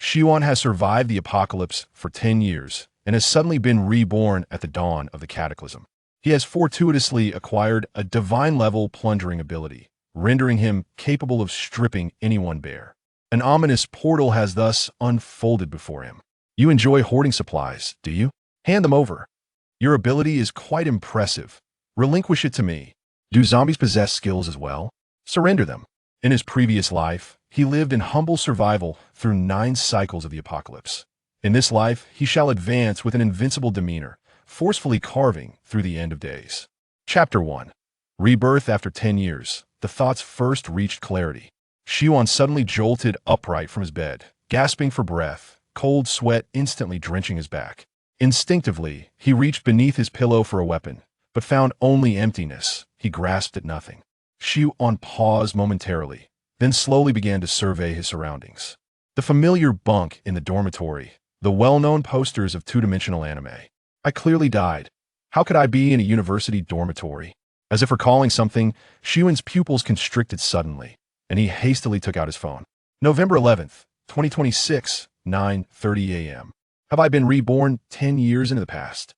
Xuan has survived the apocalypse for 10 years and has suddenly been reborn at the dawn of the cataclysm. He has fortuitously acquired a divine-level plundering ability, rendering him capable of stripping anyone bare. An ominous portal has thus unfolded before him. You enjoy hoarding supplies, do you? Hand them over. Your ability is quite impressive. Relinquish it to me. Do zombies possess skills as well? Surrender them. In his previous life, he lived in humble survival through 9 cycles of the apocalypse. In this life, he shall advance with an invincible demeanor, forcefully carving through the end of days. Chapter 1. Rebirth after 10 years. The thoughts first reached clarity. Xuan suddenly jolted upright from his bed, gasping for breath, cold sweat instantly drenching his back. Instinctively, he reached beneath his pillow for a weapon, but found only emptiness. He grasped at nothing. Xuan paused momentarily, then slowly began to survey his surroundings. The familiar bunk in the dormitory, the well-known posters of two-dimensional anime. I clearly died. How could I be in a university dormitory? As if recalling something, Xuan's pupils constricted suddenly, and he hastily took out his phone. November 11th, 2026, 9:30 a.m. Have I been reborn 10 years into the past?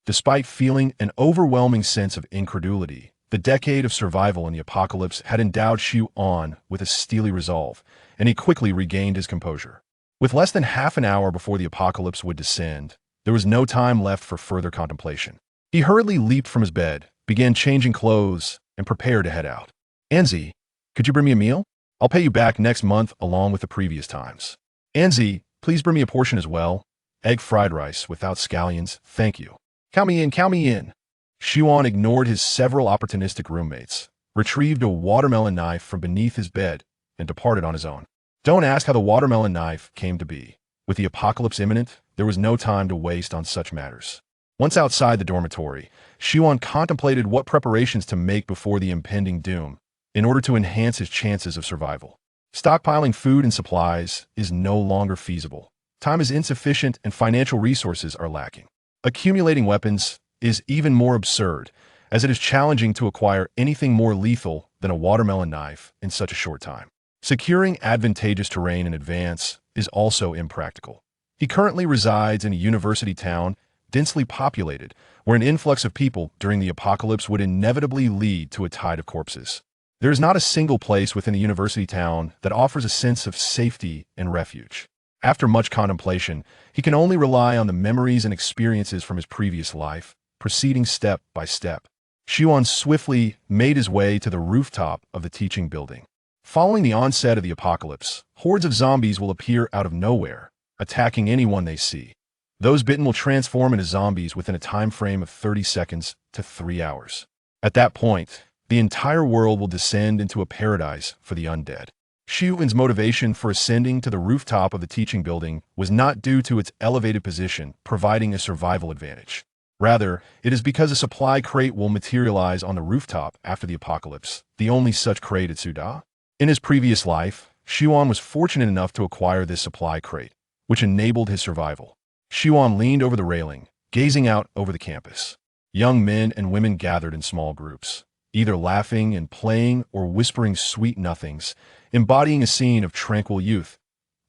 Despite feeling an overwhelming sense of incredulity, the decade of survival in the apocalypse had endowed Xuan with a steely resolve, and he quickly regained his composure. With less than half an hour before the apocalypse would descend, there was no time left for further contemplation. He hurriedly leaped from his bed, began changing clothes, and prepared to head out. Anzi, could you bring me a meal? I'll pay you back next month along with the previous times. Anzi, please bring me a portion as well. Egg fried rice without scallions, thank you. Count me in, count me in. Xuan ignored his several opportunistic roommates, retrieved a watermelon knife from beneath his bed, and departed on his own. Don't ask how the watermelon knife came to be. With the apocalypse imminent, there was no time to waste on such matters. Once outside the dormitory, Xuan contemplated what preparations to make before the impending doom, in order to enhance his chances of survival. Stockpiling food and supplies is no longer feasible. Time is insufficient and financial resources are lacking. Accumulating weapons is even more absurd, as it is challenging to acquire anything more lethal than a watermelon knife in such a short time. Securing advantageous terrain in advance is also impractical. He currently resides in a university town, densely populated, where an influx of people during the apocalypse would inevitably lead to a tide of corpses. There is not a single place within the university town that offers a sense of safety and refuge. After much contemplation, he can only rely on the memories and experiences from his previous life, proceeding step by step. Xuan swiftly made his way to the rooftop of the teaching building. Following the onset of the apocalypse, hordes of zombies will appear out of nowhere, attacking anyone they see. Those bitten will transform into zombies within a time frame of 30 seconds to 3 hours. At that point, the entire world will descend into a paradise for the undead. Xuan's motivation for ascending to the rooftop of the teaching building was not due to its elevated position providing a survival advantage. Rather, it is because a supply crate will materialize on the rooftop after the apocalypse, the only such crate at Suda. In his previous life, Xuan was fortunate enough to acquire this supply crate, which enabled his survival. Xuan leaned over the railing, gazing out over the campus. Young men and women gathered in small groups, either laughing and playing or whispering sweet nothings, embodying a scene of tranquil youth,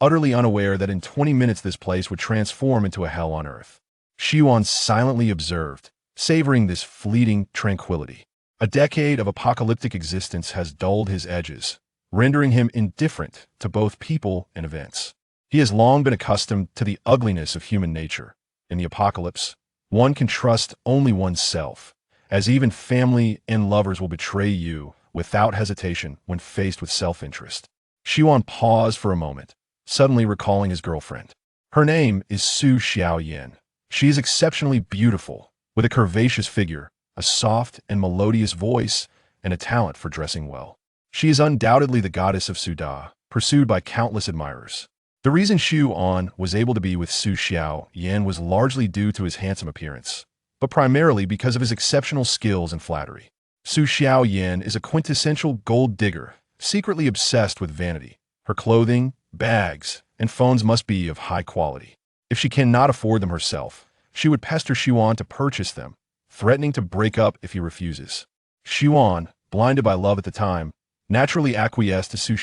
utterly unaware that in 20 minutes this place would transform into a hell on earth. Xuan silently observed, savoring this fleeting tranquility. A decade of apocalyptic existence has dulled his edges, rendering him indifferent to both people and events. He has long been accustomed to the ugliness of human nature. In the apocalypse, one can trust only oneself, as even family and lovers will betray you without hesitation when faced with self-interest. Xuan paused for a moment, suddenly recalling his girlfriend. Her name is Xue Qingyu. She is exceptionally beautiful, with a curvaceous figure, a soft and melodious voice, and a talent for dressing well. She is undoubtedly the goddess of Suda, pursued by countless admirers. The reason Xuan was able to be with Xue Qingyu was largely due to his handsome appearance, but primarily because of his exceptional skills and flattery. Xue Qingyu is a quintessential gold digger, secretly obsessed with vanity. Her clothing, bags, and phones must be of high quality. If she cannot afford them herself, she would pester Xuan to purchase them, threatening to break up if he refuses. Xuan, blinded by love at the time, naturally acquiesced to Xue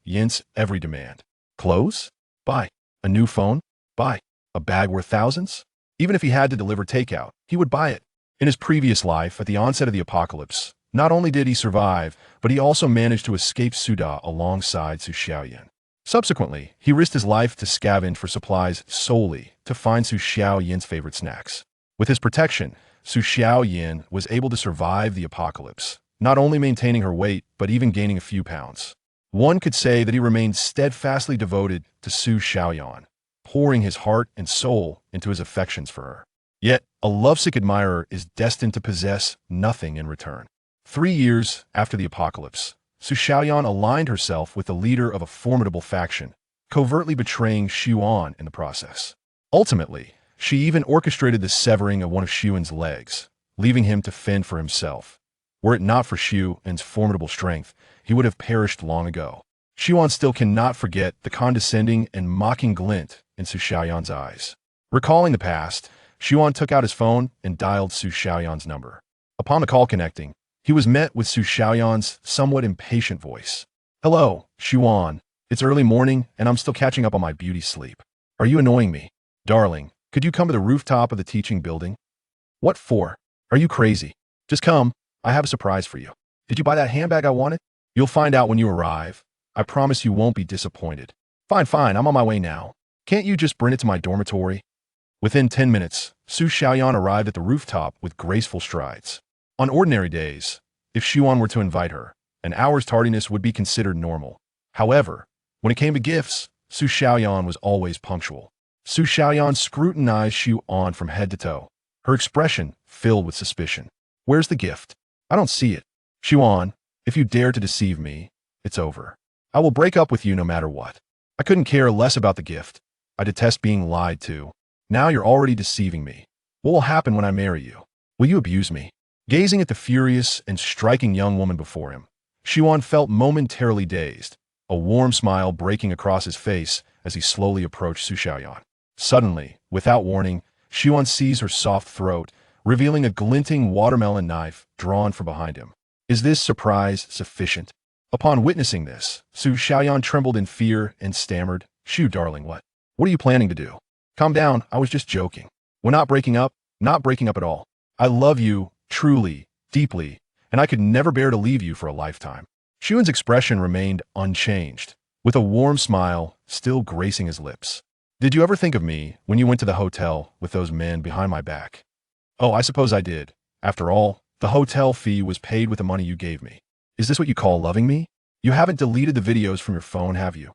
Qingyu's every demand. Clothes? Buy a new phone? Buy a bag worth thousands? Even if he had to deliver takeout, he would buy it. In his previous life, at the onset of the apocalypse, not only did he survive, but he also managed to escape Suda alongside Xue Xiaoyan. Subsequently, he risked his life to scavenge for supplies solely to find Xue Xiaoyan's favorite snacks. With his protection, Xue Xiaoyan was able to survive the apocalypse, not only maintaining her weight, but even gaining a few pounds. One could say that he remained steadfastly devoted to Xue Xiaoyan, pouring his heart and soul into his affections for her. Yet, a lovesick admirer is destined to possess nothing in return. 3 years after the apocalypse, Xue Xiaoyan aligned herself with the leader of a formidable faction, covertly betraying Xuan in the process. Ultimately, she even orchestrated the severing of one of Xuan's legs, leaving him to fend for himself. Were it not for Xuan's formidable strength, he would have perished long ago. Xuan still cannot forget the condescending and mocking glint in Xue Xiaoyan's eyes. Recalling the past, Xuan took out his phone and dialed Xue Xiaoyan's number. Upon the call connecting, he was met with Xue Xiaoyan's somewhat impatient voice. "Hello, Xuan. It's early morning, and I'm still catching up on my beauty sleep. Are you annoying me? Darling, could you come to the rooftop of the teaching building?" "What for? Are you crazy? Just come. I have a surprise for you. Did you buy that handbag I wanted? You'll find out when you arrive. I promise you won't be disappointed." Fine, I'm on my way now. Can't you just bring it to my dormitory?" Within 10 minutes, Xue Xiaoyan arrived at the rooftop with graceful strides. On ordinary days, if Xuan were to invite her, an hour's tardiness would be considered normal. However, when it came to gifts, Xue Xiaoyan was always punctual. Xue Xiaoyan scrutinized Xuan from head to toe, her expression filled with suspicion. "Where's the gift? I don't see it." "Xuan, if you dare to deceive me, it's over. I will break up with you no matter what. I couldn't care less about the gift. I detest being lied to. Now you're already deceiving me. What will happen when I marry you? Will you abuse me?" Gazing at the furious and striking young woman before him, Xuan felt momentarily dazed, a warm smile breaking across his face as he slowly approached Xue Xiaoyan. Suddenly, without warning, Xuan seized her soft throat, revealing a glinting watermelon knife drawn from behind him. Is this surprise sufficient? Upon witnessing this, Xue Xiaoyan trembled in fear and stammered, "Xue, darling, what are you planning to do? Calm down, I was just joking. We're not breaking up at all. I love you, truly, deeply, and I could never bear to leave you for a lifetime." Xuan's expression remained unchanged, with a warm smile still gracing his lips. "Did you ever think of me when you went to the hotel with those men behind my back?" "Oh, I suppose I did. After all, the hotel fee was paid with the money you gave me. Is this what you call loving me? You haven't deleted the videos from your phone, have you?"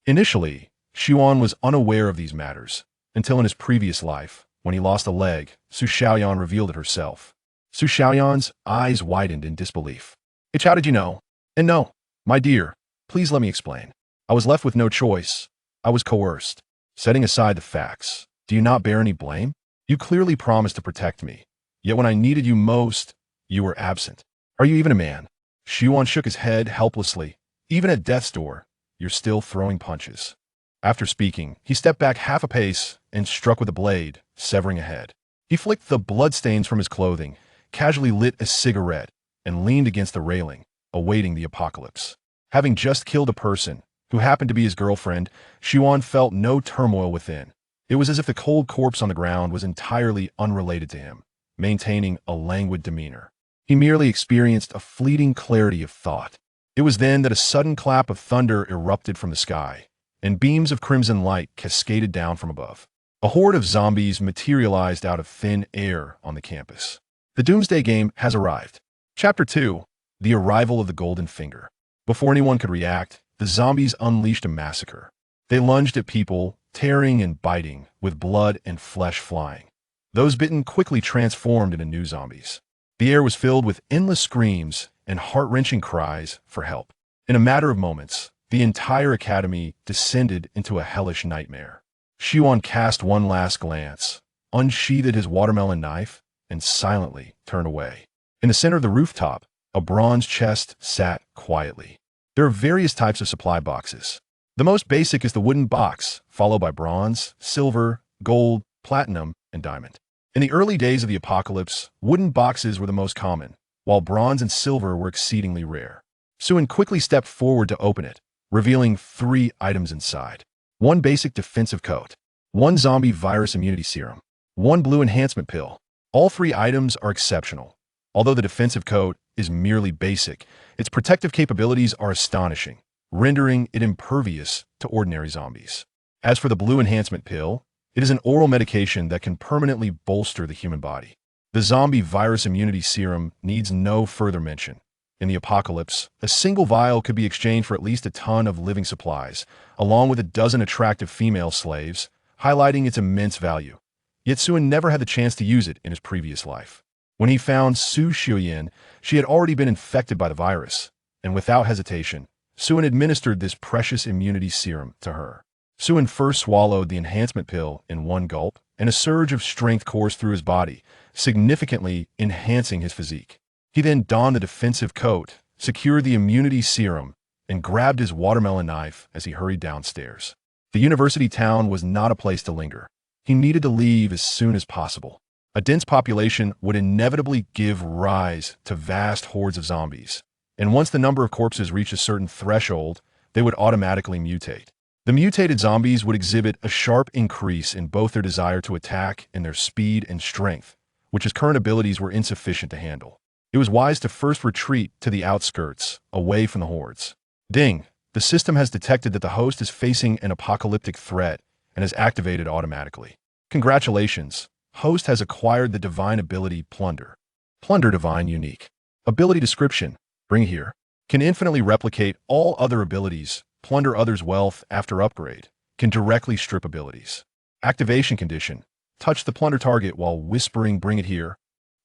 Initially, Xuan was unaware of these matters, until in his previous life, when he lost a leg, Xue Xiaoyan revealed it herself. Xue Xiaoyan's eyes widened in disbelief. "It's how did you know?" "And no, my dear, please let me explain. I was left with no choice. I was coerced. Setting aside the facts, do you not bear any blame? You clearly promised to protect me, yet when I needed you most, you were absent. Are you even a man?" Xuan shook his head helplessly. "Even at death's door, you're still throwing punches." After speaking, he stepped back half a pace and struck with a blade, severing a head. He flicked the bloodstains from his clothing, casually lit a cigarette, and leaned against the railing, awaiting the apocalypse. Having just killed a person, who happened to be his girlfriend, Xuan felt no turmoil within. It was as if the cold corpse on the ground was entirely unrelated to him, maintaining a languid demeanor. He merely experienced a fleeting clarity of thought. It was then that a sudden clap of thunder erupted from the sky, and beams of crimson light cascaded down from above. A horde of zombies materialized out of thin air on the campus. The Doomsday Game has arrived. Chapter 2: The Arrival of the Golden Finger. Before anyone could react, the zombies unleashed a massacre. They lunged at people, tearing and biting, with blood and flesh flying. Those bitten quickly transformed into new zombies. The air was filled with endless screams and heart-wrenching cries for help. In a matter of moments, the entire academy descended into a hellish nightmare. Xuan cast one last glance, unsheathed his watermelon knife, and silently turned away. In the center of the rooftop, a bronze chest sat quietly. There are various types of supply boxes. The most basic is the wooden box, followed by bronze, silver, gold, platinum, and diamond. In the early days of the apocalypse, wooden boxes were the most common, while bronze and silver were exceedingly rare. Xuan quickly stepped forward to open it, revealing 3 items inside. 1 basic defensive coat, 1 zombie virus immunity serum, 1 blue enhancement pill. All 3 items are exceptional. Although the defensive coat is merely basic, its protective capabilities are astonishing, rendering it impervious to ordinary zombies. As for the blue enhancement pill, it is an oral medication that can permanently bolster the human body. The zombie virus immunity serum needs no further mention. In the apocalypse, a single vial could be exchanged for at least a ton of living supplies, along with a dozen attractive female slaves, highlighting its immense value. Yet Xue never had the chance to use it in his previous life. When he found Xue Qingyu, she had already been infected by the virus, and without hesitation, Xue administered this precious immunity serum to her. Xue first swallowed the enhancement pill in 1 gulp, and a surge of strength coursed through his body, significantly enhancing his physique. He then donned the defensive coat, secured the immunity serum, and grabbed his watermelon knife as he hurried downstairs. The university town was not a place to linger. He needed to leave as soon as possible. A dense population would inevitably give rise to vast hordes of zombies, and once the number of corpses reached a certain threshold, they would automatically mutate. The mutated zombies would exhibit a sharp increase in both their desire to attack and their speed and strength, which his current abilities were insufficient to handle. It was wise to first retreat to the outskirts, away from the hordes. Ding! The system has detected that the host is facing an apocalyptic threat and has activated automatically. Congratulations! Host has acquired the divine ability Plunder. Plunder Divine Unique. Ability description. Bring here. Can infinitely replicate all other abilities, plunder others' wealth after upgrade, can directly strip abilities. Activation condition. Touch the plunder target while whispering bring it here.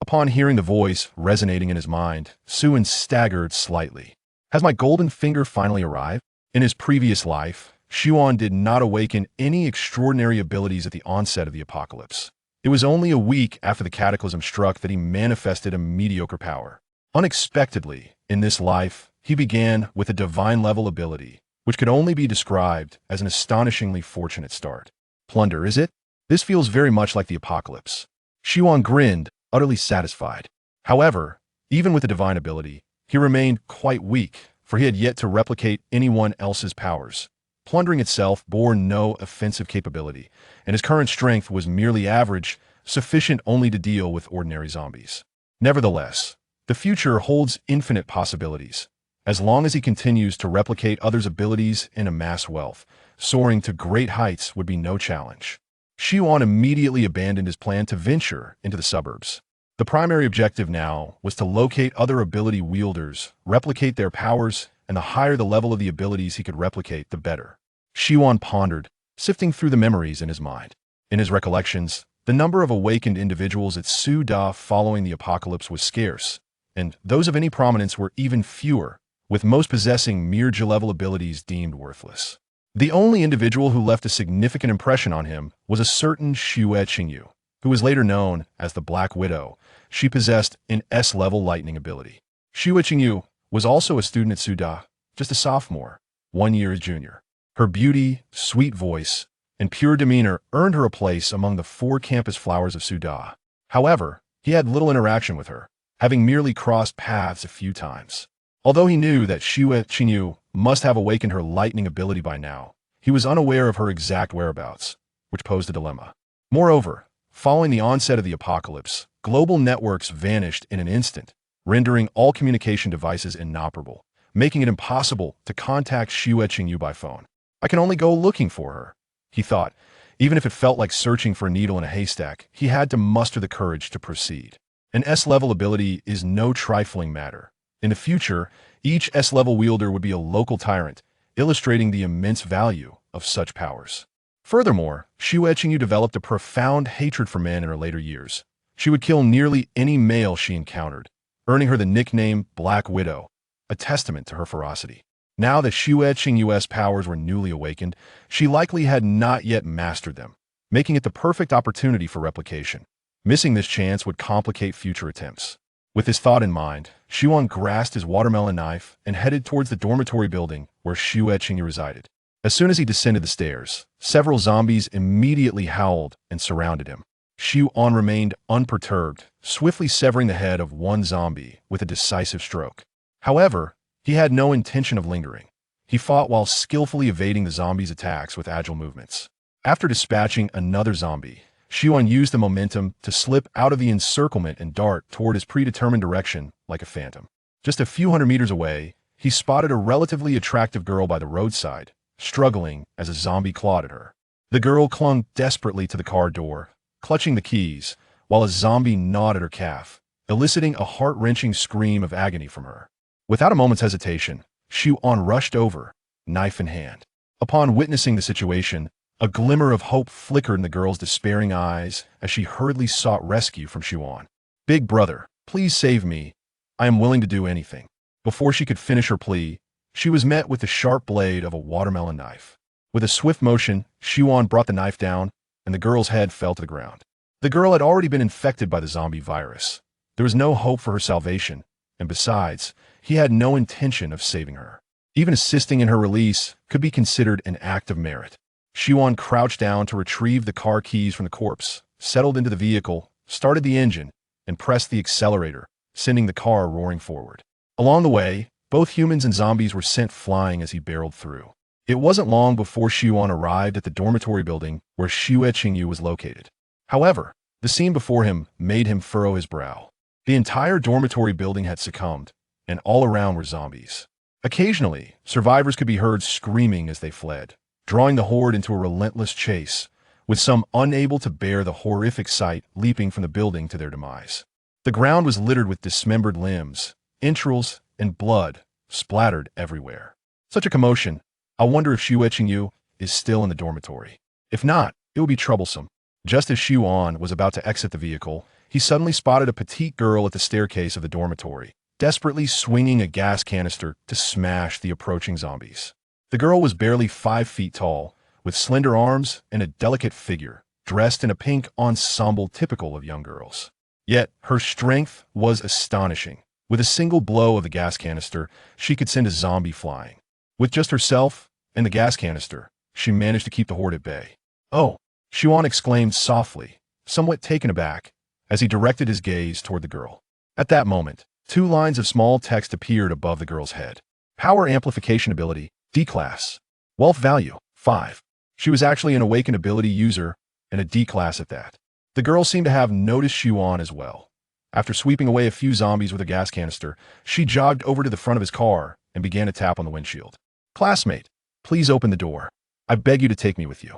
Upon hearing the voice resonating in his mind, Xue staggered slightly. Has my golden finger finally arrived? In his previous life, Xue did not awaken any extraordinary abilities at the onset of the apocalypse. It was only a week after the cataclysm struck that he manifested a mediocre power. Unexpectedly, in this life, he began with a divine-level ability, which could only be described as an astonishingly fortunate start. Plunder, is it? This feels very much like the apocalypse. Xue grinned, utterly satisfied. However, even with the divine ability, he remained quite weak, for he had yet to replicate anyone else's powers. Plundering itself bore no offensive capability, and his current strength was merely average, sufficient only to deal with ordinary zombies. Nevertheless, the future holds infinite possibilities. As long as he continues to replicate others' abilities and amass wealth, soaring to great heights would be no challenge. Xue immediately abandoned his plan to venture into the suburbs. The primary objective now was to locate other ability wielders, replicate their powers, and the higher the level of the abilities he could replicate, the better. Xue pondered, sifting through the memories in his mind. In his recollections, the number of awakened individuals at Suda following the apocalypse was scarce, and those of any prominence were even fewer, with most possessing mere J-level abilities deemed worthless. The only individual who left a significant impression on him was a certain Xue Qingyu, who was later known as the Black Widow. She possessed an S-level lightning ability. Xue Qingyu was also a student at Suda, just a sophomore, 1 year his junior. Her beauty, sweet voice, and pure demeanor earned her a place among the 4 campus flowers of Suda. However, he had little interaction with her, having merely crossed paths a few times. Although he knew that Xue Qingyu must have awakened her lightning ability by now, he was unaware of her exact whereabouts, which posed a dilemma. Moreover, following the onset of the apocalypse, global networks vanished in an instant, rendering all communication devices inoperable, making it impossible to contact Xue Qingyu by phone. I can only go looking for her, he thought. Even if it felt like searching for a needle in a haystack, he had to muster the courage to proceed. An S-level ability is no trifling matter. In the future, each S-level wielder would be a local tyrant, illustrating the immense value of such powers. Furthermore, Xue Qingyu developed a profound hatred for men in her later years. She would kill nearly any male she encountered, earning her the nickname Black Widow, a testament to her ferocity. Now that Xue Qingyu's powers were newly awakened, she likely had not yet mastered them, making it the perfect opportunity for replication. Missing this chance would complicate future attempts. With this thought in mind, Xue grasped his watermelon knife and headed towards the dormitory building where Xue Qingyu resided. As soon as he descended the stairs, several zombies immediately howled and surrounded him. Xue remained unperturbed, swiftly severing the head of one zombie with a decisive stroke. However, he had no intention of lingering. He fought while skillfully evading the zombies' attacks with agile movements. After dispatching another zombie, Xue used the momentum to slip out of the encirclement and dart toward his predetermined direction like a phantom. Just a few hundred meters away, he spotted a relatively attractive girl by the roadside, struggling as a zombie clawed at her. The girl clung desperately to the car door, clutching the keys, while a zombie gnawed at her calf, eliciting a heart-wrenching scream of agony from her. Without a moment's hesitation, Xue rushed over, knife in hand. Upon witnessing the situation, a glimmer of hope flickered in the girl's despairing eyes as she hurriedly sought rescue from Xue. "Big brother, please save me. I am willing to do anything." Before she could finish her plea, she was met with the sharp blade of a watermelon knife. With a swift motion, Xue brought the knife down, and the girl's head fell to the ground. The girl had already been infected by the zombie virus. There was no hope for her salvation, and besides, he had no intention of saving her. Even assisting in her release could be considered an act of merit. Xue crouched down to retrieve the car keys from the corpse, settled into the vehicle, started the engine, and pressed the accelerator, sending the car roaring forward. Along the way, both humans and zombies were sent flying as he barreled through. It wasn't long before Xue arrived at the dormitory building where Xue Qingyu was located. However, the scene before him made him furrow his brow. The entire dormitory building had succumbed, and all around were zombies. Occasionally, survivors could be heard screaming as they fled, drawing the horde into a relentless chase, with some unable to bear the horrific sight leaping from the building to their demise. The ground was littered with dismembered limbs, entrails, and blood splattered everywhere. Such a commotion, I wonder if Xue Qingyu is still in the dormitory. If not, it would be troublesome. Just as Xue was about to exit the vehicle, he suddenly spotted a petite girl at the staircase of the dormitory, desperately swinging a gas canister to smash the approaching zombies. The girl was barely 5 feet tall, with slender arms and a delicate figure, dressed in a pink ensemble typical of young girls. Yet, her strength was astonishing. With a single blow of the gas canister, she could send a zombie flying. With just herself and the gas canister, she managed to keep the horde at bay. "Oh!" Xue exclaimed softly, somewhat taken aback, as he directed his gaze toward the girl. At that moment, 2 lines of small text appeared above the girl's head. Power Amplification Ability, D-Class. Wealth Value, 5. She was actually an Awakened Ability user, and a D-Class at that. The girl seemed to have noticed Xue as well. After sweeping away a few zombies with a gas canister, she jogged over to the front of his car and began to tap on the windshield. "Classmate, please open the door. I beg you to take me with you."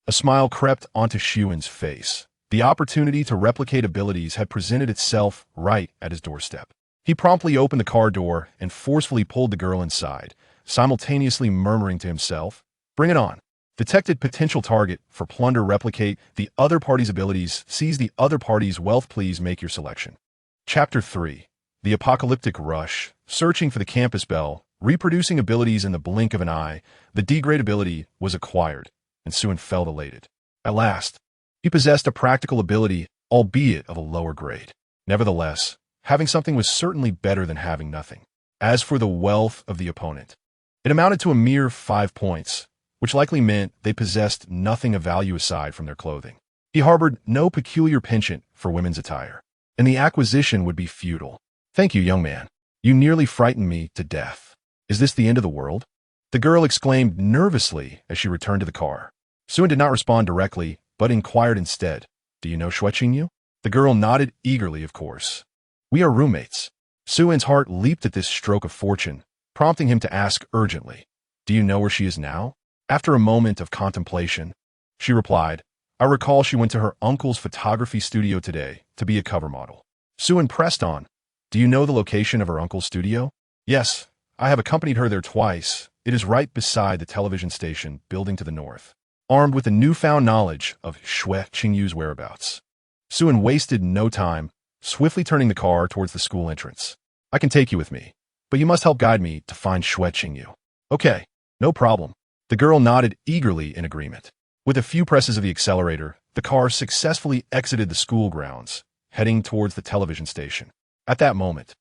A smile crept onto Xue's face. The opportunity to replicate abilities had presented itself right at his doorstep. He promptly opened the car door and forcefully pulled the girl inside, simultaneously murmuring to himself, "Bring it on." Detected potential target for Plunder. Replicate the other party's abilities. Seize the other party's wealth. Please make your selection. Chapter 3. The Apocalyptic Rush. Searching for the campus bell. Reproducing abilities in the blink of an eye. The degrade ability was acquired, and Xue felt elated. At last, he possessed a practical ability, albeit of a lower grade. Nevertheless, having something was certainly better than having nothing. As for the wealth of the opponent, it amounted to a mere 5 points, which likely meant they possessed nothing of value aside from their clothing. He harbored no peculiar penchant for women's attire, and the acquisition would be futile. "Thank you, young man. You nearly frightened me to death. Is this the end of the world?" The girl exclaimed nervously as she returned to the car. Xue did not respond directly, but inquired instead, "Do you know Xue Qingyu?" The girl nodded eagerly, of course. "We are roommates." Xue's heart leaped at this stroke of fortune, prompting him to ask urgently, "Do you know where she is now?" After a moment of contemplation, she replied, "I recall she went to her uncle's photography studio today to be a cover model." Xue pressed on, "Do you know the location of her uncle's studio?" "Yes, I have accompanied her there twice. It is right beside the television station building to the north." Armed with the newfound knowledge of Xue Qingyu's whereabouts, Xue wasted no time, swiftly turning the car towards the school entrance. "I can take you with me, but you must help guide me to find Xue Qingyu." "Okay, no problem." The girl nodded eagerly in agreement. With a few presses of the accelerator, the car successfully exited the school grounds, heading towards the television station. At that moment,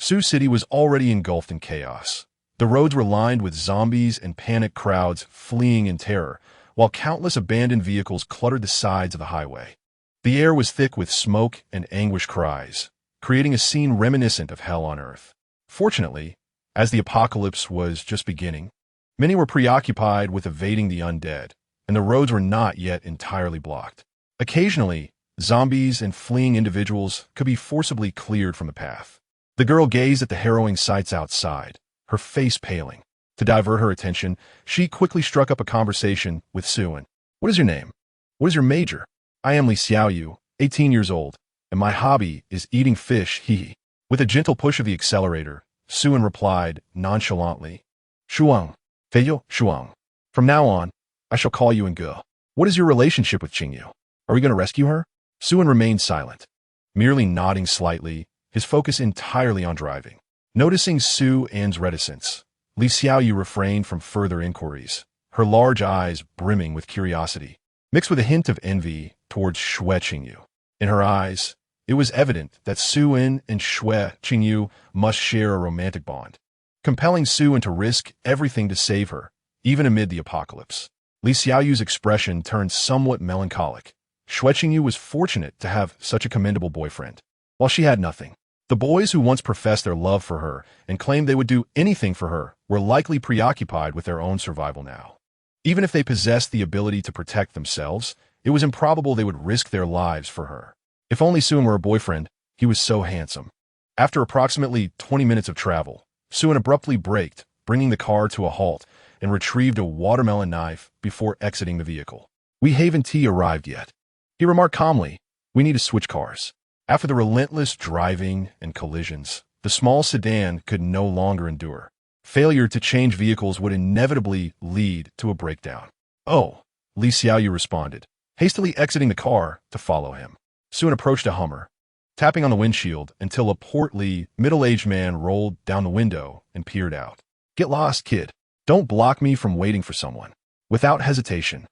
Sioux City was already engulfed in chaos. The roads were lined with zombies and panicked crowds fleeing in terror, while countless abandoned vehicles cluttered the sides of the highway. The air was thick with smoke and anguish cries, creating a scene reminiscent of hell on earth. Fortunately, as the apocalypse was just beginning, Many were preoccupied with evading the undead, and the roads were not yet entirely blocked. Occasionally, zombies and fleeing individuals could be forcibly cleared from the path. The girl gazed at the harrowing sights outside, her face paling. To divert her attention, she quickly struck up a conversation with Xue. "What is your name? What is your major?" "I am Li Xiaoyu, 18 years old, and my hobby is eating fish, hee." With a gentle push of the accelerator, Xue replied nonchalantly, "Shuang, Feiyo, Shuang. From now on, I shall call you Nge. What is your relationship with Qingyu? Are we going to rescue her?" Xue remained silent, merely nodding slightly, his focus entirely on driving. Noticing Xue's reticence, Li Xiaoyu refrained from further inquiries, her large eyes brimming with curiosity, mixed with a hint of envy towards Xue Qingyu. In her eyes, it was evident that Xue and Xue Qingyu must share a romantic bond, compelling Xue to risk everything to save her, even amid the apocalypse. Li Xiaoyu's expression turned somewhat melancholic. Xue Qingyu was fortunate to have such a commendable boyfriend, while she had nothing. The boys who once professed their love for her and claimed they would do anything for her were likely preoccupied with their own survival now. Even if they possessed the ability to protect themselves, it was improbable they would risk their lives for her. If only Xue were a boyfriend, he was so handsome. After approximately 20 minutes of travel, Xue abruptly braked, bringing the car to a halt, and retrieved a watermelon knife before exiting the vehicle. "We haven't tea arrived yet," he remarked calmly. "We need to switch cars." After the relentless driving and collisions, the small sedan could no longer endure. Failure to change vehicles would inevitably lead to a breakdown. "Oh," Li Xiaoyu responded, hastily exiting the car to follow him. Xue approached a Hummer, tapping on the windshield until a portly, middle-aged man rolled down the window and peered out. "Get lost, kid. Don't block me from waiting for someone." Without hesitation,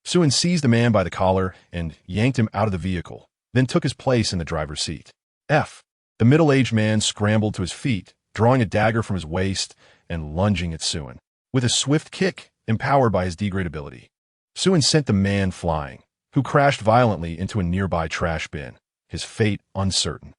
Xue seized the man by the collar and yanked him out of the vehicle, then took his place in the driver's seat. The middle-aged man scrambled to his feet, drawing a dagger from his waist and lunging at Xue. With a swift kick, empowered by his degradability, Xue sent the man flying, who crashed violently into a nearby trash bin, his fate uncertain.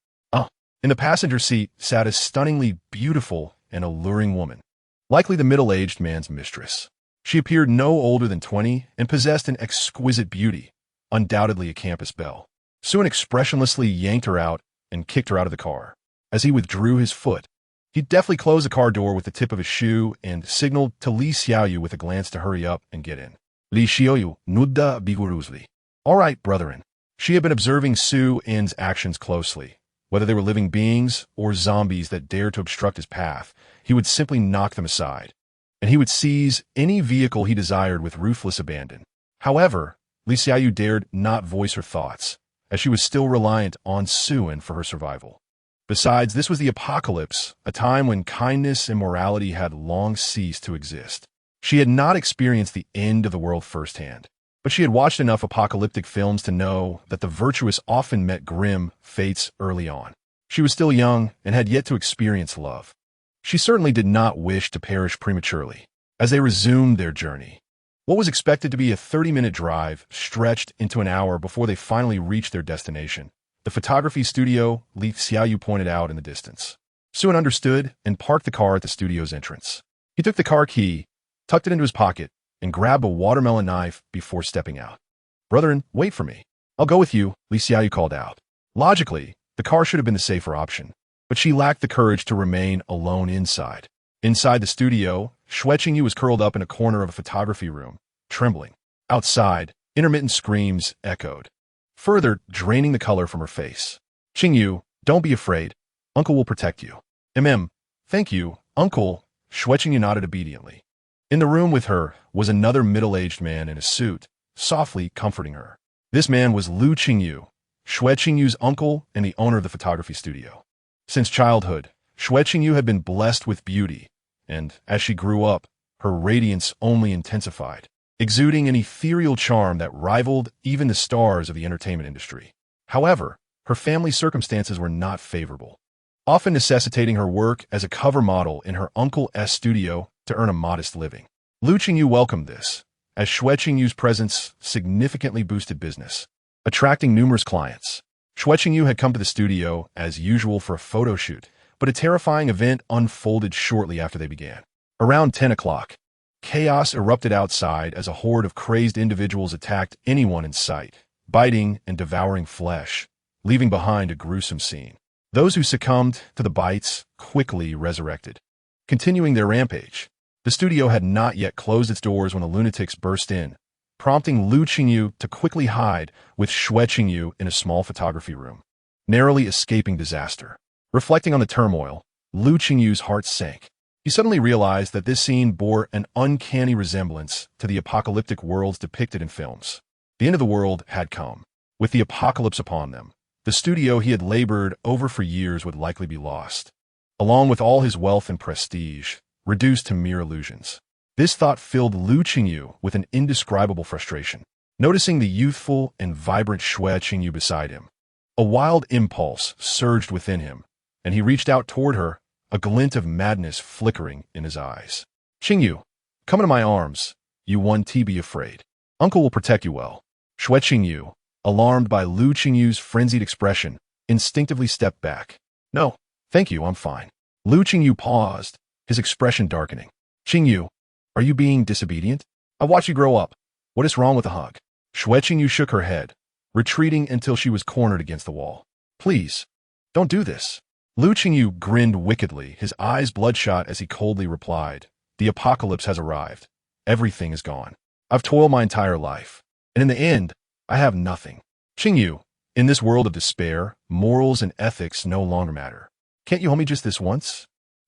In the passenger seat sat a stunningly beautiful and alluring woman, likely the middle-aged man's mistress. She appeared no older than 20 and possessed an exquisite beauty, undoubtedly a campus belle. Xue expressionlessly yanked her out and kicked her out of the car. As he withdrew his foot, he deftly closed the car door with the tip of his shoe and signaled to Li Xiaoyu with a glance to hurry up and get in. Li Xiaoyu nudda vigorously. "All right, brethren." She had been observing Xue's actions closely. Whether they were living beings or zombies that dared to obstruct his path, he would simply knock them aside, and he would seize any vehicle he desired with ruthless abandon. However, Li Xiaoyu dared not voice her thoughts, as she was still reliant on Xue for her survival. Besides, this was the apocalypse, a time when kindness and morality had long ceased to exist. She had not experienced the end of the world firsthand, but she had watched enough apocalyptic films to know that the virtuous often met grim fates early on. She was still young and had yet to experience love. She certainly did not wish to perish prematurely. As they resumed their journey, what was expected to be a 30-minute drive stretched into an hour before they finally reached their destination. The photography studio Li Xiaoyu pointed out in the distance. Xue understood and parked the car at the studio's entrance. He took the car key, tucked it into his pocket, and grabbed a watermelon knife before stepping out. "Brethren, wait for me. I'll go with you," Li Xiaoyu called out. Logically, the car should have been the safer option, but she lacked the courage to remain alone inside. Inside the studio, Xue Qingyu was curled up in a corner of a photography room, trembling. Outside, intermittent screams echoed, further draining the color from her face. "Qingyu, don't be afraid. Uncle will protect you." Thank you, Uncle," Xue Qingyu nodded obediently. In the room with her was another middle-aged man in a suit, softly comforting her. This man was Lu Qingyu, Xue Qingyu's uncle and the owner of the photography studio. Since childhood, Xue Qingyu had been blessed with beauty, and as she grew up, her radiance only intensified, exuding an ethereal charm that rivaled even the stars of the entertainment industry. However, her family circumstances were not favorable, often necessitating her work as a cover model in her uncle's studio to earn a modest living. Lu Qingyu welcomed this, as Xue Qingyu's presence significantly boosted business, attracting numerous clients. Xue Qingyu had come to the studio as usual for a photo shoot, but a terrifying event unfolded shortly after they began. Around 10 o'clock, Chaos erupted outside as a horde of crazed individuals attacked anyone in sight, biting and devouring flesh, leaving behind a gruesome scene. Those who succumbed to the bites quickly resurrected, continuing their rampage. The studio had not yet closed its doors when the lunatics burst in, prompting Xue Qingyu to quickly hide with Xue Qingyu in a small photography room, narrowly escaping disaster. Reflecting on the turmoil, Xue Qingyu's heart sank. He suddenly realized that this scene bore an uncanny resemblance to the apocalyptic worlds depicted in films. The end of the world had come. With the apocalypse upon them, the studio he had labored over for years would likely be lost, along with all his wealth and prestige, reduced to mere illusions. This thought filled Xue Qingyu with an indescribable frustration. Noticing the youthful and vibrant Xue Qingyu beside him, a wild impulse surged within him, and he reached out toward her, a glint of madness flickering in his eyes. "Qingyu, come into my arms. You won't be afraid. Uncle will protect you well." Xue Qingyu, alarmed by Xue Qingyu's frenzied expression, instinctively stepped back. "No, thank you, I'm fine." Xue Qingyu paused, his expression darkening. "Qingyu, are you being disobedient? I watched you grow up. What is wrong with the hug?" Xue Qingyu shook her head, retreating until she was cornered against the wall. "Please, don't do this." Xue Qingyu grinned wickedly, his eyes bloodshot as he coldly replied, "The apocalypse has arrived. Everything is gone. I've toiled my entire life, and in the end, I have nothing. Qingyu, in this world of despair, morals and ethics no longer matter. Can't you help me just this once?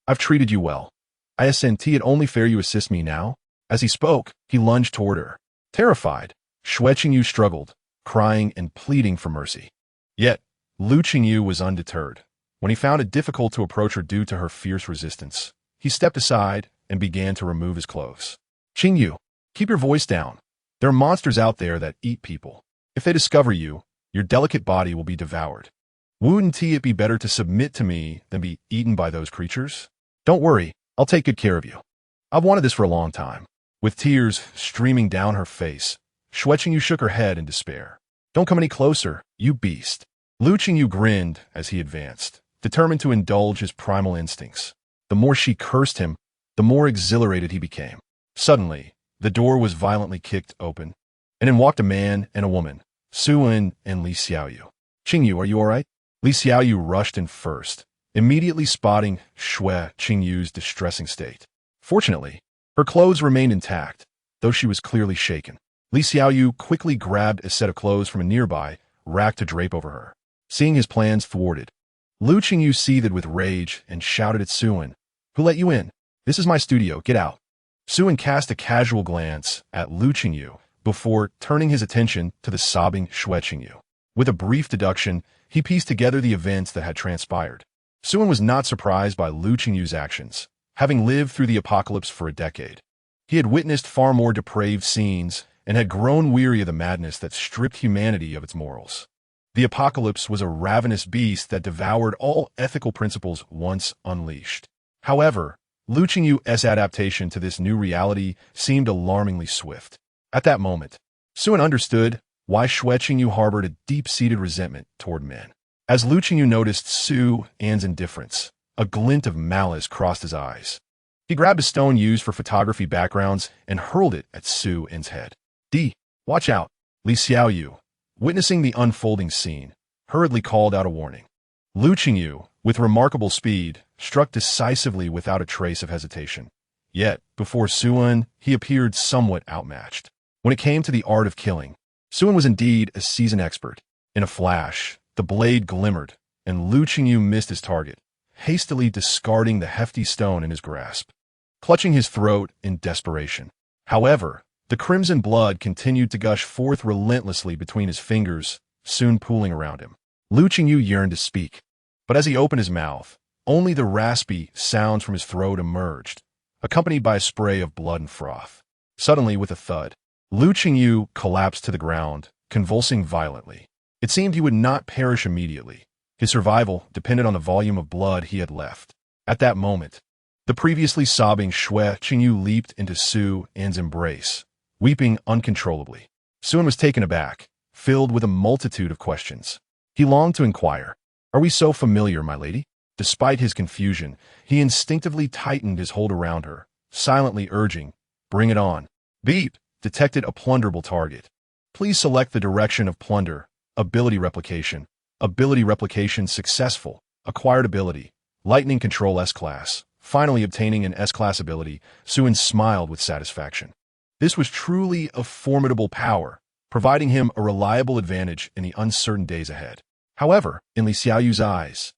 I've treated you well. I assent it only fair you assist me now." As he spoke, he lunged toward her. Terrified, Xue Qingyu struggled, crying and pleading for mercy. Yet, Xue Qingyu was undeterred. When he found it difficult to approach her due to her fierce resistance, he stepped aside and began to remove his clothes. "Qingyu, keep your voice down. There are monsters out there that eat people. If they discover you, your delicate body will be devoured. Wouldn't it be better to submit to me than be eaten by those creatures? Don't worry, I'll take good care of you. I've wanted this for a long time." With tears streaming down her face, Xue Qingyu shook her head in despair. "Don't come any closer, you beast." Xue Qingyu grinned as he advanced, determined to indulge his primal instincts. The more she cursed him, the more exhilarated he became. Suddenly, the door was violently kicked open, and in walked a man and a woman, Suan and Li Xiaoyu. "Qingyu, are you all right?" Li Xiaoyu rushed in first, immediately spotting Xue Qingyu's distressing state. Fortunately, her clothes remained intact, though she was clearly shaken. Li Xiaoyu quickly grabbed a set of clothes from a nearby rack to drape over her. Seeing his plans thwarted, Xue Qingyu seethed with rage and shouted at Suan, "Who let you in? This is my studio, get out." Suan cast a casual glance at Xue Qingyu before turning his attention to the sobbing Xue Qingyu. With a brief deduction, he pieced together the events that had transpired. Suan was not surprised by Xue Qingyu's actions, having lived through the apocalypse for a decade. He had witnessed far more depraved scenes and had grown weary of the madness that stripped humanity of its morals. The apocalypse was a ravenous beast that devoured all ethical principles once unleashed. However, Xue Qingyu's adaptation to this new reality seemed alarmingly swift. At that moment, Suan understood why Xue Qingyu harbored a deep-seated resentment toward men. As Xue Qingyu noticed Suan's indifference, a glint of malice crossed his eyes. He grabbed a stone used for photography backgrounds and hurled it at Suan's head. Watch out!" Li Xiaoyu, witnessing the unfolding scene, hurriedly called out a warning. Xue Qingyu, with remarkable speed, struck decisively without a trace of hesitation. Yet, before Suan, he appeared somewhat outmatched. When it came to the art of killing, Suan was indeed a seasoned expert. In a flash, the blade glimmered, and Xue Qingyu missed his target, hastily discarding the hefty stone in his grasp, clutching his throat in desperation. However, the crimson blood continued to gush forth relentlessly between his fingers, soon pooling around him. Xue Qingyu yearned to speak, but as he opened his mouth, only the raspy sounds from his throat emerged, accompanied by a spray of blood and froth. Suddenly, with a thud, Xue Qingyu collapsed to the ground, convulsing violently. It seemed he would not perish immediately. His survival depended on the volume of blood he had left. At that moment, the previously sobbing Xue Qingyu leaped into Suan's embrace, weeping uncontrollably. Suan was taken aback, filled with a multitude of questions. He longed to inquire, "Are we so familiar, my lady?" Despite his confusion, he instinctively tightened his hold around her, silently urging, Bring it on. Beep. Detected a plunderable target. Please select the direction of plunder. Ability replication. Ability replication successful. Acquired ability. Lightning Control S-Class. Finally obtaining an S-Class ability, Xue smiled with satisfaction. This was truly a formidable power, providing him a reliable advantage in the uncertain days ahead. However, in Li Xiaoyu's eyes,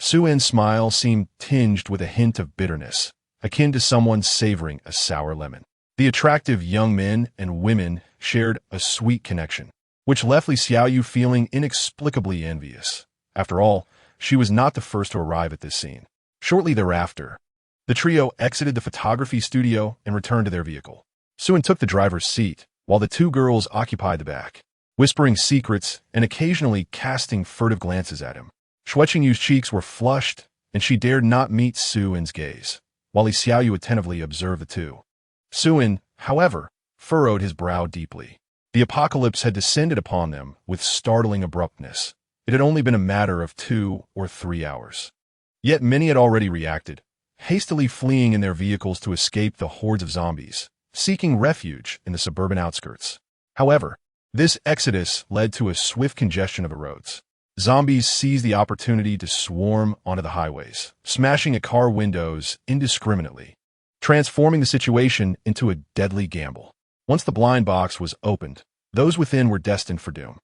Xue's smile seemed tinged with a hint of bitterness, akin to someone savoring a sour lemon. The attractive young men and women shared a sweet connection, which left Li Xiaoyu feeling inexplicably envious. After all, she was not the first to arrive at this scene. Shortly thereafter, the trio exited the photography studio and returned to their vehicle. Xue took the driver's seat, while the two girls occupied the back, whispering secrets and occasionally casting furtive glances at him. Xue Qingyu's cheeks were flushed, and she dared not meet Xue's gaze, while Li Xiaoyu attentively observed the two. Xue, however, furrowed his brow deeply. The apocalypse had descended upon them with startling abruptness. It had only been a matter of 2 or 3 hours. Yet many had already reacted, hastily fleeing in their vehicles to escape the hordes of zombies, seeking refuge in the suburban outskirts. However, this exodus led to a swift congestion of the roads. Zombies seized the opportunity to swarm onto the highways, smashing at car windows indiscriminately, transforming the situation into a deadly gamble. Once the blind box was opened, those within were destined for doom.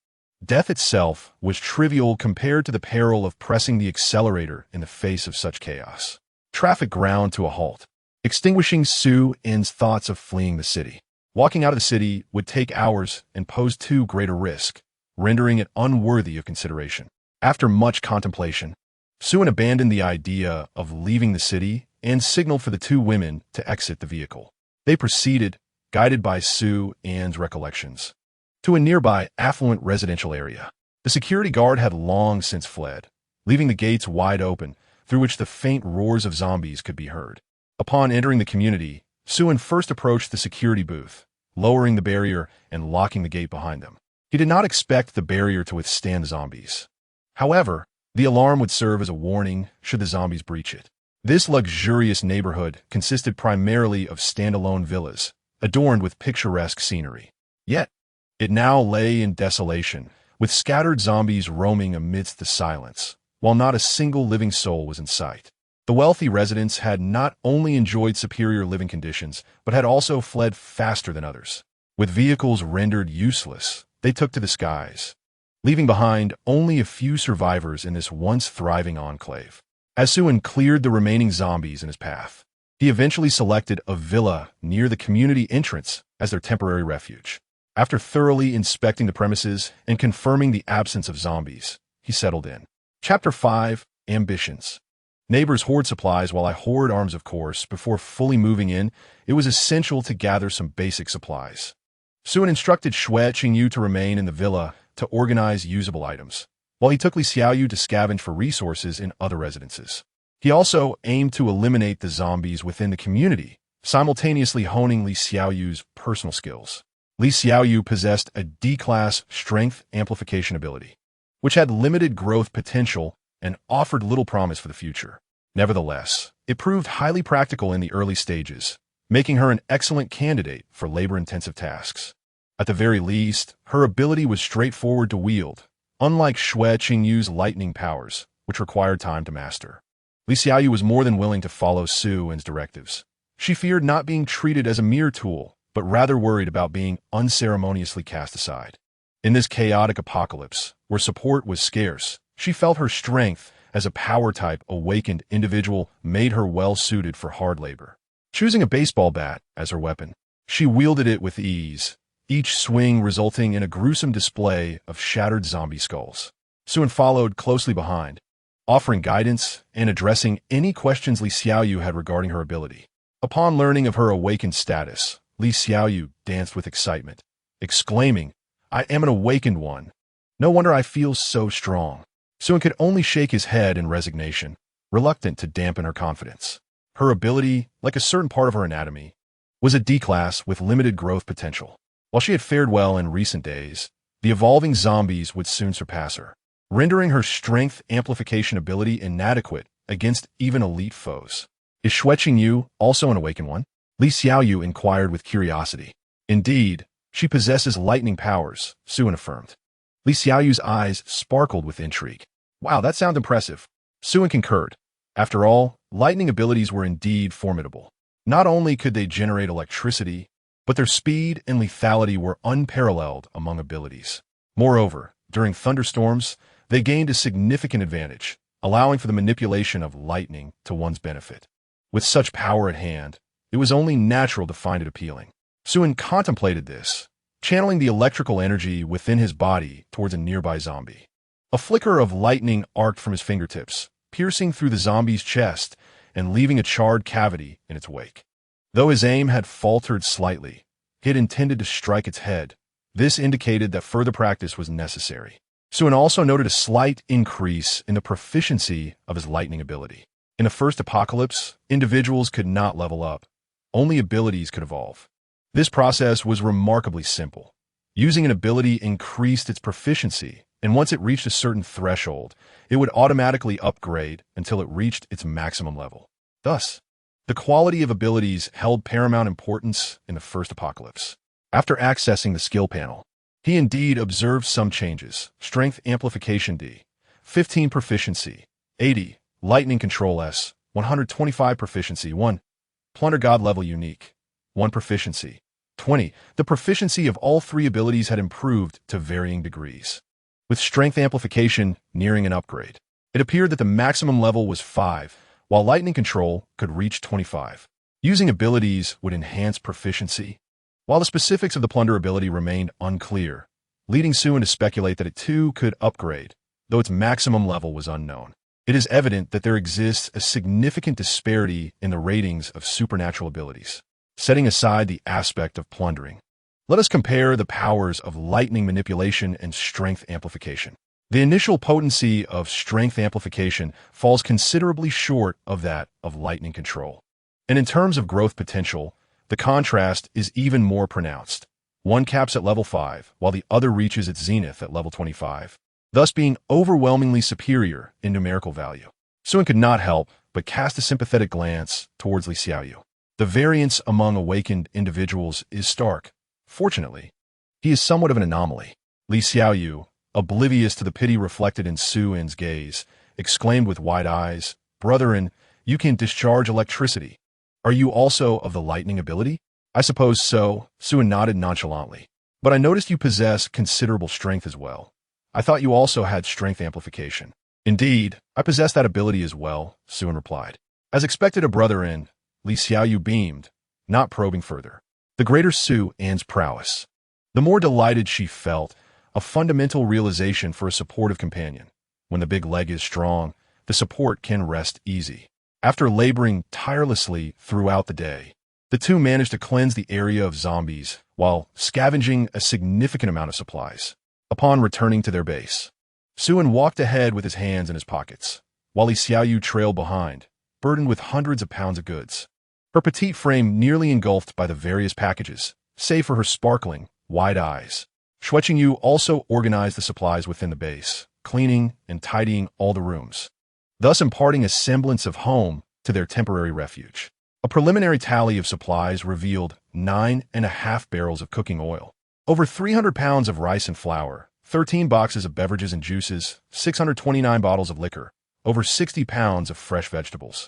Death itself was trivial compared to the peril of pressing the accelerator in the face of such chaos. Traffic ground to a halt, extinguishing Xue's thoughts of fleeing the city. Walking out of the city would take hours and pose too great a risk, rendering it unworthy of consideration. After much contemplation, Xue abandoned the idea of leaving the city and signaled for the two women to exit the vehicle. They proceeded, guided by Xue's recollections, to a nearby affluent residential area. The security guard had long since fled, leaving the gates wide open, through which the faint roars of zombies could be heard. Upon entering the community, Xue first approached the security booth, lowering the barrier and locking the gate behind them. He did not expect the barrier to withstand the zombies. However, the alarm would serve as a warning should the zombies breach it. This luxurious neighborhood consisted primarily of standalone villas, adorned with picturesque scenery. Yet, it now lay in desolation, with scattered zombies roaming amidst the silence, while not a single living soul was in sight. The wealthy residents had not only enjoyed superior living conditions, but had also fled faster than others. With vehicles rendered useless, they took to the skies, leaving behind only a few survivors in this once thriving enclave. As Xue cleared the remaining zombies in his path, he eventually selected a villa near the community entrance as their temporary refuge. After thoroughly inspecting the premises and confirming the absence of zombies, he settled in. Chapter 5, Ambitions. Neighbors hoard supplies while I hoard arms, of course. Before fully moving in, it was essential to gather some basic supplies. Xue instructed Xue Qingyu to remain in the villa to organize usable items, while he took Li Xiaoyu to scavenge for resources in other residences. He also aimed to eliminate the zombies within the community, simultaneously honing Li Xiaoyu's personal skills. Li Xiaoyu possessed a D-class strength amplification ability, which had limited growth potential and offered little promise for the future. Nevertheless, it proved highly practical in the early stages, making her an excellent candidate for labor-intensive tasks. At the very least, her ability was straightforward to wield, unlike Xue Qingyu's lightning powers, which required time to master. Li Xiaoyu was more than willing to follow Xue's directives. She feared not being treated as a mere tool, but rather worried about being unceremoniously cast aside. In this chaotic apocalypse, where support was scarce, she felt her strength as a power-type awakened individual made her well-suited for hard labor. Choosing a baseball bat as her weapon, she wielded it with ease, each swing resulting in a gruesome display of shattered zombie skulls. Xue followed closely behind, offering guidance and addressing any questions Li Xiaoyu had regarding her ability. Upon learning of her awakened status, Li Xiaoyu danced with excitement, exclaiming, "I am an awakened one. No wonder I feel so strong." Xue could only shake his head in resignation, reluctant to dampen her confidence. Her ability, like a certain part of her anatomy, was a D-class with limited growth potential. While she had fared well in recent days, the evolving zombies would soon surpass her, rendering her strength amplification ability inadequate against even elite foes. Is Xue Qingyu also an awakened one? Li Xiaoyu inquired with curiosity. Indeed, she possesses lightning powers, Suen affirmed. Li Xiaoyu's eyes sparkled with intrigue. Wow, that sounds impressive. Suen concurred. After all, lightning abilities were indeed formidable. Not only could they generate electricity, but their speed and lethality were unparalleled among abilities. Moreover, during thunderstorms, they gained a significant advantage, allowing for the manipulation of lightning to one's benefit. With such power at hand, it was only natural to find it appealing. Suen contemplated this, channeling the electrical energy within his body towards a nearby zombie. A flicker of lightning arced from his fingertips, piercing through the zombie's chest and leaving a charred cavity in its wake. Though his aim had faltered slightly, he had intended to strike its head. This indicated that further practice was necessary. Suen also noted a slight increase in the proficiency of his lightning ability. In the first apocalypse, individuals could not level up. Only abilities could evolve. This process was remarkably simple. Using an ability increased its proficiency, and once it reached a certain threshold, it would automatically upgrade until it reached its maximum level. Thus, the quality of abilities held paramount importance in the first apocalypse. After accessing the skill panel, he indeed observed some changes. Strength Amplification D, 15 Proficiency, 80, Lightning Control S, 125 Proficiency 1, Plunder God Level Unique, 1 Proficiency, 20. The proficiency of all three abilities had improved to varying degrees. With Strength Amplification nearing an upgrade, it appeared that the maximum level was 5, while Lightning Control could reach 25. Using abilities would enhance proficiency, while the specifics of the Plunder ability remained unclear, leading Suen to speculate that it too could upgrade, though its maximum level was unknown. It is evident that there exists a significant disparity in the ratings of supernatural abilities. Setting aside the aspect of plundering, let us compare the powers of lightning manipulation and strength amplification. The initial potency of strength amplification falls considerably short of that of lightning control. And in terms of growth potential, the contrast is even more pronounced. One caps at level 5, while the other reaches its zenith at level 25, thus being overwhelmingly superior in numerical value. Suen could not help but cast a sympathetic glance towards Li Xiaoyu. The variance among awakened individuals is stark. Fortunately, he is somewhat of an anomaly. Li Xiaoyu, oblivious to the pity reflected in Suen's gaze, exclaimed with wide eyes, "Brethren, you can discharge electricity. Are you also of the lightning ability?" "I suppose so," Suen nodded nonchalantly. "But I noticed you possess considerable strength as well. I thought you also had strength amplification." "Indeed, I possess that ability as well," Suen replied. As expected, a brother-in, Li Xiaoyu beamed, not probing further. The greater Suen's prowess. The more delighted she felt, a fundamental realization for a supportive companion. When the big leg is strong, the support can rest easy. After laboring tirelessly throughout the day, the two managed to cleanse the area of zombies while scavenging a significant amount of supplies. Upon returning to their base, Suen walked ahead with his hands in his pockets, while Li Xiaoyu trailed behind, burdened with hundreds of pounds of goods. Her petite frame nearly engulfed by the various packages, save for her sparkling, wide eyes. Xue Qingyu also organized the supplies within the base, cleaning and tidying all the rooms, thus imparting a semblance of home to their temporary refuge. A preliminary tally of supplies revealed 9.5 barrels of cooking oil, over 300 pounds of rice and flour, 13 boxes of beverages and juices, 629 bottles of liquor, over 60 pounds of fresh vegetables,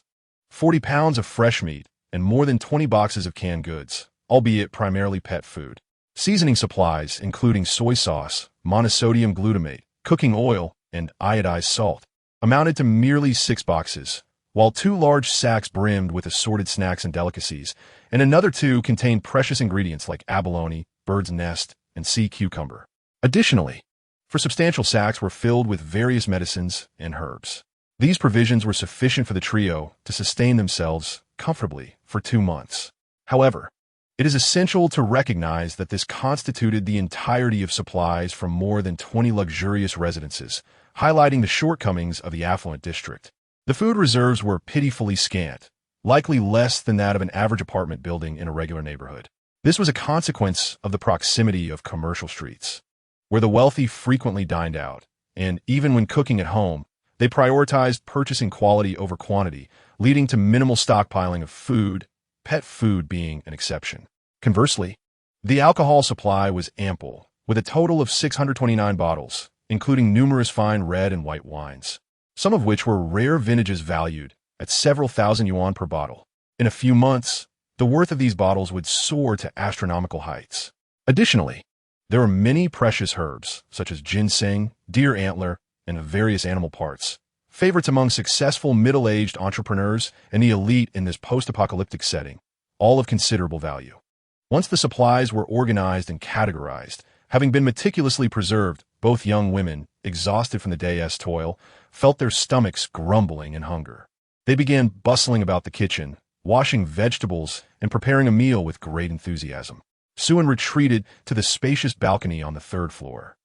40 pounds of fresh meat, and more than 20 boxes of canned goods, albeit primarily pet food. Seasoning supplies, including soy sauce, monosodium glutamate, cooking oil, and iodized salt, amounted to merely 6 boxes, while 2 large sacks brimmed with assorted snacks and delicacies, and another 2 contained precious ingredients like abalone, bird's nest, and sea cucumber. Additionally, substantial sacks were filled with various medicines and herbs. These provisions were sufficient for the trio to sustain themselves comfortably for 2 months. However, it is essential to recognize that this constituted the entirety of supplies from more than 20 luxurious residences, highlighting the shortcomings of the affluent district. The food reserves were pitifully scant, likely less than that of an average apartment building in a regular neighborhood. This was a consequence of the proximity of commercial streets, where the wealthy frequently dined out, and even when cooking at home, they prioritized purchasing quality over quantity, leading to minimal stockpiling of food pet food being an exception. Conversely, the alcohol supply was ample, with a total of 629 bottles, including numerous fine red and white wines, some of which were rare vintages valued at several thousand yuan per bottle. In a few months, the worth of these bottles would soar to astronomical heights. Additionally, there were many precious herbs, such as ginseng, deer antler, and various animal parts, favorites among successful middle-aged entrepreneurs and the elite in this post-apocalyptic setting, all of considerable value. Once the supplies were organized and categorized, having been meticulously preserved, both young women, exhausted from the day's toil, felt their stomachs grumbling in hunger. They began bustling about the kitchen, washing vegetables and preparing a meal with great enthusiasm. Xue retreated to the spacious balcony on the third floor,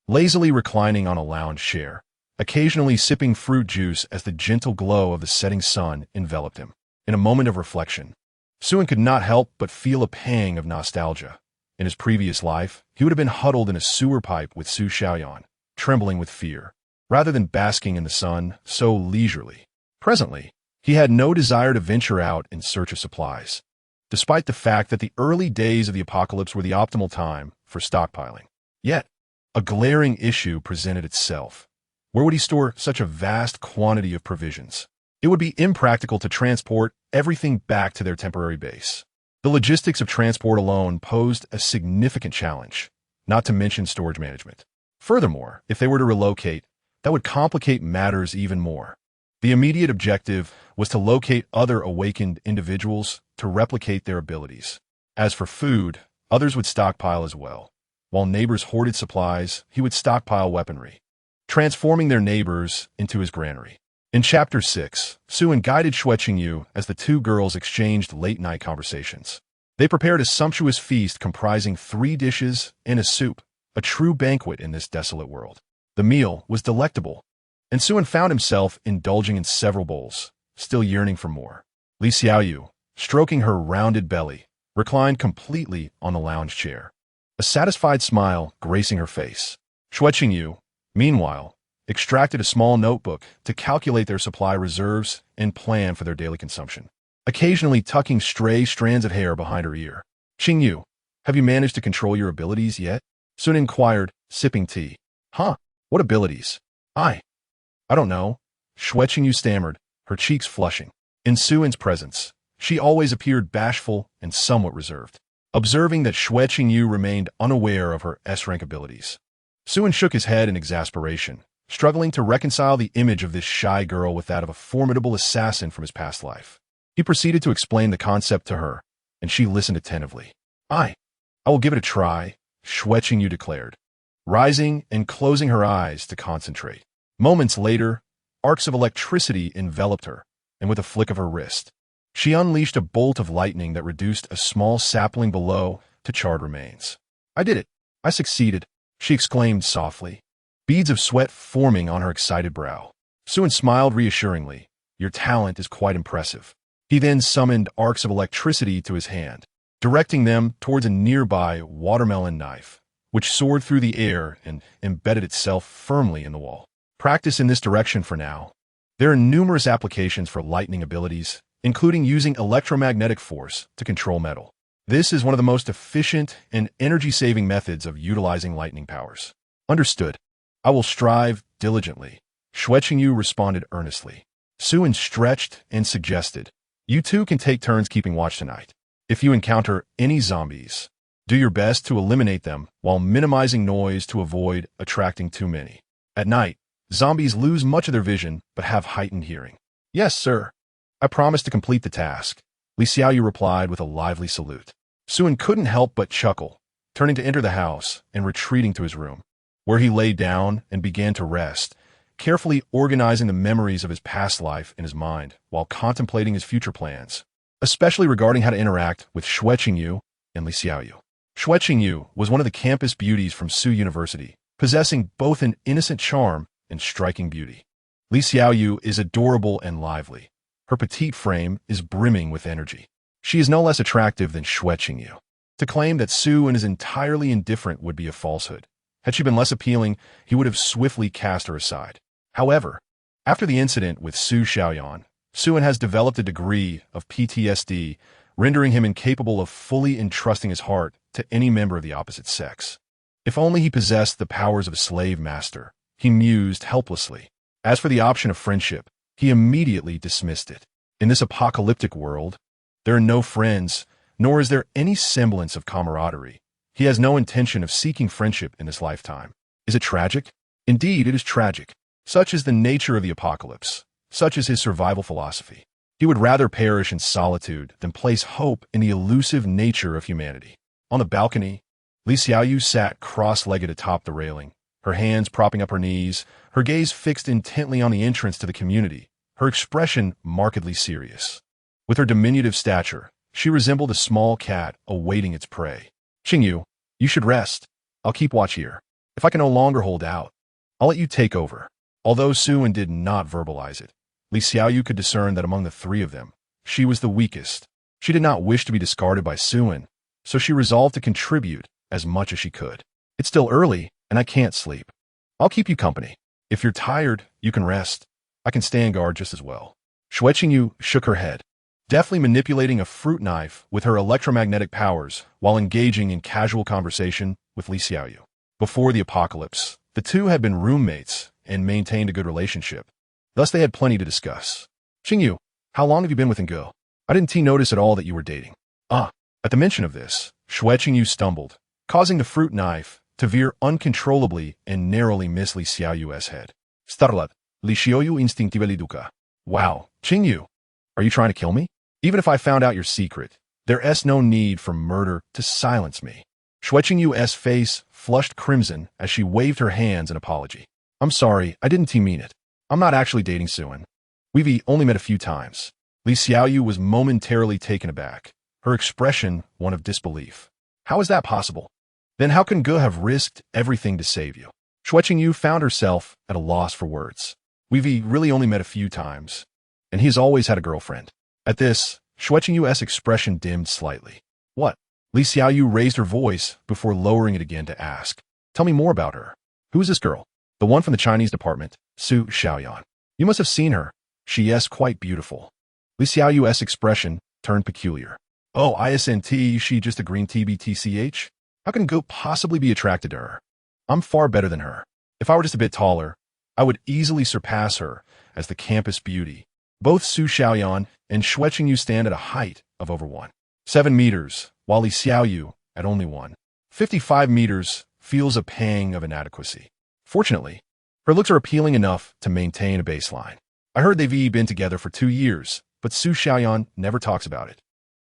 lazily reclining on a lounge chair, occasionally sipping fruit juice as the gentle glow of the setting sun enveloped him. In a moment of reflection, Xue could not help but feel a pang of nostalgia. In his previous life, he would have been huddled in a sewer pipe with Xue Xiaoyan, trembling with fear, rather than basking in the sun so leisurely. Presently, he had no desire to venture out in search of supplies, despite the fact that the early days of the apocalypse were the optimal time for stockpiling. Yet, a glaring issue presented itself. Where would he store such a vast quantity of provisions? It would be impractical to transport everything back to their temporary base. The logistics of transport alone posed a significant challenge, not to mention storage management. Furthermore, if they were to relocate, that would complicate matters even more. The immediate objective was to locate other awakened individuals to replicate their abilities. As for food, others would stockpile as well. While neighbors hoarded supplies, he would stockpile weaponry, transforming their neighbors into his granary. In Chapter 6, Xue guided Xue Qingyu as the two girls exchanged late-night conversations. They prepared a sumptuous feast comprising 3 dishes and a soup, a true banquet in this desolate world. The meal was delectable, and Xue found himself indulging in several bowls, still yearning for more. Li Xiaoyu, stroking her rounded belly, reclined completely on the lounge chair, a satisfied smile gracing her face. Xue Qingyu, meanwhile, extracted a small notebook to calculate their supply reserves and plan for their daily consumption, occasionally tucking stray strands of hair behind her ear. Qingyu, have you managed to control your abilities yet? Xue inquired, sipping tea. Huh? What abilities? I don't know. Xue Qingyu stammered, her cheeks flushing. In Xue's presence, she always appeared bashful and somewhat reserved. Observing that Xue Qingyu remained unaware of her S-rank abilities, Xue shook his head in exasperation, struggling to reconcile the image of this shy girl with that of a formidable assassin from his past life. He proceeded to explain the concept to her, and she listened attentively. I will give it a try, Xue Qingyu declared, rising and closing her eyes to concentrate. Moments later, arcs of electricity enveloped her, and with a flick of her wrist, she unleashed a bolt of lightning that reduced a small sapling below to charred remains. I did it. I succeeded, she exclaimed softly, beads of sweat forming on her excited brow. Xue smiled reassuringly. Your talent is quite impressive. He then summoned arcs of electricity to his hand, directing them towards a nearby watermelon knife, which soared through the air and embedded itself firmly in the wall. Practice in this direction for now. There are numerous applications for lightning abilities, including using electromagnetic force to control metal. This is one of the most efficient and energy-saving methods of utilizing lightning powers. Understood. I will strive diligently, Xue Qingyu responded earnestly. Xue stretched and suggested, you two can take turns keeping watch tonight. If you encounter any zombies, do your best to eliminate them while minimizing noise to avoid attracting too many. At night, zombies lose much of their vision but have heightened hearing. Yes, sir. I promise to complete the task, Li Xiaoyu replied with a lively salute. Xue couldn't help but chuckle, turning to enter the house and retreating to his room, where he lay down and began to rest, carefully organizing the memories of his past life in his mind while contemplating his future plans, especially regarding how to interact with Xue Qingyu and Li Xiaoyu. Xue Qingyu was one of the campus beauties from Tsu University, possessing both an innocent charm and striking beauty. Li Xiaoyu is adorable and lively. Her petite frame is brimming with energy. She is no less attractive than Xue Qingyu. To claim that Xue is entirely indifferent would be a falsehood. Had she been less appealing, he would have swiftly cast her aside. However, after the incident with Xue Xiaoyan, Xue has developed a degree of PTSD rendering him incapable of fully entrusting his heart to any member of the opposite sex. If only he possessed the powers of a slave master, he mused helplessly. As for the option of friendship, he immediately dismissed it. In this apocalyptic world, there are no friends, nor is there any semblance of camaraderie. He has no intention of seeking friendship in this lifetime. Is it tragic? Indeed, it is tragic. Such is the nature of the apocalypse. Such is his survival philosophy. He would rather perish in solitude than place hope in the elusive nature of humanity. On the balcony, Li Xiaoyu sat cross-legged atop the railing, her hands propping up her knees, her gaze fixed intently on the entrance to the community, her expression markedly serious. With her diminutive stature, she resembled a small cat awaiting its prey. Qingyu, you should rest. I'll keep watch here. If I can no longer hold out, I'll let you take over. Although Suan did not verbalize it, Li Xiaoyu could discern that among the three of them, she was the weakest. She did not wish to be discarded by Suan, so she resolved to contribute as much as she could. It's still early, and I can't sleep. I'll keep you company. If you're tired, you can rest. I can stand guard just as well. Xue Qingyu shook her head, deftly manipulating a fruit knife with her electromagnetic powers while engaging in casual conversation with Li Xiaoyu. Before the apocalypse, the two had been roommates and maintained a good relationship. Thus they had plenty to discuss. Qingyu, how long have you been with Ngo? I didn't notice at all that you were dating. At the mention of this, Xue Qingyu stumbled, causing the fruit knife to veer uncontrollably and narrowly miss Li Xiaoyu's head. Starlat, Li Xiaoyu instinctively duka. Wow, Qingyu, are you trying to kill me? Even if I found out your secret, there's no need for murder to silence me. Xue Qingyu's face flushed crimson as she waved her hands in apology. I'm sorry, I didn't mean it. I'm not actually dating Suan. We've only met a few times. Li Xiaoyu was momentarily taken aback, her expression one of disbelief. How is that possible? Then how can Ge have risked everything to save you? Xue Qingyu found herself at a loss for words. We've really only met a few times, and he's always had a girlfriend. At this, Xue Qingyu's expression dimmed slightly. What? Li Xiaoyu raised her voice before lowering it again to ask. Tell me more about her. Who is this girl? The one from the Chinese department, Su Xiaoyan. You must have seen her. She is quite beautiful. Li Xiaoyu's expression turned peculiar. Oh, isn't she just a green TBTCH? How can Ge possibly be attracted to her? I'm far better than her. If I were just a bit taller, I would easily surpass her as the campus beauty. Both Su Xiaoyan and Xue Qingyu stand at a height of over 1.7 meters, while Li Xiaoyu, at only 1.55 meters, feels a pang of inadequacy. Fortunately, her looks are appealing enough to maintain a baseline. I heard they've been together for 2 years, but Su Xiaoyan never talks about it.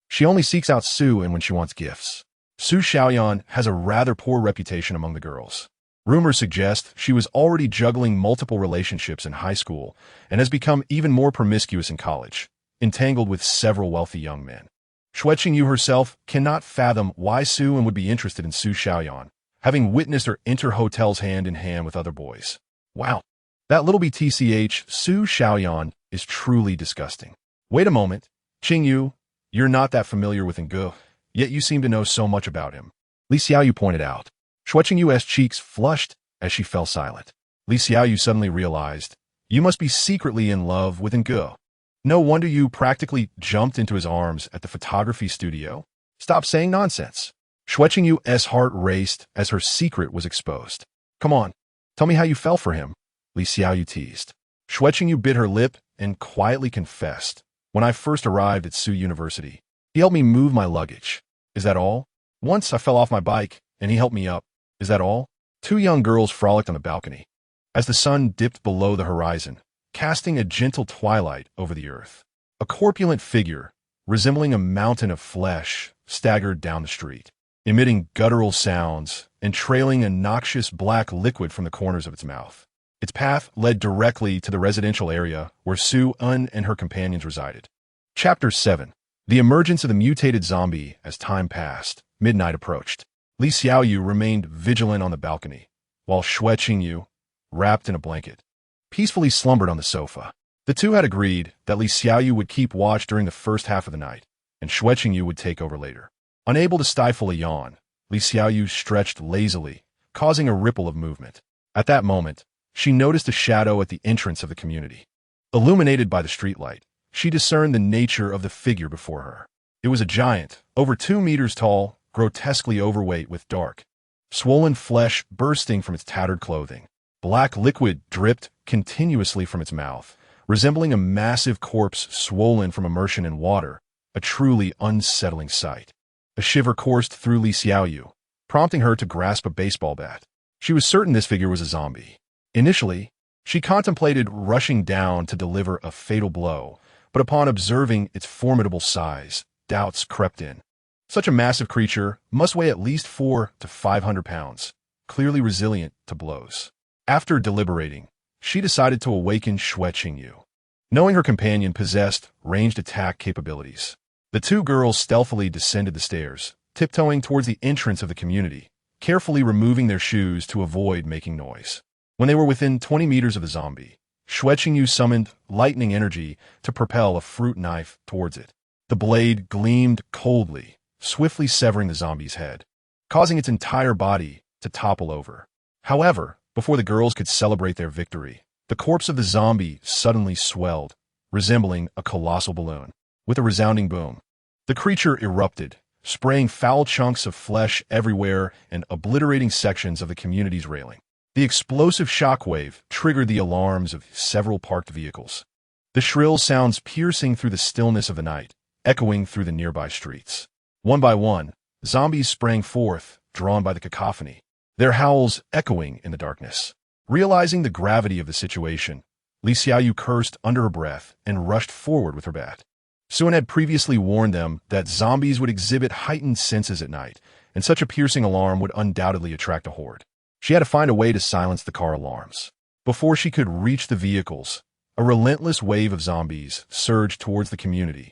She only seeks out Su when she wants gifts. Su Xiaoyan has a rather poor reputation among the girls. Rumors suggest she was already juggling multiple relationships in high school and has become even more promiscuous in college, entangled with several wealthy young men. Xue Qingyu herself cannot fathom why Suan would be interested in Su Xiaoyan, having witnessed her enter hotels hand in hand with other boys. Wow, that little BTCH Su Xiaoyan is truly disgusting. Wait a moment, Qingyu, you're not that familiar with Ngo, yet you seem to know so much about him. Li Xiaoyu pointed out. Xue Qingyu's cheeks flushed as she fell silent. Li Xiaoyu suddenly realized, you must be secretly in love with Ngo. No wonder you practically jumped into his arms at the photography studio. Stop saying nonsense. Xue Qingyu's heart raced as her secret was exposed. Come on, tell me how you fell for him, Li Xiaoyu teased. Xue Qingyu bit her lip and quietly confessed. When I first arrived at Su University, he helped me move my luggage. Is that all? Once I fell off my bike, and he helped me up. Is that all? 2 young girls frolicked on the balcony, as the sun dipped below the horizon, casting a gentle twilight over the earth. A corpulent figure, resembling a mountain of flesh, staggered down the street, emitting guttural sounds and trailing a noxious black liquid from the corners of its mouth. Its path led directly to the residential area where Su-un and her companions resided. Chapter 7. The emergence of the mutated zombie as time passed. Midnight approached. Li Xiaoyu remained vigilant on the balcony, while Xue Qingyu, wrapped in a blanket, peacefully slumbered on the sofa. The two had agreed that Li Xiaoyu would keep watch during the first half of the night, and Xue Qingyu would take over later. Unable to stifle a yawn, Li Xiaoyu stretched lazily, causing a ripple of movement. At that moment, she noticed a shadow at the entrance of the community. Illuminated by the streetlight, she discerned the nature of the figure before her. It was a giant, over 2 meters tall, grotesquely overweight with dark, swollen flesh bursting from its tattered clothing. Black liquid dripped continuously from its mouth, resembling a massive corpse swollen from immersion in water, a truly unsettling sight. A shiver coursed through Li Xiaoyu, prompting her to grasp a baseball bat. She was certain this figure was a zombie. Initially, she contemplated rushing down to deliver a fatal blow, but upon observing its formidable size, doubts crept in. Such a massive creature must weigh at least 400 to 500 pounds, clearly resilient to blows. After deliberating, she decided to awaken Xue Qingyu, knowing her companion possessed ranged attack capabilities. The two girls stealthily descended the stairs, tiptoeing towards the entrance of the community, carefully removing their shoes to avoid making noise. When they were within 20 meters of the zombie, Xue Qingyu summoned lightning energy to propel a fruit knife towards it. The blade gleamed coldly, swiftly severing the zombie's head, causing its entire body to topple over. However, before the girls could celebrate their victory, the corpse of the zombie suddenly swelled, resembling a colossal balloon. With a resounding boom, the creature erupted, spraying foul chunks of flesh everywhere and obliterating sections of the community's railing. The explosive shockwave triggered the alarms of several parked vehicles, the shrill sounds piercing through the stillness of the night, echoing through the nearby streets. One by one, zombies sprang forth, drawn by the cacophony, their howls echoing in the darkness. Realizing the gravity of the situation, Li Xiaoyu cursed under her breath and rushed forward with her bat. Xue had previously warned them that zombies would exhibit heightened senses at night, and such a piercing alarm would undoubtedly attract a horde. She had to find a way to silence the car alarms. Before she could reach the vehicles, a relentless wave of zombies surged towards the community,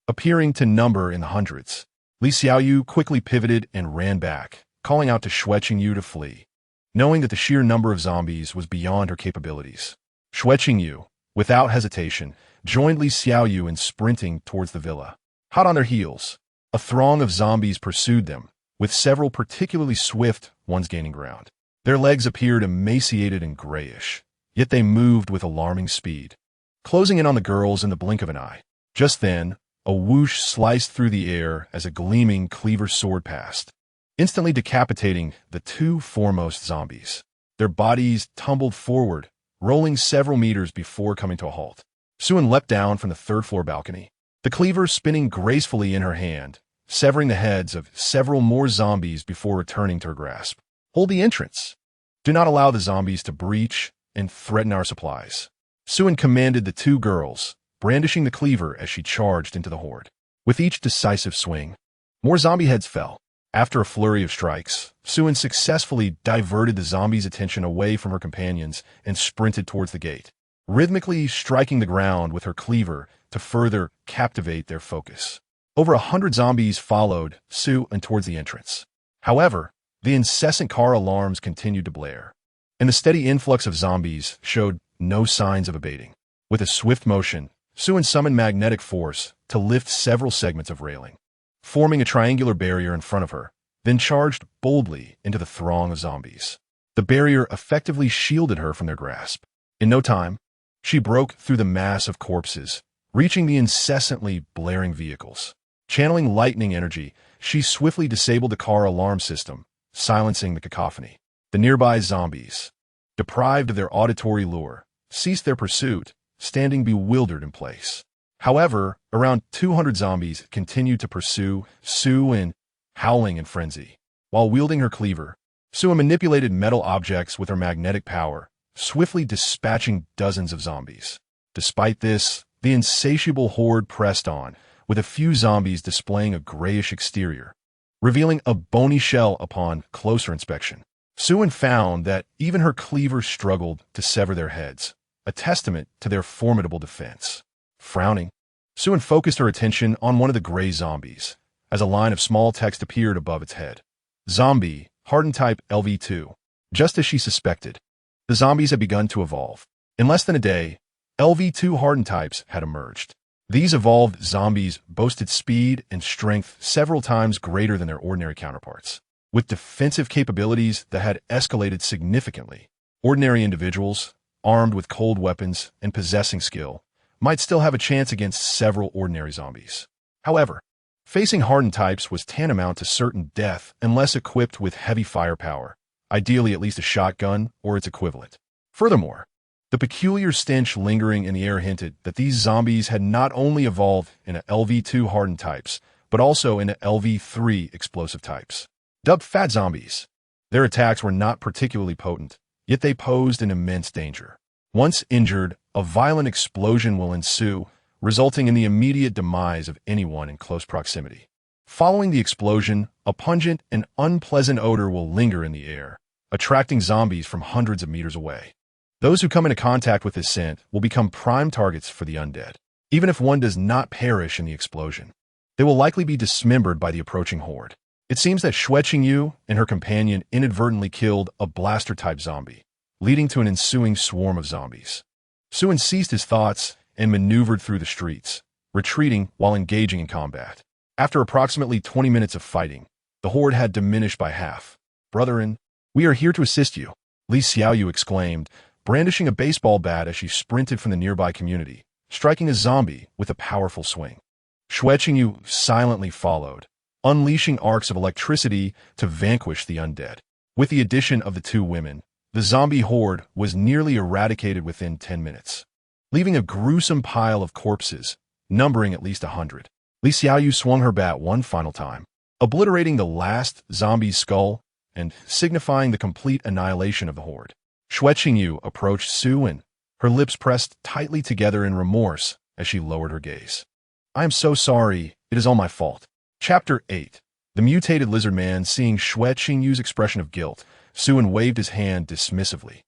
appearing to number in the hundreds. Li Xiaoyu quickly pivoted and ran back, calling out to Xue Qingyu to flee, knowing that the sheer number of zombies was beyond her capabilities. Xue Qingyu, without hesitation, joined Li Xiaoyu in sprinting towards the villa. Hot on their heels, a throng of zombies pursued them, with several particularly swift ones gaining ground. Their legs appeared emaciated and grayish, yet they moved with alarming speed, closing in on the girls in the blink of an eye. Just then, a whoosh sliced through the air as a gleaming cleaver sword passed, instantly decapitating the two foremost zombies. Their bodies tumbled forward, rolling several meters before coming to a halt. Xue leapt down from the third-floor balcony, the cleaver spinning gracefully in her hand, severing the heads of several more zombies before returning to her grasp. Hold the entrance. Do not allow the zombies to breach and threaten our supplies. Xue commanded the two girls, brandishing the cleaver as she charged into the horde. With each decisive swing, more zombie heads fell. After a flurry of strikes, Xue successfully diverted the zombies' attention away from her companions and sprinted towards the gate, rhythmically striking the ground with her cleaver to further captivate their focus. Over 100 zombies followed Xue and towards the entrance. However, the incessant car alarms continued to blare, and the steady influx of zombies showed no signs of abating. With a swift motion, Xue summoned magnetic force to lift several segments of railing, forming a triangular barrier in front of her, then charged boldly into the throng of zombies. The barrier effectively shielded her from their grasp. In no time, she broke through the mass of corpses, reaching the incessantly blaring vehicles. Channeling lightning energy, she swiftly disabled the car alarm system, silencing the cacophony. The nearby zombies, deprived of their auditory lure, ceased their pursuit, standing bewildered in place. However, around 200 zombies continued to pursue Xue, howling in frenzy. While wielding her cleaver, Xue manipulated metal objects with her magnetic power, swiftly dispatching dozens of zombies. Despite this, the insatiable horde pressed on, with a few zombies displaying a grayish exterior, revealing a bony shell upon closer inspection. Xue found that even her cleaver struggled to sever their heads, a testament to their formidable defense. Frowning, Xue focused her attention on one of the gray zombies, as a line of small text appeared above its head. Zombie, hardened type LV2. Just as she suspected, the zombies had begun to evolve. In less than a day, LV2 hardened types had emerged. These evolved zombies boasted speed and strength several times greater than their ordinary counterparts, with defensive capabilities that had escalated significantly. Ordinary individuals, armed with cold weapons and possessing skill, might still have a chance against several ordinary zombies. However, Facing hardened types was tantamount to certain death unless equipped with heavy firepower, ideally at least a shotgun or its equivalent. Furthermore, the peculiar stench lingering in the air hinted that these zombies had not only evolved into LV2 hardened types, but also into LV3 explosive types. Dubbed fat zombies, their attacks were not particularly potent, yet they posed an immense danger. Once injured, a violent explosion will ensue, resulting in the immediate demise of anyone in close proximity. Following the explosion, a pungent and unpleasant odor will linger in the air, attracting zombies from hundreds of meters away. Those who come into contact with this scent will become prime targets for the undead. Even if one does not perish in the explosion, they will likely be dismembered by the approaching horde. It seems that Xue Qingyu and her companion inadvertently killed a blaster-type zombie, leading to an ensuing swarm of zombies. Xue ceased his thoughts and maneuvered through the streets, retreating while engaging in combat. After approximately 20 minutes of fighting, the horde had diminished by half. "Brethren, we are here to assist you," Li Xiaoyu exclaimed, brandishing a baseball bat as she sprinted from the nearby community, striking a zombie with a powerful swing. Xue Qingyu silently followed, unleashing arcs of electricity to vanquish the undead. With the addition of the two women, the zombie horde was nearly eradicated within 10 minutes. Leaving a gruesome pile of corpses, numbering at least 100. Li Xiaoyu swung her bat one final time, obliterating the last zombie's skull and signifying the complete annihilation of the horde. Xue Qingyu approached Xue and, her lips pressed tightly together in remorse as she lowered her gaze. "I am so sorry. It is all my fault." Chapter 8. The mutated lizard man, seeing Xue Qingyu's expression of guilt, Xue waved his hand dismissively.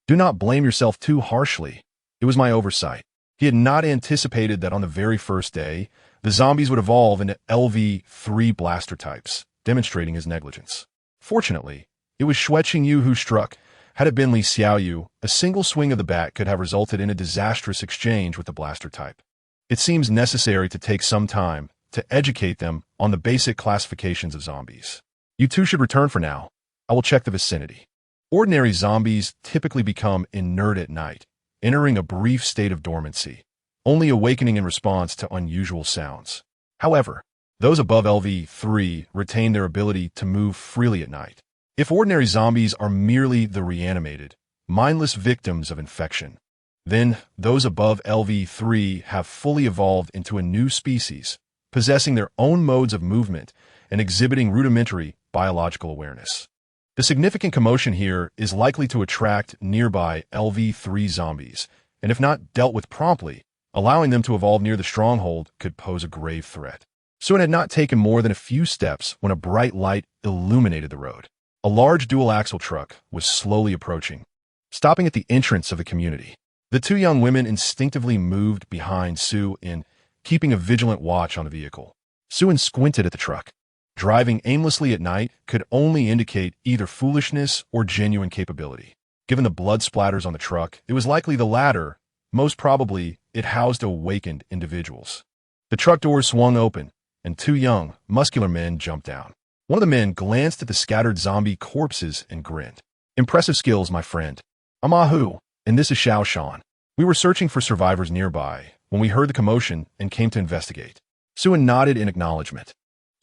"Do not blame yourself too harshly. It was my oversight." He had not anticipated that on the very first day, the zombies would evolve into LV3 blaster types, demonstrating his negligence. Fortunately, it was Xue Qingyu who struck. Had it been Li Xiaoyu, a single swing of the bat could have resulted in a disastrous exchange with the blaster type. It seems necessary to take some time to educate them on the basic classifications of zombies. "You two should return for now. I will check the vicinity." Ordinary zombies typically become inert at night, entering a brief state of dormancy, only awakening in response to unusual sounds. However, those above LV3 retain their ability to move freely at night. If ordinary zombies are merely the reanimated, mindless victims of infection, then those above LV3 have fully evolved into a new species, possessing their own modes of movement and exhibiting rudimentary biological awareness. The significant commotion here is likely to attract nearby LV3 zombies, and if not dealt with promptly, allowing them to evolve near the stronghold could pose a grave threat. Xue had not taken more than a few steps when a bright light illuminated the road. A large dual-axle truck was slowly approaching, stopping at the entrance of the community. The two young women instinctively moved behind Xue in, keeping a vigilant watch on the vehicle. Xue squinted at the truck. Driving aimlessly at night could only indicate either foolishness or genuine capability. Given the blood splatters on the truck, it was likely the latter. Most probably, it housed awakened individuals. The truck doors swung open, and two young, muscular men jumped down. One of the men glanced at the scattered zombie corpses and grinned. "Impressive skills, my friend. I'm Ahu, and this is Xiao Shan. We were searching for survivors nearby when we heard the commotion and came to investigate." Xue nodded in acknowledgement.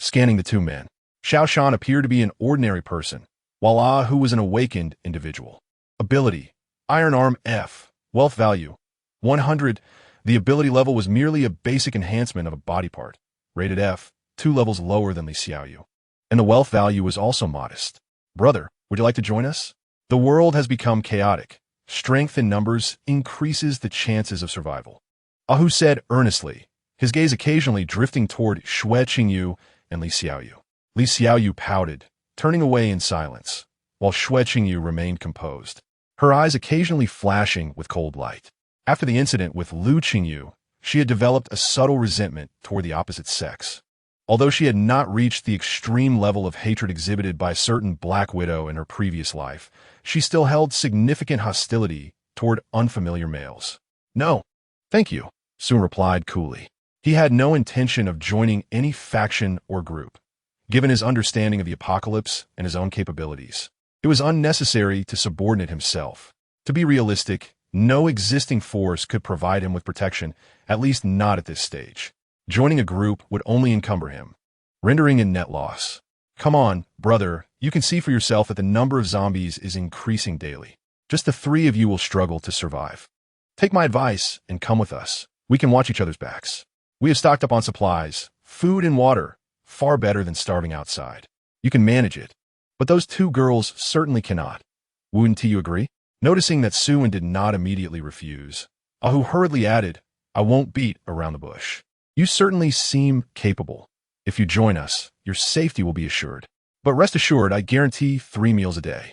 Scanning the two men, Xiao Shan appeared to be an ordinary person, while Ahu was an awakened individual. Ability: Iron Arm F. Wealth value: 100. The ability level was merely a basic enhancement of a body part. Rated F, 2 levels lower than Li Xiaoyu. And the wealth value was also modest. "Brother, would you like to join us? The world has become chaotic. Strength in numbers increases the chances of survival," Ahu said earnestly, his gaze occasionally drifting toward Xue Qingyu and Li Xiaoyu. Li Xiaoyu pouted, turning away in silence, while Xue Qingyu remained composed, her eyes occasionally flashing with cold light. After the incident with Lu Qingyu, she had developed a subtle resentment toward the opposite sex. Although she had not reached the extreme level of hatred exhibited by a certain Black Widow in her previous life, she still held significant hostility toward unfamiliar males. "No, thank you," Xue replied coolly. He had no intention of joining any faction or group, given his understanding of the apocalypse and his own capabilities. It was unnecessary to subordinate himself. To be realistic, no existing force could provide him with protection, at least not at this stage. Joining a group would only encumber him. rendering in net loss. Come on, brother, you can see for yourself that the number of zombies is increasing daily. Just the three of you will struggle to survive. Take my advice and come with us. We can watch each other's backs. We have stocked up on supplies, food and water, far better than starving outside. You can manage it. But those two girls certainly cannot. Wouldn't you agree? Noticing that Xue did not immediately refuse, Ahu hurriedly added, I won't beat around the bush. You certainly seem capable. If you join us, your safety will be assured. But rest assured, I guarantee 3 meals a day.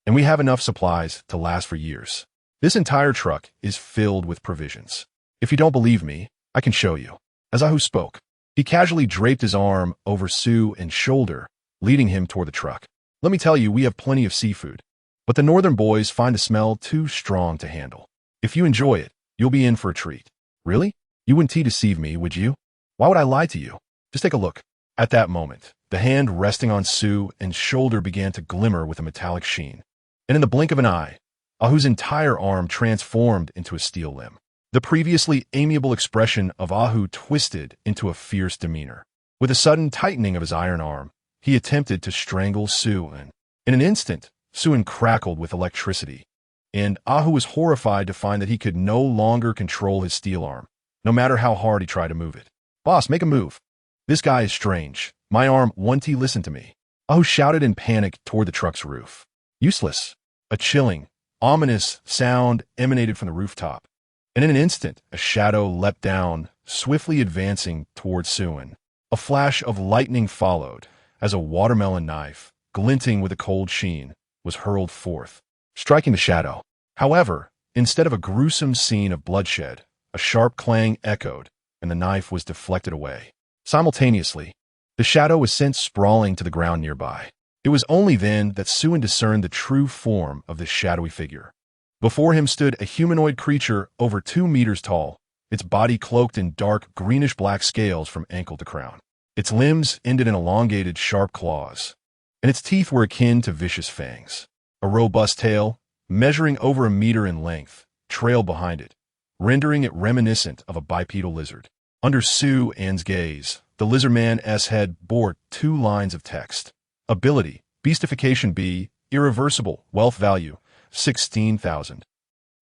And we have enough supplies to last for years. This entire truck is filled with provisions. If you don't believe me, I can show you. As Ahu spoke, he casually draped his arm over Xue's shoulder, leading him toward the truck. Let me tell you, we have plenty of seafood. But the northern boys find the smell too strong to handle. If you enjoy it, you'll be in for a treat. Really? You wouldn't deceive me, would you? Why would I lie to you? Just take a look. At that moment, the hand resting on Xue's shoulder began to glimmer with a metallic sheen. And in the blink of an eye, Ahu's entire arm transformed into a steel limb. The previously amiable expression of Ahu twisted into a fierce demeanor. With a sudden tightening of his iron arm, he attempted to strangle Xue. In an instant, Xue crackled with electricity, and Ahu was horrified to find that he could no longer control his steel arm, no matter how hard he tried to move it. Boss, make a move. This guy is strange. My arm won't listen to me. Ahu shouted in panic toward the truck's roof. Useless. A chilling, ominous sound emanated from the rooftop, and in an instant, a shadow leapt down, swiftly advancing toward Xue. A flash of lightning followed, as a watermelon knife, glinting with a cold sheen, was hurled forth, striking the shadow. However, instead of a gruesome scene of bloodshed, a sharp clang echoed, and the knife was deflected away. Simultaneously, the shadow was sent sprawling to the ground nearby. It was only then that Xue discerned the true form of this shadowy figure. Before him stood a humanoid creature over 2 meters tall, its body cloaked in dark greenish-black scales from ankle to crown. Its limbs ended in elongated, sharp claws, and its teeth were akin to vicious fangs. A robust tail, measuring over 1 meter in length, trailed behind it, rendering it reminiscent of a bipedal lizard. Under Xue's gaze, the lizardman's head bore 2 lines of text. Ability, Beastification B, Irreversible, Wealth Value, 16,000.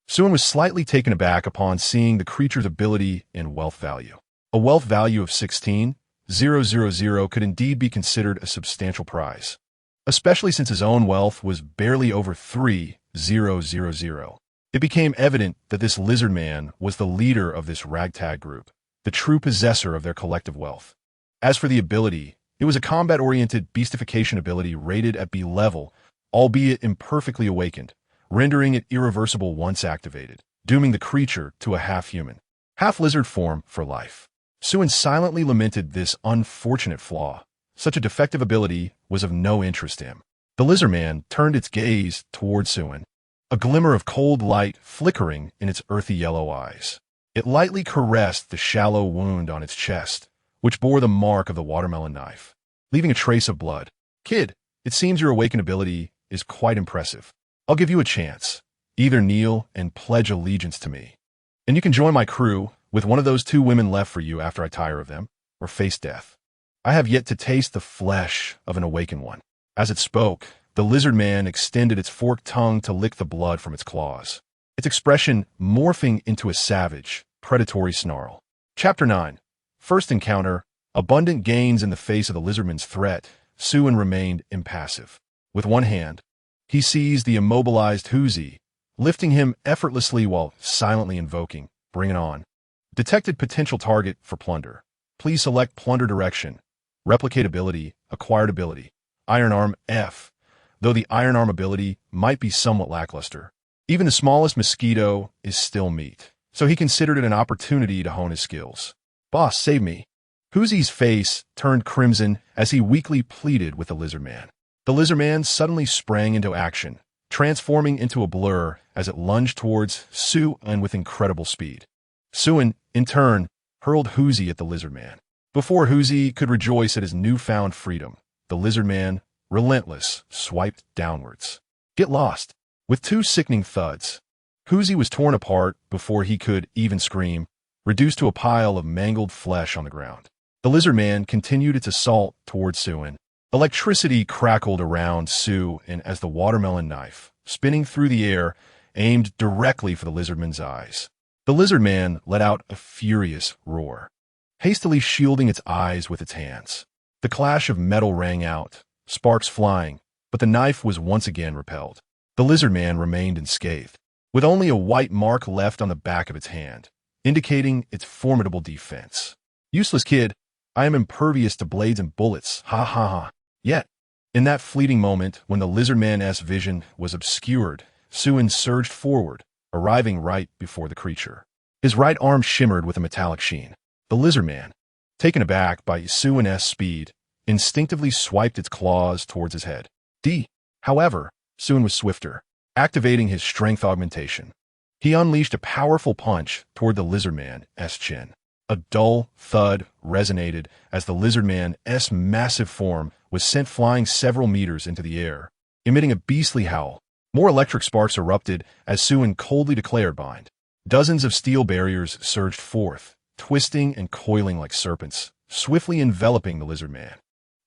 Xue was slightly taken aback upon seeing the creature's ability and wealth value. A wealth value of 16,000 could indeed be considered a substantial prize, especially since his own wealth was barely over 3,000. It became evident that this lizard man was the leader of this ragtag group, the true possessor of their collective wealth. As for the ability, it was a combat-oriented beastification ability rated at B level, albeit imperfectly awakened, rendering it irreversible once activated, dooming the creature to a half-human, half-lizard form for life. Xue silently lamented this unfortunate flaw. Such a defective ability was of no interest to him. The lizard man turned its gaze toward Xue, a glimmer of cold light flickering in its earthy yellow eyes. It lightly caressed the shallow wound on its chest, which bore the mark of the watermelon knife, leaving a trace of blood. Kid, it seems your awakened ability is quite impressive. I'll give you a chance. Either kneel and pledge allegiance to me, and you can join my crew with one of those 2 women left for you after I tire of them, or face death. I have yet to taste the flesh of an awakened one. As it spoke, the lizard man extended its forked tongue to lick the blood from its claws, its expression morphing into a savage, predatory snarl. Chapter 9. First encounter. Abundant gains in the face of the lizardman's threat, Xue remained impassive. With one hand, he seized the immobilized Xue, lifting him effortlessly while silently invoking, "Bring it on." Detected potential target for Plunder. Please select Plunder direction. Replicate ability, acquired ability, Iron Arm F. Though the Iron Arm ability might be somewhat lackluster, even the smallest mosquito is still meat, so he considered it an opportunity to hone his skills. Boss, save me. Xue's face turned crimson as he weakly pleaded with the lizard man. The lizard man suddenly sprang into action, transforming into a blur as it lunged towards Xue with incredible speed. Xue, in turn, hurled Xue at the lizard man. Before Xue could rejoice at his newfound freedom, the lizard man, relentless, swiped downwards. Get lost. With 2 sickening thuds, Xue was torn apart before he could even scream, reduced to a pile of mangled flesh on the ground. The lizard man continued its assault towards Xue. Electricity crackled around Xue, and as the watermelon knife, spinning through the air, aimed directly for the lizardman's eyes. The lizard man let out a furious roar, hastily shielding its eyes with its hands. The clash of metal rang out, sparks flying, but the knife was once again repelled. The lizard man remained unscathed, with only a white mark left on the back of its hand, indicating its formidable defense. Useless kid, I am impervious to blades and bullets, ha ha ha. Yet, in that fleeting moment when the lizard man's vision was obscured, Xue surged forward, arriving right before the creature. His right arm shimmered with a metallic sheen. The lizard man, taken aback by Xue's speed, instinctively swiped its claws towards his head. However, Xue was swifter, activating his strength augmentation. He unleashed a powerful punch toward the lizard man's chin. A dull thud resonated as the lizard man's massive form was sent flying several meters into the air, emitting a beastly howl. More electric sparks erupted as Xue coldly declared bind. Dozens of steel barriers surged forth, twisting and coiling like serpents, swiftly enveloping the lizard man.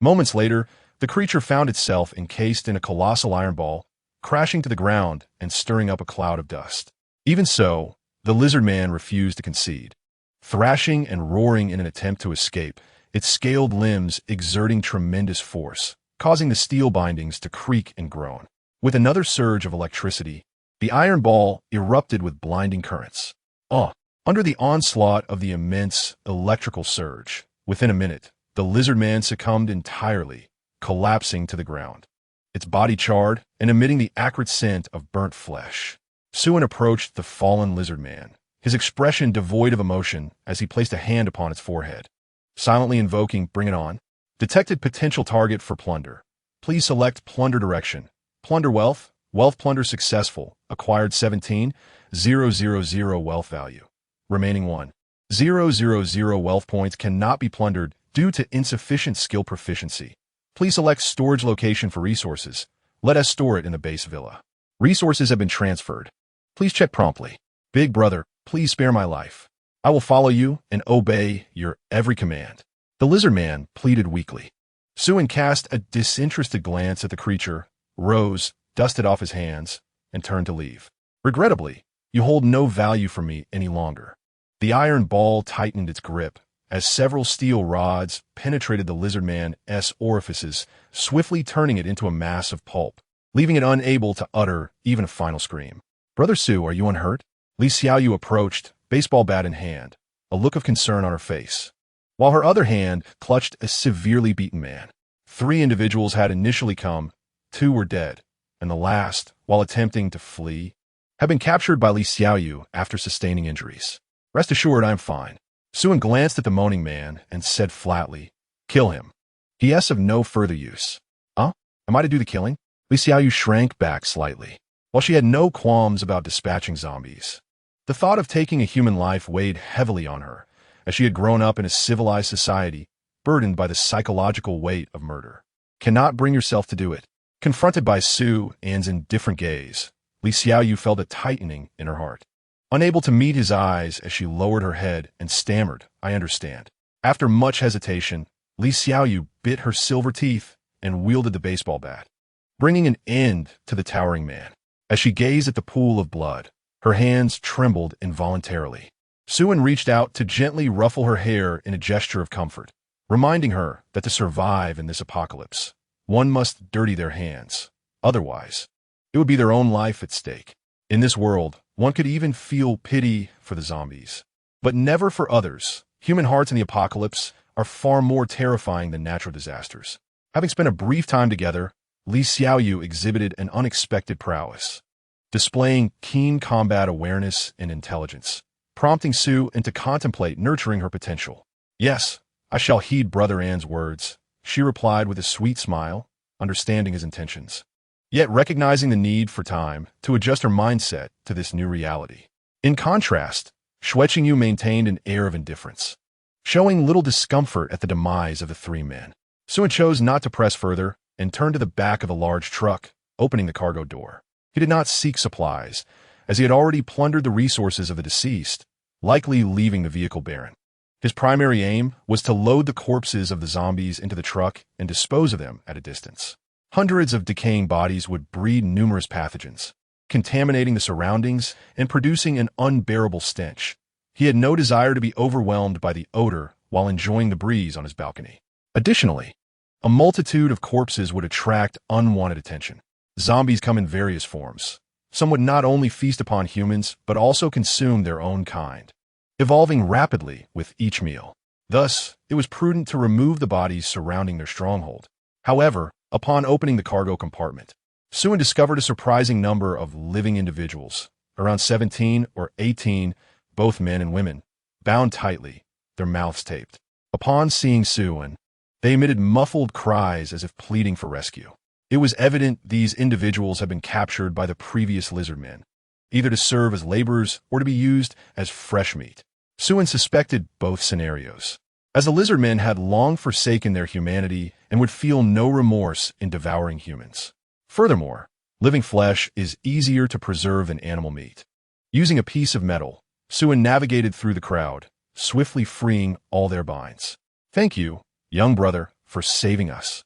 Moments later, the creature found itself encased in a colossal iron ball, crashing to the ground and stirring up a cloud of dust. Even so, the lizard man refused to concede. Thrashing and roaring in an attempt to escape, its scaled limbs exerting tremendous force, causing the steel bindings to creak and groan. With another surge of electricity, the iron ball erupted with blinding currents. Under the onslaught of the immense electrical surge, within a minute, the lizard man succumbed entirely, collapsing to the ground, its body charred and emitting the acrid scent of burnt flesh. Xue approached the fallen lizard man, his expression devoid of emotion as he placed a hand upon its forehead. Silently invoking Bring It On, detected potential target for plunder. Please select plunder direction. Plunder wealth. Wealth plunder successful. Acquired 17,000 wealth value. Remaining 1,000 wealth points cannot be plundered due to insufficient skill proficiency. Please select storage location for resources. Let us store it in the base villa. Resources have been transferred. Please check promptly. Big brother, please spare my life. I will follow you and obey your every command. The lizard man pleaded weakly. Xue cast a disinterested glance at the creature, rose, dusted off his hands, and turned to leave. Regrettably, you hold no value for me any longer. The iron ball tightened its grip as several steel rods penetrated the lizard man's orifices, swiftly turning it into a mass of pulp, leaving it unable to utter even a final scream. Brother Xue, are you unhurt? Li Xiaoyu approached, baseball bat in hand, a look of concern on her face, while her other hand clutched a severely beaten man. 3 individuals had initially come, 2 were dead, and the last, while attempting to flee, had been captured by Li Xiaoyu after sustaining injuries. Rest assured, I am fine. Xue glanced at the moaning man and said flatly, Kill him. He is of no further use. Am I to do the killing? Li Xiaoyu shrank back slightly, while she had no qualms about dispatching zombies. The thought of taking a human life weighed heavily on her, as she had grown up in a civilized society, burdened by the psychological weight of murder. Cannot bring yourself to do it. Confronted by Xue's indifferent gaze, Li Xiaoyu felt a tightening in her heart. Unable to meet his eyes as she lowered her head and stammered, I understand. After much hesitation, Li Xiaoyu bit her silver teeth and wielded the baseball bat, bringing an end to the towering man. As she gazed at the pool of blood, her hands trembled involuntarily. Xue reached out to gently ruffle her hair in a gesture of comfort, reminding her that to survive in this apocalypse, one must dirty their hands. Otherwise, it would be their own life at stake. In this world, one could even feel pity for the zombies, but never for others. Human hearts in the apocalypse are far more terrifying than natural disasters. Having spent a brief time together, Li Xiaoyu exhibited an unexpected prowess, displaying keen combat awareness and intelligence, prompting Xue to contemplate nurturing her potential. Yes, I shall heed Brother An's words, she replied with a sweet smile, understanding his intentions, yet recognizing the need for time to adjust her mindset to this new reality. In contrast, Xue Qingyu maintained an air of indifference, showing little discomfort at the demise of the 3 men. Xue chose not to press further and turned to the back of a large truck, opening the cargo door. He did not seek supplies, as he had already plundered the resources of the deceased, likely leaving the vehicle barren. His primary aim was to load the corpses of the zombies into the truck and dispose of them at a distance. Hundreds of decaying bodies would breed numerous pathogens, contaminating the surroundings and producing an unbearable stench. He had no desire to be overwhelmed by the odor while enjoying the breeze on his balcony. Additionally, a multitude of corpses would attract unwanted attention. Zombies come in various forms. Some would not only feast upon humans, but also consume their own kind, evolving rapidly with each meal. Thus, it was prudent to remove the bodies surrounding their stronghold. However, upon opening the cargo compartment, Xue discovered a surprising number of living individuals, around 17 or 18, both men and women, bound tightly, their mouths taped. Upon seeing Xue, they emitted muffled cries as if pleading for rescue. It was evident these individuals had been captured by the previous lizard men, either to serve as laborers or to be used as fresh meat. Xue suspected both scenarios, as the lizard men had long forsaken their humanity and would feel no remorse in devouring humans. Furthermore, living flesh is easier to preserve than animal meat. Using a piece of metal, Xue navigated through the crowd, swiftly freeing all their binds. "Thank you, young brother, for saving us.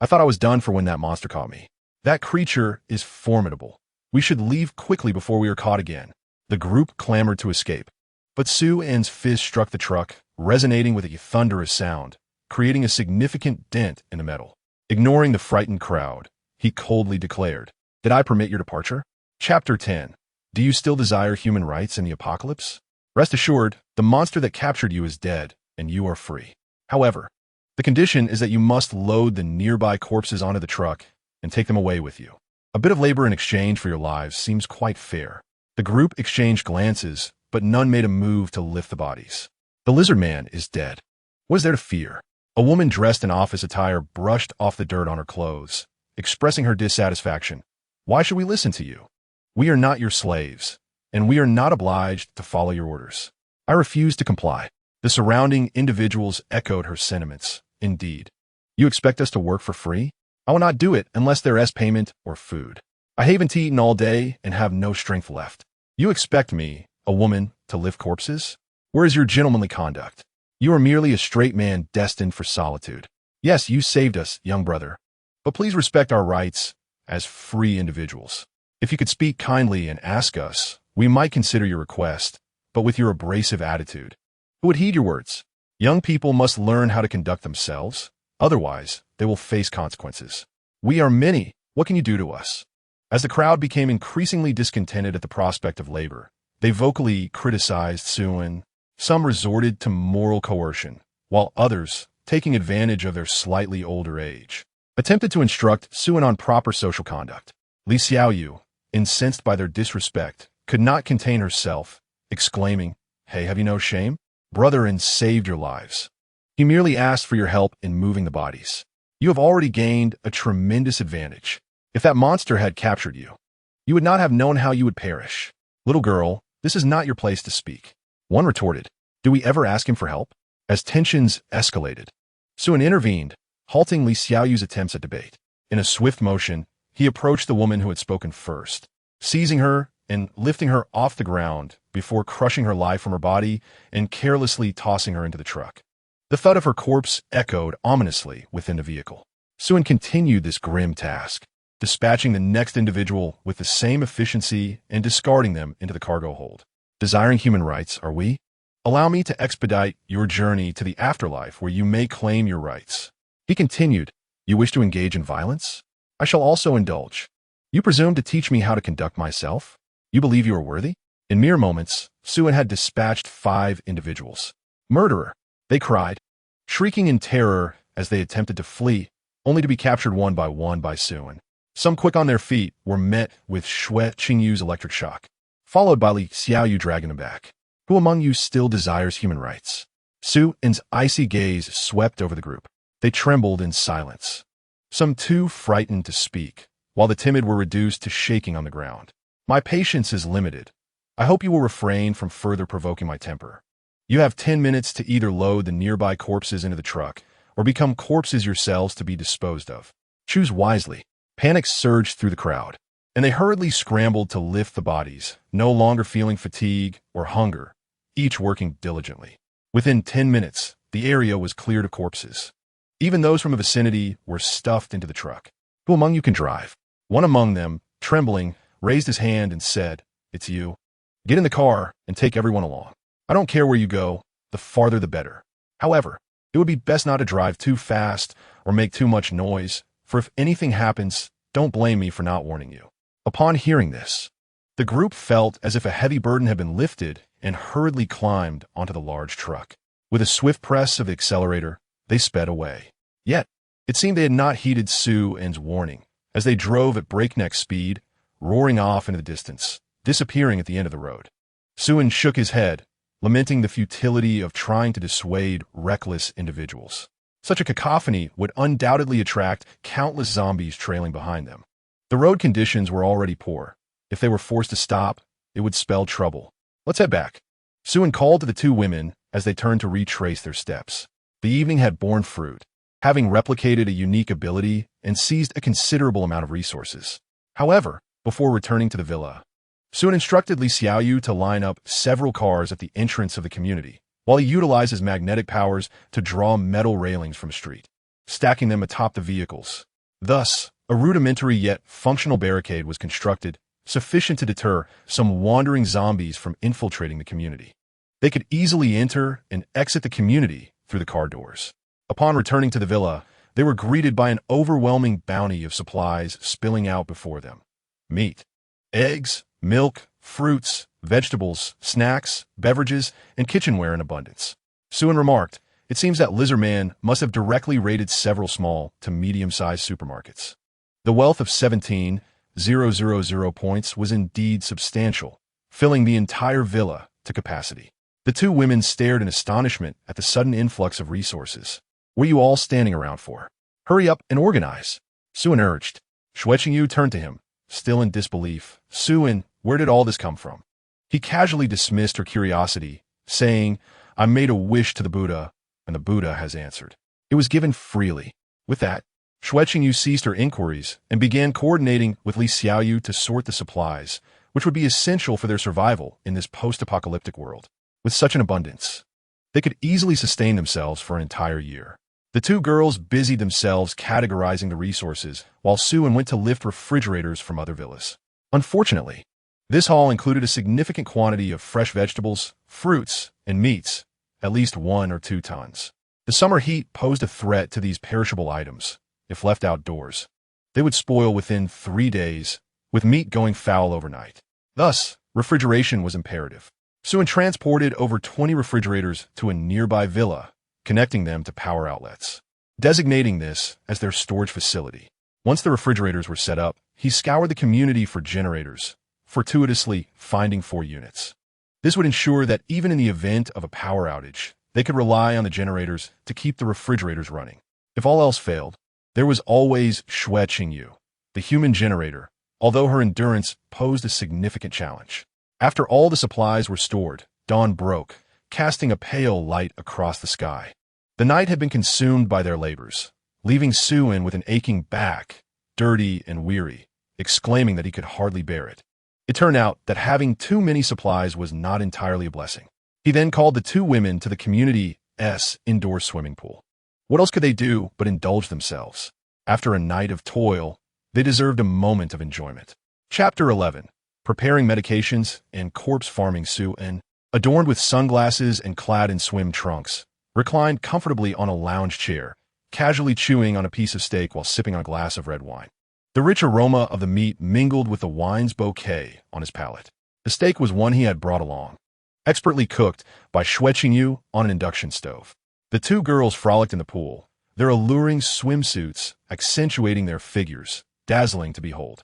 I thought I was done for when that monster caught me. That creature is formidable. We should leave quickly before we are caught again." The group clamored to escape, but Xue's fist struck the truck, resonating with a thunderous sound, creating a significant dent in the metal. Ignoring the frightened crowd, he coldly declared, "Did I permit your departure?" Chapter 10. Do you still desire human rights in the apocalypse? Rest assured, the monster that captured you is dead, and you are free. However, the condition is that you must load the nearby corpses onto the truck and take them away with you. A bit of labor in exchange for your lives seems quite fair. The group exchanged glances, but none made a move to lift the bodies. The lizard man is dead. What is there to fear? A woman dressed in office attire brushed off the dirt on her clothes, expressing her dissatisfaction. "Why should we listen to you? We are not your slaves, and we are not obliged to follow your orders." I refuse to comply. The surrounding individuals echoed her sentiments. "Indeed. You expect us to work for free? I will not do it unless there is payment or food. I haven't eaten all day and have no strength left. You expect me, a woman, to lift corpses? Where is your gentlemanly conduct? You are merely a straight man destined for solitude. Yes, you saved us, young brother, but please respect our rights as free individuals. If you could speak kindly and ask us, we might consider your request, but with your abrasive attitude, who would heed your words? Young people must learn how to conduct themselves, otherwise they will face consequences. We are many. What can you do to us?" As the crowd became increasingly discontented at the prospect of labor, they vocally criticized Xue. Some resorted to moral coercion, while others, taking advantage of their slightly older age, attempted to instruct Xue on proper social conduct. Li Xiaoyu, incensed by their disrespect, could not contain herself, exclaiming, "Hey, have you no shame? Brother and saved your lives. He merely asked for your help in moving the bodies. You have already gained a tremendous advantage. If that monster had captured you, you would not have known how you would perish. Little girl, this is not your place to speak." One retorted, "Do we ever ask him for help?" As tensions escalated, Xue intervened, halting Li Xiaoyu's attempts at debate. In a swift motion, he approached the woman who had spoken first, seizing her and lifting her off the ground before crushing her life from her body and carelessly tossing her into the truck. The thud of her corpse echoed ominously within the vehicle. Xue continued this grim task, dispatching the next individual with the same efficiency and discarding them into the cargo hold. Desiring human rights, are we? Allow me to expedite your journey to the afterlife where you may claim your rights. He continued, "You wish to engage in violence? I shall also indulge. You presume to teach me how to conduct myself? You believe you are worthy?" In mere moments, Xue had dispatched 5 individuals. "Murderer!" they cried, shrieking in terror as they attempted to flee, only to be captured one by Xue. Some quick on their feet were met with Xue Qingyu's electric shock, followed by Li Xiaoyu dragging them back. Who among you still desires human rights? Xue's icy gaze swept over the group. They trembled in silence, some too frightened to speak, while the timid were reduced to shaking on the ground. "My patience is limited. I hope you will refrain from further provoking my temper. You have 10 minutes to either load the nearby corpses into the truck or become corpses yourselves to be disposed of. Choose wisely." Panic surged through the crowd, and they hurriedly scrambled to lift the bodies, no longer feeling fatigue or hunger, each working diligently. Within 10 minutes, the area was cleared of corpses. Even those from the vicinity were stuffed into the truck. "Who among you can drive?" One among them, trembling, raised his hand and said, "It's you. Get in the car and take everyone along. I don't care where you go, the farther the better. However, it would be best not to drive too fast or make too much noise, for if anything happens, don't blame me for not warning you." Upon hearing this, the group felt as if a heavy burden had been lifted and hurriedly climbed onto the large truck. With a swift press of the accelerator, they sped away. Yet, it seemed they had not heeded Xue warning, as they drove at breakneck speed, roaring off into the distance, disappearing at the end of the road. Xue shook his head, lamenting the futility of trying to dissuade reckless individuals. Such a cacophony would undoubtedly attract countless zombies trailing behind them. The road conditions were already poor. If they were forced to stop, it would spell trouble. "Let's head back." Xue called to the two women as they turned to retrace their steps. The evening had borne fruit, having replicated a unique ability and seized a considerable amount of resources. However, before returning to the villa, Xue instructed Li Xiaoyu to line up several cars at the entrance of the community, while he utilized his magnetic powers to draw metal railings from the street, stacking them atop the vehicles. Thus, a rudimentary yet functional barricade was constructed, sufficient to deter some wandering zombies from infiltrating the community. They could easily enter and exit the community through the car doors. Upon returning to the villa, they were greeted by an overwhelming bounty of supplies spilling out before them. Meat, eggs, milk, fruits, vegetables, snacks, beverages, and kitchenware in abundance. Xue remarked, "It seems that Lizardman must have directly raided several small to medium-sized supermarkets." The wealth of 17,000 points was indeed substantial, filling the entire villa to capacity. The two women stared in astonishment at the sudden influx of resources. "What are you all standing around for? Hurry up and organize," Xue urged. Xue Qingyu turned to him, still in disbelief. "Xue, where did all this come from?" He casually dismissed her curiosity, saying, "I made a wish to the Buddha, and the Buddha has answered. It was given freely." With that, Xue Qingyu ceased her inquiries and began coordinating with Li Xiaoyu to sort the supplies, which would be essential for their survival in this post-apocalyptic world. With such an abundance, they could easily sustain themselves for an entire year. The two girls busied themselves categorizing the resources, while Xue went to lift refrigerators from other villas. Unfortunately, this haul included a significant quantity of fresh vegetables, fruits, and meats, at least 1 or 2 tons. The summer heat posed a threat to these perishable items. If left outdoors, they would spoil within 3 days, with meat going foul overnight. Thus, refrigeration was imperative. Xue transported over 20 refrigerators to a nearby villa, connecting them to power outlets, designating this as their storage facility. Once the refrigerators were set up, he scoured the community for generators, fortuitously finding 4 units. This would ensure that even in the event of a power outage, they could rely on the generators to keep the refrigerators running. If all else failed, there was always Xue Qingyu, the human generator, although her endurance posed a significant challenge. After all the supplies were stored, dawn broke, casting a pale light across the sky. The night had been consumed by their labors, leaving Xue with an aching back, dirty and weary, exclaiming that he could hardly bear it. It turned out that having too many supplies was not entirely a blessing. He then called the two women to the community's indoor swimming pool. What else could they do but indulge themselves? After a night of toil, they deserved a moment of enjoyment. Chapter 11. Preparing medications and corpse farming. Xue, adorned with sunglasses and clad in swim trunks, reclined comfortably on a lounge chair, casually chewing on a piece of steak while sipping on a glass of red wine. The rich aroma of the meat mingled with the wine's bouquet on his palate. The steak was one he had brought along, expertly cooked by Xue Qingyu on an induction stove. The two girls frolicked in the pool, their alluring swimsuits accentuating their figures, dazzling to behold.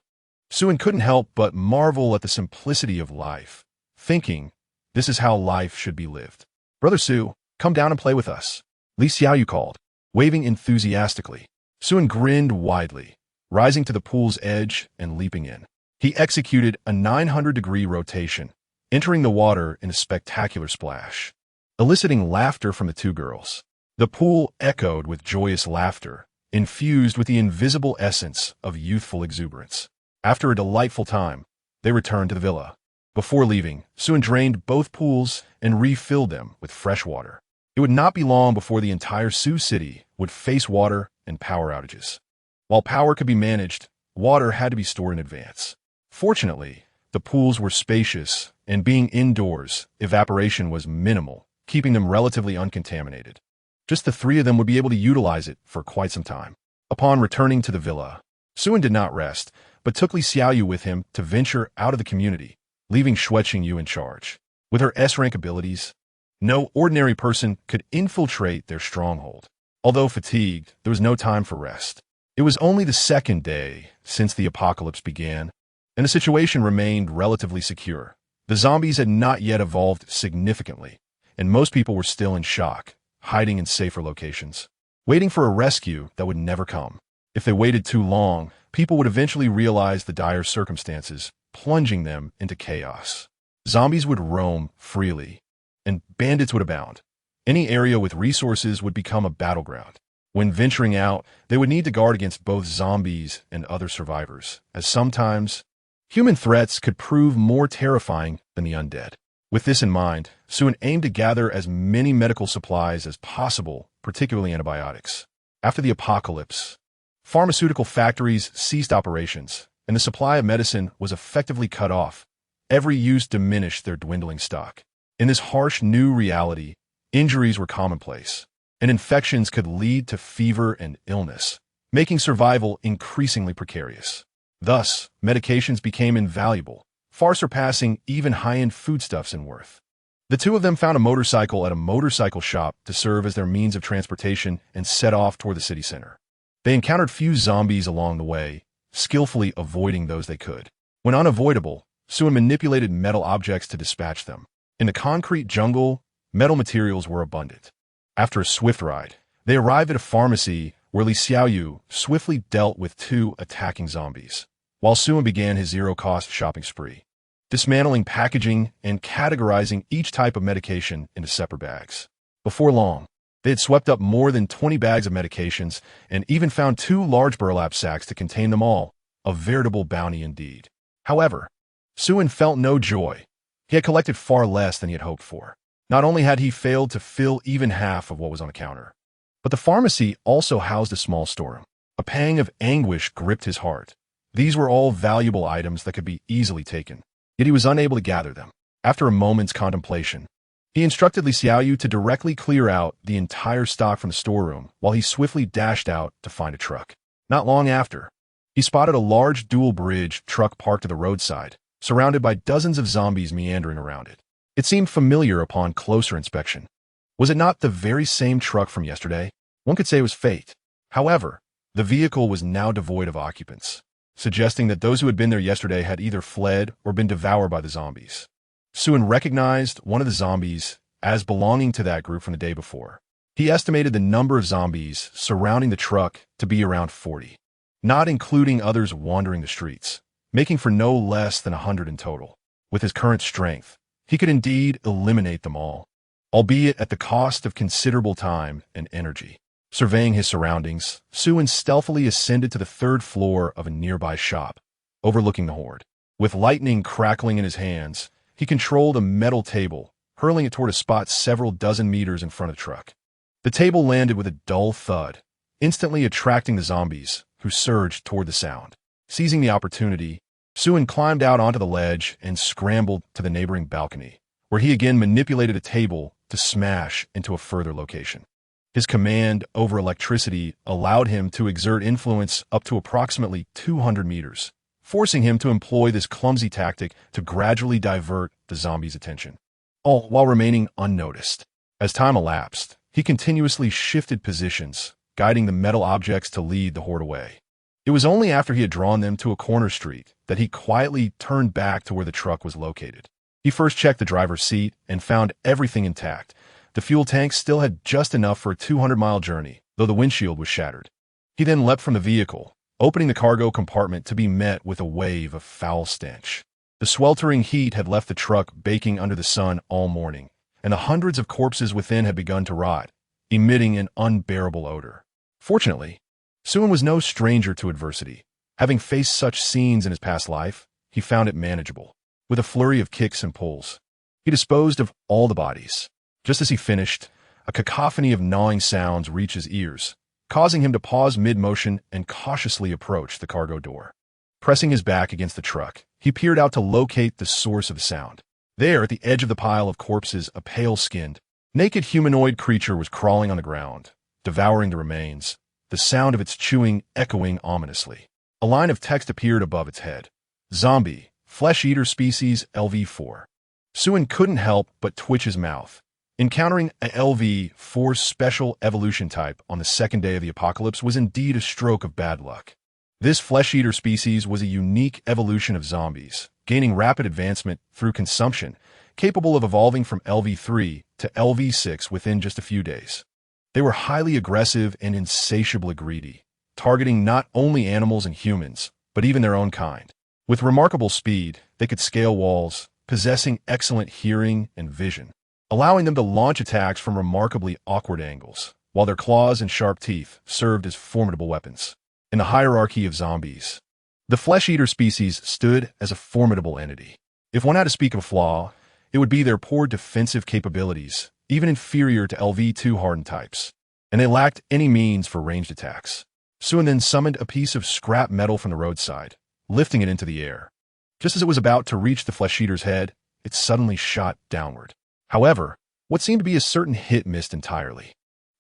Xue couldn't help but marvel at the simplicity of life, thinking, this is how life should be lived. "Brother Xue, come down and play with us," Li Xiaoyu called, waving enthusiastically. Xue grinned widely, rising to the pool's edge and leaping in. He executed a 900-degree rotation, entering the water in a spectacular splash, eliciting laughter from the two girls. The pool echoed with joyous laughter, infused with the invisible essence of youthful exuberance. After a delightful time, they returned to the villa. Before leaving, Xue drained both pools and refilled them with fresh water. It would not be long before the entire Sioux City would face water and power outages. While power could be managed, water had to be stored in advance. Fortunately, the pools were spacious, and being indoors, evaporation was minimal, keeping them relatively uncontaminated. Just the three of them would be able to utilize it for quite some time. Upon returning to the villa, Xue did not rest, but took Li Xiaoyu with him to venture out of the community, leaving Xue Qingyu in charge. With her S-rank abilities, no ordinary person could infiltrate their stronghold. Although fatigued, there was no time for rest. It was only the second day since the apocalypse began, and the situation remained relatively secure. The zombies had not yet evolved significantly, and most people were still in shock, hiding in safer locations, waiting for a rescue that would never come. If they waited too long, people would eventually realize the dire circumstances, plunging them into chaos. Zombies would roam freely, and bandits would abound. Any area with resources would become a battleground. When venturing out, they would need to guard against both zombies and other survivors, as sometimes human threats could prove more terrifying than the undead. With this in mind, Xue aimed to gather as many medical supplies as possible, particularly antibiotics. After the apocalypse, pharmaceutical factories ceased operations, and the supply of medicine was effectively cut off. Every use diminished their dwindling stock. In this harsh new reality, injuries were commonplace, and infections could lead to fever and illness, making survival increasingly precarious. Thus, medications became invaluable, far surpassing even high-end foodstuffs in worth. The two of them found a motorcycle at a motorcycle shop to serve as their means of transportation and set off toward the city center. They encountered few zombies along the way, skillfully avoiding those they could. When unavoidable, Xue manipulated metal objects to dispatch them. In the concrete jungle, metal materials were abundant. After a swift ride, they arrived at a pharmacy where Li Xiaoyu swiftly dealt with two attacking zombies, while Xue began his zero-cost shopping spree, dismantling packaging and categorizing each type of medication into separate bags. Before long, they had swept up more than 20 bags of medications and even found 2 large burlap sacks to contain them all, a veritable bounty indeed. However, Xue felt no joy. He had collected far less than he had hoped for. Not only had he failed to fill even half of what was on the counter, but the pharmacy also housed a small storeroom. A pang of anguish gripped his heart. These were all valuable items that could be easily taken, yet he was unable to gather them. After a moment's contemplation, he instructed Li Xiaoyu to directly clear out the entire stock from the storeroom while he swiftly dashed out to find a truck. Not long after, he spotted a large dual-bridge truck parked at the roadside, surrounded by dozens of zombies meandering around it. It seemed familiar upon closer inspection. Was it not the very same truck from yesterday? One could say it was fate. However, the vehicle was now devoid of occupants, suggesting that those who had been there yesterday had either fled or been devoured by the zombies. Xue recognized one of the zombies as belonging to that group from the day before. He estimated the number of zombies surrounding the truck to be around 40, not including others wandering the streets, making for no less than 100 in total. With his current strength, he could indeed eliminate them all, albeit at the cost of considerable time and energy. Surveying his surroundings, Xue stealthily ascended to the 3rd floor of a nearby shop, overlooking the horde. With lightning crackling in his hands, he controlled a metal table, hurling it toward a spot several dozen meters in front of the truck. The table landed with a dull thud, instantly attracting the zombies, who surged toward the sound. Seizing the opportunity, Xue climbed out onto the ledge and scrambled to the neighboring balcony, where he again manipulated a table to smash into a further location. His command over electricity allowed him to exert influence up to approximately 200 meters, forcing him to employ this clumsy tactic to gradually divert the zombies' attention, all while remaining unnoticed. As time elapsed, he continuously shifted positions, guiding the metal objects to lead the horde away. It was only after he had drawn them to a corner street that he quietly turned back to where the truck was located. He first checked the driver's seat and found everything intact. The fuel tank still had just enough for a 200-mile journey, though the windshield was shattered. He then leapt from the vehicle, opening the cargo compartment to be met with a wave of foul stench. The sweltering heat had left the truck baking under the sun all morning, and the hundreds of corpses within had begun to rot, emitting an unbearable odor. Fortunately, Xue was no stranger to adversity. Having faced such scenes in his past life, he found it manageable. With a flurry of kicks and pulls, he disposed of all the bodies. Just as he finished, A cacophony of gnawing sounds reached his ears, causing him to pause mid-motion and cautiously approach the cargo door. Pressing his back against the truck, he peered out to locate the source of the sound. There, at the edge of the pile of corpses, a pale-skinned, naked humanoid creature was crawling on the ground, devouring the remains, the sound of its chewing echoing ominously. A line of text appeared above its head. Zombie, flesh-eater species LV4. Xue couldn't help but twitch his mouth. Encountering a LV4 special evolution type on the second day of the apocalypse was indeed a stroke of bad luck. This flesh-eater species was a unique evolution of zombies, gaining rapid advancement through consumption, capable of evolving from LV3 to LV6 within just a few days. They were highly aggressive and insatiably greedy, targeting not only animals and humans, but even their own kind. With remarkable speed, they could scale walls, possessing excellent hearing and vision, allowing them to launch attacks from remarkably awkward angles, while their claws and sharp teeth served as formidable weapons. In the hierarchy of zombies, the flesh-eater species stood as a formidable entity. If one had to speak of a flaw, it would be their poor defensive capabilities, even inferior to LV2 hardened types, and they lacked any means for ranged attacks. Xue then summoned a piece of scrap metal from the roadside, lifting it into the air. Just as it was about to reach the flesh-eater's head, it suddenly shot downward. However, what seemed to be a certain hit missed entirely.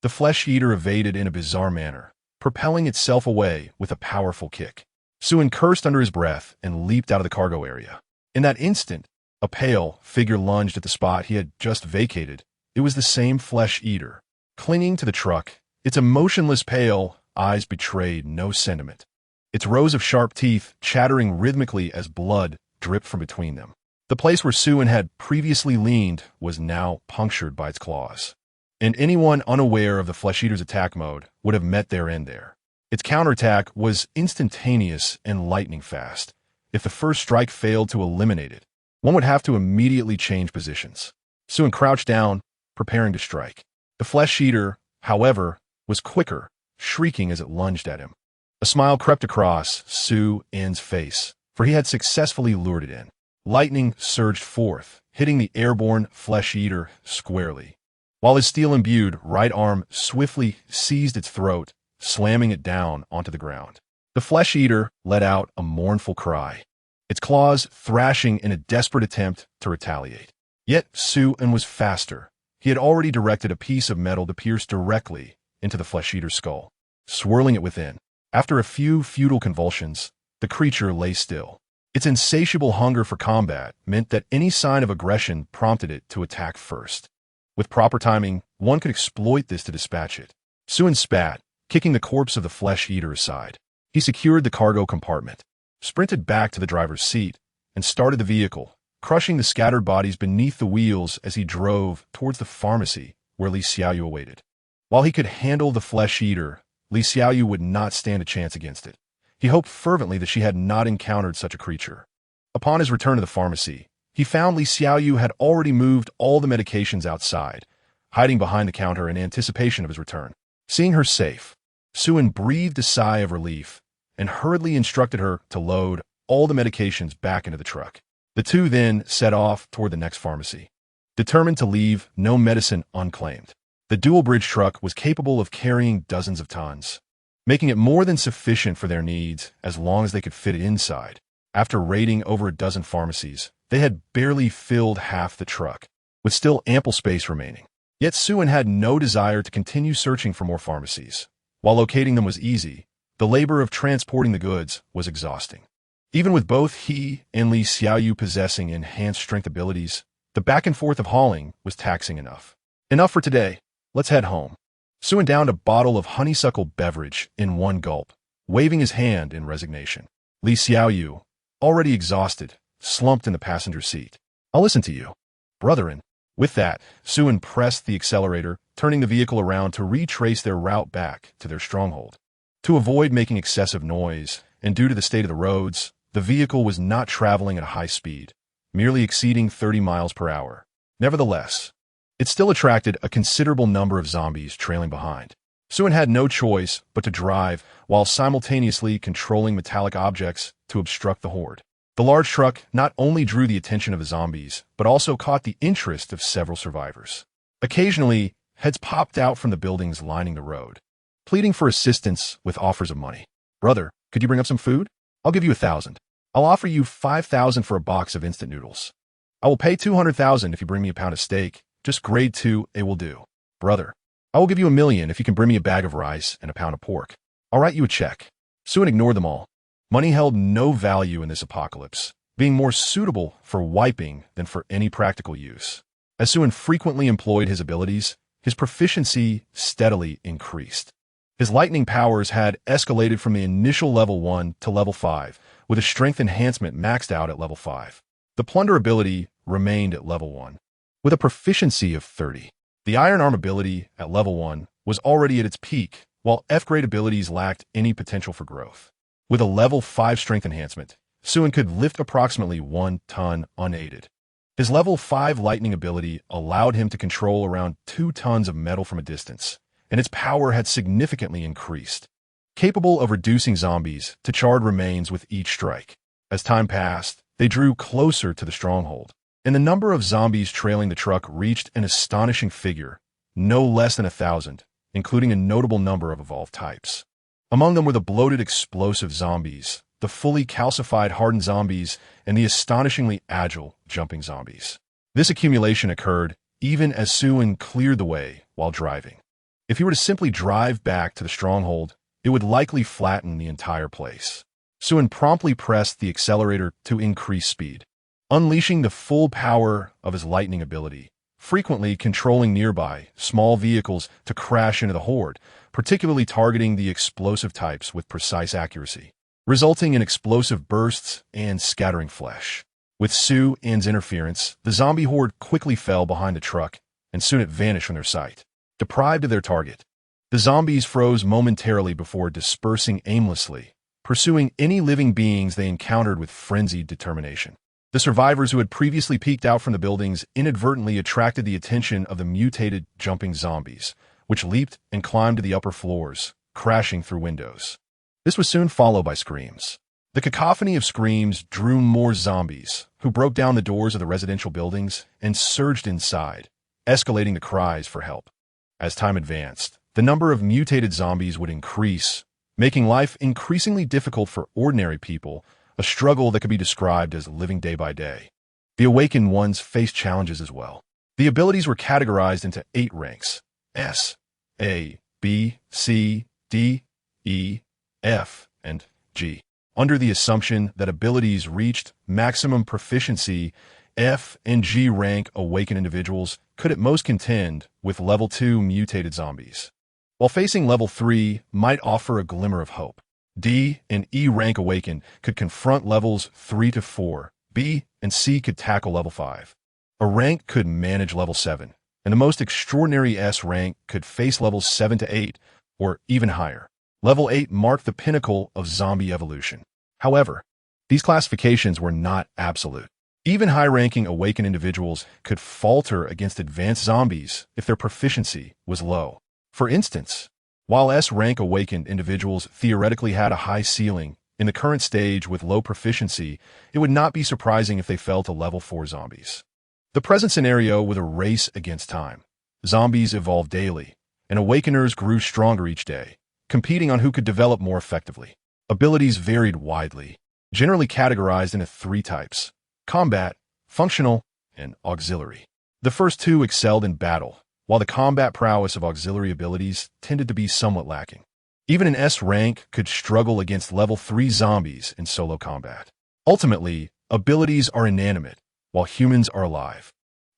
The flesh-eater evaded in a bizarre manner, propelling itself away with a powerful kick. Xue cursed under his breath and leaped out of the cargo area. In that instant, a pale figure lunged at the spot he had just vacated. It was the same flesh-eater. Clinging to the truck, its emotionless pale eyes betrayed no sentiment. Its rows of sharp teeth chattering rhythmically as blood dripped from between them. The place where Xue had previously leaned was now punctured by its claws, and anyone unaware of the flesh-eater's attack mode would have met their end there. Its counterattack was instantaneous and lightning fast. If the first strike failed to eliminate it, one would have to immediately change positions. Xue crouched down, preparing to strike. The flesh-eater, however, was quicker, shrieking as it lunged at him. A smile crept across Xue's face, for he had successfully lured it in. Lightning surged forth, hitting the airborne flesh-eater squarely, while his steel-imbued right arm swiftly seized its throat, slamming it down onto the ground. The flesh-eater let out a mournful cry, its claws thrashing in a desperate attempt to retaliate. Yet Xue was faster. He had already directed a piece of metal to pierce directly into the flesh-eater's skull, swirling it within. After a few futile convulsions, the creature lay still. Its insatiable hunger for combat meant that any sign of aggression prompted it to attack first. With proper timing, one could exploit this to dispatch it. Xue spat, kicking the corpse of the flesh-eater aside. He secured the cargo compartment, sprinted back to the driver's seat, and started the vehicle, crushing the scattered bodies beneath the wheels as he drove towards the pharmacy where Li Xiaoyu awaited. While he could handle the flesh-eater, Li Xiaoyu would not stand a chance against it. He hoped fervently that she had not encountered such a creature. Upon his return to the pharmacy, he found Li Xiaoyu had already moved all the medications outside, hiding behind the counter in anticipation of his return. Seeing her safe, Xue breathed a sigh of relief and hurriedly instructed her to load all the medications back into the truck. The two then set off toward the next pharmacy, determined to leave no medicine unclaimed. The dual-bridge truck was capable of carrying dozens of tons, making it more than sufficient for their needs as long as they could fit it inside. After raiding over a dozen pharmacies, they had barely filled half the truck, with still ample space remaining. Yet Xue had no desire to continue searching for more pharmacies. While locating them was easy, the labor of transporting the goods was exhausting. Even with both he and Li Xiaoyu possessing enhanced strength abilities, the back and forth of hauling was taxing enough. Enough for today. Let's head home. Xue downed a bottle of honeysuckle beverage in one gulp, waving his hand in resignation. Li Xiaoyu, already exhausted, slumped in the passenger seat. I'll listen to you, brethren. With that, Xue pressed the accelerator, turning the vehicle around to retrace their route back to their stronghold. To avoid making excessive noise, and due to the state of the roads, the vehicle was not traveling at a high speed, merely exceeding 30 miles per hour. Nevertheless, it still attracted a considerable number of zombies trailing behind. Xue had no choice but to drive while simultaneously controlling metallic objects to obstruct the horde. The large truck not only drew the attention of the zombies, but also caught the interest of several survivors. Occasionally, heads popped out from the buildings lining the road, pleading for assistance with offers of money. "Brother, could you bring up some food? I'll give you 1,000. I'll offer you 5,000 for a box of instant noodles. I will pay 200,000 if you bring me a pound of steak. Just grade 2A will do. Brother, I will give you 1,000,000 if you can bring me a bag of rice and a pound of pork. I'll write you a check." Xue ignored them all. Money held no value in this apocalypse, being more suitable for wiping than for any practical use. As Xue frequently employed his abilities, his proficiency steadily increased. His lightning powers had escalated from the initial level 1 to level 5, with a strength enhancement maxed out at level 5. The Plunder ability remained at level 1, with a proficiency of 30. The Iron Arm ability at level 1 was already at its peak, while F-grade abilities lacked any potential for growth. With a level 5 strength enhancement, Xue could lift approximately 1 ton unaided. His level 5 lightning ability allowed him to control around 2 tons of metal from a distance, and its power had significantly increased, capable of reducing zombies to charred remains with each strike. As time passed, they drew closer to the stronghold, and the number of zombies trailing the truck reached an astonishing figure, no less than 1,000, including a notable number of evolved types. Among them were the bloated explosive zombies, the fully calcified hardened zombies, and the astonishingly agile jumping zombies. This accumulation occurred even as Xue cleared the way while driving. If he were to simply drive back to the stronghold, it would likely flatten the entire place. Xue promptly pressed the accelerator to increase speed, unleashing the full power of his lightning ability, frequently controlling nearby small vehicles to crash into the horde, particularly targeting the explosive types with precise accuracy, resulting in explosive bursts and scattering flesh. With Xue's interference, the zombie horde quickly fell behind the truck, and soon it vanished from their sight. Deprived of their target, the zombies froze momentarily before dispersing aimlessly, pursuing any living beings they encountered with frenzied determination. The survivors who had previously peeked out from the buildings inadvertently attracted the attention of the mutated jumping zombies, which leaped and climbed to the upper floors, crashing through windows. This was soon followed by screams. The cacophony of screams drew more zombies, who broke down the doors of the residential buildings and surged inside, escalating the cries for help. As time advanced, the number of mutated zombies would increase, making life increasingly difficult for ordinary people, a struggle that could be described as living day by day. The awakened ones faced challenges as well. The abilities were categorized into 8 ranks: S, A, B, C, D, E, F, and G. Under the assumption that abilities reached maximum proficiency, F and G rank awakened individuals could at most contend with level 2 mutated zombies, while facing level 3 might offer a glimmer of hope. D and E rank awakened could confront levels 3 to 4, B and C could tackle level 5. A rank could manage level 7, and the most extraordinary S rank could face levels 7 to 8, or even higher. Level 8 marked the pinnacle of zombie evolution. However, these classifications were not absolute. Even high-ranking awakened individuals could falter against advanced zombies if their proficiency was low. For instance, while S-rank awakened individuals theoretically had a high ceiling, in the current stage with low proficiency, it would not be surprising if they fell to level 4 zombies. The present scenario was a race against time. Zombies evolved daily, and awakeners grew stronger each day, competing on who could develop more effectively. Abilities varied widely, generally categorized into 3 types: combat, functional, and auxiliary. The first 2 excelled in battle, while the combat prowess of auxiliary abilities tended to be somewhat lacking. Even an S rank could struggle against level 3 zombies in solo combat. Ultimately, abilities are inanimate, while humans are alive.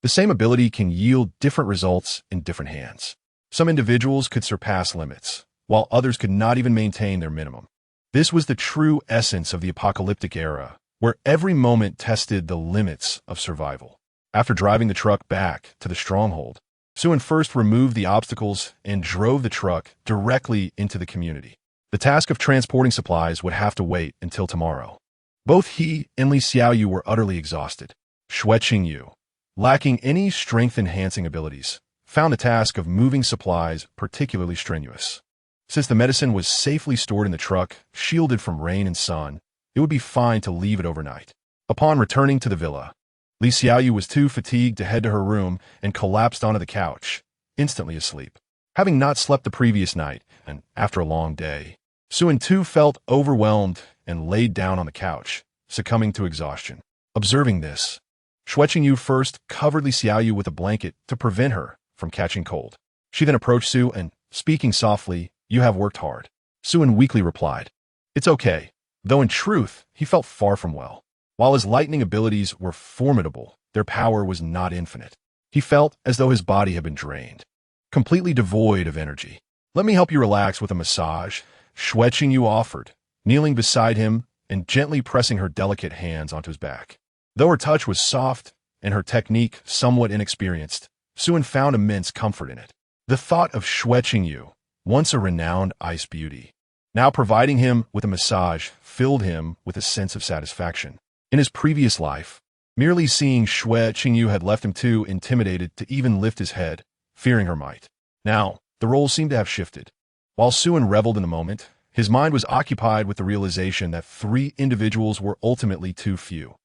The same ability can yield different results in different hands. Some individuals could surpass limits, while others could not even maintain their minimum. This was the true essence of the apocalyptic era, where every moment tested the limits of survival. After driving the truck back to the stronghold, Xue first removed the obstacles and drove the truck directly into the community. The task of transporting supplies would have to wait until tomorrow. Both he and Li Xiaoyu were utterly exhausted. Xue Qingyu, lacking any strength-enhancing abilities, found the task of moving supplies particularly strenuous. Since the medicine was safely stored in the truck, shielded from rain and sun, it would be fine to leave it overnight. Upon returning to the villa, Li Xiaoyu was too fatigued to head to her room and collapsed onto the couch, instantly asleep. Having not slept the previous night, and after a long day, Xue too felt overwhelmed and laid down on the couch, succumbing to exhaustion. Observing this, Xue Qingyu first covered Li Xiaoyu with a blanket to prevent her from catching cold. She then approached Xue and, speaking softly, "You have worked hard." Xue weakly replied, "It's okay," though in truth, he felt far from well. While his lightning abilities were formidable, their power was not infinite. He felt as though his body had been drained, completely devoid of energy. "Let me help you relax with a massage," Xue Qingyu offered, kneeling beside him and gently pressing her delicate hands onto his back. Though her touch was soft and her technique somewhat inexperienced, Xue found immense comfort in it. The thought of Xue Qingyu, once a renowned ice beauty, now providing him with a massage, filled him with a sense of satisfaction. In his previous life, merely seeing Xue Qingyu had left him too intimidated to even lift his head, fearing her might. Now, the roles seemed to have shifted. While Xue reveled in the moment, his mind was occupied with the realization that 3 individuals were ultimately too few.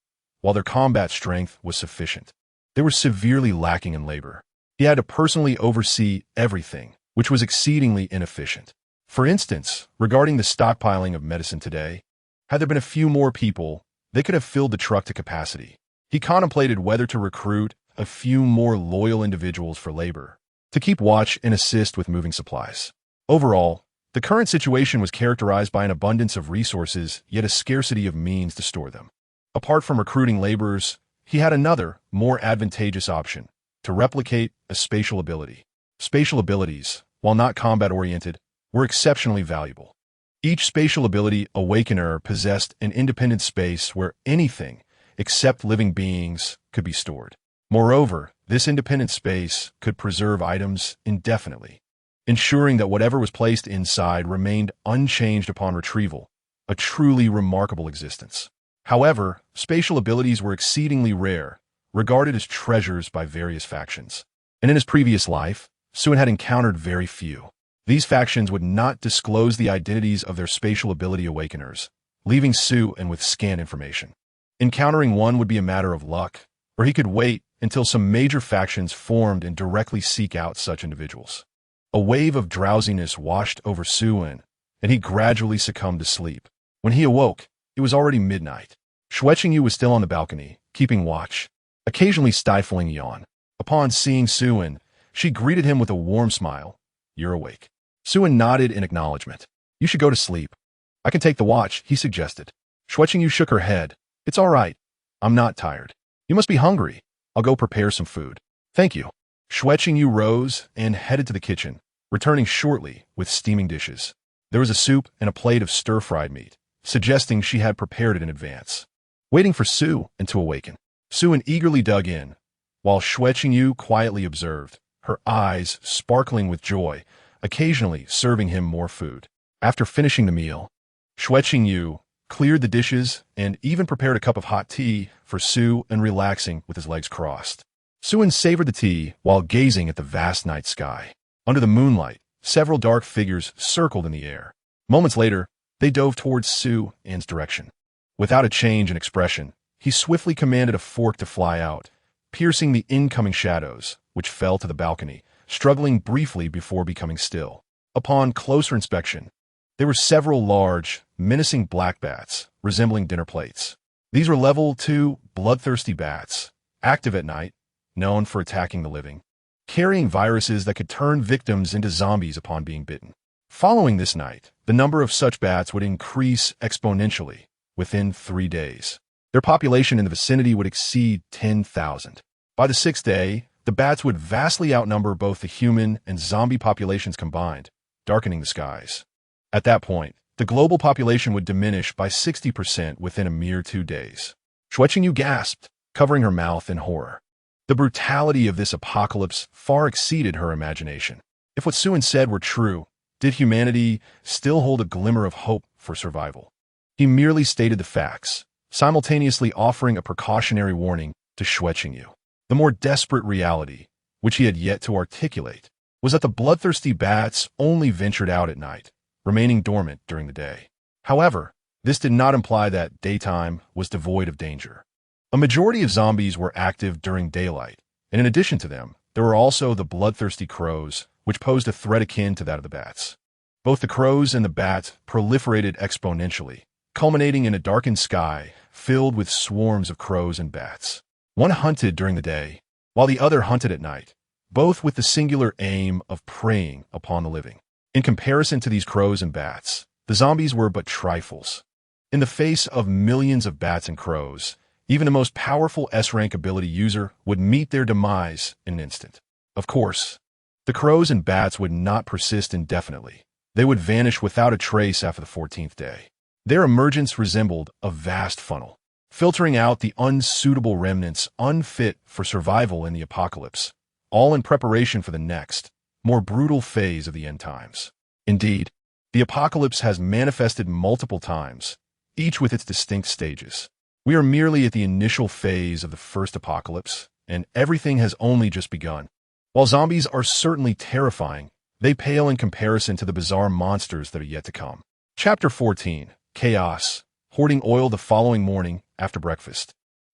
While their combat strength was sufficient, they were severely lacking in labor. He had to personally oversee everything, which was exceedingly inefficient. For instance, regarding the stockpiling of medicine today, had there been a few more people, they could have filled the truck to capacity. He contemplated whether to recruit a few more loyal individuals for labor, to keep watch and assist with moving supplies. Overall, the current situation was characterized by an abundance of resources, yet a scarcity of means to store them. Apart from recruiting laborers, he had another, more advantageous option: to replicate a spatial ability. Spatial abilities, while not combat-oriented, were exceptionally valuable. Each spatial ability awakener possessed an independent space where anything, except living beings, could be stored. Moreover, this independent space could preserve items indefinitely, ensuring that whatever was placed inside remained unchanged upon retrieval, a truly remarkable existence. However, spatial abilities were exceedingly rare, regarded as treasures by various factions. And in his previous life, Xue had encountered very few. These factions would not disclose the identities of their spatial ability awakeners, leaving Xue with scant information. Encountering one would be a matter of luck, or he could wait until some major factions formed and directly seek out such individuals. A wave of drowsiness washed over Xue, and he gradually succumbed to sleep. When he awoke, it was already midnight. Xue Qingyu was still on the balcony, keeping watch, occasionally stifling a yawn. Upon seeing Xue, she greeted him with a warm smile. "You're awake." Xue nodded in acknowledgement. "You should go to sleep. I can take the watch," he suggested. Xue Qingyu shook her head. "It's all right. I'm not tired. You must be hungry. I'll go prepare some food." "Thank you." Xue Qingyu rose and headed to the kitchen, returning shortly with steaming dishes. There was a soup and a plate of stir-fried meat, suggesting she had prepared it in advance. Waiting for Xue to awaken, Xue eagerly dug in, while Xue Qingyu quietly observed, her eyes sparkling with joy, occasionally serving him more food. After finishing the meal, Xue Qingyu cleared the dishes and even prepared a cup of hot tea for Xue and relaxing with his legs crossed. Xue savored the tea while gazing at the vast night sky. Under the moonlight, several dark figures circled in the air. Moments later, they dove towards Xue's direction. Without a change in expression, he swiftly commanded a fork to fly out, piercing the incoming shadows, which fell to the balcony, struggling briefly before becoming still. Upon closer inspection, there were several large, menacing black bats, resembling dinner plates. These were level 2 bloodthirsty bats, active at night, known for attacking the living, carrying viruses that could turn victims into zombies upon being bitten. Following this night, the number of such bats would increase exponentially within 3 days. Their population in the vicinity would exceed 10,000. By the 6th day, the bats would vastly outnumber both the human and zombie populations combined, darkening the skies. At that point, the global population would diminish by 60% within a mere 2 days. Xue Qingyu gasped, covering her mouth in horror. The brutality of this apocalypse far exceeded her imagination. If what Xue said were true, did humanity still hold a glimmer of hope for survival? He merely stated the facts, simultaneously offering a precautionary warning to Xue Qingyu. The more desperate reality, which he had yet to articulate, was that the bloodthirsty bats only ventured out at night, remaining dormant during the day. However, this did not imply that daytime was devoid of danger. A majority of zombies were active during daylight, and in addition to them, there were also the bloodthirsty crows, which posed a threat akin to that of the bats. Both the crows and the bats proliferated exponentially, culminating in a darkened sky filled with swarms of crows and bats. One hunted during the day, while the other hunted at night, both with the singular aim of preying upon the living. In comparison to these crows and bats, the zombies were but trifles. In the face of millions of bats and crows, even the most powerful S-rank ability user would meet their demise in an instant. Of course, the crows and bats would not persist indefinitely. They would vanish without a trace after the 14th day. Their emergence resembled a vast funnel, filtering out the unsuitable remnants unfit for survival in the apocalypse, all in preparation for the next, more brutal phase of the end times. Indeed, the apocalypse has manifested multiple times, each with its distinct stages. We are merely at the initial phase of the first apocalypse, and everything has only just begun. While zombies are certainly terrifying, they pale in comparison to the bizarre monsters that are yet to come. Chapter 14. Chaos. Hoarding oil the following morning after breakfast.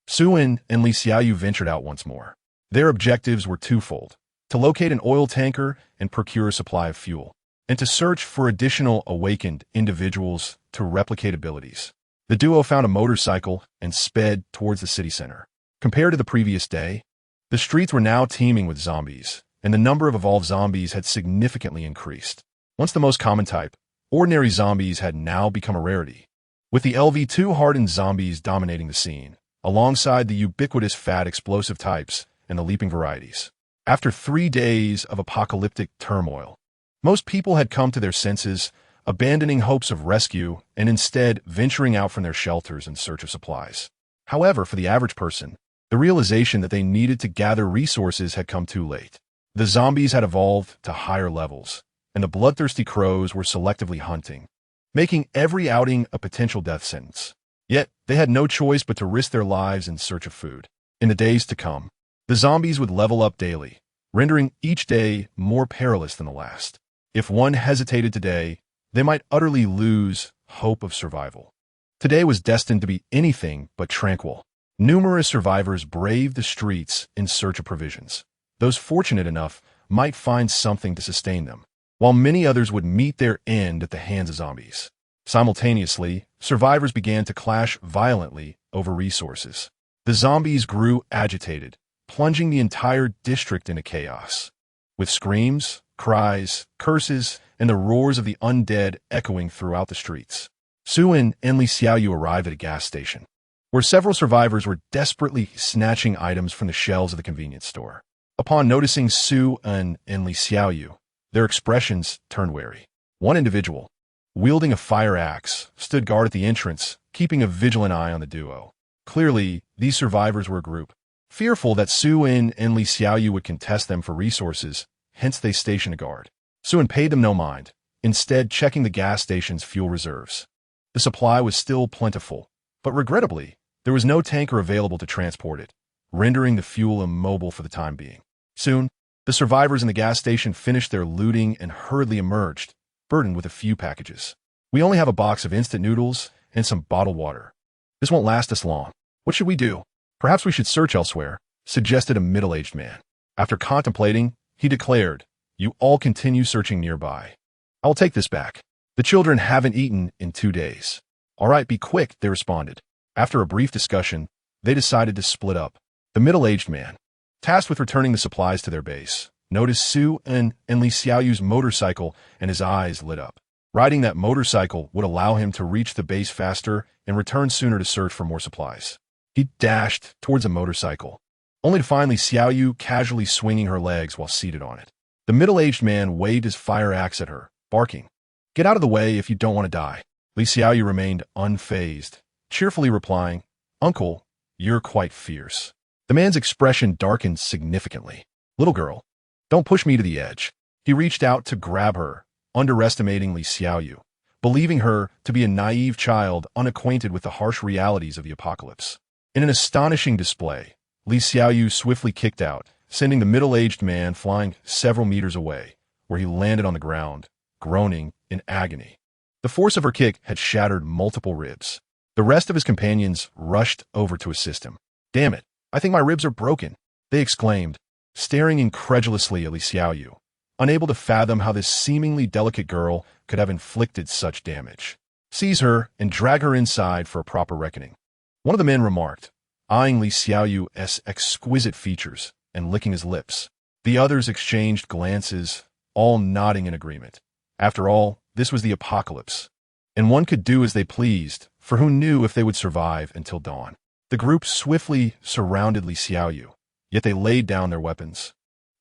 Xue and Li Xiaoyu ventured out once more. Their objectives were twofold: to locate an oil tanker and procure a supply of fuel, and to search for additional awakened individuals to replicate abilities. The duo found a motorcycle and sped towards the city center. Compared to the previous day, the streets were now teeming with zombies, and the number of evolved zombies had significantly increased. Once the most common type, ordinary zombies had now become a rarity, with the LV2 hardened zombies dominating the scene, alongside the ubiquitous fat explosive types and the leaping varieties. After 3 days of apocalyptic turmoil, most people had come to their senses, abandoning hopes of rescue and instead venturing out from their shelters in search of supplies. However, for the average person, the realization that they needed to gather resources had come too late. The zombies had evolved to higher levels, and the bloodthirsty crows were selectively hunting, making every outing a potential death sentence. Yet, they had no choice but to risk their lives in search of food. In the days to come, the zombies would level up daily, rendering each day more perilous than the last. If one hesitated today, they might utterly lose hope of survival. Today was destined to be anything but tranquil. Numerous survivors braved the streets in search of provisions. Those fortunate enough might find something to sustain them, while many others would meet their end at the hands of zombies. Simultaneously, survivors began to clash violently over resources. The zombies grew agitated, plunging the entire district into chaos, with screams, cries, curses, and the roars of the undead echoing throughout the streets. Xue and Li Xiaoyu arrived at a gas station, where several survivors were desperately snatching items from the shelves of the convenience store. Upon noticing Xue and Li Xiaoyu, their expressions turned wary. One individual, wielding a fire axe, stood guard at the entrance, keeping a vigilant eye on the duo. Clearly, these survivors were a group, fearful that Xue and Li Xiaoyu would contest them for resources, hence they stationed a guard. Xue paid them no mind, instead checking the gas station's fuel reserves. The supply was still plentiful, but regrettably, there was no tanker available to transport it, rendering the fuel immobile for the time being. Soon, the survivors in the gas station finished their looting and hurriedly emerged, burdened with a few packages. "We only have a box of instant noodles and some bottled water. This won't last us long. What should we do?" "Perhaps we should search elsewhere," suggested a middle-aged man. After contemplating, he declared, "You all continue searching nearby. I will take this back. The children haven't eaten in 2 days." "All right, be quick," they responded. After a brief discussion, they decided to split up. The middle-aged man, tasked with returning the supplies to their base, noticed Xue and Li Xiaoyu's motorcycle, and his eyes lit up. Riding that motorcycle would allow him to reach the base faster and return sooner to search for more supplies. He dashed towards a motorcycle, only to find Li Xiaoyu casually swinging her legs while seated on it. The middle-aged man waved his fire axe at her, barking, "Get out of the way if you don't want to die." Li Xiaoyu remained unfazed, cheerfully replying, "Uncle, you're quite fierce." The man's expression darkened significantly. "Little girl, don't push me to the edge." He reached out to grab her, underestimating Li Xiaoyu, believing her to be a naive child unacquainted with the harsh realities of the apocalypse. In an astonishing display, Li Xiaoyu swiftly kicked out, sending the middle-aged man flying several meters away, where he landed on the ground, groaning in agony. The force of her kick had shattered multiple ribs. The rest of his companions rushed over to assist him. "Damn it, I think my ribs are broken," they exclaimed, staring incredulously at Li Xiaoyu, unable to fathom how this seemingly delicate girl could have inflicted such damage. Seize her and drag her inside for a proper reckoning. One of the men remarked, eyeing Li Xiaoyu's exquisite features and licking his lips. The others exchanged glances, all nodding in agreement. After all, this was the apocalypse, and one could do as they pleased, for who knew if they would survive until dawn. The group swiftly surrounded Li Xiaoyu, yet they laid down their weapons,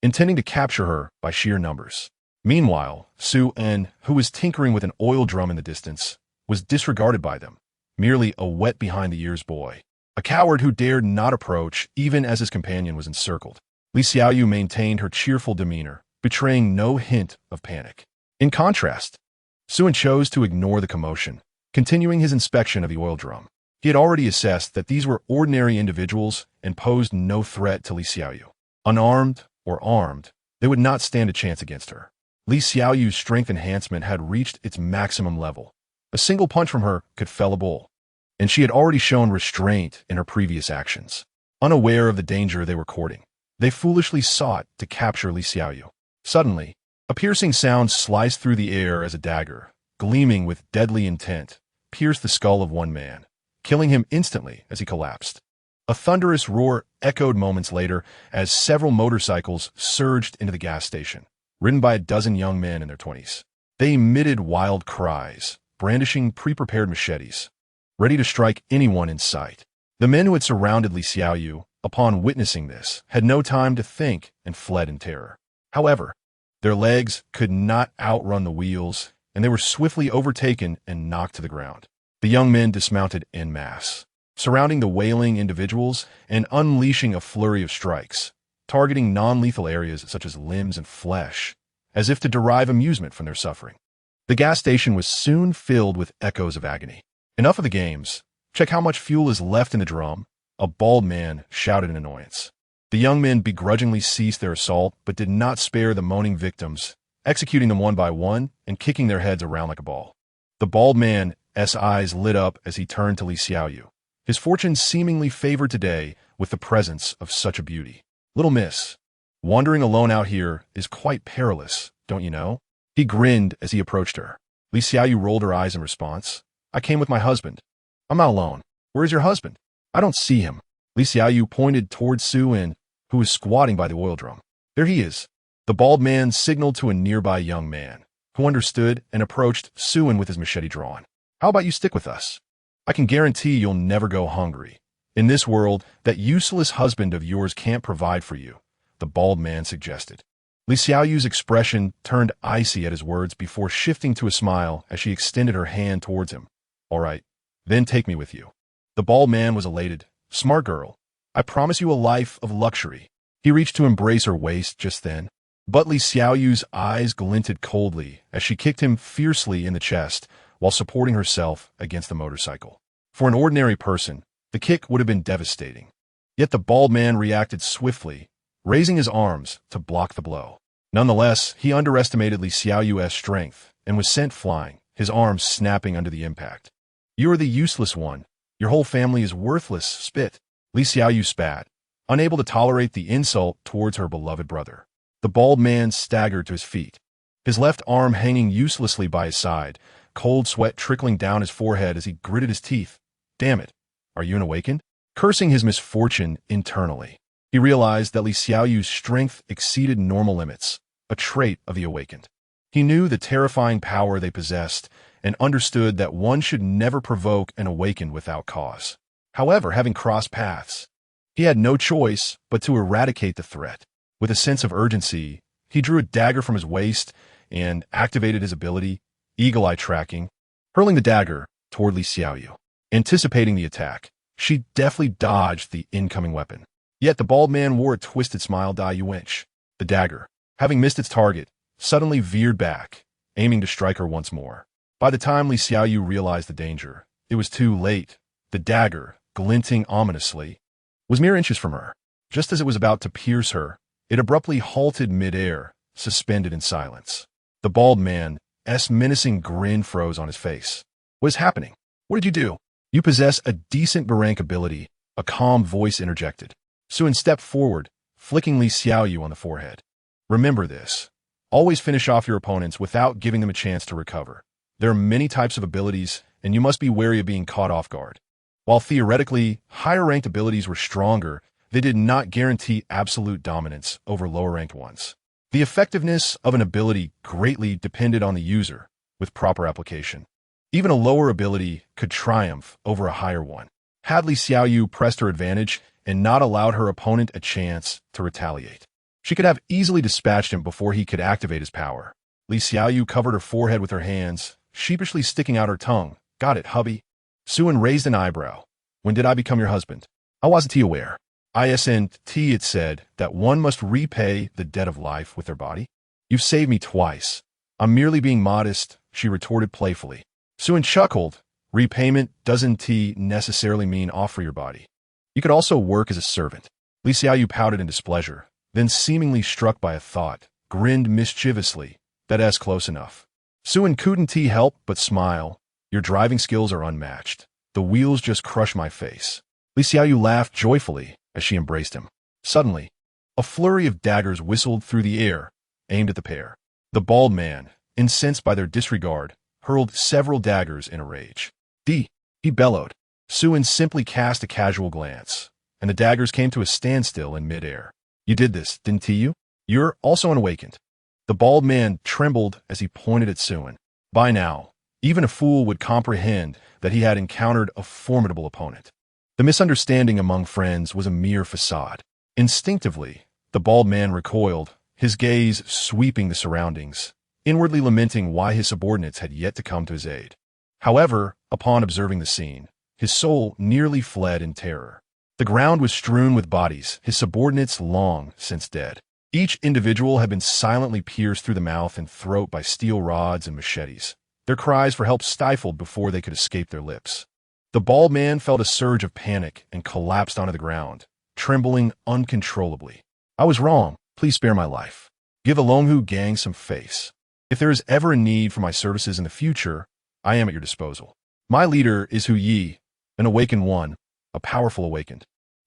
intending to capture her by sheer numbers. Meanwhile, Xue Qingyu, who was tinkering with an oil drum in the distance, was disregarded by them, merely a wet-behind-the-ears boy, a coward who dared not approach even as his companion was encircled. Li Xiaoyu maintained her cheerful demeanor, betraying no hint of panic. In contrast, Xue Qingyu chose to ignore the commotion, continuing his inspection of the oil drum. He had already assessed that these were ordinary individuals and posed no threat to Li Xiaoyu. Unarmed or armed, they would not stand a chance against her. Li Xiaoyu's strength enhancement had reached its maximum level. A single punch from her could fell a bull, and she had already shown restraint in her previous actions. Unaware of the danger they were courting, they foolishly sought to capture Li Xiaoyu. Suddenly, a piercing sound sliced through the air as a dagger, gleaming with deadly intent, pierced the skull of one man, killing him instantly as he collapsed. A thunderous roar echoed moments later as several motorcycles surged into the gas station, ridden by a dozen young men in their 20s. They emitted wild cries, brandishing pre-prepared machetes, ready to strike anyone in sight. The men who had surrounded Li Xiaoyu, upon witnessing this, had no time to think and fled in terror. However, their legs could not outrun the wheels, and they were swiftly overtaken and knocked to the ground. The young men dismounted en masse, surrounding the wailing individuals and unleashing a flurry of strikes, targeting non-lethal areas such as limbs and flesh, as if to derive amusement from their suffering. The gas station was soon filled with echoes of agony. Enough of the games. Check how much fuel is left in the drum, a bald man shouted in annoyance. The young men begrudgingly ceased their assault, but did not spare the moaning victims, executing them one by one and kicking their heads around like a ball. The bald man's eyes lit up as he turned to Li Xiaoyu, his fortune seemingly favored today with the presence of such a beauty. Little miss, wandering alone out here is quite perilous, don't you know? He grinned as he approached her. Li Xiaoyu rolled her eyes in response. I came with my husband. I'm not alone. Where is your husband? I don't see him. Li Xiaoyu pointed towards Xue Qingyu, who was squatting by the oil drum. There he is. The bald man signaled to a nearby young man, who understood and approached Xue Qingyu with his machete drawn. How about you stick with us? I can guarantee you'll never go hungry. In this world, that useless husband of yours can't provide for you, the bald man suggested. Li Xiaoyu's expression turned icy at his words before shifting to a smile as she extended her hand towards him. All right, then take me with you. The bald man was elated. Smart girl. I promise you a life of luxury. He reached to embrace her waist just then, but Li Xiaoyu's eyes glinted coldly as she kicked him fiercely in the chest while supporting herself against the motorcycle. For an ordinary person, the kick would have been devastating. Yet the bald man reacted swiftly, raising his arms to block the blow. Nonetheless, he underestimated Li Xiaoyu's strength and was sent flying, his arms snapping under the impact. You are the useless one. Your whole family is worthless. Spit. Li Xiaoyu spat, unable to tolerate the insult towards her beloved brother. The bald man staggered to his feet, his left arm hanging uselessly by his side, cold sweat trickling down his forehead as he gritted his teeth. Damn it. Are you an awakened? Cursing his misfortune internally, he realized that Li Xiaoyu's strength exceeded normal limits, a trait of the awakened. He knew the terrifying power they possessed and understood that one should never provoke an awakened without cause. However, having crossed paths, he had no choice but to eradicate the threat. With a sense of urgency, he drew a dagger from his waist and activated his ability, eagle-eye tracking, hurling the dagger toward Li Xiaoyu. Anticipating the attack, she deftly dodged the incoming weapon. Yet the bald man wore a twisted smile. You wench. The dagger, having missed its target, suddenly veered back, aiming to strike her once more. By the time Li Xiaoyu realized the danger, it was too late. The dagger, glinting ominously, was mere inches from her. Just as it was about to pierce her, it abruptly halted mid-air, suspended in silence. The bald man's menacing grin froze on his face. What is happening? What did you do? You possess a decent Barank ability, a calm voice interjected. Xue Qingyu stepped forward, flicking Li Xiaoyu on the forehead. Remember this. Always finish off your opponents without giving them a chance to recover. There are many types of abilities, and you must be wary of being caught off guard. While theoretically, higher-ranked abilities were stronger, they did not guarantee absolute dominance over lower-ranked ones. The effectiveness of an ability greatly depended on the user, with proper application. Even a lower ability could triumph over a higher one. Had Li Xiaoyu pressed her advantage and not allowed her opponent a chance to retaliate, she could have easily dispatched him before he could activate his power. Li Xiaoyu covered her forehead with her hands, sheepishly sticking out her tongue. Got it, hubby. Suan raised an eyebrow. When did I become your husband? I wasn't aware. Isn't it said that one must repay the debt of life with their body? You've saved me twice. I'm merely being modest, she retorted playfully. Suan chuckled. Repayment doesn't necessarily mean offer your body. You could also work as a servant. Li Xiaoyu pouted in displeasure, then seemingly struck by a thought, grinned mischievously. That's close enough. Suan couldn't help but smile. Your driving skills are unmatched. The wheels just crush my face. Li Xiaoyu laughed joyfully as she embraced him. Suddenly, a flurry of daggers whistled through the air, aimed at the pair. The bald man, incensed by their disregard, hurled several daggers in a rage. He bellowed. Suan simply cast a casual glance, and the daggers came to a standstill in midair. You did this, didn't you? You're also unawakened. The bald man trembled as he pointed at Suan. By now, even a fool would comprehend that he had encountered a formidable opponent. The misunderstanding among friends was a mere facade. Instinctively, the bald man recoiled, his gaze sweeping the surroundings, inwardly lamenting why his subordinates had yet to come to his aid. However, upon observing the scene, his soul nearly fled in terror. The ground was strewn with bodies, his subordinates long since dead. Each individual had been silently pierced through the mouth and throat by steel rods and machetes, their cries for help stifled before they could escape their lips. The bald man felt a surge of panic and collapsed onto the ground, trembling uncontrollably. I was wrong. Please spare my life. Give the Longhu gang some face. If there is ever a need for my services in the future, I am at your disposal. My leader is Hu Yi, an awakened one, a powerful awakened.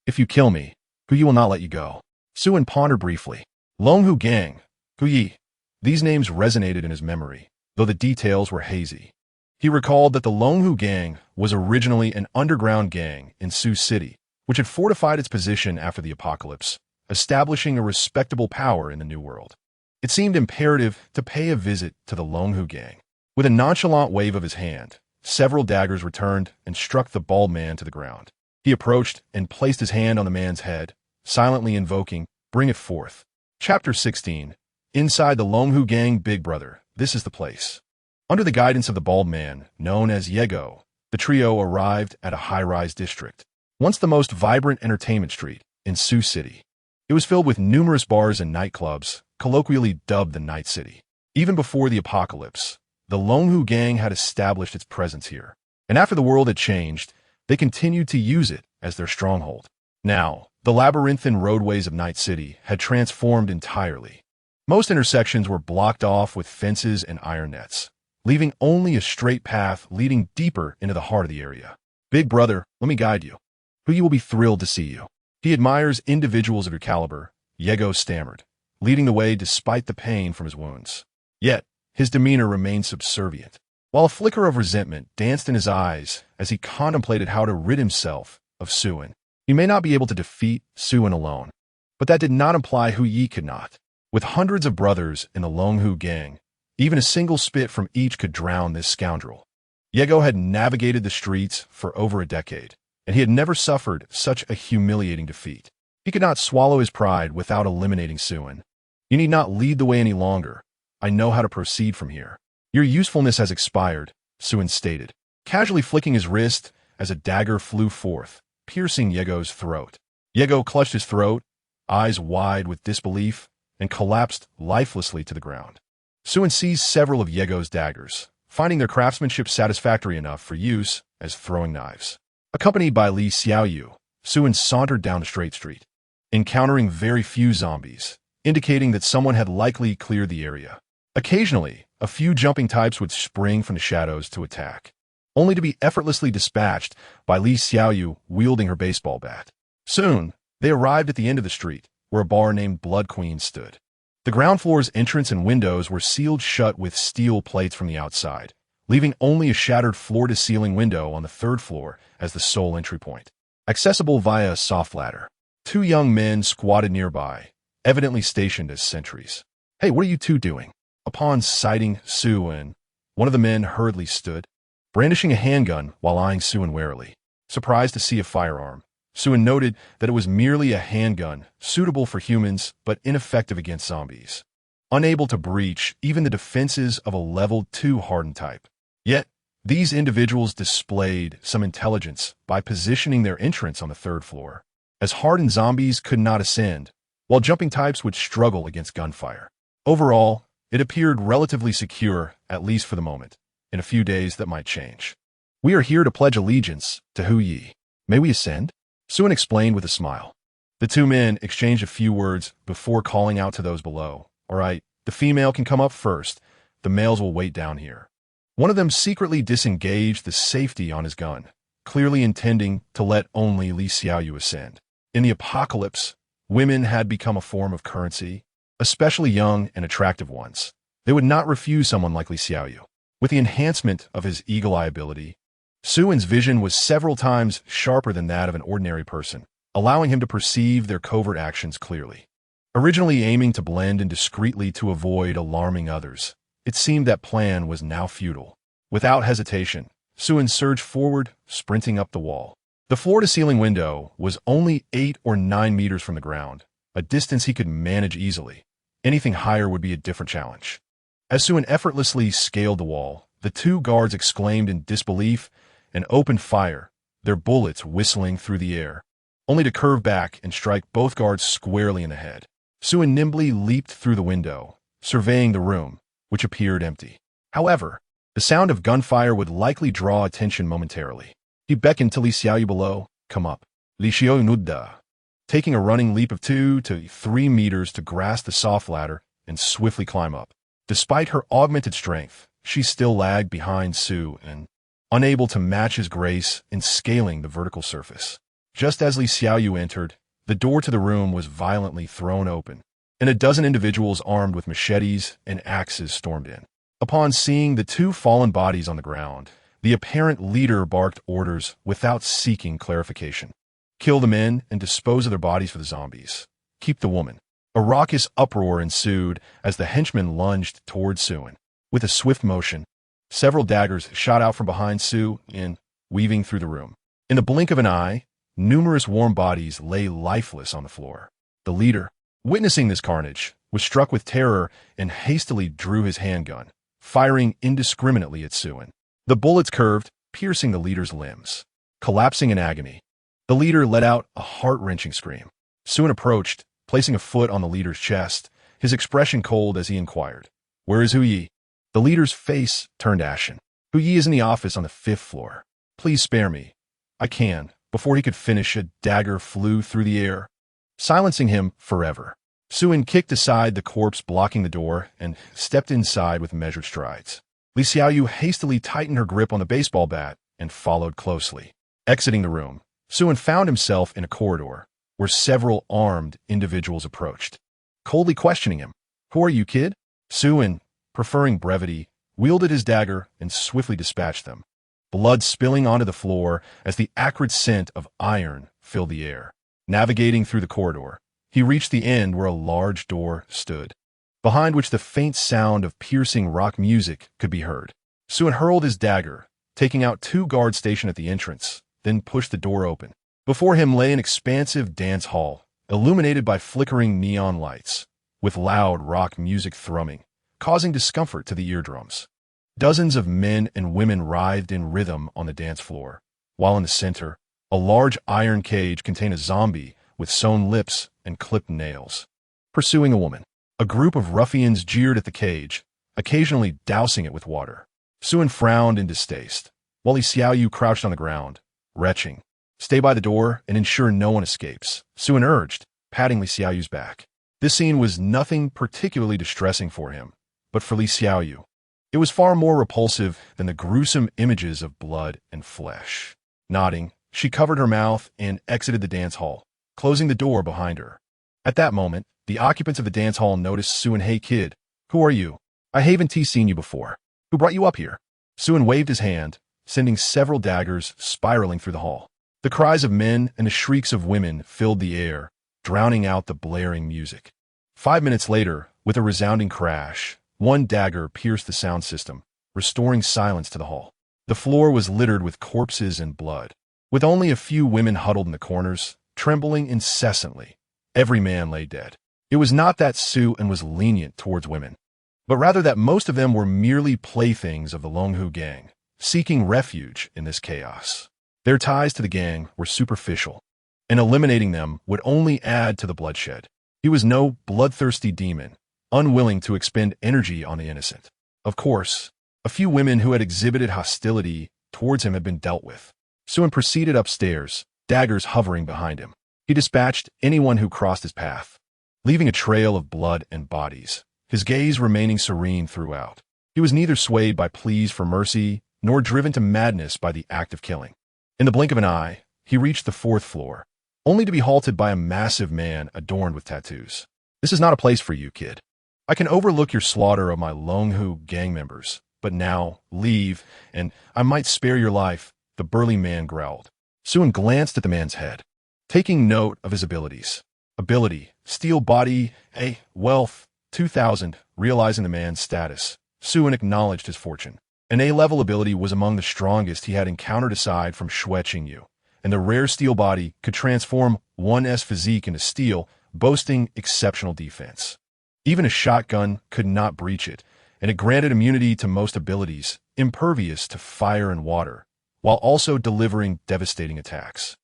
If you kill me, Hu Yi will not let you go. Suan pondered briefly. Longhu gang, Hu Yi. These names resonated in his memory, though the details were hazy. He recalled that the Longhu gang was originally an underground gang in Sioux City, which had fortified its position after the apocalypse, establishing a respectable power in the New World. It seemed imperative to pay a visit to the Longhu gang. With a nonchalant wave of his hand, several daggers returned and struck the bald man to the ground. He approached and placed his hand on the man's head, silently invoking, "Bring it forth." Chapter 16. Inside the Longhu gang Big Brother, this is the place. Under the guidance of the bald man, known as Yego, the trio arrived at a high-rise district, once the most vibrant entertainment street in Sioux City. It was filled with numerous bars and nightclubs, colloquially dubbed the Night City. Even before the apocalypse, the Longhu gang had established its presence here, and after the world had changed, they continued to use it as their stronghold. Now, the labyrinthine roadways of Night City had transformed entirely. Most intersections were blocked off with fences and iron nets, leaving only a straight path leading deeper into the heart of the area. Big Brother, let me guide you. Hu Yi will be thrilled to see you. He admires individuals of your caliber, Yego stammered, leading the way despite the pain from his wounds. Yet, his demeanor remained subservient, while a flicker of resentment danced in his eyes as he contemplated how to rid himself of Suan. He may not be able to defeat Suan alone, but that did not imply Hu Yi could not. With hundreds of brothers in the Longhu gang, even a single spit from each could drown this scoundrel. Yego had navigated the streets for over a decade, and he had never suffered such a humiliating defeat. He could not swallow his pride without eliminating Suan. You need not lead the way any longer. I know how to proceed from here. Your usefulness has expired, Suan stated, casually flicking his wrist as a dagger flew forth, piercing Yego's throat. Yego clutched his throat, eyes wide with disbelief, and collapsed lifelessly to the ground. Suan seized several of Yego's daggers, finding their craftsmanship satisfactory enough for use as throwing knives. Accompanied by Li Xiaoyu, Suan sauntered down a straight street, encountering very few zombies, indicating that someone had likely cleared the area. Occasionally, a few jumping types would spring from the shadows to attack, only to be effortlessly dispatched by Li Xiaoyu wielding her baseball bat. Soon, they arrived at the end of the street, where a bar named Blood Queen stood. The ground floor's entrance and windows were sealed shut with steel plates from the outside, leaving only a shattered floor-to-ceiling window on the third floor as the sole entry point, accessible via a soft ladder. Two young men squatted nearby, evidently stationed as sentries. "Hey, what are you two doing?" Upon sighting Xue, one of the men hurriedly stood, brandishing a handgun while eyeing Xue warily. Surprised to see a firearm, Xue noted that it was merely a handgun, suitable for humans but ineffective against zombies, unable to breach even the defenses of a level 2 hardened type. Yet, these individuals displayed some intelligence by positioning their entrance on the third floor, as hardened zombies could not ascend, while jumping types would struggle against gunfire. Overall, it appeared relatively secure, at least for the moment. In a few days, that might change. "We are here to pledge allegiance to Hu Yi. May we ascend?" Xue explained with a smile. The two men exchanged a few words before calling out to those below. "All right, the female can come up first. The males will wait down here." One of them secretly disengaged the safety on his gun, clearly intending to let only Li Xiaoyu ascend. In the apocalypse, women had become a form of currency, especially young and attractive ones. They would not refuse someone like Li Xiaoyu. With the enhancement of his eagle eye ability, Xue's vision was several times sharper than that of an ordinary person, allowing him to perceive their covert actions clearly. Originally aiming to blend in discreetly to avoid alarming others, it seemed that plan was now futile. Without hesitation, Xue surged forward, sprinting up the wall. The floor-to-ceiling window was only 8 or 9 meters from the ground, a distance he could manage easily. Anything higher would be a different challenge. As Xue effortlessly scaled the wall, the two guards exclaimed in disbelief and opened fire, their bullets whistling through the air, only to curve back and strike both guards squarely in the head. Xue nimbly leaped through the window, surveying the room, which appeared empty. However, the sound of gunfire would likely draw attention momentarily. He beckoned to Li Xiaoyu below. "Come up." Li Xiaoyu nudda, taking a running leap of 2 to 3 meters to grasp the soft ladder and swiftly climb up. Despite her augmented strength, she still lagged behind Xue and unable to match his grace in scaling the vertical surface. Just as Li Xiaoyu entered, the door to the room was violently thrown open, and a dozen individuals armed with machetes and axes stormed in. Upon seeing the two fallen bodies on the ground, the apparent leader barked orders without seeking clarification. "Kill the men and dispose of their bodies for the zombies. Keep the woman." A raucous uproar ensued as the henchmen lunged towards Xue. With a swift motion, several daggers shot out from behind Xue and weaving through the room. In the blink of an eye, numerous warm bodies lay lifeless on the floor. The leader, witnessing this carnage, was struck with terror and hastily drew his handgun, firing indiscriminately at Xue. The bullets curved, piercing the leader's limbs. Collapsing in agony, the leader let out a heart-wrenching scream. Xue approached, placing a foot on the leader's chest, his expression cold as he inquired, "Where is Hu Yi?" The leader's face turned ashen. "Hu Yi is in the office on the 5th floor. Please spare me. I can." Before he could finish, a dagger flew through the air, silencing him forever. Xue kicked aside the corpse blocking the door and stepped inside with measured strides. Li Xiaoyu hastily tightened her grip on the baseball bat and followed closely. Exiting the room, Xue found himself in a corridor where several armed individuals approached, coldly questioning him. "Who are you, kid?" Xue, preferring brevity, wielded his dagger and swiftly dispatched them, blood spilling onto the floor as the acrid scent of iron filled the air. Navigating through the corridor, he reached the end where a large door stood, behind which the faint sound of piercing rock music could be heard. Xue hurled his dagger, taking out 2 guards stationed at the entrance, then pushed the door open. Before him lay an expansive dance hall, illuminated by flickering neon lights, with loud rock music thrumming, causing discomfort to the eardrums. Dozens of men and women writhed in rhythm on the dance floor, while in the center, a large iron cage contained a zombie with sewn lips and clipped nails, pursuing a woman. A group of ruffians jeered at the cage, occasionally dousing it with water. Xue frowned in distaste, while Li Xiaoyu crouched on the ground, retching. "Stay by the door and ensure no one escapes," Xue urged, patting Li Xiaoyu's back. This scene was nothing particularly distressing for him, but for Li Xiaoyu, it was far more repulsive than the gruesome images of blood and flesh. Nodding, she covered her mouth and exited the dance hall, closing the door behind her. At that moment, the occupants of the dance hall noticed Suin. Hey kid, who are you? I haven't seen you before. Who brought you up here? Suin waved his hand, sending several daggers spiraling through the hall. The cries of men and the shrieks of women filled the air, drowning out the blaring music. 5 minutes later, with a resounding crash, one dagger pierced the sound system, restoring silence to the hall. The floor was littered with corpses and blood. With only a few women huddled in the corners, trembling incessantly, every man lay dead. It was not that Suin was lenient towards women, but rather that most of them were merely playthings of the Longhu gang, seeking refuge in this chaos. Their ties to the gang were superficial, and eliminating them would only add to the bloodshed. He was no bloodthirsty demon, unwilling to expend energy on the innocent. Of course, a few women who had exhibited hostility towards him had been dealt with. Suin proceeded upstairs, daggers hovering behind him. He dispatched anyone who crossed his path, leaving a trail of blood and bodies, his gaze remaining serene throughout. He was neither swayed by pleas for mercy nor driven to madness by the act of killing. In the blink of an eye, he reached the 4th floor, only to be halted by a massive man adorned with tattoos. This is not a place for you, kid. I can overlook your slaughter of my Longhu gang members, but now, leave, and I might spare your life, the burly man growled. Suin glanced at the man's head, taking note of his abilities. Ability, steel body, wealth, 2,000. Realizing the man's status, Suin acknowledged his fortune. An A-level ability was among the strongest he had encountered aside from Xue Qingyu, and the rare steel body could transform one's physique into steel, boasting exceptional defense. Even a shotgun could not breach it, and it granted immunity to most abilities, impervious to fire and water, while also delivering devastating attacks.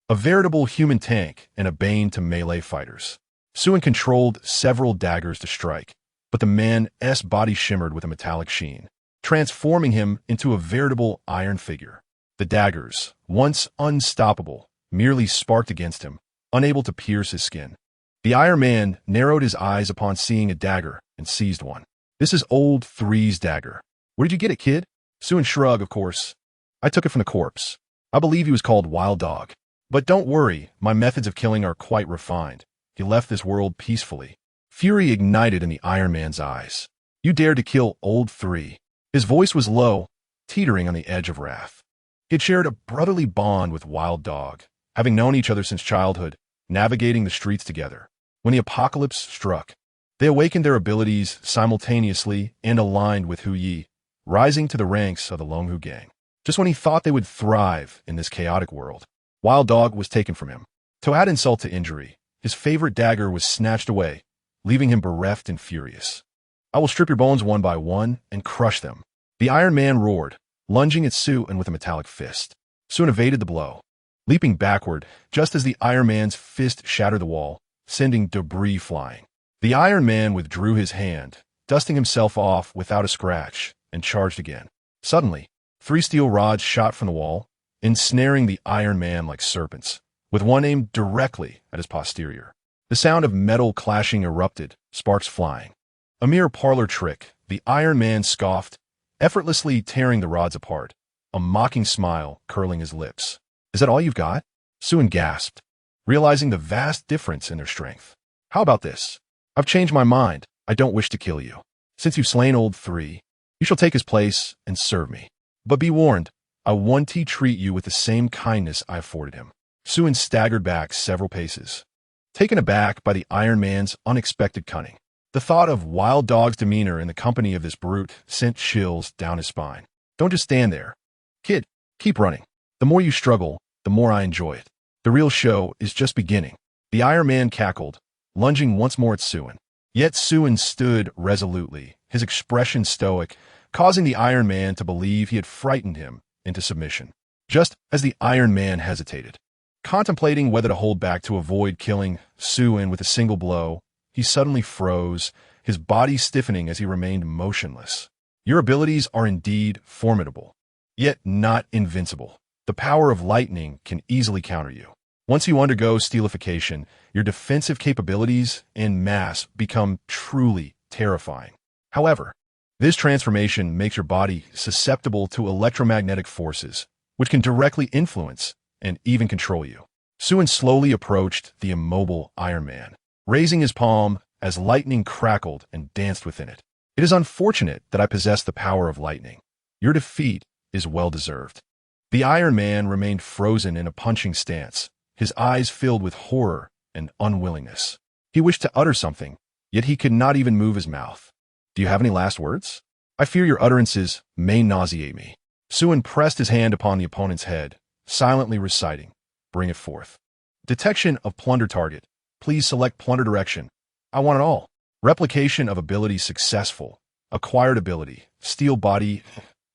A veritable human tank and a bane to melee fighters. Suin controlled several daggers to strike, but the man's body shimmered with a metallic sheen, transforming him into a veritable iron figure. The daggers, once unstoppable, merely sparked against him, unable to pierce his skin. The Iron Man narrowed his eyes upon seeing a dagger and seized one. This is old 3's dagger. Where did you get it, kid? Suin shrugged, of course. I took it from the corpse. I believe he was called Wild Dog. But don't worry, my methods of killing are quite refined. He left this world peacefully. Fury ignited in the Iron Man's eyes. You dared to kill old 3. His voice was low, teetering on the edge of wrath. He had shared a brotherly bond with Wild Dog, having known each other since childhood, navigating the streets together. When the apocalypse struck, they awakened their abilities simultaneously and aligned with Hu Yi, rising to the ranks of the Longhu gang. Just when he thought they would thrive in this chaotic world, Wild Dog was taken from him. To add insult to injury, his favorite dagger was snatched away, leaving him bereft and furious. I will strip your bones one by one and crush them. The Iron Man roared, lunging at Suin with a metallic fist. Suin evaded the blow, leaping backward just as the Iron Man's fist shattered the wall, sending debris flying. The Iron Man withdrew his hand, dusting himself off without a scratch, and charged again. Suddenly, 3 steel rods shot from the wall, ensnaring the Iron Man like serpents, with one aimed directly at his posterior. The sound of metal clashing erupted, sparks flying. A mere parlor trick, the Iron Man scoffed, effortlessly tearing the rods apart, a mocking smile curling his lips. Is that all you've got? Suin gasped, realizing the vast difference in their strength. How about this? I've changed my mind. I don't wish to kill you. Since you've slain old 3, you shall take his place and serve me. But be warned, I want to treat you with the same kindness I afforded him. Suin staggered back several paces, taken aback by the Iron Man's unexpected cunning. The thought of Wild Dog's demeanor in the company of this brute sent chills down his spine. Don't just stand there. Kid, keep running. The more you struggle, the more I enjoy it. The real show is just beginning. The Iron Man cackled, lunging once more at Suin. Yet Suin stood resolutely, his expression stoic, causing the Iron Man to believe he had frightened him into submission. Just as the Iron Man hesitated, contemplating whether to hold back to avoid killing Suin with a single blow, he suddenly froze, his body stiffening as he remained motionless. Your abilities are indeed formidable, yet not invincible. The power of lightning can easily counter you. Once you undergo steelification, your defensive capabilities en masse become truly terrifying. However, this transformation makes your body susceptible to electromagnetic forces, which can directly influence and even control you. Suin slowly approached the immobile Iron Man, raising his palm as lightning crackled and danced within it. It is unfortunate that I possess the power of lightning. Your defeat is well-deserved. The Iron Man remained frozen in a punching stance, his eyes filled with horror and unwillingness. He wished to utter something, yet he could not even move his mouth. Do you have any last words? I fear your utterances may nauseate me. Xue pressed his hand upon the opponent's head, silently reciting, "Bring it forth." Detection of Plunder target. Please select Plunder direction. I want it all. Replication of ability successful. Acquired ability. Steel body.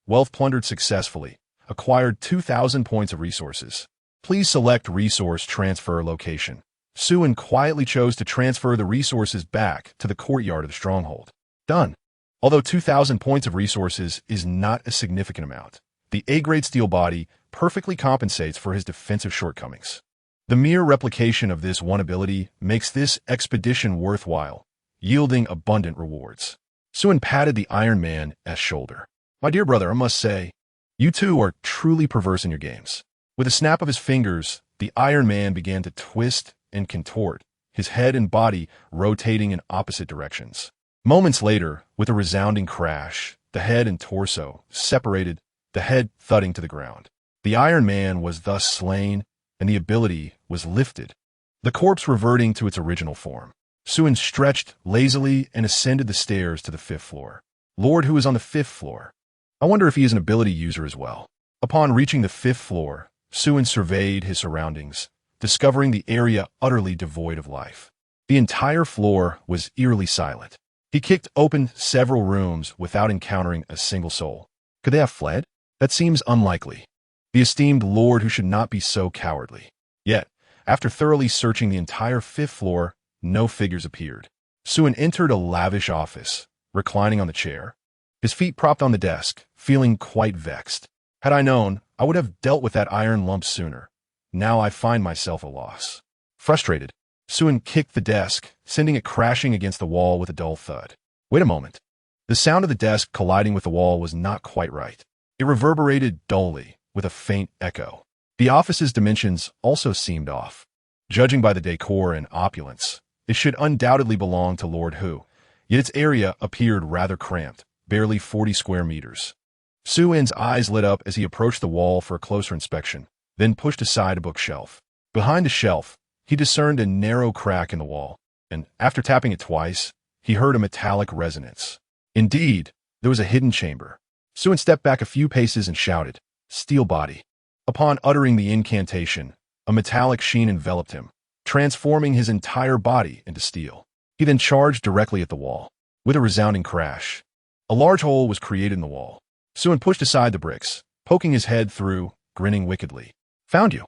Wealth plundered successfully. Acquired 2,000 points of resources. Please select resource transfer location. Xue quietly chose to transfer the resources back to the courtyard of the stronghold. Done. Although 2,000 points of resources is not a significant amount, the A-grade steel body perfectly compensates for his defensive shortcomings. The mere replication of this one ability makes this expedition worthwhile, yielding abundant rewards. Xue patted the Iron Man's shoulder. My dear brother, I must say, you two are truly perverse in your games. With a snap of his fingers, the Iron Man began to twist and contort, his head and body rotating in opposite directions. Moments later, with a resounding crash, the head and torso separated, the head thudding to the ground. The Iron Man was thus slain, and the ability was lifted, the corpse reverting to its original form. Xue stretched lazily and ascended the stairs to the 5th floor. Lord Hu is on the 5th floor. I wonder if he is an ability user as well. Upon reaching the 5th floor, Xue surveyed his surroundings, discovering the area utterly devoid of life. The entire floor was eerily silent. He kicked open several rooms without encountering a single soul. Could they have fled? That seems unlikely. The esteemed Lord Hu should not be so cowardly. Yet, after thoroughly searching the entire 5th floor, no figures appeared. Xue entered a lavish office, reclining on the chair, his feet propped on the desk, feeling quite vexed. Had I known, I would have dealt with that iron lump sooner. Now I find myself a loss. Frustrated, Xue kicked the desk, sending it crashing against the wall with a dull thud. Wait a moment. The sound of the desk colliding with the wall was not quite right. It reverberated dully, with a faint echo. The office's dimensions also seemed off. Judging by the decor and opulence, it should undoubtedly belong to Lord Hu, yet its area appeared rather cramped, barely 40 square meters. Xue's eyes lit up as he approached the wall for a closer inspection, then pushed aside a bookshelf. Behind the shelf, he discerned a narrow crack in the wall, and after tapping it twice, he heard a metallic resonance. Indeed, there was a hidden chamber. Xue stepped back a few paces and shouted, "Steel body." Upon uttering the incantation, a metallic sheen enveloped him, transforming his entire body into steel. He then charged directly at the wall. With a resounding crash, a large hole was created in the wall. Xue pushed aside the bricks, poking his head through, grinning wickedly. "Found you."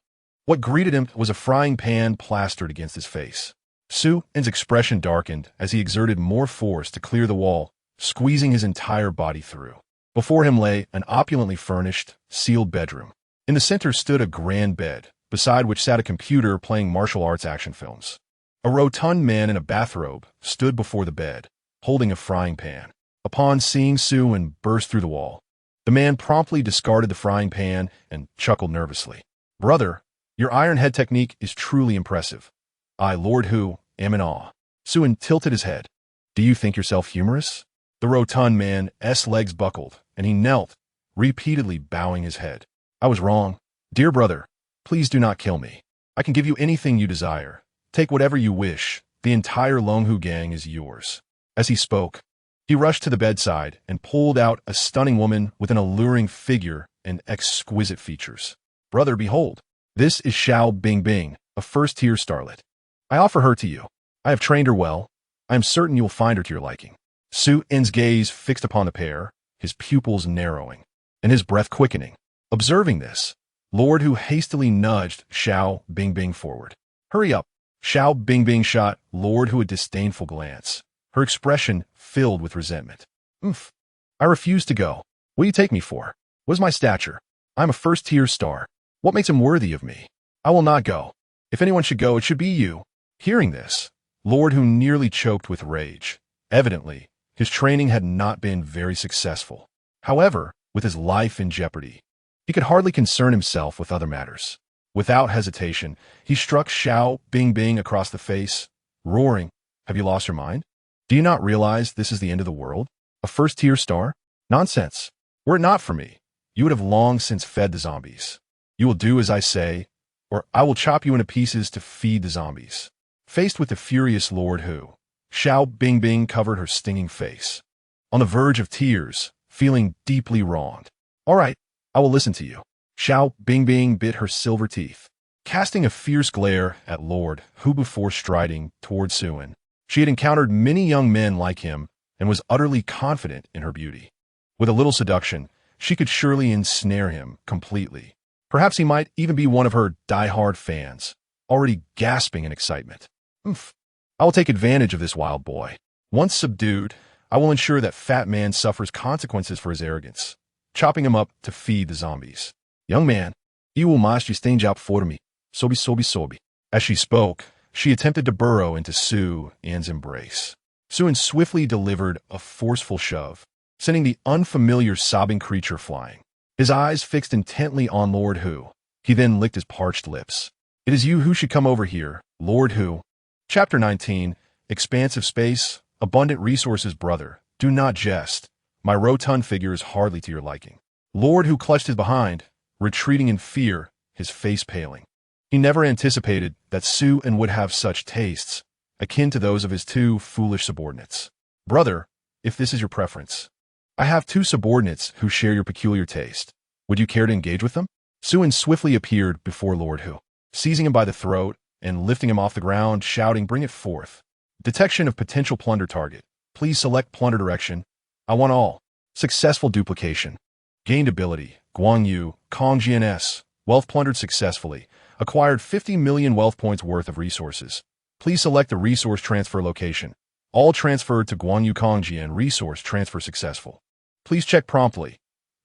What greeted him was a frying pan plastered against his face. Xue's expression darkened as he exerted more force to clear the wall, squeezing his entire body through. Before him lay an opulently furnished, sealed bedroom. In the center stood a grand bed, beside which sat a computer playing martial arts action films. A rotund man in a bathrobe stood before the bed, holding a frying pan. Upon seeing Xue burst through the wall, the man promptly discarded the frying pan and chuckled nervously. "Brother, your iron head technique is truly impressive. I, Lord Hu, am in awe." Xue tilted his head. "Do you think yourself humorous?" The rotund man's legs buckled, and he knelt, repeatedly bowing his head. "I was wrong. Dear brother, please do not kill me. I can give you anything you desire. Take whatever you wish. The entire Longhu gang is yours." As he spoke, he rushed to the bedside and pulled out a stunning woman with an alluring figure and exquisite features. "Brother, behold. This is Xiao Bingbing, a first-tier starlet. I offer her to you. I have trained her well. I am certain you will find her to your liking." Xue's gaze fixed upon the pair, his pupils narrowing, and his breath quickening. Observing this, Lord Hu hastily nudged Xiao Bingbing forward. "Hurry up." Xiao Bingbing shot Lord Hu a disdainful glance, her expression filled with resentment. "Oomph. I refuse to go. What do you take me for? What is my stature? I am a first-tier star. What makes him worthy of me? I will not go. If anyone should go, it should be you." Hearing this, Lord Hu nearly choked with rage. Evidently, his training had not been very successful. However, with his life in jeopardy, he could hardly concern himself with other matters. Without hesitation, he struck Xiao Bingbing across the face, roaring, Have you lost your mind? Do you not realize this is the end of the world? A first-tier star? Nonsense. Were it not for me, you would have long since fed the zombies. You will do as I say, or I will chop you into pieces to feed the zombies. Faced with the furious Lord Hu, Xiao Bingbing covered her stinging face. On the verge of tears, feeling deeply wronged. All right, I will listen to you. Xiao Bingbing bit her silver teeth, casting a fierce glare at Lord Hu before striding toward Suin. She had encountered many young men like him and was utterly confident in her beauty. With a little seduction, she could surely ensnare him completely. Perhaps he might even be one of her die-hard fans, already gasping in excitement. I will take advantage of this wild boy. Once subdued, I will ensure that fat man suffers consequences for his arrogance, chopping him up to feed the zombies. Young man, you will must stand up for me. Sobi. As she spoke, she attempted to burrow into Suin's embrace. Suin swiftly delivered a forceful shove, sending the unfamiliar sobbing creature flying. His eyes fixed intently on Lord Hu. He then licked his parched lips. It is you who should come over here, Lord Hu. Chapter 19, Expansive Space, Abundant Resources. Brother, do not jest. My rotund figure is hardly to your liking. Lord Hu clutched his behind, retreating in fear, his face paling. He never anticipated that Suin would have such tastes, akin to those of his two foolish subordinates. Brother, if this is your preference, I have two subordinates who share your peculiar taste. Would you care to engage with them? Suin swiftly appeared before Lord Hu, seizing him by the throat and lifting him off the ground, shouting, "Bring it forth." Detection of potential plunder target. Please select plunder direction. I want all. Successful duplication. Gained ability. Guangyu, Kongjian. Wealth plundered successfully. Acquired 50 million wealth points worth of resources. Please select the resource transfer location. All transferred to Guangyu Kongjian. Resource transfer successful. Please check promptly.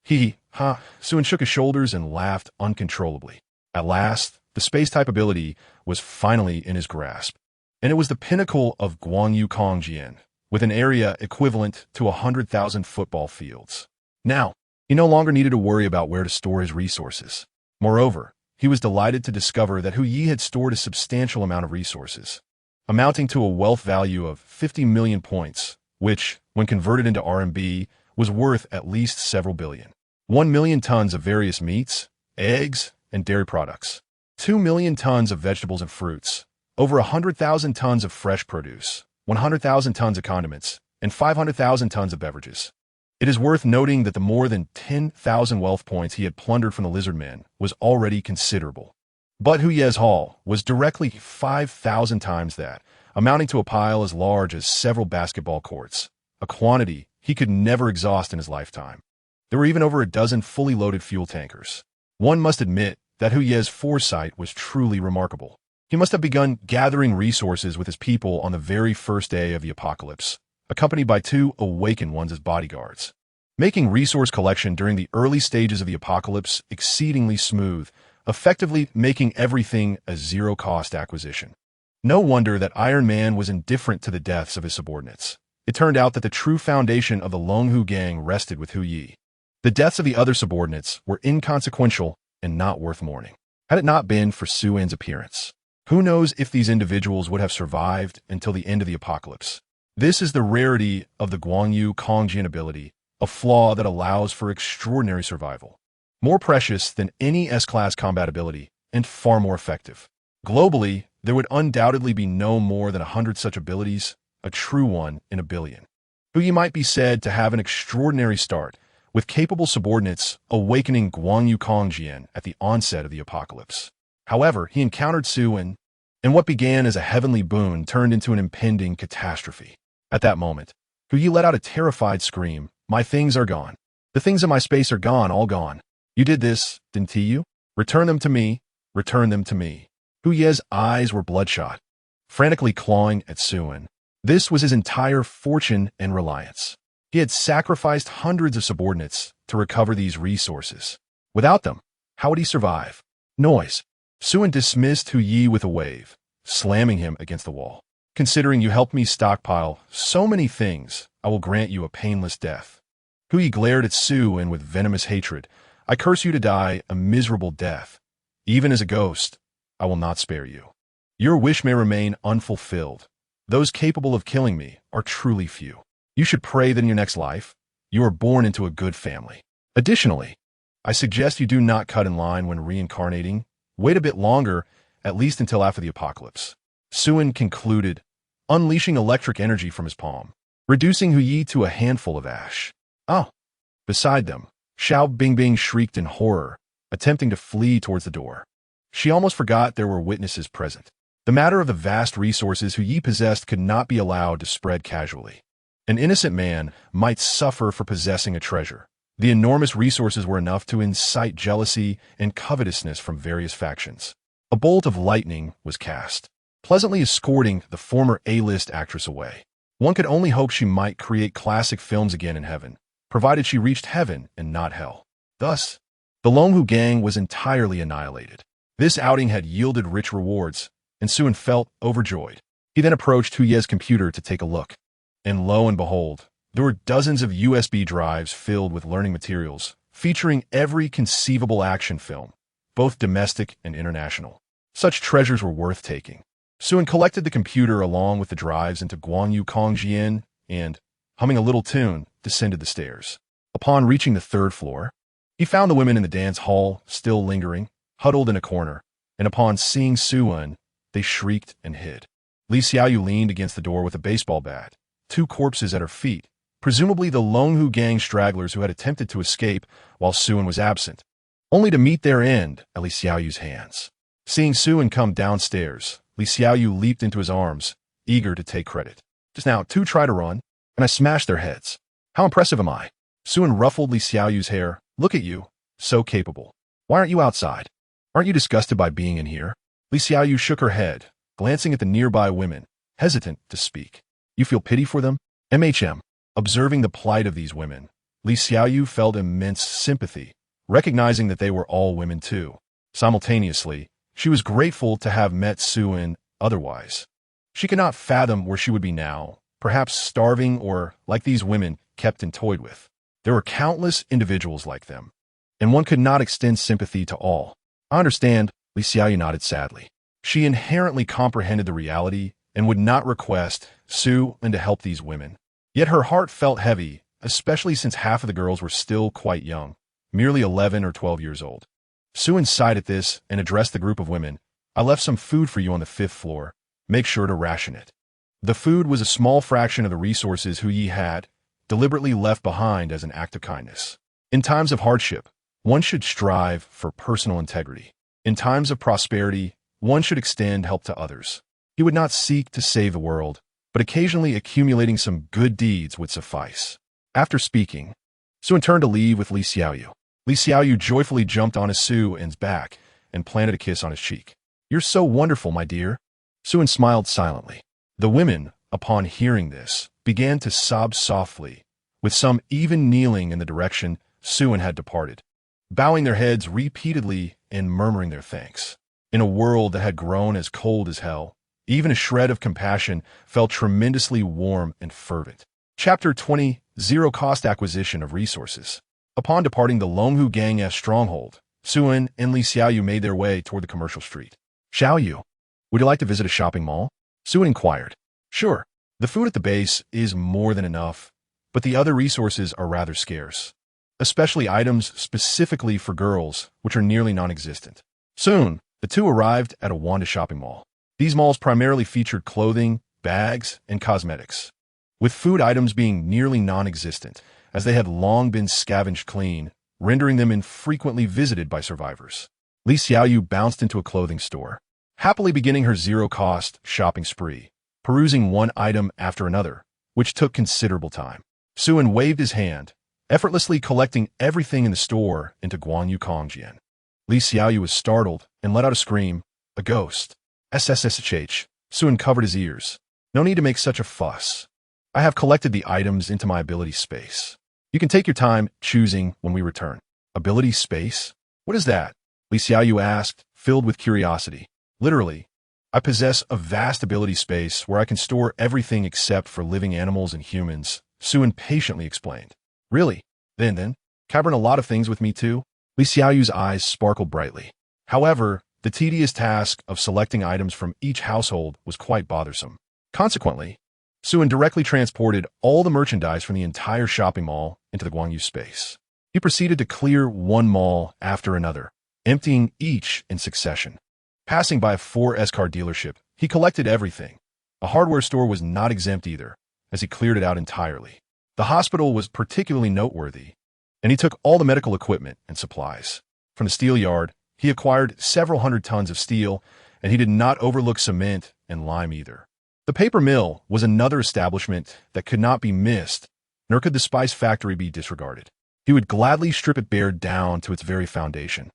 Suin shook his shoulders and laughed uncontrollably. At last, the space-type ability was finally in his grasp. And it was the pinnacle of Guangyu Kongjian, with an area equivalent to 100,000 football fields. Now, he no longer needed to worry about where to store his resources. Moreover, he was delighted to discover that Hu Yi had stored a substantial amount of resources, amounting to a wealth value of 50 million points, which, when converted into RMB, was worth at least several billion. 1 million tons of various meats, eggs, and dairy products. 2 million tons of vegetables and fruits. Over 100,000 tons of fresh produce. 100,000 tons of condiments. And 500,000 tons of beverages. It is worth noting that the more than 10,000 wealth points he had plundered from the lizard men was already considerable. But Hu Ye's haul was directly 5,000 times that, amounting to a pile as large as several basketball courts, a quantity he could never exhaust in his lifetime. There were even over a dozen fully loaded fuel tankers. One must admit that Hu Ye's foresight was truly remarkable. He must have begun gathering resources with his people on the very first day of the apocalypse, accompanied by 2 awakened ones as bodyguards, making resource collection during the early stages of the apocalypse exceedingly smooth, effectively making everything a zero-cost acquisition. No wonder that Iron Man was indifferent to the deaths of his subordinates. It turned out that the true foundation of the Longhu gang rested with Hu Yi. The deaths of the other subordinates were inconsequential and not worth mourning. Had it not been for Suin's appearance, who knows if these individuals would have survived until the end of the apocalypse. This is the rarity of the Guangyu Kongjian ability, a flaw that allows for extraordinary survival. More precious than any S-class combat ability, and far more effective. Globally, there would undoubtedly be no more than 100 such abilities, a true one in a billion. Hu Yi might be said to have an extraordinary start, with capable subordinates awakening Guangyu Kongjian at the onset of the apocalypse. However, he encountered Suin, and what began as a heavenly boon turned into an impending catastrophe. At that moment, Hu Yi let out a terrified scream. My things are gone. The things in my space are gone, all gone. You did this, didn't you? Return them to me. Return them to me. Hu Ye's eyes were bloodshot, frantically clawing at Suin. This was his entire fortune and reliance. He had sacrificed hundreds of subordinates to recover these resources. Without them, how would he survive? Noise. Suin dismissed Hu Yi with a wave, slamming him against the wall. Considering you helped me stockpile so many things, I will grant you a painless death. Hu Yi glared at Suin with venomous hatred. I curse you to die a miserable death. Even as a ghost, I will not spare you. Your wish may remain unfulfilled. Those capable of killing me are truly few. You should pray that in your next life, you are born into a good family. Additionally, I suggest you do not cut in line when reincarnating. Wait a bit longer, at least until after the apocalypse. Xue concluded, unleashing electric energy from his palm, reducing Hu Yi to a handful of ash. Oh! Beside them, Xiao Bingbing shrieked in horror, attempting to flee towards the door. She almost forgot there were witnesses present. The matter of the vast resources Hu Yi possessed could not be allowed to spread casually. An innocent man might suffer for possessing a treasure. The enormous resources were enough to incite jealousy and covetousness from various factions. A bolt of lightning was cast, pleasantly escorting the former A-list actress away. One could only hope she might create classic films again in heaven, provided she reached heaven and not hell. Thus, the Longhu gang was entirely annihilated. This outing had yielded rich rewards, and Xue felt overjoyed. He then approached Hu Ye's computer to take a look. And lo and behold, there were dozens of USB drives filled with learning materials, featuring every conceivable action film, both domestic and international. Such treasures were worth taking. Xue collected the computer along with the drives into Guanyu Kongjian and, humming a little tune, descended the stairs. Upon reaching the third floor, he found the women in the dance hall still lingering, huddled in a corner, and upon seeing Xue, they shrieked and hid. Li Xiaoyu leaned against the door with a baseball bat, two corpses at her feet, presumably the Longhu gang stragglers who had attempted to escape while Xue was absent, only to meet their end at Li Xiaoyu's hands. Seeing Xue come downstairs, Li Xiaoyu leaped into his arms, eager to take credit. Just now, two tried to run, and I smashed their heads. How impressive am I? Xue ruffled Li Xiaoyu's hair. Look at you, so capable. Why aren't you outside? Aren't you disgusted by being in here? Li Xiaoyu shook her head, glancing at the nearby women, hesitant to speak. You feel pity for them? Observing the plight of these women, Li Xiaoyu felt immense sympathy, recognizing that they were all women too. Simultaneously, she was grateful to have met Xue. Otherwise, she could not fathom where she would be now, perhaps starving or, like these women, kept and toyed with. There were countless individuals like them, and one could not extend sympathy to all. I understand, Li Xiaoyu nodded sadly. She inherently comprehended the reality and would not request Xue to help these women. Yet her heart felt heavy, especially since half of the girls were still quite young, merely 11 or 12 years old. Xue sighed at this and addressed the group of women. I left some food for you on the 5th floor. Make sure to ration it. The food was a small fraction of the resources Hu Yi had, deliberately left behind as an act of kindness. In times of hardship, one should strive for personal integrity. In times of prosperity, one should extend help to others. He would not seek to save the world, but occasionally accumulating some good deeds would suffice. After speaking, Xue turned to leave with Li Xiaoyu. Li Xiaoyu joyfully jumped on Xue's back and planted a kiss on his cheek. You're so wonderful, my dear. Xue smiled silently. The women, upon hearing this, began to sob softly, with some even kneeling in the direction Xue had departed, bowing their heads repeatedly and murmuring their thanks. In a world that had grown as cold as hell, even a shred of compassion felt tremendously warm and fervent. Chapter 20: Zero-Cost Acquisition of Resources. Upon departing the Longhu gang's stronghold, Xue and Li Xiaoyu made their way toward the commercial street. Xiaoyu, would you like to visit a shopping mall? Xue inquired. Sure. The food at the base is more than enough, but the other resources are rather scarce, especially items specifically for girls, which are nearly non-existent. Soon, the two arrived at a Wanda shopping mall. These malls primarily featured clothing, bags, and cosmetics, with food items being nearly non-existent, as they had long been scavenged clean, rendering them infrequently visited by survivors. Li Xiaoyu bounced into a clothing store, happily beginning her zero-cost shopping spree, perusing one item after another, which took considerable time. Xue waved his hand, effortlessly collecting everything in the store into Guanyu Kongjian. Li Xiaoyu was startled and let out a scream. A ghost. SSSH. Xue covered his ears. No need to make such a fuss. I have collected the items into my ability space. You can take your time choosing when we return. Ability space? What is that? Li Xiaoyu asked, filled with curiosity. Literally, I possess a vast ability space where I can store everything except for living animals and humans, Xue patiently explained. Really? Then, covering a lot of things with me too? Li Xiaoyu's eyes sparkled brightly. However, the tedious task of selecting items from each household was quite bothersome. Consequently, Suen directly transported all the merchandise from the entire shopping mall into the Guangyu space. He proceeded to clear one mall after another, emptying each in succession. Passing by a 4S car dealership, he collected everything. A hardware store was not exempt either, as he cleared it out entirely. The hospital was particularly noteworthy, and he took all the medical equipment and supplies. From the steel yard, he acquired several hundred tons of steel, and he did not overlook cement and lime either. The paper mill was another establishment that could not be missed, nor could the spice factory be disregarded. He would gladly strip it bare down to its very foundation.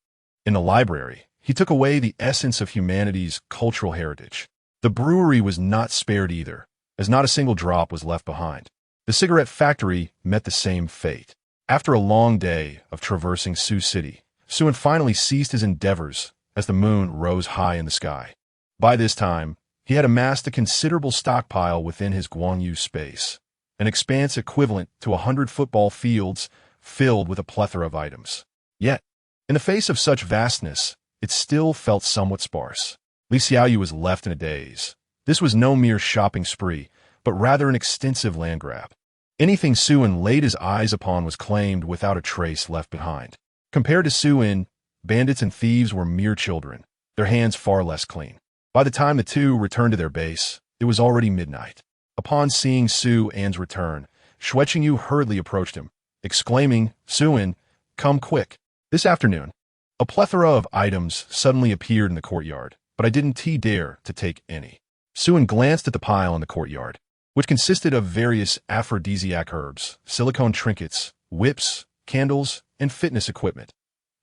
In the library, he took away the essence of humanity's cultural heritage. The brewery was not spared either, as not a single drop was left behind. The cigarette factory met the same fate. After a long day of traversing Sioux City, Suen finally ceased his endeavors as the moon rose high in the sky. By this time, he had amassed a considerable stockpile within his Guangyu space, an expanse equivalent to 100 football fields filled with a plethora of items. Yet, in the face of such vastness, it still felt somewhat sparse. Li Xiaoyu was left in a daze. This was no mere shopping spree, but rather an extensive land grab. Anything Suen laid his eyes upon was claimed without a trace left behind. Compared to Suen, bandits and thieves were mere children, their hands far less clean. By the time the two returned to their base, it was already midnight. Upon seeing Suen's return, Xue Qingyu hurriedly approached him, exclaiming, "Suen, come quick." This afternoon, a plethora of items suddenly appeared in the courtyard, but I didn't dare to take any. Suen glanced at the pile in the courtyard, which consisted of various aphrodisiac herbs, silicone trinkets, whips, candles, and fitness equipment,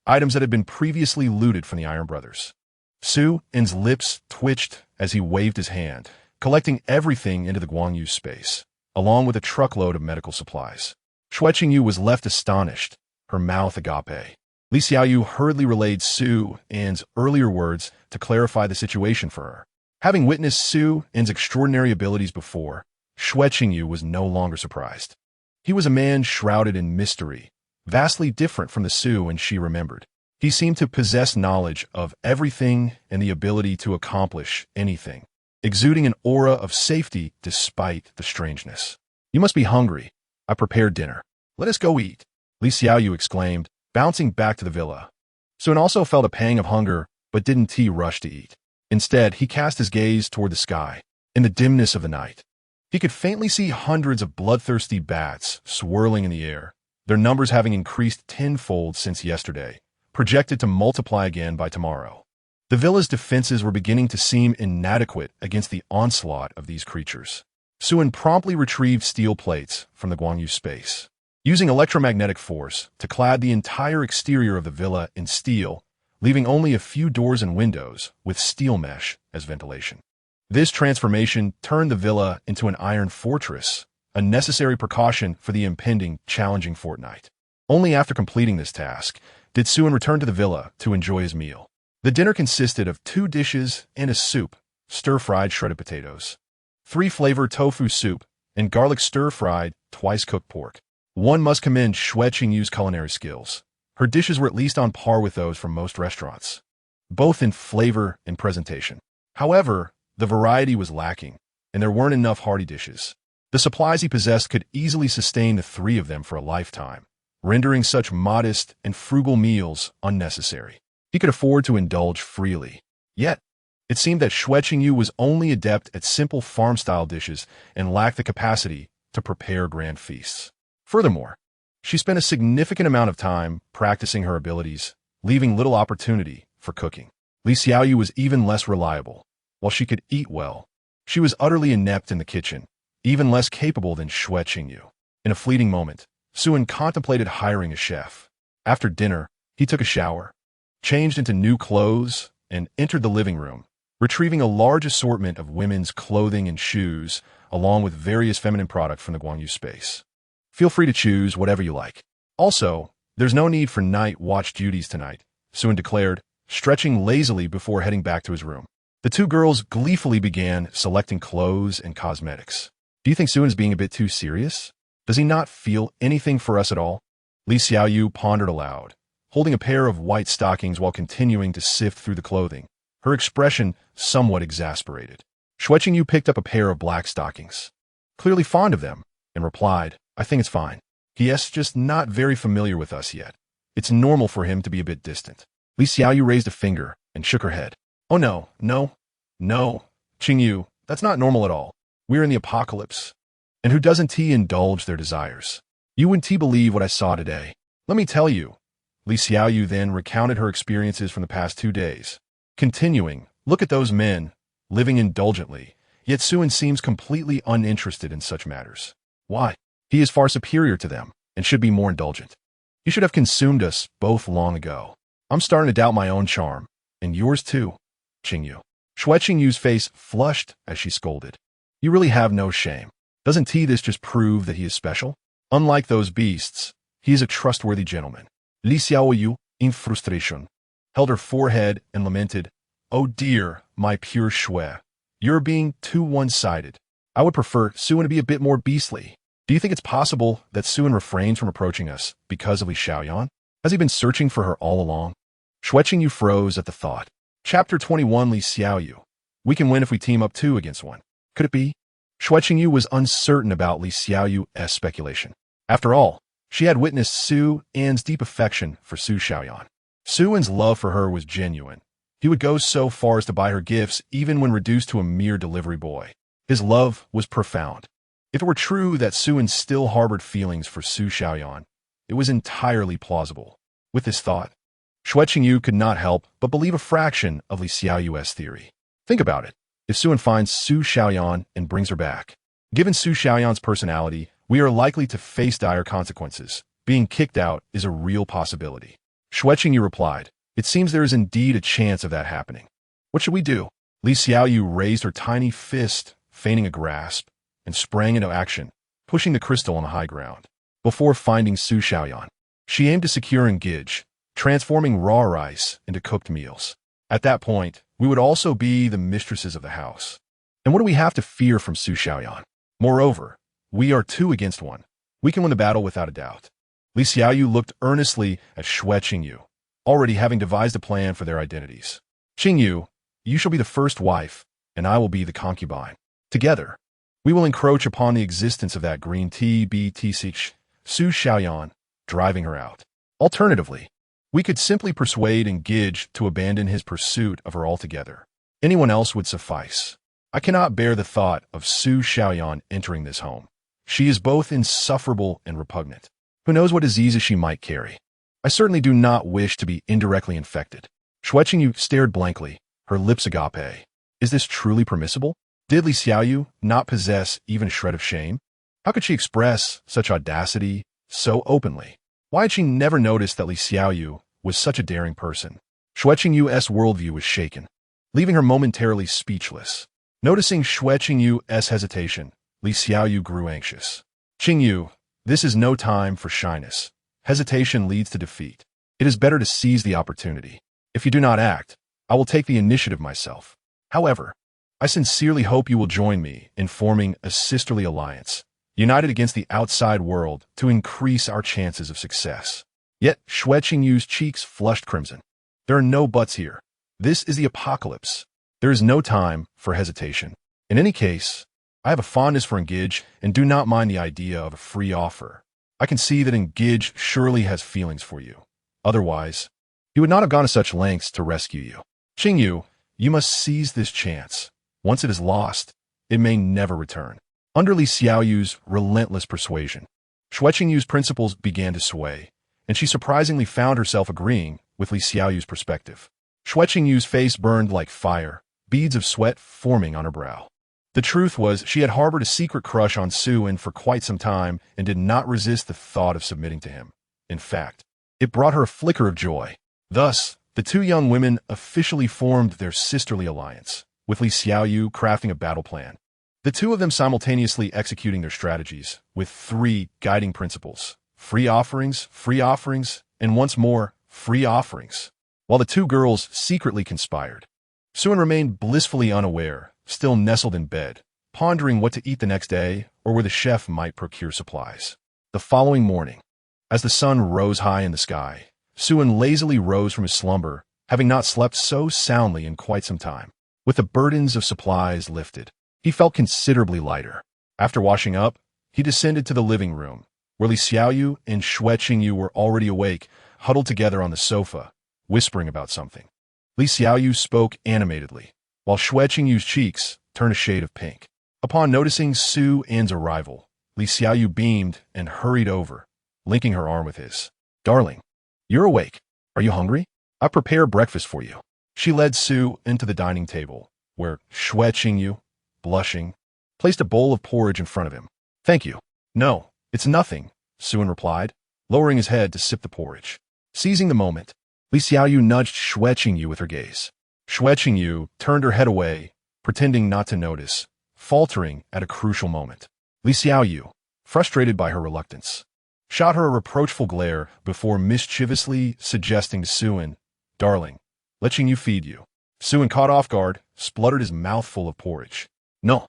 items that had been previously looted from the Iron Brothers. Suen's lips twitched as he waved his hand, collecting everything into the Guangyu space, along with a truckload of medical supplies. Xue Qingyu was left astonished, her mouth agape. Li Xiaoyu hurriedly relayed Suen's earlier words to clarify the situation for her. Having witnessed Suen's extraordinary abilities before, Xue Qingyu was no longer surprised. He was a man shrouded in mystery, vastly different from the Suen she remembered. He seemed to possess knowledge of everything and the ability to accomplish anything, exuding an aura of safety despite the strangeness. "You must be hungry. I prepared dinner. Let us go eat," Li Xiaoyu exclaimed, bouncing back to the villa. Suen also felt a pang of hunger, but didn't rush to eat. Instead, he cast his gaze toward the sky. In the dimness of the night, he could faintly see hundreds of bloodthirsty bats swirling in the air, their numbers having increased tenfold since yesterday, projected to multiply again by tomorrow. The villa's defenses were beginning to seem inadequate against the onslaught of these creatures. Suen promptly retrieved steel plates from the Guangyu space, using electromagnetic force to clad the entire exterior of the villa in steel, leaving only a few doors and windows with steel mesh as ventilation. This transformation turned the villa into an iron fortress, a necessary precaution for the impending challenging fortnight. Only after completing this task did Suen return to the villa to enjoy his meal. The dinner consisted of 2 dishes and a soup, stir-fried shredded potatoes, 3-flavor tofu soup, and garlic stir-fried, twice-cooked pork. One must commend Xue Qingyu's culinary skills. Her dishes were at least on par with those from most restaurants, both in flavor and presentation. However, the variety was lacking, and there weren't enough hearty dishes. The supplies he possessed could easily sustain the 3 of them for a lifetime, rendering such modest and frugal meals unnecessary. He could afford to indulge freely. Yet, it seemed that Xue Qingyu was only adept at simple farm-style dishes and lacked the capacity to prepare grand feasts. Furthermore, she spent a significant amount of time practicing her abilities, leaving little opportunity for cooking. Li Xiaoyu was even less reliable. While she could eat well, she was utterly inept in the kitchen, even less capable than Xue Qingyu. In a fleeting moment, Suen contemplated hiring a chef. After dinner, he took a shower, changed into new clothes, and entered the living room, retrieving a large assortment of women's clothing and shoes, along with various feminine products from the Guangyu space. "Feel free to choose whatever you like. Also, there's no need for night watch duties tonight," Suen declared, stretching lazily before heading back to his room. The 2 girls gleefully began selecting clothes and cosmetics. "Do you think Suen is being a bit too serious? Does he not feel anything for us at all?" Li Xiaoyu pondered aloud, holding a pair of white stockings while continuing to sift through the clothing, her expression somewhat exasperated. Xue Qingyu picked up a pair of black stockings, clearly fond of them, and replied, I think it's fine. He's just not very familiar with us yet. It's normal for him to be a bit distant. Li Xiaoyu raised a finger and shook her head. Oh no, Qingyu, that's not normal at all. We're in the apocalypse. And who doesn't indulge their desires? You wouldn't believe what I saw today. Let me tell you. Li Xiaoyu then recounted her experiences from the past 2 days. Continuing, look at those men, living indulgently, yet Suin seems completely uninterested in such matters. Why? He is far superior to them, and should be more indulgent. He should have consumed us both long ago. I'm starting to doubt my own charm, and yours too, Qingyu. Xue Qingyu's face flushed as she scolded. You really have no shame. Doesn't this just prove that he is special? Unlike those beasts, he is a trustworthy gentleman. Li Xiaoyu, in frustration, held her forehead and lamented, Oh dear, my pure Xue. You're being too one-sided. I would prefer Suin to be a bit more beastly. Do you think it's possible that Suin refrains from approaching us because of Li Xiaoyan? Has he been searching for her all along? Xue Qingyu froze at the thought. Chapter 21 Li Xiaoyu. We can win if we team up 2 against 1. Could it be? Xue Qingyu was uncertain about Li Xiaoyu's speculation. After all, she had witnessed Su An's deep affection for Su Xiaoyan. Su An's love for her was genuine. He would go so far as to buy her gifts even when reduced to a mere delivery boy. His love was profound. If it were true that Su An still harbored feelings for Su Xiaoyan, it was entirely plausible. With this thought, Xue Qingyu could not help but believe a fraction of Li Xiaoyu's theory. Think about it. If Su An finds Su Xiaoyan and brings her back, given Su Xiaoyan's personality, we are likely to face dire consequences. Being kicked out is a real possibility. Xue Qingyu replied, It seems there is indeed a chance of that happening. What should we do? Li Xiaoyu raised her tiny fist, feigning a grasp, and sprang into action, pushing the crystal on the high ground. Before finding Su Xiaoyan, she aimed to secure engage, transforming raw rice into cooked meals. At that point, we would also be the mistresses of the house. And what do we have to fear from Su Xiaoyan? Moreover, we are 2 against 1. We can win the battle without a doubt. Li Xiaoyu looked earnestly at Xue Qingyu, already having devised a plan for their identities. Qingyu, you shall be the first wife, and I will be the concubine. Together, we will encroach upon the existence of that green TBT6, Su Xiaoyan, driving her out. Alternatively, we could simply persuade Engage to abandon his pursuit of her altogether. Anyone else would suffice. I cannot bear the thought of Su Xiaoyan entering this home. She is both insufferable and repugnant. Who knows what diseases she might carry? I certainly do not wish to be indirectly infected. Xue Qingyu stared blankly, her lips agape. Is this truly permissible? Did Li Xiaoyu not possess even a shred of shame? How could she express such audacity so openly? Why had she never noticed that Li Xiaoyu was such a daring person? Xue Qingyu's worldview was shaken, leaving her momentarily speechless. Noticing Xue Qingyu's hesitation, Li Xiaoyu grew anxious. Qingyu, this is no time for shyness. Hesitation leads to defeat. It is better to seize the opportunity. If you do not act, I will take the initiative myself. However, I sincerely hope you will join me in forming a sisterly alliance, united against the outside world to increase our chances of success. Yet Xue Qingyu's cheeks flushed crimson. There are no buts here. This is the apocalypse. There is no time for hesitation. In any case, I have a fondness for Engage and do not mind the idea of a free offer. I can see that Engage surely has feelings for you. Otherwise, he would not have gone to such lengths to rescue you. Qingyu, you must seize this chance. Once it is lost, it may never return. Under Li Xiaoyu's relentless persuasion, Xue Qingyu's principles began to sway, and she surprisingly found herself agreeing with Li Xiaoyu's perspective. Xue Qingyu's face burned like fire, beads of sweat forming on her brow. The truth was she had harbored a secret crush on Su An for quite some time and did not resist the thought of submitting to him. In fact, it brought her a flicker of joy. Thus, the 2 young women officially formed their sisterly alliance, with Li Xiaoyu crafting a battle plan. The 2 of them simultaneously executing their strategies, with 3 guiding principles: free offerings, and once more, free offerings. While the 2 girls secretly conspired, Su An remained blissfully unaware, still nestled in bed, pondering what to eat the next day or where the chef might procure supplies. The following morning, as the sun rose high in the sky, Su An lazily rose from his slumber, having not slept so soundly in quite some time. With the burdens of supplies lifted, he felt considerably lighter. After washing up, he descended to the living room, where Li Xiaoyu and Xue Qingyu were already awake, huddled together on the sofa, whispering about something. Li Xiaoyu spoke animatedly, while Xue Qingyu's cheeks turned a shade of pink. Upon noticing Su An's arrival, Li Xiaoyu beamed and hurried over, linking her arm with his. "Darling, you're awake. Are you hungry? I prepared breakfast for you." She led Su into the dining table, where Xue Qingyu, blushing, placed a bowl of porridge in front of him. "Thank you." "No, it's nothing," Suan replied, lowering his head to sip the porridge. Seizing the moment, Li Xiaoyu nudged Xue Qingyu with her gaze. Xue Qingyu turned her head away, pretending not to notice, faltering at a crucial moment. Li Xiaoyu, frustrated by her reluctance, shot her a reproachful glare before mischievously suggesting to Suan, "Darling, let Qingyu feed you." Suan, caught off guard, spluttered his mouth full of porridge. No,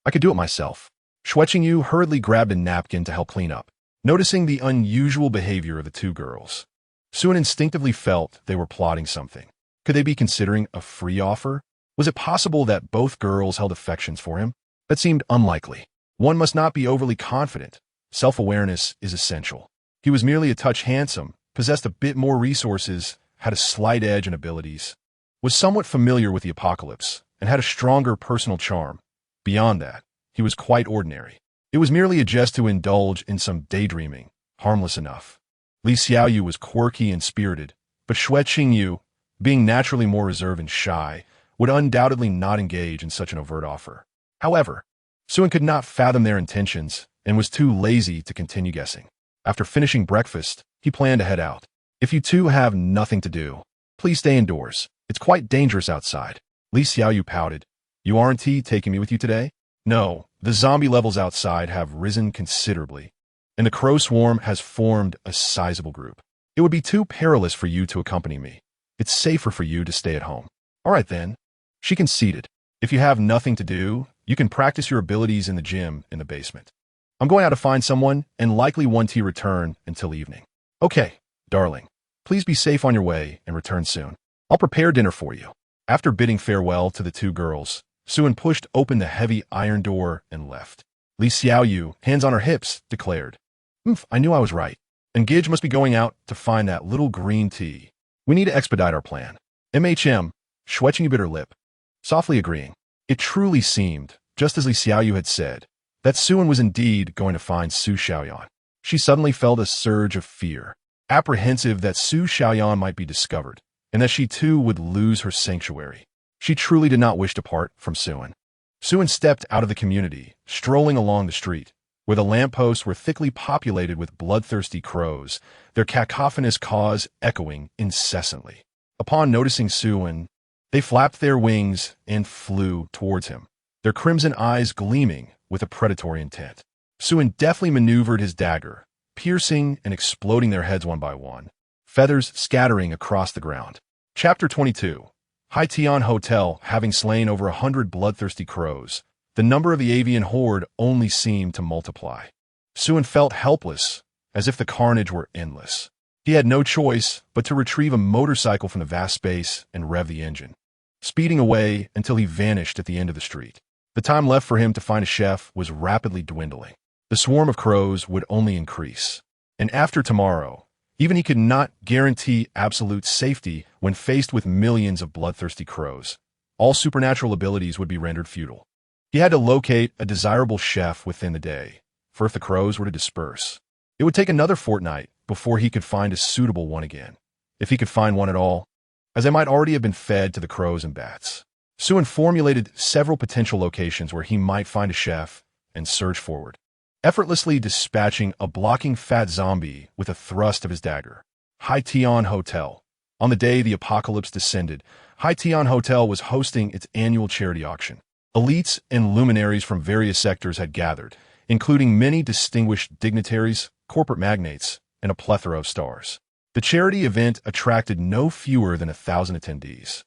I could do it myself." Xue Qingyu hurriedly grabbed a napkin to help clean up. Noticing the unusual behavior of the two girls, Suan instinctively felt they were plotting something. Could they be considering a free offer? Was it possible that both girls held affections for him? That seemed unlikely. One must not be overly confident. Self-awareness is essential. He was merely a touch handsome, possessed a bit more resources, had a slight edge in abilities, was somewhat familiar with the apocalypse, and had a stronger personal charm. Beyond that, he was quite ordinary. It was merely a jest to indulge in some daydreaming, harmless enough. Li Xiaoyu was quirky and spirited, but Xue Qingyu, being naturally more reserved and shy, would undoubtedly not engage in such an overt offer. However, Suan could not fathom their intentions and was too lazy to continue guessing. After finishing breakfast, he planned to head out. "If you two have nothing to do, please stay indoors. It's quite dangerous outside." Li Xiaoyu pouted. "You aren't taking me with you today?" "No, the zombie levels outside have risen considerably, and the crow swarm has formed a sizable group. It would be too perilous for you to accompany me. It's safer for you to stay at home." "All right then," she conceded. "If you have nothing to do, you can practice your abilities in the gym in the basement. I'm going out to find someone and likely won't return until evening." "Okay, darling. Please be safe on your way and return soon. I'll prepare dinner for you." After bidding farewell to the two girls, Suan pushed open the heavy iron door and left. Li Xiaoyu, hands on her hips, declared, I knew I was right. And Gidge must be going out to find that little green tea. We need to expedite our plan." "MHM," Xue Qingyu bit her lip, softly agreeing. It truly seemed, just as Li Xiaoyu had said, that Suan was indeed going to find Su Xiaoyan. She suddenly felt a surge of fear, apprehensive that Su Xiaoyan might be discovered, and that she too would lose her sanctuary. She truly did not wish to part from Suan. Suan stepped out of the community, strolling along the street, where the lampposts were thickly populated with bloodthirsty crows, their cacophonous caws echoing incessantly. Upon noticing Suan, they flapped their wings and flew towards him, their crimson eyes gleaming with a predatory intent. Suan deftly maneuvered his dagger, piercing and exploding their heads one by one, feathers scattering across the ground. Chapter 22. Haitian Hotel. Having slain over 100 bloodthirsty crows, the number of the avian horde only seemed to multiply. Suan felt helpless, as if the carnage were endless. He had no choice but to retrieve a motorcycle from the vast space and rev the engine, speeding away until he vanished at the end of the street. The time left for him to find a chef was rapidly dwindling. The swarm of crows would only increase. And after tomorrow, even he could not guarantee absolute safety when faced with millions of bloodthirsty crows. All supernatural abilities would be rendered futile. He had to locate a desirable chef within the day, for if the crows were to disperse, it would take another fortnight before he could find a suitable one again, if he could find one at all, as they might already have been fed to the crows and bats. Suan formulated several potential locations where he might find a chef and surge forward, effortlessly dispatching a blocking fat zombie with a thrust of his dagger. Haitian Hotel. On the day the apocalypse descended, Haitian Hotel was hosting its annual charity auction. Elites and luminaries from various sectors had gathered, including many distinguished dignitaries, corporate magnates, and a plethora of stars. The charity event attracted no fewer than 1,000 attendees.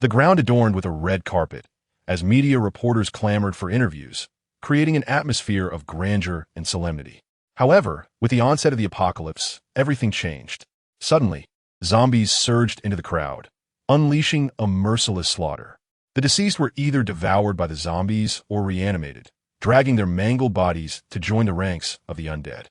The ground adorned with a red carpet, as media reporters clamored for interviews, creating an atmosphere of grandeur and solemnity. However, with the onset of the apocalypse, everything changed. Suddenly, zombies surged into the crowd, unleashing a merciless slaughter. The deceased were either devoured by the zombies or reanimated, dragging their mangled bodies to join the ranks of the undead.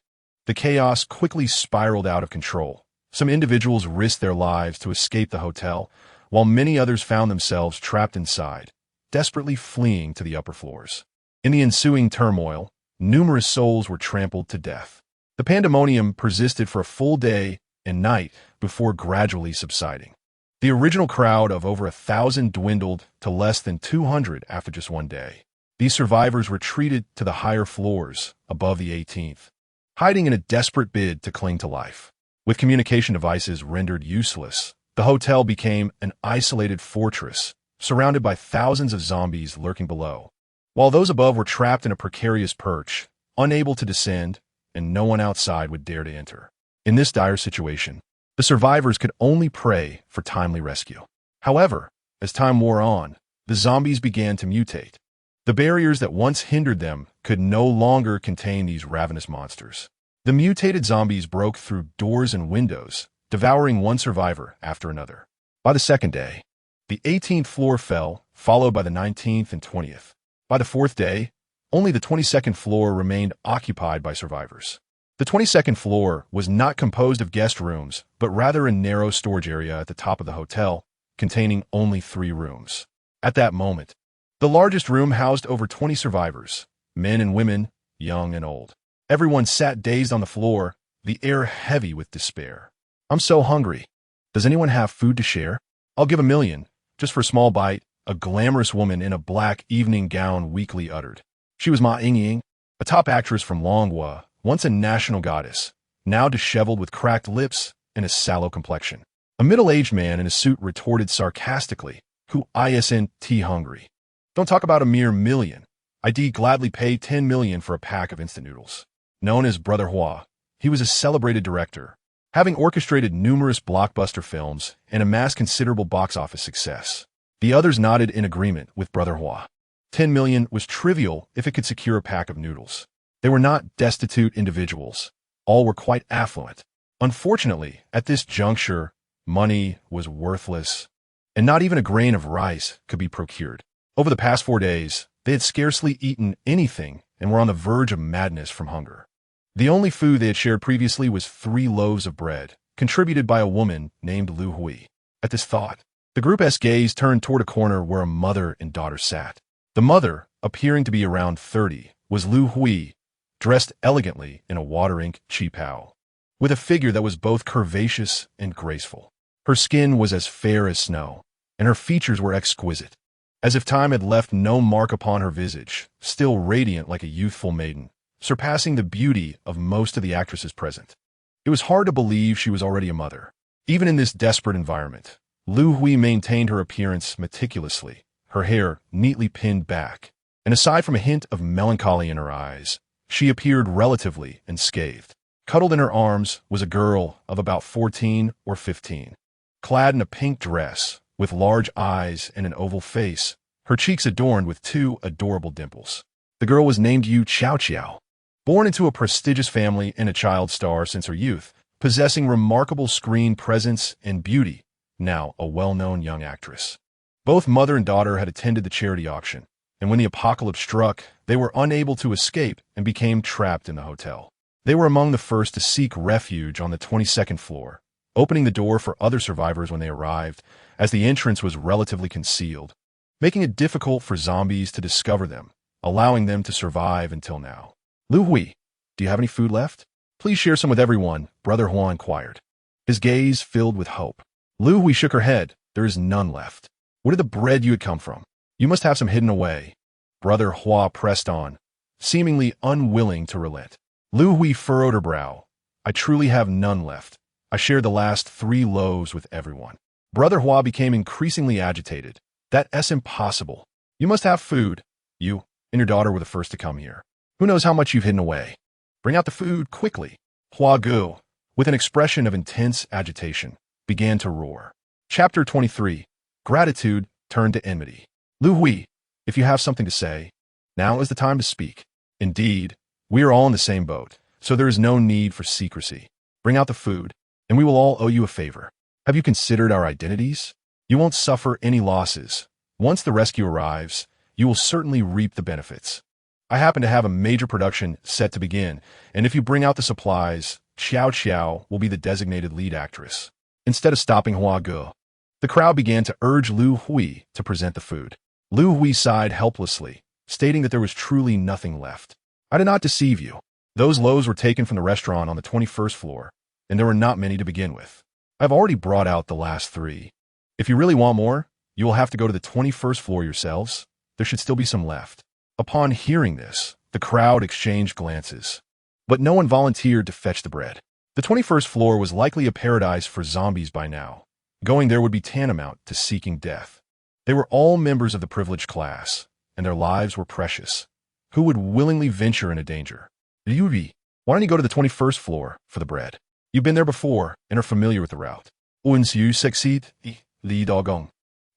The chaos quickly spiraled out of control. Some individuals risked their lives to escape the hotel, while many others found themselves trapped inside, desperately fleeing to the upper floors. In the ensuing turmoil, numerous souls were trampled to death. The pandemonium persisted for a full day and night before gradually subsiding. The original crowd of over 1,000 dwindled to less than 200 after just one day. These survivors retreated to the higher floors above the 18th, hiding in a desperate bid to cling to life. With communication devices rendered useless, the hotel became an isolated fortress, surrounded by thousands of zombies lurking below, while those above were trapped in a precarious perch, unable to descend, and no one outside would dare to enter. In this dire situation, the survivors could only pray for timely rescue. However, as time wore on, the zombies began to mutate. The barriers that once hindered them could no longer contain these ravenous monsters. The mutated zombies broke through doors and windows, devouring one survivor after another. By the second day, the 18th floor fell, followed by the 19th and 20th. By the fourth day, only the 22nd floor remained occupied by survivors. The 22nd floor was not composed of guest rooms, but rather a narrow storage area at the top of the hotel, containing only 3 rooms. At that moment, the largest room housed over 20 survivors, men and women, young and old. Everyone sat dazed on the floor, the air heavy with despair. "I'm so hungry. Does anyone have food to share? I'll give $1 million, just for a small bite," a glamorous woman in a black evening gown weakly uttered. She was Ma Yingying, a top actress from Longhua, once a national goddess, now disheveled with cracked lips and a sallow complexion. A middle-aged man in a suit retorted sarcastically, "Who isn't hungry? Don't talk about a mere million. I'd gladly pay 10 million for a pack of instant noodles." Known as Brother Hua, he was a celebrated director, having orchestrated numerous blockbuster films and amassed considerable box office success. The others nodded in agreement with Brother Hua. 10 million was trivial if it could secure a pack of noodles. They were not destitute individuals. All were quite affluent. Unfortunately, at this juncture, money was worthless, and not even a grain of rice could be procured. Over the past 4 days, they had scarcely eaten anything and were on the verge of madness from hunger. The only food they had shared previously was 3 loaves of bread, contributed by a woman named Lu Hui. At this thought, the group's gaze turned toward a corner where a mother and daughter sat. The mother, appearing to be around 30, was Lu Hui, dressed elegantly in a water-ink qipao, with a figure that was both curvaceous and graceful. Her skin was as fair as snow, and her features were exquisite, as if time had left no mark upon her visage, still radiant like a youthful maiden, surpassing the beauty of most of the actresses present. It was hard to believe she was already a mother. Even in this desperate environment, Lu Hui maintained her appearance meticulously, her hair neatly pinned back, and aside from a hint of melancholy in her eyes, she appeared relatively unscathed. Cuddled in her arms was a girl of about 14 or 15, clad in a pink dress, with large eyes and an oval face, her cheeks adorned with 2 adorable dimples. The girl was named Xue Qingyu. Born into a prestigious family and a child star since her youth, possessing remarkable screen presence and beauty, now a well-known young actress. Both mother and daughter had attended the charity auction, and when the apocalypse struck, they were unable to escape and became trapped in the hotel. They were among the first to seek refuge on the 22nd floor, opening the door for other survivors when they arrived, as the entrance was relatively concealed, making it difficult for zombies to discover them, allowing them to survive until now. "Lu Hui, do you have any food left? Please share some with everyone," Brother Hua inquired. His gaze filled with hope. Lu Hui shook her head. "There is none left. Where did the bread you had come from? You must have some hidden away." Brother Hua pressed on, seemingly unwilling to relent. Lu Hui furrowed her brow. "I truly have none left. I shared the last 3 loaves with everyone." Brother Hua became increasingly agitated. "That's impossible. You must have food. You and your daughter were the first to come here. Who knows how much you've hidden away? Bring out the food quickly." Hua Gu, with an expression of intense agitation, began to roar. Chapter 23. Gratitude turned to enmity. "Lu Hui, if you have something to say, now is the time to speak. Indeed, we are all in the same boat, so there is no need for secrecy. Bring out the food, and we will all owe you a favor. Have you considered our identities? You won't suffer any losses. Once the rescue arrives, you will certainly reap the benefits. I happen to have a major production set to begin, and if you bring out the supplies, Xiao Xiao will be the designated lead actress. Instead of stopping Hua Ge, the crowd began to urge Lu Hui to present the food. Lu Hui sighed helplessly, stating that there was truly nothing left. I did not deceive you. Those loaves were taken from the restaurant on the 21st floor, and there were not many to begin with. I've already brought out the last 3. If you really want more, you will have to go to the 21st floor yourselves. There should still be some left. Upon hearing this, the crowd exchanged glances. But no one volunteered to fetch the bread. The 21st floor was likely a paradise for zombies by now. Going there would be tantamount to seeking death. They were all members of the privileged class, and their lives were precious. Who would willingly venture into danger? Liu, why don't you go to the 21st floor for the bread? You've been there before and are familiar with the route. Once you succeed, Li Dogong,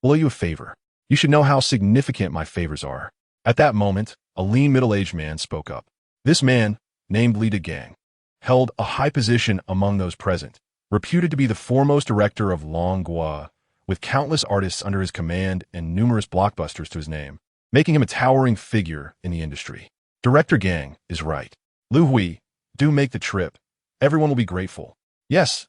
will owe you a favor. You should know how significant my favors are. At that moment, a lean middle-aged man spoke up. This man, named Li Degang, held a high position among those present, reputed to be the foremost director of Longhua, with countless artists under his command and numerous blockbusters to his name, making him a towering figure in the industry. Director Gang is right. Lu Hui, do make the trip. Everyone will be grateful. Yes,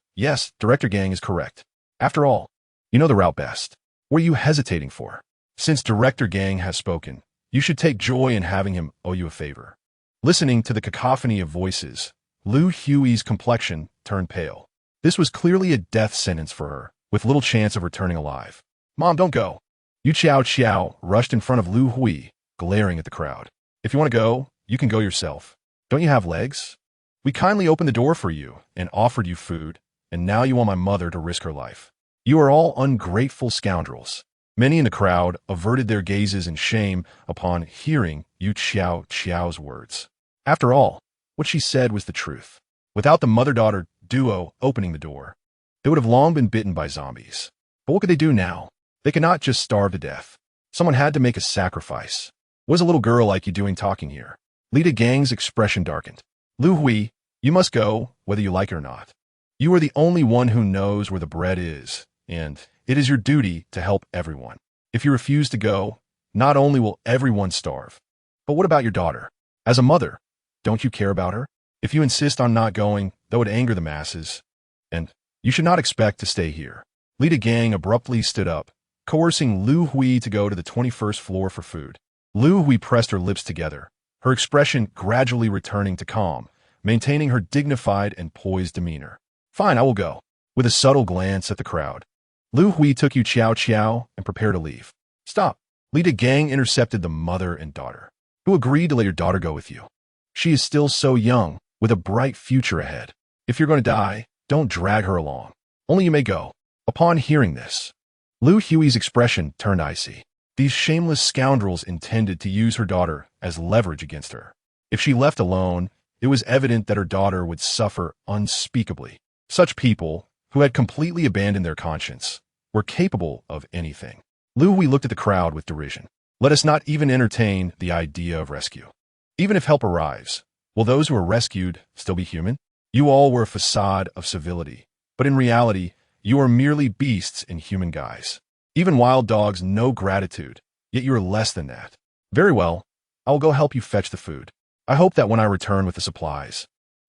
Director Gang is correct. After all, you know the route best. What are you hesitating for? Since Director Gang has spoken, you should take joy in having him owe you a favor. Listening to the cacophony of voices, Lu Hui's complexion turned pale. This was clearly a death sentence for her, with little chance of returning alive. Mom, don't go. Yu Xiao rushed in front of Lu Hui, glaring at the crowd. If you want to go, you can go yourself. Don't you have legs? We kindly opened the door for you and offered you food, and now you want my mother to risk her life. You are all ungrateful scoundrels. Many in the crowd averted their gazes in shame upon hearing Yu Xiao's words. After all, what she said was the truth. Without the mother-daughter duo opening the door, they would have long been bitten by zombies. But what could they do now? They could not just starve to death. Someone had to make a sacrifice. What is a little girl like you doing talking here? Lita Gang's expression darkened. Lu Hui, you must go, whether you like it or not. You are the only one who knows where the bread is, and it is your duty to help everyone. If you refuse to go, not only will everyone starve, but what about your daughter? As a mother, don't you care about her? If you insist on not going, that would anger the masses, and you should not expect to stay here. Lita Gang abruptly stood up, coercing Lu Hui to go to the 21st floor for food. Lu Hui pressed her lips together, her expression gradually returning to calm, maintaining her dignified and poised demeanor. Fine, I will go. With a subtle glance at the crowd, Lu Hui took Yu Xiao and prepared to leave. Stop. Lita Gang intercepted the mother and daughter, who agreed to let your daughter go with you. She is still so young, with a bright future ahead. If you're going to die, don't drag her along. Only you may go. Upon hearing this, Lu Hui's expression turned icy. These shameless scoundrels intended to use her daughter as leverage against her. If she left alone, it was evident that her daughter would suffer unspeakably. Such people, who had completely abandoned their conscience, were capable of anything. Lu Hui looked at the crowd with derision. Let us not even entertain the idea of rescue. Even if help arrives, will those who are rescued still be human? You all were a facade of civility, but in reality, you are merely beasts in human guise. Even wild dogs know gratitude, yet you are less than that. Very well, I will go help you fetch the food. I hope that when I return with the supplies,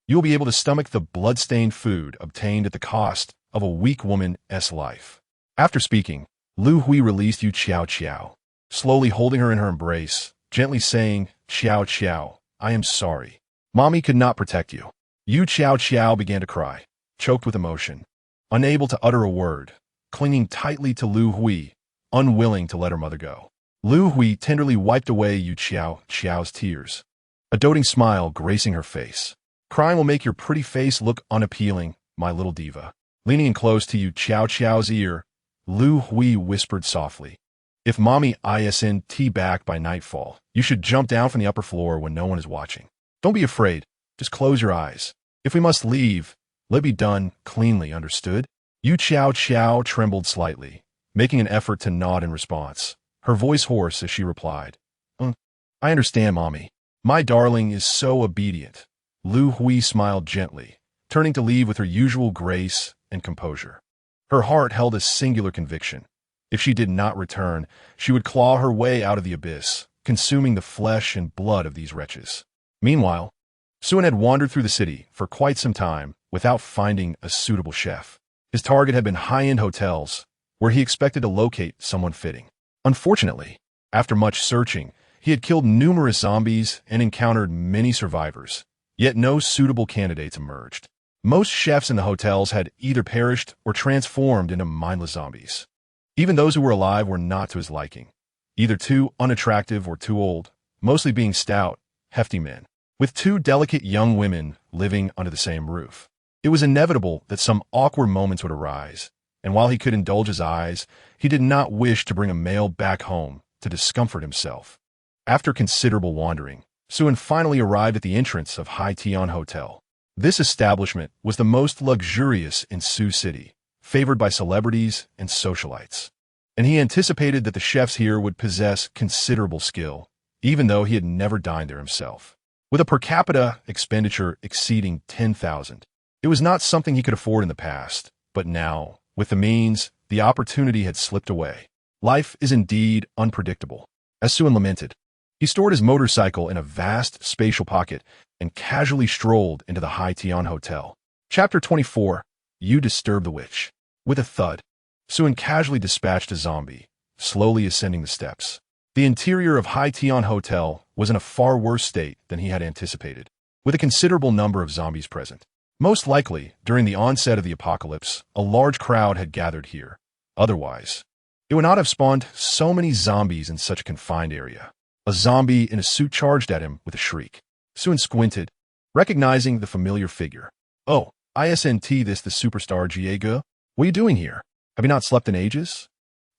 you will be able to stomach the blood-stained food obtained at the cost of a weak woman's life. After speaking, Lu Hui released Yu Xiao, slowly holding her in her embrace, gently saying, Xiao, I am sorry. Mommy could not protect you. Yu Xiao began to cry, choked with emotion, unable to utter a word, clinging tightly to Lu Hui, unwilling to let her mother go. Lu Hui tenderly wiped away Yu Xiao's tears, a doting smile gracing her face. Crying will make your pretty face look unappealing, my little diva. Leaning in close to Yu Xiao's ear, Lu Hui whispered softly, if Mommy isn't back by nightfall, you should jump down from the upper floor when no one is watching. Don't be afraid, just close your eyes. If we must leave, let it be done cleanly, understood? Yu Xiao trembled slightly, making an effort to nod in response, her voice hoarse as she replied, I understand, Mommy. My darling is so obedient. Lu Hui smiled gently, turning to leave with her usual grace and composure. Her heart held a singular conviction. If she did not return, she would claw her way out of the abyss, consuming the flesh and blood of these wretches. Meanwhile, Suen had wandered through the city for quite some time without finding a suitable chef. His target had been high-end hotels, where he expected to locate someone fitting. Unfortunately, after much searching, he had killed numerous zombies and encountered many survivors, yet no suitable candidates emerged. Most chefs in the hotels had either perished or transformed into mindless zombies. Even those who were alive were not to his liking, either too unattractive or too old, mostly being stout, hefty men, with two delicate young women living under the same roof. It was inevitable that some awkward moments would arise, and while he could indulge his eyes, he did not wish to bring a male back home to discomfort himself. After considerable wandering, Suen finally arrived at the entrance of Hai Tian Hotel. This establishment was the most luxurious in Sioux City, favored by celebrities and socialites. And he anticipated that the chefs here would possess considerable skill, even though he had never dined there himself. With a per capita expenditure exceeding 10,000, it was not something he could afford in the past, but now, with the means, the opportunity had slipped away. Life is indeed unpredictable. As Suen lamented, he stored his motorcycle in a vast spatial pocket and casually strolled into the Hai Tian Hotel. Chapter 24, You Disturb the Witch. With a thud, Suen casually dispatched a zombie, slowly ascending the steps. The interior of Hai Tian Hotel was in a far worse state than he had anticipated, with a considerable number of zombies present. Most likely, during the onset of the apocalypse, a large crowd had gathered here. Otherwise, it would not have spawned so many zombies in such a confined area. A zombie in a suit charged at him with a shriek. Suen squinted, recognizing the familiar figure. Oh, isn't this the superstar Xue Qingyu? What are you doing here? Have you not slept in ages?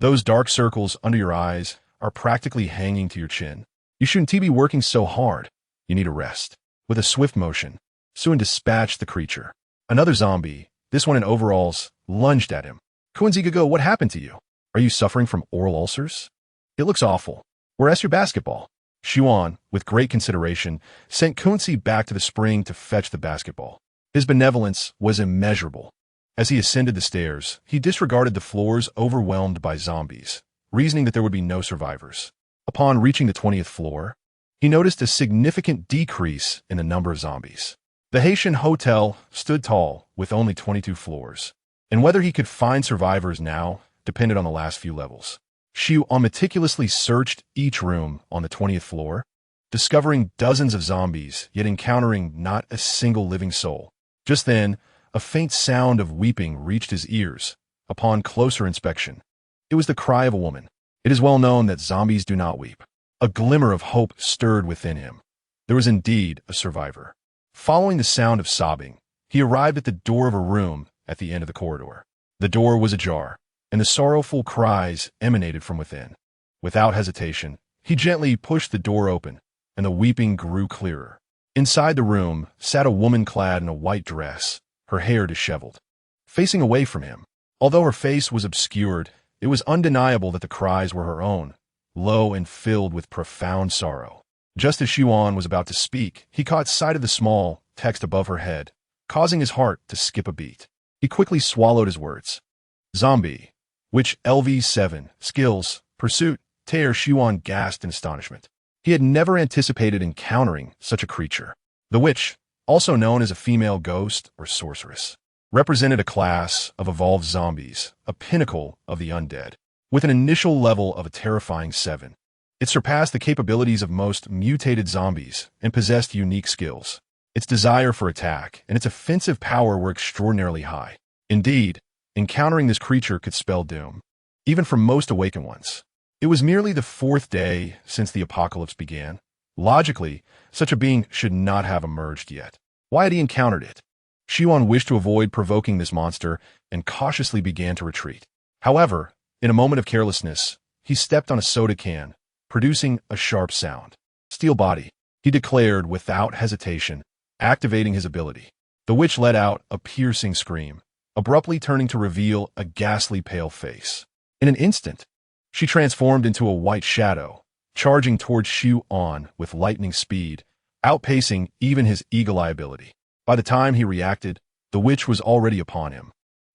Those dark circles under your eyes are practically hanging to your chin. You shouldn't be working so hard. You need a rest. With a swift motion, Suen dispatched the creature. Another zombie, this one in overalls, lunged at him. Kunzigago, what happened to you? Are you suffering from oral ulcers? It looks awful. Where's your basketball? Xuan, with great consideration, sent Kunzi back to the spring to fetch the basketball. His benevolence was immeasurable. As he ascended the stairs, he disregarded the floors overwhelmed by zombies, reasoning that there would be no survivors. Upon reaching the 20th floor, he noticed a significant decrease in the number of zombies. The Haitian Hotel stood tall with only 22 floors, and whether he could find survivors now depended on the last few levels. Xuan meticulously searched each room on the 20th floor, discovering dozens of zombies, yet encountering not a single living soul. Just then, a faint sound of weeping reached his ears. Upon closer inspection, it was the cry of a woman. It is well known that zombies do not weep. A glimmer of hope stirred within him. There was indeed a survivor. Following the sound of sobbing, he arrived at the door of a room at the end of the corridor. The door was ajar, and the sorrowful cries emanated from within. Without hesitation, he gently pushed the door open, and the weeping grew clearer. Inside the room sat a woman clad in a white dress, her hair disheveled. Facing away from him, although her face was obscured, it was undeniable that the cries were her own, low and filled with profound sorrow. Just as Xuan was about to speak, he caught sight of the small text above her head, causing his heart to skip a beat. He quickly swallowed his words. Zombie, which LV7, skills, pursuit, tear. Xuan gasped in astonishment. He had never anticipated encountering such a creature. The witch, also known as a female ghost or sorceress, represented a class of evolved zombies, a pinnacle of the undead. With an initial level of a terrifying 7, it surpassed the capabilities of most mutated zombies and possessed unique skills. Its desire for attack and its offensive power were extraordinarily high. Indeed, encountering this creature could spell doom, even for most awakened ones. It was merely the 4th day since the apocalypse began. Logically, such a being should not have emerged yet. Why had he encountered it? Xuan wished to avoid provoking this monster and cautiously began to retreat. However, in a moment of carelessness, he stepped on a soda can, producing a sharp sound. Steel body, he declared without hesitation, activating his ability. The witch let out a piercing scream, abruptly turning to reveal a ghastly pale face. In an instant, she transformed into a white shadow, charging towards Xuan with lightning speed, outpacing even his eagle-eye ability. By the time he reacted, the witch was already upon him.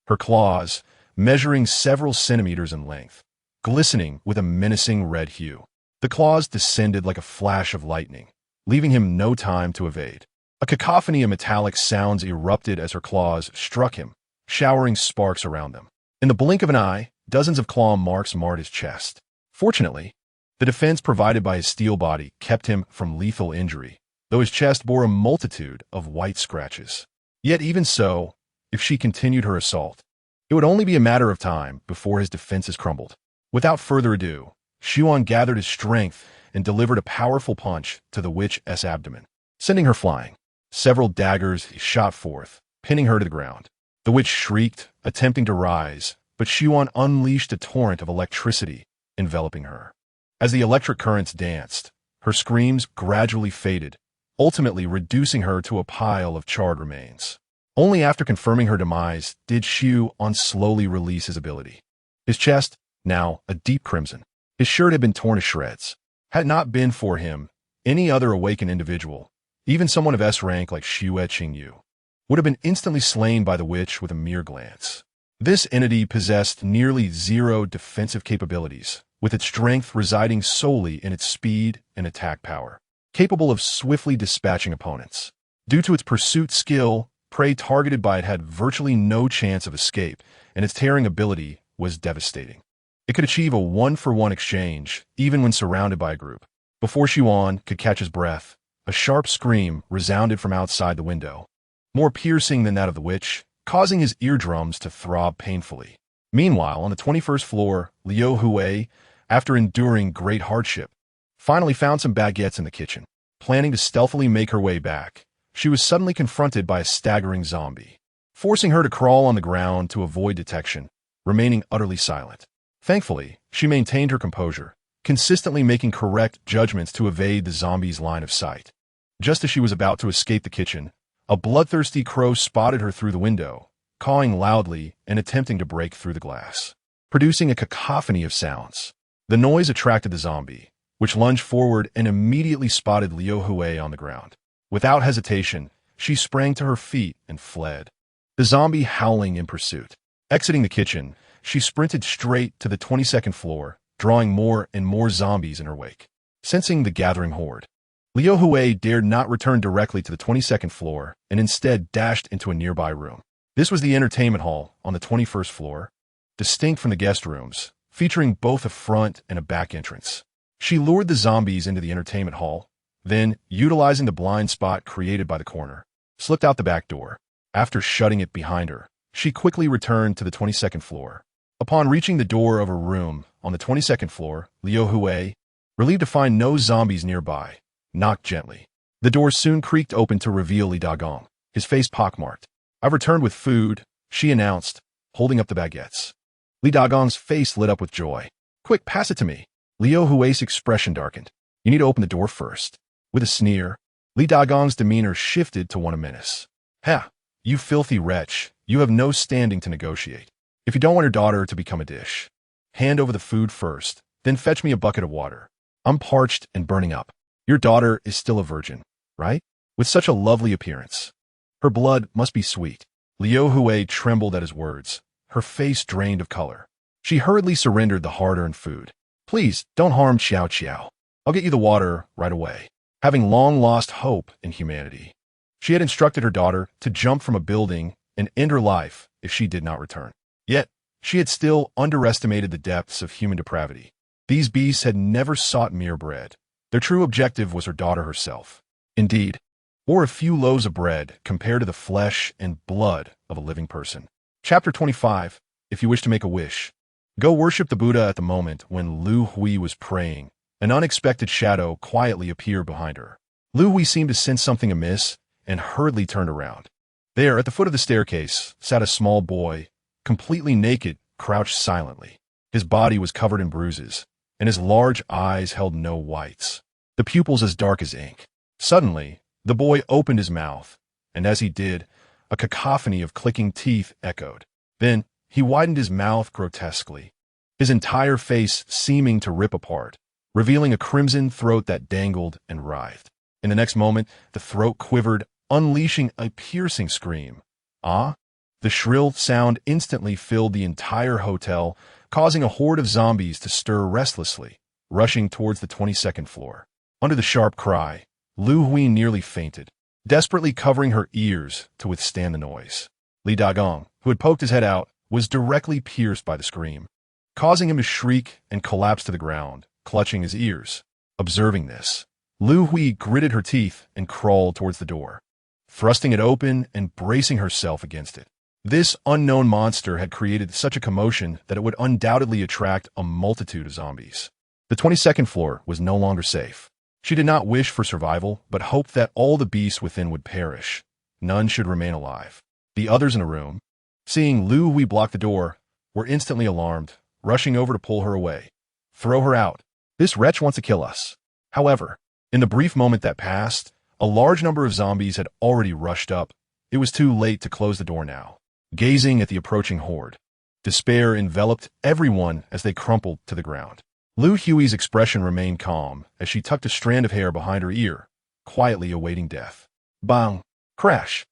Her claws, measuring several centimeters in length, glistening with a menacing red hue. The claws descended like a flash of lightning, leaving him no time to evade. A cacophony of metallic sounds erupted as her claws struck him, showering sparks around them. In the blink of an eye, dozens of claw marks marred his chest. Fortunately, the defense provided by his steel body kept him from lethal injury, though his chest bore a multitude of white scratches. Yet even so, if she continued her assault, it would only be a matter of time before his defenses crumbled. Without further ado, Xuan gathered his strength and delivered a powerful punch to the witch's abdomen, sending her flying. Several daggers he shot forth, pinning her to the ground. The witch shrieked, attempting to rise, but Xuan unleashed a torrent of electricity, enveloping her. As the electric currents danced, her screams gradually faded, ultimately reducing her to a pile of charred remains. Only after confirming her demise did Xuan slowly release his ability. His chest, now a deep crimson. His shirt had been torn to shreds. Had it not been for him, any other awakened individual, even someone of S rank like Xue Qingyu, would have been instantly slain by the witch with a mere glance. This entity possessed nearly zero defensive capabilities, with its strength residing solely in its speed and attack power, capable of swiftly dispatching opponents. Due to its pursuit skill, prey targeted by it had virtually no chance of escape, and its tearing ability was devastating. It could achieve a one-for-one exchange, even when surrounded by a group. Before Xuan could catch his breath, a sharp scream resounded from outside the window, more piercing than that of the witch, causing his eardrums to throb painfully. Meanwhile, on the 21st floor, Liu Hui, after enduring great hardship, finally found some baguettes in the kitchen. Planning to stealthily make her way back, she was suddenly confronted by a staggering zombie, forcing her to crawl on the ground to avoid detection, remaining utterly silent. Thankfully, she maintained her composure, consistently making correct judgments to evade the zombie's line of sight. Just as she was about to escape the kitchen, a bloodthirsty crow spotted her through the window, cawing loudly and attempting to break through the glass, producing a cacophony of sounds. The noise attracted the zombie, which lunged forward and immediately spotted Liu Hui on the ground. Without hesitation, she sprang to her feet and fled, the zombie howling in pursuit. Exiting the kitchen, she sprinted straight to the 22nd floor, drawing more and more zombies in her wake. Sensing the gathering horde, Liu Hui dared not return directly to the 22nd floor and instead dashed into a nearby room. This was the entertainment hall on the 21st floor, distinct from the guest rooms, featuring both a front and a back entrance. She lured the zombies into the entertainment hall, then, utilizing the blind spot created by the corner, slipped out the back door. After shutting it behind her, she quickly returned to the 22nd floor. Upon reaching the door of her room on the 22nd floor, Liu Hui, relieved to find no zombies nearby, knocked gently. The door soon creaked open to reveal Li Dagong, his face pockmarked. "I've returned with food," she announced, holding up the baguettes. Li Dagong's face lit up with joy. "Quick, pass it to me." Liu Hui's expression darkened. "You need to open the door first." With a sneer, Li Dagong's demeanor shifted to one of menace. "Ha! You filthy wretch, you have no standing to negotiate. If you don't want your daughter to become a dish, hand over the food first, then fetch me a bucket of water. I'm parched and burning up. Your daughter is still a virgin, right? With such a lovely appearance. Her blood must be sweet." Liu Hui trembled at his words, her face drained of color. She hurriedly surrendered the hard-earned food. "Please, don't harm Xiao Xiao. I'll get you the water right away." Having long lost hope in humanity, she had instructed her daughter to jump from a building and end her life if she did not return. Yet, she had still underestimated the depths of human depravity. These beasts had never sought mere bread. Their true objective was her daughter herself. Indeed, or a few loaves of bread compared to the flesh and blood of a living person. Chapter 25. If you wish to make a wish, go worship the Buddha. At the moment when Liu Hui was praying, an unexpected shadow quietly appeared behind her. Liu Hui seemed to sense something amiss and hurriedly turned around. There, at the foot of the staircase, sat a small boy, completely naked, crouched silently. His body was covered in bruises, and his large eyes held no whites, the pupils as dark as ink. Suddenly, the boy opened his mouth, and as he did, a cacophony of clicking teeth echoed. Then, he widened his mouth grotesquely, his entire face seeming to rip apart, revealing a crimson throat that dangled and writhed. In the next moment, the throat quivered, unleashing a piercing scream. "Ah!" The shrill sound instantly filled the entire hotel, causing a horde of zombies to stir restlessly, rushing towards the 22nd floor. Under the sharp cry, Lu Hui nearly fainted, desperately covering her ears to withstand the noise. Li Dagong, who had poked his head out, was directly pierced by the scream, causing him to shriek and collapse to the ground, clutching his ears. Observing this, Lu Hui gritted her teeth and crawled towards the door, thrusting it open and bracing herself against it. This unknown monster had created such a commotion that it would undoubtedly attract a multitude of zombies. The 22nd floor was no longer safe. She did not wish for survival, but hoped that all the beasts within would perish. None should remain alive. The others in the room, seeing Lu Hui block the door, were instantly alarmed, rushing over to pull her away. Throw her out. This wretch wants to kill us. However, in the brief moment that passed, a large number of zombies had already rushed up. It was too late to close the door now. Gazing at the approaching horde, despair enveloped everyone as they crumpled to the ground. Lu Hui's expression remained calm as she tucked a strand of hair behind her ear, quietly awaiting death. Bang! Crash!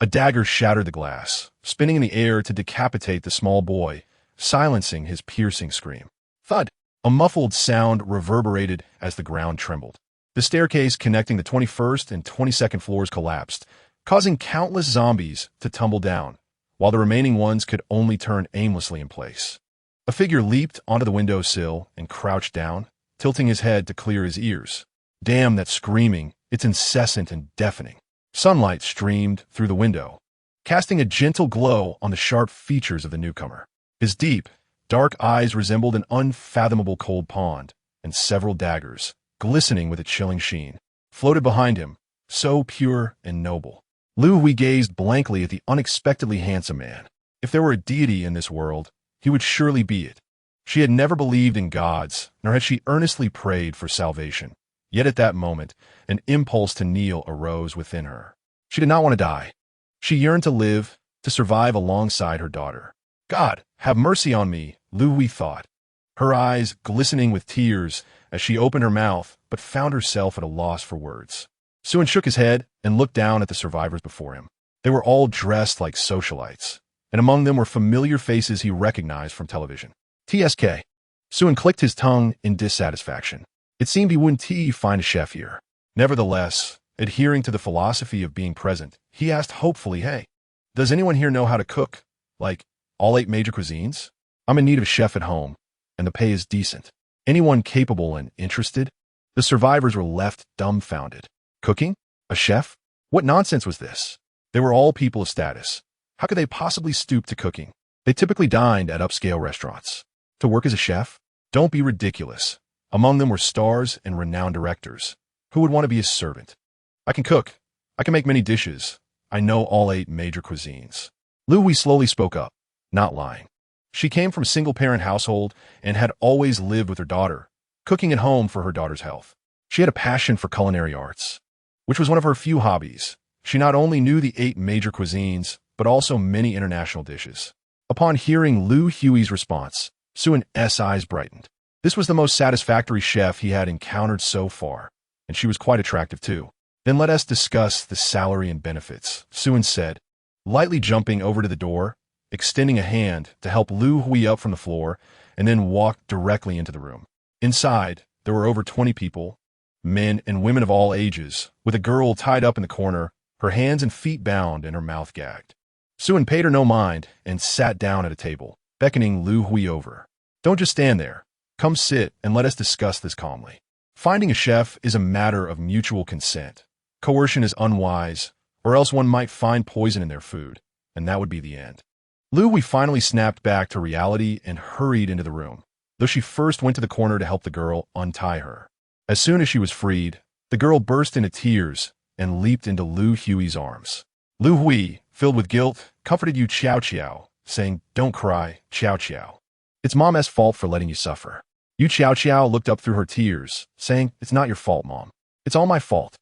A dagger shattered the glass, spinning in the air to decapitate the small boy, silencing his piercing scream. Thud! A muffled sound reverberated as the ground trembled. The staircase connecting the 21st and 22nd floors collapsed, causing countless zombies to tumble down, while the remaining ones could only turn aimlessly in place. A figure leaped onto the windowsill and crouched down, tilting his head to clear his ears. Damn that screaming, it's incessant and deafening. Sunlight streamed through the window, casting a gentle glow on the sharp features of the newcomer. His deep, dark eyes resembled an unfathomable cold pond, and several daggers, glistening with a chilling sheen, floated behind him, so pure and noble. Lu Hui gazed blankly at the unexpectedly handsome man. If there were a deity in this world, he would surely be it. She had never believed in gods, nor had she earnestly prayed for salvation. Yet at that moment, an impulse to kneel arose within her. She did not want to die. She yearned to live, to survive alongside her daughter. God, have mercy on me, Lu Hui thought, her eyes glistening with tears as she opened her mouth but found herself at a loss for words. Suen shook his head and looked down at the survivors before him. They were all dressed like socialites, and among them were familiar faces he recognized from television. TSK. Suen clicked his tongue in dissatisfaction. It seemed he wouldn't find a chef here. Nevertheless, adhering to the philosophy of being present, he asked hopefully, hey, does anyone here know how to cook? Like, all 8 major cuisines? I'm in need of a chef at home, and the pay is decent. Anyone capable and interested? The survivors were left dumbfounded. Cooking? A chef? What nonsense was this? They were all people of status. How could they possibly stoop to cooking? They typically dined at upscale restaurants. To work as a chef? Don't be ridiculous. Among them were stars and renowned directors. Who would want to be a servant? I can cook. I can make many dishes. I know all 8 major cuisines. Lu Hui slowly spoke up, not lying. She came from a single-parent household and had always lived with her daughter, cooking at home for her daughter's health. She had a passion for culinary arts, which was one of her few hobbies. She not only knew the 8 major cuisines, but also many international dishes. Upon hearing Lu Hui's response, Suen's eyes brightened. This was the most satisfactory chef he had encountered so far, and she was quite attractive too. Then let us discuss the salary and benefits, Suen said, lightly jumping over to the door, extending a hand to help Lu Hui up from the floor, and then walked directly into the room. Inside, there were over 20 people, men and women of all ages, with a girl tied up in the corner, her hands and feet bound and her mouth gagged. Suen paid her no mind and sat down at a table, beckoning Lu Hui over. Don't just stand there. Come sit and let us discuss this calmly. Finding a chef is a matter of mutual consent. Coercion is unwise, or else one might find poison in their food, and that would be the end. Lu Hui finally snapped back to reality and hurried into the room, though she first went to the corner to help the girl untie her. As soon as she was freed, the girl burst into tears and leaped into Lu Hui's arms. Lu Hui, filled with guilt, comforted Yu Qiao Qiao, saying, "Don't cry, Qiao Qiao. It's Mom's fault for letting you suffer." Yu Qiao Qiao looked up through her tears, saying, "It's not your fault, Mom. It's all my fault.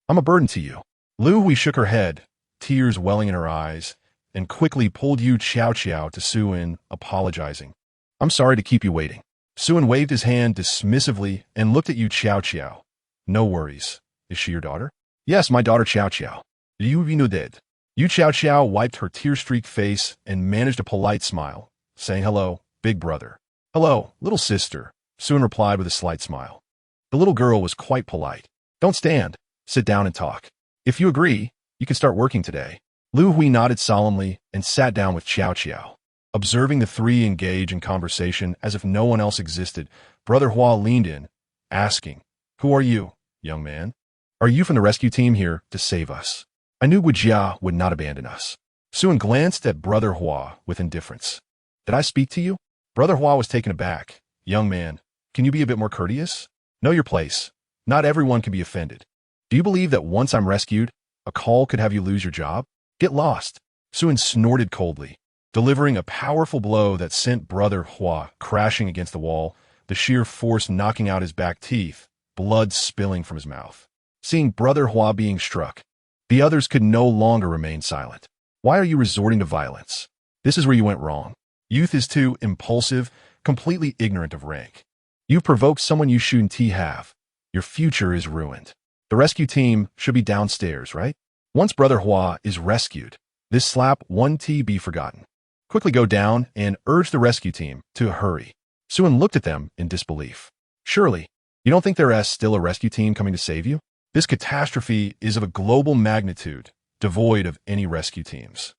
I'm a burden to you." Lu Hui shook her head, tears welling in her eyes, and quickly pulled Yu Qiao Qiao to Suen, apologizing. "I'm sorry to keep you waiting." Suen waved his hand dismissively and looked at Yu Qiao Qiao. "No worries. Is she your daughter?" "Yes, my daughter Qiao Qiao. You know dead." Yu Xiao wiped her tear-streaked face and managed a polite smile, saying, "Hello, big brother." "Hello, little sister," Suan replied with a slight smile. The little girl was quite polite. "Don't stand. Sit down and talk. If you agree, you can start working today." Lu Hui nodded solemnly and sat down with Xiao. Observing the three engage in conversation as if no one else existed, Brother Hua leaned in, asking, "Who are you, young man? Are you from the rescue team here to save us? I knew Guijia would not abandon us." Suan glanced at Brother Hua with indifference. "Did I speak to you?" Brother Hua was taken aback. "Young man, can you be a bit more courteous? Know your place. Not everyone can be offended. Do you believe that once I'm rescued, a call could have you lose your job? Get lost." Suan snorted coldly, delivering a powerful blow that sent Brother Hua crashing against the wall, the sheer force knocking out his back teeth, blood spilling from his mouth. Seeing Brother Hua being struck, the others could no longer remain silent. "Why are you resorting to violence? This is where you went wrong. Youth is too impulsive, completely ignorant of rank. You've provoked someone you shouldn't have. Your future is ruined. The rescue team should be downstairs, right? Once Brother Hua is rescued, this slap won't be forgotten. Quickly go down and urge the rescue team to hurry." Suan looked at them in disbelief. "Surely, you don't think there is still a rescue team coming to save you? This catastrophe is of a global magnitude, devoid of any rescue teams.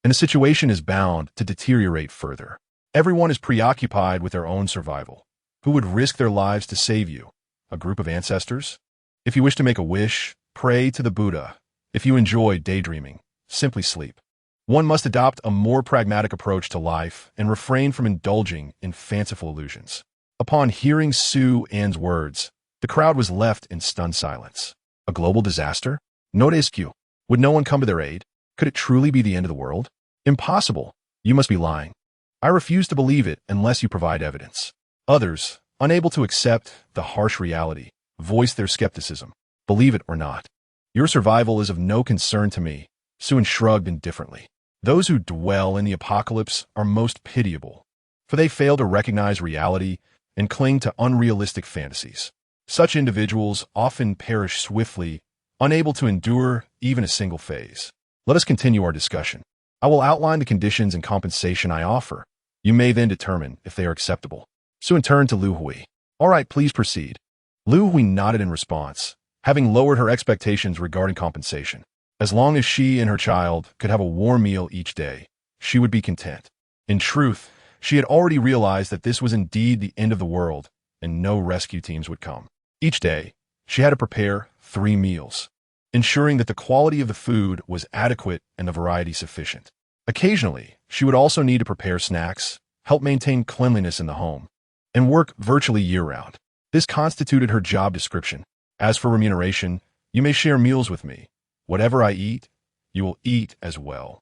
And the situation is bound to deteriorate further. Everyone is preoccupied with their own survival. Who would risk their lives to save you? A group of ancestors? If you wish to make a wish, pray to the Buddha. If you enjoy daydreaming, simply sleep. One must adopt a more pragmatic approach to life and refrain from indulging in fanciful illusions." Upon hearing Su An's words, the crowd was left in stunned silence. A global disaster? No rescue. Would no one come to their aid? Could it truly be the end of the world? Impossible. You must be lying. I refuse to believe it unless you provide evidence. Others, unable to accept the harsh reality, voiced their skepticism. Believe it or not. Your survival is of no concern to me. Suan shrugged indifferently. Those who dwell in the apocalypse are most pitiable, for they fail to recognize reality and cling to unrealistic fantasies. Such individuals often perish swiftly, unable to endure even a single phase. Let us continue our discussion. I will outline the conditions and compensation I offer. You may then determine if they are acceptable. Suan turned to Lu Hui. "All right, please proceed." Lu Hui nodded in response, having lowered her expectations regarding compensation. As long as she and her child could have a warm meal each day, she would be content. In truth, she had already realized that this was indeed the end of the world, and no rescue teams would come. Each day, she had to prepare 3 meals, ensuring that the quality of the food was adequate and the variety sufficient. Occasionally, she would also need to prepare snacks, help maintain cleanliness in the home, and work virtually year-round. This constituted her job description. As for remuneration, you may share meals with me. Whatever I eat, you will eat as well.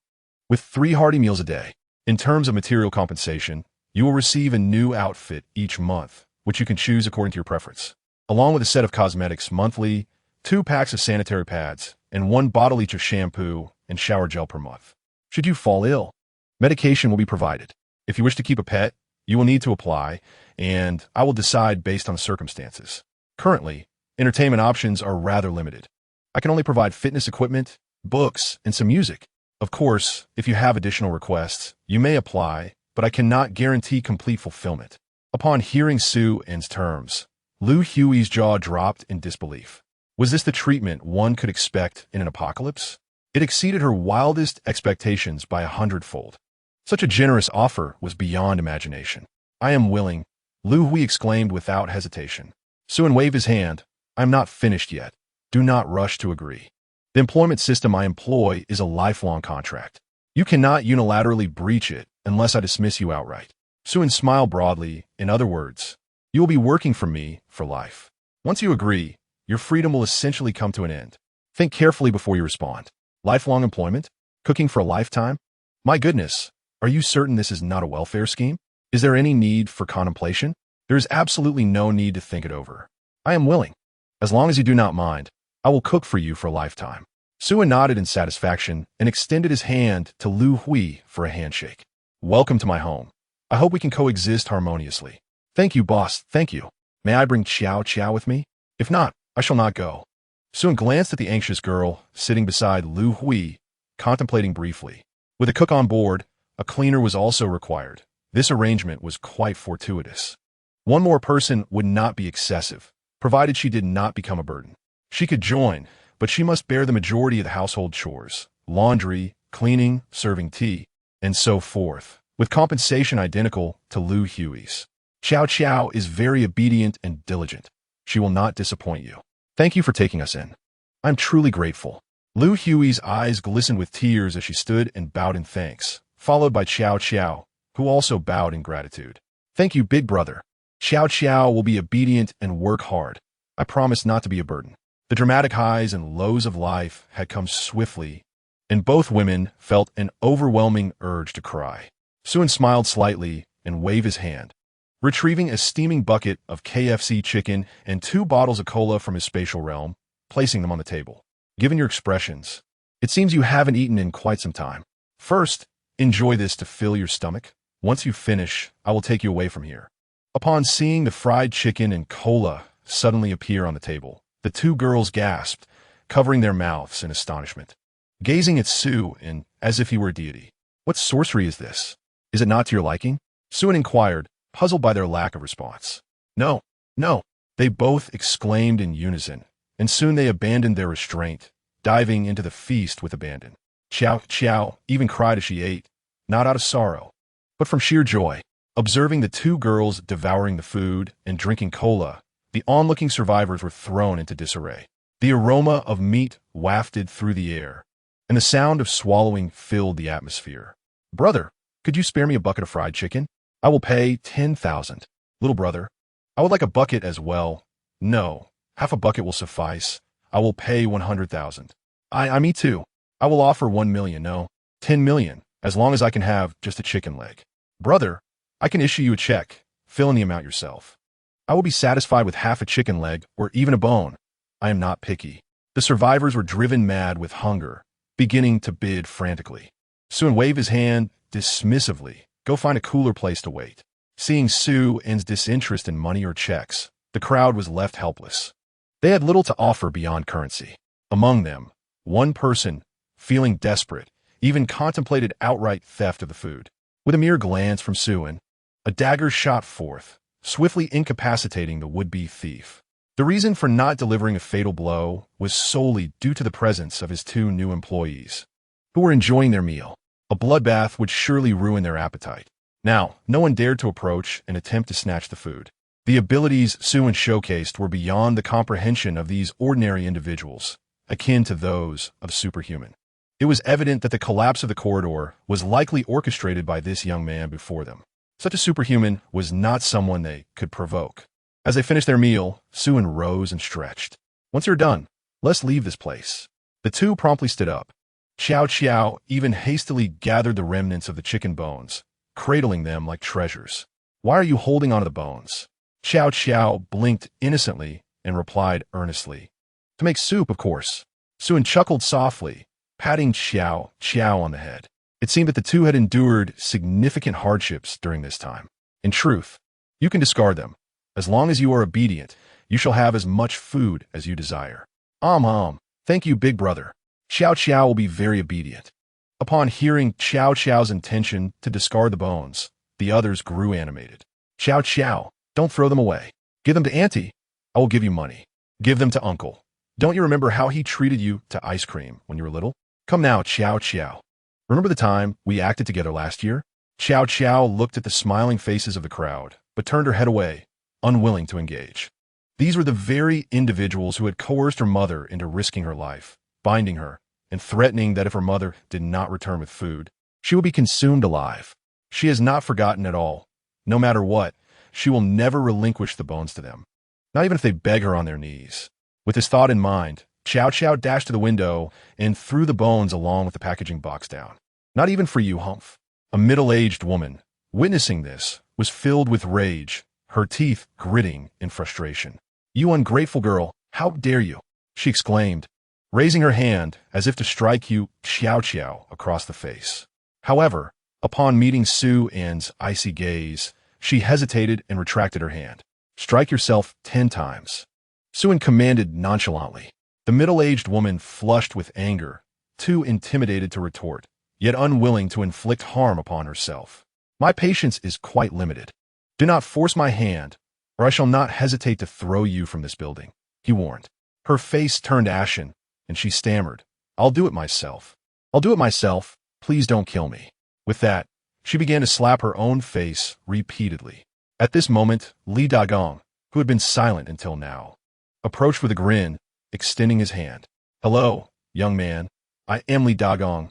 With 3 hearty meals a day. In terms of material compensation, you will receive a new outfit each month, which you can choose according to your preference, along with a set of cosmetics monthly, 2 packs of sanitary pads, and 1 bottle each of shampoo and shower gel per month. Should you fall ill, medication will be provided. If you wish to keep a pet, you will need to apply, and I will decide based on the circumstances. Currently, entertainment options are rather limited. I can only provide fitness equipment, books, and some music. Of course, if you have additional requests, you may apply, but I cannot guarantee complete fulfillment. Upon hearing Su An's terms, Lu Hui's jaw dropped in disbelief. Was this the treatment one could expect in an apocalypse? It exceeded her wildest expectations by 100-fold. Such a generous offer was beyond imagination. "I am willing," Lu Hui exclaimed without hesitation. Suan waved his hand. "I am not finished yet. Do not rush to agree. The employment system I employ is a lifelong contract. You cannot unilaterally breach it unless I dismiss you outright." Suan smiled broadly. "In other words, you will be working for me for life. Once you agree, your freedom will essentially come to an end. Think carefully before you respond. Lifelong employment? Cooking for a lifetime? My goodness, are you certain this is not a welfare scheme? Is there any need for contemplation? There is absolutely no need to think it over. I am willing. As long as you do not mind, I will cook for you for a lifetime." Suan nodded in satisfaction and extended his hand to Lu Hui for a handshake. "Welcome to my home. I hope we can coexist harmoniously." "Thank you, boss, thank you. May I bring Xiao with me? If not, I shall not go." Suan glanced at the anxious girl sitting beside Lu Hui, contemplating briefly. With a cook on board, a cleaner was also required. This arrangement was quite fortuitous. One more person would not be excessive, provided she did not become a burden. She could join, but she must bear the majority of the household chores, laundry, cleaning, serving tea, and so forth, with compensation identical to Lu Hui's. Xiao Xiao is very obedient and diligent. She will not disappoint you. Thank you for taking us in. I'm truly grateful. Lu Hui's eyes glistened with tears as she stood and bowed in thanks, followed by Xiao Xiao, who also bowed in gratitude. Thank you, big brother. Xiao Xiao will be obedient and work hard. I promise not to be a burden. The dramatic highs and lows of life had come swiftly, and both women felt an overwhelming urge to cry. Suin smiled slightly and waved his hand, retrieving a steaming bucket of KFC chicken and 2 bottles of cola from his spatial realm, placing them on the table. Given your expressions, it seems you haven't eaten in quite some time. First, enjoy this to fill your stomach. Once you finish, I will take you away from here. Upon seeing the fried chicken and cola suddenly appear on the table, the 2 girls gasped, covering their mouths in astonishment, gazing at Suin as if he were a deity. What sorcery is this? Is it not to your liking? Suin inquired, puzzled by their lack of response. No, no, they both exclaimed in unison, and soon they abandoned their restraint, diving into the feast with abandon. Xiao Xiao even cried as she ate, not out of sorrow, but from sheer joy. Observing the 2 girls devouring the food and drinking cola, the onlooking survivors were thrown into disarray. The aroma of meat wafted through the air, and the sound of swallowing filled the atmosphere. Brother, could you spare me a bucket of fried chicken? I will pay 10,000. Little brother, I would like a bucket as well. No, half a bucket will suffice. I will pay 100,000. Me too. I will offer 1 million, no, 10 million, as long as I can have just a chicken leg. Brother, I can issue you a check. Fill in the amount yourself. I will be satisfied with half a chicken leg or even a bone. I am not picky. The survivors were driven mad with hunger, beginning to bid frantically. Suin waved his hand dismissively. Go find a cooler place to wait. Seeing Suin's disinterest in money or checks, the crowd was left helpless. They had little to offer beyond currency. Among them, one person, feeling desperate, even contemplated outright theft of the food. With a mere glance from Suin, a dagger shot forth, swiftly incapacitating the would-be thief. The reason for not delivering a fatal blow was solely due to the presence of his 2 new employees, who were enjoying their meal. A bloodbath would surely ruin their appetite. Now, no one dared to approach and attempt to snatch the food. The abilities Suin showcased were beyond the comprehension of these ordinary individuals, akin to those of superhuman. It was evident that the collapse of the corridor was likely orchestrated by this young man before them. Such a superhuman was not someone they could provoke. As they finished their meal, Suin rose and stretched. Once you're done, let's leave this place. The 2 promptly stood up. Xiao Xiao even hastily gathered the remnants of the chicken bones, cradling them like treasures. Why are you holding onto the bones? Xiao Xiao blinked innocently and replied earnestly. To make soup, of course. Suin chuckled softly, patting Xiao Xiao on the head. It seemed that the 2 had endured significant hardships during this time. In truth, you can discard them. As long as you are obedient, you shall have as much food as you desire. Thank you, big brother. Xiao Xiao will be very obedient. Upon hearing Xiao Xiao's intention to discard the bones, the others grew animated. Xiao Xiao, don't throw them away. Give them to Auntie. I will give you money. Give them to Uncle. Don't you remember how he treated you to ice cream when you were little? Come now, Xiao Xiao. Remember the time we acted together last year? Xiao Xiao looked at the smiling faces of the crowd, but turned her head away, unwilling to engage. These were the very individuals who had coerced her mother into risking her life, binding her, and threatening that if her mother did not return with food, she would be consumed alive. She has not forgotten at all. No matter what, she will never relinquish the bones to them, not even if they beg her on their knees. With this thought in mind, Xiao Xiao dashed to the window and threw the bones along with the packaging box down. Not even for you, Humph. A middle-aged woman, witnessing this, was filled with rage, her teeth gritting in frustration. You ungrateful girl, how dare you? She exclaimed, raising her hand as if to strike Xiao Xiao across the face. However, upon meeting Suin's icy gaze, she hesitated and retracted her hand. Strike yourself 10 times. Suin commanded nonchalantly. The middle-aged woman flushed with anger, too intimidated to retort, yet unwilling to inflict harm upon herself. My patience is quite limited. Do not force my hand, or I shall not hesitate to throw you from this building, he warned. Her face turned ashen, and she stammered, I'll do it myself. I'll do it myself. Please don't kill me. With that, she began to slap her own face repeatedly. At this moment, Li Dagong, who had been silent until now, approached with a grin, extending his hand. Hello, young man. I am Li Dagong,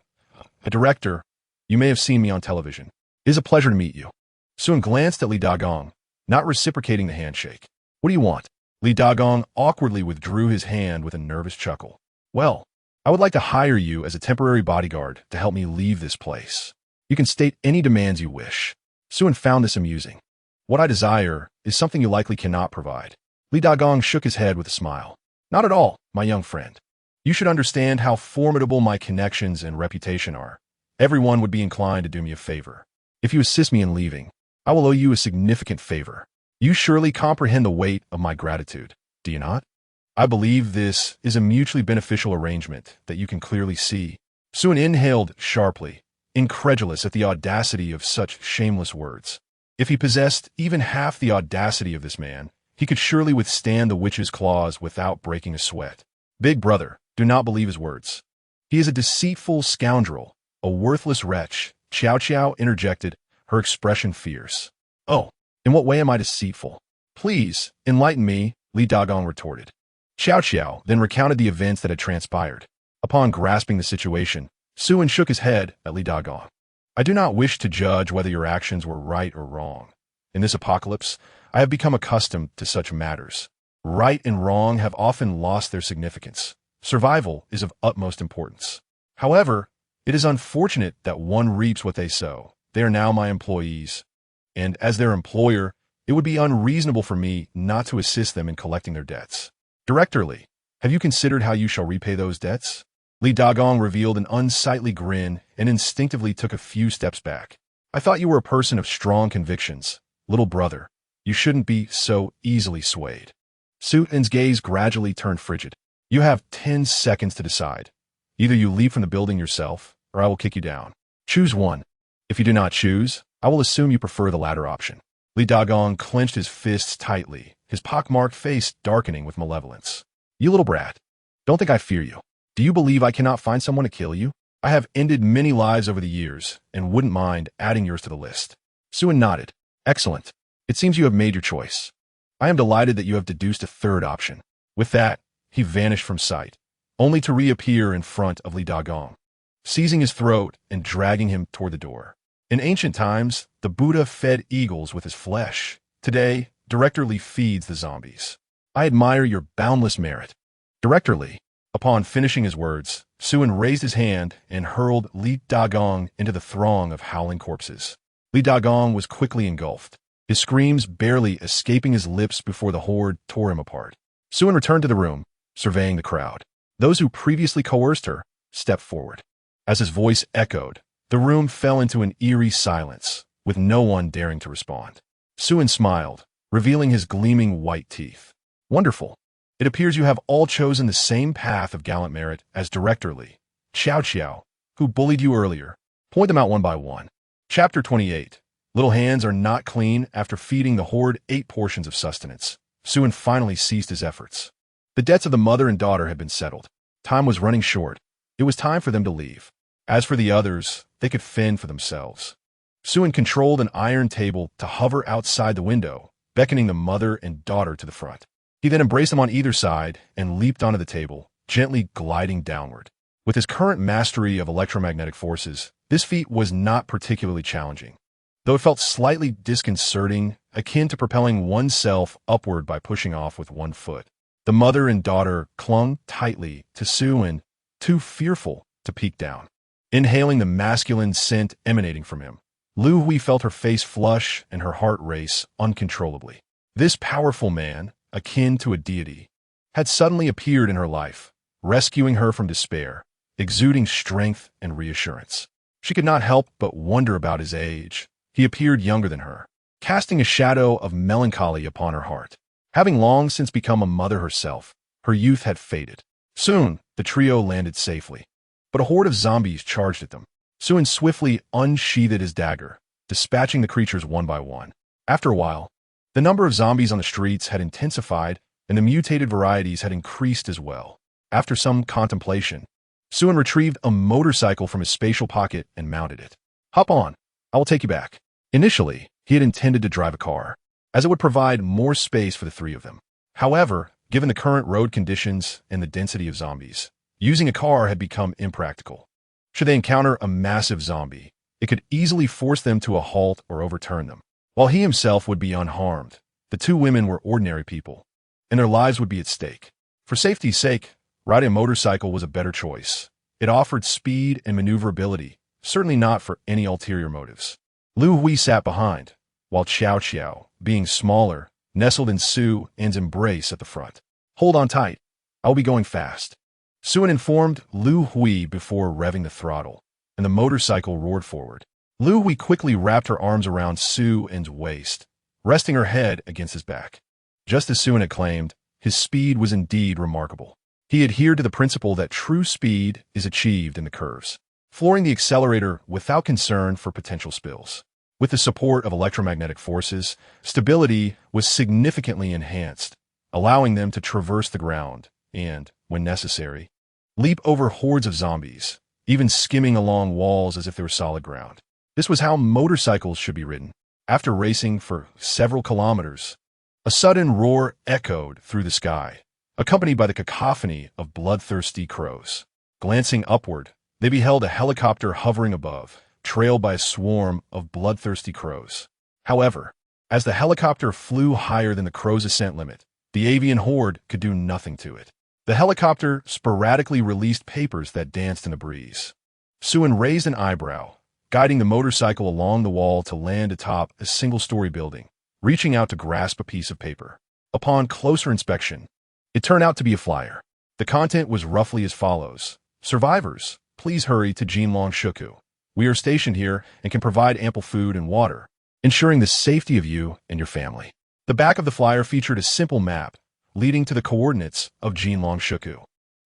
a director. You may have seen me on television. It is a pleasure to meet you. Sun glanced at Li Dagong, not reciprocating the handshake. What do you want? Li Dagong awkwardly withdrew his hand with a nervous chuckle. Well, I would like to hire you as a temporary bodyguard to help me leave this place. You can state any demands you wish. Sun found this amusing. What I desire is something you likely cannot provide. Li Dagong shook his head with a smile. Not at all, my young friend. You should understand how formidable my connections and reputation are. Everyone would be inclined to do me a favor. If you assist me in leaving, I will owe you a significant favor. You surely comprehend the weight of my gratitude, do you not? I believe this is a mutually beneficial arrangement that you can clearly see. Sun inhaled sharply, incredulous at the audacity of such shameless words. If he possessed even half the audacity of this man, he could surely withstand the witch's claws without breaking a sweat. Big brother, do not believe his words. He is a deceitful scoundrel, a worthless wretch. Xiao Qiao interjected, her expression fierce. Oh, in what way am I deceitful? Please, enlighten me, Li Dagong retorted. Xiao Qiao then recounted the events that had transpired. Upon grasping the situation, Sun shook his head at Li Dagong. I do not wish to judge whether your actions were right or wrong. In this apocalypse, I have become accustomed to such matters. Right and wrong have often lost their significance. Survival is of utmost importance. However, it is unfortunate that one reaps what they sow. They are now my employees, and as their employer, it would be unreasonable for me not to assist them in collecting their debts. Director Li, have you considered how you shall repay those debts? Li Dagong revealed an unsightly grin and instinctively took a few steps back. I thought you were a person of strong convictions. Little brother, you shouldn't be so easily swayed. Su'in's gaze gradually turned frigid. You have 10 seconds to decide. Either you leave from the building yourself, or I will kick you down. Choose one. If you do not choose, I will assume you prefer the latter option. Li Dagong clenched his fists tightly, his pockmarked face darkening with malevolence. You little brat. Don't think I fear you. Do you believe I cannot find someone to kill you? I have ended many lives over the years, and wouldn't mind adding yours to the list. Sun nodded. Excellent. It seems you have made your choice. I am delighted that you have deduced a third option. With that, he vanished from sight, only to reappear in front of Li Dagong, seizing his throat and dragging him toward the door. In ancient times, the Buddha fed eagles with his flesh. Today, Director Li feeds the zombies. I admire your boundless merit. Director Li. Upon finishing his words, Sun raised his hand and hurled Li Dagong into the throng of howling corpses. Li Dagong was quickly engulfed, his screams barely escaping his lips before the horde tore him apart. Sun returned to the room, surveying the crowd. Those who previously coerced her stepped forward. As his voice echoed, the room fell into an eerie silence, with no one daring to respond. Sun smiled, revealing his gleaming white teeth. Wonderful. It appears you have all chosen the same path of gallant merit as Director Li. Xiao Qiao, who bullied you earlier. Point them out one by one. Chapter 28. Little hands are not clean after feeding the horde 8 portions of sustenance. Sun finally ceased his efforts. The debts of the mother and daughter had been settled. Time was running short. It was time for them to leave. As for the others, they could fend for themselves. Sun controlled an iron table to hover outside the window, beckoning the mother and daughter to the front. He then embraced them on either side and leaped onto the table, gently gliding downward. With his current mastery of electromagnetic forces, this feat was not particularly challenging, though it felt slightly disconcerting, akin to propelling oneself upward by pushing off with one foot. The mother and daughter clung tightly to Sun, too fearful to peek down. Inhaling the masculine scent emanating from him, Lu Hui felt her face flush and her heart race uncontrollably. This powerful man, akin to a deity, had suddenly appeared in her life, rescuing her from despair, exuding strength and reassurance. She could not help but wonder about his age. He appeared younger than her, casting a shadow of melancholy upon her heart. Having long since become a mother herself, her youth had faded. Soon, the trio landed safely. but a horde of zombies charged at them. Xue swiftly unsheathed his dagger, dispatching the creatures one by one. After a while, the number of zombies on the streets had intensified, and the mutated varieties had increased as well. After some contemplation, Xue retrieved a motorcycle from his spatial pocket and mounted it. "Hop on. I will take you back." Initially, he had intended to drive a car, as it would provide more space for the three of them. However, given the current road conditions and the density of zombies, using a car had become impractical. Should they encounter a massive zombie, it could easily force them to a halt or overturn them. While he himself would be unharmed, the two women were ordinary people, and their lives would be at stake. For safety's sake, riding a motorcycle was a better choice. It offered speed and maneuverability, certainly not for any ulterior motives. Lu Hui sat behind, while Xiao Qiao, being smaller, nestled in Xue's embrace at the front. "Hold on tight. I'll be going fast." Xue informed Lu Hui before revving the throttle, and the motorcycle roared forward. Lu Hui quickly wrapped her arms around Xue's waist, resting her head against his back. Just as Xue had claimed, his speed was indeed remarkable. He adhered to the principle that true speed is achieved in the curves, flooring the accelerator without concern for potential spills. With the support of electromagnetic forces, stability was significantly enhanced, allowing them to traverse the ground and, when necessary, leap over hordes of zombies, even skimming along walls as if they were solid ground. This was how motorcycles should be ridden. After racing for several kilometers, a sudden roar echoed through the sky, accompanied by the cacophony of bloodthirsty crows. Glancing upward, they beheld a helicopter hovering above, trailed by a swarm of bloodthirsty crows. However, as the helicopter flew higher than the crow's ascent limit, the avian horde could do nothing to it. The helicopter sporadically released papers that danced in the breeze. Xue raised an eyebrow, guiding the motorcycle along the wall to land atop a single-story building, reaching out to grasp a piece of paper. Upon closer inspection, it turned out to be a flyer. The content was roughly as follows: "Survivors, please hurry to Jinlong Shuku. We are stationed here and can provide ample food and water, ensuring the safety of you and your family." The back of the flyer featured a simple map leading to the coordinates of Jinlong Shuku.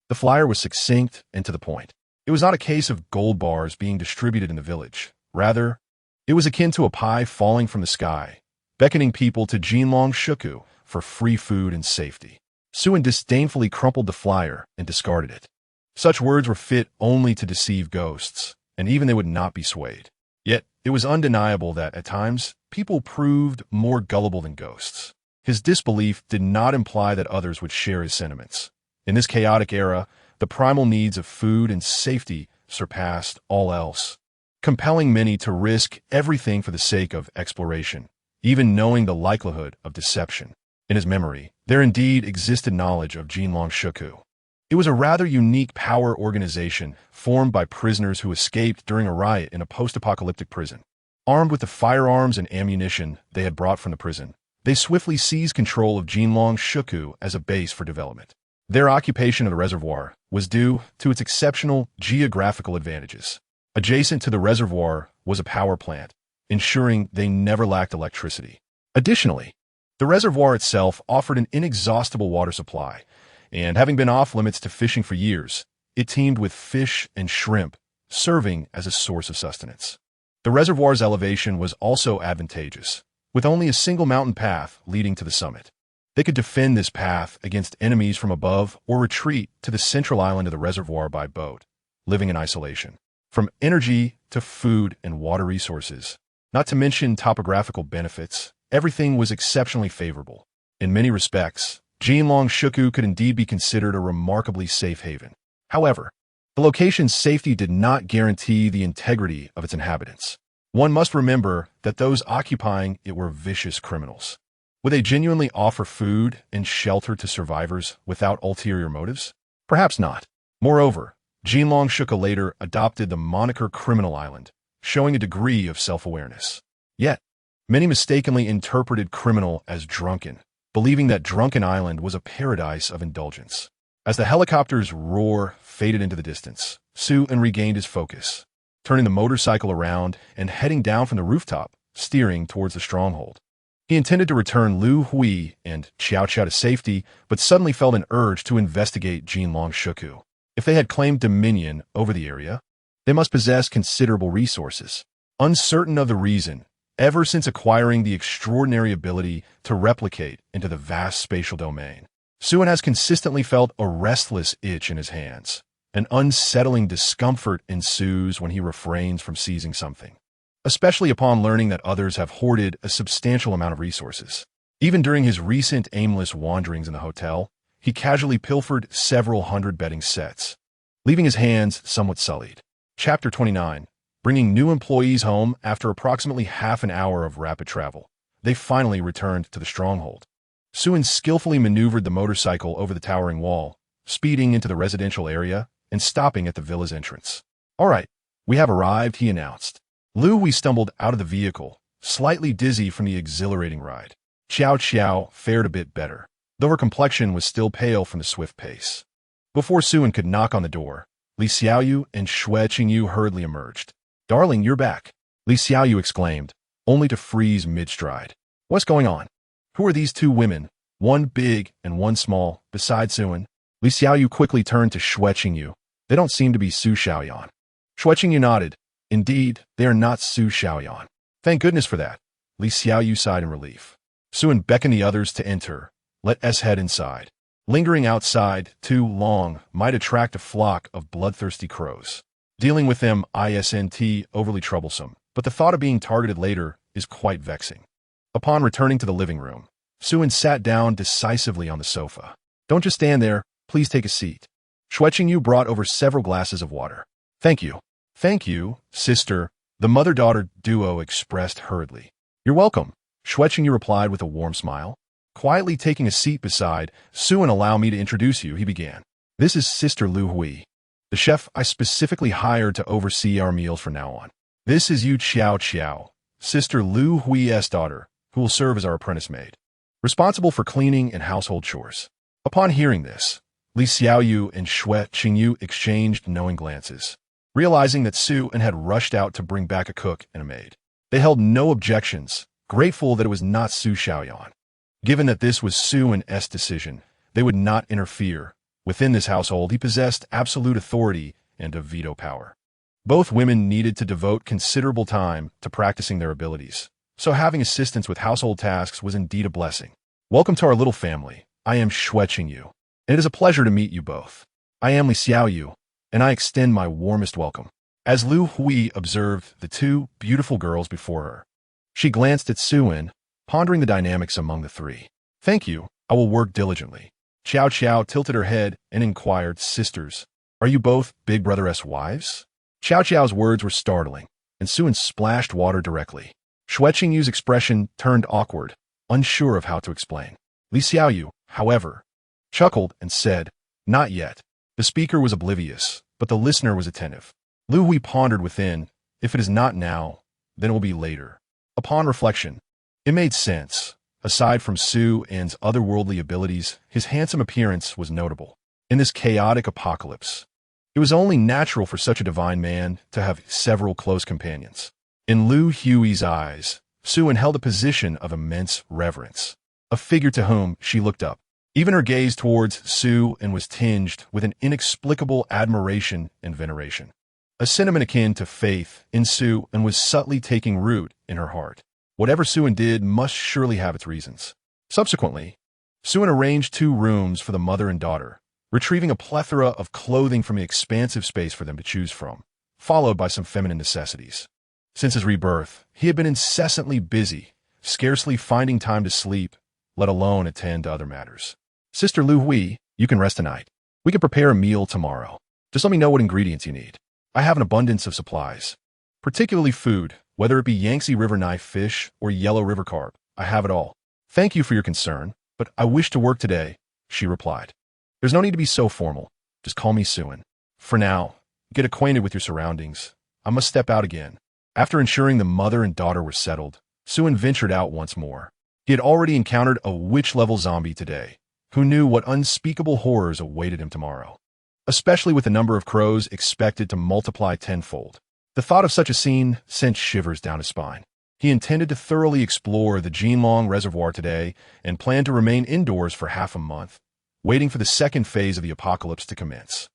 The flyer was succinct and to the point. It was not a case of gold bars being distributed in the village. Rather, it was akin to a pie falling from the sky, beckoning people to Jinlong Shuku for free food and safety. Xue disdainfully crumpled the flyer and discarded it. Such words were fit only to deceive ghosts, and even they would not be swayed. Yet, it was undeniable that, at times, people proved more gullible than ghosts. His disbelief did not imply that others would share his sentiments. In this chaotic era, the primal needs of food and safety surpassed all else, compelling many to risk everything for the sake of exploration, even knowing the likelihood of deception. In his memory, there indeed existed knowledge of Jinlong Shuku. It was a rather unique power organization formed by prisoners who escaped during a riot in a post-apocalyptic prison. Armed with the firearms and ammunition they had brought from the prison, they swiftly seized control of Jinlong Shuku as a base for development. Their occupation of the reservoir was due to its exceptional geographical advantages. Adjacent to the reservoir was a power plant, ensuring they never lacked electricity. Additionally, the reservoir itself offered an inexhaustible water supply, and having been off-limits to fishing for years, it teemed with fish and shrimp, serving as a source of sustenance. The reservoir's elevation was also advantageous, with only a single mountain path leading to the summit. They could defend this path against enemies from above or retreat to the central island of the reservoir by boat, living in isolation. From energy to food and water resources, not to mention topographical benefits, everything was exceptionally favorable. In many respects, Jinlong Shuku could indeed be considered a remarkably safe haven. However, the location's safety did not guarantee the integrity of its inhabitants. One must remember that those occupying it were vicious criminals. Would they genuinely offer food and shelter to survivors without ulterior motives? Perhaps not. Moreover, Jinlong Shuka later adopted the moniker Criminal Island, showing a degree of self-awareness. Yet, many mistakenly interpreted criminal as drunken, believing that Drunken Island was a paradise of indulgence. As the helicopter's roar faded into the distance, Xue regained his focus, turning the motorcycle around and heading down from the rooftop, steering towards the stronghold. He intended to return Lu Hui and Xiao Qiao to safety, but suddenly felt an urge to investigate Jinlong Shuku. If they had claimed dominion over the area, they must possess considerable resources. Uncertain of the reason, ever since acquiring the extraordinary ability to replicate into the vast spatial domain, Xue has consistently felt a restless itch in his hands. An unsettling discomfort ensues when he refrains from seizing something, especially upon learning that others have hoarded a substantial amount of resources. Even during his recent aimless wanderings in the hotel, he casually pilfered several hundred betting sets, leaving his hands somewhat sullied. Chapter 29. Bringing new employees home after approximately half an hour of rapid travel, they finally returned to the stronghold. Xue skillfully maneuvered the motorcycle over the towering wall, speeding into the residential area and stopping at the villa's entrance. "All right, we have arrived," he announced. Hui stumbled out of the vehicle, slightly dizzy from the exhilarating ride. Xiao fared a bit better, though her complexion was still pale from the swift pace. Before Xue could knock on the door, Li Xiaoyu and Xue Qingyu hurriedly emerged. "Darling, you're back," Li Xiaoyu exclaimed, only to freeze mid-stride. "What's going on? Who are these two women, one big and one small, besides Xue?" Li Xiaoyu quickly turned to Xue Qingyu. "They don't seem to be Xu Xiaoyan." Xue Qingyu nodded. "Indeed, they are not Xu Xiaoyan." "Thank goodness for that." Li Xiaoyu sighed in relief. Xue beckoned the others to enter. "Let us head inside." Lingering outside too long might attract a flock of bloodthirsty crows. Dealing with them isn't overly troublesome, but the thought of being targeted later is quite vexing. Upon returning to the living room, Xue sat down decisively on the sofa. "Don't just stand there, please take a seat." Xue Qingyu brought over several glasses of water. "Thank you." "Thank you, sister," the mother-daughter duo expressed hurriedly. "You're welcome," Xue Qingyu replied with a warm smile. Quietly taking a seat beside Xue, "Allow me to introduce you," he began. "This is Sister Hui, the chef I specifically hired to oversee our meals from now on. This is Yu Qiao, Sister Hui's daughter, who will serve as our apprentice maid, responsible for cleaning and household chores." Upon hearing this, Li Xiaoyu and Xue Qingyu exchanged knowing glances, realizing that Xue had rushed out to bring back a cook and a maid. They held no objections, grateful that it was not Xu Xiaoyan. Given that this was Xue's decision, they would not interfere. Within this household, he possessed absolute authority and a veto power. Both women needed to devote considerable time to practicing their abilities, so having assistance with household tasks was indeed a blessing. "Welcome to our little family. I am Xue Qingyu, and it is a pleasure to meet you both. I am Li Xiaoyu, and I extend my warmest welcome." As Hui observed the two beautiful girls before her, she glanced at Xue, pondering the dynamics among the three. "Thank you, I will work diligently." Qiao tilted her head and inquired, "Sisters, are you both Big Brother's wives?" Qiao's words were startling, and Xue splashed water directly. Xue Qingyu's expression turned awkward, unsure of how to explain. Li Xiaoyu, however, chuckled and said, "Not yet." The speaker was oblivious, but the listener was attentive. Hui pondered within, if it is not now, then it will be later. Upon reflection, it made sense. Aside from Xue's otherworldly abilities, his handsome appearance was notable. In this chaotic apocalypse, it was only natural for such a divine man to have several close companions. In Hui's eyes, Xue held a position of immense reverence, a figure to whom she looked up. Even her gaze towards Xue was tinged with an inexplicable admiration and veneration. A sentiment akin to faith in Xue was subtly taking root in her heart. Whatever Xue did must surely have its reasons. Subsequently, Xue arranged 2 rooms for the mother and daughter, retrieving a plethora of clothing from the expansive space for them to choose from, followed by some feminine necessities. Since his rebirth, he had been incessantly busy, scarcely finding time to sleep, let alone attend to other matters. "Sister Hui, you can rest tonight. We can prepare a meal tomorrow. Just let me know what ingredients you need. I have an abundance of supplies, particularly food, whether it be Yangtze River knife fish or Yellow River carp. I have it all." "Thank you for your concern, but I wish to work today," she replied. "There's no need to be so formal. Just call me Xue. For now, get acquainted with your surroundings. I must step out again." After ensuring the mother and daughter were settled, Xue ventured out once more. He had already encountered a witch-level zombie today, who knew what unspeakable horrors awaited him tomorrow, especially with the number of crows expected to multiply tenfold. The thought of such a scene sent shivers down his spine. He intended to thoroughly explore the Jinlong Reservoir today and planned to remain indoors for half a month, waiting for the second phase of the apocalypse to commence.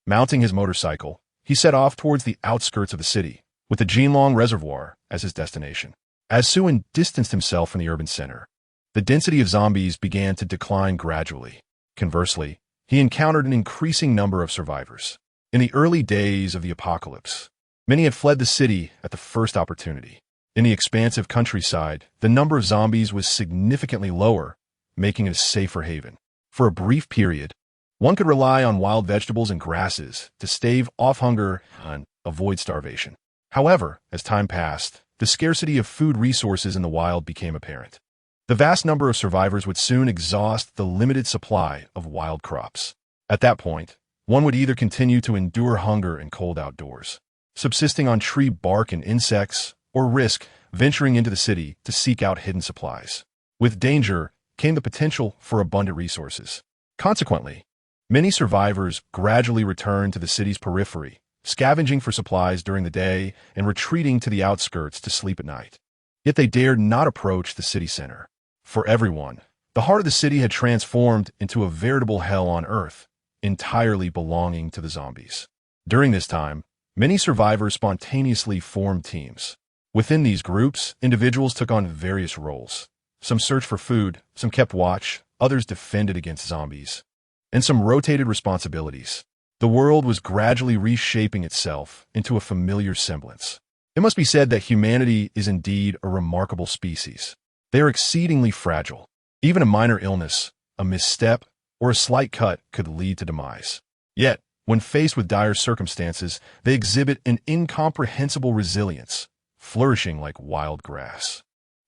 Mounting his motorcycle, he set off towards the outskirts of the city, with the Jinlong Reservoir as his destination. As Xue distanced himself from the urban center, the density of zombies began to decline gradually. Conversely, he encountered an increasing number of survivors. In the early days of the apocalypse, many had fled the city at the first opportunity. In the expansive countryside, the number of zombies was significantly lower, making it a safer haven. For a brief period, one could rely on wild vegetables and grasses to stave off hunger and avoid starvation. However, as time passed, the scarcity of food resources in the wild became apparent. The vast number of survivors would soon exhaust the limited supply of wild crops. At that point, one would either continue to endure hunger and cold outdoors, subsisting on tree bark and insects, or risk venturing into the city to seek out hidden supplies. With danger came the potential for abundant resources. Consequently, many survivors gradually returned to the city's periphery, scavenging for supplies during the day and retreating to the outskirts to sleep at night. Yet they dared not approach the city center. For everyone, the heart of the city had transformed into a veritable hell on earth, entirely belonging to the zombies. During this time, many survivors spontaneously formed teams. Within these groups, individuals took on various roles. Some searched for food, some kept watch, others defended against zombies, and some rotated responsibilities. The world was gradually reshaping itself into a familiar semblance. It must be said that humanity is indeed a remarkable species. They are exceedingly fragile. Even a minor illness, a misstep, or a slight cut could lead to demise. Yet, when faced with dire circumstances, they exhibit an incomprehensible resilience, flourishing like wild grass.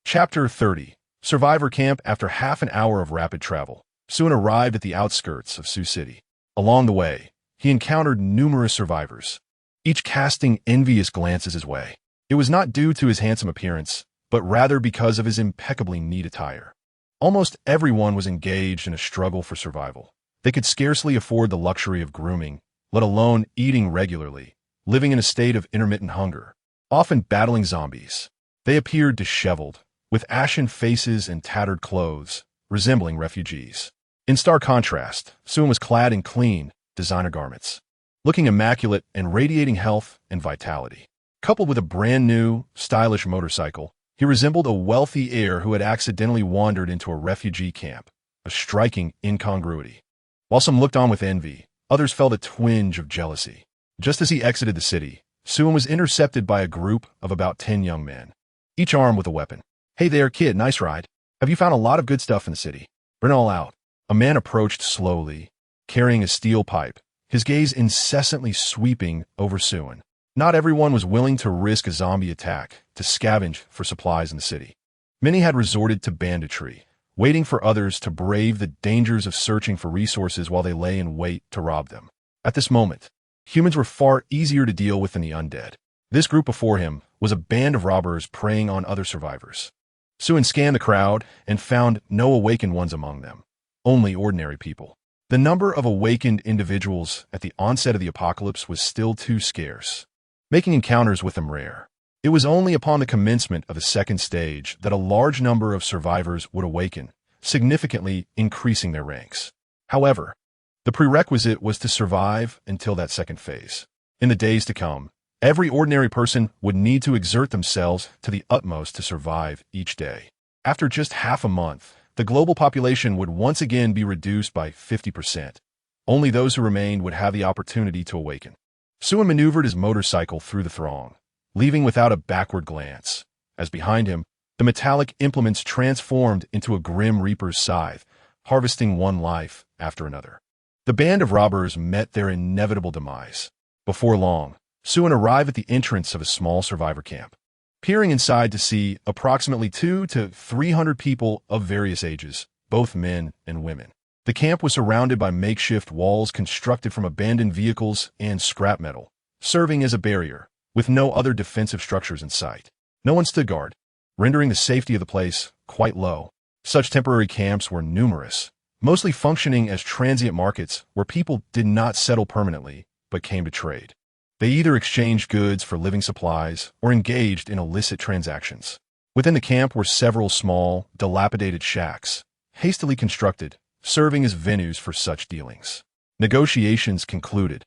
Chapter 30. Survivor Camp. After half an hour of rapid travel, Xue arrived at the outskirts of Sioux City. Along the way, he encountered numerous survivors, each casting envious glances his way. It was not due to his handsome appearance, but rather because of his impeccably neat attire. Almost everyone was engaged in a struggle for survival. They could scarcely afford the luxury of grooming, let alone eating regularly, living in a state of intermittent hunger, often battling zombies. They appeared disheveled, with ashen faces and tattered clothes, resembling refugees. In stark contrast, Xue was clad in clean, designer garments, looking immaculate and radiating health and vitality. Coupled with a brand-new, stylish motorcycle, he resembled a wealthy heir who had accidentally wandered into a refugee camp, a striking incongruity. While some looked on with envy, others felt a twinge of jealousy. Just as he exited the city, Xue was intercepted by a group of about 10 young men, each armed with a weapon. "Hey there, kid, nice ride. Have you found a lot of good stuff in the city? Bring it all out." A man approached slowly, carrying a steel pipe, his gaze incessantly sweeping over Xue. Not everyone was willing to risk a zombie attack to scavenge for supplies in the city. Many had resorted to banditry, waiting for others to brave the dangers of searching for resources while they lay in wait to rob them. At this moment, humans were far easier to deal with than the undead. This group before him was a band of robbers preying on other survivors. Xue scanned the crowd and found no awakened ones among them, only ordinary people. The number of awakened individuals at the onset of the apocalypse was still too scarce, making encounters with them rare. It was only upon the commencement of the second stage that a large number of survivors would awaken, significantly increasing their ranks. However, the prerequisite was to survive until that second phase. In the days to come, every ordinary person would need to exert themselves to the utmost to survive each day. After just half a month, the global population would once again be reduced by 50%. Only those who remained would have the opportunity to awaken. Xue maneuvered his motorcycle through the throng, leaving without a backward glance, as behind him, the metallic implements transformed into a grim reaper's scythe, harvesting one life after another. The band of robbers met their inevitable demise. Before long, Xue arrived at the entrance of a small survivor camp. Peering inside to see approximately 200 to 300 people of various ages, both men and women. The camp was surrounded by makeshift walls constructed from abandoned vehicles and scrap metal, serving as a barrier, with no other defensive structures in sight. No one stood guard, rendering the safety of the place quite low. Such temporary camps were numerous, mostly functioning as transient markets where people did not settle permanently, but came to trade. They either exchanged goods for living supplies or engaged in illicit transactions. Within the camp were several small, dilapidated shacks, hastily constructed, serving as venues for such dealings. Negotiations concluded,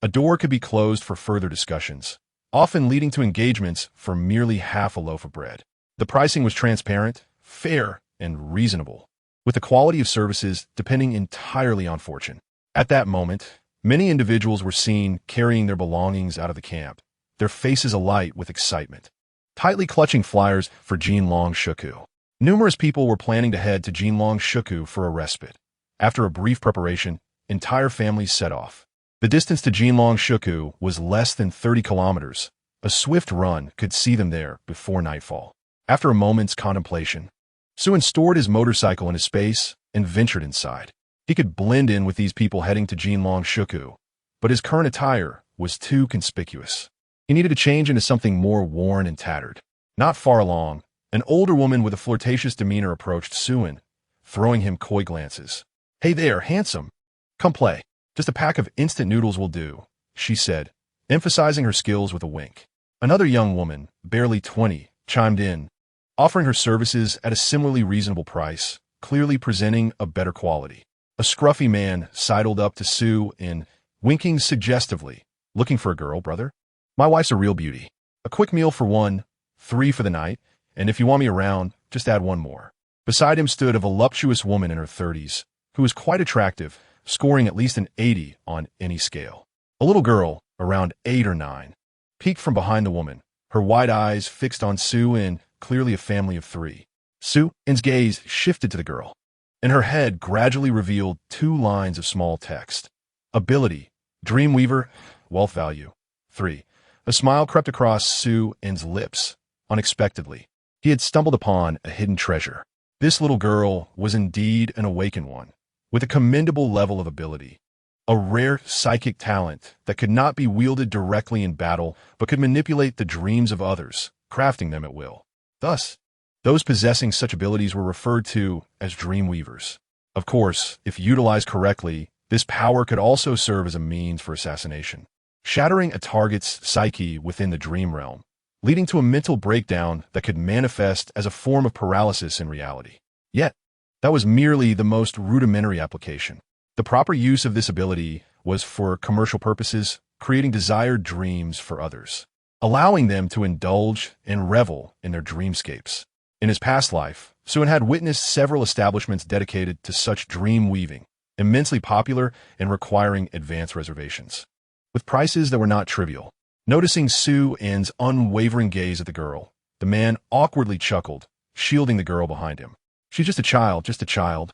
A door could be closed for further discussions, often leading to engagements for merely half a loaf of bread. The pricing was transparent, fair, and reasonable, with the quality of services depending entirely on fortune. At that moment, many individuals were seen carrying their belongings out of the camp, their faces alight with excitement, tightly clutching flyers for Xue. Numerous people were planning to head to Xue for a respite. After a brief preparation, entire families set off. The distance to Xue was less than 30 kilometers. A swift run could see them there before nightfall. After a moment's contemplation, Xue stored his motorcycle in his space and ventured inside. He could blend in with these people heading to Xue, but his current attire was too conspicuous. He needed to change into something more worn and tattered. Not far along, an older woman with a flirtatious demeanor approached Xue, throwing him coy glances. "Hey there, handsome. Come play. Just a pack of instant noodles will do," she said, emphasizing her skills with a wink. Another young woman, barely 20, chimed in, offering her services at a similarly reasonable price, clearly presenting a better quality. A scruffy man sidled up to Xue, winking suggestively. "Looking for a girl, brother? My wife's a real beauty. A quick meal for one, 3 for the night, and if you want me around, just add 1 more." Beside him stood a voluptuous woman in her 30s, who was quite attractive, scoring at least an 80 on any scale. A little girl, around 8 or 9, peeked from behind the woman, her wide eyes fixed on Xue, clearly a family of 3. Xue's gaze shifted to the girl, and her head gradually revealed 2 lines of small text. Ability, Dreamweaver, wealth value, 3. A smile crept across Xue's lips, unexpectedly. He had stumbled upon a hidden treasure. This little girl was indeed an awakened one, with a commendable level of ability. A rare psychic talent that could not be wielded directly in battle, but could manipulate the dreams of others, crafting them at will. Thus, those possessing such abilities were referred to as Dreamweavers. Of course, if utilized correctly, this power could also serve as a means for assassination, shattering a target's psyche within the dream realm, leading to a mental breakdown that could manifest as a form of paralysis in reality. Yet, that was merely the most rudimentary application. The proper use of this ability was for commercial purposes, creating desired dreams for others, allowing them to indulge and revel in their dreamscapes. In his past life, Xue had witnessed several establishments dedicated to such dream weaving, immensely popular and requiring advance reservations, with prices that were not trivial. Noticing Xue's unwavering gaze at the girl, the man awkwardly chuckled, shielding the girl behind him. "She's just a child, just a child."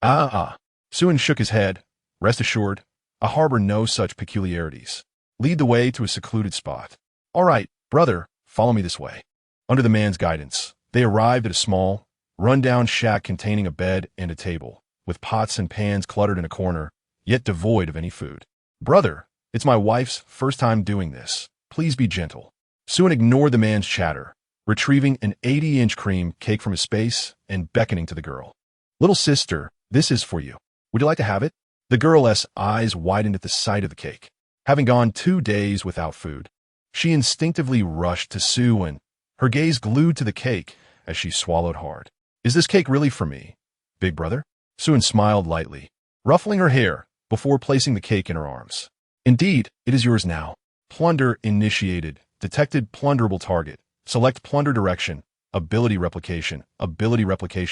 Xue shook his head. "Rest assured, I harbor no such peculiarities. Lead the way to a secluded spot." "All right, brother, follow me this way." Under the man's guidance, they arrived at a small, run-down shack containing a bed and a table, with pots and pans cluttered in a corner, yet devoid of any food. "Brother, it's my wife's first time doing this. Please be gentle." Xue ignored the man's chatter, retrieving an 80-inch cream cake from his space and beckoning to the girl. "Little sister, this is for you. Would you like to have it?" The girl's eyes widened at the sight of the cake. Having gone 2 days without food, she instinctively rushed to Xue, her gaze glued to the cake as she swallowed hard. "Is this cake really for me, big brother?" Xue smiled lightly, ruffling her hair before placing the cake in her arms. "Indeed, it is yours now." Plunder initiated. Detected plunderable target. Select plunder direction. Ability replication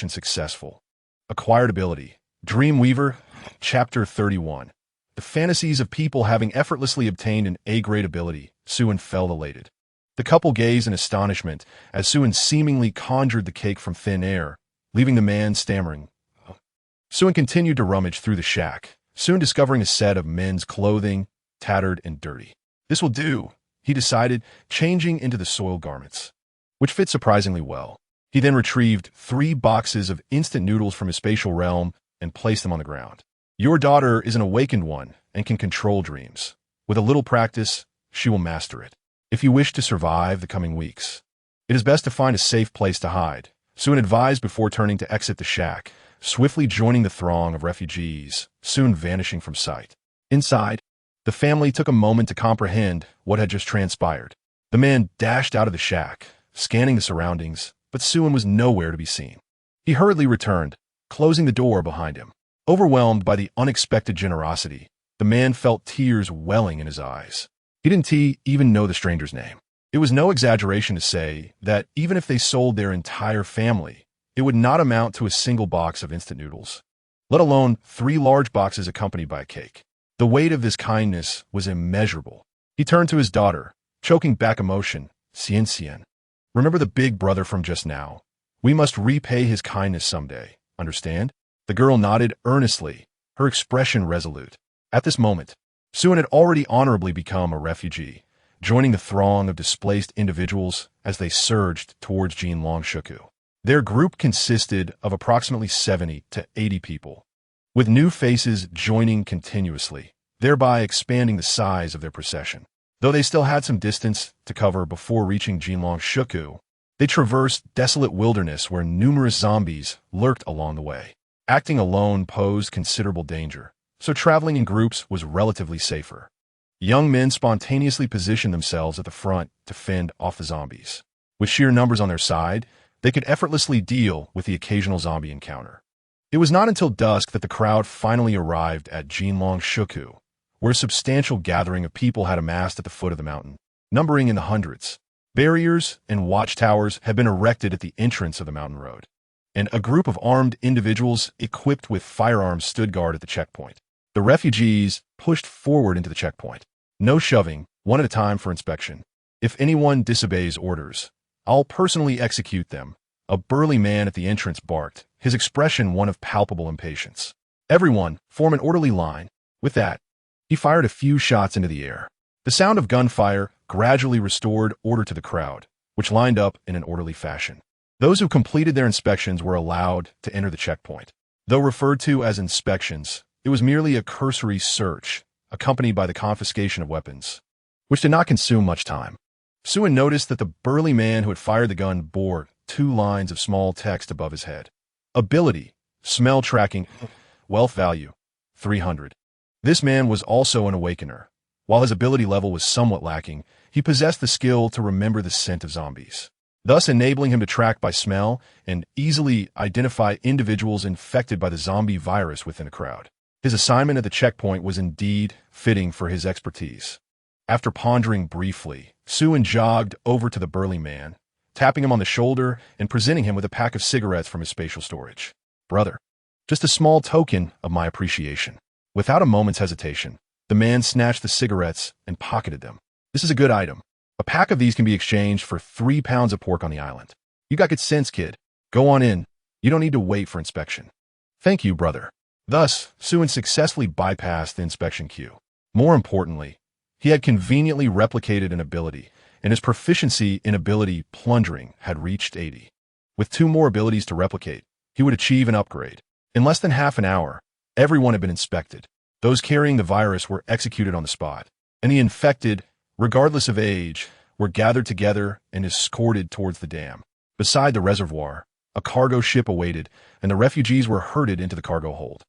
successful. Acquired ability. Dreamweaver, Chapter 31. The fantasies of people having effortlessly obtained an A-grade ability. Xue felt elated. The couple gazed in astonishment as Xue seemingly conjured the cake from thin air, leaving the man stammering. Xue continued to rummage through the shack, soon discovering a set of men's clothing, tattered and dirty. "This will do," he decided, changing into the soiled garments, which fit surprisingly well. He then retrieved 3 boxes of instant noodles from his spatial realm and placed them on the ground. "Your daughter is an awakened one and can control dreams. With a little practice, she will master it. If you wish to survive the coming weeks, it is best to find a safe place to hide," Xue advised before turning to exit the shack, swiftly joining the throng of refugees, soon vanishing from sight. Inside, the family took a moment to comprehend what had just transpired. The man dashed out of the shack, scanning the surroundings, but Xue was nowhere to be seen. He hurriedly returned, closing the door behind him. Overwhelmed by the unexpected generosity, The man felt tears welling in his eyes. He didn't even know the stranger's name. It was no exaggeration to say that even if they sold their entire family, it would not amount to a single box of instant noodles, let alone 3 large boxes accompanied by a cake. The weight of this kindness was immeasurable. He turned to his daughter, choking back emotion. Xian. Remember the big brother from just now. We must repay his kindness someday, understand? The girl nodded earnestly, her expression resolute. At this moment, Xue had already honorably become a refugee, joining the throng of displaced individuals as they surged towards Jinlongshuku. Their group consisted of approximately 70 to 80 people, with new faces joining continuously, thereby expanding the size of their procession. Though they still had some distance to cover before reaching Jinlongshuku, they traversed desolate wilderness where numerous zombies lurked along the way. Acting alone posed considerable danger, so traveling in groups was relatively safer. Young men spontaneously positioned themselves at the front to fend off the zombies. With sheer numbers on their side, they could effortlessly deal with the occasional zombie encounter. It was not until dusk that the crowd finally arrived at Jinlongshuku, where a substantial gathering of people had amassed at the foot of the mountain, numbering in the hundreds. Barriers and watchtowers had been erected at the entrance of the mountain road, and a group of armed individuals equipped with firearms stood guard at the checkpoint. The refugees pushed forward into the checkpoint. No shoving, one at a time for inspection. If anyone disobeys orders, I'll personally execute them, a burly man at the entrance barked, his expression one of palpable impatience. Everyone, form an orderly line. With that, he fired a few shots into the air. The sound of gunfire gradually restored order to the crowd, which lined up in an orderly fashion. Those who completed their inspections were allowed to enter the checkpoint. Though referred to as inspections, it was merely a cursory search, accompanied by the confiscation of weapons, which did not consume much time. Xue noticed that the burly man who had fired the gun bore 2 lines of small text above his head. Ability, smell tracking, wealth value, 300. This man was also an awakener. While his ability level was somewhat lacking, he possessed the skill to remember the scent of zombies, thus enabling him to track by smell and easily identify individuals infected by the zombie virus within a crowd. His assignment at the checkpoint was indeed fitting for his expertise. After pondering briefly, Xue jogged over to the burly man, tapping him on the shoulder and presenting him with a pack of cigarettes from his spatial storage. Brother, just a small token of my appreciation. Without a moment's hesitation, the man snatched the cigarettes and pocketed them. This is a good item. A pack of these can be exchanged for 3 pounds of pork on the island. You got good sense, kid. Go on in. You don't need to wait for inspection. Thank you, brother. Thus, Xue successfully bypassed the inspection queue. More importantly, he had conveniently replicated an ability, and his proficiency in ability plundering had reached 80. With 2 more abilities to replicate, he would achieve an upgrade. In less than half an hour, everyone had been inspected. Those carrying the virus were executed on the spot, and the infected, regardless of age, were gathered together and escorted towards the dam. Beside the reservoir, a cargo ship awaited, and the refugees were herded into the cargo hold.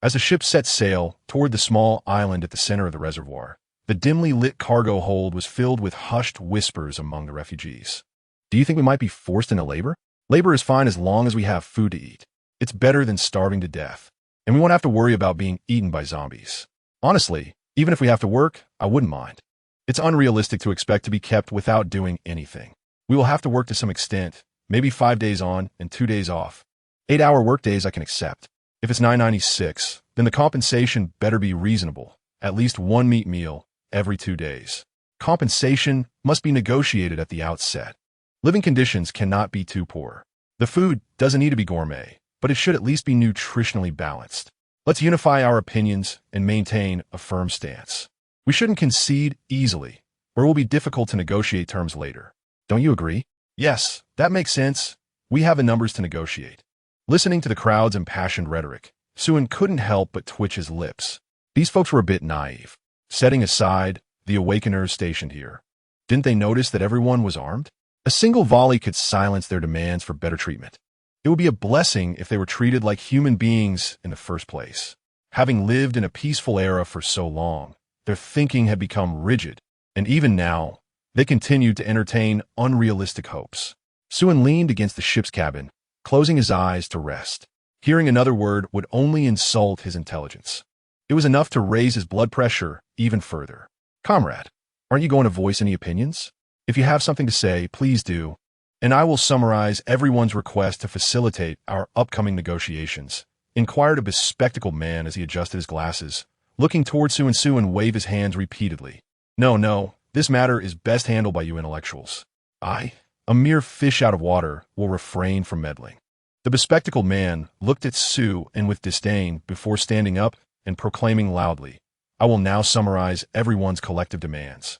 As the ship set sail toward the small island at the center of the reservoir, the dimly lit cargo hold was filled with hushed whispers among the refugees. Do you think we might be forced into labor? Labor is fine as long as we have food to eat. It's better than starving to death, and we won't have to worry about being eaten by zombies. Honestly, even if we have to work, I wouldn't mind. It's unrealistic to expect to be kept without doing anything. We will have to work to some extent, maybe 5 days on and 2 days off. 8-hour workdays I can accept. If it's $9.96, then the compensation better be reasonable, at least 1 meat meal every 2 days. Compensation must be negotiated at the outset. Living conditions cannot be too poor. The food doesn't need to be gourmet, but it should at least be nutritionally balanced. Let's unify our opinions and maintain a firm stance. We shouldn't concede easily, or it will be difficult to negotiate terms later. Don't you agree? Yes, that makes sense. We have the numbers to negotiate. Listening to the crowd's impassioned rhetoric, Xue couldn't help but twitch his lips. These folks were a bit naive. Setting aside the awakeners stationed here, didn't they notice that everyone was armed? A single volley could silence their demands for better treatment. It would be a blessing if they were treated like human beings in the first place. Having lived in a peaceful era for so long, their thinking had become rigid, and even now, they continued to entertain unrealistic hopes. Xue leaned against the ship's cabin, closing his eyes to rest. Hearing another word would only insult his intelligence. It was enough to raise his blood pressure even further. Comrade, aren't you going to voice any opinions? If you have something to say, please do, and I will summarize everyone's request to facilitate our upcoming negotiations, inquired a bespectacled man as he adjusted his glasses, looking toward Su and wave his hands repeatedly. No, this matter is best handled by you intellectuals. I, a mere fish out of water, will refrain from meddling. The bespectacled man looked at Su and with disdain before standing up and proclaiming loudly, I will now summarize everyone's collective demands.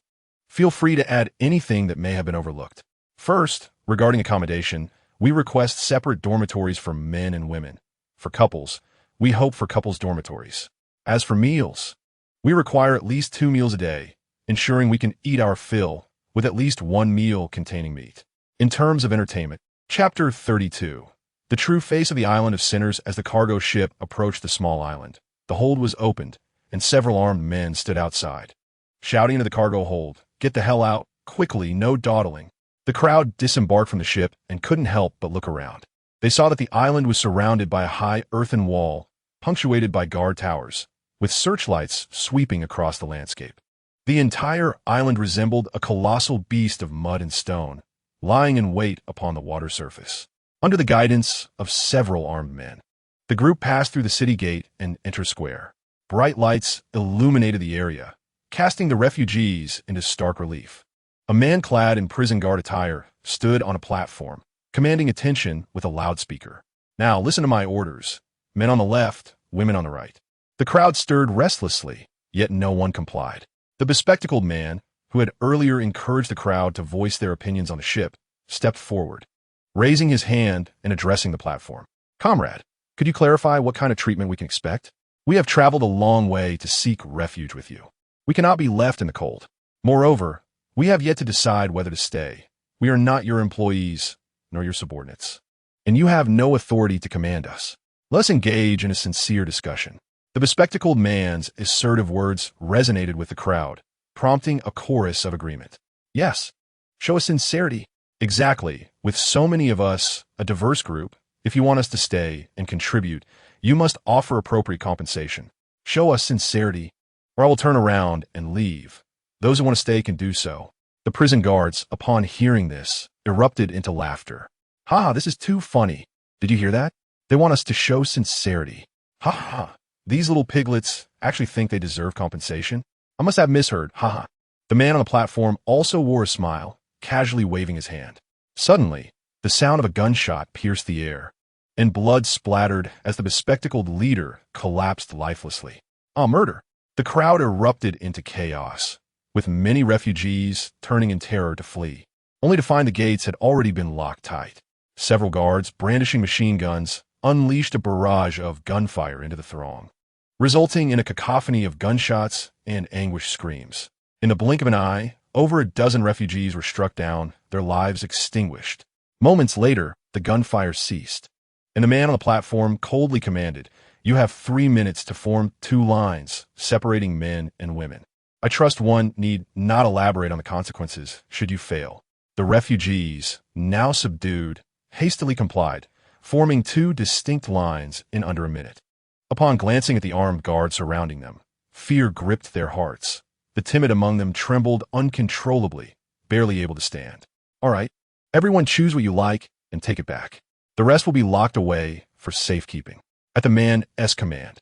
Feel free to add anything that may have been overlooked. First, regarding accommodation, we request separate dormitories for men and women. For couples, we hope for couples dormitories. As for meals, we require at least 2 meals a day, ensuring we can eat our fill with at least 1 meal containing meat. In terms of entertainment, Chapter 32. The true face of the island of sinners. As the cargo ship approached the small island, the hold was opened, and several armed men stood outside, shouting into the cargo hold, "Get the hell out, quickly, no dawdling." The crowd disembarked from the ship and couldn't help but look around. They saw that the island was surrounded by a high earthen wall, punctuated by guard towers, with searchlights sweeping across the landscape. The entire island resembled a colossal beast of mud and stone, lying in wait upon the water surface. Under the guidance of several armed men, the group passed through the city gate and entered square. Bright lights illuminated the area, casting the refugees into stark relief. A man clad in prison guard attire stood on a platform, commanding attention with a loudspeaker. Now listen to my orders. Men on the left, women on the right. The crowd stirred restlessly, yet no one complied. The bespectacled man, who had earlier encouraged the crowd to voice their opinions on the ship, stepped forward, raising his hand and addressing the platform. Comrade, could you clarify what kind of treatment we can expect? We have traveled a long way to seek refuge with you. We cannot be left in the cold. Moreover, we have yet to decide whether to stay. We are not your employees, nor your subordinates, and you have no authority to command us. Let us engage in a sincere discussion. The bespectacled man's assertive words resonated with the crowd, prompting a chorus of agreement. Yes, show us sincerity. Exactly. With so many of us, a diverse group, if you want us to stay and contribute, you must offer appropriate compensation. Show us sincerity, or I will turn around and leave. Those who want to stay can do so. The prison guards, upon hearing this, erupted into laughter. Ha, this is too funny. Did you hear that? They want us to show sincerity. Ha ha. These little piglets actually think they deserve compensation? I must have misheard. Ha ha. The man on the platform also wore a smile, casually waving his hand. Suddenly, the sound of a gunshot pierced the air, and blood splattered as the bespectacled leader collapsed lifelessly. Murder! The crowd erupted into chaos, with many refugees turning in terror to flee, only to find the gates had already been locked tight. Several guards, brandishing machine guns, unleashed a barrage of gunfire into the throng, resulting in a cacophony of gunshots and anguished screams. In the blink of an eye, over a dozen refugees were struck down, their lives extinguished. Moments later, the gunfire ceased, and the man on the platform coldly commanded, "You have 3 minutes to form 2 lines, separating men and women. I trust one need not elaborate on the consequences should you fail." The refugees, now subdued, hastily complied, forming 2 distinct lines in under a minute. Upon glancing at the armed guards surrounding them, fear gripped their hearts. The timid among them trembled uncontrollably, barely able to stand. All right, everyone choose what you like and take it back. The rest will be locked away for safekeeping. At the man's command,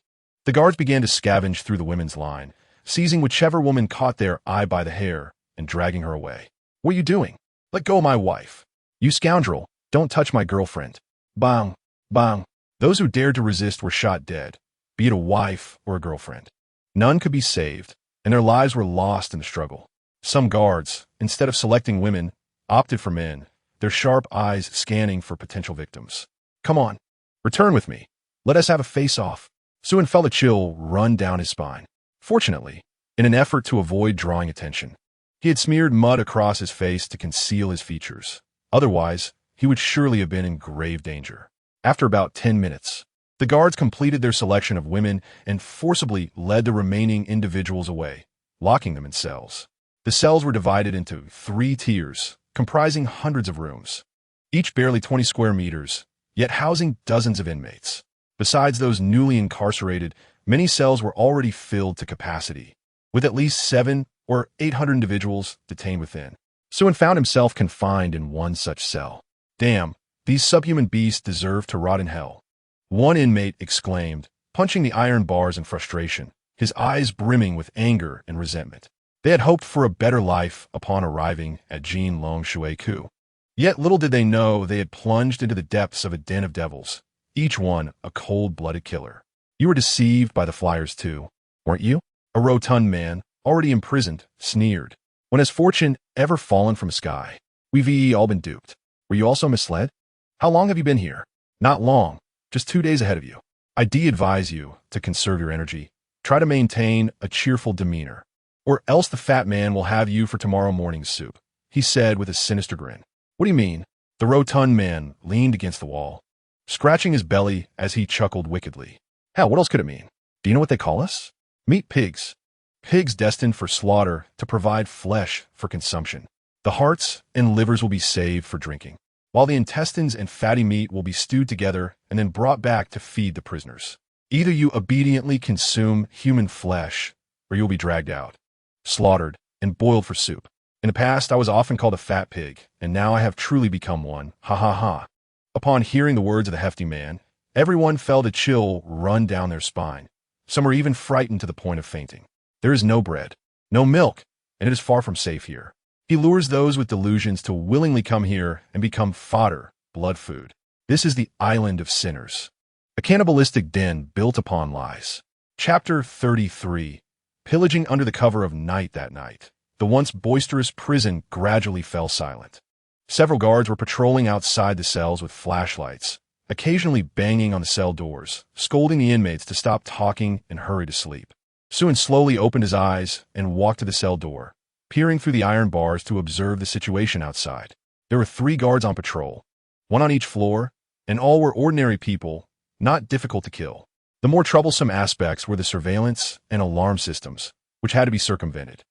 the guards began to scavenge through the women's line, seizing whichever woman caught their eye by the hair and dragging her away. What are you doing? Let go of my wife. You scoundrel, don't touch my girlfriend. Bang, bang. Those who dared to resist were shot dead, be it a wife or a girlfriend. None could be saved, and their lives were lost in the struggle. Some guards, instead of selecting women, opted for men, their sharp eyes scanning for potential victims. Come on, return with me. Let us have a face-off. Suen felt a chill run down his spine. Fortunately, in an effort to avoid drawing attention, he had smeared mud across his face to conceal his features. Otherwise, he would surely have been in grave danger. After about 10 minutes, the guards completed their selection of women and forcibly led the remaining individuals away, locking them in cells. The cells were divided into 3 tiers, comprising hundreds of rooms, each barely 20 square meters, yet housing dozens of inmates. Besides those newly incarcerated, Many cells were already filled to capacity, with at least 700 or 800 individuals detained within. Xue found himself confined in one such cell. Damn, these subhuman beasts deserve to rot in hell. One inmate exclaimed, punching the iron bars in frustration, his eyes brimming with anger and resentment. They had hoped for a better life upon arriving at Jinlong Xue Qingyu. Yet little did they know they had plunged into the depths of a den of devils, each one a cold-blooded killer. You were deceived by the flyers too, weren't you? A rotund man, already imprisoned, sneered. When has fortune ever fallen from the sky? We've all been duped. Were you also misled? How long have you been here? Not long, just 2 days ahead of you. I advise you to conserve your energy. Try to maintain a cheerful demeanor, or else the fat man will have you for tomorrow morning's soup, he said with a sinister grin. What do you mean? The rotund man leaned against the wall, scratching his belly as he chuckled wickedly. Hell, what else could it mean? Do you know what they call us? Meat pigs. Pigs destined for slaughter to provide flesh for consumption. The hearts and livers will be saved for drinking, while the intestines and fatty meat will be stewed together and then brought back to feed the prisoners. Either you obediently consume human flesh, or you'll be dragged out, slaughtered, and boiled for soup. In the past, I was often called a fat pig, and now I have truly become one. Ha ha ha. Upon hearing the words of the hefty man, everyone felt a chill run down their spine. Some were even frightened to the point of fainting. There is no bread, no milk, and it is far from safe here. He lures those with delusions to willingly come here and become fodder, blood food. This is the island of sinners, a cannibalistic den built upon lies. Chapter 33. Pillaging under the cover of night. That night, the once boisterous prison gradually fell silent. Several guards were patrolling outside the cells with flashlights, occasionally banging on the cell doors, scolding the inmates to stop talking and hurry to sleep. Xue slowly opened his eyes and walked to the cell door, peering through the iron bars to observe the situation outside. There were 3 guards on patrol, one on each floor, and all were ordinary people, not difficult to kill. The more troublesome aspects were the surveillance and alarm systems, which had to be circumvented.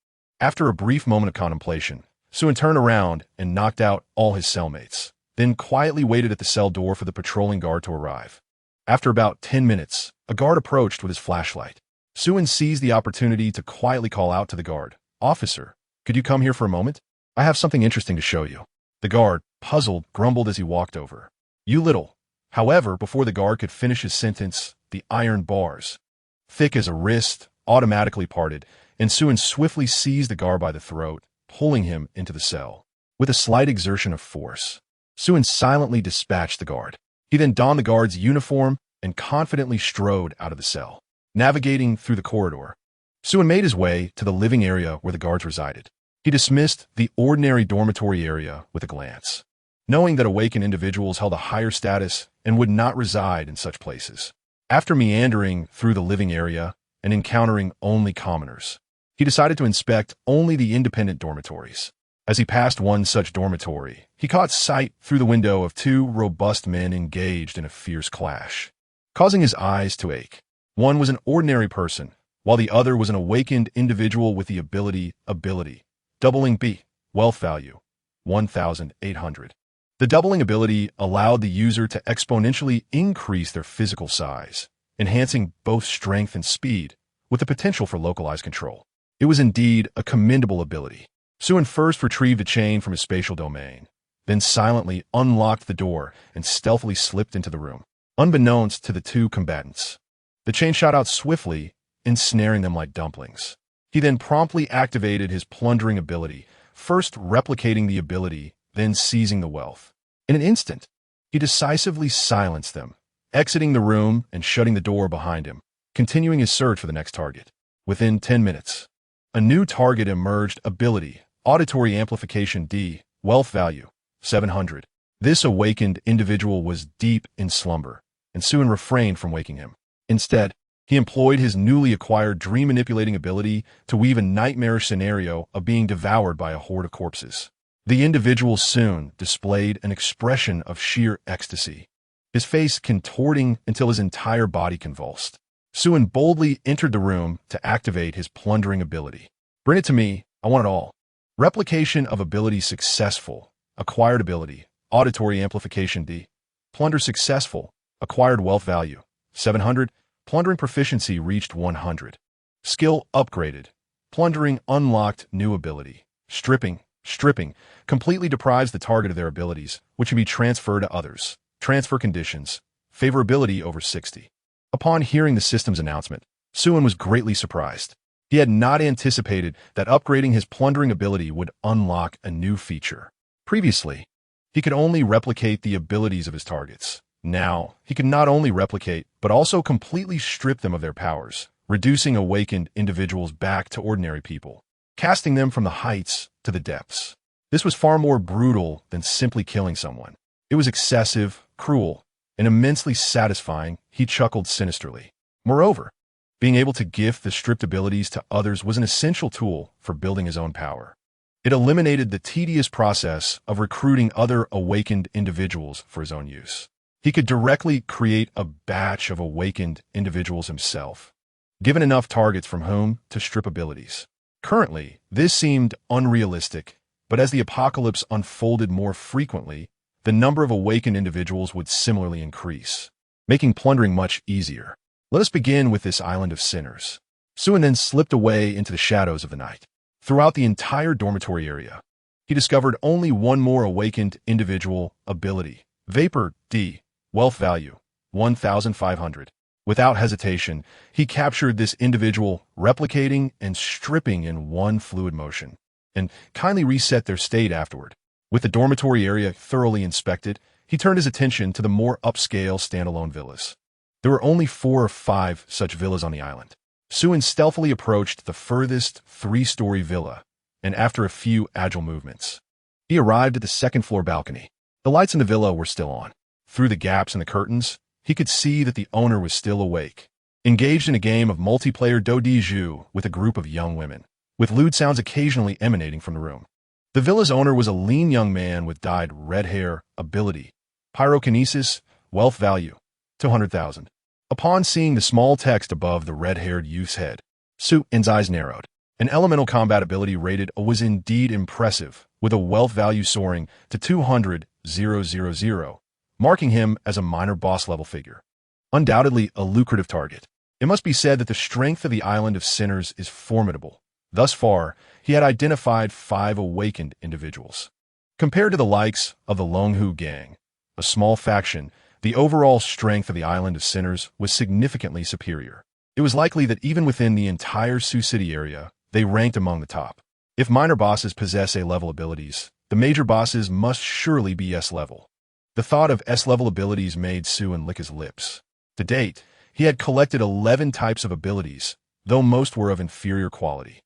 After a brief moment of contemplation, Xue turned around and knocked out all his cellmates, then quietly waited at the cell door for the patrolling guard to arrive. After about 10 minutes, a guard approached with his flashlight. Xue seized the opportunity to quietly call out to the guard, "Officer, could you come here for a moment? I have something interesting to show you." The guard, puzzled, grumbled as he walked over. "You little." However, before the guard could finish his sentence, the iron bars, thick as a wrist, automatically parted, and Xue swiftly seized the guard by the throat, pulling him into the cell. With a slight exertion of force, Xue silently dispatched the guard. He then donned the guard's uniform and confidently strode out of the cell. Navigating through the corridor, Xue made his way to the living area where the guards resided. He dismissed the ordinary dormitory area with a glance, knowing that awakened individuals held a higher status and would not reside in such places. After meandering through the living area and encountering only commoners, he decided to inspect only the independent dormitories. As he passed one such dormitory, he caught sight through the window of 2 robust men engaged in a fierce clash, causing his eyes to ache. One was an ordinary person, while the other was an awakened individual with the ability, doubling B, wealth value, 1,800. The doubling ability allowed the user to exponentially increase their physical size, enhancing both strength and speed, with the potential for localized control. It was indeed a commendable ability. Xue first retrieved a chain from his spatial domain, then silently unlocked the door and stealthily slipped into the room, unbeknownst to the 2 combatants. The chain shot out swiftly, ensnaring them like dumplings. He then promptly activated his plundering ability, first replicating the ability, then seizing the wealth. In an instant, he decisively silenced them, exiting the room and shutting the door behind him, continuing his search for the next target. Within 10 minutes, a new target emerged. Ability, auditory amplification D, wealth value, 700. This awakened individual was deep in slumber, and Xue refrained from waking him. Instead, he employed his newly acquired dream-manipulating ability to weave a nightmarish scenario of being devoured by a horde of corpses. The individual soon displayed an expression of sheer ecstasy, his face contorting until his entire body convulsed. Xue boldly entered the room to activate his plundering ability. "Bring it to me, I want it all." Replication of ability successful. Acquired ability, auditory amplification D. Plunder successful. Acquired wealth value, 700. Plundering proficiency reached 100. Skill upgraded. Plundering unlocked new ability. Stripping completely deprives the target of their abilities, which can be transferred to others. Transfer conditions. Favorability over 60. Upon hearing the system's announcement, Xue was greatly surprised. He had not anticipated that upgrading his plundering ability would unlock a new feature. Previously, he could only replicate the abilities of his targets. Now, he could not only replicate, but also completely strip them of their powers, reducing awakened individuals back to ordinary people, casting them from the heights to the depths. This was far more brutal than simply killing someone. It was excessive, cruel, and immensely satisfying. He chuckled sinisterly. Moreover, being able to gift the stripped abilities to others was an essential tool for building his own power. It eliminated the tedious process of recruiting other awakened individuals for his own use. He could directly create a batch of awakened individuals himself, given enough targets from whom to strip abilities. Currently, this seemed unrealistic, but as the apocalypse unfolded more frequently, the number of awakened individuals would similarly increase, making plundering much easier. Let us begin with this island of sinners. Xue then slipped away into the shadows of the night. Throughout the entire dormitory area, he discovered only one more awakened individual ability. Vapor D. Wealth value, 1,500. Without hesitation, he captured this individual, replicating and stripping in one fluid motion, and kindly reset their state afterward. With the dormitory area thoroughly inspected, he turned his attention to the more upscale standalone villas. There were only 4 or 5 such villas on the island. Xue stealthily approached the furthest 3-story villa, and after a few agile movements, he arrived at the second-floor balcony. The lights in the villa were still on. Through the gaps in the curtains, he could see that the owner was still awake, engaged in a game of multiplayer do di jeu with a group of young women, with lewd sounds occasionally emanating from the room. The villa's owner was a lean young man with dyed red hair, ability, pyrokinesis, wealth value, 200,000. Upon seeing the small text above the red-haired youth's head, Xue's eyes narrowed. An elemental combat ability rated was indeed impressive, with a wealth value soaring to 200,000, marking him as a minor boss-level figure. Undoubtedly a lucrative target. It must be said that the strength of the island of sinners is formidable. Thus far, he had identified 5 awakened individuals. Compared to the likes of the Longhu gang, a small faction, the overall strength of the island of sinners was significantly superior. It was likely that even within the entire Sioux City area, they ranked among the top. If minor bosses possess A-level abilities, the major bosses must surely be S-level. The thought of S-level abilities made Xue lick his lips. To date, he had collected 11 types of abilities, though most were of inferior quality.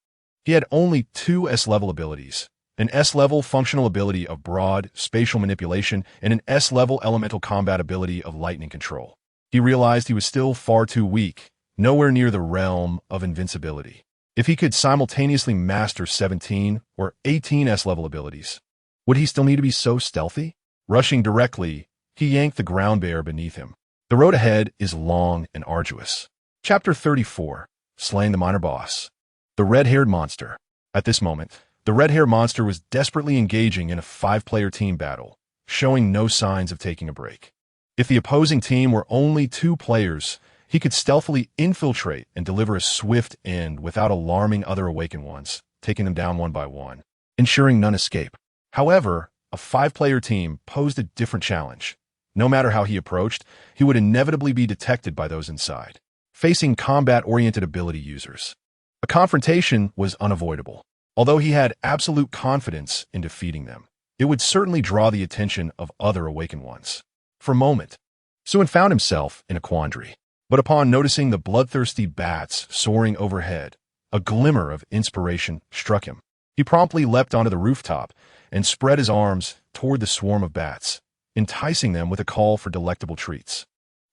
He had only 2 S-level abilities, an S-level functional ability of broad spatial manipulation, and an S-level elemental combat ability of lightning control. He realized he was still far too weak, nowhere near the realm of invincibility. If he could simultaneously master 17 or 18 S-level abilities, would he still need to be so stealthy? Rushing directly, he yanked the ground bear beneath him. The road ahead is long and arduous. Chapter 34. Slaying the minor boss. The red-haired monster. At this moment, the red-haired monster was desperately engaging in a 5-player team battle, showing no signs of taking a break. If the opposing team were only 2 players, he could stealthily infiltrate and deliver a swift end without alarming other awakened ones, taking them down one by one, ensuring none escape. However, a 5-player team posed a different challenge. No matter how he approached, he would inevitably be detected by those inside, facing combat-oriented ability users. A confrontation was unavoidable. Although he had absolute confidence in defeating them, it would certainly draw the attention of other awakened ones. For a moment, Xue found himself in a quandary. But upon noticing the bloodthirsty bats soaring overhead, a glimmer of inspiration struck him. He promptly leapt onto the rooftop and spread his arms toward the swarm of bats, enticing them with a call for delectable treats.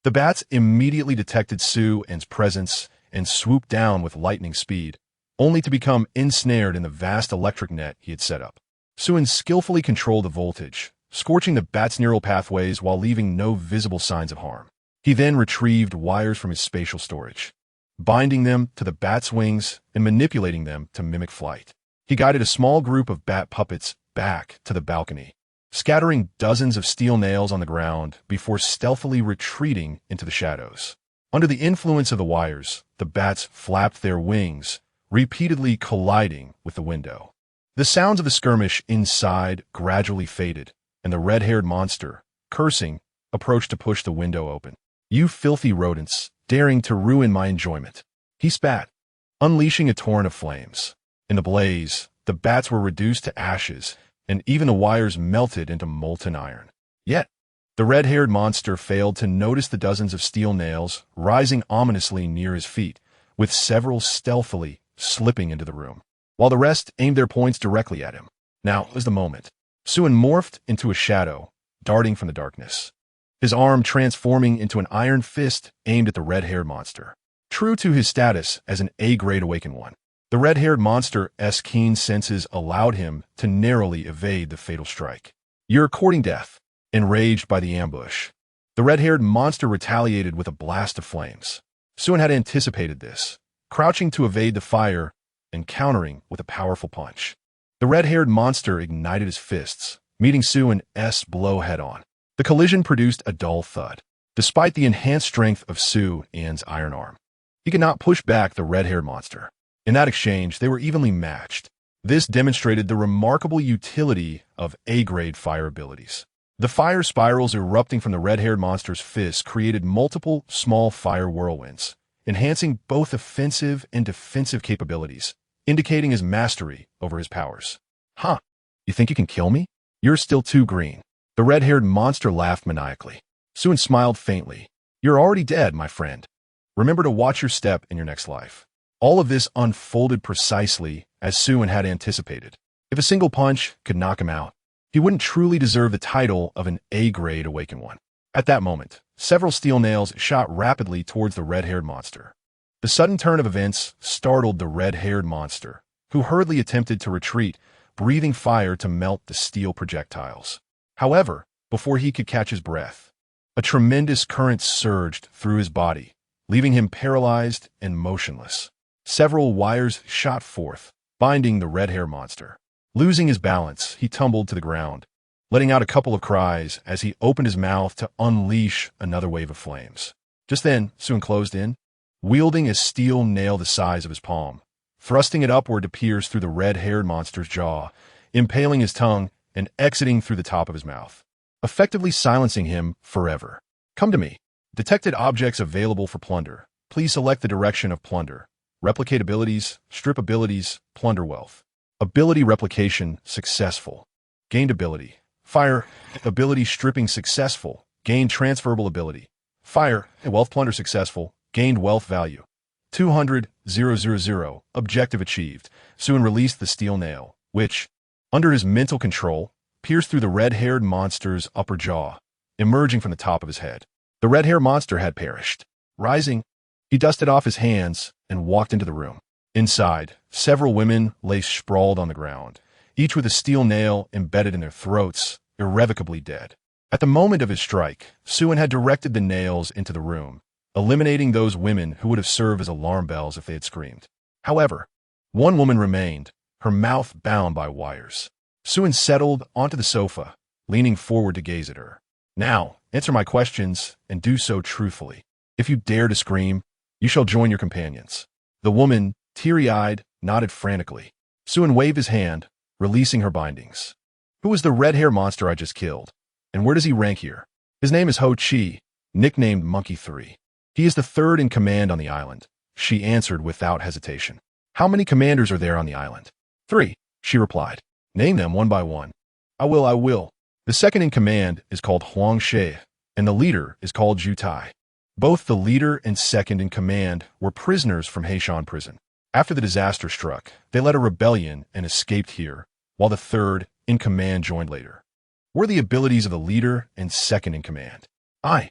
The bats immediately detected Xue's presence and swooped down with lightning speed, only to become ensnared in the vast electric net he had set up. Xue skillfully controlled the voltage, scorching the bats' neural pathways while leaving no visible signs of harm. He then retrieved wires from his spatial storage, binding them to the bat's wings and manipulating them to mimic flight. He guided a small group of bat puppets back to the balcony, scattering dozens of steel nails on the ground before stealthily retreating into the shadows. Under the influence of the wires, the bats flapped their wings, repeatedly colliding with the window. The sounds of the skirmish inside gradually faded, and the red-haired monster, cursing, approached to push the window open. "You filthy rodents, daring to ruin my enjoyment," he spat, unleashing a torrent of flames. In the blaze, the bats were reduced to ashes, and even the wires melted into molten iron. Yet, the red-haired monster failed to notice the dozens of steel nails rising ominously near his feet, with several stealthily slipping into the room, while the rest aimed their points directly at him. Now was the moment. Xue morphed into a shadow, darting from the darkness, his arm transforming into an iron fist aimed at the red-haired monster. True to his status as an A-grade awakened one, the red-haired monster's keen senses allowed him to narrowly evade the fatal strike. "You're courting death." Enraged by the ambush, the red-haired monster retaliated with a blast of flames. Xue had anticipated this, crouching to evade the fire and countering with a powerful punch. The red-haired monster ignited his fists, meeting Xue's blow head-on. The collision produced a dull thud. Despite the enhanced strength of Xue's iron arm, he could not push back the red-haired monster. In that exchange, they were evenly matched. This demonstrated the remarkable utility of A-grade fire abilities. The fire spirals erupting from the red-haired monster's fists created multiple small fire whirlwinds, enhancing both offensive and defensive capabilities, indicating his mastery over his powers. "Huh, you think you can kill me? You're still too green." The red-haired monster laughed maniacally. Xue smiled faintly. "You're already dead, my friend. Remember to watch your step in your next life." All of this unfolded precisely as Xue had anticipated. If a single punch could knock him out, he wouldn't truly deserve the title of an A-grade awakened one. At that moment, several steel nails shot rapidly towards the red-haired monster. The sudden turn of events startled the red-haired monster, who hurriedly attempted to retreat, breathing fire to melt the steel projectiles. However, before he could catch his breath, a tremendous current surged through his body, leaving him paralyzed and motionless. Several wires shot forth, binding the red-haired monster. Losing his balance, he tumbled to the ground, letting out a couple of cries as he opened his mouth to unleash another wave of flames. Just then, Xue closed in, wielding a steel nail the size of his palm, thrusting it upward to pierce through the red-haired monster's jaw, impaling his tongue and exiting through the top of his mouth, effectively silencing him forever. "Come to me." Detected objects available for plunder. Please select the direction of plunder. Replicate abilities, strip abilities, plunder wealth. Ability replication successful. Gained ability. Fire ability stripping successful. Gained transferable ability. Fire wealth plunder successful. Gained wealth value. 200,000. Objective achieved. Xue released the steel nail, which, under his mental control, pierced through the red-haired monster's upper jaw, emerging from the top of his head. The red-haired monster had perished. Rising, he dusted off his hands and walked into the room. Inside, several women lay sprawled on the ground, each with a steel nail embedded in their throats, irrevocably dead. At the moment of his strike, Xue had directed the nails into the room, eliminating those women who would have served as alarm bells if they had screamed. However, one woman remained, her mouth bound by wires. Xue settled onto the sofa, leaning forward to gaze at her. "Now, answer my questions, and do so truthfully. If you dare to scream, you shall join your companions." The woman, teary-eyed, nodded frantically. Xue waved his hand, releasing her bindings. "Who is the red-haired monster I just killed? And where does he rank here?" "His name is Ho Chi, nicknamed Monkey 3. He is the third in command on the island," she answered without hesitation. "How many commanders are there on the island?" "3, she replied. "Name them one by one." I will. "The second in command is called Huang She, and the leader is called Zhu Tai. Both the leader and second in command were prisoners from Heishan prison. After the disaster struck, they led a rebellion and escaped here, while the third in command joined later." "Were the abilities of the leader and second in command?" I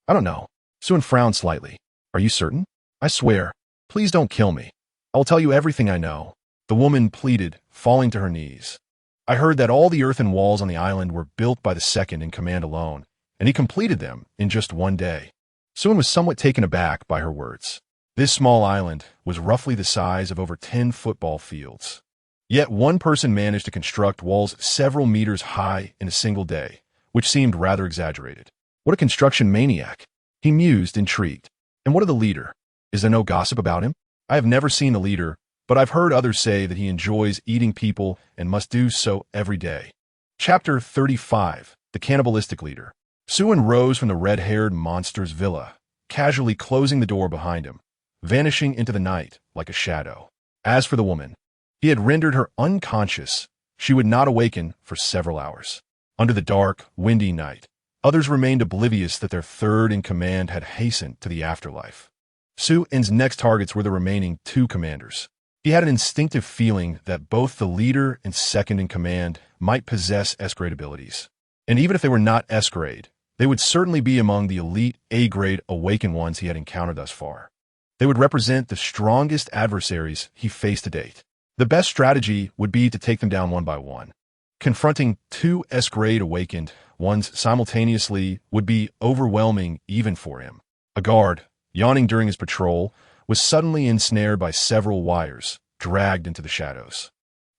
don't know." Xue frowned slightly. "Are you certain?" "I swear. Please don't kill me. I will tell you everything I know." The woman pleaded, falling to her knees. "I heard that all the earthen walls on the island were built by the second in command alone, and he completed them in just one day." Xue was somewhat taken aback by her words. This small island was roughly the size of over 10 football fields. Yet one person managed to construct walls several meters high in a single day, which seemed rather exaggerated. What a construction maniac! He mused, intrigued. And what of the leader? Is there no gossip about him? I have never seen the leader, but I've heard others say that he enjoys eating people and must do so every day. Chapter 35. The Cannibalistic Leader. Xue rose from the red-haired monster's villa, casually closing the door behind him, vanishing into the night like a shadow. As for the woman, he had rendered her unconscious. She would not awaken for several hours. Under the dark, windy night, others remained oblivious that their third-in-command had hastened to the afterlife. Xue's next targets were the remaining two commanders. He had an instinctive feeling that both the leader and second-in-command might possess S-grade abilities. And even if they were not S-grade, they would certainly be among the elite A-grade awakened ones he had encountered thus far. They would represent the strongest adversaries he faced to date. The best strategy would be to take them down one by one. Confronting two S-grade awakened ones simultaneously would be overwhelming even for him. A guard, yawning during his patrol, was suddenly ensnared by several wires, dragged into the shadows.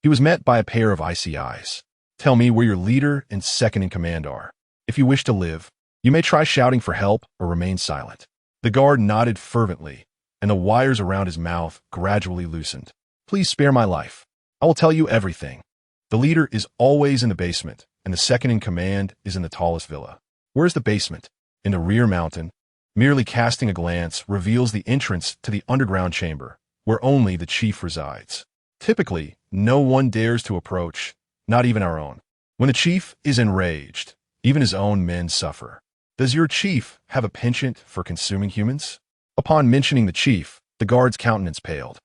He was met by a pair of icy eyes. Tell me where your leader and second-in-command are. If you wish to live, you may try shouting for help or remain silent. The guard nodded fervently, and the wires around his mouth gradually loosened. Please spare my life. I will tell you everything. The leader is always in the basement, and the second-in-command is in the tallest villa. Where's the basement? In the rear mountain. Merely casting a glance reveals the entrance to the underground chamber, where only the chief resides. Typically, no one dares to approach, not even our own. When the chief is enraged, even his own men suffer. Does your chief have a penchant for consuming humans? Upon mentioning the chief, the guard's countenance paled.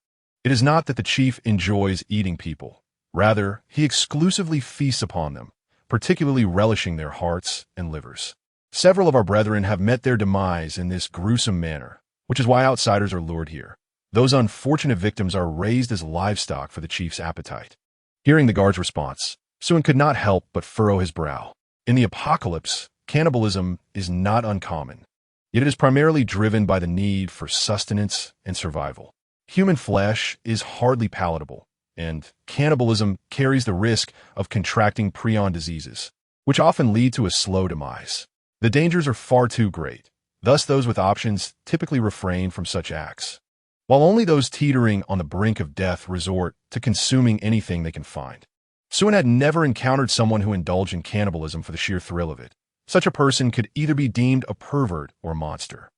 It is not that the chief enjoys eating people. Rather, he exclusively feasts upon them, particularly relishing their hearts and livers. Several of our brethren have met their demise in this gruesome manner, which is why outsiders are lured here. Those unfortunate victims are raised as livestock for the chief's appetite. Hearing the guard's response, Xue could not help but furrow his brow. In the apocalypse, cannibalism is not uncommon, yet it is primarily driven by the need for sustenance and survival. Human flesh is hardly palatable, and cannibalism carries the risk of contracting prion diseases, which often lead to a slow demise. The dangers are far too great, thus those with options typically refrain from such acts, while only those teetering on the brink of death resort to consuming anything they can find. Xue had never encountered someone who indulged in cannibalism for the sheer thrill of it. Such a person could either be deemed a pervert or a monster.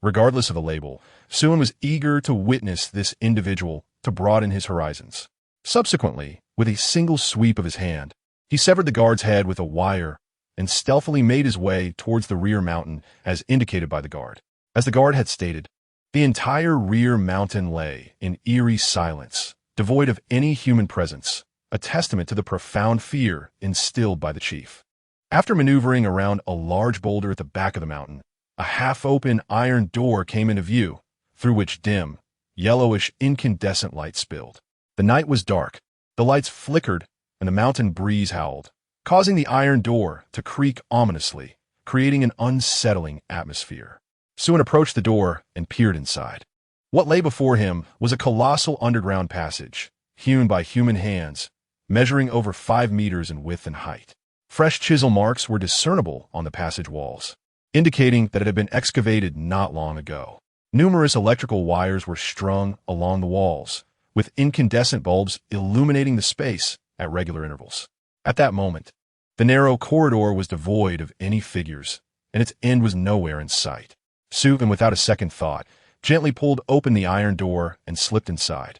Regardless of the label, Xue was eager to witness this individual to broaden his horizons. Subsequently, with a single sweep of his hand, he severed the guard's head with a wire and stealthily made his way towards the rear mountain as indicated by the guard. As the guard had stated, the entire rear mountain lay in eerie silence, devoid of any human presence, a testament to the profound fear instilled by the chief. After maneuvering around a large boulder at the back of the mountain, a half-open iron door came into view, through which dim, yellowish incandescent light spilled. The night was dark, the lights flickered, and the mountain breeze howled, causing the iron door to creak ominously, creating an unsettling atmosphere. Xue approached the door and peered inside. What lay before him was a colossal underground passage, hewn by human hands, measuring over 5 meters in width and height. Fresh chisel marks were discernible on the passage walls, indicating that it had been excavated not long ago. Numerous electrical wires were strung along the walls, with incandescent bulbs illuminating the space at regular intervals. At that moment, the narrow corridor was devoid of any figures, and its end was nowhere in sight. Xue, without a second thought, gently pulled open the iron door and slipped inside.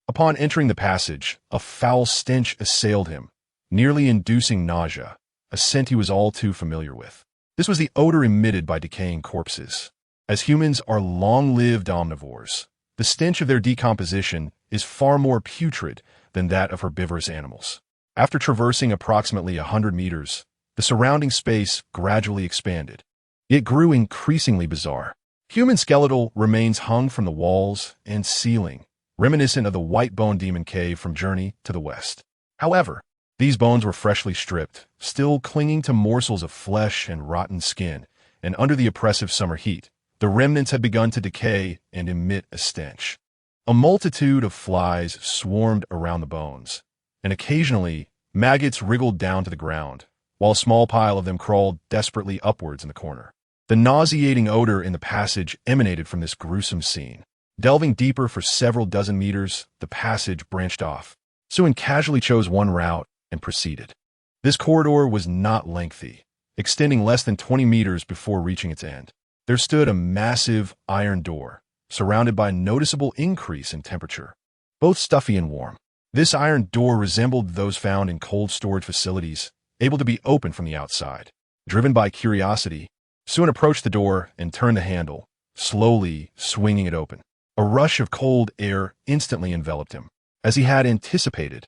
Upon entering the passage, a foul stench assailed him, nearly inducing nausea, a scent he was all too familiar with. This was the odor emitted by decaying corpses. As humans are long-lived omnivores, the stench of their decomposition is far more putrid than that of herbivorous animals. After traversing approximately 100 meters, the surrounding space gradually expanded. It grew increasingly bizarre. Human skeletal remains hung from the walls and ceiling, reminiscent of the white bone demon cave from Journey to the West. However, these bones were freshly stripped, still clinging to morsels of flesh and rotten skin, and under the oppressive summer heat, the remnants had begun to decay and emit a stench. A multitude of flies swarmed around the bones, and occasionally maggots wriggled down to the ground, while a small pile of them crawled desperately upwards in the corner. The nauseating odor in the passage emanated from this gruesome scene. Delving deeper for several dozen meters, the passage branched off. Xue casually chose one route and proceeded. This corridor was not lengthy, extending less than 20 meters before reaching its end. There stood a massive iron door, surrounded by a noticeable increase in temperature, both stuffy and warm. This iron door resembled those found in cold storage facilities, able to be opened from the outside. Driven by curiosity, Xue approached the door and turned the handle, slowly swinging it open. A rush of cold air instantly enveloped him. As he had anticipated,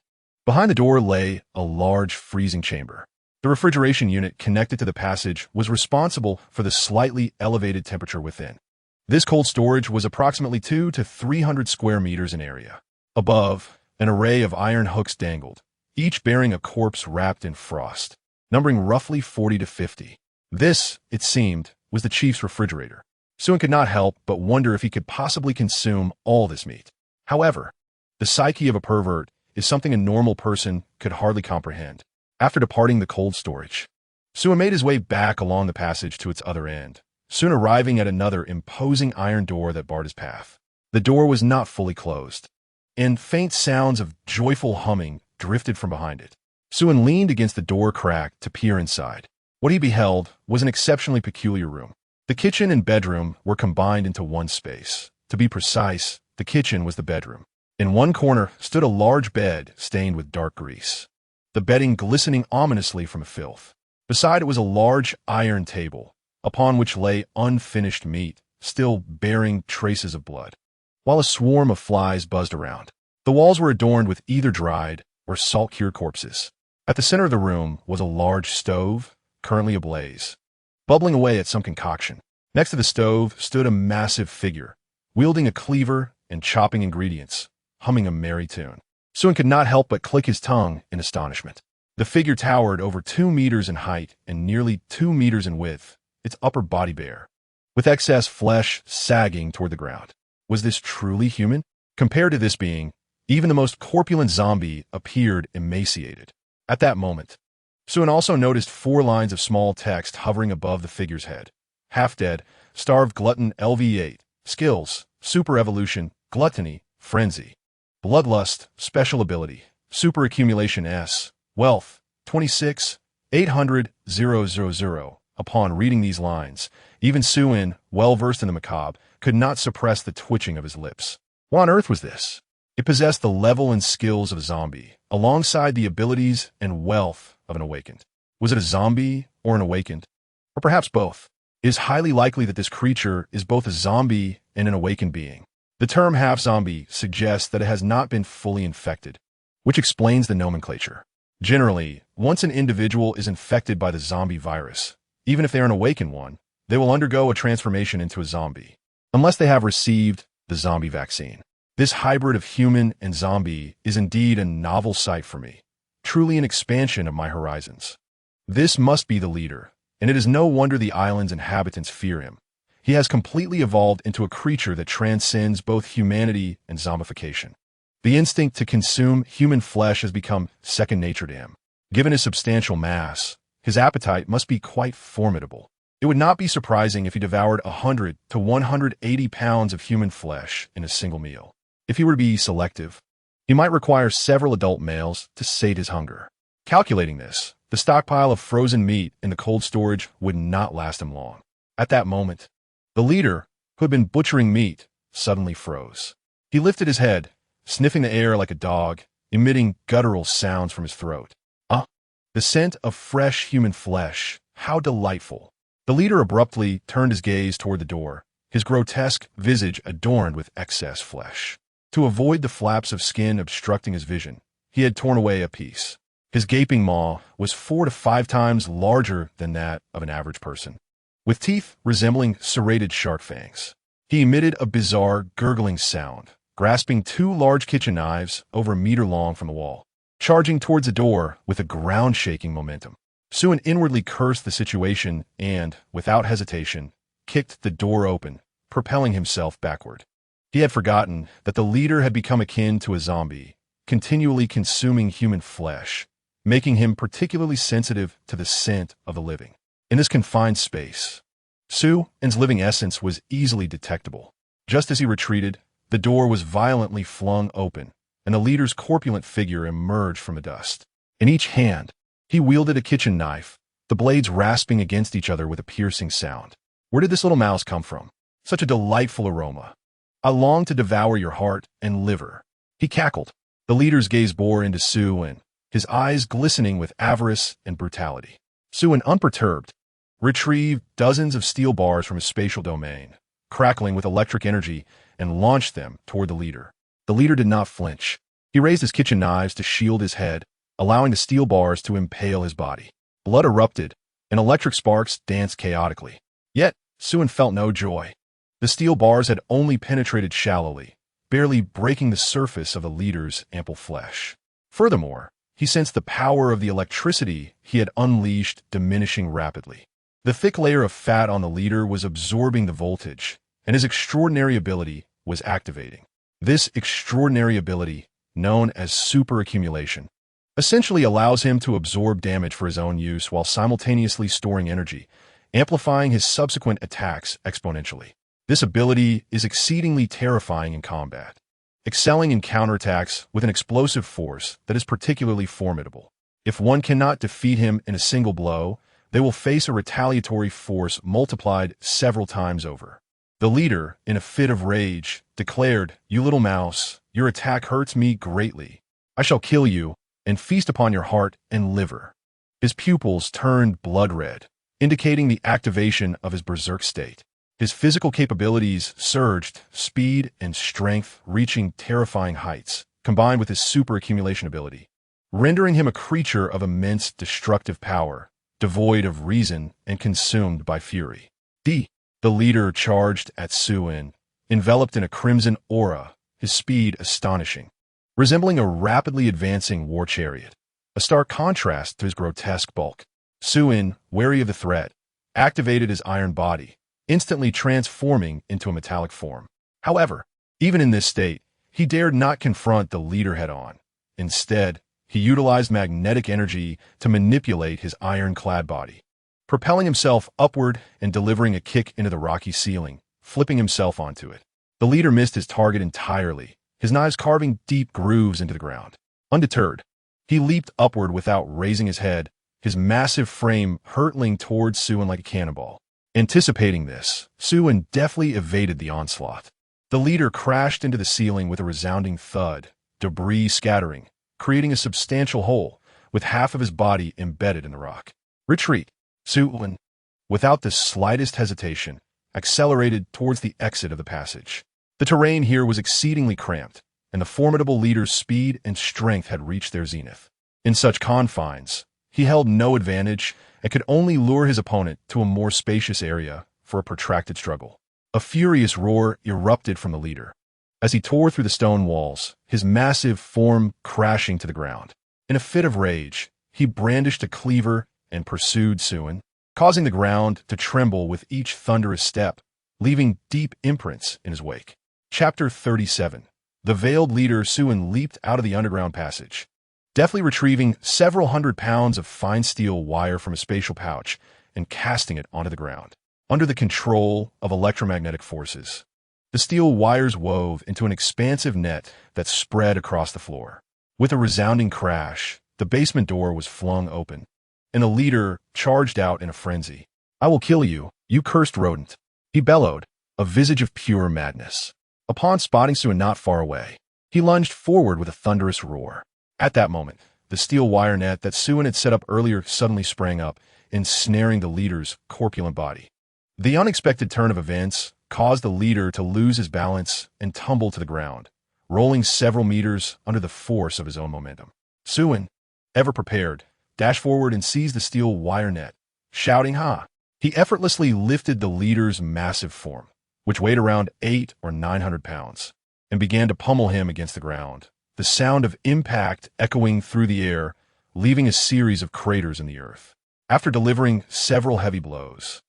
behind the door lay a large freezing chamber. The refrigeration unit connected to the passage was responsible for the slightly elevated temperature within. This cold storage was approximately 200 to 300 square meters in area. Above, an array of iron hooks dangled, each bearing a corpse wrapped in frost, numbering roughly 40 to 50. This, it seemed, was the chief's refrigerator. Xue could not help but wonder if he could possibly consume all this meat. However, the psyche of a pervert is something a normal person could hardly comprehend. After departing the cold storage, Xue made his way back along the passage to its other end, soon arriving at another imposing iron door that barred his path. The door was not fully closed, and faint sounds of joyful humming drifted from behind it. Xue leaned against the door crack to peer inside. What he beheld was an exceptionally peculiar room. The kitchen and bedroom were combined into one space. To be precise, the kitchen was the bedroom. In one corner stood a large bed stained with dark grease, the bedding glistening ominously from filth. Beside it was a large iron table, upon which lay unfinished meat, still bearing traces of blood, while a swarm of flies buzzed around. The walls were adorned with either dried or salt-cured corpses. At the center of the room was a large stove, currently ablaze, bubbling away at some concoction. Next to the stove stood a massive figure, wielding a cleaver and chopping ingredients, humming a merry tune. Xue could not help but click his tongue in astonishment. The figure towered over 2 meters in height and nearly 2 meters in width, its upper body bare, with excess flesh sagging toward the ground. Was this truly human? Compared to this being, even the most corpulent zombie appeared emaciated. At that moment, Xue also noticed 4 lines of small text hovering above the figure's head. Half dead, starved glutton LV8, skills, super evolution, gluttony, frenzy, bloodlust, special ability, super accumulation S, wealth, 26, 800, 000. Upon reading these lines, even Xue, well-versed in the macabre, could not suppress the twitching of his lips. What on earth was this? It possessed the level and skills of a zombie, alongside the abilities and wealth of an awakened. Was it a zombie or an awakened? Or perhaps both? It is highly likely that this creature is both a zombie and an awakened being. The term half-zombie suggests that it has not been fully infected, which explains the nomenclature. Generally, once an individual is infected by the zombie virus, even if they are an awakened one, they will undergo a transformation into a zombie, unless they have received the zombie vaccine. This hybrid of human and zombie is indeed a novel sight for me, truly an expansion of my horizons. This must be the leader, and it is no wonder the island's inhabitants fear him. He has completely evolved into a creature that transcends both humanity and zombification. The instinct to consume human flesh has become second nature to him. Given his substantial mass, his appetite must be quite formidable. It would not be surprising if he devoured 100 to 180 pounds of human flesh in a single meal. If he were to be selective, he might require several adult males to sate his hunger. Calculating this, the stockpile of frozen meat in the cold storage would not last him long. At that moment, the leader, who had been butchering meat, suddenly froze. He lifted his head, sniffing the air like a dog, emitting guttural sounds from his throat. The scent of fresh human flesh, how delightful. The leader abruptly turned his gaze toward the door, his grotesque visage adorned with excess flesh. To avoid the flaps of skin obstructing his vision, he had torn away a piece. His gaping maw was 4 to 5 times larger than that of an average person, with teeth resembling serrated shark fangs. He emitted a bizarre, gurgling sound, grasping 2 large kitchen knives over a meter long from the wall, charging towards the door with a ground-shaking momentum. Xue inwardly cursed the situation and, without hesitation, kicked the door open, propelling himself backward. He had forgotten that the leader had become akin to a zombie, continually consuming human flesh, making him particularly sensitive to the scent of the living. In this confined space, Suin's living essence was easily detectable. Just as he retreated, the door was violently flung open, and the leader's corpulent figure emerged from the dust. In each hand, he wielded a kitchen knife, the blades rasping against each other with a piercing sound. Where did this little mouse come from? Such a delightful aroma. I long to devour your heart and liver. He cackled. The leader's gaze bore into Suin, his eyes glistening with avarice and brutality. Suin, unperturbed, retrieved dozens of steel bars from his spatial domain, crackling with electric energy, and launched them toward the leader. The leader did not flinch. He raised his kitchen knives to shield his head, allowing the steel bars to impale his body. Blood erupted, and electric sparks danced chaotically. Yet, Suin felt no joy. The steel bars had only penetrated shallowly, barely breaking the surface of the leader's ample flesh. Furthermore, he sensed the power of the electricity he had unleashed diminishing rapidly. The thick layer of fat on the leader was absorbing the voltage, and his extraordinary ability was activating. This extraordinary ability, known as superaccumulation, essentially allows him to absorb damage for his own use while simultaneously storing energy, amplifying his subsequent attacks exponentially. This ability is exceedingly terrifying in combat, excelling in counterattacks with an explosive force that is particularly formidable. If one cannot defeat him in a single blow, they will face a retaliatory force multiplied several times over. The leader, in a fit of rage, declared, "You little mouse, your attack hurts me greatly. I shall kill you and feast upon your heart and liver." His pupils turned blood red, indicating the activation of his berserk state. His physical capabilities surged, speed and strength reaching terrifying heights, combined with his superaccumulation ability, rendering him a creature of immense destructive power, devoid of reason and consumed by fury. The leader charged at Suin, enveloped in a crimson aura, his speed astonishing, resembling a rapidly advancing war chariot, a stark contrast to his grotesque bulk. Suin, wary of the threat, activated his iron body, instantly transforming into a metallic form. However, even in this state, he dared not confront the leader head-on. Instead, he utilized magnetic energy to manipulate his iron-clad body, propelling himself upward and delivering a kick into the rocky ceiling, flipping himself onto it. The leader missed his target entirely, his knives carving deep grooves into the ground. Undeterred, he leaped upward without raising his head, his massive frame hurtling towards Suin like a cannonball. Anticipating this, Suin deftly evaded the onslaught. The leader crashed into the ceiling with a resounding thud, debris scattering, creating a substantial hole, with half of his body embedded in the rock. Retreat. Suin, without the slightest hesitation, accelerated towards the exit of the passage. The terrain here was exceedingly cramped, and the formidable leader's speed and strength had reached their zenith. In such confines, he held no advantage and could only lure his opponent to a more spacious area for a protracted struggle. A furious roar erupted from the leader as he tore through the stone walls, his massive form crashing to the ground. In a fit of rage, he brandished a cleaver and pursued Suin, causing the ground to tremble with each thunderous step, leaving deep imprints in his wake. Chapter 37. The veiled leader Suin leaped out of the underground passage, deftly retrieving several hundred pounds of fine steel wire from a spatial pouch and casting it onto the ground. Under the control of electromagnetic forces, the steel wires wove into an expansive net that spread across the floor. With a resounding crash, the basement door was flung open, and the leader charged out in a frenzy. "I will kill you, you cursed rodent," he bellowed, a visage of pure madness. Upon spotting Suin not far away, he lunged forward with a thunderous roar. At that moment, the steel wire net that Suin had set up earlier suddenly sprang up, ensnaring the leader's corpulent body. The unexpected turn of events caused the leader to lose his balance and tumble to the ground, rolling several meters under the force of his own momentum. Suin, ever prepared, dashed forward and seized the steel wire net, shouting, "Ha!" He effortlessly lifted the leader's massive form, which weighed around 800 or 900 pounds, and began to pummel him against the ground, the sound of impact echoing through the air, leaving a series of craters in the earth. After delivering several heavy blows,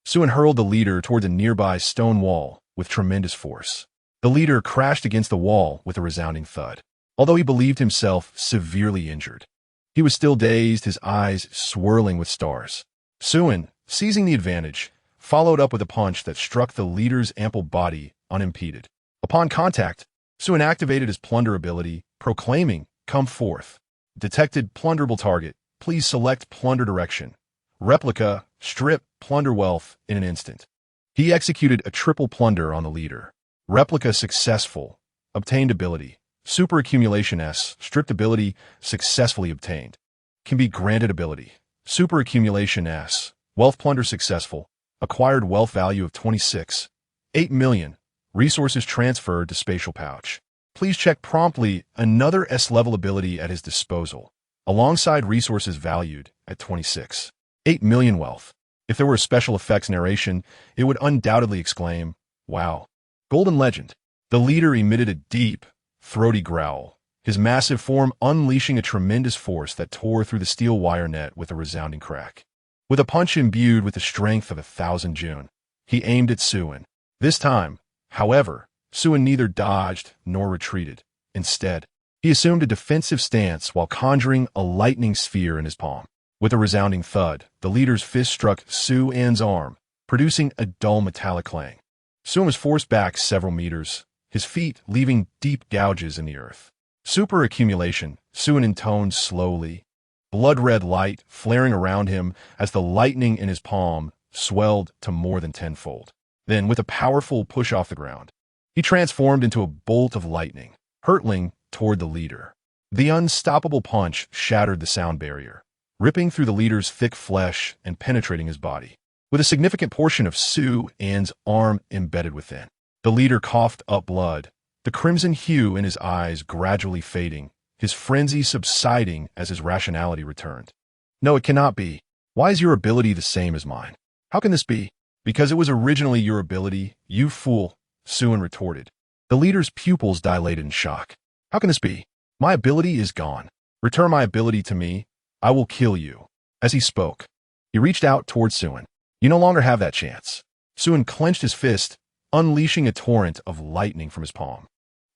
Suin hurled the leader toward a nearby stone wall with tremendous force. The leader crashed against the wall with a resounding thud. Although he believed himself severely injured, he was still dazed, his eyes swirling with stars. Suin, seizing the advantage, followed up with a punch that struck the leader's ample body unimpeded. Upon contact, Xue activated his Plunder ability, proclaiming, "Come forth." Detected plunderable target. Please select plunder direction. Replica, strip, plunder wealth in an instant. He executed a triple plunder on the leader. Replica successful. Obtained ability. Super accumulation S, stripped ability, successfully obtained. Can be granted ability. Super accumulation S, wealth plunder successful. Acquired wealth value of 26.8 million. Resources transferred to spatial pouch. Please check promptly another S-level ability at his disposal, alongside resources valued at 26.8 million wealth. If there were a special effects narration, it would undoubtedly exclaim, "Wow." Golden Legend. The leader emitted a deep, throaty growl, his massive form unleashing a tremendous force that tore through the steel wire net with a resounding crack. With a punch imbued with the strength of 1,000 June, he aimed at Xue. This time, however, Xue neither dodged nor retreated. Instead, he assumed a defensive stance while conjuring a lightning sphere in his palm. With a resounding thud, the leader's fist struck Xue's arm, producing a dull metallic clang. Xue was forced back several meters, his feet leaving deep gouges in the earth. Super accumulation, Xue intoned slowly, blood-red light flaring around him as the lightning in his palm swelled to more than tenfold. Then, with a powerful push off the ground, he transformed into a bolt of lightning, hurtling toward the leader. The unstoppable punch shattered the sound barrier, ripping through the leader's thick flesh and penetrating his body, with a significant portion of Xue's arm embedded within. The leader coughed up blood, the crimson hue in his eyes gradually fading, his frenzy subsiding as his rationality returned. "No, it cannot be. Why is your ability the same as mine? How can this be?" "Because it was originally your ability, you fool," Xue retorted. The leader's pupils dilated in shock. "How can this be? My ability is gone. Return my ability to me. I will kill you." As he spoke, he reached out towards Xue. "You no longer have that chance." Xue clenched his fist, unleashing a torrent of lightning from his palm.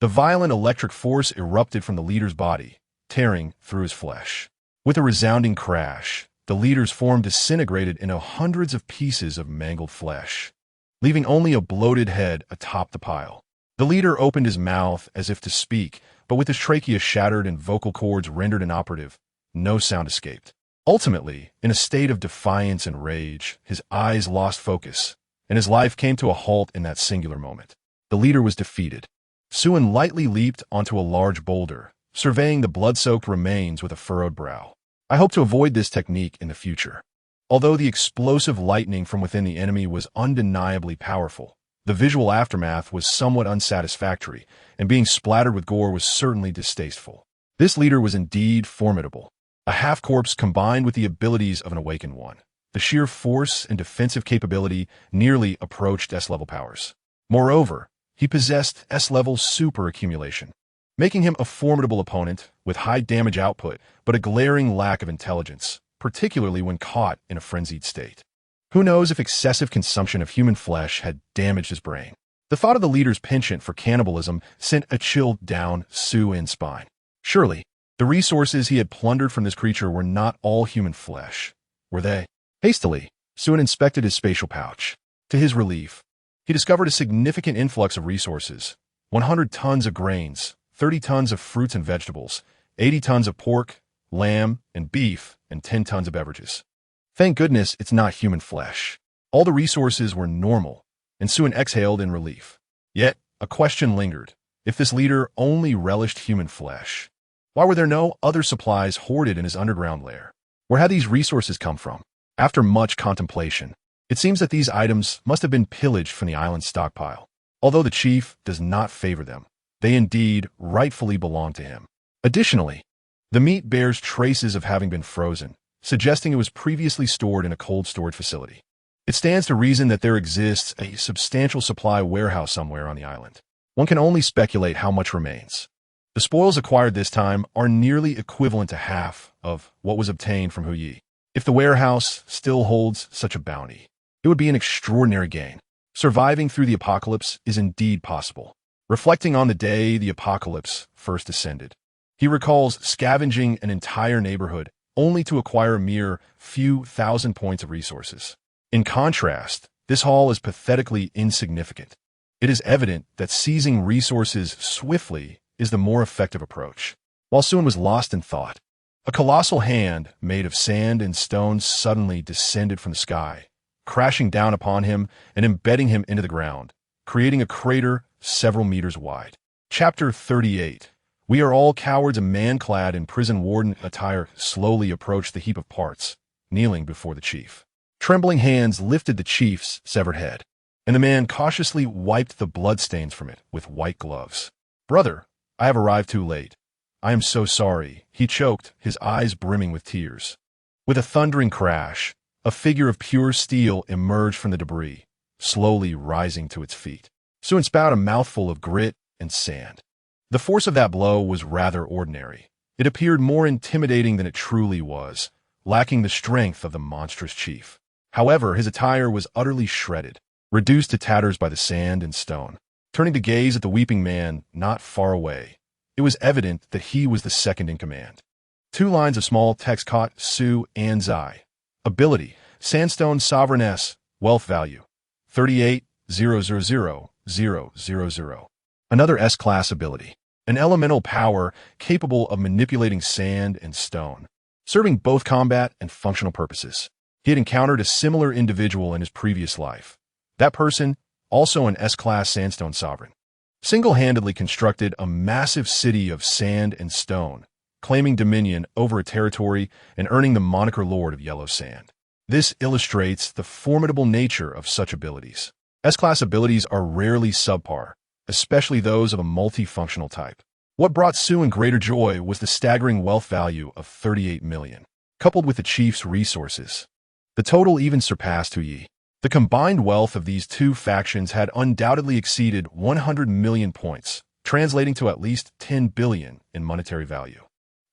The violent electric force erupted from the leader's body, tearing through his flesh. With a resounding crash, the leader's form disintegrated into hundreds of pieces of mangled flesh, leaving only a bloated head atop the pile. The leader opened his mouth as if to speak, but with his trachea shattered and vocal cords rendered inoperative, no sound escaped. Ultimately, in a state of defiance and rage, his eyes lost focus, and his life came to a halt in that singular moment. The leader was defeated. Xue lightly leaped onto a large boulder, surveying the blood-soaked remains with a furrowed brow. "I hope to avoid this technique in the future." Although the explosive lightning from within the enemy was undeniably powerful, the visual aftermath was somewhat unsatisfactory, and being splattered with gore was certainly distasteful. This leader was indeed formidable. A half-corpse combined with the abilities of an awakened one. The sheer force and defensive capability nearly approached S-level powers. Moreover, he possessed S-level super accumulation, making him a formidable opponent with high damage output but a glaring lack of intelligence, particularly when caught in a frenzied state. Who knows if excessive consumption of human flesh had damaged his brain? The thought of the leader's penchant for cannibalism sent a chill down Xue's spine. Surely, the resources he had plundered from this creature were not all human flesh, were they? Hastily, Xue inspected his spatial pouch. To his relief, he discovered a significant influx of resources: 100 tons of grains, 30 tons of fruits and vegetables, 80 tons of pork, lamb, and beef, and 10 tons of beverages. Thank goodness it's not human flesh. All the resources were normal, and Xue exhaled in relief. Yet, a question lingered. If this leader only relished human flesh, why were there no other supplies hoarded in his underground lair? Where had these resources come from? After much contemplation, it seems that these items must have been pillaged from the island's stockpile. Although the chief does not favor them, they indeed rightfully belong to him. Additionally, the meat bears traces of having been frozen, suggesting it was previously stored in a cold storage facility. It stands to reason that there exists a substantial supply warehouse somewhere on the island. One can only speculate how much remains. The spoils acquired this time are nearly equivalent to half of what was obtained from Huyi. If the warehouse still holds such a bounty, it would be an extraordinary gain. Surviving through the apocalypse is indeed possible. Reflecting on the day the apocalypse first descended, he recalls scavenging an entire neighborhood only to acquire a mere few thousand points of resources. In contrast, This haul is pathetically insignificant. It is evident that seizing resources swiftly is the more effective approach. While Xue was lost in thought, a colossal hand made of sand and stone suddenly descended from the sky, crashing down upon him and embedding him into the ground, creating a crater several meters wide. Chapter 38. We are all cowards. A man clad in prison warden attire slowly approached the heap of parts, kneeling before the chief. Trembling hands lifted the chief's severed head, and the man cautiously wiped the bloodstains from it with white gloves. "Brother, I have arrived too late. I am so sorry," he choked, his eyes brimming with tears. With a thundering crash, a figure of pure steel emerged from the debris, slowly rising to its feet. Xue spat a mouthful of grit and sand. The force of that blow was rather ordinary. It appeared more intimidating than it truly was, lacking the strength of the monstrous chief. However, his attire was utterly shredded, reduced to tatters by the sand and stone. Turning to gaze at the weeping man not far away, it was evident that he was the second in command. Two lines of small text caught Xue An's eye. Ability: Sandstone Sovereigness, Wealth Value, 38,000,000. Another S-class ability. An elemental power capable of manipulating sand and stone, serving both combat and functional purposes. He had encountered a similar individual in his previous life. That person, also an S-class sandstone sovereign, single-handedly constructed a massive city of sand and stone, claiming dominion over a territory and earning the moniker Lord of Yellow Sand. This illustrates the formidable nature of such abilities. S-class abilities are rarely subpar, especially those of a multifunctional type. What brought Xue greater joy was the staggering wealth value of 38 million, coupled with the chief's resources. The total even surpassed Huyi. The combined wealth of these two factions had undoubtedly exceeded 100 million points, translating to at least 10 billion in monetary value.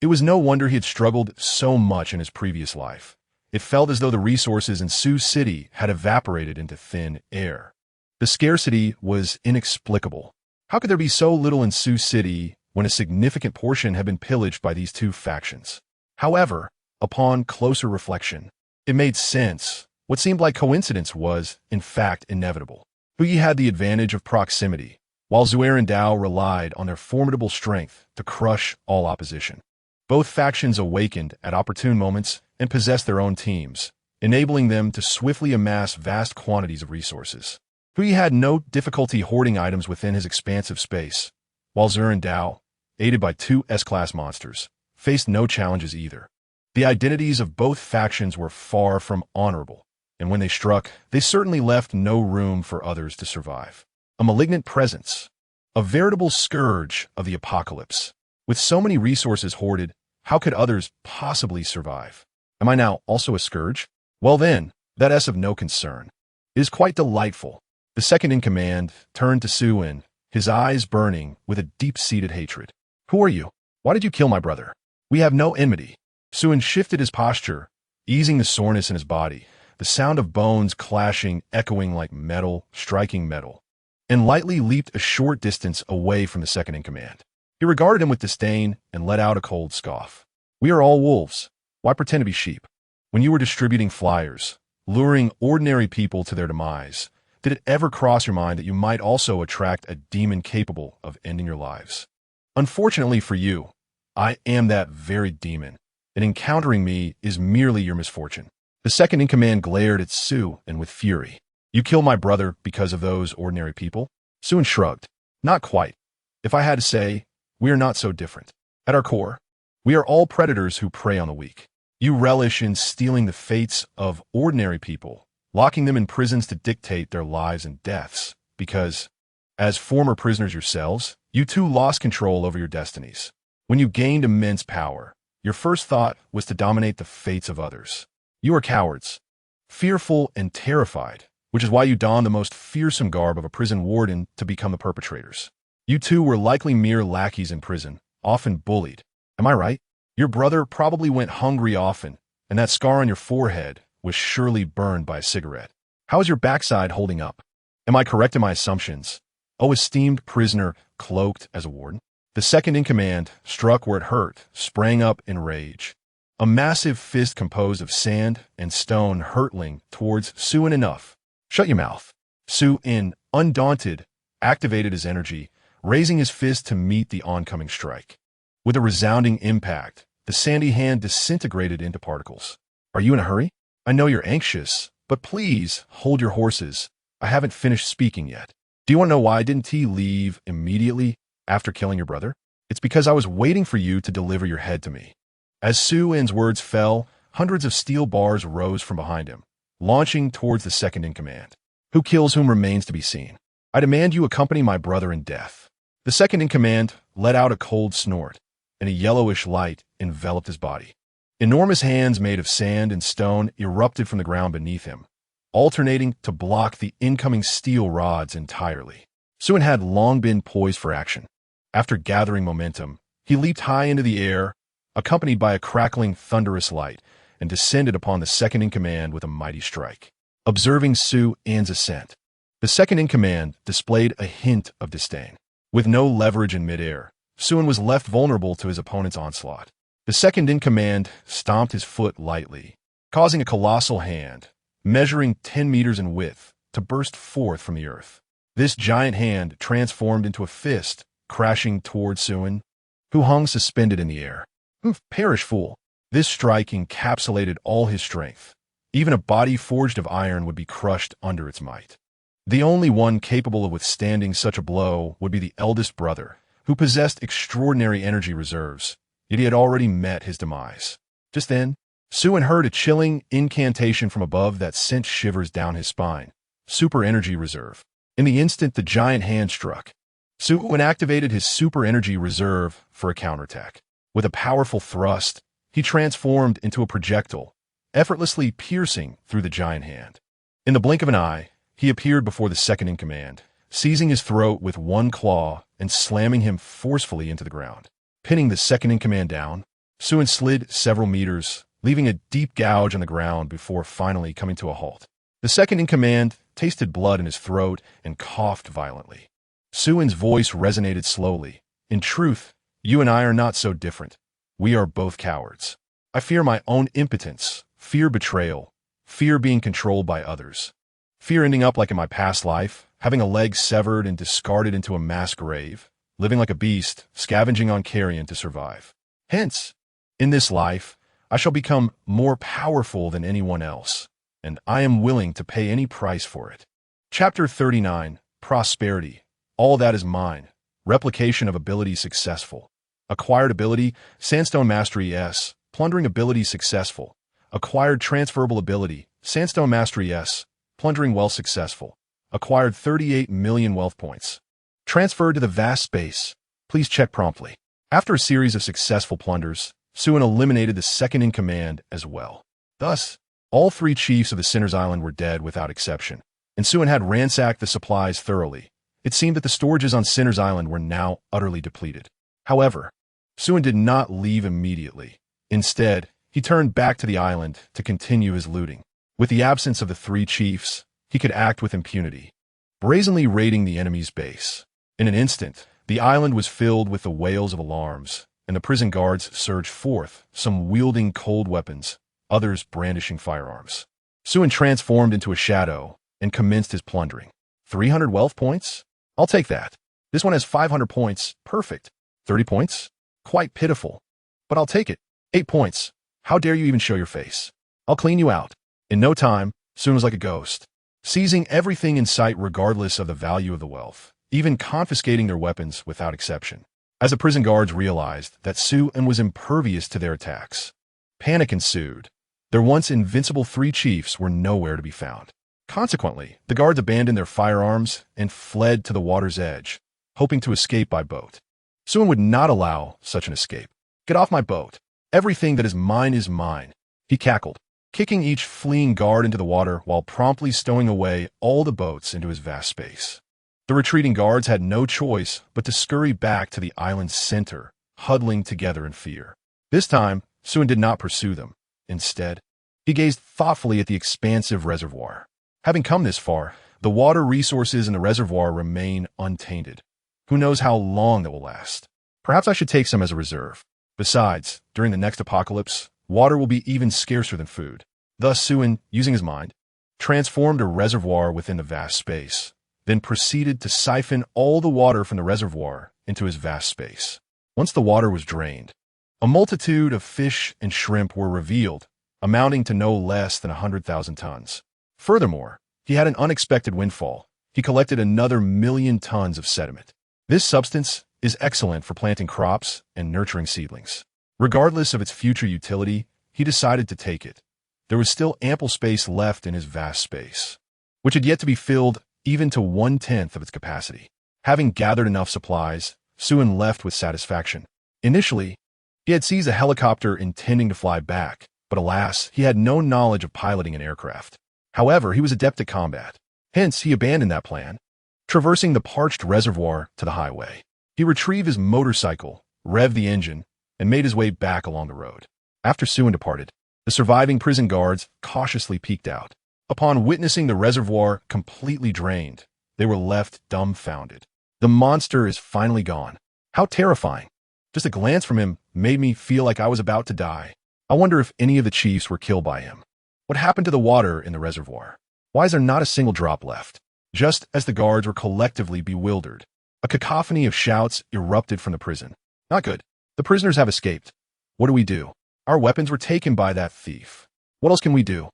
It was no wonder he had struggled so much in his previous life. It felt as though the resources in Sioux City had evaporated into thin air. The scarcity was inexplicable. How could there be so little in Sioux City when a significant portion had been pillaged by these two factions? However, upon closer reflection, it made sense. What seemed like coincidence was, in fact, inevitable. Huyi had the advantage of proximity, while Xue and Dao relied on their formidable strength to crush all opposition. Both factions awakened at opportune moments and possessed their own teams, enabling them to swiftly amass vast quantities of resources. Huyi had no difficulty hoarding items within his expansive space, while Xue and Dao, aided by two S-class monsters, faced no challenges either. The identities of both factions were far from honorable, and when they struck, they certainly left no room for others to survive. A malignant presence, a veritable scourge of the apocalypse. With so many resources hoarded, how could others possibly survive? Am I now also a scourge? Well then, that is of no concern. It is quite delightful. The second in command turned to Xue, his eyes burning with a deep-seated hatred. "Who are you? Why did you kill my brother? We have no enmity." Xue shifted his posture, easing the soreness in his body, the sound of bones clashing echoing like metal striking metal, and lightly leaped a short distance away from the second in command. He regarded him with disdain and let out a cold scoff. "We are all wolves. Why pretend to be sheep? When you were distributing flyers, luring ordinary people to their demise, did it ever cross your mind that you might also attract a demon capable of ending your lives? Unfortunately for you, I am that very demon, and encountering me is merely your misfortune." The second in command glared at Xue with fury. "You killed my brother because of those ordinary people?" Xue shrugged. "Not quite. If I had to say, we are not so different. At our core, we are all predators who prey on the weak. You relish in stealing the fates of ordinary people, locking them in prisons to dictate their lives and deaths, because, as former prisoners yourselves, you too lost control over your destinies. When you gained immense power, your first thought was to dominate the fates of others. You are cowards, fearful and terrified, which is why you donned the most fearsome garb of a prison warden to become the perpetrators. You too were likely mere lackeys in prison, often bullied. Am I right? Your brother probably went hungry often, and that scar on your forehead was surely burned by a cigarette. How is your backside holding up? Am I correct in my assumptions? O esteemed prisoner, cloaked as a warden?" The second in command, struck where it hurt, sprang up in rage. A massive fist composed of sand and stone hurtling towards Xue enough Shut your mouth. Xue, undaunted, activated his energy, raising his fist to meet the oncoming strike. With a resounding impact, the sandy hand disintegrated into particles. Are you in a hurry? I know you're anxious, but please hold your horses. I haven't finished speaking yet. Do you want to know why didn't he leave immediately after killing your brother? It's because I was waiting for you to deliver your head to me. As Xue's words fell, hundreds of steel bars rose from behind him, launching towards the second-in-command. Who kills whom remains to be seen. I demand you accompany my brother in death. The second-in-command let out a cold snort, and a yellowish light enveloped his body. Enormous hands made of sand and stone erupted from the ground beneath him, alternating to block the incoming steel rods entirely. Xue had long been poised for action. After gathering momentum, he leaped high into the air, accompanied by a crackling, thunderous light, and descended upon the second-in-command with a mighty strike. Observing Xue's ascent, the second-in-command displayed a hint of disdain. With no leverage in midair, Xue was left vulnerable to his opponent's onslaught. The second-in-command stomped his foot lightly, causing a colossal hand, measuring 10 meters in width, to burst forth from the earth. This giant hand transformed into a fist, crashing towards Xue, who hung suspended in the air. Perish, fool! This strike encapsulated all his strength. Even a body forged of iron would be crushed under its might. The only one capable of withstanding such a blow would be the eldest brother, who possessed extraordinary energy reserves, yet he had already met his demise. Just then, Xue heard a chilling incantation from above that sent shivers down his spine. Super energy reserve. In the instant the giant hand struck, Xue activated his super energy reserve for a counterattack. With a powerful thrust, he transformed into a projectile, effortlessly piercing through the giant hand. In the blink of an eye, he appeared before the second-in-command, seizing his throat with one claw and slamming him forcefully into the ground. Pinning the second-in-command down, Xue slid several meters, leaving a deep gouge on the ground before finally coming to a halt. The second-in-command tasted blood in his throat and coughed violently. Xue's voice resonated slowly. In truth, you and I are not so different. We are both cowards. I fear my own impotence, fear betrayal, fear being controlled by others, fear ending up like in my past life, having a leg severed and discarded into a mass grave, living like a beast, scavenging on carrion to survive. Hence, in this life, I shall become more powerful than anyone else, and I am willing to pay any price for it. Chapter 39, Prosperity. All that is mine. Replication of ability successful. Acquired ability, Sandstone Mastery S. Plundering ability successful. Acquired transferable ability, Sandstone Mastery S. Plundering wealth successful. Acquired 38 million wealth points. Transferred to the vast space. Please check promptly. After a series of successful plunders, Xue eliminated the second-in-command as well. Thus, all three chiefs of the Sinner's Island were dead without exception, and Xue had ransacked the supplies thoroughly. It seemed that the storages on Sinner's Island were now utterly depleted. However, Xue did not leave immediately. Instead, he turned back to the island to continue his looting. With the absence of the three chiefs, he could act with impunity, brazenly raiding the enemy's base. In an instant, the island was filled with the wails of alarms, and the prison guards surged forth, some wielding cold weapons, others brandishing firearms. Xue transformed into a shadow and commenced his plundering. 300 wealth points? I'll take that. This one has 500 points. Perfect. 30 points? Quite pitiful. But I'll take it. 8 points. How dare you even show your face? I'll clean you out. In no time, Xue was like a ghost, seizing everything in sight regardless of the value of the wealth, even confiscating their weapons without exception. As the prison guards realized that Xue was impervious to their attacks, panic ensued. Their once invincible three chiefs were nowhere to be found. Consequently, the guards abandoned their firearms and fled to the water's edge, hoping to escape by boat. Xue would not allow such an escape. Get off my boat. Everything that is mine, he cackled, kicking each fleeing guard into the water while promptly stowing away all the boats into his vast space. The retreating guards had no choice but to scurry back to the island's center, huddling together in fear. This time, Xue did not pursue them. Instead, he gazed thoughtfully at the expansive reservoir. Having come this far, the water resources in the reservoir remain untainted. Who knows how long that will last? Perhaps I should take some as a reserve. Besides, during the next apocalypse, water will be even scarcer than food. Thus Xue, using his mind, transformed a reservoir within the vast space, then proceeded to siphon all the water from the reservoir into his vast space. Once the water was drained, a multitude of fish and shrimp were revealed, amounting to no less than 100,000 tons. Furthermore, he had an unexpected windfall. He collected another 1,000,000 tons of sediment. This substance is excellent for planting crops and nurturing seedlings. Regardless of its future utility, he decided to take it. There was still ample space left in his vast space, which had yet to be filled even to 1/10 of its capacity. Having gathered enough supplies, Xue left with satisfaction. Initially, he had seized a helicopter intending to fly back, but alas, he had no knowledge of piloting an aircraft. However, he was adept at combat. Hence, he abandoned that plan. Traversing the parched reservoir to the highway, he retrieved his motorcycle, revved the engine, and made his way back along the road. After Xue departed, the surviving prison guards cautiously peeked out. Upon witnessing the reservoir completely drained, they were left dumbfounded. The monster is finally gone. How terrifying. Just a glance from him made me feel like I was about to die. I wonder if any of the chiefs were killed by him. What happened to the water in the reservoir? Why is there not a single drop left? Just as the guards were collectively bewildered, a cacophony of shouts erupted from the prison. Not good. The prisoners have escaped. What do we do? Our weapons were taken by that thief. What else can we do?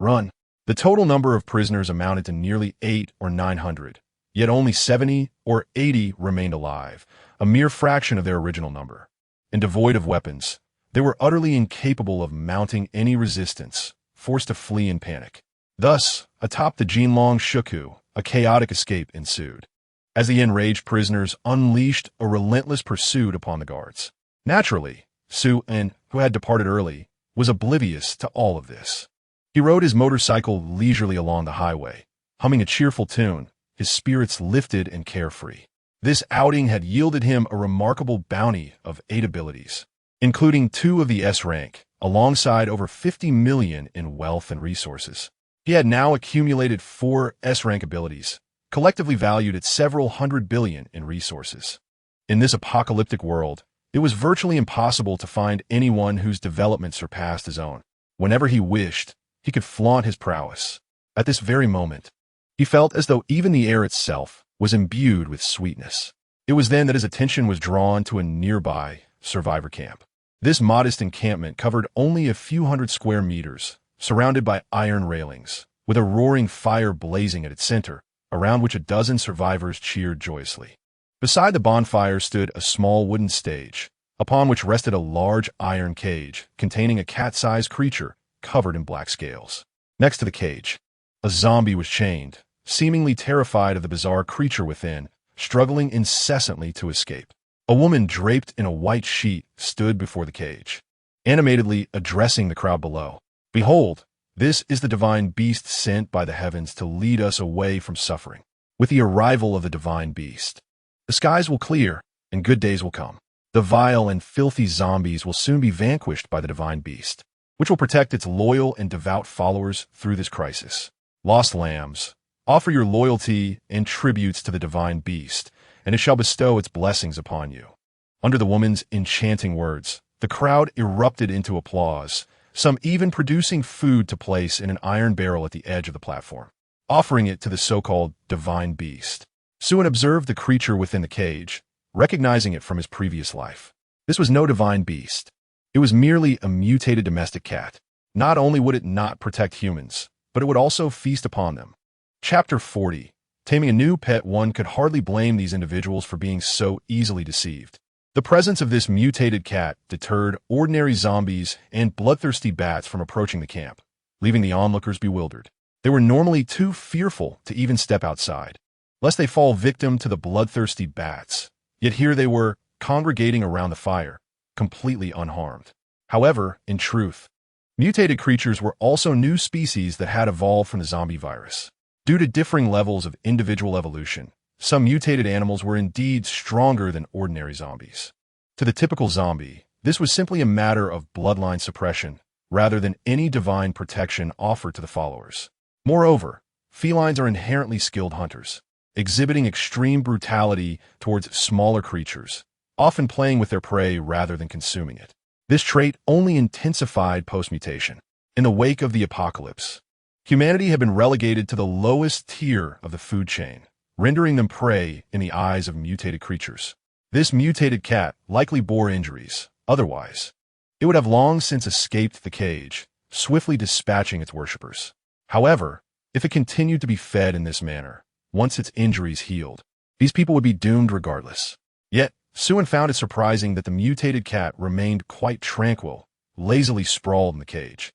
Run. The total number of prisoners amounted to nearly 800 or 900, yet only 70 or 80 remained alive, a mere fraction of their original number. And devoid of weapons, they were utterly incapable of mounting any resistance, forced to flee in panic. Thus, atop the Jinlong Shuku, a chaotic escape ensued, as the enraged prisoners unleashed a relentless pursuit upon the guards. Naturally, Xue, who had departed early, was oblivious to all of this. He rode his motorcycle leisurely along the highway, humming a cheerful tune, his spirits lifted and carefree. This outing had yielded him a remarkable bounty of 8 abilities, including 2 of the S rank, alongside over 50 million in wealth and resources. He had now accumulated 4 S rank abilities, collectively valued at several hundred billion in resources. In this apocalyptic world, it was virtually impossible to find anyone whose development surpassed his own. Whenever he wished, he could flaunt his prowess. At this very moment, he felt as though even the air itself was imbued with sweetness. It was then that his attention was drawn to a nearby survivor camp. This modest encampment covered only a few hundred square meters, surrounded by iron railings, with a roaring fire blazing at its center, around which a dozen survivors cheered joyously. Beside the bonfire stood a small wooden stage, upon which rested a large iron cage containing a cat-sized creature covered in black scales. Next to the cage, a zombie was chained, seemingly terrified of the bizarre creature within, struggling incessantly to escape. A woman draped in a white sheet stood before the cage, animatedly addressing the crowd below. "Behold, this is the divine beast sent by the heavens to lead us away from suffering. With the arrival of the divine beast, the skies will clear and good days will come. The vile and filthy zombies will soon be vanquished by the divine beast, which will protect its loyal and devout followers through this crisis. Lost lambs, offer your loyalty and tributes to the divine beast, and it shall bestow its blessings upon you." Under the woman's enchanting words, the crowd erupted into applause, some even producing food to place in an iron barrel at the edge of the platform, offering it to the so-called divine beast. Xue observed the creature within the cage, recognizing it from his previous life. This was no divine beast. It was merely a mutated domestic cat. Not only would it not protect humans, but it would also feast upon them. Chapter 40. Taming a new pet. One could hardly blame these individuals for being so easily deceived. The presence of this mutated cat deterred ordinary zombies and bloodthirsty bats from approaching the camp, leaving the onlookers bewildered. They were normally too fearful to even step outside, lest they fall victim to the bloodthirsty bats. Yet here they were, congregating around the fire, completely unharmed. However, in truth, mutated creatures were also new species that had evolved from the zombie virus. Due to differing levels of individual evolution, some mutated animals were indeed stronger than ordinary zombies. To the typical zombie, this was simply a matter of bloodline suppression, rather than any divine protection offered to the followers. Moreover, felines are inherently skilled hunters, exhibiting extreme brutality towards smaller creatures, often playing with their prey rather than consuming it. This trait only intensified post-mutation. In the wake of the apocalypse, Humanity had been relegated to the lowest tier of the food chain, rendering them prey in the eyes of mutated creatures. This mutated cat likely bore injuries. Otherwise, it would have long since escaped the cage, swiftly dispatching its worshippers. However, if it continued to be fed in this manner, once its injuries healed, these people would be doomed regardless. Yet, Xue found it surprising that the mutated cat remained quite tranquil, lazily sprawled in the cage,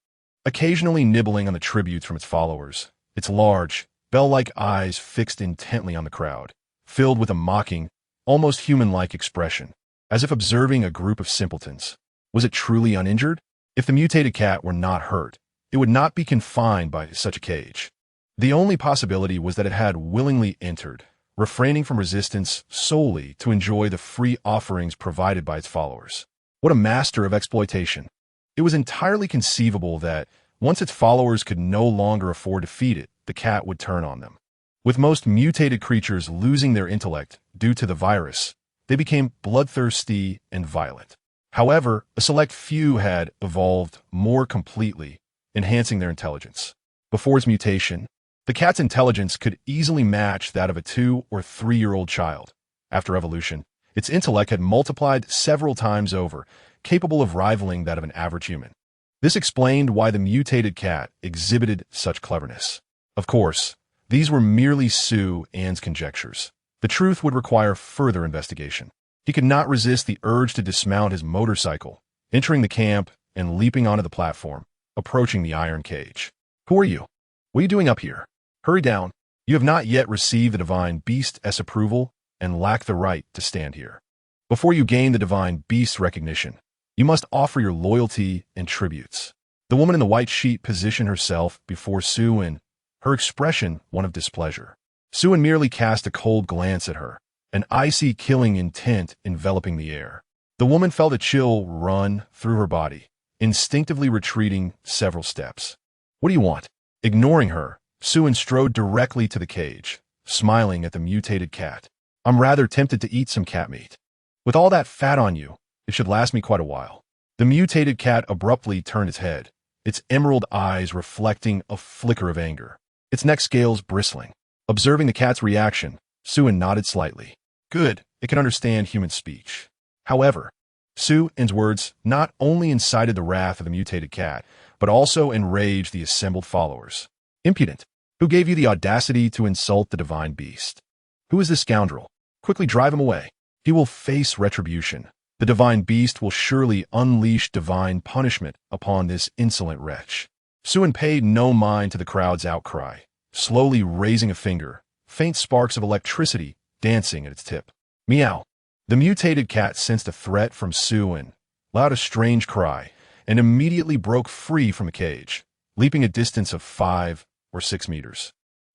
occasionally nibbling on the tributes from its followers, its large, bell-like eyes fixed intently on the crowd, filled with a mocking, almost human-like expression, as if observing a group of simpletons. Was it truly uninjured? If the mutated cat were not hurt, it would not be confined by such a cage. The only possibility was that it had willingly entered, refraining from resistance solely to enjoy the free offerings provided by its followers. What a master of exploitation! It was entirely conceivable that, once its followers could no longer afford to feed it, the cat would turn on them. With most mutated creatures losing their intellect due to the virus, they became bloodthirsty and violent. However, a select few had evolved more completely, enhancing their intelligence. Before its mutation, the cat's intelligence could easily match that of a 2- or 3-year-old child. After evolution, its intellect had multiplied several times over, capable of rivaling that of an average human. This explained why the mutated cat exhibited such cleverness. Of course, these were merely Xue An's conjectures. The truth would require further investigation. He could not resist the urge to dismount his motorcycle, entering the camp and leaping onto the platform, approaching the iron cage. Who are you? What are you doing up here? Hurry down. You have not yet received the divine beast's approval and lack the right to stand here. Before you gain the divine beast's recognition, you must offer your loyalty and tributes. The woman in the white sheet positioned herself before Xue, her expression one of displeasure. Xue merely cast a cold glance at her, an icy killing intent enveloping the air. The woman felt a chill run through her body, instinctively retreating several steps. What do you want? Ignoring her, Xue strode directly to the cage, smiling at the mutated cat. I'm rather tempted to eat some cat meat. With all that fat on you, it should last me quite a while. The mutated cat abruptly turned its head, its emerald eyes reflecting a flicker of anger, its neck scales bristling. Observing the cat's reaction, Xue nodded slightly. Good, it can understand human speech. However, Xue's words not only incited the wrath of the mutated cat, but also enraged the assembled followers. Impudent! Who gave you the audacity to insult the divine beast? Who is this scoundrel? Quickly drive him away. He will face retribution. The divine beast will surely unleash divine punishment upon this insolent wretch. Xue paid no mind to the crowd's outcry, slowly raising a finger, faint sparks of electricity dancing at its tip. Meow. The mutated cat sensed a threat from Xue, let out a strange cry, and immediately broke free from the cage, leaping a distance of 5 or 6 meters.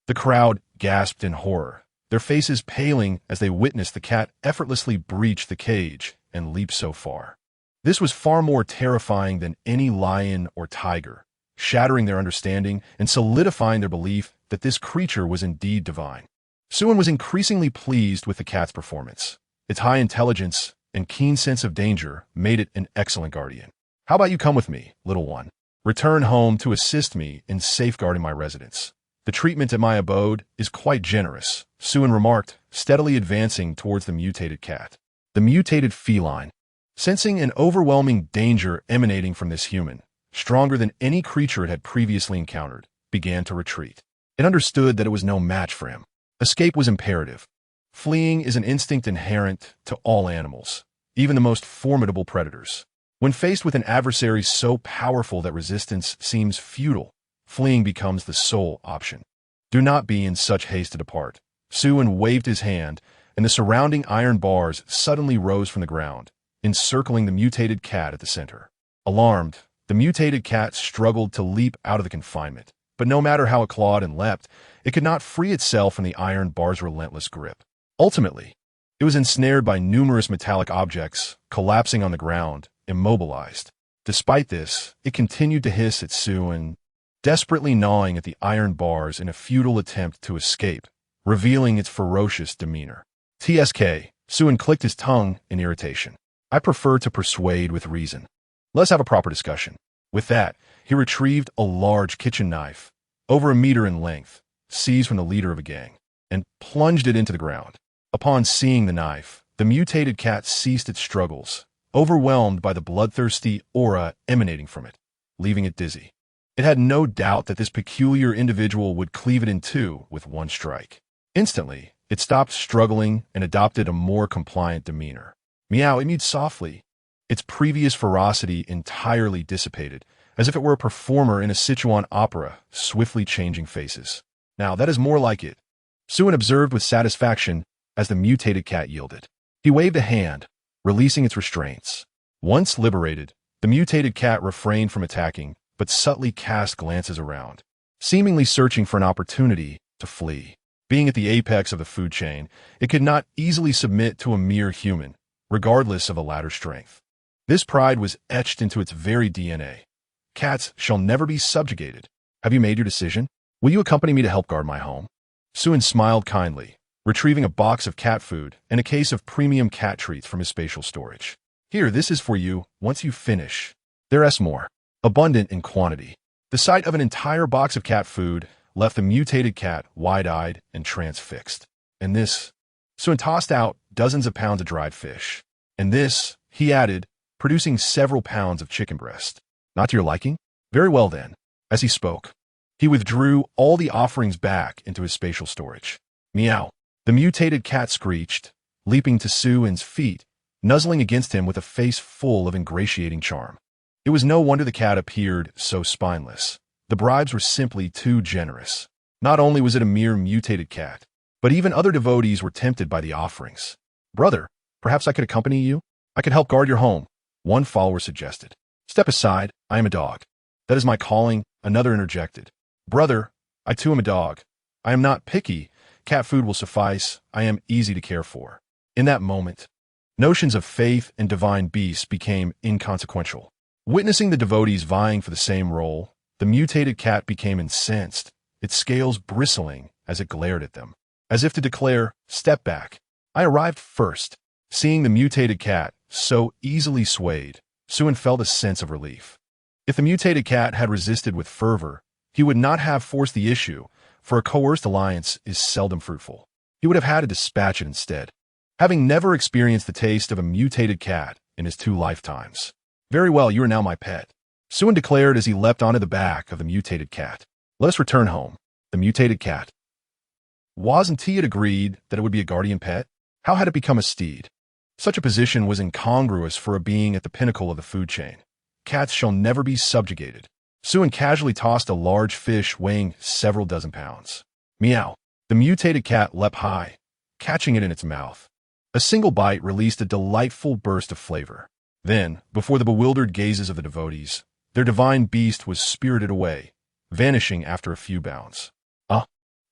The crowd gasped in horror, their faces paling as they witnessed the cat effortlessly breach the cage and leap so far. This was far more terrifying than any lion or tiger, shattering their understanding and solidifying their belief that this creature was indeed divine. Xue was increasingly pleased with the cat's performance. Its high intelligence and keen sense of danger made it an excellent guardian. How about you come with me, little one? Return home to assist me in safeguarding my residence. The treatment at my abode is quite generous, Xue remarked, steadily advancing towards the mutated cat. The mutated feline, sensing an overwhelming danger emanating from this human, stronger than any creature it had previously encountered, began to retreat. It understood that it was no match for him. Escape was imperative. Fleeing is an instinct inherent to all animals, even the most formidable predators. When faced with an adversary so powerful that resistance seems futile, fleeing becomes the sole option. Do not be in such haste to depart. Xue waved his hand, and the surrounding iron bars suddenly rose from the ground, encircling the mutated cat at the center. Alarmed, the mutated cat struggled to leap out of the confinement, but no matter how it clawed and leapt, it could not free itself from the iron bar's relentless grip. Ultimately, it was ensnared by numerous metallic objects, collapsing on the ground, immobilized. Despite this, it continued to hiss at Xue, desperately gnawing at the iron bars in a futile attempt to escape, revealing its ferocious demeanor. TSK, Xue clicked his tongue in irritation. I prefer to persuade with reason. Let's have a proper discussion. With that, he retrieved a large kitchen knife, over a meter in length, seized from the leader of a gang, and plunged it into the ground. Upon seeing the knife, the mutated cat ceased its struggles, overwhelmed by the bloodthirsty aura emanating from it, leaving it dizzy. It had no doubt that this peculiar individual would cleave it in two with one strike. Instantly, it stopped struggling and adopted a more compliant demeanor. Meow, it mewed softly, its previous ferocity entirely dissipated, as if it were a performer in a Sichuan opera, swiftly changing faces. Now, that is more like it, Xue observed with satisfaction as the mutated cat yielded. He waved a hand, releasing its restraints. Once liberated, the mutated cat refrained from attacking, but subtly cast glances around, seemingly searching for an opportunity to flee. Being at the apex of the food chain, it could not easily submit to a mere human, regardless of the latter's strength. This pride was etched into its very DNA. Cats shall never be subjugated. Have you made your decision? Will you accompany me to help guard my home? Xue smiled kindly, retrieving a box of cat food and a case of premium cat treats from his spatial storage. Here, this is for you once you finish. There's more, abundant in quantity. The sight of an entire box of cat food left the mutated cat wide-eyed and transfixed. And this, Xue tossed out dozens of pounds of dried fish. And this, he added, producing several pounds of chicken breast. Not to your liking? Very well then. As he spoke, he withdrew all the offerings back into his spatial storage. Meow. The mutated cat screeched, leaping to Xue's feet, nuzzling against him with a face full of ingratiating charm. It was no wonder the cat appeared so spineless. The bribes were simply too generous. Not only was it a mere mutated cat, but even other devotees were tempted by the offerings. Brother, perhaps I could accompany you? I could help guard your home, one follower suggested. Step aside, I am a dog. That is my calling, another interjected. Brother, I too am a dog. I am not picky. Cat food will suffice. I am easy to care for. In that moment, notions of faith and divine beasts became inconsequential. Witnessing the devotees vying for the same role, the mutated cat became incensed, its scales bristling as it glared at them, as if to declare, step back. I arrived first. Seeing the mutated cat so easily swayed, Xue felt a sense of relief. If the mutated cat had resisted with fervor, he would not have forced the issue, for a coerced alliance is seldom fruitful. He would have had to dispatch it instead, having never experienced the taste of a mutated cat in his 2 lifetimes. Very well, you are now my pet, Xue declared as he leapt onto the back of the mutated cat. Let us return home. The mutated cat. Wasn't he had agreed that it would be a guardian pet? How had it become a steed? Such a position was incongruous for a being at the pinnacle of the food chain. Cats shall never be subjugated. Xue casually tossed a large fish weighing several dozen pounds. Meow. The mutated cat leapt high, catching it in its mouth. A single bite released a delightful burst of flavor. Then, before the bewildered gazes of the devotees, their divine beast was spirited away, vanishing after a few bounds.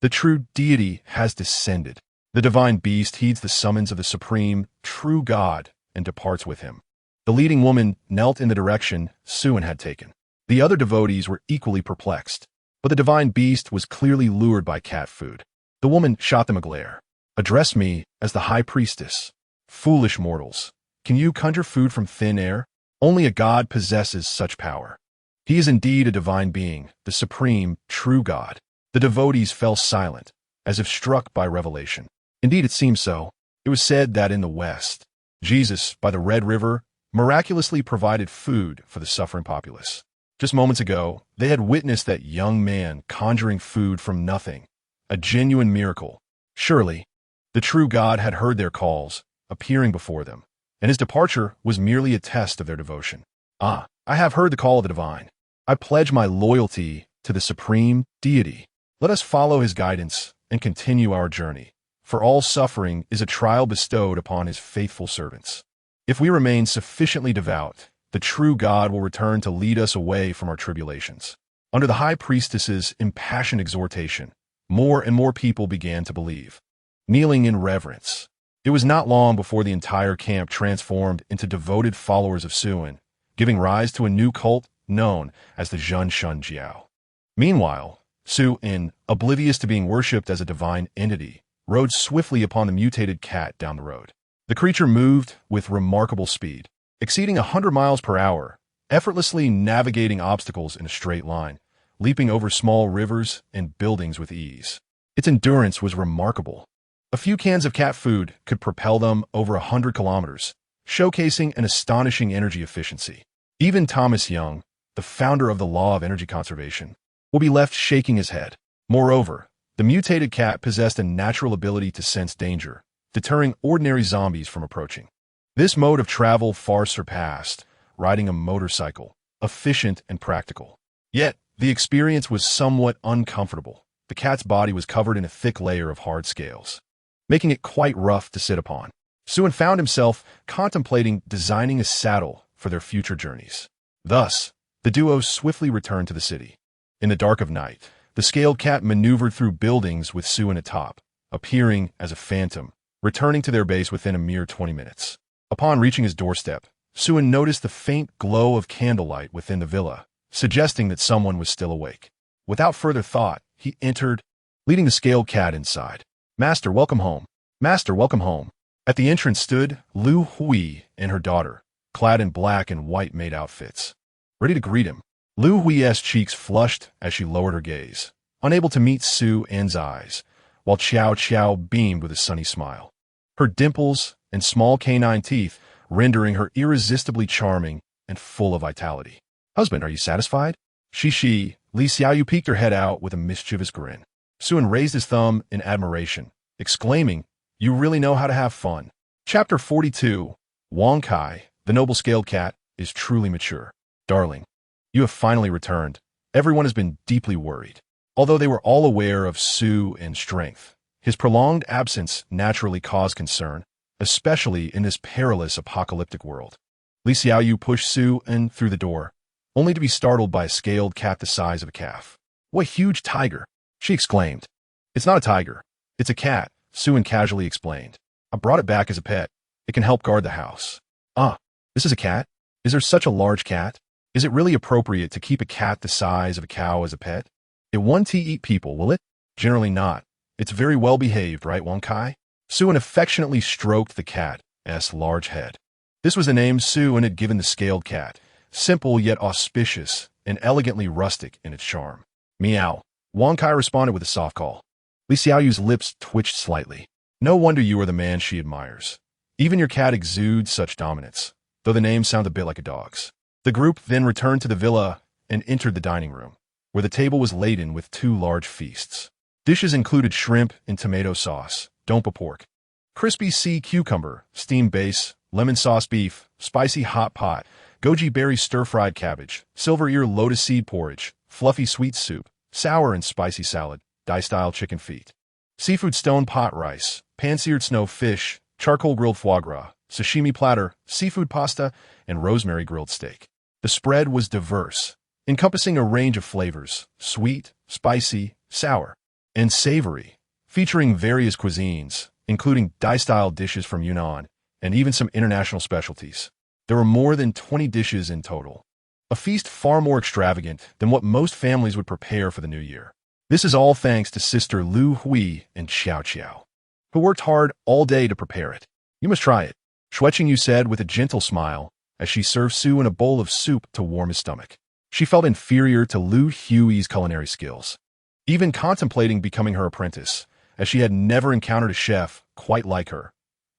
The true deity has descended. The divine beast heeds the summons of the supreme, true God and departs with him. The leading woman knelt in the direction Xue had taken. The other devotees were equally perplexed, but the divine beast was clearly lured by cat food. The woman shot them a glare. Address me as the high priestess. Foolish mortals, can you conjure food from thin air? Only a god possesses such power. He is indeed a divine being, the supreme, true God. The devotees fell silent, as if struck by revelation. Indeed, it seemed so. It was said that in the West, Jesus, by the Red River, miraculously provided food for the suffering populace. Just moments ago, they had witnessed that young man conjuring food from nothing, a genuine miracle. Surely, the true God had heard their calls, appearing before them, and his departure was merely a test of their devotion. I have heard the call of the divine. I pledge my loyalty to the supreme deity. Let us follow his guidance and continue our journey, for all suffering is a trial bestowed upon his faithful servants. If we remain sufficiently devout, the true God will return to lead us away from our tribulations. Under the high priestess's impassioned exhortation, more and more people began to believe, kneeling in reverence. It was not long before the entire camp transformed into devoted followers of Xue, giving rise to a new cult known as the Zhen Shun Jiao. Meanwhile, Xue, oblivious to being worshipped as a divine entity, rode swiftly upon the mutated cat down the road. The creature moved with remarkable speed, exceeding 100 miles per hour, effortlessly navigating obstacles in a straight line, leaping over small rivers and buildings with ease. Its endurance was remarkable. A few cans of cat food could propel them over 100 kilometers, showcasing an astonishing energy efficiency. Even Thomas Young, the founder of the law of energy conservation, will be left shaking his head. Moreover, the mutated cat possessed a natural ability to sense danger, deterring ordinary zombies from approaching. This mode of travel far surpassed riding a motorcycle, efficient and practical. Yet, the experience was somewhat uncomfortable. The cat's body was covered in a thick layer of hard scales, making it quite rough to sit upon. Xue found himself contemplating designing a saddle for their future journeys. Thus, the duo swiftly returned to the city. In the dark of night, the scaled cat maneuvered through buildings with Xue atop, appearing as a phantom, returning to their base within a mere 20 minutes. Upon reaching his doorstep, Xue noticed the faint glow of candlelight within the villa, suggesting that someone was still awake. Without further thought, he entered, leading the scaled cat inside. "Master, welcome home. Master, welcome home." At the entrance stood Lu Hui and her daughter, clad in black and white maid outfits, ready to greet him. Lu Hui's cheeks flushed as she lowered her gaze, unable to meet Xue's eyes, while Qiao Qiao beamed with a sunny smile. Her dimples and small canine teeth rendering her irresistibly charming and full of vitality. "Husband, are you satisfied?" She, Li Xiaoyu peeked her head out with a mischievous grin. Xue raised his thumb in admiration, exclaiming, "You really know how to have fun." Chapter 42. Wang Kai, the noble scaled cat, is truly mature. "Darling, you have finally returned. Everyone has been deeply worried." Although they were all aware of Xue's strength, his prolonged absence naturally caused concern, especially in this perilous apocalyptic world. Li Xiaoyu pushed Xue through the door, only to be startled by a scaled cat the size of a calf. "What a huge tiger!" she exclaimed. "It's not a tiger. It's a cat," Xue casually explained. "I brought it back as a pet. It can help guard the house." "Ah, this is a cat? Is there such a large cat? Is it really appropriate to keep a cat the size of a cow as a pet? It won't eat people, will it?" "Generally not. It's very well behaved, right, Wang Kai?" Xue affectionately stroked the cat's large head. This was the name Xue had given the scaled cat, simple yet auspicious and elegantly rustic in its charm. "Meow." Wang Kai responded with a soft call. Li Xiaoyu's lips twitched slightly. No wonder you are the man she admires. Even your cat exudes such dominance, though the name sounds a bit like a dog's. The group then returned to the villa and entered the dining room, where the table was laden with 2 large feasts. Dishes included shrimp in tomato sauce, dompa pork, crispy sea cucumber, steamed base, lemon sauce beef, spicy hot pot, goji berry stir-fried cabbage, silver ear lotus seed porridge, fluffy sweet soup, sour and spicy salad, Thai-style chicken feet, seafood stone pot rice, pan-seared snow fish, charcoal grilled foie gras, sashimi platter, seafood pasta, and rosemary grilled steak. The spread was diverse, encompassing a range of flavors, sweet, spicy, sour, and savory, featuring various cuisines, including Thai-style dishes from Yunnan, and even some international specialties. There were more than 20 dishes in total, a feast far more extravagant than what most families would prepare for the new year. This is all thanks to Sister Lu Hui and Qiao Qiao, who worked hard all day to prepare it. "You must try it," Xue Qingyu said with a gentle smile as she served Xue in a bowl of soup to warm his stomach. She felt inferior to Lu Hui's culinary skills, even contemplating becoming her apprentice, as she had never encountered a chef quite like her.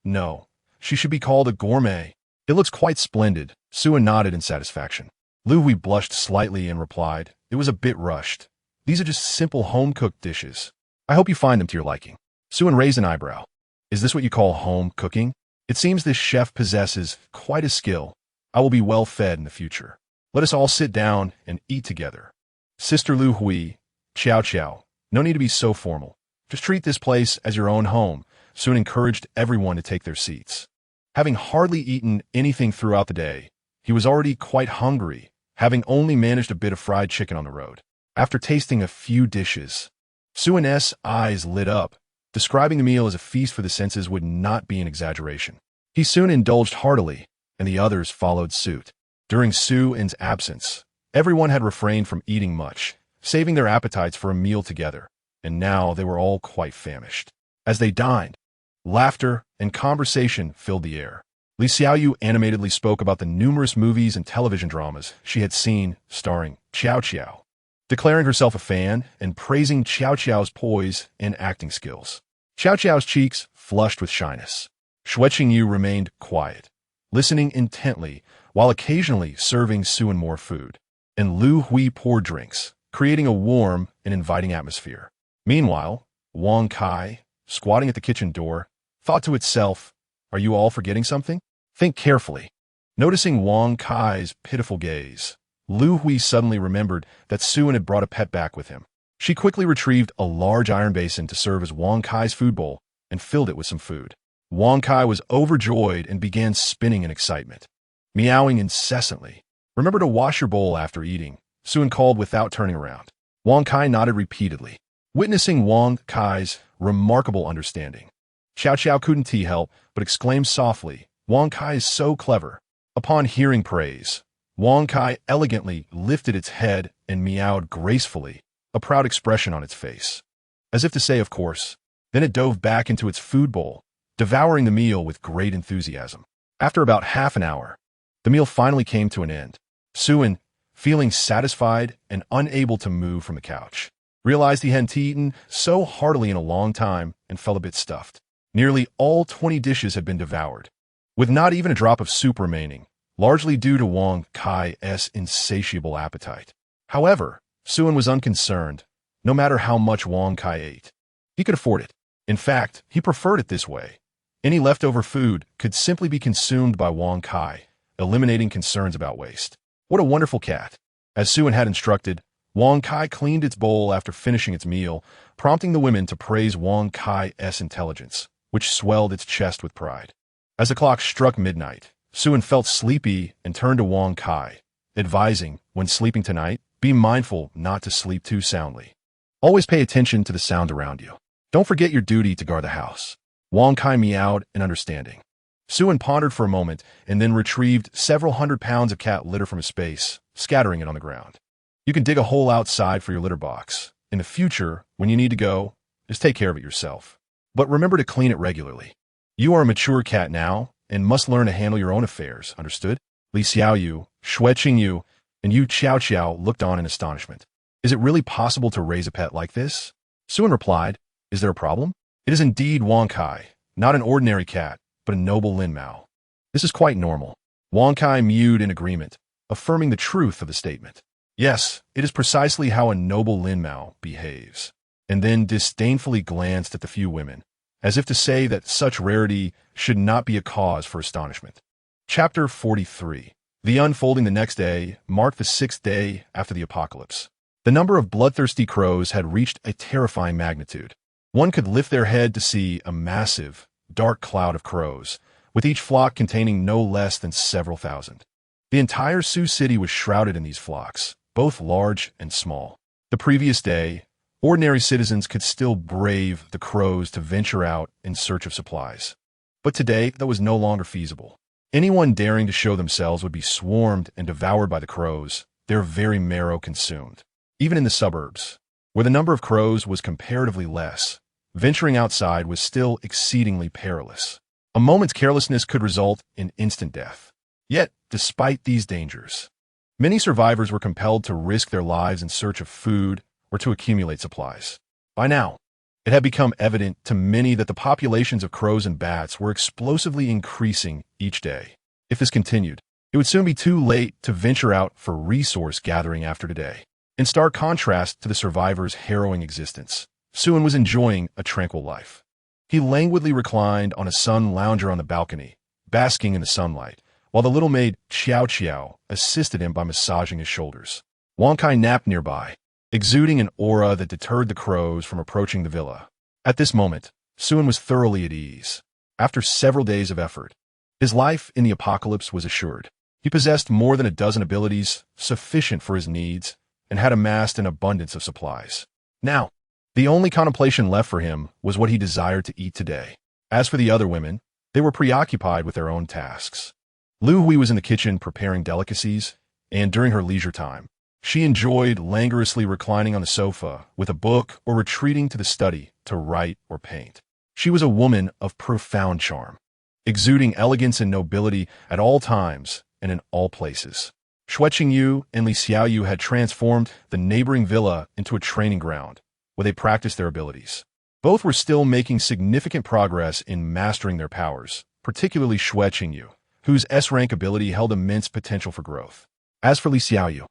No, she should be called a gourmet. "It looks quite splendid," Xue nodded in satisfaction. Lu Hui blushed slightly and replied, "It was a bit rushed. These are just simple home-cooked dishes. I hope you find them to your liking." Xue raised an eyebrow. "Is this what you call home cooking? It seems this chef possesses quite a skill. I will be well fed in the future. Let us all sit down and eat together." "Sister Lu Hui, Qiao Qiao, no need to be so formal. Just treat this place as your own home," Xue encouraged everyone to take their seats. Having hardly eaten anything throughout the day, he was already quite hungry, having only managed a bit of fried chicken on the road. After tasting a few dishes, Xue's eyes lit up. Describing the meal as a feast for the senses would not be an exaggeration. He soon indulged heartily, and the others followed suit. During Xue's absence, everyone had refrained from eating much, saving their appetites for a meal together, and now they were all quite famished. As they dined, laughter and conversation filled the air. Li Xiaoyu animatedly spoke about the numerous movies and television dramas she had seen starring Qiao Qiao. declaring herself a fan and praising Xiao Qiao's poise and acting skills. Xiao Qiao's cheeks flushed with shyness. Xue Qingyu remained quiet, listening intently while occasionally serving Xue more food. And Lu Hui poured drinks, creating a warm and inviting atmosphere. Meanwhile, Wang Kai, squatting at the kitchen door, thought to itself, "Are you all forgetting something? Think carefully." Noticing Wang Kai's pitiful gaze, Lu Hui suddenly remembered that Xue had brought a pet back with him. She quickly retrieved a large iron basin to serve as Wang Kai's food bowl and filled it with some food. Wang Kai was overjoyed and began spinning in excitement, meowing incessantly. "Remember to wash your bowl after eating," Xue called without turning around. Wang Kai nodded repeatedly, witnessing Wang Kai's remarkable understanding. Xiao Qiao couldn't help but exclaim softly, "Wang Kai is so clever." Upon hearing praise, Wang Kai elegantly lifted its head and meowed gracefully, a proud expression on its face. As if to say, of course, then it dove back into its food bowl, devouring the meal with great enthusiasm. After about half an hour, the meal finally came to an end. Xue, feeling satisfied and unable to move from the couch, realized he hadn't eaten so heartily in a long time and felt a bit stuffed. Nearly all 20 dishes had been devoured, with not even a drop of soup remaining, largely due to Wang Kai's insatiable appetite. However, Xue was unconcerned, no matter how much Wang Kai ate. He could afford it. In fact, he preferred it this way. Any leftover food could simply be consumed by Wang Kai, eliminating concerns about waste. What a wonderful cat. As Xue had instructed, Wang Kai cleaned its bowl after finishing its meal, prompting the women to praise Wang Kai's intelligence, which swelled its chest with pride. As the clock struck midnight, Xue felt sleepy and turned to Wang Kai, advising, when sleeping tonight, be mindful not to sleep too soundly. Always pay attention to the sound around you. Don't forget your duty to guard the house. Wang Kai meowed in understanding. Xue pondered for a moment and then retrieved several 100 pounds of cat litter from his space, scattering it on the ground. You can dig a hole outside for your litter box. In the future, when you need to go, just take care of it yourself. But remember to clean it regularly. You are a mature cat now and must learn to handle your own affairs, understood? Li Xiaoyu, Xue Qingyu, and Yu Xiao Qiao looked on in astonishment. Is it really possible to raise a pet like this? Xue replied, "Is there a problem? It is indeed Wang Kai, not an ordinary cat, but a noble Lin Mao. This is quite normal." Wang Kai mewed in agreement, affirming the truth of the statement. Yes, it is precisely how a noble Lin Mao behaves. And then disdainfully glanced at the few women, as if to say that such rarity should not be a cause for astonishment. Chapter 43. The unfolding the next day marked the 6th day after the apocalypse. The number of bloodthirsty crows had reached a terrifying magnitude. One could lift their head to see a massive, dark cloud of crows, with each flock containing no less than several thousand. The entire Sioux city was shrouded in these flocks, both large and small. The previous day, ordinary citizens could still brave the crows to venture out in search of supplies. But today, that was no longer feasible. Anyone daring to show themselves would be swarmed and devoured by the crows, their very marrow consumed. Even in the suburbs, where the number of crows was comparatively less, venturing outside was still exceedingly perilous. A moment's carelessness could result in instant death. Yet, despite these dangers, many survivors were compelled to risk their lives in search of food or to accumulate supplies. By now, it had become evident to many that the populations of crows and bats were explosively increasing each day. If this continued, it would soon be too late to venture out for resource gathering after today. In stark contrast to the survivor's harrowing existence, Xue was enjoying a tranquil life. He languidly reclined on a sun lounger on the balcony, basking in the sunlight, while the little maid Xiao Qiao assisted him by massaging his shoulders. Wang Kai napped nearby, exuding an aura that deterred the crows from approaching the villa. At this moment, Xue was thoroughly at ease. After several days of effort, his life in the apocalypse was assured. He possessed more than a dozen abilities sufficient for his needs and had amassed an abundance of supplies. Now, the only contemplation left for him was what he desired to eat today. As for the other women, they were preoccupied with their own tasks. Lu Hui was in the kitchen preparing delicacies, and during her leisure time, she enjoyed languorously reclining on the sofa with a book or retreating to the study to write or paint. She was a woman of profound charm, exuding elegance and nobility at all times and in all places. Xue Qingyu and Li Xiaoyu had transformed the neighboring villa into a training ground, where they practiced their abilities. Both were still making significant progress in mastering their powers, particularly Xue Qingyu, whose S-rank ability held immense potential for growth. As for Li Xiaoyu,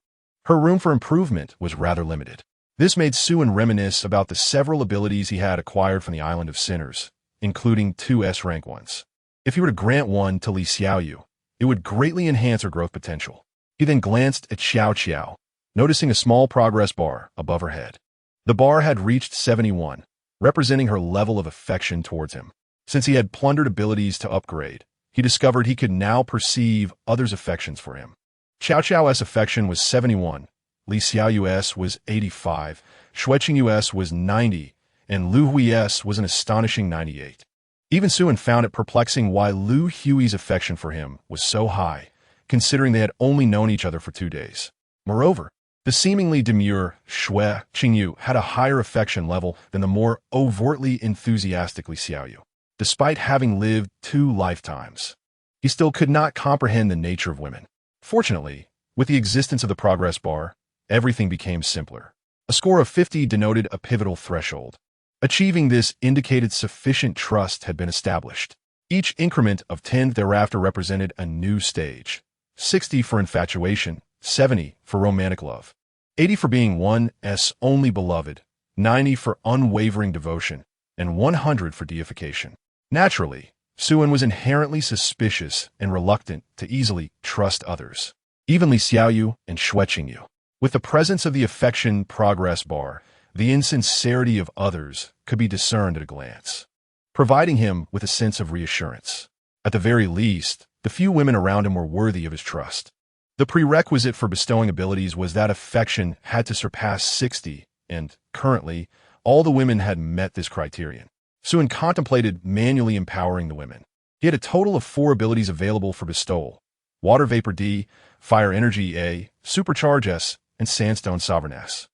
her room for improvement was rather limited. This made Xue reminisce about the several abilities he had acquired from the Island of Sinners, including 2 S-rank ones. If he were to grant one to Li Xiaoyu, it would greatly enhance her growth potential. He then glanced at Xiao Qiao, noticing a small progress bar above her head. The bar had reached 71, representing her level of affection towards him. Since he had plundered abilities to upgrade, he discovered he could now perceive others' affections for him. Xiao Qiao's affection was 71, Li Xiaoyu's was 85, Xue Qingyu's was 90, and Lu Hui's was an astonishing 98. Even Xue found it perplexing why Lu Hui's affection for him was so high, considering they had only known each other for 2 days. Moreover, the seemingly demure Xue Qingyu had a higher affection level than the more overtly enthusiastic Li Xiaoyu. Despite having lived 2 lifetimes, he still could not comprehend the nature of women. Fortunately, with the existence of the progress bar, everything became simpler. A score of 50 denoted a pivotal threshold. Achieving this indicated sufficient trust had been established. Each increment of 10 thereafter represented a new stage. 60 for infatuation, 70 for romantic love, 80 for being one's only beloved, 90 for unwavering devotion, and 100 for deification. Naturally, Xue was inherently suspicious and reluctant to easily trust others, even Li Xiaoyu and Xue Qingyu. With the presence of the affection progress bar, the insincerity of others could be discerned at a glance, providing him with a sense of reassurance. At the very least, the few women around him were worthy of his trust. The prerequisite for bestowing abilities was that affection had to surpass 60, and, currently, all the women had met this criterion. Xue contemplated manually empowering the women. He had a total of 4 abilities available for bestowal: Water Vapor D, Fire Energy A, Supercharge S, and Sandstone Sovereign S.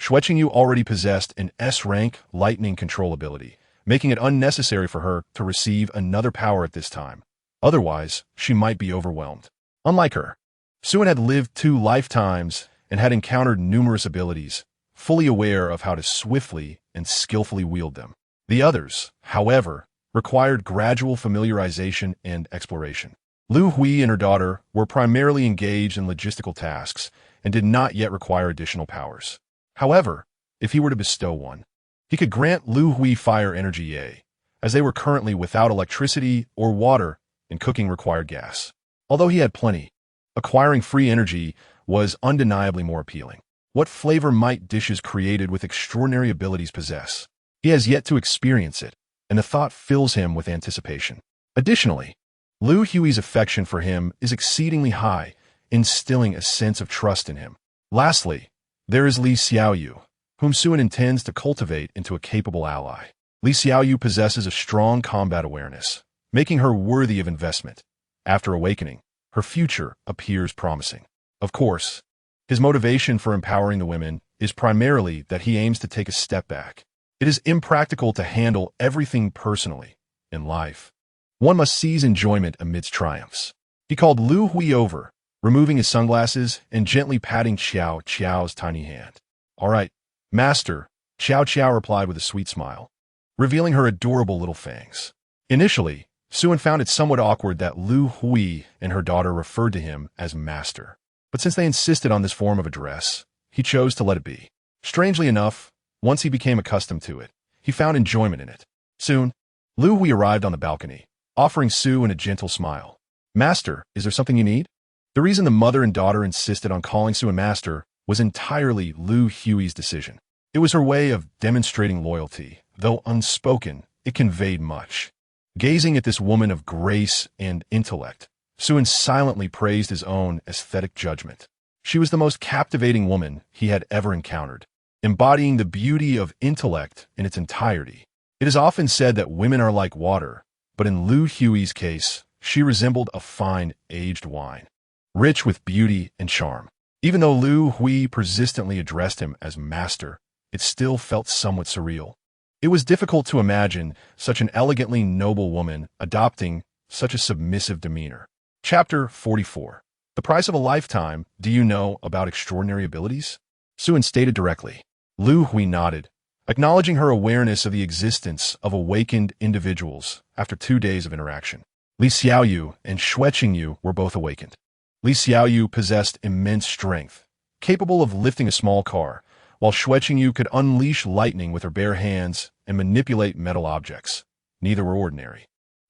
Xue Qingyu already possessed an S-rank lightning control ability, making it unnecessary for her to receive another power at this time. Otherwise, she might be overwhelmed. Unlike her, Xue had lived 2 lifetimes and had encountered numerous abilities, fully aware of how to swiftly and skillfully wield them. The others, however, required gradual familiarization and exploration. Lu Hui and her daughter were primarily engaged in logistical tasks and did not yet require additional powers. However, if he were to bestow one, he could grant Lu Hui Fire Energy A, as they were currently without electricity or water and cooking required gas. Although he had plenty, acquiring free energy was undeniably more appealing. What flavor might dishes created with extraordinary abilities possess? He has yet to experience it, and the thought fills him with anticipation. Additionally, Lu Hui's affection for him is exceedingly high, instilling a sense of trust in him. Lastly, there is Li Xiaoyu, whom Xue intends to cultivate into a capable ally. Li Xiaoyu possesses a strong combat awareness, making her worthy of investment. After awakening, her future appears promising. Of course, his motivation for empowering the women is primarily that he aims to take a step back. It is impractical to handle everything personally in life. One must seize enjoyment amidst triumphs. He called Lu Hui over, removing his sunglasses and gently patting Xiao Qiao's tiny hand. "All right, master," Xiao Qiao replied with a sweet smile, revealing her adorable little fangs. Initially, Xue found it somewhat awkward that Lu Hui and her daughter referred to him as master. But since they insisted on this form of address, he chose to let it be. Strangely enough, once he became accustomed to it, he found enjoyment in it. Soon, Lu Hui arrived on the balcony, offering Xue a gentle smile. "Master, is there something you need?" The reason the mother and daughter insisted on calling Xue master was entirely Lu Hui's decision. It was her way of demonstrating loyalty. Though unspoken, it conveyed much. Gazing at this woman of grace and intellect, Xue silently praised his own aesthetic judgment. She was the most captivating woman he had ever encountered, embodying the beauty of intellect in its entirety. It is often said that women are like water, but in Lu Hui's case, she resembled a fine, aged wine, rich with beauty and charm. Even though Lu Hui persistently addressed him as master, it still felt somewhat surreal. It was difficult to imagine such an elegantly noble woman adopting such a submissive demeanor. Chapter 44. The price of a lifetime. Do you know about extraordinary abilities? Suan stated directly. Lu Hui nodded, acknowledging her awareness of the existence of awakened individuals after 2 days of interaction. Li Xiaoyu and Xue Qingyu were both awakened. Li Xiaoyu possessed immense strength, capable of lifting a small car, while Xue Qingyu could unleash lightning with her bare hands and manipulate metal objects. Neither were ordinary.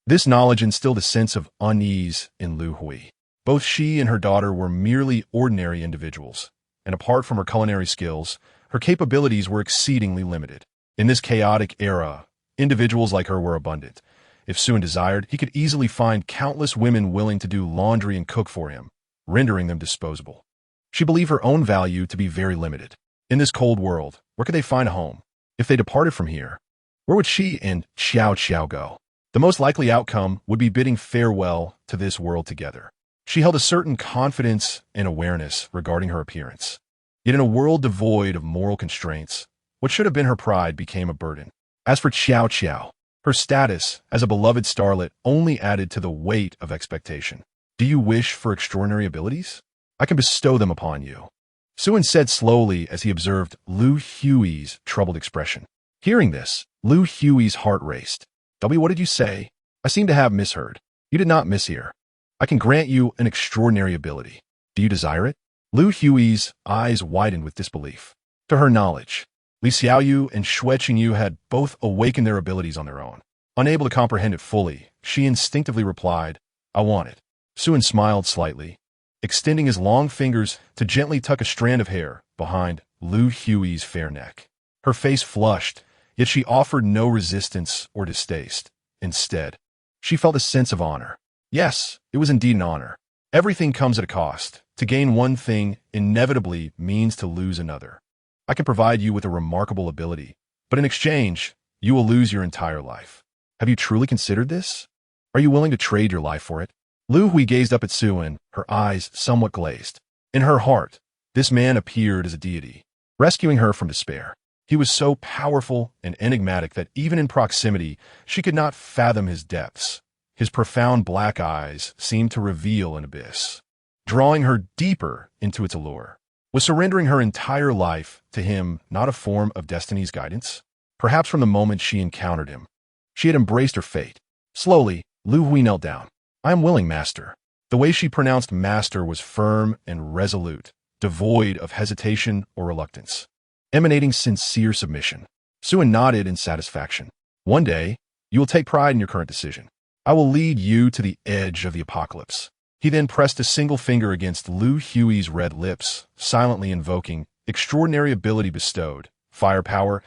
This knowledge instilled a sense of unease in Lu Hui. Both she and her daughter were merely ordinary individuals, and apart from her culinary skills, her capabilities were exceedingly limited. In this chaotic era, individuals like her were abundant. If Suan desired, he could easily find countless women willing to do laundry and cook for him, rendering them disposable. She believed her own value to be very limited. In this cold world, where could they find a home? If they departed from here, where would she and Xiao Xiao go? The most likely outcome would be bidding farewell to this world together. She held a certain confidence and awareness regarding her appearance. Yet in a world devoid of moral constraints, what should have been her pride became a burden. As for Xiao Xiao, her status as a beloved starlet only added to the weight of expectation. Do you wish for extraordinary abilities? I can bestow them upon you. Suan said slowly as he observed Lu Hui's troubled expression. Hearing this, Lu Hui's heart raced. What did you say? I seem to have misheard. You did not mishear. I can grant you an extraordinary ability. Do you desire it? Lu Hui's eyes widened with disbelief. To her knowledge, Li Xiaoyu and Xue Qingyu had both awakened their abilities on their own. Unable to comprehend it fully, she instinctively replied, I want it. Suan smiled slightly, extending his long fingers to gently tuck a strand of hair behind Lu Hui's fair neck. Her face flushed, yet she offered no resistance or distaste. Instead, she felt a sense of honor. Yes, it was indeed an honor. Everything comes at a cost. To gain one thing inevitably means to lose another. I can provide you with a remarkable ability, but in exchange, you will lose your entire life. Have you truly considered this? Are you willing to trade your life for it? Lu Hui gazed up at Suan, her eyes somewhat glazed. In her heart, this man appeared as a deity, rescuing her from despair. He was so powerful and enigmatic that even in proximity, she could not fathom his depths. His profound black eyes seemed to reveal an abyss, drawing her deeper into its allure. Was surrendering her entire life to him not a form of destiny's guidance? Perhaps from the moment she encountered him, she had embraced her fate. Slowly, Lu Hui knelt down. I am willing, master. The way she pronounced master was firm and resolute, devoid of hesitation or reluctance, emanating sincere submission. Suan nodded in satisfaction. One day, you will take pride in your current decision. I will lead you to the edge of the apocalypse. He then pressed a single finger against Lu Hui's red lips, silently invoking extraordinary ability bestowed, firepower,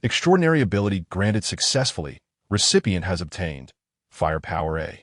extraordinary ability granted successfully, recipient has obtained, firepower A.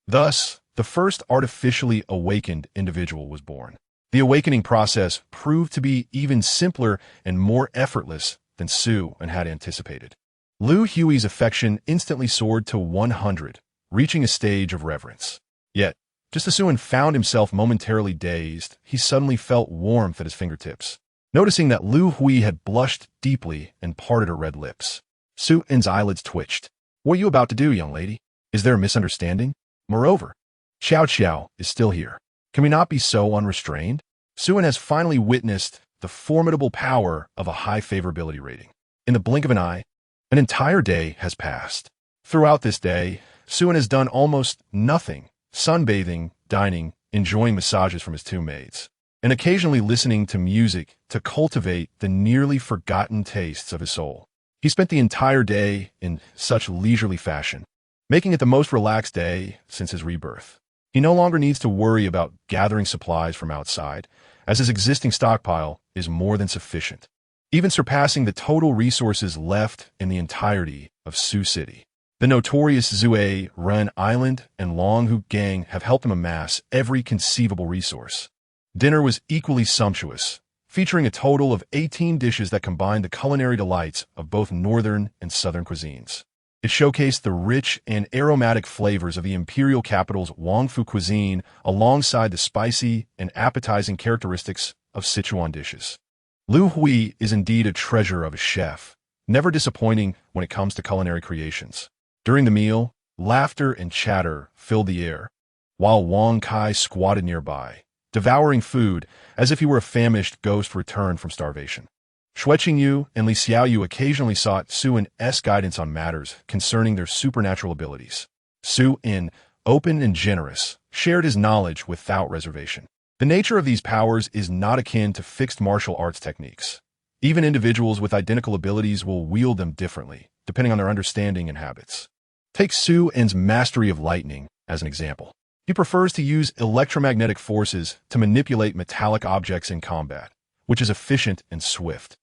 Thus, the first artificially awakened individual was born. The awakening process proved to be even simpler and more effortless than Suan had anticipated. Lu Hui's affection instantly soared to 100, reaching a stage of reverence. Yet, just as Suan found himself momentarily dazed, he suddenly felt warmth at his fingertips. Noticing that Lu Hui had blushed deeply and parted her red lips, Suan's eyelids twitched. What are you about to do, young lady? Is there a misunderstanding? Moreover, Xiao Xiao is still here. Can we not be so unrestrained? Suan has finally witnessed the formidable power of a high favorability rating. In the blink of an eye, an entire day has passed. Throughout this day, Suan has done almost nothing, sunbathing, dining, enjoying massages from his two maids, and occasionally listening to music to cultivate the nearly forgotten tastes of his soul. He spent the entire day in such leisurely fashion, making it the most relaxed day since his rebirth. He no longer needs to worry about gathering supplies from outside, as his existing stockpile is more than sufficient, even surpassing the total resources left in the entirety of Sioux City. The notorious Xue Ren Island and Longhu Gang have helped him amass every conceivable resource. Dinner was equally sumptuous, featuring a total of 18 dishes that combined the culinary delights of both northern and southern cuisines. It showcased the rich and aromatic flavors of the imperial capital's Wangfu cuisine alongside the spicy and appetizing characteristics of Sichuan dishes. Lu Hui is indeed a treasure of a chef, never disappointing when it comes to culinary creations. During the meal, laughter and chatter filled the air, while Wang Kai squatted nearby, devouring food as if he were a famished ghost returned from starvation. Xue Qingyu and Li Xiaoyu occasionally sought Su-in's guidance on matters concerning their supernatural abilities. Su-in, open and generous, shared his knowledge without reservation. The nature of these powers is not akin to fixed martial arts techniques. Even individuals with identical abilities will wield them differently, depending on their understanding and habits. Take Su-in's mastery of lightning as an example. He prefers to use electromagnetic forces to manipulate metallic objects in combat, which is efficient and swift.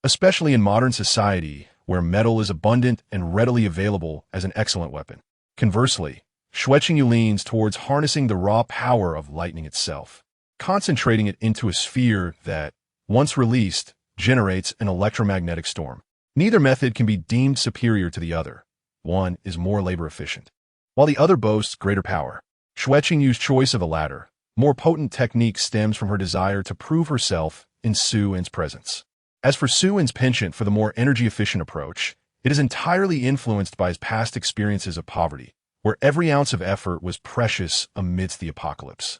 Especially in modern society, where metal is abundant and readily available as an excellent weapon. Conversely, Xue Qingyu leans towards harnessing the raw power of lightning itself, concentrating it into a sphere that, once released, generates an electromagnetic storm. Neither method can be deemed superior to the other. One is more labor-efficient, while the other boasts greater power. Xue Qingyu's choice of the latter, more potent technique stems from her desire to prove herself in Su-in's presence. As for Su-in's penchant for the more energy-efficient approach, it is entirely influenced by his past experiences of poverty, where every ounce of effort was precious amidst the apocalypse,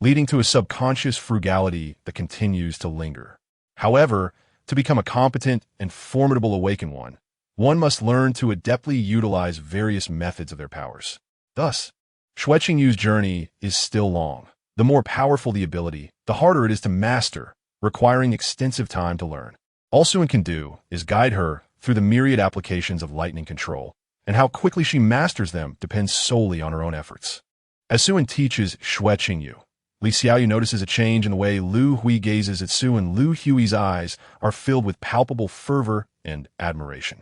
leading to a subconscious frugality that continues to linger. However, to become a competent and formidable awakened one must learn to adeptly utilize various methods of their powers. Thus, Xue Qingyu's journey is still long. The more powerful the ability, the harder it is to master, requiring extensive time to learn. All Su-in can do is guide her through the myriad applications of lightning control, and how quickly she masters them depends solely on her own efforts. As Su-in teaches Xue Qingyu, Li Xiaoyu notices a change in the way Lu Hui gazes at Su-in. Lu Hui's eyes are filled with palpable fervor and admiration.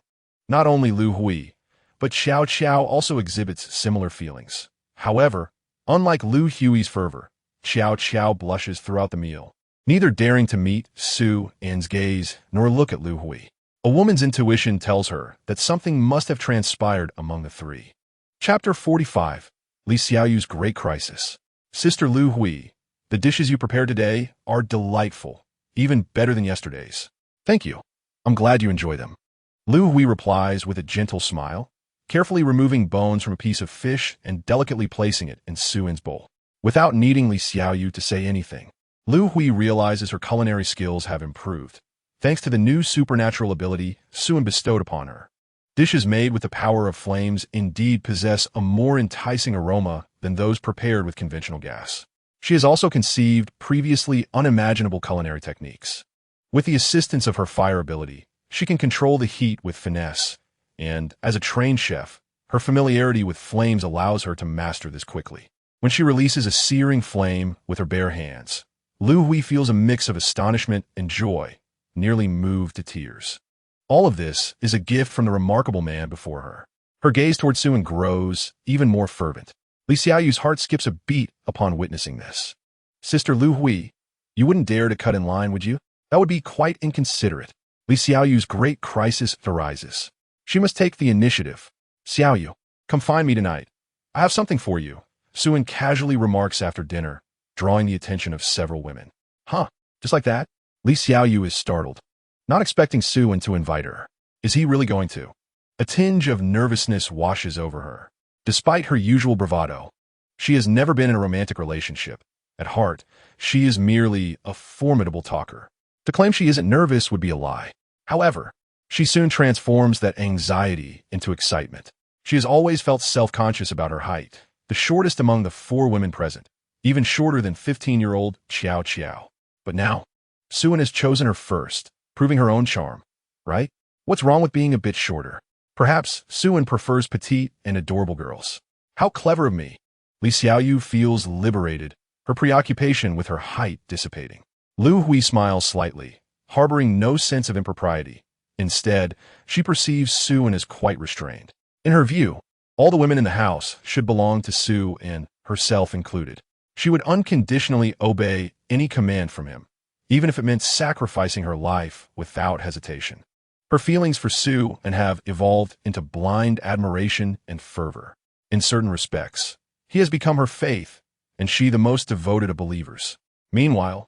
Not only Lu Hui, but Xiao Qiao also exhibits similar feelings. However, unlike Lu Hui's fervor, Xiao Qiao blushes throughout the meal, neither daring to meet Su-in's gaze nor look at Lu Hui. A woman's intuition tells her that something must have transpired among the three. Chapter 45. Li Xiaoyu's Great Crisis. Sister Lu Hui, the dishes you prepared today are delightful, even better than yesterday's. Thank you. I'm glad you enjoy them. Lu Hui replies with a gentle smile, carefully removing bones from a piece of fish and delicately placing it in Su-in's bowl. Without needing Li Xiaoyu to say anything, Lu Hui realizes her culinary skills have improved, thanks to the new supernatural ability Su-in bestowed upon her. Dishes made with the power of flames indeed possess a more enticing aroma than those prepared with conventional gas. She has also conceived previously unimaginable culinary techniques. With the assistance of her fire ability, she can control the heat with finesse, and, as a trained chef, her familiarity with flames allows her to master this quickly. When she releases a searing flame with her bare hands, Lu Hui feels a mix of astonishment and joy, nearly moved to tears. All of this is a gift from the remarkable man before her. Her gaze toward Su-in grows even more fervent. Li Xiaoyu's heart skips a beat upon witnessing this. Sister Lu Hui, you wouldn't dare to cut in line, would you? That would be quite inconsiderate. Li Xiaoyu's great crisis arises. She must take the initiative. Xiaoyu, come find me tonight. I have something for you, Su-in casually remarks after dinner, drawing the attention of several women. Huh, just like that? Li Xiaoyu is startled, not expecting Su-in to invite her. Is he really going to? A tinge of nervousness washes over her. Despite her usual bravado, she has never been in a romantic relationship. At heart, she is merely a formidable talker. To claim she isn't nervous would be a lie. However, she soon transforms that anxiety into excitement. She has always felt self-conscious about her height, the shortest among the 4 women present, even shorter than 15-year-old Xiao Qiao. But now, Su-in has chosen her first, proving her own charm, right? What's wrong with being a bit shorter? Perhaps Su-in prefers petite and adorable girls. How clever of me. Li Xiaoyu feels liberated, her preoccupation with her height dissipating. Lu Hui smiles slightly, harboring no sense of impropriety. Instead, she perceives Su-in as quite restrained. In her view, all the women in the house should belong to Su-in, herself included. She would unconditionally obey any command from him, even if it meant sacrificing her life without hesitation. Her feelings for Su-in have evolved into blind admiration and fervor. In certain respects, he has become her faith, and she the most devoted of believers. Meanwhile,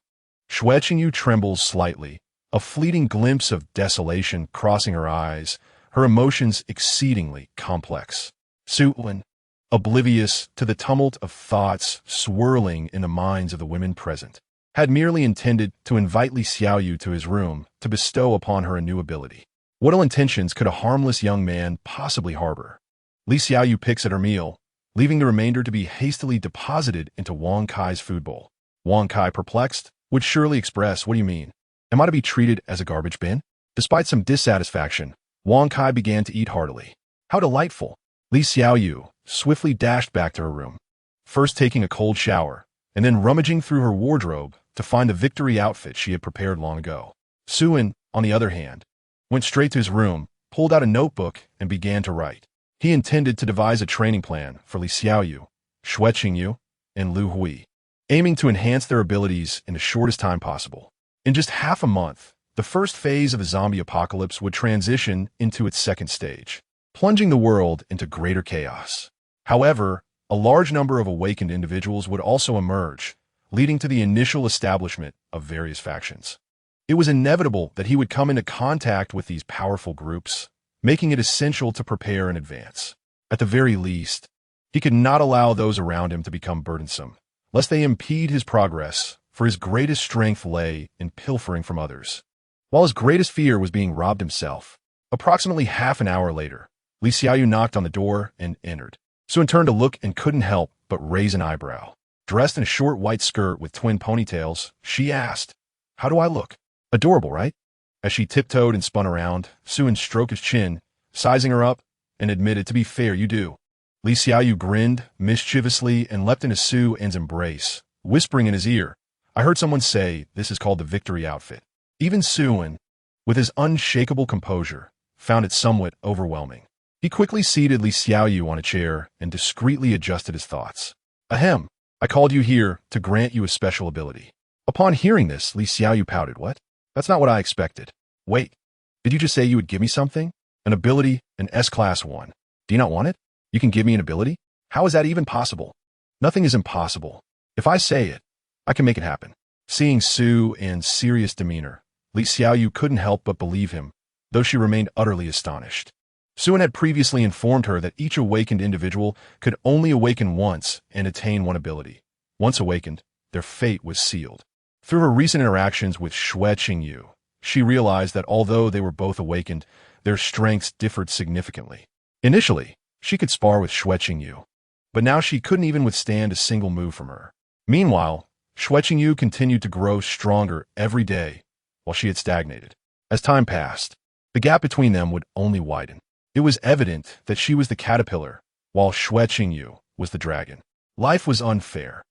Xue Qingyu trembles slightly, a fleeting glimpse of desolation crossing her eyes, her emotions exceedingly complex. Su-in, oblivious to the tumult of thoughts swirling in the minds of the women present, had merely intended to invite Li Xiaoyu to his room to bestow upon her a new ability. What ill intentions could a harmless young man possibly harbor? Li Xiaoyu picks at her meal, leaving the remainder to be hastily deposited into Wang Kai's food bowl. Wang Kai, perplexed, would surely express, "What do you mean? Am I to be treated as a garbage bin?" Despite some dissatisfaction, Wang Kai began to eat heartily. How delightful! Li Xiaoyu swiftly dashed back to her room, first taking a cold shower, and then rummaging through her wardrobe to find the victory outfit she had prepared long ago. Xue, on the other hand, went straight to his room, pulled out a notebook, and began to write. He intended to devise a training plan for Li Xiaoyu, Xue Qingyu, and Lu Hui, aiming to enhance their abilities in the shortest time possible. In just half a month, the first phase of the zombie apocalypse would transition into its second stage, plunging the world into greater chaos. However, a large number of awakened individuals would also emerge, leading to the initial establishment of various factions. It was inevitable that he would come into contact with these powerful groups, making it essential to prepare in advance. At the very least, he could not allow those around him to become burdensome, lest they impede his progress, for his greatest strength lay in pilfering from others, while his greatest fear was being robbed himself. Approximately half an hour later, Li Xiaoyu knocked on the door and entered. Xue turned to look and couldn't help but raise an eyebrow. Dressed in a short white skirt with twin ponytails, she asked, "How do I look? Adorable, right?" As she tiptoed and spun around, Xue stroked his chin, sizing her up, and admitted, "To be fair, you do." Li Xiaoyu grinned mischievously and leapt into Xue's embrace, whispering in his ear, "I heard someone say this is called the victory outfit." Even Xue, with his unshakable composure, found it somewhat overwhelming. He quickly seated Li Xiaoyu on a chair and discreetly adjusted his thoughts. "Ahem, I called you here to grant you a special ability." Upon hearing this, Li Xiaoyu pouted. "What? That's not what I expected." "Wait, did you just say you would give me something? An ability, an S-Class 1. Do you not want it? You can give me an ability? How is that even possible?" "Nothing is impossible. If I say it, I can make it happen." Seeing Xue's serious demeanor, Li Xiaoyu couldn't help but believe him, though she remained utterly astonished. Xue had previously informed her that each awakened individual could only awaken once and attain one ability. Once awakened, their fate was sealed. Through her recent interactions with Xue Qingyu, she realized that although they were both awakened, their strengths differed significantly. Initially, she could spar with Xue Qingyu, but now she couldn't even withstand a single move from her. Meanwhile, Xue Qingyu continued to grow stronger every day, while she had stagnated. As time passed, the gap between them would only widen. It was evident that she was the caterpillar, while Xue Qingyu was the dragon. Life was unfair.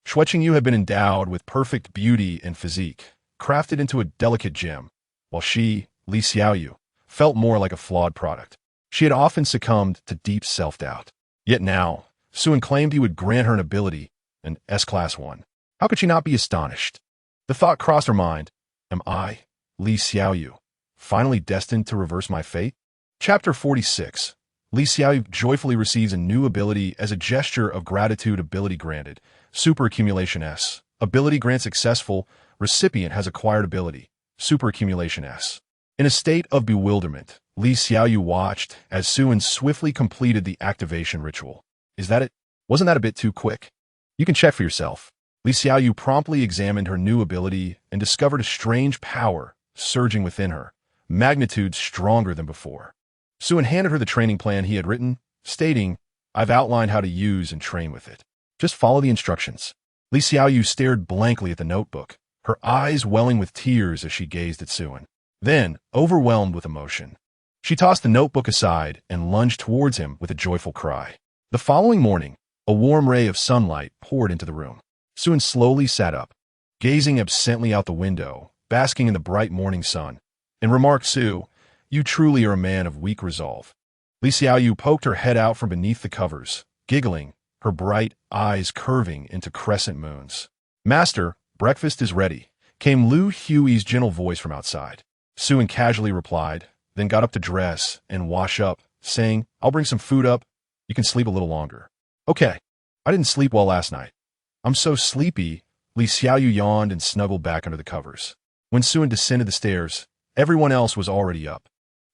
Xue Qingyu had been endowed with perfect beauty and physique, crafted into a delicate gem, while she, Li Xiaoyu, felt more like a flawed product. She had often succumbed to deep self-doubt. Yet now, Xue claimed he would grant her an ability, an S-Class 1. How could she not be astonished? The thought crossed her mind, am I, Li Xiaoyu, finally destined to reverse my fate? Chapter 46. Li Xiaoyu joyfully receives a new ability as a gesture of gratitude. Ability granted. Superaccumulation S. Ability grant successful. Recipient has acquired ability. Superaccumulation S. In a state of bewilderment, Li Xiaoyu watched as Xue swiftly completed the activation ritual. Is that it? Wasn't that a bit too quick? You can check for yourself. Li Xiaoyu promptly examined her new ability and discovered a strange power surging within her, magnitude stronger than before. Xue handed her the training plan he had written, stating, "I've outlined how to use and train with it. Just follow the instructions." Li Xiaoyu stared blankly at the notebook, her eyes welling with tears as she gazed at Xue. Then, overwhelmed with emotion, she tossed the notebook aside and lunged towards him with a joyful cry. The following morning, a warm ray of sunlight poured into the room. Xue slowly sat up, gazing absently out the window, basking in the bright morning sun, and remarked, "Xue, you truly are a man of weak resolve." Li Xiaoyu poked her head out from beneath the covers, giggling, her bright eyes curving into crescent moons. "Master, breakfast is ready," came Lu Hui's gentle voice from outside. Xue casually replied, then got up to dress and wash up, saying, "I'll bring some food up. You can sleep a little longer." "Okay. I didn't sleep well last night. I'm so sleepy." Li Xiaoyu yawned and snuggled back under the covers. When Xue descended the stairs, everyone else was already up.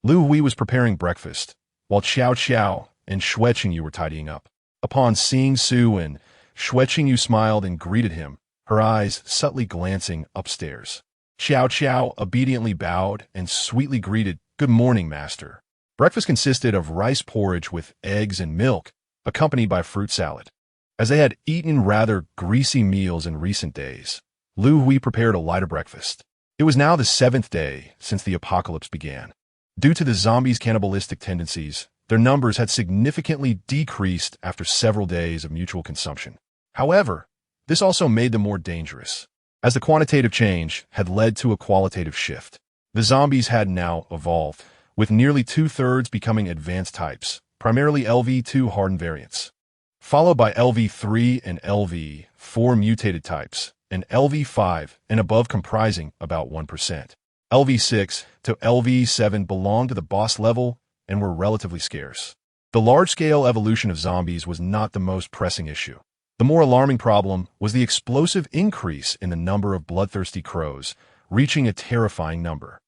Lu Hui was preparing breakfast, while Xiao Xiao and Xue Qingyu were tidying up. Upon seeing Xue, Xue Qingyu smiled and greeted him, her eyes subtly glancing upstairs. Xiao Qiao obediently bowed and sweetly greeted, "Good morning, master." Breakfast consisted of rice porridge with eggs and milk, accompanied by fruit salad. As they had eaten rather greasy meals in recent days, Lu Hui prepared a lighter breakfast. It was now the 7th day since the apocalypse began. Due to the zombies' cannibalistic tendencies, their numbers had significantly decreased after several days of mutual consumption. However, this also made them more dangerous, as the quantitative change had led to a qualitative shift. The zombies had now evolved, with nearly 2/3 becoming advanced types, primarily LV2 hardened variants, followed by LV3 and LV4 mutated types, and LV5 and above comprising about 1%. LV6 to LV7 belonged to the boss level and were relatively scarce. The large-scale evolution of zombies was not the most pressing issue. The more alarming problem was the explosive increase in the number of bloodthirsty crows, reaching a terrifying number.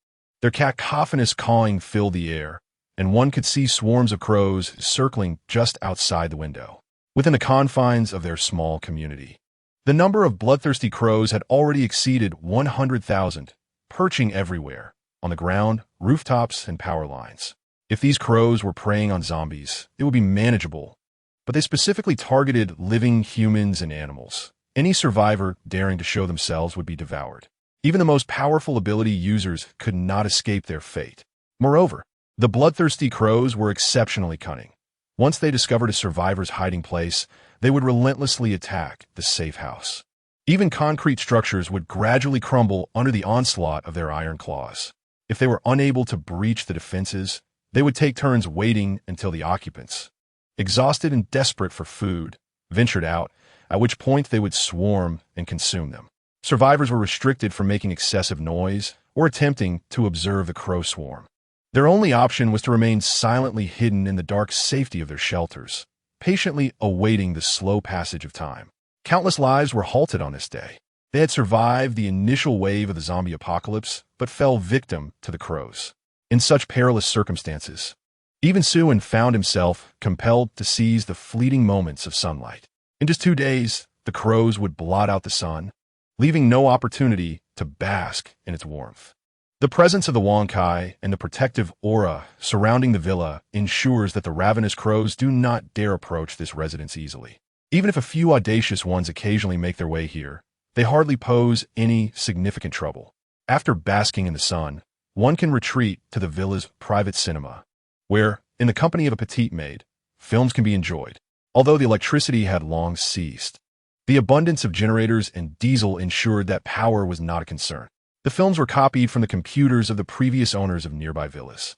Their cacophonous cawing filled the air, and one could see swarms of crows circling just outside the window, within the confines of their small community. The number of bloodthirsty crows had already exceeded 100,000, perching everywhere, on the ground, rooftops, and power lines. If these crows were preying on zombies, it would be manageable, but they specifically targeted living humans and animals. Any survivor daring to show themselves would be devoured. Even the most powerful ability users could not escape their fate. Moreover, the bloodthirsty crows were exceptionally cunning. Once they discovered a survivor's hiding place, they would relentlessly attack the safe house. Even concrete structures would gradually crumble under the onslaught of their iron claws. If they were unable to breach the defenses, they would take turns waiting until the occupants, exhausted and desperate for food, ventured out, at which point they would swarm and consume them. Survivors were restricted from making excessive noise or attempting to observe the crow swarm. Their only option was to remain silently hidden in the dark safety of their shelters, patiently awaiting the slow passage of time. Countless lives were halted on this day. They had survived the initial wave of the zombie apocalypse, but fell victim to the crows. In such perilous circumstances, even Xue found himself compelled to seize the fleeting moments of sunlight. In just 2 days, the crows would blot out the sun, leaving no opportunity to bask in its warmth. The presence of the Wonkai and the protective aura surrounding the villa ensures that the ravenous crows do not dare approach this residence easily. Even if a few audacious ones occasionally make their way here, they hardly pose any significant trouble. After basking in the sun, one can retreat to the villa's private cinema, where, in the company of a petite maid, films can be enjoyed. Although the electricity had long ceased, the abundance of generators and diesel ensured that power was not a concern. The films were copied from the computers of the previous owners of nearby villas.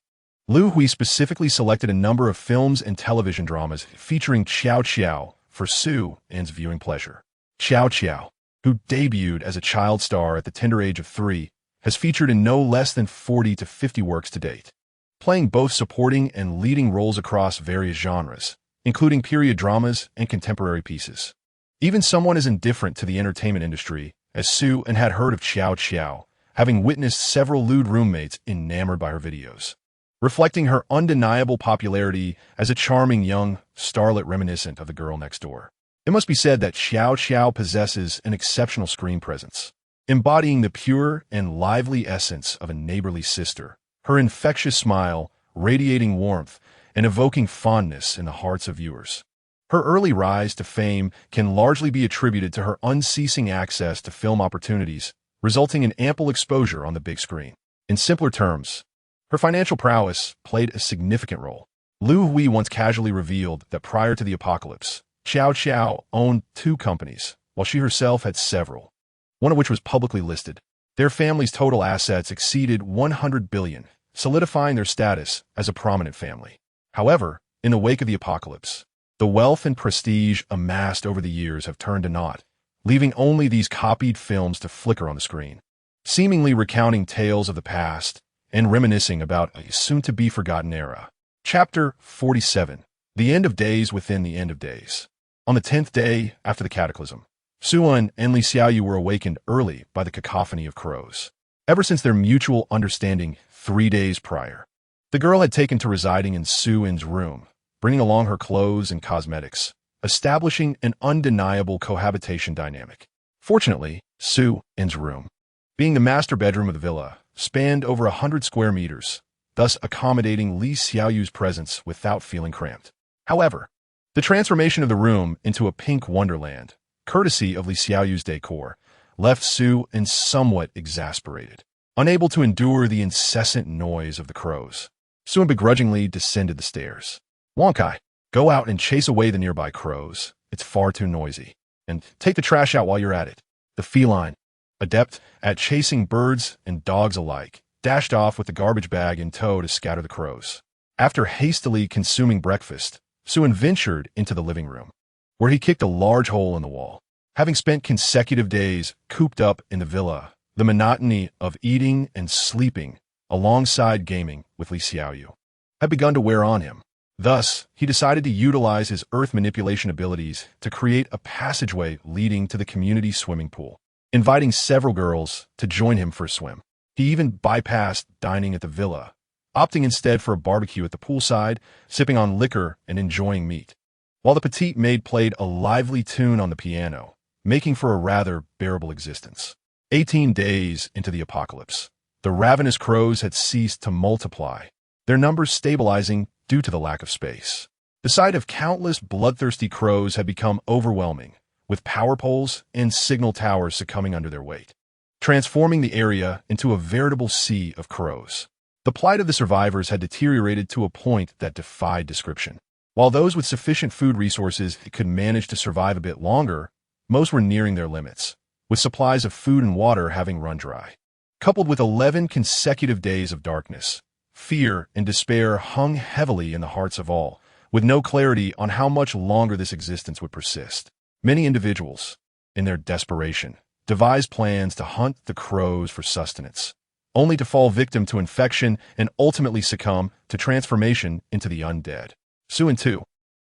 Lu Hui specifically selected a number of films and television dramas featuring Xiao Qiao for Xue's viewing pleasure. Xiao Qiao, who debuted as a child star at the tender age of 3, has featured in no less than 40 to 50 works to date, playing both supporting and leading roles across various genres, including period dramas and contemporary pieces. Even someone as indifferent to the entertainment industry as Xue had heard of Xiao Qiao, having witnessed several lewd roommates enamored by her videos, reflecting her undeniable popularity as a charming young starlet reminiscent of the girl next door. It must be said that Xiao Qiao possesses an exceptional screen presence, embodying the pure and lively essence of a neighborly sister, her infectious smile radiating warmth and evoking fondness in the hearts of viewers. Her early rise to fame can largely be attributed to her unceasing access to film opportunities, resulting in ample exposure on the big screen. In simpler terms, her financial prowess played a significant role. Lu Hui once casually revealed that prior to the apocalypse, Xiao Qiao owned 2 companies, while she herself had several, one of which was publicly listed. Their family's total assets exceeded 100 billion, solidifying their status as a prominent family. However, in the wake of the apocalypse, the wealth and prestige amassed over the years have turned to naught, leaving only these copied films to flicker on the screen, seemingly recounting tales of the past and reminiscing about a soon-to-be-forgotten era. Chapter 47. The End of Days Within the End of Days. On the 10th day after the cataclysm, Xue and Li Xiaoyu were awakened early by the cacophony of crows. Ever since their mutual understanding 3 days prior, the girl had taken to residing in Xue's room, bringing along her clothes and cosmetics, establishing an undeniable cohabitation dynamic. Fortunately, Xue Qingyu's room, being the master bedroom of the villa, spanned over 100 square meters, thus accommodating Li Xiaoyu's presence without feeling cramped. However, the transformation of the room into a pink wonderland, courtesy of Li Xiaoyu's decor, left Xue Qingyu somewhat exasperated. Unable to endure the incessant noise of the crows, Xue Qingyu begrudgingly descended the stairs. "Wang Kai, go out and chase away the nearby crows. It's far too noisy. And take the trash out while you're at it." The feline, adept at chasing birds and dogs alike, dashed off with the garbage bag in tow to scatter the crows. After hastily consuming breakfast, Xue Qingyu ventured into the living room, where he kicked a large hole in the wall. Having spent consecutive days cooped up in the villa, the monotony of eating and sleeping alongside gaming with Li Xiaoyu had begun to wear on him. Thus, he decided to utilize his earth manipulation abilities to create a passageway leading to the community swimming pool, inviting several girls to join him for a swim. He even bypassed dining at the villa, opting instead for a barbecue at the poolside, sipping on liquor and enjoying meat, while the petite maid played a lively tune on the piano, making for a rather bearable existence. 18 days into the apocalypse, the ravenous crows had ceased to multiply, their numbers stabilizing due to the lack of space. The sight of countless bloodthirsty crows had become overwhelming, with power poles and signal towers succumbing under their weight, transforming the area into a veritable sea of crows. The plight of the survivors had deteriorated to a point that defied description. While those with sufficient food resources could manage to survive a bit longer, most were nearing their limits, with supplies of food and water having run dry. Coupled with 11 consecutive days of darkness, fear and despair hung heavily in the hearts of all, with no clarity on how much longer this existence would persist. Many individuals, in their desperation, devised plans to hunt the crows for sustenance, only to fall victim to infection and ultimately succumb to transformation into the undead. Xue Qingyu, too,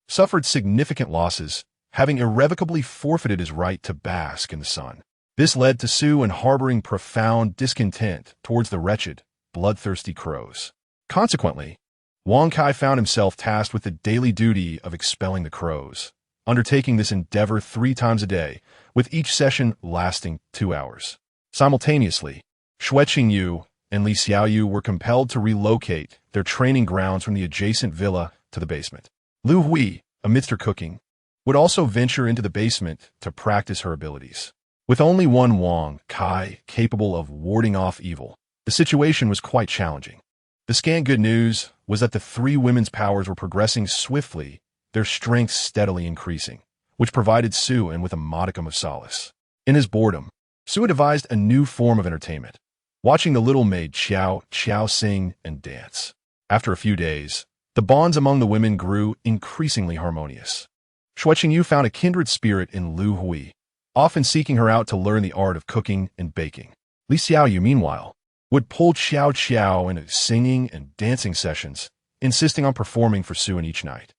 suffered significant losses, having irrevocably forfeited his right to bask in the sun. This led to Xue Qingyu harboring profound discontent towards the wretched, bloodthirsty crows. Consequently, Wang Kai found himself tasked with the daily duty of expelling the crows, undertaking this endeavor 3 times a day, with each session lasting 2 hours. Simultaneously, Xue Qingyu and Li Xiaoyu were compelled to relocate their training grounds from the adjacent villa to the basement. Lu Hui, amidst her cooking, would also venture into the basement to practice her abilities. With only one Wang Kai capable of warding off evil, the situation was quite challenging. The scant good news was that the 3 women's powers were progressing swiftly, their strength steadily increasing, which provided Xue Qingyu with a modicum of solace. In his boredom, Xue devised a new form of entertainment, watching the little maid Qiao sing and dance. After a few days, the bonds among the women grew increasingly harmonious. Xue Qingyu found a kindred spirit in Lu Hui, often seeking her out to learn the art of cooking and baking. Li Xiaoyu, meanwhile, would pull Qiao into singing and dancing sessions, insisting on performing for Xue Qingyu each night,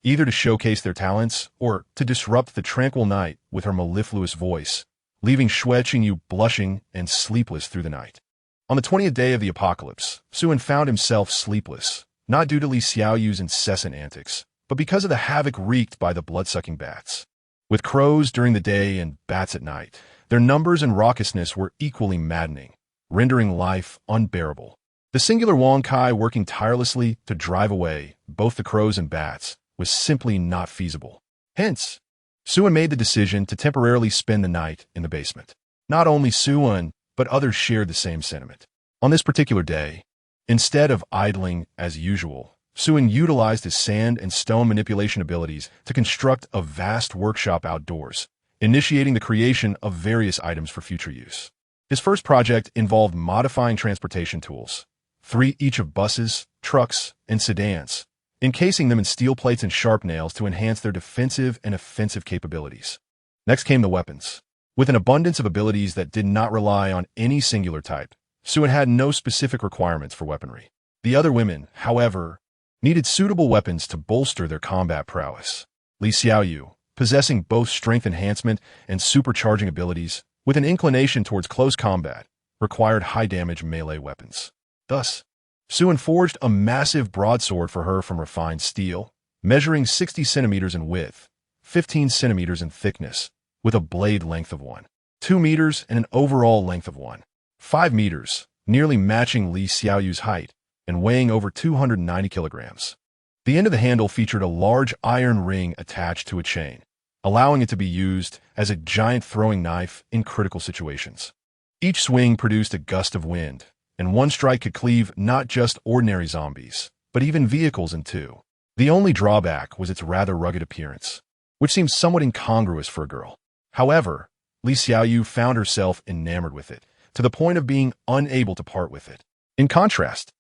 either to showcase their talents or to disrupt the tranquil night with her mellifluous voice, leaving Xue Qingyu blushing and sleepless through the night. On the 20th day of the apocalypse, Xue Qingyu found himself sleepless, not due to Li Xiaoyu's incessant antics, but because of the havoc wreaked by the blood-sucking bats. With crows during the day and bats at night, their numbers and raucousness were equally maddening, rendering life unbearable. The singular Wang Kai working tirelessly to drive away both the crows and bats was simply not feasible. Hence, Xue Qingyu made the decision to temporarily spend the night in the basement. Not only Xue Qingyu, but others shared the same sentiment. On this particular day, instead of idling as usual, Xue Qingyu utilized his sand and stone manipulation abilities to construct a vast workshop outdoors, initiating the creation of various items for future use. His first project involved modifying transportation tools, 3 each of buses, trucks, and sedans, encasing them in steel plates and sharp nails to enhance their defensive and offensive capabilities. Next came the weapons. With an abundance of abilities that did not rely on any singular type, Xue Qingyu had no specific requirements for weaponry. The other women, however, needed suitable weapons to bolster their combat prowess. Li Xiaoyu, possessing both strength enhancement and supercharging abilities, with an inclination towards close combat, required high-damage melee weapons. Thus, Xue Qingyu forged a massive broadsword for her from refined steel, measuring 60 centimeters in width, 15 centimeters in thickness, with a blade length of 1. 2 meters, and an overall length of 1.5 meters, nearly matching Li Xiaoyu's height and weighing over 290 kilograms. The end of the handle featured a large iron ring attached to a chain, allowing it to be used as a giant throwing knife in critical situations. Each swing produced a gust of wind, and one strike could cleave not just ordinary zombies, but even vehicles in two. The only drawback was its rather rugged appearance, which seemed somewhat incongruous for a girl. However, Li Xiaoyu found herself enamored with it, to the point of being unable to part with it. In contrast,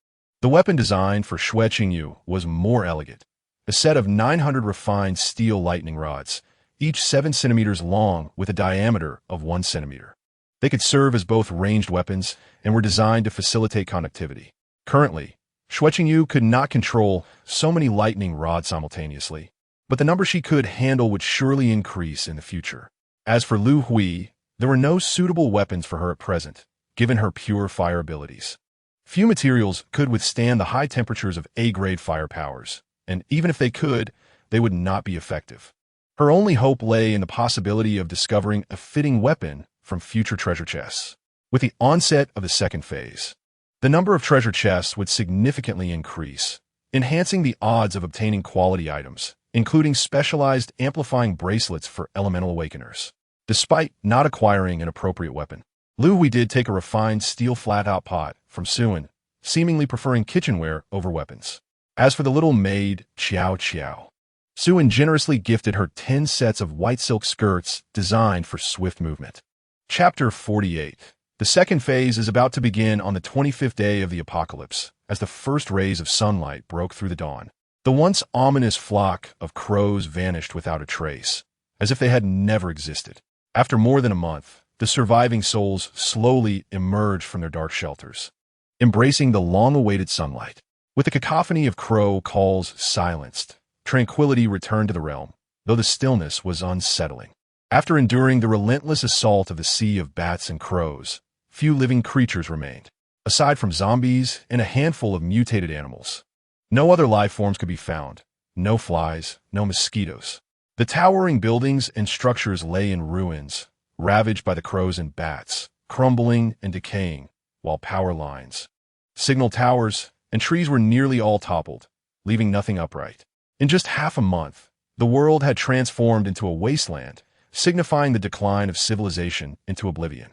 the weapon designed for Xue Qingyu was more elegant. A set of 900 refined steel lightning rods, each 7 centimeters long with a diameter of 1 centimeter. They could serve as both ranged weapons and were designed to facilitate connectivity. Currently, Xue Qingyu could not control so many lightning rods simultaneously, but the number she could handle would surely increase in the future. As for Lu Hui, there were no suitable weapons for her at present, given her pure fire abilities. Few materials could withstand the high temperatures of A-grade fire powers, and even if they could, they would not be effective. Her only hope lay in the possibility of discovering a fitting weapon from future treasure chests. With the onset of the second phase, the number of treasure chests would significantly increase, enhancing the odds of obtaining quality items, including specialized amplifying bracelets for elemental awakeners. Despite not acquiring an appropriate weapon, Lu Hui did take a refined steel flat-out pot from Xue, seemingly preferring kitchenware over weapons. As for the little maid, Xue generously gifted her 10 sets of white silk skirts designed for swift movement. Chapter 48. The second phase is about to begin on the 25th day of the apocalypse, as the first rays of sunlight broke through the dawn. The once ominous flock of crows vanished without a trace, as if they had never existed. After more than a month, the surviving souls slowly emerged from their dark shelters, embracing the long-awaited sunlight. With the cacophony of crow calls silenced, tranquility returned to the realm, though the stillness was unsettling. After enduring the relentless assault of the sea of bats and crows, few living creatures remained, aside from zombies and a handful of mutated animals. No other life forms could be found, no flies, no mosquitoes. The towering buildings and structures lay in ruins, ravaged by the crows and bats, crumbling and decaying, while power lines, signal towers, and trees were nearly all toppled, leaving nothing upright. In just half a month, the world had transformed into a wasteland, signifying the decline of civilization into oblivion.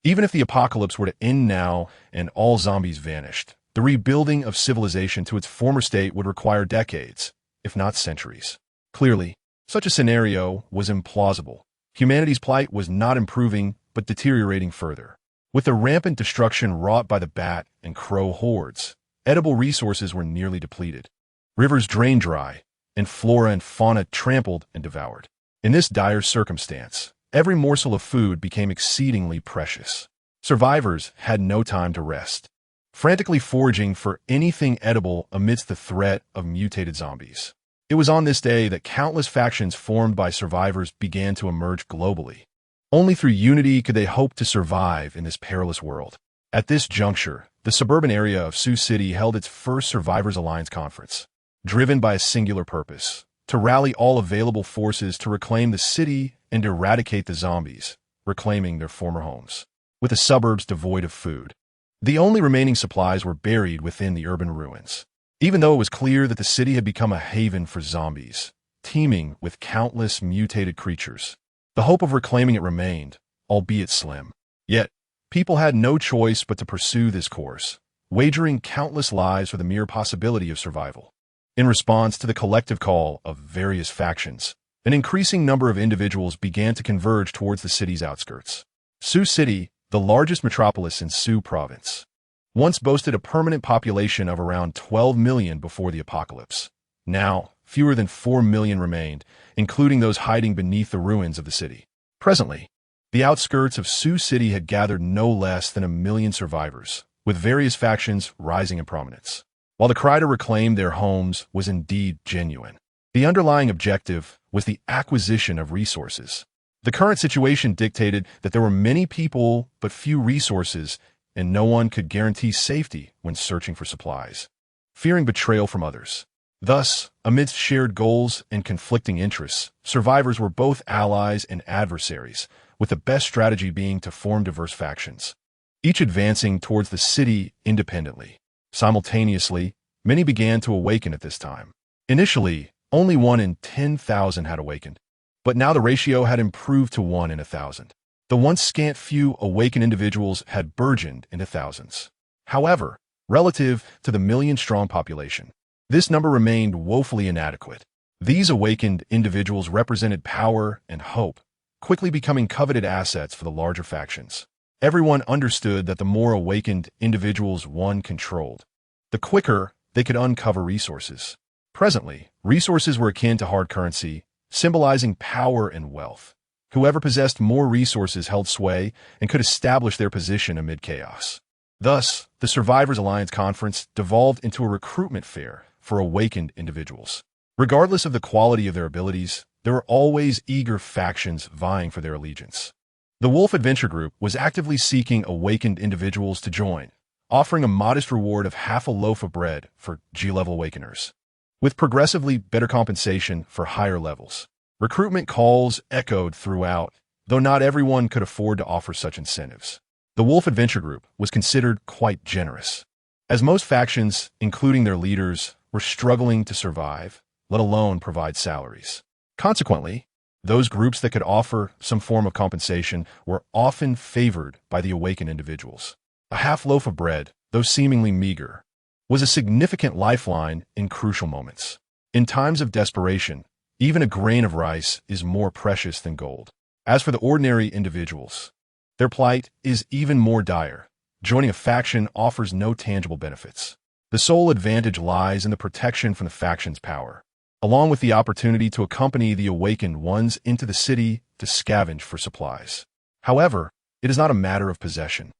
Even if the apocalypse were to end now and all zombies vanished, the rebuilding of civilization to its former state would require decades, if not centuries. Clearly, such a scenario was implausible. Humanity's plight was not improving, but deteriorating further. With the rampant destruction wrought by the bat and crow hordes, edible resources were nearly depleted. Rivers drained dry, and flora and fauna trampled and devoured. In this dire circumstance, every morsel of food became exceedingly precious. Survivors had no time to rest, frantically foraging for anything edible amidst the threat of mutated zombies. It was on this day that countless factions formed by survivors began to emerge globally. Only through unity could they hope to survive in this perilous world. At this juncture, the suburban area of Sioux City held its first Survivors Alliance conference, driven by a singular purpose: to rally all available forces to reclaim the city and eradicate the zombies, reclaiming their former homes. With the suburbs devoid of food, the only remaining supplies were buried within the urban ruins. Even though it was clear that the city had become a haven for zombies, teeming with countless mutated creatures, the hope of reclaiming it remained, albeit slim. Yet, people had no choice but to pursue this course, wagering countless lives for the mere possibility of survival. In response to the collective call of various factions, an increasing number of individuals began to converge towards the city's outskirts. Sioux City, the largest metropolis in Sioux Province, once boasted a permanent population of around 12 million before the apocalypse. Now, fewer than 4 million remained, including those hiding beneath the ruins of the city. Presently, the outskirts of Sioux City had gathered no less than 1 million survivors, with various factions rising in prominence. While the cry to reclaim their homes was indeed genuine, the underlying objective was the acquisition of resources. The current situation dictated that there were many people but few resources, and no one could guarantee safety when searching for supplies, fearing betrayal from others. Thus, amidst shared goals and conflicting interests, survivors were both allies and adversaries, with the best strategy being to form diverse factions, each advancing towards the city independently. Simultaneously, many began to awaken at this time. Initially, only 1 in 10,000 had awakened, but now the ratio had improved to 1 in 1,000. The once scant few awakened individuals had burgeoned into thousands. However, relative to the million-strong population, this number remained woefully inadequate. These awakened individuals represented power and hope, quickly becoming coveted assets for the larger factions. Everyone understood that the more awakened individuals one controlled, the quicker they could uncover resources. Presently, resources were akin to hard currency, symbolizing power and wealth. Whoever possessed more resources held sway and could establish their position amid chaos. Thus, the Survivors Alliance Conference devolved into a recruitment fair for awakened individuals. Regardless of the quality of their abilities, there were always eager factions vying for their allegiance. The Wolf Adventure Group was actively seeking awakened individuals to join, offering a modest reward of half a loaf of bread for G-level awakeners, with progressively better compensation for higher levels. Recruitment calls echoed throughout, though not everyone could afford to offer such incentives. The Wolf Adventure Group was considered quite generous, as most factions, including their leaders, were struggling to survive, let alone provide salaries. Consequently, those groups that could offer some form of compensation were often favored by the awakened individuals. A half loaf of bread, though seemingly meager, was a significant lifeline in crucial moments. In times of desperation, even a grain of rice is more precious than gold. As for the ordinary individuals, their plight is even more dire. Joining a faction offers no tangible benefits. The sole advantage lies in the protection from the faction's power, along with the opportunity to accompany the awakened ones into the city to scavenge for supplies. However, it is not a matter of possession.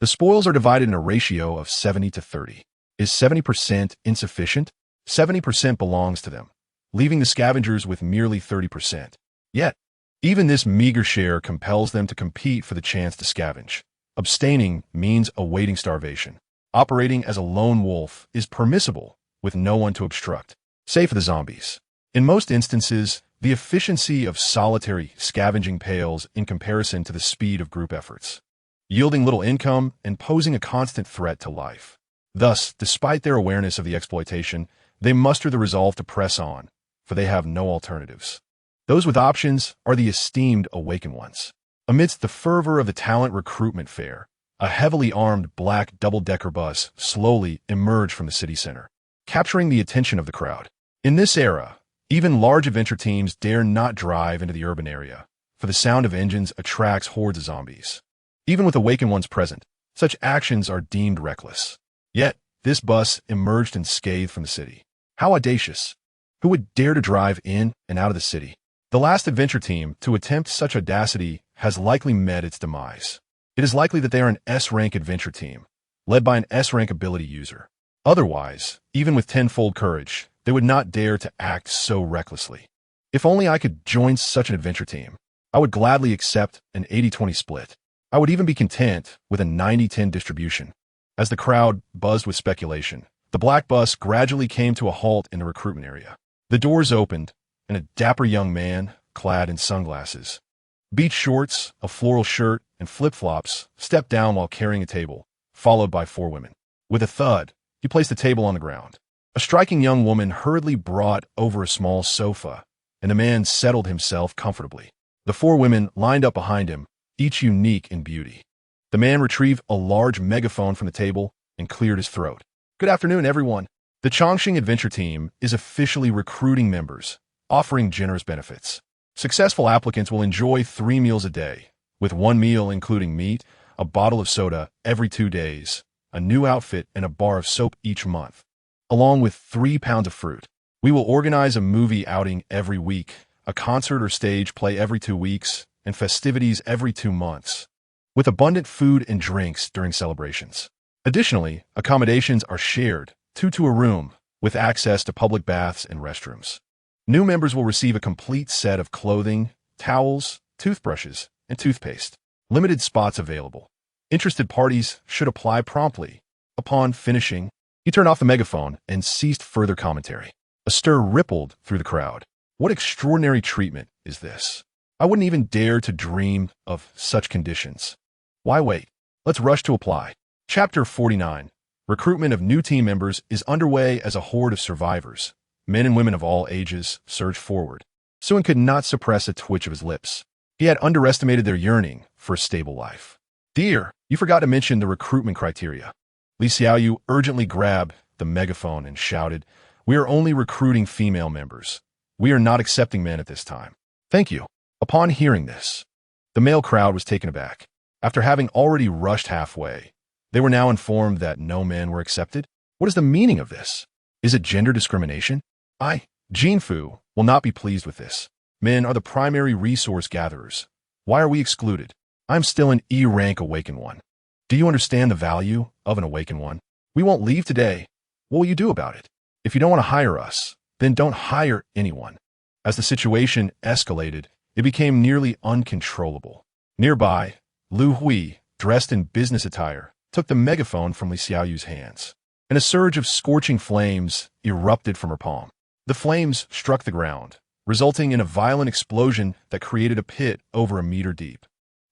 The spoils are divided in a ratio of 70 to 30. Is 70% insufficient? 70% belongs to them, leaving the scavengers with merely 30%. Yet, even this meager share compels them to compete for the chance to scavenge. Abstaining means awaiting starvation. Operating as a lone wolf is permissible with no one to obstruct, save for the zombies. In most instances, the efficiency of solitary scavenging pales in comparison to the speed of group efforts, yielding little income and posing a constant threat to life. Thus, despite their awareness of the exploitation, they muster the resolve to press on, for they have no alternatives. Those with options are the esteemed awakened ones. Amidst the fervor of the talent recruitment fair, a heavily armed black double-decker bus slowly emerged from the city center, capturing the attention of the crowd. In this era, even large adventure teams dare not drive into the urban area, for the sound of engines attracts hordes of zombies. Even with awakened ones present, such actions are deemed reckless. Yet, this bus emerged unscathed from the city. How audacious! Who would dare to drive in and out of the city? The last adventure team to attempt such audacity has likely met its demise. It is likely that they are an S-rank adventure team, led by an S-rank ability user. Otherwise, even with tenfold courage, they would not dare to act so recklessly. If only I could join such an adventure team, I would gladly accept an 80-20 split. I would even be content with a 90-10 distribution. As the crowd buzzed with speculation, the black bus gradually came to a halt in the recruitment area. The doors opened, and a dapper young man, clad in sunglasses, beach shorts, a floral shirt, and flip-flops, stepped down while carrying a table, followed by 4 women. With a thud, he placed the table on the ground. A striking young woman hurriedly brought over a small sofa, and the man settled himself comfortably. The 4 women lined up behind him, each unique in beauty. The man retrieved a large megaphone from the table and cleared his throat. Good afternoon, everyone. The Chongqing Adventure Team is officially recruiting members, offering generous benefits. Successful applicants will enjoy 3 meals a day, with 1 meal including meat, a bottle of soda every 2 days, a new outfit, and a bar of soap each month, along with 3 pounds of fruit. We will organize a movie outing every week, a concert or stage play every 2 weeks, and festivities every 2 months, with abundant food and drinks during celebrations. Additionally, accommodations are shared, 2 to a room, with access to public baths and restrooms. New members will receive a complete set of clothing, towels, toothbrushes, and toothpaste. Limited spots available. Interested parties should apply promptly. Upon finishing, he turned off the megaphone and ceased further commentary. A stir rippled through the crowd. What extraordinary treatment is this? I wouldn't even dare to dream of such conditions. Why wait? Let's rush to apply. Chapter 49. Recruitment of new team members is underway as a horde of survivors. Men and women of all ages surge forward. Suen could not suppress a twitch of his lips. He had underestimated their yearning for a stable life. Dear, you forgot to mention the recruitment criteria. Li Xiaoyu urgently grabbed the megaphone and shouted, "We are only recruiting female members. We are not accepting men at this time." Thank you. Upon hearing this, the male crowd was taken aback. After having already rushed halfway, they were now informed that no men were accepted. What is the meaning of this? Is it gender discrimination? Jinfu, will not be pleased with this. Men are the primary resource gatherers. Why are we excluded? I'm still an E-rank Awakened One. Do you understand the value of an Awakened One? We won't leave today. What will you do about it? If you don't want to hire us, then don't hire anyone. As the situation escalated, it became nearly uncontrollable. Nearby, Lu Hui, dressed in business attire, took the megaphone from Li Xiaoyu's hands, and a surge of scorching flames erupted from her palm. The flames struck the ground, resulting in a violent explosion that created a pit over a meter deep.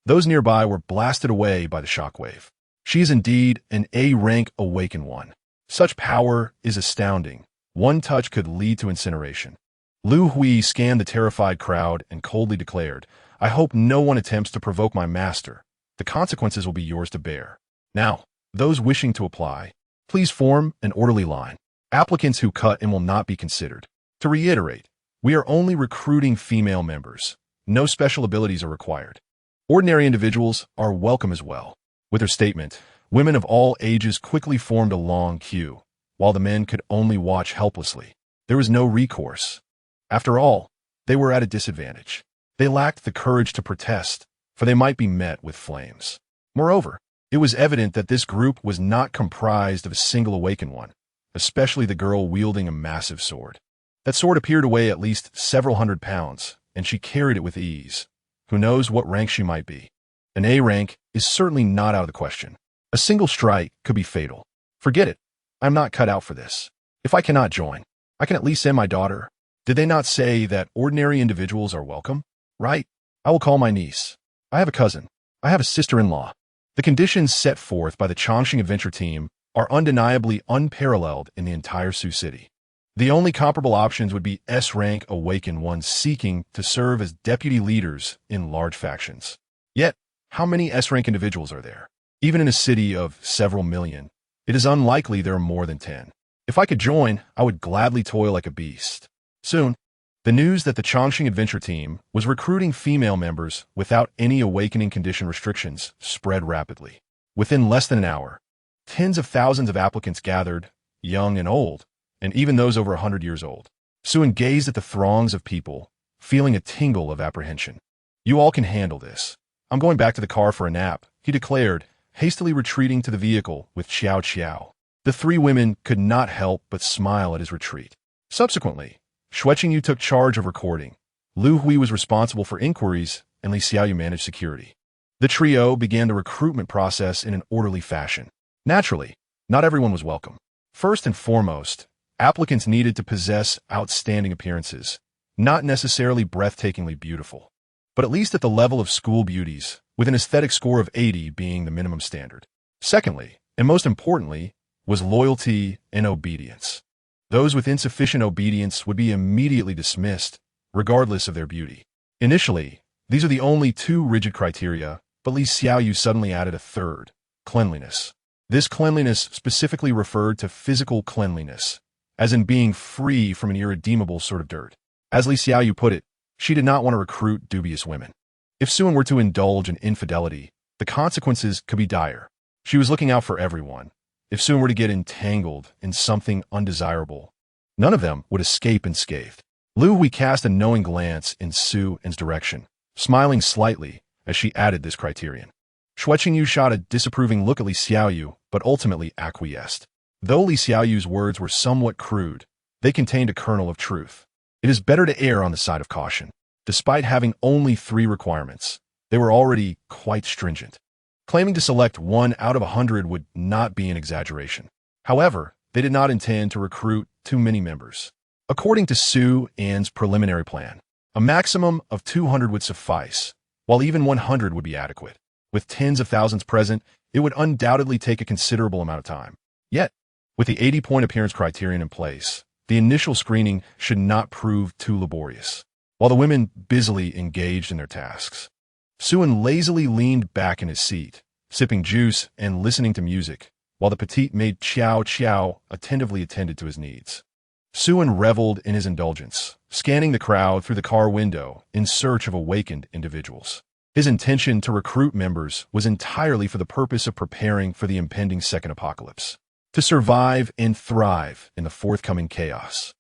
Those nearby were blasted away by the shockwave. She is indeed an A-rank Awakened One. Such power is astounding. One touch could lead to incineration. Lu Hui scanned the terrified crowd and coldly declared, "I hope no one attempts to provoke my master. The consequences will be yours to bear." Now, those wishing to apply, please form an orderly line. Applicants who cut in will not be considered. To reiterate, we are only recruiting female members. No special abilities are required. Ordinary individuals are welcome as well. With her statement, women of all ages quickly formed a long queue, while the men could only watch helplessly. There was no recourse. After all, they were at a disadvantage. They lacked the courage to protest, for they might be met with flames. Moreover, it was evident that this group was not comprised of a single Awakened One, especially the girl wielding a massive sword. That sword appeared to weigh at least several hundred pounds, and she carried it with ease. Who knows what rank she might be? An A rank is certainly not out of the question. A single strike could be fatal. Forget it. I'm not cut out for this. If I cannot join, I can at least send my daughter. Did they not say that ordinary individuals are welcome? Right. I will call my niece. I have a cousin. I have a sister-in-law. The conditions set forth by the Chongqing Adventure Team are undeniably unparalleled in the entire Sioux City. The only comparable options would be S-rank Awakened Ones seeking to serve as deputy leaders in large factions. Yet, how many S-rank individuals are there? Even in a city of several million, it is unlikely there are more than 10. If I could join, I would gladly toil like a beast. Soon, the news that the Chongqing Adventure Team was recruiting female members without any awakening condition restrictions spread rapidly. Within less than an hour, tens of thousands of applicants gathered, young and old, and even those over 100 years old. Suen gazed at the throngs of people, feeling a tingle of apprehension. "You all can handle this. I'm going back to the car for a nap," he declared, hastily retreating to the vehicle with Xiao Qiao. The three women could not help but smile at his retreat. Subsequently, Xue Qingyu took charge of recording. Lu Hui was responsible for inquiries, and Li Xiaoyu managed security. The trio began the recruitment process in an orderly fashion. Naturally, not everyone was welcome. First and foremost, applicants needed to possess outstanding appearances, not necessarily breathtakingly beautiful, but at least at the level of school beauties, with an aesthetic score of 80 being the minimum standard. Secondly, and most importantly, was loyalty and obedience. Those with insufficient obedience would be immediately dismissed, regardless of their beauty. Initially, these are the only two rigid criteria, but Li Xiaoyu suddenly added a third: cleanliness. This cleanliness specifically referred to physical cleanliness, as in being free from an irredeemable sort of dirt. As Li Xiaoyu put it, she did not want to recruit dubious women. If Suen were to indulge in infidelity, the consequences could be dire. She was looking out for everyone. If Suen were to get entangled in something undesirable, none of them would escape unscathed. Lu Hui cast a knowing glance in Suen's direction, smiling slightly as she added this criterion. Xue Qingyu shot a disapproving look at Li Xiaoyu, but ultimately acquiesced. Though Li Xiaoyu's words were somewhat crude, they contained a kernel of truth. It is better to err on the side of caution. Despite having only 3 requirements, they were already quite stringent. Claiming to select 1 out of 100 would not be an exaggeration. However, they did not intend to recruit too many members. According to Suen's preliminary plan, A maximum of 200 would suffice, while even 100 would be adequate. With tens of thousands present, it would undoubtedly take a considerable amount of time. Yet, with the 80-point appearance criterion in place, the initial screening should not prove too laborious. While the women busily engaged in their tasks, Xue lazily leaned back in his seat, sipping juice and listening to music, while the petite maid Xiao Xiao attentively attended to his needs. Xue reveled in his indulgence, scanning the crowd through the car window in search of awakened individuals. His intention to recruit members was entirely for the purpose of preparing for the impending second apocalypse, to survive and thrive in the forthcoming chaos.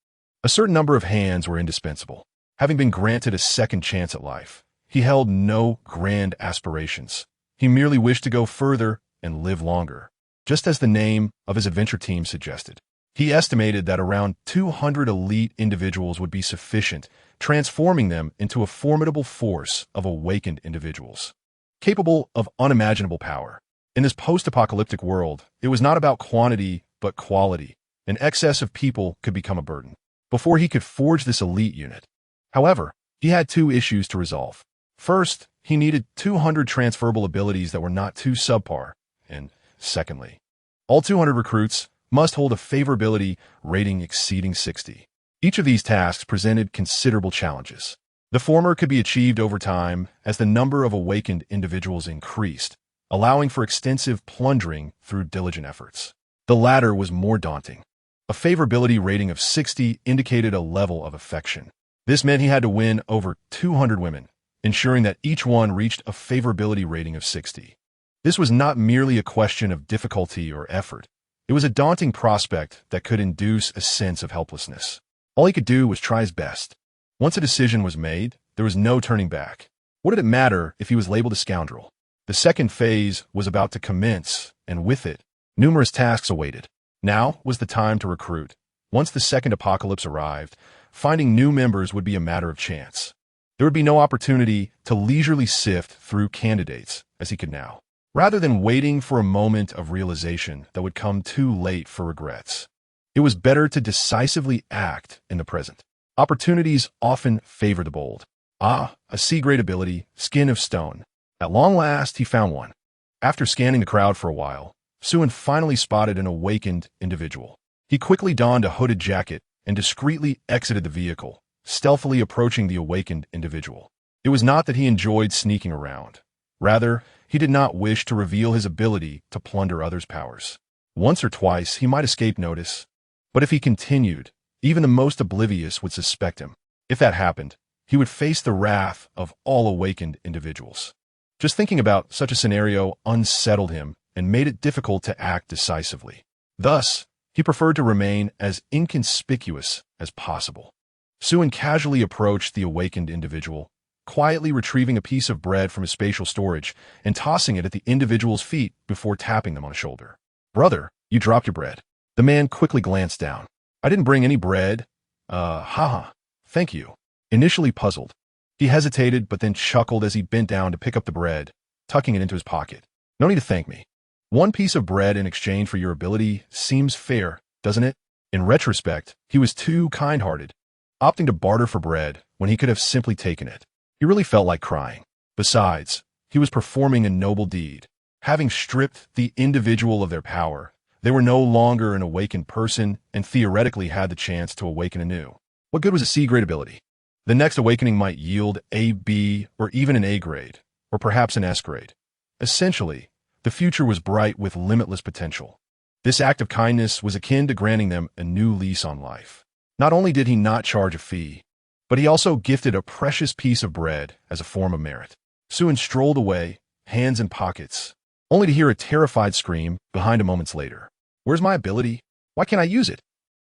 A certain number of hands were indispensable. Having been granted a second chance at life, he held no grand aspirations. He merely wished to go further and live longer, just as the name of his adventure team suggested. He estimated that around 200 elite individuals would be sufficient, transforming them into a formidable force of awakened individuals, capable of unimaginable power. In this post-apocalyptic world, it was not about quantity, but quality. An excess of people could become a burden. Before he could forge this elite unit, however, he had two issues to resolve. First, he needed 200 transferable abilities that were not too subpar, and secondly, all 200 recruits must hold a favorability rating exceeding 60. Each of these tasks presented considerable challenges. The former could be achieved over time as the number of awakened individuals increased, allowing for extensive plundering through diligent efforts. The latter was more daunting. A favorability rating of 60 indicated a level of affection. This meant he had to win over 200 women, ensuring that each one reached a favorability rating of 60. This was not merely a question of difficulty or effort. It was a daunting prospect that could induce a sense of helplessness. All he could do was try his best. Once a decision was made, there was no turning back. What did it matter if he was labeled a scoundrel? The second phase was about to commence, and with it, numerous tasks awaited. Now was the time to recruit. Once the second apocalypse arrived, finding new members would be a matter of chance. There would be no opportunity to leisurely sift through candidates as he could now, rather than waiting for a moment of realization that would come too late for regrets. It was better to decisively act in the present. Opportunities often favor the bold. A C-grade ability, Skin of Stone. At long last, he found one. After scanning the crowd for a while, Xue finally spotted an awakened individual. He quickly donned a hooded jacket and discreetly exited the vehicle, stealthily approaching the awakened individual. It was not that he enjoyed sneaking around. Rather, he did not wish to reveal his ability to plunder others' powers. Once or twice, he might escape notice, but if he continued, even the most oblivious would suspect him. If that happened, he would face the wrath of all awakened individuals. Just thinking about such a scenario unsettled him and made it difficult to act decisively. Thus, he preferred to remain as inconspicuous as possible. Xue casually approached the awakened individual, quietly retrieving a piece of bread from his spatial storage and tossing it at the individual's feet before tapping them on the shoulder. "Brother, you dropped your bread." The man quickly glanced down. "I didn't bring any bread." Thank you." Initially puzzled, he hesitated but then chuckled as he bent down to pick up the bread, tucking it into his pocket. "No need to thank me. One piece of bread in exchange for your ability seems fair, doesn't it?" In retrospect, he was too kind-hearted, opting to barter for bread when he could have simply taken it. He really felt like crying. Besides, he was performing a noble deed. Having stripped the individual of their power, they were no longer an awakened person and theoretically had the chance to awaken anew. What good was a C-grade ability? The next awakening might yield a B or even an A grade, or perhaps an S grade. Essentially, the future was bright with limitless potential. This act of kindness was akin to granting them a new lease on life. Not only did he not charge a fee, but he also gifted a precious piece of bread as a form of merit. Xue strolled away, hands in pockets, only to hear a terrified scream behind a moments later. "Where's my ability? Why can't I use it?"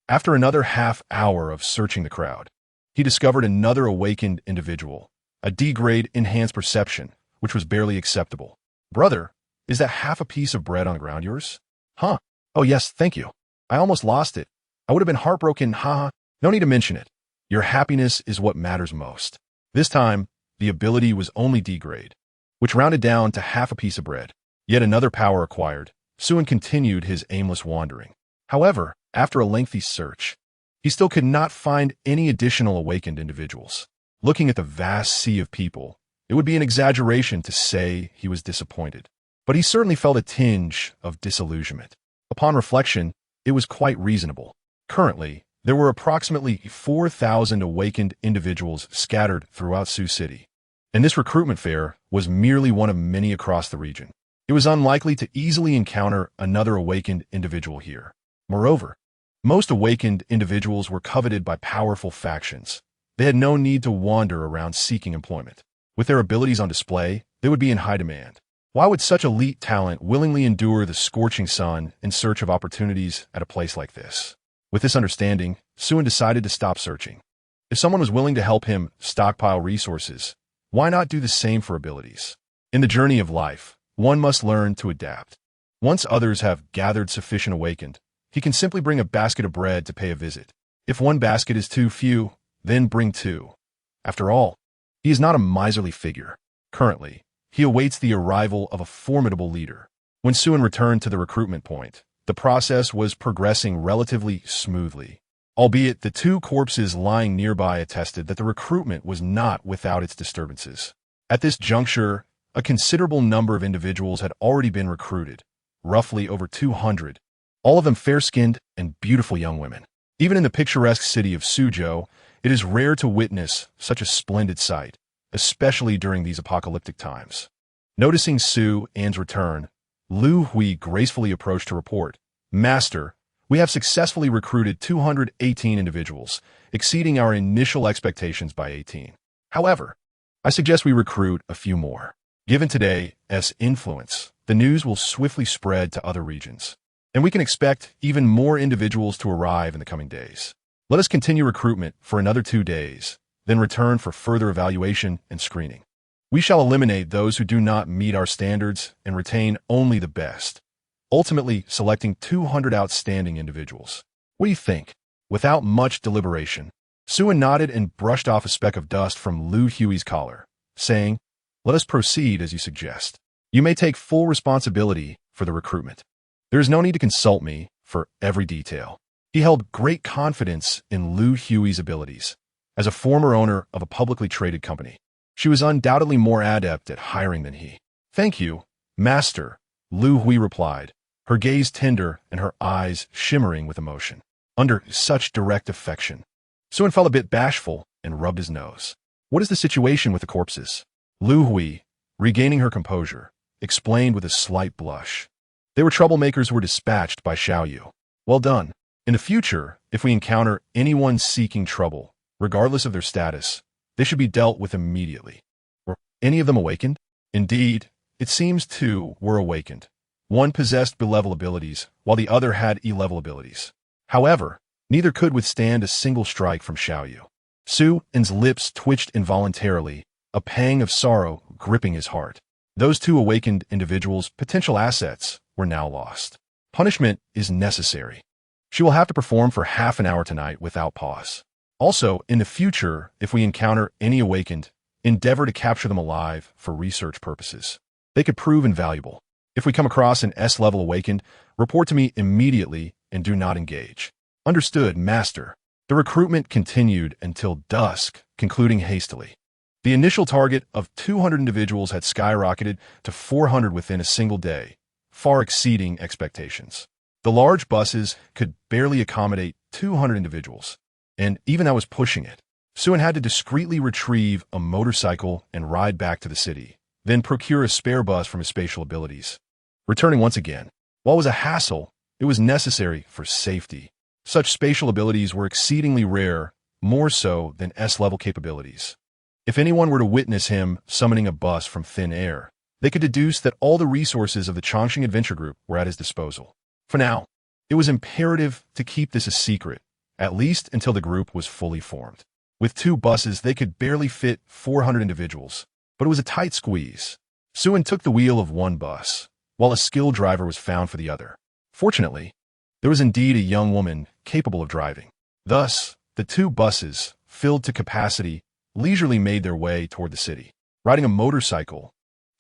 After another half hour of searching the crowd, he discovered another awakened individual, a D-grade enhanced perception, which was barely acceptable. "Brother, is that half a piece of bread on the ground yours?" "Huh? Oh yes, thank you. I almost lost it. I would have been heartbroken, haha." "No need to mention it. Your happiness is what matters most." This time, the ability was only D-grade, which rounded down to half a piece of bread. Yet another power acquired, Xue continued his aimless wandering. However, after a lengthy search, he still could not find any additional awakened individuals. Looking at the vast sea of people, it would be an exaggeration to say he was disappointed. But he certainly felt a tinge of disillusionment. Upon reflection, it was quite reasonable. Currently, there were approximately 4,000 awakened individuals scattered throughout Sioux City, and this recruitment fair was merely one of many across the region. It was unlikely to easily encounter another awakened individual here. Moreover, most awakened individuals were coveted by powerful factions. They had no need to wander around seeking employment. With their abilities on display, they would be in high demand. Why would such elite talent willingly endure the scorching sun in search of opportunities at a place like this? With this understanding, Xue decided to stop searching. If someone was willing to help him stockpile resources, why not do the same for abilities? In the journey of life, one must learn to adapt. Once others have gathered sufficient awakened, he can simply bring a basket of bread to pay a visit. If one basket is too few, then bring two. After all, he is not a miserly figure. Currently, he awaits the arrival of a formidable leader. When Xue returned to the recruitment point, the process was progressing relatively smoothly. Albeit the two corpses lying nearby attested that the recruitment was not without its disturbances. At this juncture, a considerable number of individuals had already been recruited, roughly over 200, all of them fair-skinned and beautiful young women. Even in the picturesque city of Suzhou, it is rare to witness such a splendid sight, especially during these apocalyptic times. Noticing Xue An's return, Lu Hui gracefully approached to report, "Master, we have successfully recruited 218 individuals, exceeding our initial expectations by 18. However, I suggest we recruit a few more. Given today's influence, the news will swiftly spread to other regions, and we can expect even more individuals to arrive in the coming days. Let us continue recruitment for another 2 days, then return for further evaluation and screening. We shall eliminate those who do not meet our standards and retain only the best, ultimately selecting 200 outstanding individuals. What do you think?" Without much deliberation, Xue nodded and brushed off a speck of dust from Lu Hui's collar, saying, "Let us proceed as you suggest. You may take full responsibility for the recruitment. There is no need to consult me for every detail." He held great confidence in Lu Hui's abilities. As a former owner of a publicly traded company, she was undoubtedly more adept at hiring than he. "Thank you, Master," Lu Hui replied, her gaze tender and her eyes shimmering with emotion. Under such direct affection, Xue felt a bit bashful and rubbed his nose. "What is the situation with the corpses?" Lu Hui, regaining her composure, explained with a slight blush. "They were troublemakers who were dispatched by Xiaoyu. Well done. In the future, if we encounter anyone seeking trouble, regardless of their status, they should be dealt with immediately." "Were any of them awakened?" "Indeed, it seems 2 were awakened. One possessed B-level abilities, while the other had E-level abilities. However, neither could withstand a single strike from Xiaoyu." Xue An's lips twitched involuntarily, a pang of sorrow gripping his heart. Those 2 awakened individuals' potential assets were now lost. Punishment is necessary. She will have to perform for half an hour tonight without pause. Also, in the future, if we encounter any awakened, endeavor to capture them alive for research purposes. They could prove invaluable. If we come across an S-level awakened, report to me immediately and do not engage." "Understood, Master." The recruitment continued until dusk, concluding hastily. The initial target of 200 individuals had skyrocketed to 400 within a single day, far exceeding expectations. The large buses could barely accommodate 200 individuals, and even that was pushing it. Xue had to discreetly retrieve a motorcycle and ride back to the city, then procure a spare bus from his spatial abilities. Returning once again, while it was a hassle, it was necessary for safety. Such spatial abilities were exceedingly rare, more so than S-level capabilities. If anyone were to witness him summoning a bus from thin air, they could deduce that all the resources of the Chongqing Adventure Group were at his disposal. For now, it was imperative to keep this a secret, at least until the group was fully formed. With 2 buses, they could barely fit 400 individuals, but it was a tight squeeze. Xue took the wheel of one bus, while a skilled driver was found for the other. Fortunately, there was indeed a young woman capable of driving. Thus, the 2 buses, filled to capacity, leisurely made their way toward the city. Riding a motorcycle,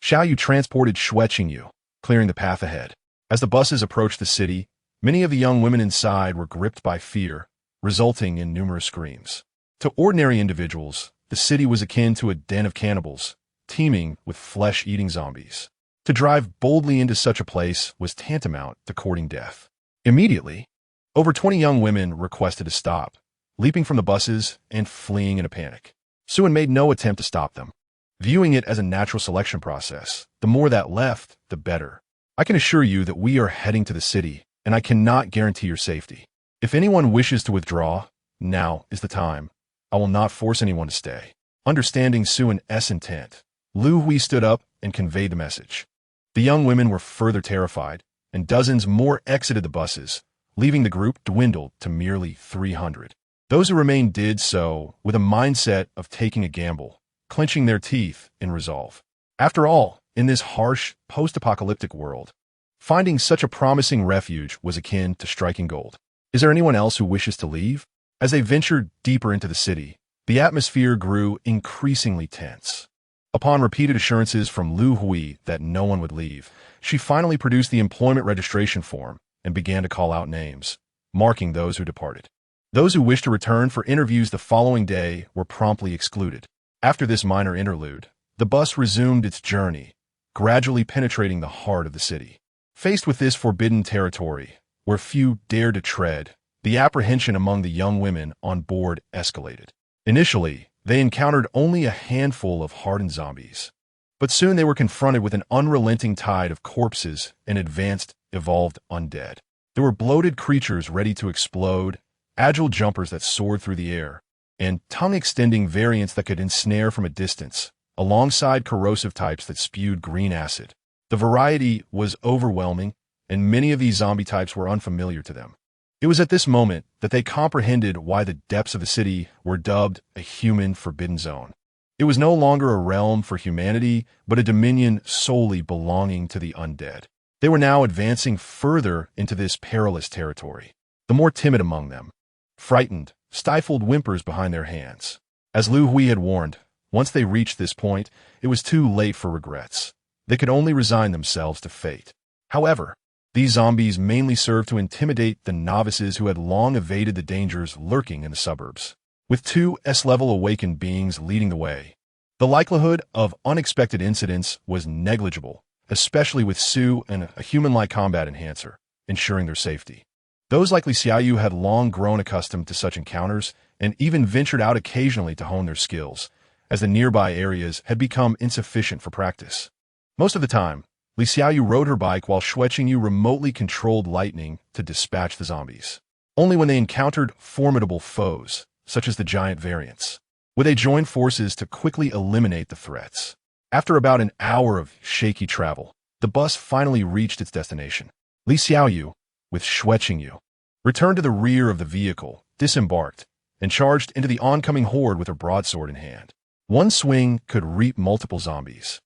Xiaoyu transported Xue Qingyu, clearing the path ahead. As the buses approached the city, many of the young women inside were gripped by fear, resulting in numerous screams. To ordinary individuals, the city was akin to a den of cannibals, teeming with flesh-eating zombies. To drive boldly into such a place was tantamount to courting death. Immediately, over 20 young women requested to stop, leaping from the buses and fleeing in a panic. Xue made no attempt to stop them, viewing it as a natural selection process. The more that left, the better. I can assure you that we are heading to the city, and I cannot guarantee your safety. If anyone wishes to withdraw, now is the time. I will not force anyone to stay. Understanding Xue's intent, Lu Hui stood up and conveyed the message. The young women were further terrified, and dozens more exited the buses, leaving the group dwindled to merely 300. Those who remained did so with a mindset of taking a gamble, clenching their teeth in resolve. After all, in this harsh, post-apocalyptic world, finding such a promising refuge was akin to striking gold. Is there anyone else who wishes to leave? As they ventured deeper into the city, the atmosphere grew increasingly tense. Upon repeated assurances from Lu Hui that no one would leave, she finally produced the employment registration form and began to call out names, marking those who departed. Those who wished to return for interviews the following day were promptly excluded. After this minor interlude, the bus resumed its journey, gradually penetrating the heart of the city. Faced with this forbidden territory, where few dared to tread, the apprehension among the young women on board escalated. Initially, they encountered only a handful of hardened zombies, but soon they were confronted with an unrelenting tide of corpses and advanced, evolved undead. There were bloated creatures ready to explode, agile jumpers that soared through the air, and tongue-extending variants that could ensnare from a distance, alongside corrosive types that spewed green acid. The variety was overwhelming, and many of these zombie types were unfamiliar to them. It was at this moment that they comprehended why the depths of the city were dubbed a human forbidden zone. It was no longer a realm for humanity, but a dominion solely belonging to the undead. They were now advancing further into this perilous territory. The more timid among them, frightened, stifled whimpers behind their hands. As Lu Hui had warned, once they reached this point, it was too late for regrets. They could only resign themselves to fate. However, these zombies mainly served to intimidate the novices who had long evaded the dangers lurking in the suburbs. With two S-level awakened beings leading the way, the likelihood of unexpected incidents was negligible, especially with Xue and a human-like combat enhancer, ensuring their safety. Those like Xue Qingyu had long grown accustomed to such encounters and even ventured out occasionally to hone their skills, as the nearby areas had become insufficient for practice. Most of the time, Xue Qingyu rode her bike while Xue Qingyu remotely controlled lightning to dispatch the zombies. Only when they encountered formidable foes, such as the giant variants, would they join forces to quickly eliminate the threats. After about an hour of shaky travel, the bus finally reached its destination. Xue Qingyu, with Xue Qingyu, returned to the rear of the vehicle, disembarked, and charged into the oncoming horde with her broadsword in hand. One swing could reap multiple zombies,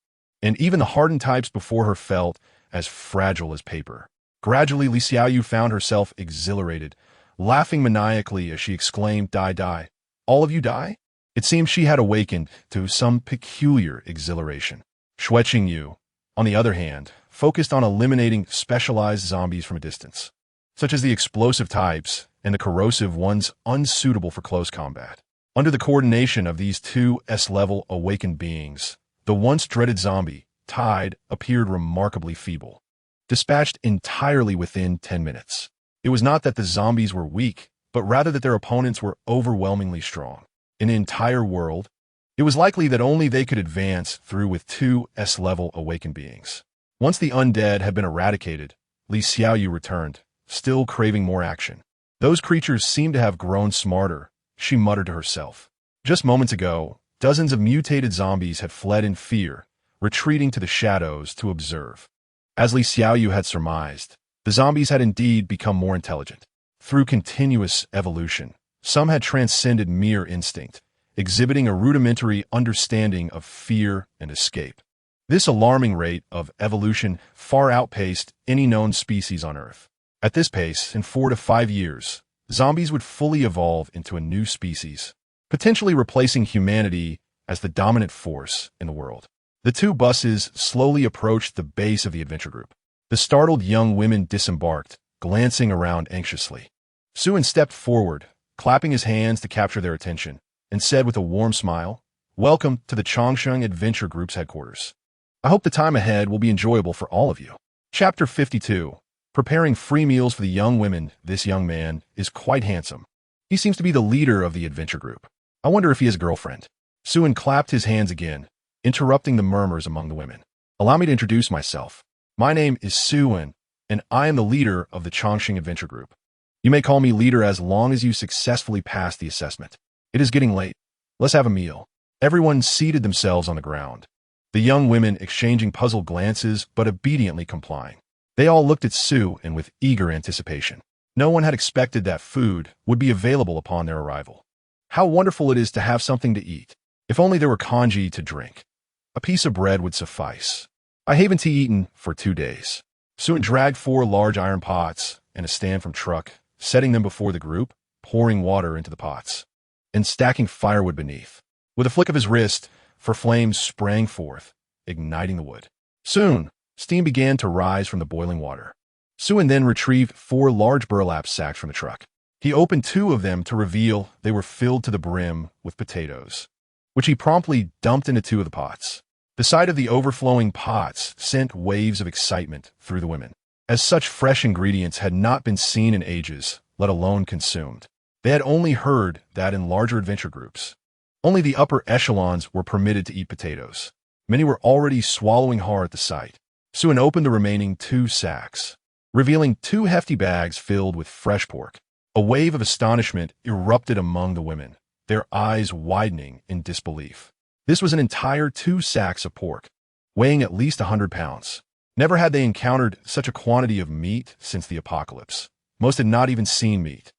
and even the hardened types before her felt as fragile as paper. Gradually, Xue Qingyu found herself exhilarated, laughing maniacally as she exclaimed, "Die, die. All of you die?" It seemed she had awakened to some peculiar exhilaration. Xue Qingyu, on the other hand, focused on eliminating specialized zombies from a distance, such as the explosive types and the corrosive ones unsuitable for close combat. Under the coordination of these two S-level awakened beings, the once dreaded zombie, Tide, appeared remarkably feeble, dispatched entirely within 10 minutes. It was not that the zombies were weak, but rather that their opponents were overwhelmingly strong. In the entire world, it was likely that only they could advance through with two S-level awakened beings. Once the undead had been eradicated, Xue Qingyu returned, still craving more action. Those creatures seemed to have grown smarter, she muttered to herself. Just moments ago, dozens of mutated zombies had fled in fear, retreating to the shadows to observe. As Xue Qingyu had surmised, the zombies had indeed become more intelligent. Through continuous evolution, some had transcended mere instinct, exhibiting a rudimentary understanding of fear and escape. This alarming rate of evolution far outpaced any known species on Earth. At this pace, in 4 to 5 years, zombies would fully evolve into a new species, potentially replacing humanity as the dominant force in the world. The two buses slowly approached the base of the adventure group. The startled young women disembarked, glancing around anxiously. Xue stepped forward, clapping his hands to capture their attention, and said with a warm smile, Welcome to the Chongsheng Adventure Group's headquarters. I hope the time ahead will be enjoyable for all of you. Chapter 52. Preparing free meals for the young women. This young man is quite handsome. He seems to be the leader of the adventure group. I wonder if he has a girlfriend. Suin clapped his hands again, interrupting the murmurs among the women. Allow me to introduce myself. My name is Suin, and I am the leader of the Chongsheng Adventure Group. You may call me leader as long as you successfully pass the assessment. It is getting late. Let's have a meal. Everyone seated themselves on the ground, the young women exchanging puzzled glances but obediently complying. They all looked at Sue and with eager anticipation. No one had expected that food would be available upon their arrival. How wonderful it is to have something to eat. If only there were congee to drink. A piece of bread would suffice. I haven't eaten for 2 days. Sue dragged 4 large iron pots and a stand from truck, setting them before the group, pouring water into the pots, and stacking firewood beneath. With a flick of his wrist, flames sprang forth, igniting the wood. Soon, steam began to rise from the boiling water. Suin then retrieved 4 large burlap sacks from the truck. He opened 2 of them to reveal they were filled to the brim with potatoes, which he promptly dumped into 2 of the pots. The sight of the overflowing pots sent waves of excitement through the women, as such fresh ingredients had not been seen in ages, let alone consumed. They had only heard that in larger adventure groups. Only the upper echelons were permitted to eat potatoes. Many were already swallowing hard at the sight. Suin opened the remaining 2 sacks, revealing 2 hefty bags filled with fresh pork. A wave of astonishment erupted among the women, their eyes widening in disbelief. This was an entire 2 sacks of pork, weighing at least 100 pounds. Never had they encountered such a quantity of meat since the apocalypse. Most had not even seen meat,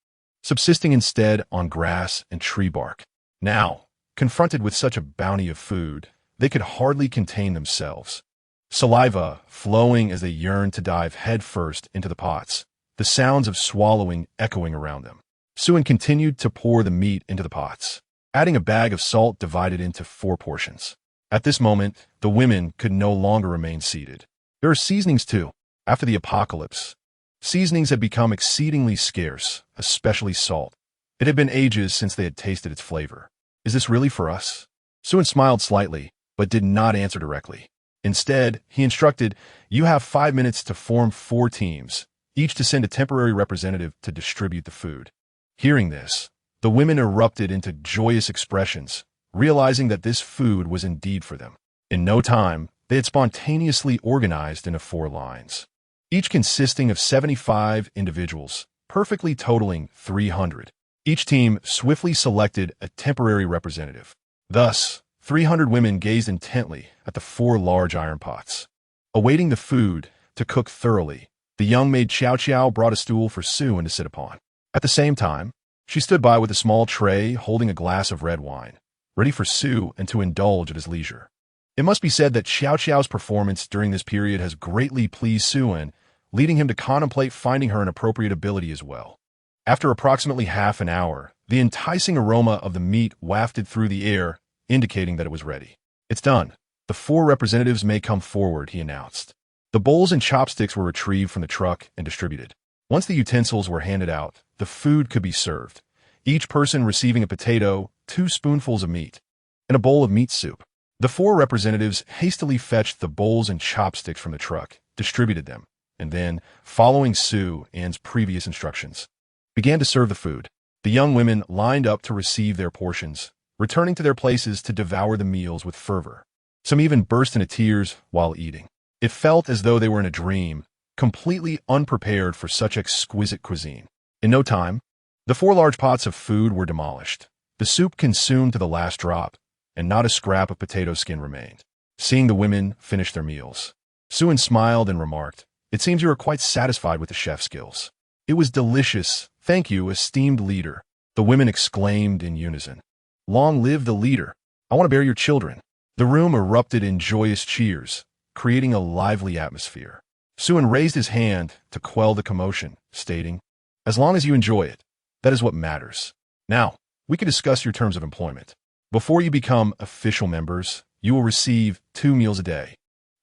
subsisting instead on grass and tree bark. Now, confronted with such a bounty of food, they could hardly contain themselves. Saliva flowing as they yearned to dive headfirst into the pots, the sounds of swallowing echoing around them. Suin continued to pour the meat into the pots, adding a bag of salt divided into 4 portions. At this moment, the women could no longer remain seated. There are seasonings too. After the apocalypse, seasonings had become exceedingly scarce, especially salt. It had been ages since they had tasted its flavor. Is this really for us? Suin smiled slightly, but did not answer directly. Instead, he instructed, you have 5 minutes to form 4 teams, each to send a temporary representative to distribute the food. Hearing this, the women erupted into joyous expressions, realizing that this food was indeed for them. In no time, they had spontaneously organized into 4 lines, each consisting of 75 individuals, perfectly totaling 300. Each team swiftly selected a temporary representative. Thus, 300 women gazed intently at the 4 large iron pots, awaiting the food to cook thoroughly. The young maid Xiao brought a stool for Suin to sit upon. At the same time, she stood by with a small tray holding a glass of red wine, ready for Su and to indulge at his leisure. It must be said that Xiao's performance during this period has greatly pleased Suin, leading him to contemplate finding her an appropriate ability as well. After approximately half an hour, the enticing aroma of the meat wafted through the air, indicating that it was ready. It's done. The 4 representatives may come forward, he announced. The bowls and chopsticks were retrieved from the truck and distributed. Once the utensils were handed out, the food could be served, each person receiving a potato, 2 spoonfuls of meat, and a bowl of meat soup. The 4 representatives hastily fetched the bowls and chopsticks from the truck, distributed them, and then, following Su An's previous instructions, began to serve the food. The young women lined up to receive their portions, returning to their places to devour the meals with fervor. Some even burst into tears while eating. It felt as though they were in a dream, completely unprepared for such exquisite cuisine. In no time, the 4 large pots of food were demolished, the soup consumed to the last drop, and not a scrap of potato skin remained. Seeing the women finish their meals, Suin smiled and remarked, "It seems you are quite satisfied with the chef's skills." "It was delicious. Thank you, esteemed leader," the women exclaimed in unison. "Long live the leader. I want to bear your children." The room erupted in joyous cheers, creating a lively atmosphere. Suin raised his hand to quell the commotion, stating, "As long as you enjoy it, that is what matters. Now, we can discuss your terms of employment. Before you become official members, you will receive 2 meals a day,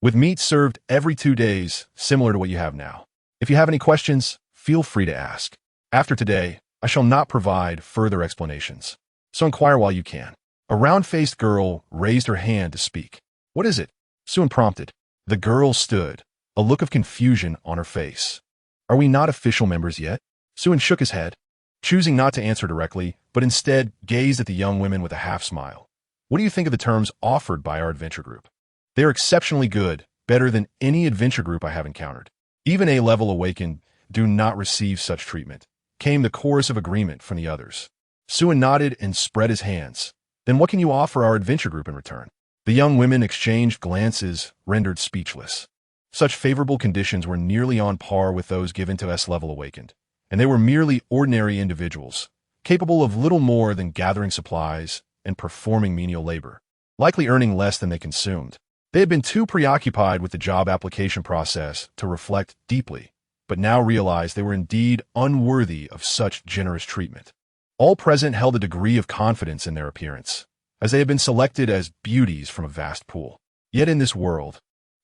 with meat served every 2 days, similar to what you have now. If you have any questions, feel free to ask. After today, I shall not provide further explanations, so inquire while you can." A round-faced girl raised her hand to speak. "What is it?" Suen prompted. The girl stood, a look of confusion on her face. "Are we not official members yet?" Suen shook his head, choosing not to answer directly, but instead gazed at the young women with a half-smile. "What do you think of the terms offered by our adventure group?" "They are exceptionally good, better than any adventure group I have encountered. Even A-level awakened do not receive such treatment," came the chorus of agreement from the others. Suen nodded and spread his hands. "Then what can you offer our adventure group in return?" The young women exchanged glances, rendered speechless. Such favorable conditions were nearly on par with those given to S-level awakened, and they were merely ordinary individuals, capable of little more than gathering supplies and performing menial labor, likely earning less than they consumed. They had been too preoccupied with the job application process to reflect deeply, but now realized they were indeed unworthy of such generous treatment. All present held a degree of confidence in their appearance, as they had been selected as beauties from a vast pool. Yet in this world,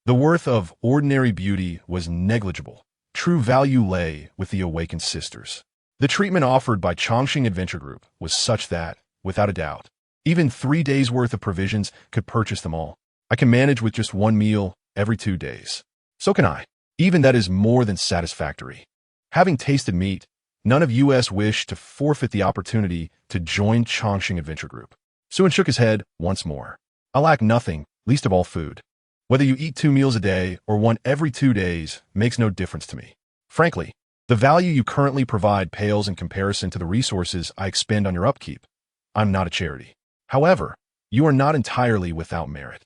the worth of ordinary beauty was negligible. True value lay with the awakened sisters. The treatment offered by Chongqing Adventure Group was such that, without a doubt, even 3 days' worth of provisions could purchase them all. "I can manage with just one meal every 2 days. So can I. Even that is more than satisfactory." Having tasted meat, none of us wished to forfeit the opportunity to join Chongqing Adventure Group. Suen shook his head once more. "I lack nothing, least of all food. Whether you eat 2 meals a day or one every 2 days makes no difference to me. Frankly, the value you currently provide pales in comparison to the resources I expend on your upkeep. I'm not a charity. However, you are not entirely without merit.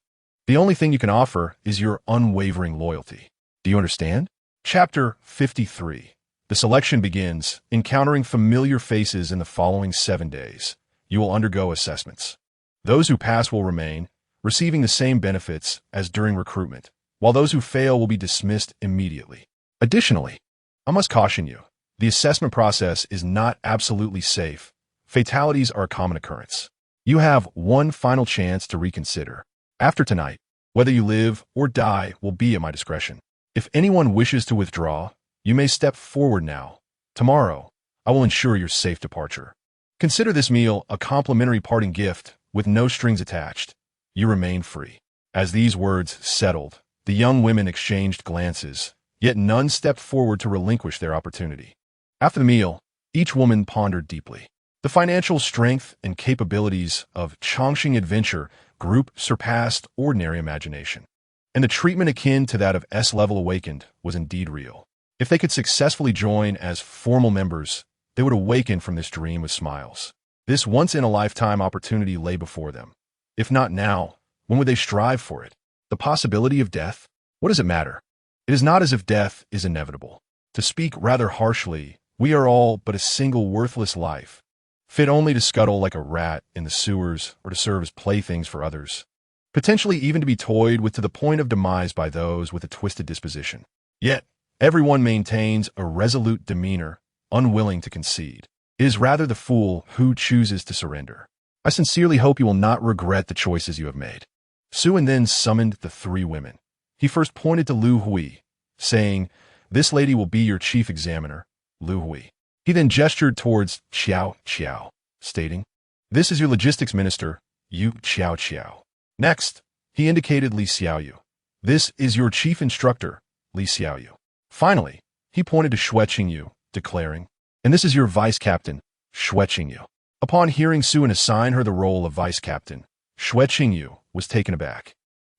The only thing you can offer is your unwavering loyalty. Do you understand?" Chapter 53. The selection begins. Encountering familiar faces in the following 7 days. You will undergo assessments. Those who pass will remain, receiving the same benefits as during recruitment, while those who fail will be dismissed immediately. Additionally, I must caution you, the assessment process is not absolutely safe. Fatalities are a common occurrence. You have one final chance to reconsider. After tonight, whether you live or die will be at my discretion. If anyone wishes to withdraw, you may step forward now. Tomorrow, I will ensure your safe departure. Consider this meal a complimentary parting gift with no strings attached. You remain free." As these words settled, the young women exchanged glances, yet none stepped forward to relinquish their opportunity. After the meal, each woman pondered deeply. The financial strength and capabilities of Chongqing Adventure Group surpassed ordinary imagination, and the treatment akin to that of S-level awakened was indeed real. If they could successfully join as formal members, they would awaken from this dream with smiles. This once-in-a-lifetime opportunity lay before them. If not now, when would they strive for it? The possibility of death? What does it matter? It is not as if death is inevitable. To speak rather harshly, we are all but a single worthless life, fit only to scuttle like a rat in the sewers or to serve as playthings for others, potentially even to be toyed with to the point of demise by those with a twisted disposition. Yet, everyone maintains a resolute demeanor, unwilling to concede. It is rather the fool who chooses to surrender. I sincerely hope you will not regret the choices you have made." Suen then summoned the 3 women. He first pointed to Lu Hui, saying, "This lady will be your chief examiner, Lu Hui." He then gestured towards Xiao Qiao, stating, "This is your logistics minister, Yu Qiao Qiao." Next, he indicated Li Xiaoyu. "This is your chief instructor, Li Xiaoyu." Finally, he pointed to Xue Qingyu, declaring, "And this is your vice captain, Xue Qingyu." Upon hearing Suen assign her the role of vice captain, Xue Qingyu was taken aback.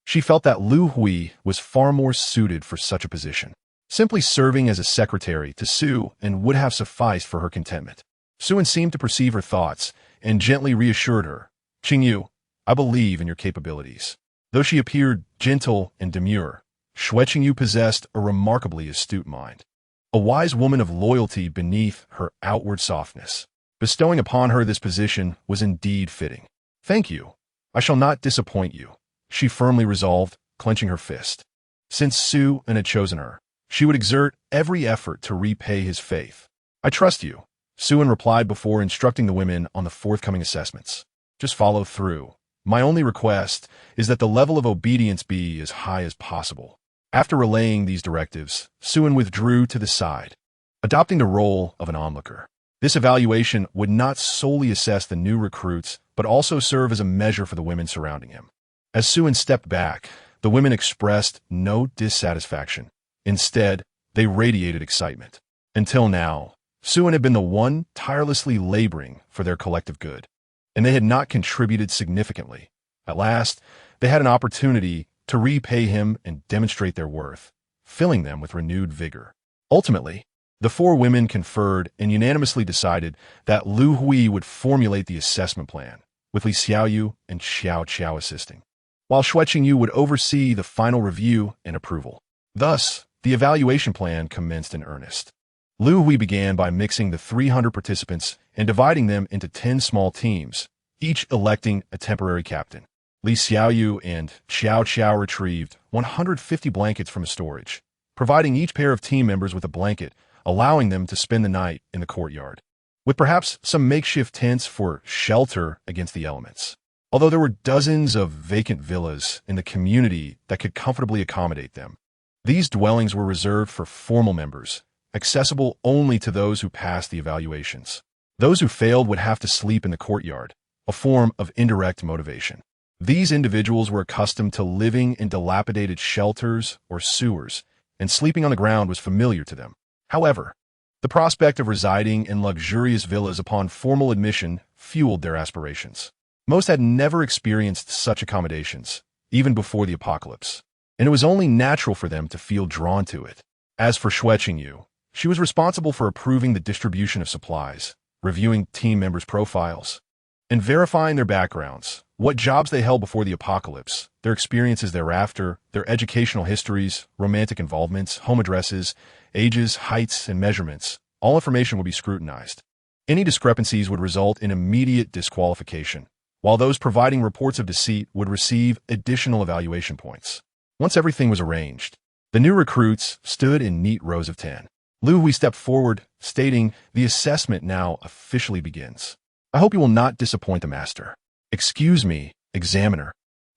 She felt that Lu Hui was far more suited for such a position. Simply serving as a secretary to Su and would have sufficed for her contentment. Suen seemed to perceive her thoughts and gently reassured her, "Qingyu, I believe in your capabilities." Though she appeared gentle and demure, Xue Qingyu possessed a remarkably astute mind. A wise woman of loyalty beneath her outward softness. Bestowing upon her this position was indeed fitting. "Thank you. I shall not disappoint you," she firmly resolved, clenching her fist. Since Su had chosen her, she would exert every effort to repay his faith. "I trust you," Suen replied before instructing the women on the forthcoming assessments. "Just follow through. My only request is that the level of obedience be as high as possible." After relaying these directives, Suen withdrew to the side, adopting the role of an onlooker. This evaluation would not solely assess the new recruits, but also serve as a measure for the women surrounding him. As Xue stepped back, the women expressed no dissatisfaction. Instead, they radiated excitement. Until now, Xue had been the one tirelessly laboring for their collective good, and they had not contributed significantly. At last, they had an opportunity to repay him and demonstrate their worth, filling them with renewed vigor. Ultimately, the four women conferred and unanimously decided that Lu Hui would formulate the assessment plan, with Li Xiaoyu and Xiao Qiao assisting, while Xue Qingyu would oversee the final review and approval. Thus, the evaluation plan commenced in earnest. Lu Hui began by mixing the 300 participants and dividing them into 10 small teams, each electing a temporary captain. Li Xiaoyu and Xiao Qiao retrieved 150 blankets from a storage, providing each pair of team members with a blanket, allowing them to spend the night in the courtyard, with perhaps some makeshift tents for shelter against the elements. Although there were dozens of vacant villas in the community that could comfortably accommodate them, these dwellings were reserved for formal members, accessible only to those who passed the evaluations. Those who failed would have to sleep in the courtyard, a form of indirect motivation. These individuals were accustomed to living in dilapidated shelters or sewers, and sleeping on the ground was familiar to them. However, the prospect of residing in luxurious villas upon formal admission fueled their aspirations. Most had never experienced such accommodations, even before the apocalypse, and it was only natural for them to feel drawn to it. As for Xue Qingyu, she was responsible for approving the distribution of supplies, reviewing team members' profiles, and verifying their backgrounds, what jobs they held before the apocalypse, their experiences thereafter, their educational histories, romantic involvements, home addresses, ages, heights, and measurements. All information would be scrutinized. Any discrepancies would result in immediate disqualification, while those providing reports of deceit would receive additional evaluation points. Once everything was arranged, the new recruits stood in neat rows of 10. Lu Hui stepped forward, stating, "The assessment now officially begins. I hope you will not disappoint the master." "Excuse me, examiner.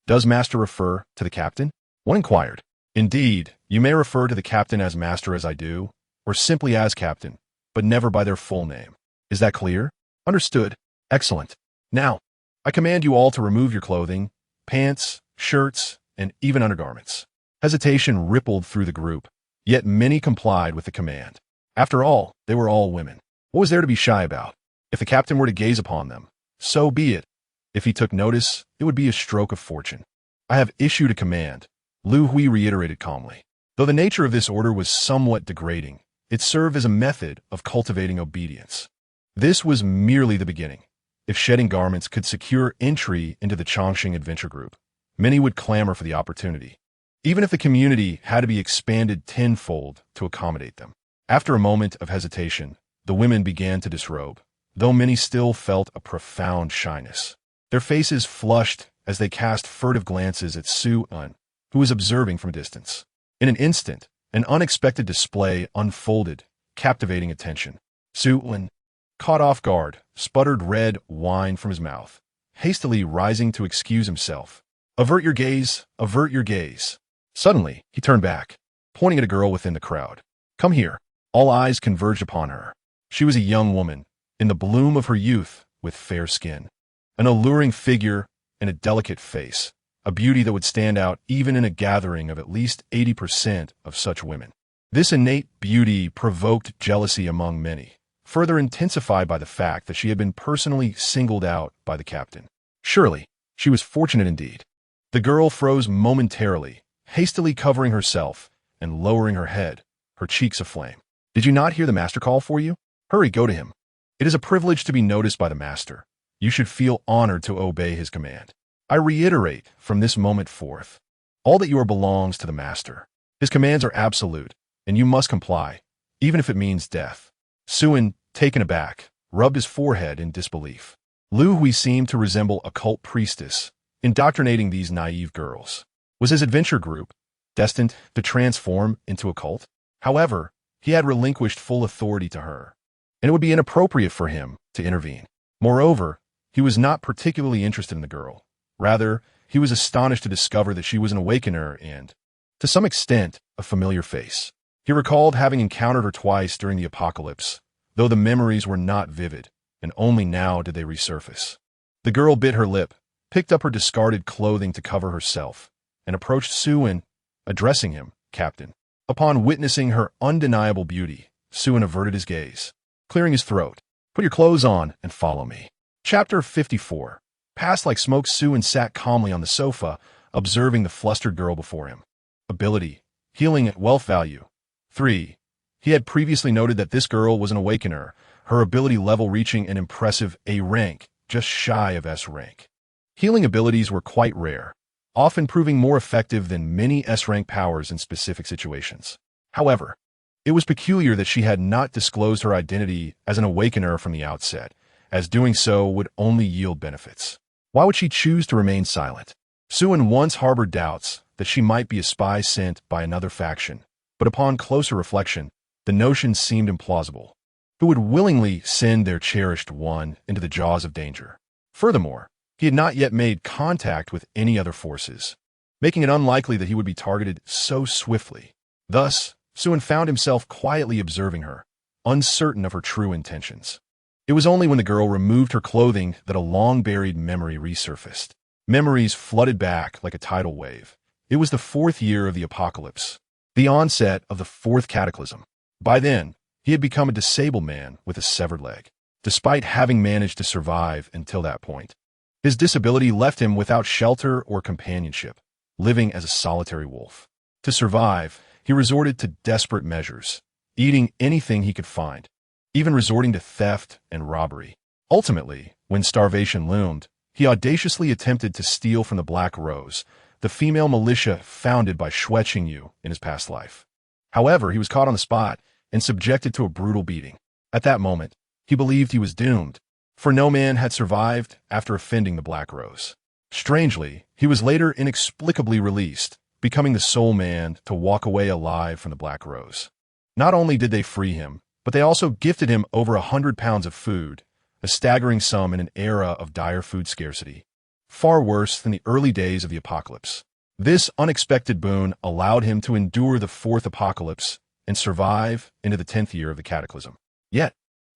Does master refer to the captain?" One inquired. "Indeed, you may refer to the captain as master as I do, or simply as captain, but never by their full name. Is that clear?" "Understood. Excellent. Now, I command you all to remove your clothing, pants, shirts, and even undergarments." Hesitation rippled through the group, yet many complied with the command. After all, they were all women. What was there to be shy about? If the captain were to gaze upon them, so be it. If he took notice, it would be a stroke of fortune. "I have issued a command," Lu Hui reiterated calmly. Though the nature of this order was somewhat degrading, it served as a method of cultivating obedience. This was merely the beginning. If shedding garments could secure entry into the Chongqing Adventure Group, many would clamor for the opportunity, even if the community had to be expanded tenfold to accommodate them. After a moment of hesitation, the women began to disrobe, though many still felt a profound shyness. Their faces flushed as they cast furtive glances at Xue, who was observing from a distance. In an instant, an unexpected display unfolded, captivating attention. Xue, caught off guard, sputtered red wine from his mouth, hastily rising to excuse himself. "Avert your gaze, avert your gaze." Suddenly, he turned back, pointing at a girl within the crowd. "Come here." All eyes converged upon her. She was a young woman, in the bloom of her youth, with fair skin, an alluring figure, and a delicate face, a beauty that would stand out even in a gathering of at least 80% of such women. This innate beauty provoked jealousy among many, further intensified by the fact that she had been personally singled out by the captain. Surely, she was fortunate indeed. The girl froze momentarily, hastily covering herself and lowering her head, her cheeks aflame. "Did you not hear the master call for you? Hurry, go to him. It is a privilege to be noticed by the master. You should feel honored to obey his command. I reiterate from this moment forth, all that you are belongs to the master. His commands are absolute, and you must comply, even if it means death." Xue, taken aback, rubbed his forehead in disbelief. Lu Hui seemed to resemble a cult priestess, indoctrinating these naive girls. Was his adventure group destined to transform into a cult? However, he had relinquished full authority to her, and it would be inappropriate for him to intervene. Moreover, he was not particularly interested in the girl. Rather, he was astonished to discover that she was an awakener and, to some extent, a familiar face. He recalled having encountered her twice during the apocalypse, though the memories were not vivid, and only now did they resurface. The girl bit her lip, picked up her discarded clothing to cover herself, and approached Xue, addressing him, Captain. Upon witnessing her undeniable beauty, Xue averted his gaze, clearing his throat. Put your clothes on and follow me. Chapter 54. Passed like smoke, Xue sat calmly on the sofa, observing the flustered girl before him. Ability: healing at wealth value 3. He had previously noted that this girl was an awakener, her ability level reaching an impressive A rank, just shy of S rank. Healing abilities were quite rare, often proving more effective than many S-rank powers in specific situations. However, it was peculiar that she had not disclosed her identity as an awakener from the outset, as doing so would only yield benefits. Why would she choose to remain silent? Xue once harbored doubts that she might be a spy sent by another faction, but upon closer reflection, the notion seemed implausible. Who would willingly send their cherished one into the jaws of danger? Furthermore, he had not yet made contact with any other forces, making it unlikely that he would be targeted so swiftly. Thus, Xue found himself quietly observing her, uncertain of her true intentions. It was only when the girl removed her clothing that a long-buried memory resurfaced. Memories flooded back like a tidal wave. It was the 4th year of the apocalypse, the onset of the 4th cataclysm. By then, he had become a disabled man with a severed leg, despite having managed to survive until that point. His disability left him without shelter or companionship, living as a solitary wolf. To survive, he resorted to desperate measures, eating anything he could find, even resorting to theft and robbery. Ultimately, when starvation loomed, he audaciously attempted to steal from the Black Rose, the female militia founded by Xue Qingyu in his past life. However, he was caught on the spot and subjected to a brutal beating. At that moment, he believed he was doomed, for no man had survived after offending the Black Rose. Strangely, he was later inexplicably released, becoming the sole man to walk away alive from the Black Rose. Not only did they free him, but they also gifted him over 100 pounds of food, a staggering sum in an era of dire food scarcity, far worse than the early days of the apocalypse. This unexpected boon allowed him to endure the 4th apocalypse and survive into the 10th year of the cataclysm. Yet,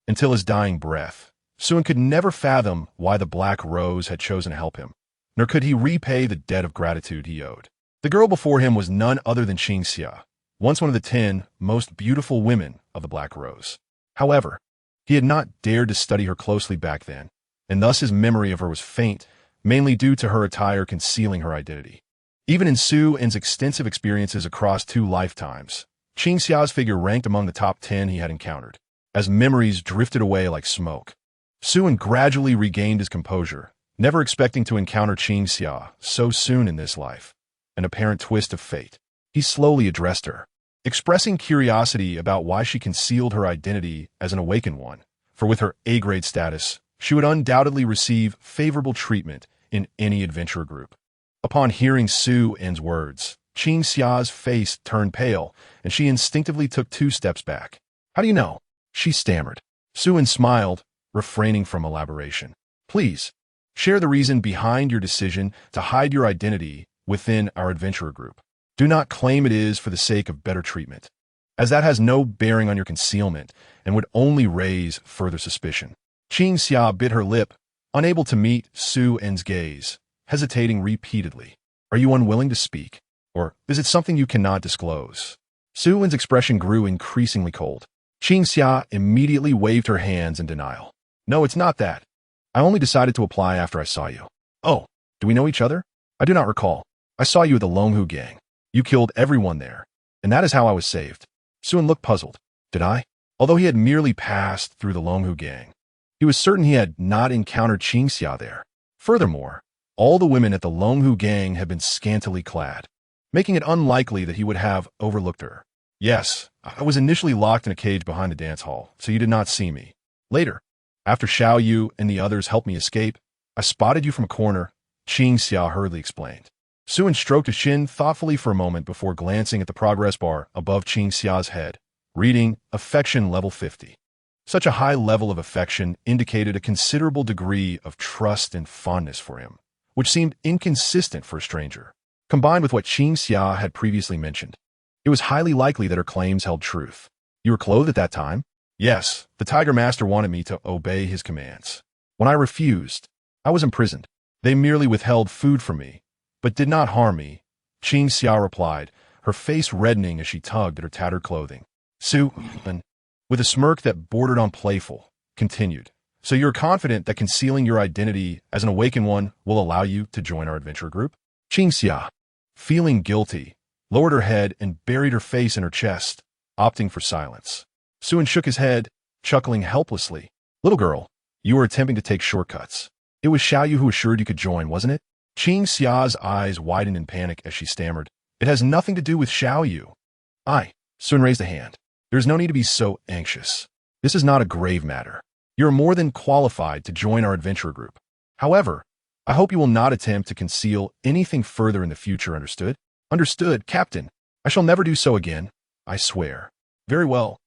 until his dying breath, Xue could never fathom why the Black Rose had chosen to help him, nor could he repay the debt of gratitude he owed. The girl before him was none other than Xingxia, once one of the 10 most beautiful women of the Black Rose. However, he had not dared to study her closely back then, and thus his memory of her was faint, mainly due to her attire concealing her identity. Even in Xue's extensive experiences across 2 lifetimes, Xingxia's figure ranked among the top 10 he had encountered. As memories drifted away like smoke, Xue gradually regained his composure, never expecting to encounter Xingxia so soon in this life. An apparent twist of fate. He slowly addressed her, expressing curiosity about why she concealed her identity as an awakened one, for with her A-grade status, she would undoubtedly receive favorable treatment in any adventurer group. Upon hearing Xue's words, Xingxia's face turned pale, and she instinctively took 2 steps back. How do you know? She stammered. Xue smiled, refraining from elaboration. Please, share the reason behind your decision to hide your identity within our adventurer group. Do not claim it is for the sake of better treatment, as that has no bearing on your concealment and would only raise further suspicion. Xingxia bit her lip, unable to meet Xue's gaze, hesitating repeatedly. Are you unwilling to speak? Or is it something you cannot disclose? Xue's expression grew increasingly cold. Xingxia immediately waved her hands in denial. No, it's not that. I only decided to apply after I saw you. Oh, do we know each other? I do not recall. I saw you at the Longhu gang. You killed everyone there, and that is how I was saved. Xue looked puzzled. Did I? Although he had merely passed through the Longhu gang, he was certain he had not encountered Xingxia there. Furthermore, all the women at the Longhu gang had been scantily clad, making it unlikely that he would have overlooked her. Yes, I was initially locked in a cage behind the dance hall, so you did not see me. Later, after Xiao Yu and the others helped me escape, I spotted you from a corner, Xingxia hurriedly explained. Xue stroked his chin thoughtfully for a moment before glancing at the progress bar above Xingxia's head, reading Affection Level 50. Such a high level of affection indicated a considerable degree of trust and fondness for him, which seemed inconsistent for a stranger. Combined with what Xingxia had previously mentioned, it was highly likely that her claims held truth. You were clothed at that time? Yes, the Tiger Master wanted me to obey his commands. When I refused, I was imprisoned. They merely withheld food from me, but did not harm me, Qingxia replied, her face reddening as she tugged at her tattered clothing. Su, with a smirk that bordered on playful, continued, so you're confident that concealing your identity as an awakened one will allow you to join our adventure group? Qingxia, feeling guilty, lowered her head and buried her face in her chest, opting for silence. Suin shook his head, chuckling helplessly. Little girl, you were attempting to take shortcuts. It was Xiaoyu who assured you could join, wasn't it? Qingxia's eyes widened in panic as she stammered. It has nothing to do with Xiaoyu. Suin raised a hand. There's no need to be so anxious. This is not a grave matter. You're more than qualified to join our adventure group. However, I hope you will not attempt to conceal anything further in the future, understood? Understood, Captain. I shall never do so again. I swear. Very well.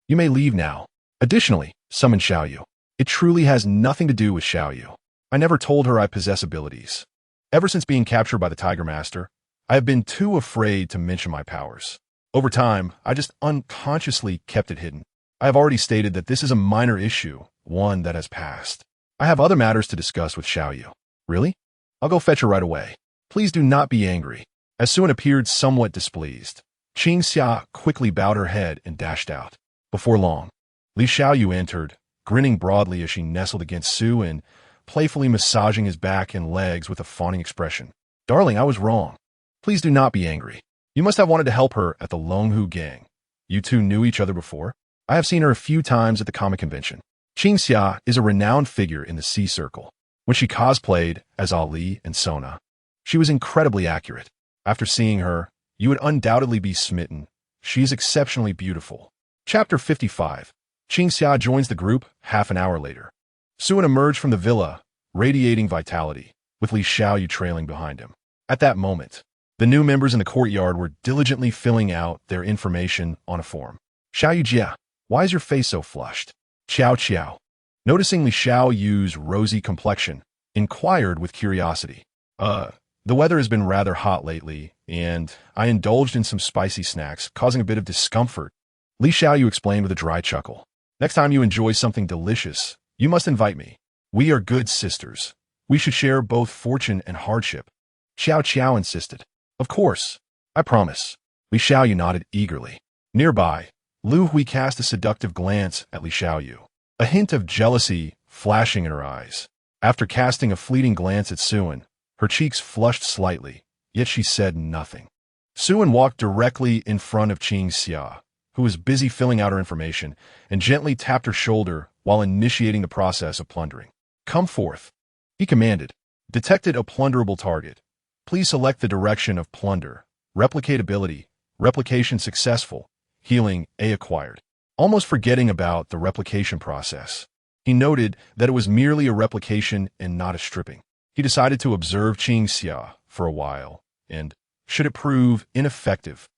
You may leave now. Additionally, summon Xiaoyu. It truly has nothing to do with Xiaoyu. I never told her I possess abilities. Ever since being captured by the Tiger Master, I have been too afraid to mention my powers. Over time, I just unconsciously kept it hidden. I have already stated that this is a minor issue, one that has passed. I have other matters to discuss with Xiaoyu. Really? I'll go fetch her right away. Please do not be angry. As Suin appeared somewhat displeased, Qingxia quickly bowed her head and dashed out. Before long, Li Xiaoyu entered, grinning broadly as she nestled against Su and playfully massaging his back and legs with a fawning expression. Darling, I was wrong. Please do not be angry. You must have wanted to help her at the Longhu gang. You two knew each other before? I have seen her a few times at the comic convention. Qingxia is a renowned figure in the Sea Circle. When she cosplayed as Ali and Sona, she was incredibly accurate. After seeing her, you would undoubtedly be smitten. She is exceptionally beautiful. Chapter 55. Qingxia joins the group half an hour later. Suin emerged from the villa, radiating vitality, with Li Xiaoyu trailing behind him. At that moment, the new members in the courtyard were diligently filling out their information on a form. Xiaoyu Jia, why is your face so flushed? Qiao, noticing Li Xiaoyu's rosy complexion, inquired with curiosity. The weather has been rather hot lately, and I indulged in some spicy snacks, causing a bit of discomfort. Li Xiaoyu explained with a dry chuckle. Next time you enjoy something delicious, you must invite me. We are good sisters. We should share both fortune and hardship. Xiao insisted. Of course. I promise. Li Xiaoyu nodded eagerly. Nearby, Lu Hui cast a seductive glance at Li Xiaoyu, a hint of jealousy flashing in her eyes. After casting a fleeting glance at Suin, her cheeks flushed slightly, yet she said nothing. Suin walked directly in front of Qingxia, who was busy filling out her information, and gently tapped her shoulder while initiating the process of plundering. Come forth, he commanded. Detected a plunderable target. Please select the direction of plunder. Replicate ability. Replication successful. Healing A acquired. Almost forgetting about the replication process, he noted that it was merely a replication and not a stripping. He decided to observe Qingxia for a while, and, should it prove ineffective,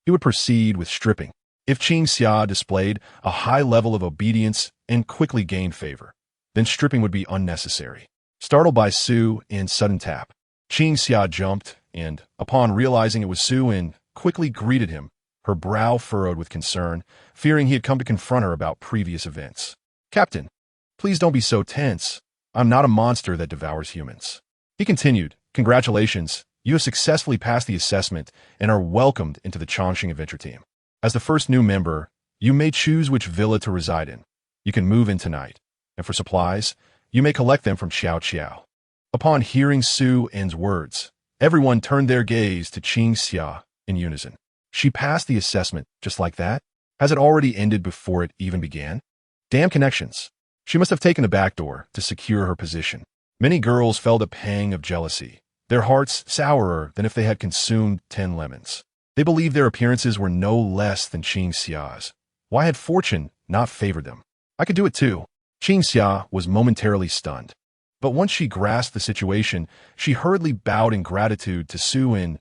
he would proceed with stripping. If Qingxia displayed a high level of obedience and quickly gained favor, then stripping would be unnecessary. Startled by Su and sudden tap, Qingxia jumped and, upon realizing it was Su, quickly greeted him, her brow furrowed with concern, fearing he had come to confront her about previous events. Captain, please don't be so tense. I'm not a monster that devours humans. He continued, Congratulations, you have successfully passed the assessment and are welcomed into the Chongqing Adventure Team. As the first new member, you may choose which villa to reside in. You can move in tonight, and for supplies, you may collect them from Xiao. Upon hearing Su's words, everyone turned their gaze to Qingxia in unison. She passed the assessment just like that? Has it already ended before it even began? Damn connections. She must have taken a back door to secure her position. Many girls felt a pang of jealousy, their hearts sourer than if they had consumed 10 lemons. They believed their appearances were no less than Qingxia's. Why had fortune not favored them? I could do it too. Qingxia was momentarily stunned. But once she grasped the situation, she hurriedly bowed in gratitude to Suin.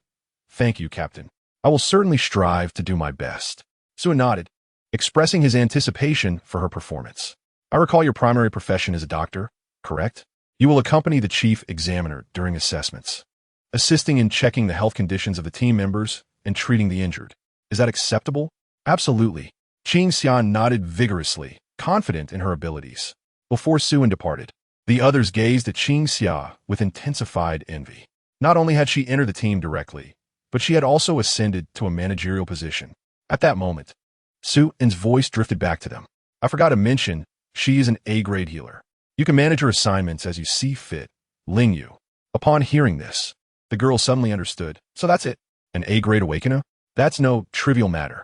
Thank you, Captain. I will certainly strive to do my best. Suin nodded, expressing his anticipation for her performance. I recall your primary profession is a doctor, correct? You will accompany the chief examiner during assessments, assisting in checking the health conditions of the team members and treating the injured. Is that acceptable? Absolutely. Qingxia nodded vigorously, confident in her abilities. Before Suen departed, the others gazed at Qingxia with intensified envy. Not only had she entered the team directly, but she had also ascended to a managerial position. At that moment, Suen's voice drifted back to them. I forgot to mention, she is an A-grade healer. You can manage her assignments as you see fit, Lingyu. Upon hearing this, the girls suddenly understood. So that's it. An A-grade awakener? That's no trivial matter.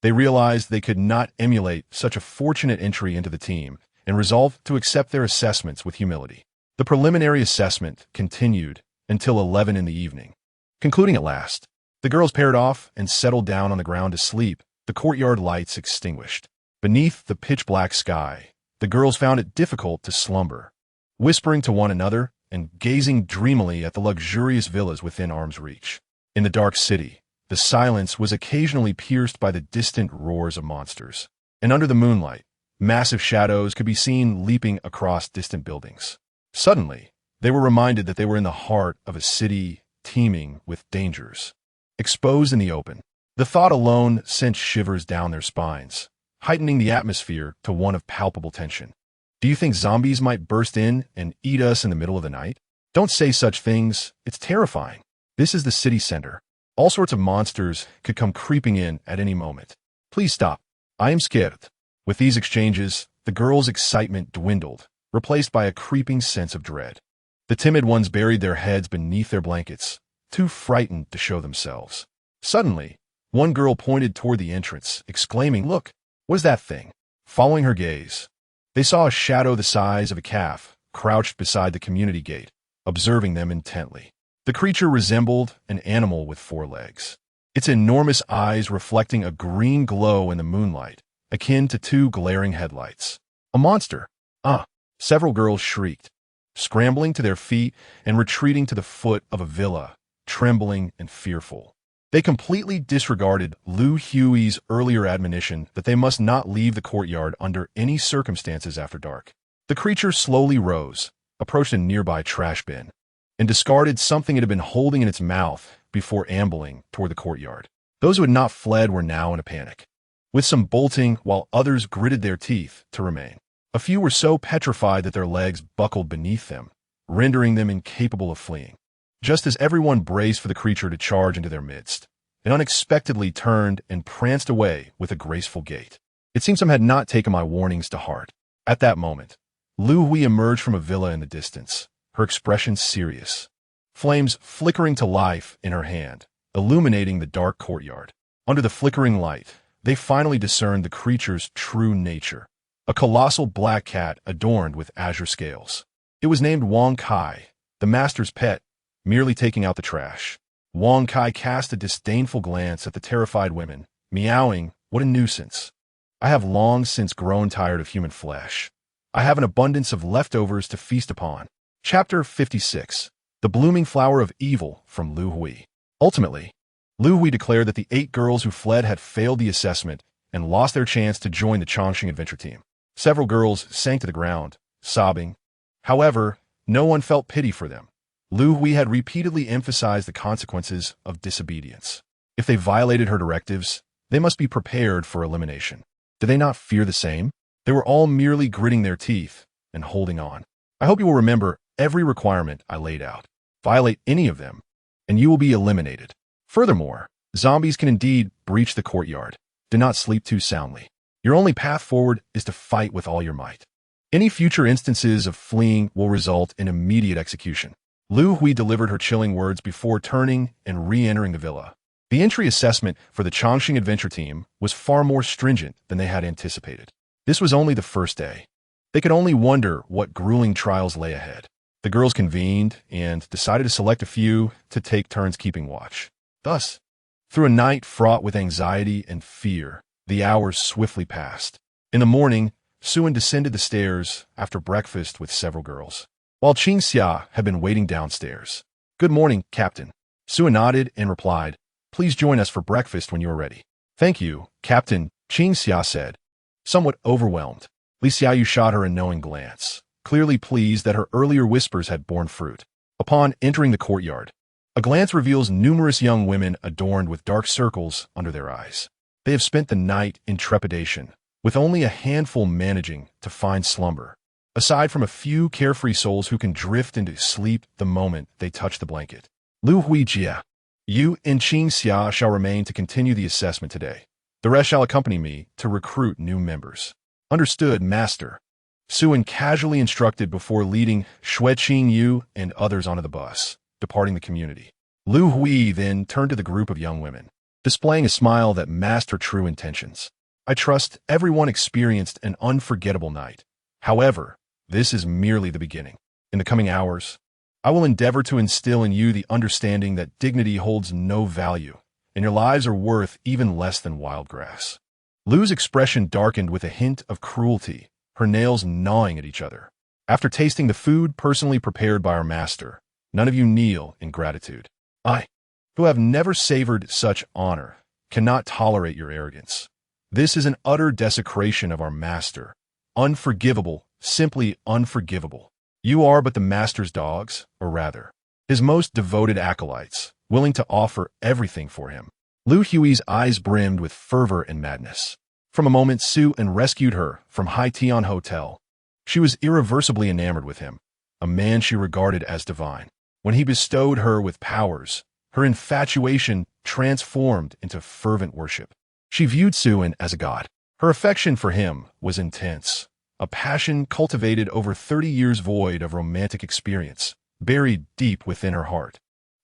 They realized they could not emulate such a fortunate entry into the team and resolved to accept their assessments with humility. The preliminary assessment continued until 11 in the evening. Concluding at last, the girls paired off and settled down on the ground to sleep, the courtyard lights extinguished. Beneath the pitch-black sky, the girls found it difficult to slumber, whispering to one another and gazing dreamily at the luxurious villas within arm's reach. In the dark city, the silence was occasionally pierced by the distant roars of monsters, and under the moonlight, massive shadows could be seen leaping across distant buildings. Suddenly, they were reminded that they were in the heart of a city teeming with dangers. Exposed in the open, the thought alone sent shivers down their spines, heightening the atmosphere to one of palpable tension. Do you think zombies might burst in and eat us in the middle of the night? Don't say such things. It's terrifying. This is the city center. All sorts of monsters could come creeping in at any moment. Please stop. I am scared. With these exchanges, the girls' excitement dwindled, replaced by a creeping sense of dread. The timid ones buried their heads beneath their blankets, too frightened to show themselves. Suddenly, one girl pointed toward the entrance, exclaiming, "Look, what is that thing?" Following her gaze, they saw a shadow the size of a calf crouched beside the community gate, observing them intently. The creature resembled an animal with 4 legs, its enormous eyes reflecting a green glow in the moonlight, akin to 2 glaring headlights. A monster! Several girls shrieked, scrambling to their feet and retreating to the foot of a villa, trembling and fearful. They completely disregarded Lu Hui's earlier admonition that they must not leave the courtyard under any circumstances after dark. The creature slowly rose, approached a nearby trash bin, and discarded something it had been holding in its mouth before ambling toward the courtyard. Those who had not fled were now in a panic, with some bolting while others gritted their teeth to remain. A few were so petrified that their legs buckled beneath them, rendering them incapable of fleeing. Just as everyone braced for the creature to charge into their midst, it unexpectedly turned and pranced away with a graceful gait. It seemed some had not taken my warnings to heart. At that moment, Lu Hui emerged from a villa in the distance, her expression serious, flames flickering to life in her hand, illuminating the dark courtyard. Under the flickering light, they finally discerned the creature's true nature, a colossal black cat adorned with azure scales. It was named Wang Kai, the master's pet, merely taking out the trash. Wang Kai cast a disdainful glance at the terrified women, meowing, "What a nuisance. I have long since grown tired of human flesh. I have an abundance of leftovers to feast upon." Chapter 56. The Blooming Flower of Evil from Lu Hui. Ultimately, Lu Hui declared that the 8 girls who fled had failed the assessment and lost their chance to join the Chongqing adventure team. Several girls sank to the ground, sobbing. However, no one felt pity for them. Lu Hui had repeatedly emphasized the consequences of disobedience. If they violated her directives, they must be prepared for elimination. Did they not fear the same? They were all merely gritting their teeth and holding on. I hope you will remember every requirement I laid out. Violate any of them, and you will be eliminated. Furthermore, zombies can indeed breach the courtyard. Do not sleep too soundly. Your only path forward is to fight with all your might. Any future instances of fleeing will result in immediate execution. Lu Hui delivered her chilling words before turning and re-entering the villa. The entry assessment for the Chongqing adventure team was far more stringent than they had anticipated. This was only the first day. They could only wonder what grueling trials lay ahead. The girls convened and decided to select a few to take turns keeping watch. Thus, through a night fraught with anxiety and fear, the hours swiftly passed. In the morning, Suen descended the stairs after breakfast with several girls, while Qingxia had been waiting downstairs. "Good morning, Captain." Suen nodded and replied, "Please join us for breakfast when you are ready." "Thank you, Captain," Qingxia said, somewhat overwhelmed. Li Xiaoyu shot her a knowing glance, clearly pleased that her earlier whispers had borne fruit. Upon entering the courtyard, a glance reveals numerous young women adorned with dark circles under their eyes. They have spent the night in trepidation, with only a handful managing to find slumber, aside from a few carefree souls who can drift into sleep the moment they touch the blanket. Lu Huijia, you and Qing Xia shall remain to continue the assessment today. The rest shall accompany me to recruit new members. Understood, Master. Xue casually instructed before leading Xue Qingyu and others onto the bus, departing the community. Lu Hui then turned to the group of young women, displaying a smile that masked her true intentions. I trust everyone experienced an unforgettable night. However, this is merely the beginning. In the coming hours, I will endeavor to instill in you the understanding that dignity holds no value, and your lives are worth even less than wild grass. Lu's expression darkened with a hint of cruelty, her nails gnawing at each other. After tasting the food personally prepared by our master, none of you kneel in gratitude. I, who have never savored such honor, cannot tolerate your arrogance. This is an utter desecration of our master. Unforgivable, simply unforgivable. You are but the master's dogs, or rather, his most devoted acolytes, willing to offer everything for him. Lu Hui's eyes brimmed with fervor and madness. From a moment Xue rescued her from Haitian Hotel. She was irreversibly enamored with him, a man she regarded as divine. When he bestowed her with powers, her infatuation transformed into fervent worship. She viewed Xue as a god. Her affection for him was intense, a passion cultivated over 30 years void of romantic experience, buried deep within her heart,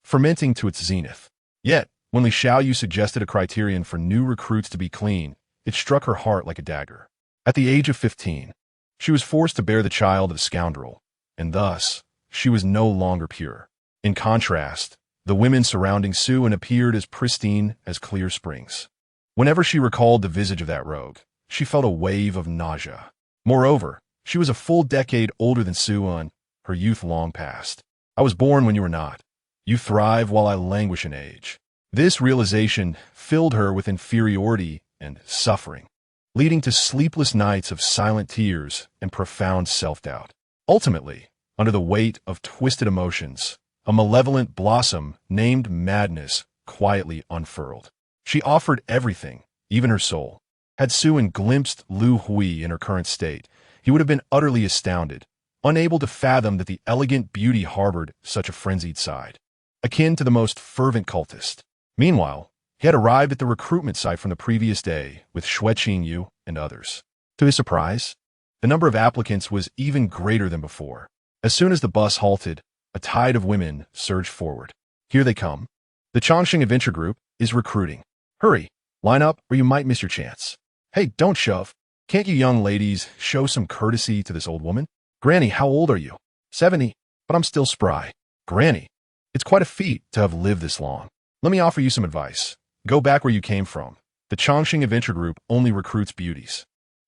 fermenting to its zenith. Yet, when Li Xiaoyu suggested a criterion for new recruits to be clean, it struck her heart like a dagger. At the age of 15, she was forced to bear the child of a scoundrel, and thus, she was no longer pure. In contrast, the women surrounding Xue appeared as pristine as clear springs. Whenever she recalled the visage of that rogue, she felt a wave of nausea. Moreover, she was a full decade older than Xue, her youth long past. I was born when you were not. You thrive while I languish in age. This realization filled her with inferiority and suffering, leading to sleepless nights of silent tears and profound self-doubt. Ultimately, under the weight of twisted emotions, a malevolent blossom named madness quietly unfurled. She offered everything, even her soul. Had Xue glimpsed Lu Hui in her current state, he would have been utterly astounded, unable to fathom that the elegant beauty harbored such a frenzied side, akin to the most fervent cultist. Meanwhile, he had arrived at the recruitment site from the previous day with Xue Qingyu and others. To his surprise, the number of applicants was even greater than before. As soon as the bus halted, a tide of women surged forward. Here they come. The Chongqing Adventure Group is recruiting. Hurry, line up or you might miss your chance. Hey, don't shove. Can't you young ladies show some courtesy to this old woman? Granny, how old are you? 70, but I'm still spry. Granny, it's quite a feat to have lived this long. Let me offer you some advice. Go back where you came from. The Chongqing Adventure Group only recruits beauties.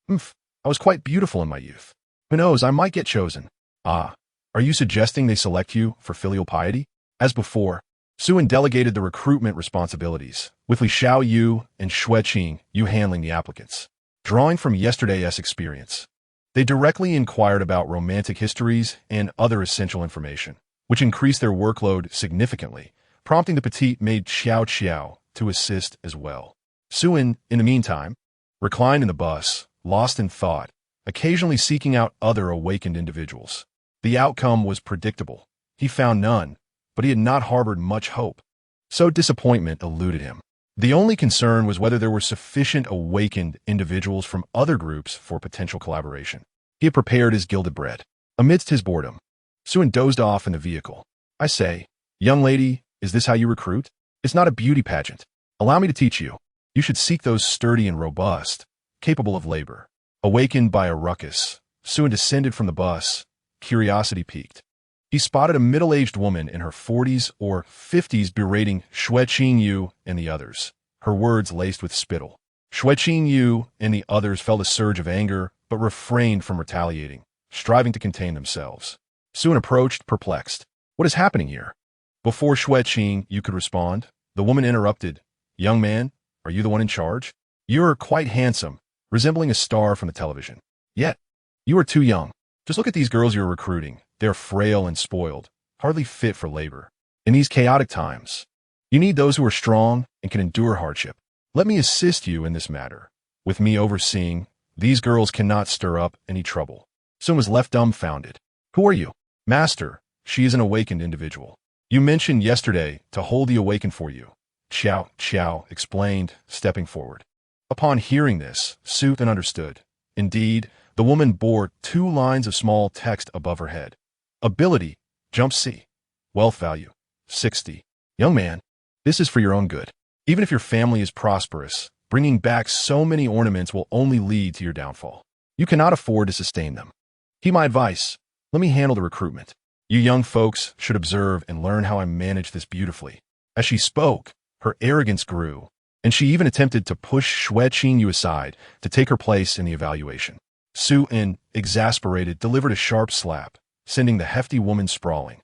I was quite beautiful in my youth. Who knows, I might get chosen. Ah, are you suggesting they select you for filial piety? As before, Xue delegated the recruitment responsibilities, with Li Xiaoyu and Xue Qingyu handling the applicants. Drawing from yesterday's experience, they directly inquired about romantic histories and other essential information, which increased their workload significantly, prompting the petite maid Xiao to assist as well. Xue, in the meantime, reclined in the bus, lost in thought, occasionally seeking out other awakened individuals. The outcome was predictable. He found none, but he had not harbored much hope. So disappointment eluded him. The only concern was whether there were sufficient awakened individuals from other groups for potential collaboration. He had prepared his gilded bread. Amidst his boredom, Xue dozed off in the vehicle. I say, young lady, is this how you recruit? It's not a beauty pageant. Allow me to teach you. You should seek those sturdy and robust, capable of labor. Awakened by a ruckus, Xue descended from the bus. Curiosity piqued. He spotted a middle-aged woman in her 40s or 50s berating Xue Qingyu and the others, her words laced with spittle. Xue Qingyu and the others felt a surge of anger, but refrained from retaliating, striving to contain themselves. Xue approached, perplexed. What is happening here? Before Xue Qingyu could respond, the woman interrupted. Young man, are you the one in charge? You're quite handsome, resembling a star from the television. Yet, you are too young. Just look at these girls you're recruiting. They're frail and spoiled, hardly fit for labor. In these chaotic times, you need those who are strong and can endure hardship. Let me assist you in this matter, with me overseeing These girls cannot stir up any trouble. Sun was left dumbfounded. Who are you? Master, she is an awakened individual. You mentioned yesterday to hold the awakened for you. Xiao explained, stepping forward. Upon hearing this, Su then understood. Indeed, the woman bore 2 lines of small text above her head. Ability, Jump C. Wealth value, 60. Young man, this is for your own good. Even if your family is prosperous, bringing back so many ornaments will only lead to your downfall. You cannot afford to sustain them. Heed my advice. Let me handle the recruitment. You young folks should observe and learn how I manage this beautifully. As she spoke, her arrogance grew, and she even attempted to push Xue Qingyu aside to take her place in the evaluation. Su In, exasperated, delivered a sharp slap, sending the hefty woman sprawling.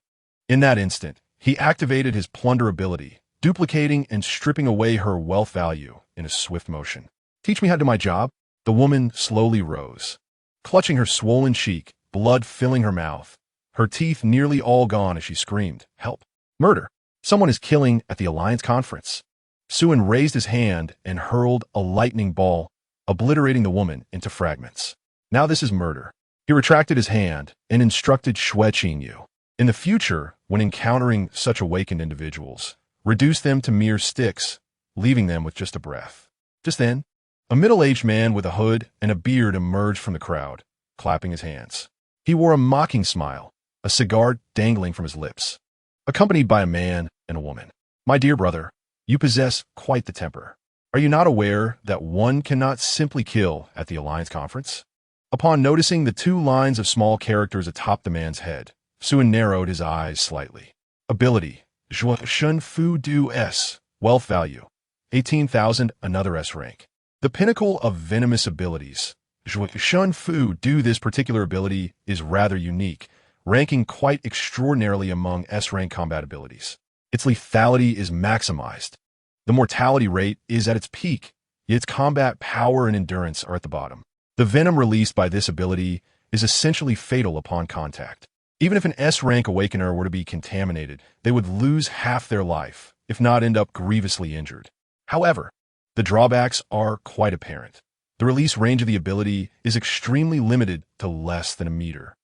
In that instant, he activated his plunder ability, duplicating and stripping away her wealth value in a swift motion. Teach me how to do my job? The woman slowly rose, clutching her swollen cheek, blood filling her mouth, her teeth nearly all gone as she screamed, "Help! Murder! Someone is killing at the Alliance Conference." Suin raised his hand and hurled a lightning ball, obliterating the woman into fragments. Now this is murder. He retracted his hand and instructed Xue Qingyu. In the future, when encountering such awakened individuals, reduce them to mere sticks, leaving them with just a breath. Just then, a middle-aged man with a hood and a beard emerged from the crowd, clapping his hands. He wore a mocking smile, a cigar dangling from his lips, accompanied by a man and a woman. My dear brother, you possess quite the temper. Are you not aware that one cannot simply kill at the Alliance Conference? Upon noticing the 2 lines of small characters atop the man's head, Suin narrowed his eyes slightly. Ability, Xue Shun Fu Du S, wealth value, 18,000, another S rank. The pinnacle of venomous abilities, Xue Shun Fu Du. This particular ability is rather unique, ranking quite extraordinarily among S-rank combat abilities. Its lethality is maximized. The mortality rate is at its peak, yet its combat power and endurance are at the bottom. The venom released by this ability is essentially fatal upon contact. Even if an S-rank awakener were to be contaminated, they would lose half their life, if not end up grievously injured. However, the drawbacks are quite apparent. The release range of the ability is extremely limited to less than a meter,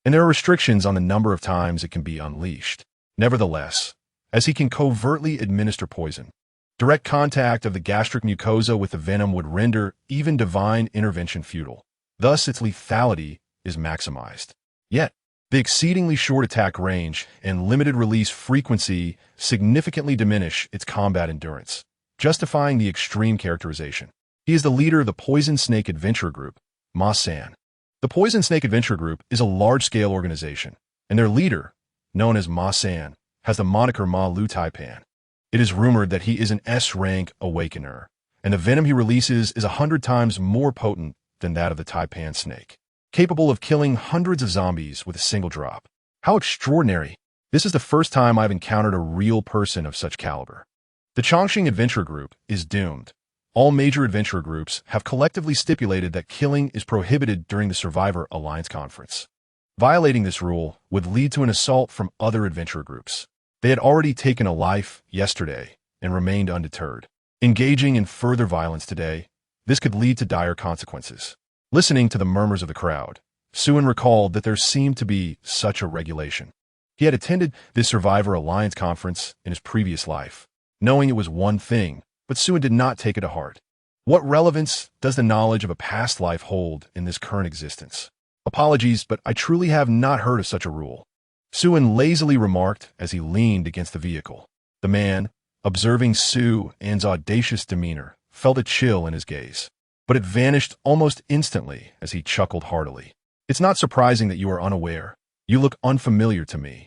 and there are restrictions on the number of times it can be unleashed. Nevertheless, as he can covertly administer poison, direct contact of the gastric mucosa with the venom would render even divine intervention futile. Thus, its lethality is maximized. Yet, the exceedingly short attack range and limited release frequency significantly diminish its combat endurance, justifying the extreme characterization. He is the leader of the Poison Snake Adventure Group, Ma San. The Poison Snake Adventure Group is a large-scale organization, and their leader, known as Ma San, has the moniker Ma Lu Taipan. It is rumored that he is an S-rank awakener, and the venom he releases is 100 times more potent than that of the Taipan snake, capable of killing hundreds of zombies with a single drop. How extraordinary! This is the first time I've encountered a real person of such caliber. The Chongqing Adventure Group is doomed. All major adventure groups have collectively stipulated that killing is prohibited during the Survivor Alliance Conference. Violating this rule would lead to an assault from other adventure groups. They had already taken a life yesterday and remained undeterred. Engaging in further violence today, this could lead to dire consequences. Listening to the murmurs of the crowd, Suin recalled that there seemed to be such a regulation. He had attended this Survivor Alliance Conference in his previous life, knowing it was one thing, but Suin did not take it to heart. What relevance does the knowledge of a past life hold in this current existence? Apologies, but I truly have not heard of such a rule, Suin lazily remarked as he leaned against the vehicle. The man, observing Su An's audacious demeanor, felt a chill in his gaze, but it vanished almost instantly as he chuckled heartily. It's not surprising that you are unaware. You look unfamiliar to me,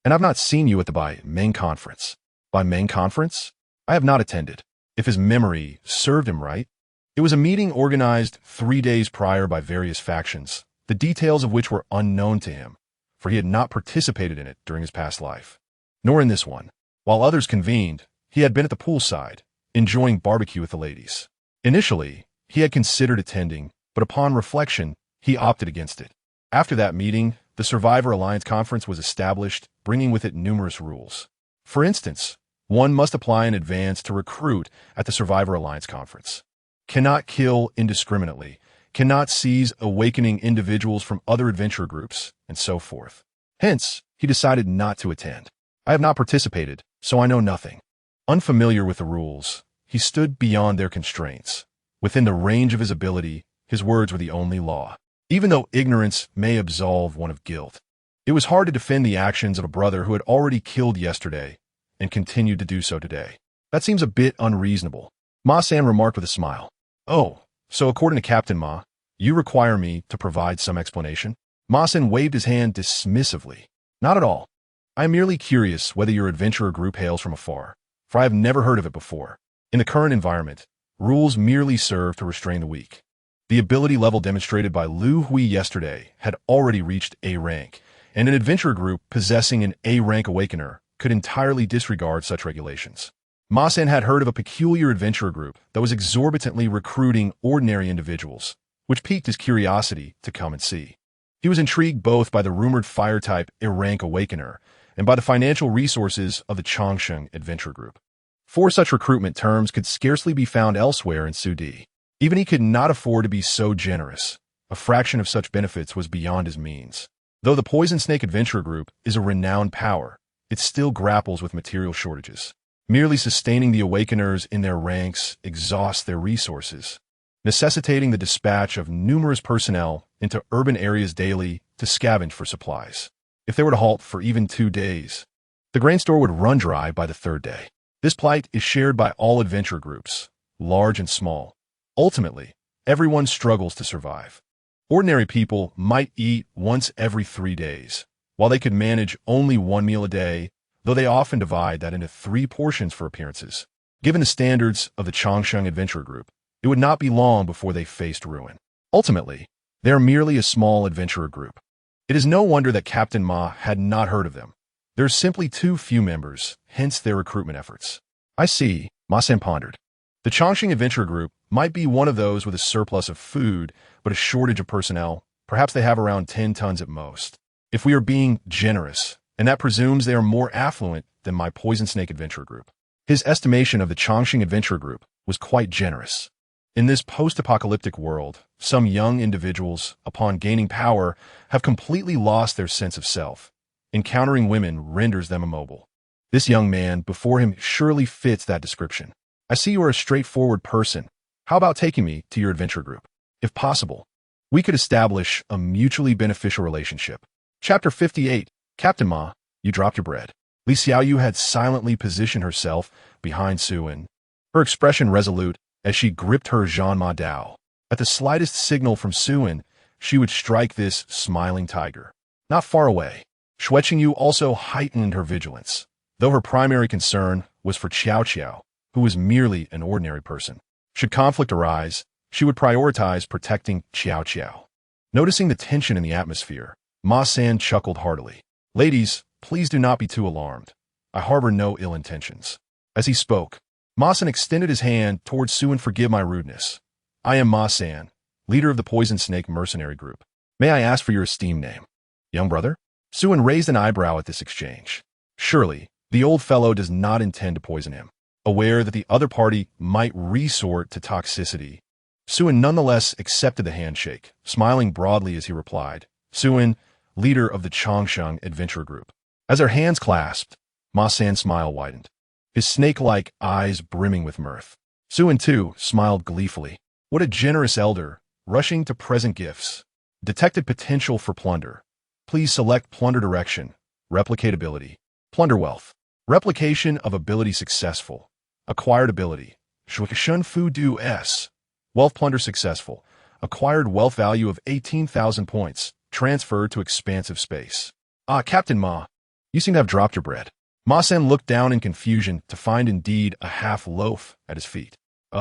and I've not seen you at the main conference. By main conference? I have not attended. If his memory served him right, it was a meeting organized 3 days prior by various factions, the details of which were unknown to him, for he had not participated in it during his past life, nor in this one. While others convened, he had been at the poolside, enjoying barbecue with the ladies. Initially, he had considered attending, but upon reflection, he opted against it. After that meeting, the Survivor Alliance Conference was established, bringing with it numerous rules. For instance, one must apply in advance to recruit at the Survivor Alliance Conference. Cannot kill indiscriminately, cannot seize awakening individuals from other adventure groups, and so forth. Hence, he decided not to attend. I have not participated, so I know nothing. Unfamiliar with the rules, he stood beyond their constraints. Within the range of his ability, his words were the only law. Even though ignorance may absolve one of guilt, it was hard to defend the actions of a brother who had already killed yesterday and continued to do so today. That seems a bit unreasonable, Ma-san remarked with a smile. Oh, so according to Captain Ma, you require me to provide some explanation? Ma-san waved his hand dismissively. Not at all. I am merely curious whether your adventurer group hails from afar, for I have never heard of it before. In the current environment, rules merely serve to restrain the weak. The ability level demonstrated by Lu Hui yesterday had already reached A rank, and an adventurer group possessing an A rank awakener could entirely disregard such regulations. Ma-san had heard of a peculiar adventurer group that was exorbitantly recruiting ordinary individuals, which piqued his curiosity to come and see. He was intrigued both by the rumored fire-type A-rank awakener and by the financial resources of the Changsheng adventure group. Four such recruitment terms could scarcely be found elsewhere in Sudi. Even he could not afford to be so generous. A fraction of such benefits was beyond his means. Though the Poison Snake Adventure Group is a renowned power, it still grapples with material shortages. Merely sustaining the awakeners in their ranks exhausts their resources, necessitating the dispatch of numerous personnel into urban areas daily to scavenge for supplies. If they were to halt for even 2 days, the grain store would run dry by the 3rd day. This plight is shared by all adventure groups, large and small. Ultimately, everyone struggles to survive. Ordinary people might eat once every 3 days, while they could manage only 1 meal a day, though they often divide that into 3 portions for appearances. Given the standards of the Changsheng Adventure Group, it would not be long before they faced ruin. Ultimately, they are merely a small adventurer group. It is no wonder that Captain Ma had not heard of them. There are simply too few members, hence their recruitment efforts. I see, Ma-san pondered. The Changsheng Adventure Group might be one of those with a surplus of food, but a shortage of personnel. Perhaps they have around 10 tons at most. If we are being generous, and that presumes they are more affluent than my Poison Snake Adventure Group. His estimation of the Changsheng Adventure Group was quite generous. In this post-apocalyptic world, some young individuals, upon gaining power, have completely lost their sense of self. Encountering women renders them immobile. This young man before him surely fits that description. I see you are a straightforward person. How about taking me to your adventure group? If possible, we could establish a mutually beneficial relationship. Chapter 58. Captain Ma, you dropped your bread. Li Xiaoyu had silently positioned herself behind Suin, her expression resolute as she gripped her Zhanma Dao. At the slightest signal from Suin, she would strike this smiling tiger. Not far away, Xue Qingyu also heightened her vigilance, though her primary concern was for Qiao Qiao, who was merely an ordinary person. Should conflict arise, she would prioritize protecting Qiao Qiao. Noticing the tension in the atmosphere, Ma-san chuckled heartily. Ladies, please do not be too alarmed. I harbor no ill intentions. As he spoke, Ma-san extended his hand towards Suin. Forgive my rudeness. I am Ma-san, leader of the Poison Snake Mercenary Group. May I ask for your esteemed name? Young brother? Suin raised an eyebrow at this exchange. Surely, the old fellow does not intend to poison him. Aware that the other party might resort to toxicity, Suin nonetheless accepted the handshake, smiling broadly as he replied, Suin, leader of the Changsheng Adventure Group. As their hands clasped, Ma-san's smile widened, his snake-like eyes brimming with mirth. Suin, too, smiled gleefully. What a generous elder, rushing to present gifts. Detected potential for plunder. Please select plunder direction, replicate ability, plunder wealth. Replication of ability successful. Acquired ability. Shuikashun Fu Du S. Wealth plunder successful. Acquired wealth value of 18,000 points. Transferred to expansive space. Ah, Captain Ma, you seem to have dropped your bread. Ma-san looked down in confusion to find indeed a half loaf at his feet.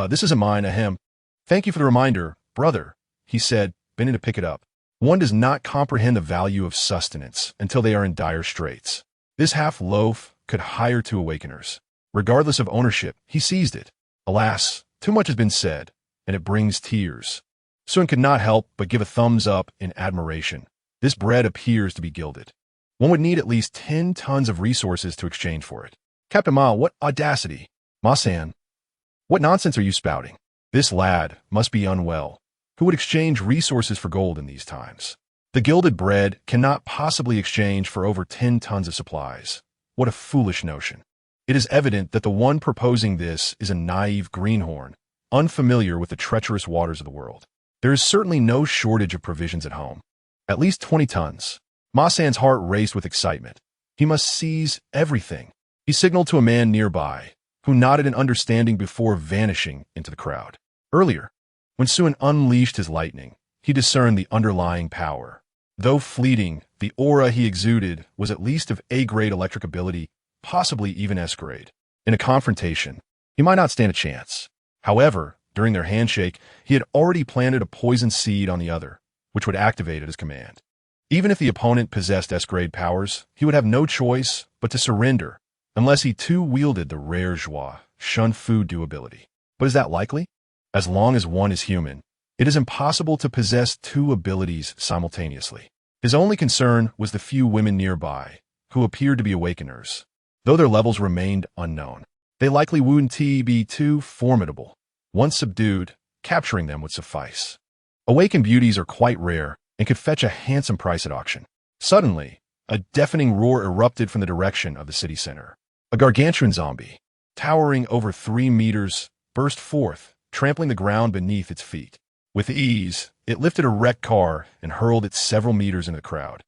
This isn't mine, ahem. Thank you for the reminder, brother, he said, bending to pick it up. One does not comprehend the value of sustenance until they are in dire straits. This half loaf could hire 2 awakeners. Regardless of ownership, he seized it. Alas, too much has been said, and it brings tears. Sun could not help but give a thumbs up in admiration. This bread appears to be gilded. One would need at least 10 tons of resources to exchange for it. Captain Ma, what audacity! Ma-san, what nonsense are you spouting? This lad must be unwell. Who would exchange resources for gold in these times? The gilded bread cannot possibly exchange for over 10 tons of supplies. What a foolish notion. It is evident that the one proposing this is a naive greenhorn, unfamiliar with the treacherous waters of the world. There is certainly no shortage of provisions at home. At least 20 tons. Ma San's heart raced with excitement. He must seize everything. He signaled to a man nearby, who nodded in understanding before vanishing into the crowd. Earlier, when Xue unleashed his lightning, he discerned the underlying power. Though fleeting, the aura he exuded was at least of A-grade electric ability, possibly even S-grade. In a confrontation, he might not stand a chance. However, during their handshake, he had already planted a poison seed on the other, which would activate at his command. Even if the opponent possessed S-grade powers, he would have no choice but to surrender, unless he too wielded the rare Xue Qingyu ability. But is that likely? As long as one is human, it is impossible to possess two abilities simultaneously. His only concern was the few women nearby, who appeared to be awakeners. Though their levels remained unknown, they likely wouldn't be too formidable. Once subdued, capturing them would suffice. Awakened beauties are quite rare and could fetch a handsome price at auction. Suddenly, a deafening roar erupted from the direction of the city center. A gargantuan zombie, towering over 3 meters, burst forth, trampling the ground beneath its feet. With ease, it lifted a wrecked car and hurled it several meters into the crowd,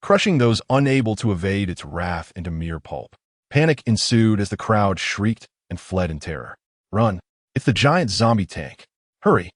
crushing those unable to evade its wrath into mere pulp. Panic ensued as the crowd shrieked and fled in terror. Run! It's the giant zombie tank. Hurry!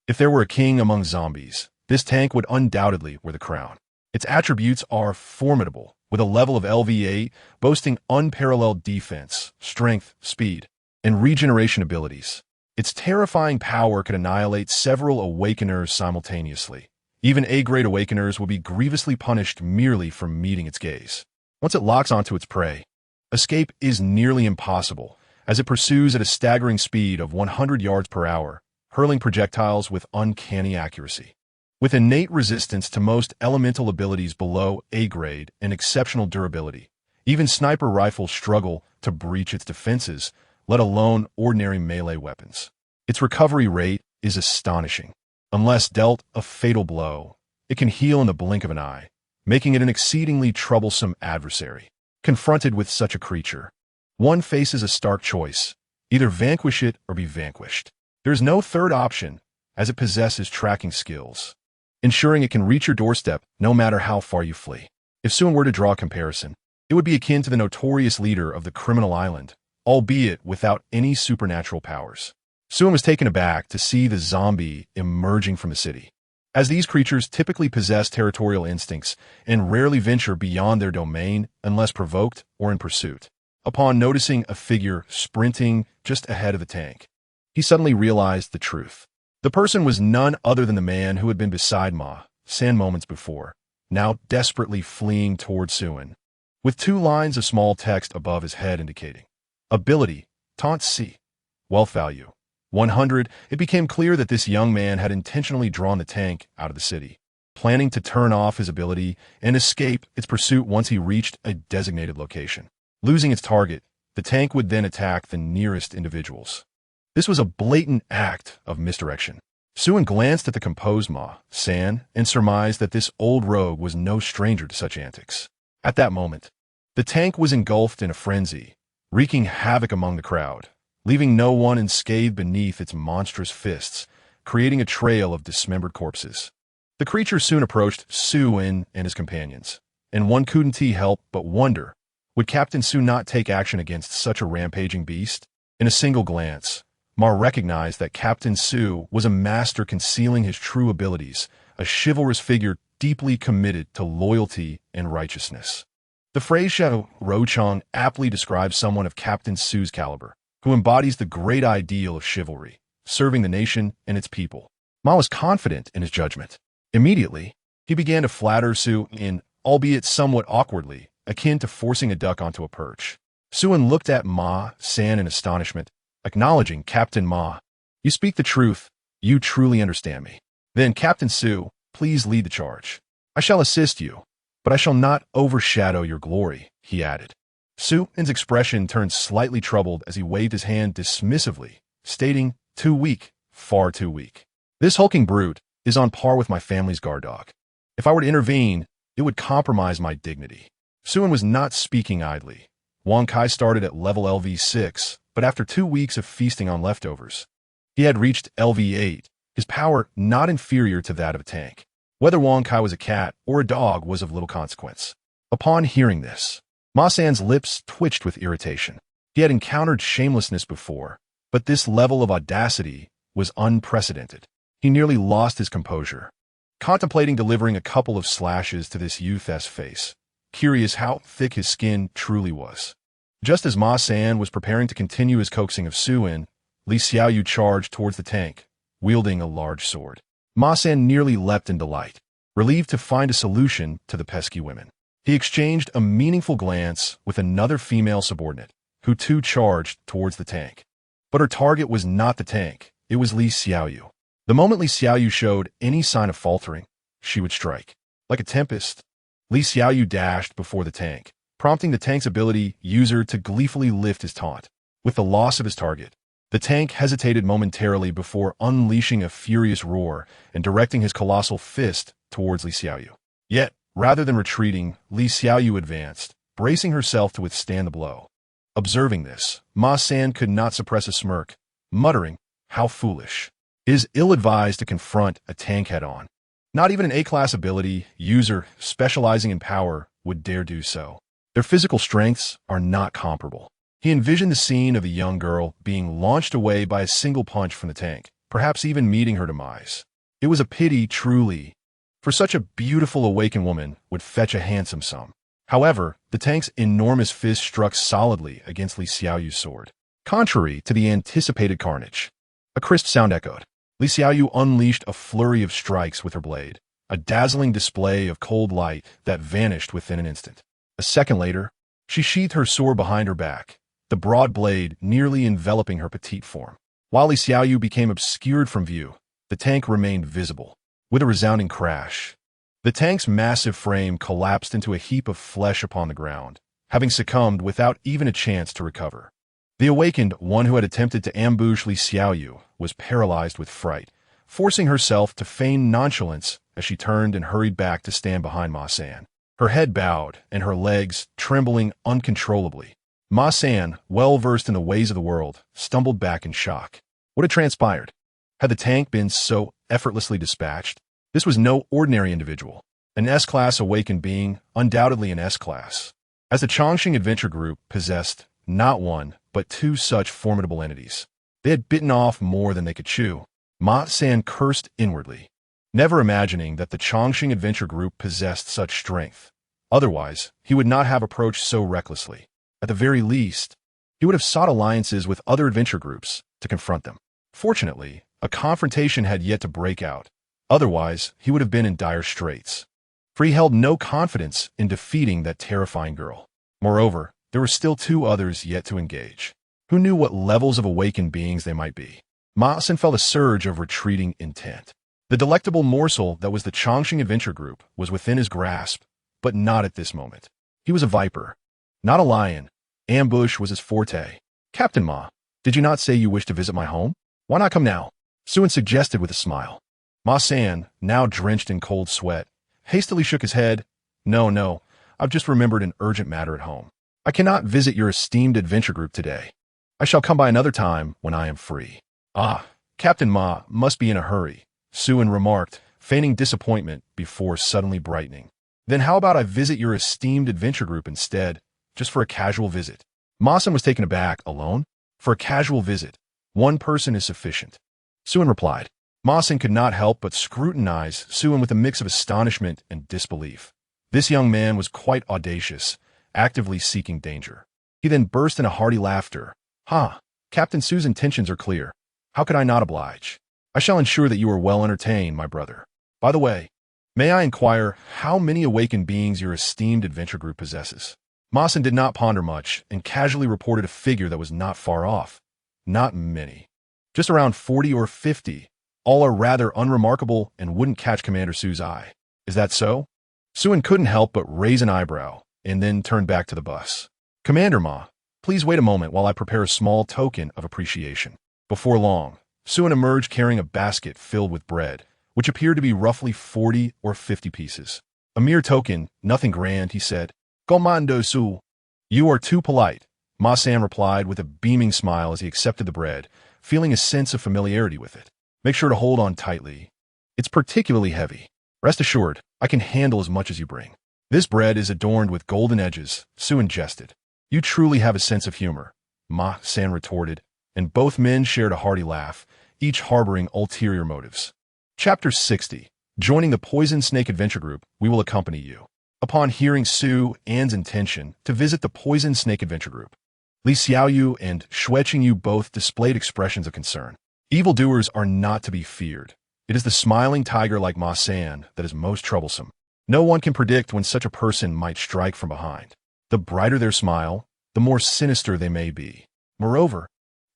If there were a king among zombies, this tank would undoubtedly wear the crown. Its attributes are formidable, with a level of LV8 boasting unparalleled defense, strength, speed, and regeneration abilities. Its terrifying power could annihilate several awakeners simultaneously. Even A-grade awakeners will be grievously punished merely for meeting its gaze. Once it locks onto its prey, escape is nearly impossible, as it pursues at a staggering speed of 100 yards per hour, hurling projectiles with uncanny accuracy. With innate resistance to most elemental abilities below A-grade and exceptional durability, even sniper rifles struggle to breach its defenses, let alone ordinary melee weapons. Its recovery rate is astonishing. Unless dealt a fatal blow, it can heal in the blink of an eye, making it an exceedingly troublesome adversary. Confronted with such a creature, one faces a stark choice: either vanquish it or be vanquished. There is no third option, as it possesses tracking skills, ensuring it can reach your doorstep no matter how far you flee. If Xue were to draw a comparison, it would be akin to the notorious leader of the criminal island, albeit without any supernatural powers. Xue was taken aback to see the zombie emerging from the city. As these creatures typically possess territorial instincts and rarely venture beyond their domain unless provoked or in pursuit. Upon noticing a figure sprinting just ahead of the tank, he suddenly realized the truth. The person was none other than the man who had been beside Ma San moments before, now desperately fleeing towards Xue, with 2 lines of small text above his head indicating ability, taunt C, wealth value, 100. It became clear that this young man had intentionally drawn the tank out of the city, planning to turn off his ability and escape its pursuit once he reached a designated location. Losing its target, the tank would then attack the nearest individuals. This was a blatant act of misdirection. Xue glanced at the composed Ma San and surmised that this old rogue was no stranger to such antics. At that moment, the tank was engulfed in a frenzy, wreaking havoc among the crowd, leaving no one unscathed beneath its monstrous fists, creating a trail of dismembered corpses. The creature soon approached Xue and his companions, and one couldn't help but wonder, would Captain Xue not take action against such a rampaging beast? In a single glance, Ma recognized that Captain Xue was a master concealing his true abilities, a chivalrous figure deeply committed to loyalty and righteousness. The phrase Xue Rochong aptly describes someone of Captain Xue's caliber, who embodies the great ideal of chivalry, serving the nation and its people. Ma was confident in his judgment. Immediately, he began to flatter Xue albeit somewhat awkwardly, akin to forcing a duck onto a perch. Xue looked at Ma San in astonishment, acknowledging Captain Ma. You speak the truth. You truly understand me. Then, Captain Xue, please lead the charge. I shall assist you, but I shall not overshadow your glory, he added. Xue's expression turned slightly troubled as he waved his hand dismissively, stating, too weak, far too weak. This hulking brute, is on par with my family's guard dog. If I were to intervene, it would compromise my dignity. Suin was not speaking idly. Wang Kai started at level LV6, but after 2 weeks of feasting on leftovers, he had reached LV8, his power not inferior to that of a tank. Whether Wang Kai was a cat or a dog was of little consequence. Upon hearing this, Ma San's lips twitched with irritation. He had encountered shamelessness before, but this level of audacity was unprecedented. He nearly lost his composure, contemplating delivering a couple of slashes to this youth's face, curious how thick his skin truly was. Just as Ma San was preparing to continue his coaxing of Suin, Li Xiaoyu charged towards the tank, wielding a large sword. Ma San nearly leapt in delight, relieved to find a solution to the pesky women. He exchanged a meaningful glance with another female subordinate, who too charged towards the tank. But her target was not the tank, it was Li Xiaoyu. The moment Li Xiaoyu showed any sign of faltering, she would strike. Like a tempest, Li Xiaoyu dashed before the tank, prompting the tank's ability user to gleefully lift his taunt. With the loss of his target, the tank hesitated momentarily before unleashing a furious roar and directing his colossal fist towards Li Xiaoyu. Yet, rather than retreating, Li Xiaoyu advanced, bracing herself to withstand the blow. Observing this, Ma San could not suppress a smirk, muttering, "How foolish. It is ill-advised to confront a tank head-on. Not even an A-class ability user specializing in power would dare do so. Their physical strengths are not comparable." He envisioned the scene of the young girl being launched away by a single punch from the tank, perhaps even meeting her demise. It was a pity, truly, for such a beautiful awakened woman would fetch a handsome sum. However, the tank's enormous fist struck solidly against Li Xiaoyu's sword. Contrary to the anticipated carnage, a crisp sound echoed. Li Xiaoyu unleashed a flurry of strikes with her blade, a dazzling display of cold light that vanished within an instant. A second later, she sheathed her sword behind her back, the broad blade nearly enveloping her petite form. While Li Xiaoyu became obscured from view, the tank remained visible. With a resounding crash, the tank's massive frame collapsed into a heap of flesh upon the ground, having succumbed without even a chance to recover. The awakened one who had attempted to ambush Li Xiaoyu was paralyzed with fright, forcing herself to feign nonchalance as she turned and hurried back to stand behind Ma San. Her head bowed and her legs trembling uncontrollably. Ma San, well versed in the ways of the world, stumbled back in shock. What had transpired? Had the tank been so effortlessly dispatched? This was no ordinary individual. An S-class awakened being, undoubtedly an S-class. As the Chongqing Adventure Group possessed not one, but two such formidable entities. They had bitten off more than they could chew. Ma San cursed inwardly, never imagining that the Chongqing Adventure Group possessed such strength. Otherwise, he would not have approached so recklessly. At the very least, he would have sought alliances with other adventure groups to confront them. Fortunately, a confrontation had yet to break out. Otherwise, he would have been in dire straits, for he held no confidence in defeating that terrifying girl. Moreover, there were still two others yet to engage. Who knew what levels of awakened beings they might be? Ma San felt a surge of retreating intent. The delectable morsel that was the Chongqing Adventure Group was within his grasp, but not at this moment. He was a viper, not a lion. Ambush was his forte. "Captain Ma, did you not say you wished to visit my home? Why not come now?" Suin suggested with a smile. Ma San, now drenched in cold sweat, hastily shook his head. No, I've just remembered an urgent matter at home. I cannot visit your esteemed adventure group today. I shall come by another time when I am free." "Ah, Captain Ma must be in a hurry," Suin remarked, feigning disappointment before suddenly brightening. "Then how about I visit your esteemed adventure group instead, just for a casual visit?" Ma San was taken aback. "Alone? For a casual visit, one person is sufficient," Suin replied. Ma San could not help but scrutinize Suin with a mix of astonishment and disbelief. This young man was quite audacious, actively seeking danger. He then burst into hearty laughter. "Ha! Captain Su's intentions are clear. How could I not oblige? I shall ensure that you are well entertained, my brother. By the way, may I inquire how many awakened beings your esteemed adventure group possesses?" Ma San did not ponder much and casually reported a figure that was not far off. "Not many. Just around 40 or 50. All are rather unremarkable and wouldn't catch Commander Su's eye. Is that so?" Suin couldn't help but raise an eyebrow and then turned back to the bus. "Commander Ma, please wait a moment while I prepare a small token of appreciation." Before long, Suin emerged carrying a basket filled with bread, which appeared to be roughly 40 or 50 pieces. A mere token, nothing grand, he said. Comando su. You are too polite, Ma-san replied with a beaming smile as he accepted the bread, feeling a sense of familiarity with it. Make sure to hold on tightly. It's particularly heavy. Rest assured, I can handle as much as you bring. This bread is adorned with golden edges, Suen jested. You truly have a sense of humor, Ma-san retorted, and both men shared a hearty laugh, each harboring ulterior motives. Chapter 60. Joining the Poison Snake Adventure Group, we will accompany you. Upon hearing Xue An's intention to visit the Poison Snake Adventure Group, Li Xiaoyu and Xue Qingyu both displayed expressions of concern. Evildoers are not to be feared. It is the smiling tiger like Ma-san that is most troublesome. No one can predict when such a person might strike from behind. The brighter their smile, the more sinister they may be. Moreover,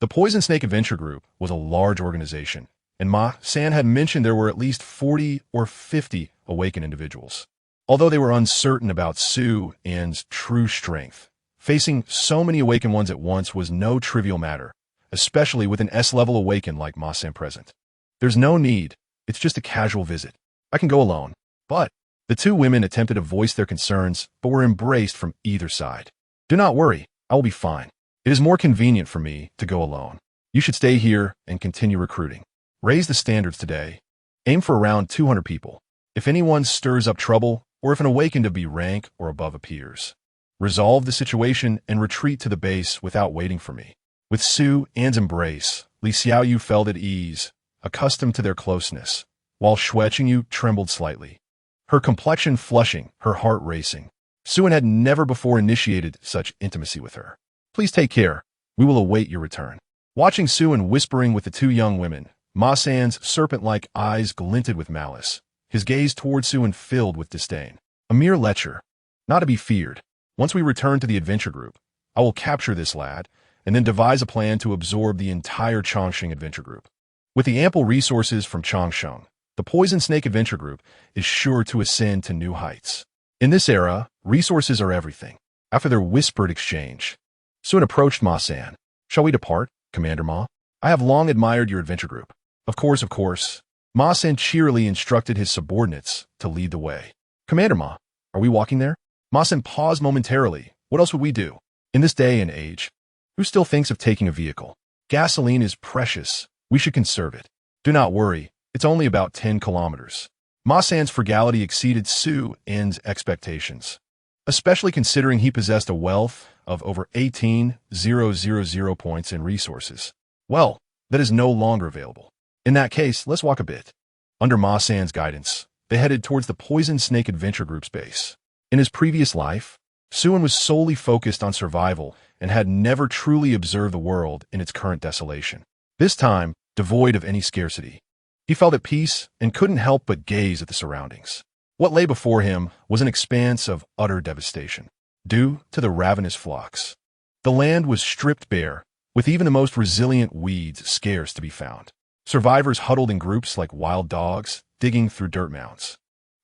the Poison Snake Adventure Group was a large organization, and Ma-san had mentioned there were at least 40 or 50 awakened individuals. Although they were uncertain about Xue An's true strength, facing so many awakened ones at once was no trivial matter, especially with an S-level awakened like Ma-san present. There's no need. It's just a casual visit. I can go alone. But the two women attempted to voice their concerns, but were embraced from either side. Do not worry. I will be fine. It is more convenient for me to go alone. You should stay here and continue recruiting. Raise the standards today. Aim for around 200 people. If anyone stirs up trouble, or if an awakened of B rank or above appears, resolve the situation and retreat to the base without waiting for me. With Xue An's embrace, Li Xiaoyu felt at ease, accustomed to their closeness, while Xue Qingyu trembled slightly. Her complexion flushing, her heart racing. Suen had never before initiated such intimacy with her. Please take care. We will await your return. Watching Suen whispering with the two young women, Ma-san's serpent-like eyes glinted with malice, his gaze toward Suen filled with disdain. A mere lecher, not to be feared. Once we return to the adventure group, I will capture this lad, and then devise a plan to absorb the entire Chongqing Adventure Group. With the ample resources from Chongqing, the Poison Snake Adventure Group is sure to ascend to new heights. In this era, resources are everything. After their whispered exchange, Suen approached Ma-san. Shall we depart, Commander Ma? I have long admired your adventure group. Of course, of course. Ma-san cheerily instructed his subordinates to lead the way. Commander Ma, are we walking there? Ma-san paused momentarily. What else would we do? In this day and age, who still thinks of taking a vehicle? Gasoline is precious. We should conserve it. Do not worry. It's only about 10 kilometers. Ma-san's frugality exceeded Xue An's expectations, especially considering he possessed a wealth of over 18,000 points in resources. Well, that is no longer available. In that case, let's walk a bit. Under Ma-san's guidance, they headed towards the Poison Snake Adventure Group's base. In his previous life, Suen was solely focused on survival and had never truly observed the world in its current desolation. This time, devoid of any scarcity, he felt at peace and couldn't help but gaze at the surroundings. What lay before him was an expanse of utter devastation, due to the ravenous flocks. The land was stripped bare, with even the most resilient weeds scarce to be found. Survivors huddled in groups like wild dogs, digging through dirt mounds.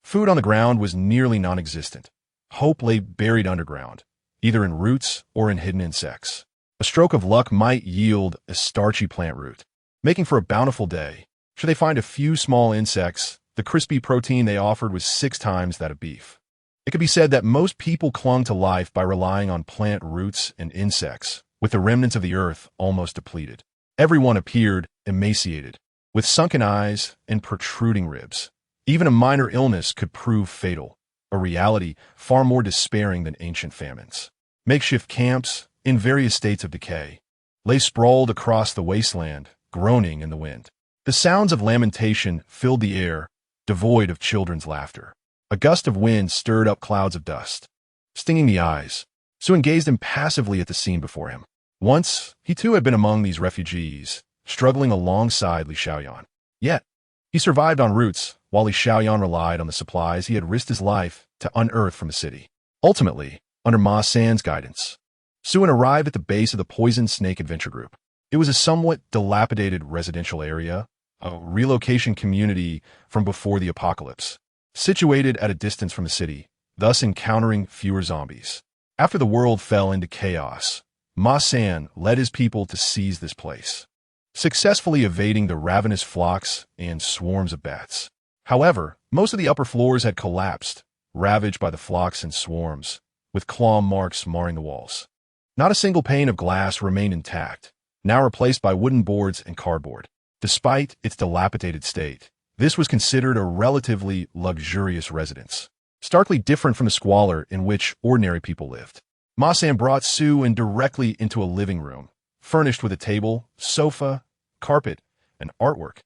Food on the ground was nearly non-existent. Hope lay buried underground, either in roots or in hidden insects. A stroke of luck might yield a starchy plant root, making for a bountiful day. Should they find a few small insects, the crispy protein they offered was 6 times that of beef. It could be said that most people clung to life by relying on plant roots and insects, with the remnants of the earth almost depleted. Everyone appeared emaciated, with sunken eyes and protruding ribs. Even a minor illness could prove fatal, a reality far more despairing than ancient famines. Makeshift camps, in various states of decay, lay sprawled across the wasteland, groaning in the wind. The sounds of lamentation filled the air, devoid of children's laughter. A gust of wind stirred up clouds of dust, stinging the eyes. Suen gazed impassively at the scene before him. Once, he too had been among these refugees, struggling alongside Li Xiaoyan. Yet, he survived on roots, while Li Xiaoyan relied on the supplies he had risked his life to unearth from the city. Ultimately, under Ma-san's guidance, Suen arrived at the base of the Poison Snake Adventure Group. It was a somewhat dilapidated residential area, a relocation community from before the apocalypse, situated at a distance from the city, thus encountering fewer zombies. After the world fell into chaos, Ma-san led his people to seize this place, successfully evading the ravenous flocks and swarms of bats. However, most of the upper floors had collapsed, ravaged by the flocks and swarms, with claw marks marring the walls. Not a single pane of glass remained intact, now replaced by wooden boards and cardboard. Despite its dilapidated state, this was considered a relatively luxurious residence, starkly different from the squalor in which ordinary people lived. Ma-san brought Xue directly into a living room, furnished with a table, sofa, carpet, and artwork,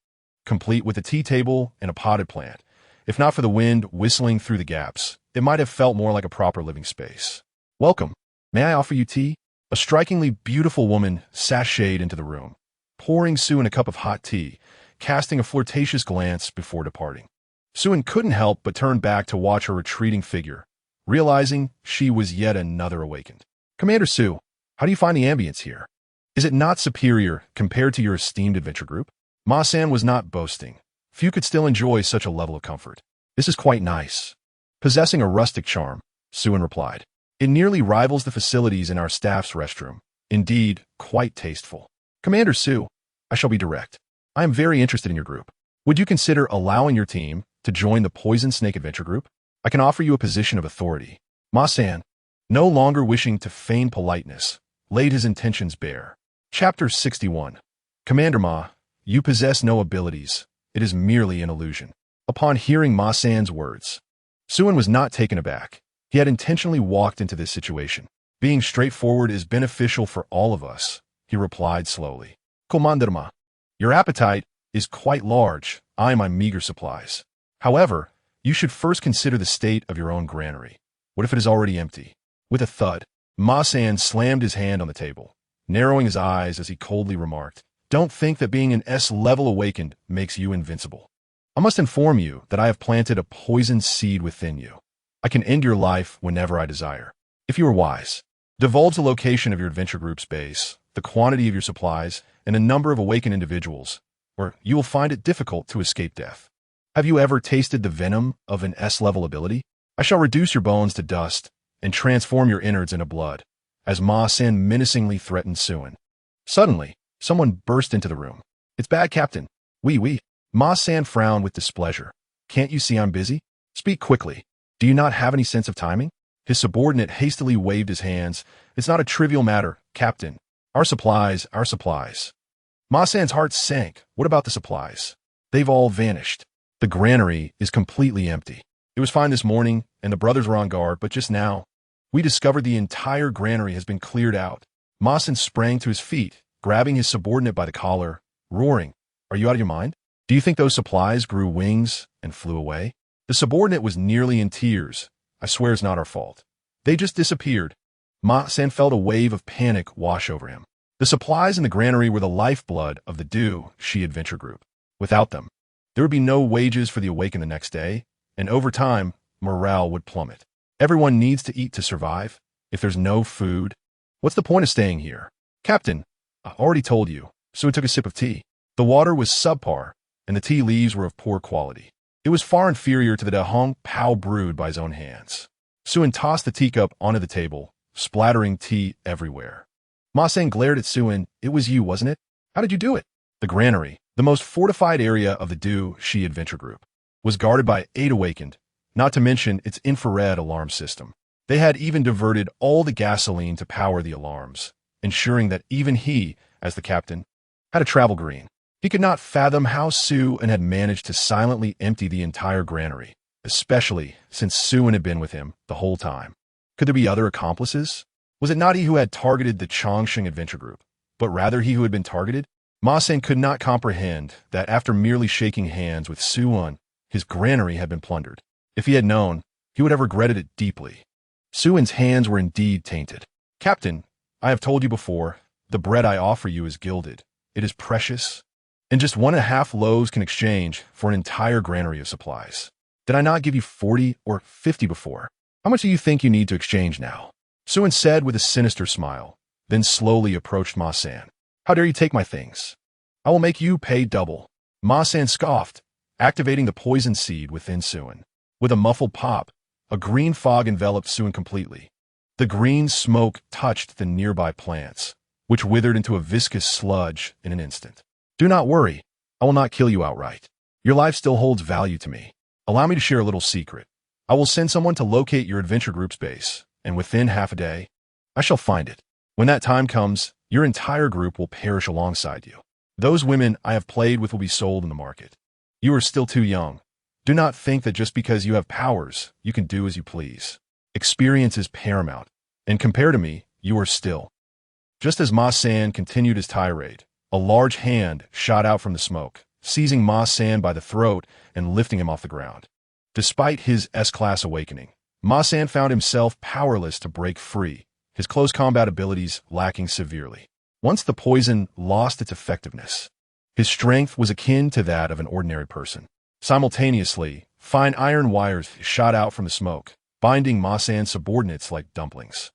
complete with a tea table and a potted plant. If not for the wind whistling through the gaps, it might have felt more like a proper living space. "Welcome. May I offer you tea?" A strikingly beautiful woman sashayed into the room, pouring Xue a cup of hot tea, casting a flirtatious glance before departing. Xue couldn't help but turn back to watch her retreating figure, realizing she was yet another awakened. "Commander Xue, how do you find the ambience here? Is it not superior compared to your esteemed adventure group?" Ma-san was not boasting. Few could still enjoy such a level of comfort. "This is quite nice. Possessing a rustic charm," Xue replied. "It nearly rivals the facilities in our staff's restroom. Indeed, quite tasteful." "Commander Xue, I shall be direct. I am very interested in your group. Would you consider allowing your team to join the Poison Snake Adventure Group? I can offer you a position of authority." Ma-san, no longer wishing to feign politeness, laid his intentions bare. Chapter 61. "Commander Ma, you possess no abilities. It is merely an illusion." Upon hearing Ma-san's words, Xue was not taken aback. He had intentionally walked into this situation. "Being straightforward is beneficial for all of us," he replied slowly. "Commander Ma, your appetite is quite large, I my meager supplies. However, you should first consider the state of your own granary. What if it is already empty?" With a thud, Ma-san slammed his hand on the table, narrowing his eyes as he coldly remarked, "Don't think that being an S-level awakened makes you invincible. I must inform you that I have planted a poison seed within you. I can end your life whenever I desire. If you are wise, divulge the location of your adventure group's base, the quantity of your supplies, and a number of awakened individuals, or you will find it difficult to escape death. Have you ever tasted the venom of an S-level ability? I shall reduce your bones to dust and transform your innards into blood," as Ma-san menacingly threatened Xue. Suddenly, someone burst into the room. "It's bad, Captain. Oui. Ma-san frowned with displeasure. "Can't you see I'm busy? Speak quickly. Do you not have any sense of timing?" His subordinate hastily waved his hands. "It's not a trivial matter, Captain. Our supplies. Ma-san's heart sank. "What about the supplies?" "They've all vanished. The granary is completely empty. It was fine this morning, and the brothers were on guard, but just now, we discovered the entire granary has been cleared out." Ma-san sprang to his feet, grabbing his subordinate by the collar, roaring, "Are you out of your mind? Do you think those supplies grew wings and flew away?" The subordinate was nearly in tears. "I swear it's not our fault. They just disappeared." Ma-san felt a wave of panic wash over him. The supplies in the granary were the lifeblood of the Xue Adventure Group. Without them, there would be no wages for the awakened the next day, and over time, morale would plummet. Everyone needs to eat to survive. If there's no food, what's the point of staying here? "Captain, I already told you." Xue took a sip of tea. The water was subpar, and the tea leaves were of poor quality. It was far inferior to the Dahong Pao brewed by his own hands. Xue tossed the teacup onto the table, splattering tea everywhere. Ma-san glared at Xue. "It was you, wasn't it? How did you do it?" The granary, the most fortified area of the Xue Adventure Group, was guarded by 8 awakened, not to mention its infrared alarm system. They had even diverted all the gasoline to power the alarms, ensuring that even he, as the captain, had a travel green. He could not fathom how Xue had managed to silently empty the entire granary, especially since Xue had been with him the whole time. Could there be other accomplices? Was it not he who had targeted the Chongqing Adventure Group, but rather he who had been targeted? Ma-san could not comprehend that after merely shaking hands with Xue, his granary had been plundered. If he had known, he would have regretted it deeply. Xue's hands were indeed tainted. "Captain, I have told you before, the bread I offer you is gilded. It is precious, and just 1.5 loaves can exchange for an entire granary of supplies. Did I not give you 40 or 50 before? How much do you think you need to exchange now?" Xue said with a sinister smile, then slowly approached Ma-san. "How dare you take my things? I will make you pay double." Ma-san scoffed, activating the poison seed within Xue. With a muffled pop, a green fog enveloped Xue completely. The green smoke touched the nearby plants, which withered into a viscous sludge in an instant. "Do not worry, I will not kill you outright. Your life still holds value to me. Allow me to share a little secret. I will send someone to locate your adventure group's base, and within half a day, I shall find it. When that time comes, your entire group will perish alongside you. Those women I have played with will be sold in the market. You are still too young. Do not think that just because you have powers, you can do as you please. Experience is paramount, and compared to me, you are still. Just as Ma San continued his tirade, a large hand shot out from the smoke, seizing Ma San by the throat and lifting him off the ground. Despite his S-Class awakening, Ma San found himself powerless to break free, his close combat abilities lacking severely. Once the poison lost its effectiveness, his strength was akin to that of an ordinary person. Simultaneously, fine iron wires shot out from the smoke, binding Ma San's subordinates like dumplings.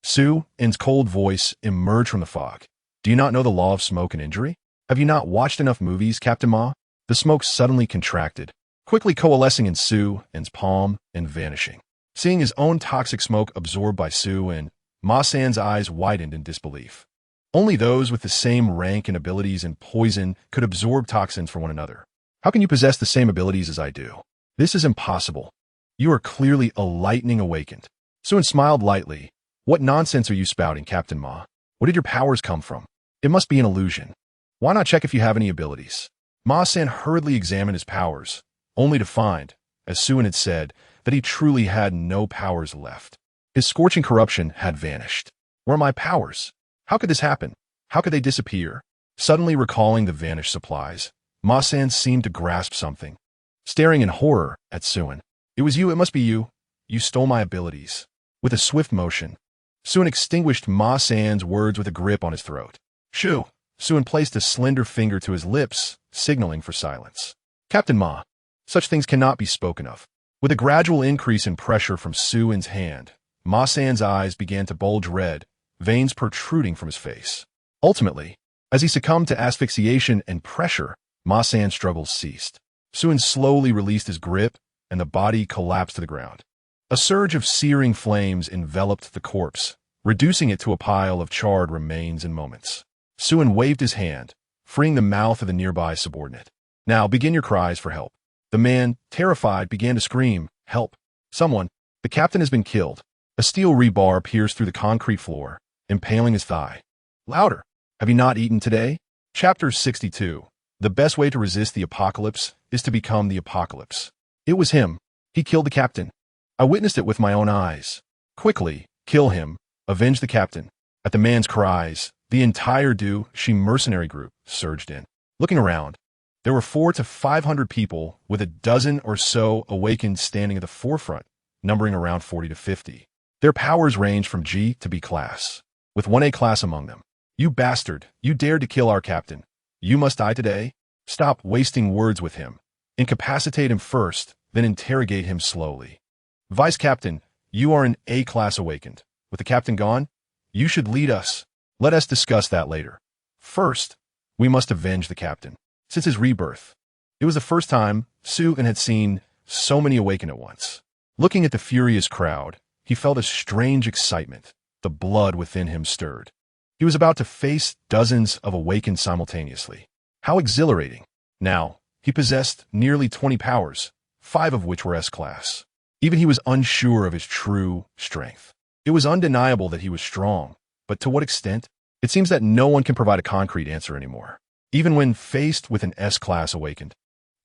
Xue Qingyu's cold voice emerged from the fog. Do you not know the law of smoke and injury? Have you not watched enough movies, Captain Ma? The smoke suddenly contracted, quickly coalescing in Xue Qing's palm and vanishing. Seeing his own toxic smoke absorbed by Xue Qingyu, Ma San's eyes widened in disbelief. Only those with the same rank and abilities in poison could absorb toxins from one another. How can you possess the same abilities as I do? This is impossible. You are clearly a lightning awakened. Xue Qingyu smiled lightly. What nonsense are you spouting, Captain Ma? Where did your powers come from? It must be an illusion. Why not check if you have any abilities? Ma San hurriedly examined his powers, only to find, as Xue Qingyu had said, that he truly had no powers left. His scorching corruption had vanished. Where are my powers? How could this happen? How could they disappear? Suddenly recalling the vanished supplies, Ma San seemed to grasp something. Staring in horror at Xue Qingyu. It was you, it must be you. You stole my abilities. With a swift motion, Xue Qingyu extinguished Ma San's words with a grip on his throat. Shoo! Xue Qingyu placed a slender finger to his lips, signaling for silence. Captain Ma, such things cannot be spoken of. With a gradual increase in pressure from Xue Qing's hand, Ma San's eyes began to bulge red, veins protruding from his face. Ultimately, as he succumbed to asphyxiation and pressure, Ma San's struggles ceased. Xue Qingyu slowly released his grip, and the body collapsed to the ground. A surge of searing flames enveloped the corpse, reducing it to a pile of charred remains in moments. Xue Qingyu waved his hand, freeing the mouth of the nearby subordinate. Now begin your cries for help. The man, terrified, began to scream, Help! Someone! The captain has been killed. A steel rebar pierced through the concrete floor, impaling his thigh. Louder! Have you not eaten today? Chapter 62. The best way to resist the apocalypse is to become the apocalypse. It was him. He killed the captain. I witnessed it with my own eyes. Quickly, kill him. Avenge the captain. At the man's cries, the entire She mercenary group surged in. Looking around, there were 400 to 500 people, with a dozen or so awakened standing at the forefront, numbering around 40 to 50. Their powers ranged from G to B class, with 1A class among them. You bastard, you dared to kill our captain. You must die today. Stop wasting words with him. Incapacitate him first, then interrogate him slowly. Vice Captain, you are an A class awakened. With the captain gone, you should lead us. Let us discuss that later. First, we must avenge the captain. Since his rebirth, it was the first time Xue Qingyu had seen so many awaken at once. Looking at the furious crowd, he felt a strange excitement. The blood within him stirred. He was about to face dozens of awakened simultaneously. How exhilarating. Now, he possessed nearly 20 powers, 5 of which were S-class. Even he was unsure of his true strength. It was undeniable that he was strong, but to what extent? It seems that no one can provide a concrete answer anymore. Even when faced with an S-class awakened,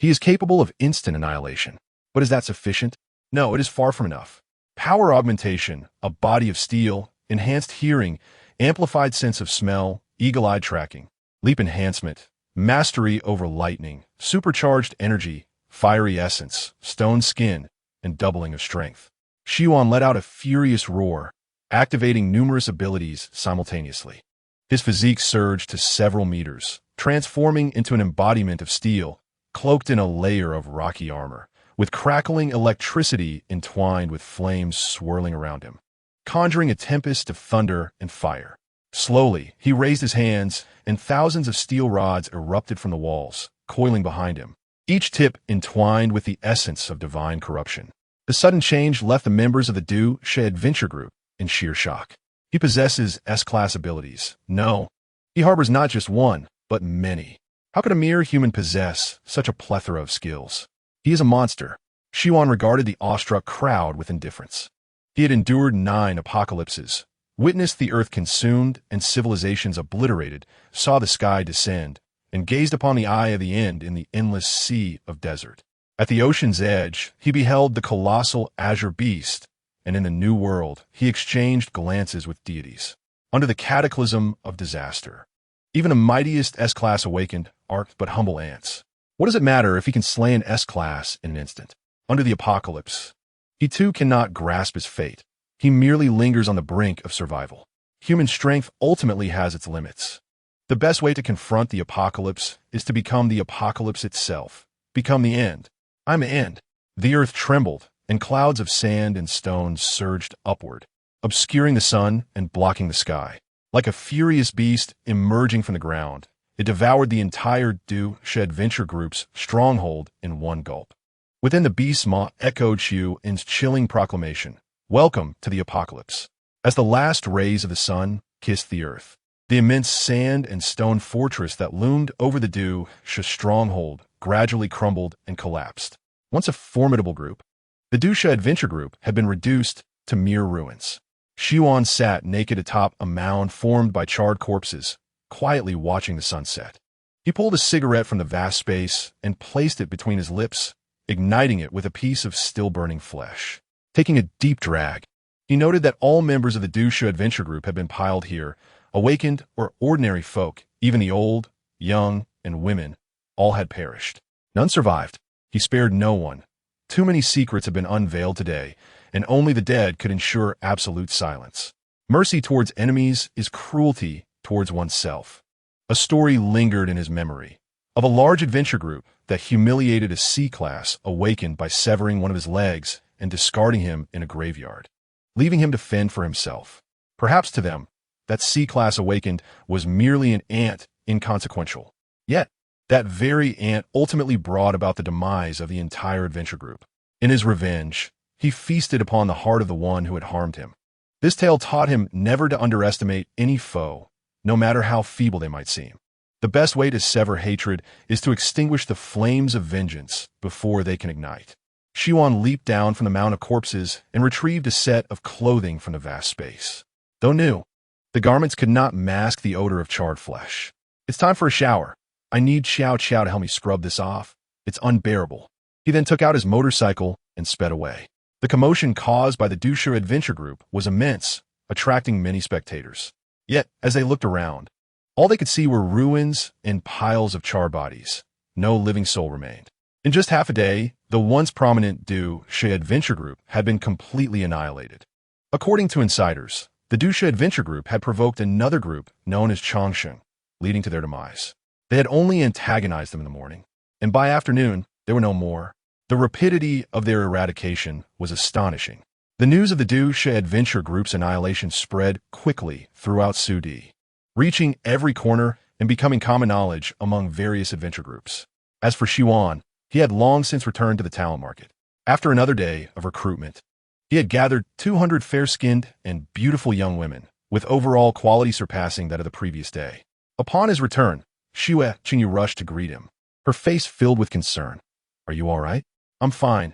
he is capable of instant annihilation. But is that sufficient? No, it is far from enough. Power augmentation, a body of steel, enhanced hearing, amplified sense of smell, eagle-eye tracking, leap enhancement, mastery over lightning, supercharged energy, fiery essence, stone skin, and doubling of strength. Xiuan let out a furious roar, activating numerous abilities simultaneously. His physique surged to several meters, transforming into an embodiment of steel, cloaked in a layer of rocky armor, with crackling electricity entwined with flames swirling around him, conjuring a tempest of thunder and fire. Slowly, he raised his hands, and thousands of steel rods erupted from the walls, coiling behind him, each tip entwined with the essence of divine corruption. The sudden change left the members of the She adventure group in sheer shock. He possesses S-class abilities. No, he harbors not just one, but many. How could a mere human possess such a plethora of skills? He is a monster. Xue regarded the awestruck crowd with indifference. He had endured 9 apocalypses, witnessed the earth consumed and civilizations obliterated, saw the sky descend, and gazed upon the eye of the end in the endless sea of desert. At the ocean's edge, he beheld the colossal azure beast, and in the new world, he exchanged glances with deities. Under the cataclysm of disaster, even the mightiest S-class awakened are but humble ants. What does it matter if he can slay an S-class in an instant? Under the apocalypse, he too cannot grasp his fate. He merely lingers on the brink of survival. Human strength ultimately has its limits. The best way to confront the apocalypse is to become the apocalypse itself. Become the end. I'm the end. The earth trembled, and clouds of sand and stones surged upward, obscuring the sun and blocking the sky. Like a furious beast emerging from the ground, it devoured the entire Xue Adventure Group's stronghold in one gulp. Within the beast's maw echoed Xue's chilling proclamation, "Welcome to the apocalypse." As the last rays of the sun kissed the earth, the immense sand and stone fortress that loomed over the Xue stronghold gradually crumbled and collapsed. Once a formidable group, the Xue Adventure Group had been reduced to mere ruins. Xue sat naked atop a mound formed by charred corpses, quietly watching the sunset. He pulled a cigarette from the vast space and placed it between his lips, igniting it with a piece of still-burning flesh. Taking a deep drag, he noted that all members of the Xue Adventure Group had been piled here, awakened or ordinary folk, even the old, young, and women, all had perished. None survived. He spared no one. Too many secrets had been unveiled today, and only the dead could ensure absolute silence. Mercy towards enemies is cruelty towards oneself. A story lingered in his memory of a large adventure group that humiliated a C-class awakened by severing one of his legs and discarding him in a graveyard, leaving him to fend for himself. Perhaps to them, that C-class awakened was merely an ant, inconsequential. Yet, that very ant ultimately brought about the demise of the entire adventure group. In his revenge, he feasted upon the heart of the one who had harmed him. This tale taught him never to underestimate any foe, no matter how feeble they might seem. The best way to sever hatred is to extinguish the flames of vengeance before they can ignite. Xue leaped down from the mound of corpses and retrieved a set of clothing from the vast space. Though new, the garments could not mask the odor of charred flesh. "It's time for a shower. I need Xiao Qiao to help me scrub this off. It's unbearable." He then took out his motorcycle and sped away. The commotion caused by the Xue Adventure Group was immense, attracting many spectators. Yet, as they looked around, all they could see were ruins and piles of charred bodies. No living soul remained. In just half a day, the once prominent Xue Adventure Group had been completely annihilated. According to insiders, the Xue Adventure Group had provoked another group known as Changsheng, leading to their demise. They had only antagonized them in the morning, and by afternoon, there were no more. The rapidity of their eradication was astonishing. The news of the Xue Adventure Group's annihilation spread quickly throughout Sudi, reaching every corner and becoming common knowledge among various adventure groups. As for Xue, he had long since returned to the talent market. After another day of recruitment, he had gathered 200 fair-skinned and beautiful young women, with overall quality surpassing that of the previous day. Upon his return, Xue Qingyu rushed to greet him, her face filled with concern. "Are you all right?" "I'm fine.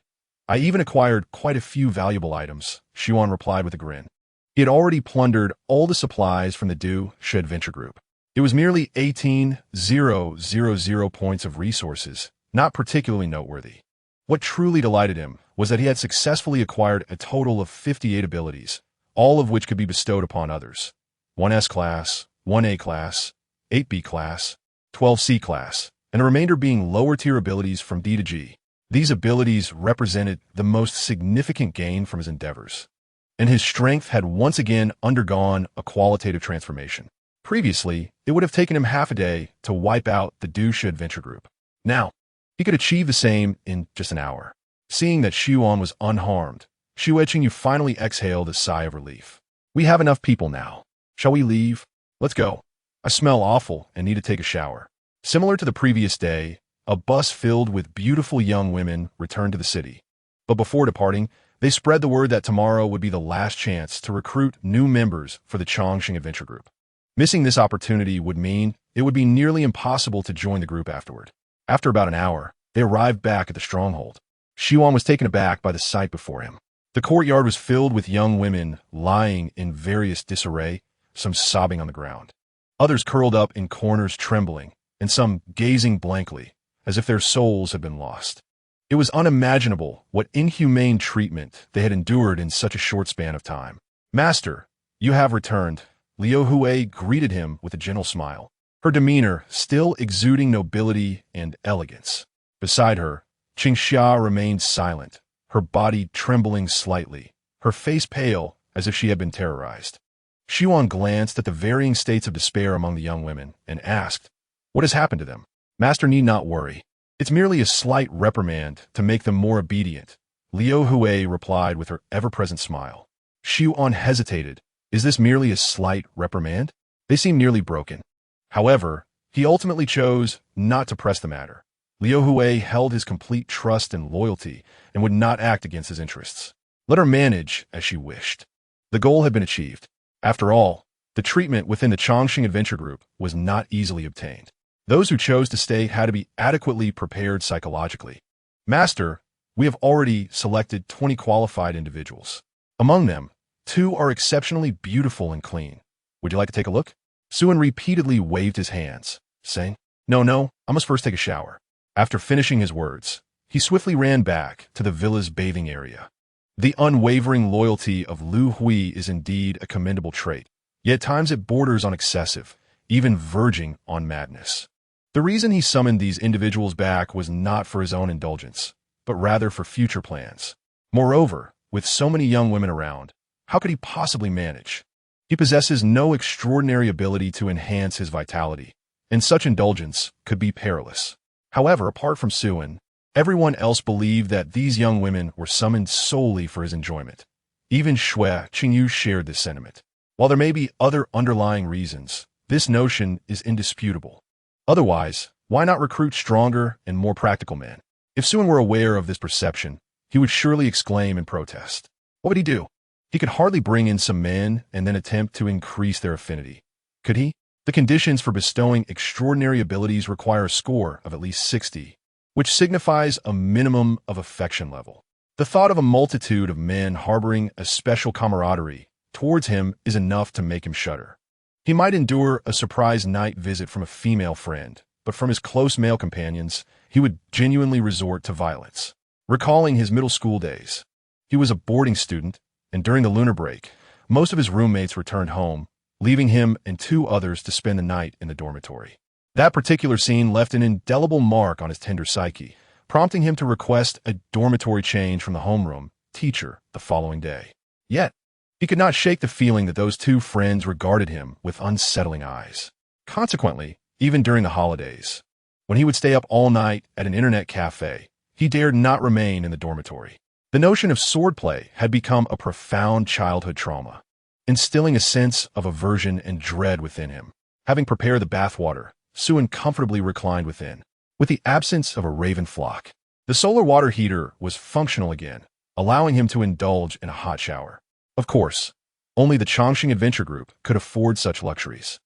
I even acquired quite a few valuable items," Xue replied with a grin. He had already plundered all the supplies from the Xue Adventure Group. It was merely 18,000 points of resources, not particularly noteworthy. What truly delighted him was that he had successfully acquired a total of 58 abilities, all of which could be bestowed upon others. 1 S-class, 1 A-class, 8 B-class, 12 C-class, and the remainder being lower-tier abilities from D to G. These abilities represented the most significant gain from his endeavors, and his strength had once again undergone a qualitative transformation. Previously, it would have taken him half a day to wipe out the Xue Adventure Group. Now, he could achieve the same in just an hour. Seeing that Xue was unharmed, Xue Qingyu finally exhaled a sigh of relief. "We have enough people now. Shall we leave? Let's go. I smell awful and need to take a shower." Similar to the previous day, a bus filled with beautiful young women returned to the city. But before departing, they spread the word that tomorrow would be the last chance to recruit new members for the Changsheng Adventure Group. Missing this opportunity would mean it would be nearly impossible to join the group afterward. After about an hour, they arrived back at the stronghold. Xiwan was taken aback by the sight before him. The courtyard was filled with young women lying in various disarray, some sobbing on the ground. Others curled up in corners trembling, and some gazing blankly, as if their souls had been lost. It was unimaginable what inhumane treatment they had endured in such a short span of time. "Master, you have returned." Liu Hui greeted him with a gentle smile, her demeanor still exuding nobility and elegance. Beside her, Qingxia remained silent, her body trembling slightly, her face pale as if she had been terrorized. Xiwan glanced at the varying states of despair among the young women and asked, "What has happened to them?" "Master need not worry. It's merely a slight reprimand to make them more obedient," Liu Hui replied with her ever-present smile. Xiwan hesitated. Is this merely a slight reprimand? They seem nearly broken. However, he ultimately chose not to press the matter. Liu Hui held his complete trust and loyalty and would not act against his interests. Let her manage as she wished. The goal had been achieved. After all, the treatment within the Chongqing Adventure Group was not easily obtained. Those who chose to stay had to be adequately prepared psychologically. "Master, we have already selected 20 qualified individuals. Among them, 2 are exceptionally beautiful and clean. Would you like to take a look?" Suan repeatedly waved his hands, saying, No, I must first take a shower." After finishing his words, he swiftly ran back to the villa's bathing area. The unwavering loyalty of Lu Hui is indeed a commendable trait, yet at times it borders on excessive, even verging on madness. The reason he summoned these individuals back was not for his own indulgence, but rather for future plans. Moreover, with so many young women around, how could he possibly manage? He possesses no extraordinary ability to enhance his vitality, and such indulgence could be perilous. However, apart from Suan, everyone else believed that these young women were summoned solely for his enjoyment. Even Xue Qingyu shared this sentiment. While there may be other underlying reasons, this notion is indisputable. Otherwise, why not recruit stronger and more practical men? If Suan were aware of this perception, he would surely exclaim in protest. What would he do? He could hardly bring in some men and then attempt to increase their affinity. Could he? The conditions for bestowing extraordinary abilities require a score of at least 60, which signifies a minimum of affection level. The thought of a multitude of men harboring a special camaraderie towards him is enough to make him shudder. He might endure a surprise night visit from a female friend, but from his close male companions, he would genuinely resort to violence. Recalling his middle school days, he was a boarding student, and during the lunar break, most of his roommates returned home, leaving him and 2 others to spend the night in the dormitory. That particular scene left an indelible mark on his tender psyche, prompting him to request a dormitory change from the homeroom teacher the following day. Yet, he could not shake the feeling that those 2 friends regarded him with unsettling eyes. Consequently, even during the holidays, when he would stay up all night at an internet cafe, he dared not remain in the dormitory. The notion of swordplay had become a profound childhood trauma, instilling a sense of aversion and dread within him. Having prepared the bathwater, Suan comfortably reclined within. With the absence of a raven flock, the solar water heater was functional again, allowing him to indulge in a hot shower. Of course, only the Chongqing Adventure Group could afford such luxuries,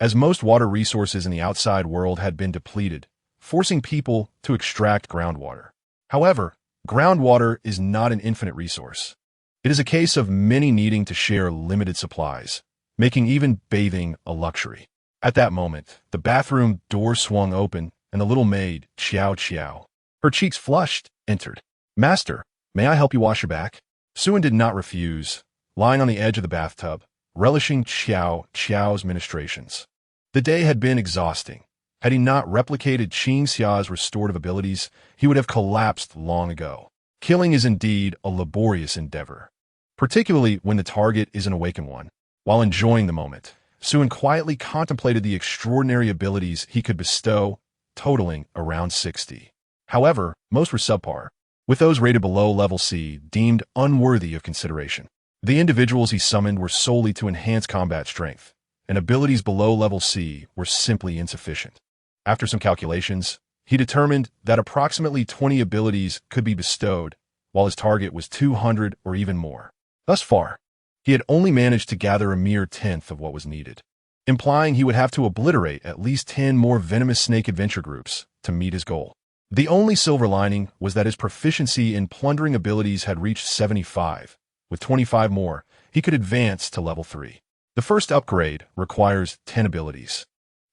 as most water resources in the outside world had been depleted, forcing people to extract groundwater. However, groundwater is not an infinite resource. It is a case of many needing to share limited supplies, making even bathing a luxury. At that moment, the bathroom door swung open, and the little maid, Xiao, her cheeks flushed, entered. "Master, may I help you wash your back?" Suan did not refuse, lying on the edge of the bathtub, relishing Xiao's ministrations. The day had been exhausting. Had he not replicated Qingxia's restorative abilities, he would have collapsed long ago. Killing is indeed a laborious endeavor, particularly when the target is an awakened one. While enjoying the moment, Suan quietly contemplated the extraordinary abilities he could bestow, totaling around 60. However, most were subpar, with those rated below level C deemed unworthy of consideration. The individuals he summoned were solely to enhance combat strength, and abilities below level C were simply insufficient. After some calculations, he determined that approximately 20 abilities could be bestowed, while his target was 200 or even more. Thus far, he had only managed to gather a mere tenth of what was needed. implying he would have to obliterate at least 10 more venomous snake adventure groups to meet his goal. The only silver lining was that his proficiency in plundering abilities had reached 75. With 25 more, he could advance to level 3. The first upgrade requires 10 abilities,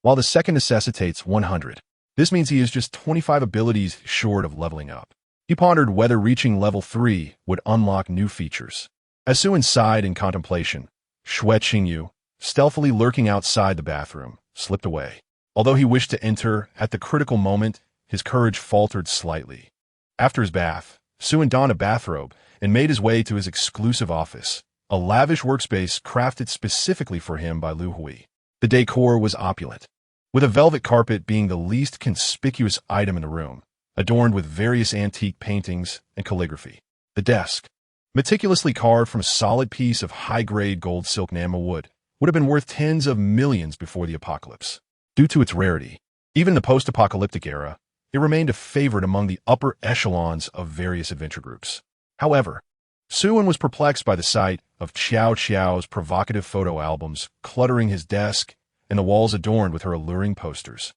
while the second necessitates 100. This means he is just 25 abilities short of leveling up. He pondered whether reaching level 3 would unlock new features. As Xue sighed in contemplation, Xue Qingyu, stealthily lurking outside the bathroom, slipped away. Although he wished to enter at the critical moment, his courage faltered slightly. After his bath, Xue donned a bathrobe and made his way to his exclusive office, a lavish workspace crafted specifically for him by Lu Hui. The decor was opulent, with a velvet carpet being the least conspicuous item in the room, adorned with various antique paintings and calligraphy. The desk, meticulously carved from a solid piece of high-grade gold silk enamel wood, would have been worth tens of millions before the apocalypse. Due to its rarity, even in the post-apocalyptic era, it remained a favorite among the upper echelons of various adventure groups. However, Xue was perplexed by the sight of Xiao Qiao's provocative photo albums cluttering his desk and the walls adorned with her alluring posters,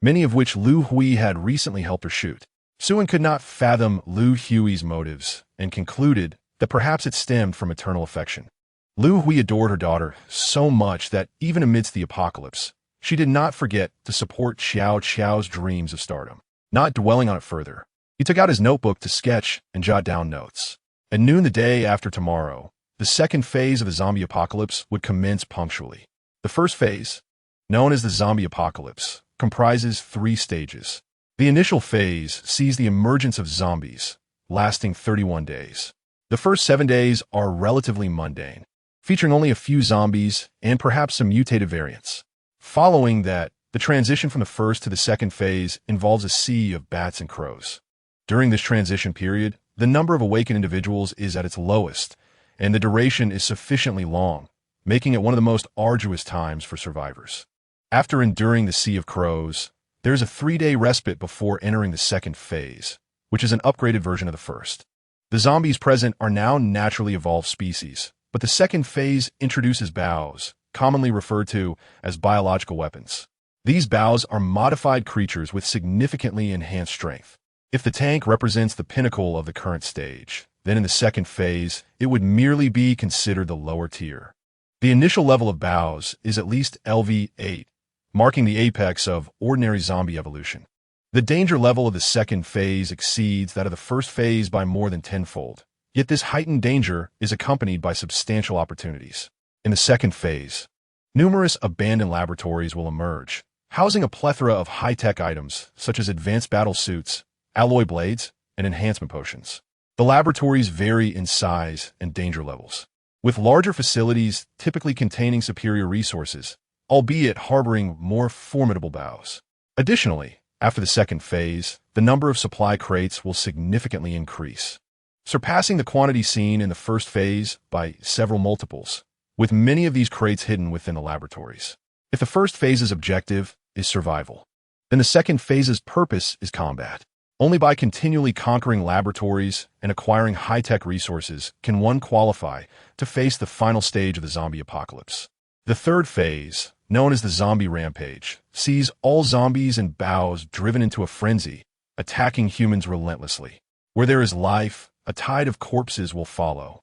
many of which Lu Hui had recently helped her shoot. Xue could not fathom Lu Hui's motives and concluded that perhaps it stemmed from maternal affection. Lu Hui adored her daughter so much that even amidst the apocalypse, she did not forget to support Xiao Qiao's dreams of stardom. Not dwelling on it further, he took out his notebook to sketch and jot down notes. At noon the day after tomorrow, the second phase of the zombie apocalypse would commence punctually. The first phase, known as the zombie apocalypse, comprises 3 stages. The initial phase sees the emergence of zombies, lasting 31 days. The first 7 days are relatively mundane, featuring only a few zombies and perhaps some mutated variants. Following that, the transition from the first to the second phase involves a sea of bats and crows. During this transition period, the number of awakened individuals is at its lowest, and the duration is sufficiently long, making it one of the most arduous times for survivors. After enduring the sea of crows, there is a 3-day respite before entering the second phase, which is an upgraded version of the first. The zombies present are now naturally evolved species, but the second phase introduces bows, commonly referred to as biological weapons. These bows are modified creatures with significantly enhanced strength. If the tank represents the pinnacle of the current stage, then in the second phase, it would merely be considered the lower tier. The initial level of bows is at least LV8, marking the apex of ordinary zombie evolution. The danger level of the second phase exceeds that of the first phase by more than tenfold, yet this heightened danger is accompanied by substantial opportunities. In the second phase, numerous abandoned laboratories will emerge, housing a plethora of high-tech items such as advanced battle suits, alloy blades, and enhancement potions. The laboratories vary in size and danger levels, with larger facilities typically containing superior resources, albeit harboring more formidable bows. Additionally, after the second phase, the number of supply crates will significantly increase, surpassing the quantity seen in the first phase by several multiples, with many of these crates hidden within the laboratories. If the first phase's objective is survival, then the second phase's purpose is combat. Only by continually conquering laboratories and acquiring high-tech resources can one qualify to face the final stage of the zombie apocalypse. The third phase, known as the zombie rampage, sees all zombies and bows driven into a frenzy, attacking humans relentlessly. Where there is life, a tide of corpses will follow,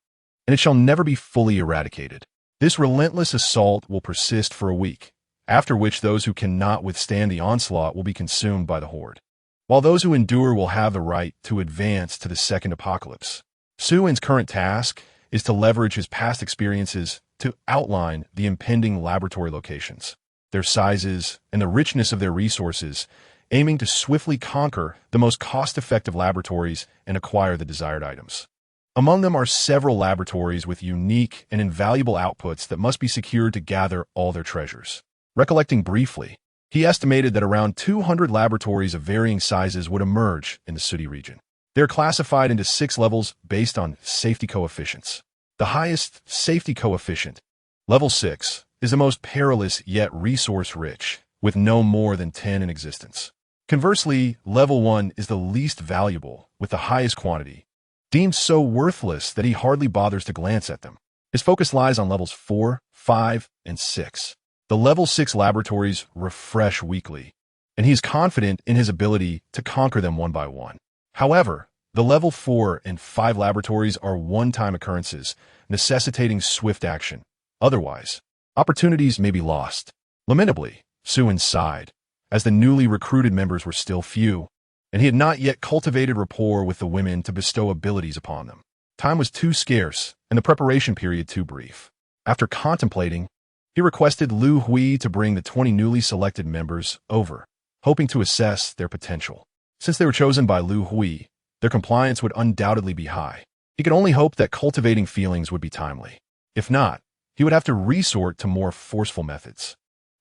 and it shall never be fully eradicated. This relentless assault will persist for a week, after which those who cannot withstand the onslaught will be consumed by the horde, while those who endure will have the right to advance to the second apocalypse. Xue's current task is to leverage his past experiences to outline the impending laboratory locations, their sizes, and the richness of their resources, aiming to swiftly conquer the most cost-effective laboratories and acquire the desired items. Among them are several laboratories with unique and invaluable outputs that must be secured to gather all their treasures. Recollecting briefly, he estimated that around 200 laboratories of varying sizes would emerge in the Sudi region. They are classified into 6 levels based on safety coefficients. The highest safety coefficient, level 6, is the most perilous yet resource-rich, with no more than 10 in existence. Conversely, level 1 is the least valuable, with the highest quantity, deemed so worthless that he hardly bothers to glance at them. His focus lies on levels 4, 5, and 6. The The level 6 laboratories refresh weekly, and he is confident in his ability to conquer them one by one. However, the level 4 and 5 laboratories are one-time occurrences, necessitating swift action. Otherwise, opportunities may be lost. Lamentably, Xue sighed, as the newly recruited members were still few, and he had not yet cultivated rapport with the women to bestow abilities upon them. Time was too scarce, and the preparation period too brief. After contemplating, he requested Lu Hui to bring the 20 newly selected members over, hoping to assess their potential. Since they were chosen by Lu Hui, their compliance would undoubtedly be high. He could only hope that cultivating feelings would be timely. If not, he would have to resort to more forceful methods.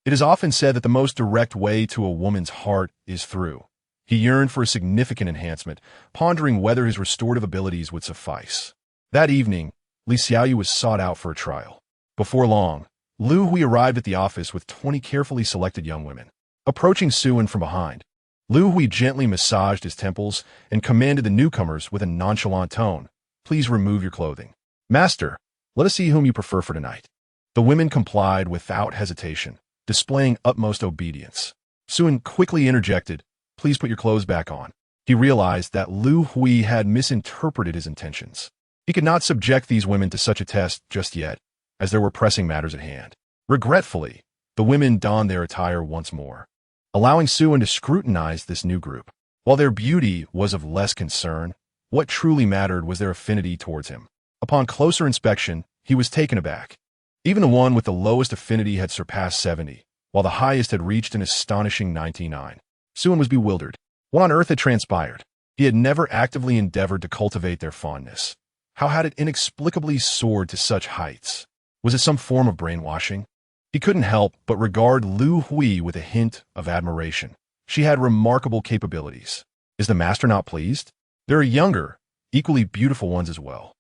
It is often said that the most direct way to a woman's heart is through. He yearned for a significant enhancement, pondering whether his restorative abilities would suffice. That evening, Li Xiaoyu was sought out for a trial. Before long, Lu Hui arrived at the office with 20 carefully selected young women. Approaching Xue from behind, Lu Hui gently massaged his temples and commanded the newcomers with a nonchalant tone, "Please remove your clothing. Master, let us see whom you prefer for tonight." The women complied without hesitation, displaying utmost obedience. Xue quickly interjected, "Please put your clothes back on." He realized that Lu Hui had misinterpreted his intentions. He could not subject these women to such a test just yet, as there were pressing matters at hand. Regretfully, the women donned their attire once more, allowing Xue to scrutinize this new group. While their beauty was of less concern, what truly mattered was their affinity towards him. Upon closer inspection, he was taken aback. Even the one with the lowest affinity had surpassed 70, while the highest had reached an astonishing 99. Xue was bewildered. What on earth had transpired? He had never actively endeavored to cultivate their fondness. How had it inexplicably soared to such heights? Was it some form of brainwashing? He couldn't help but regard Lu Hui with a hint of admiration. She had remarkable capabilities. Is the master not pleased? There are younger, equally beautiful ones as well.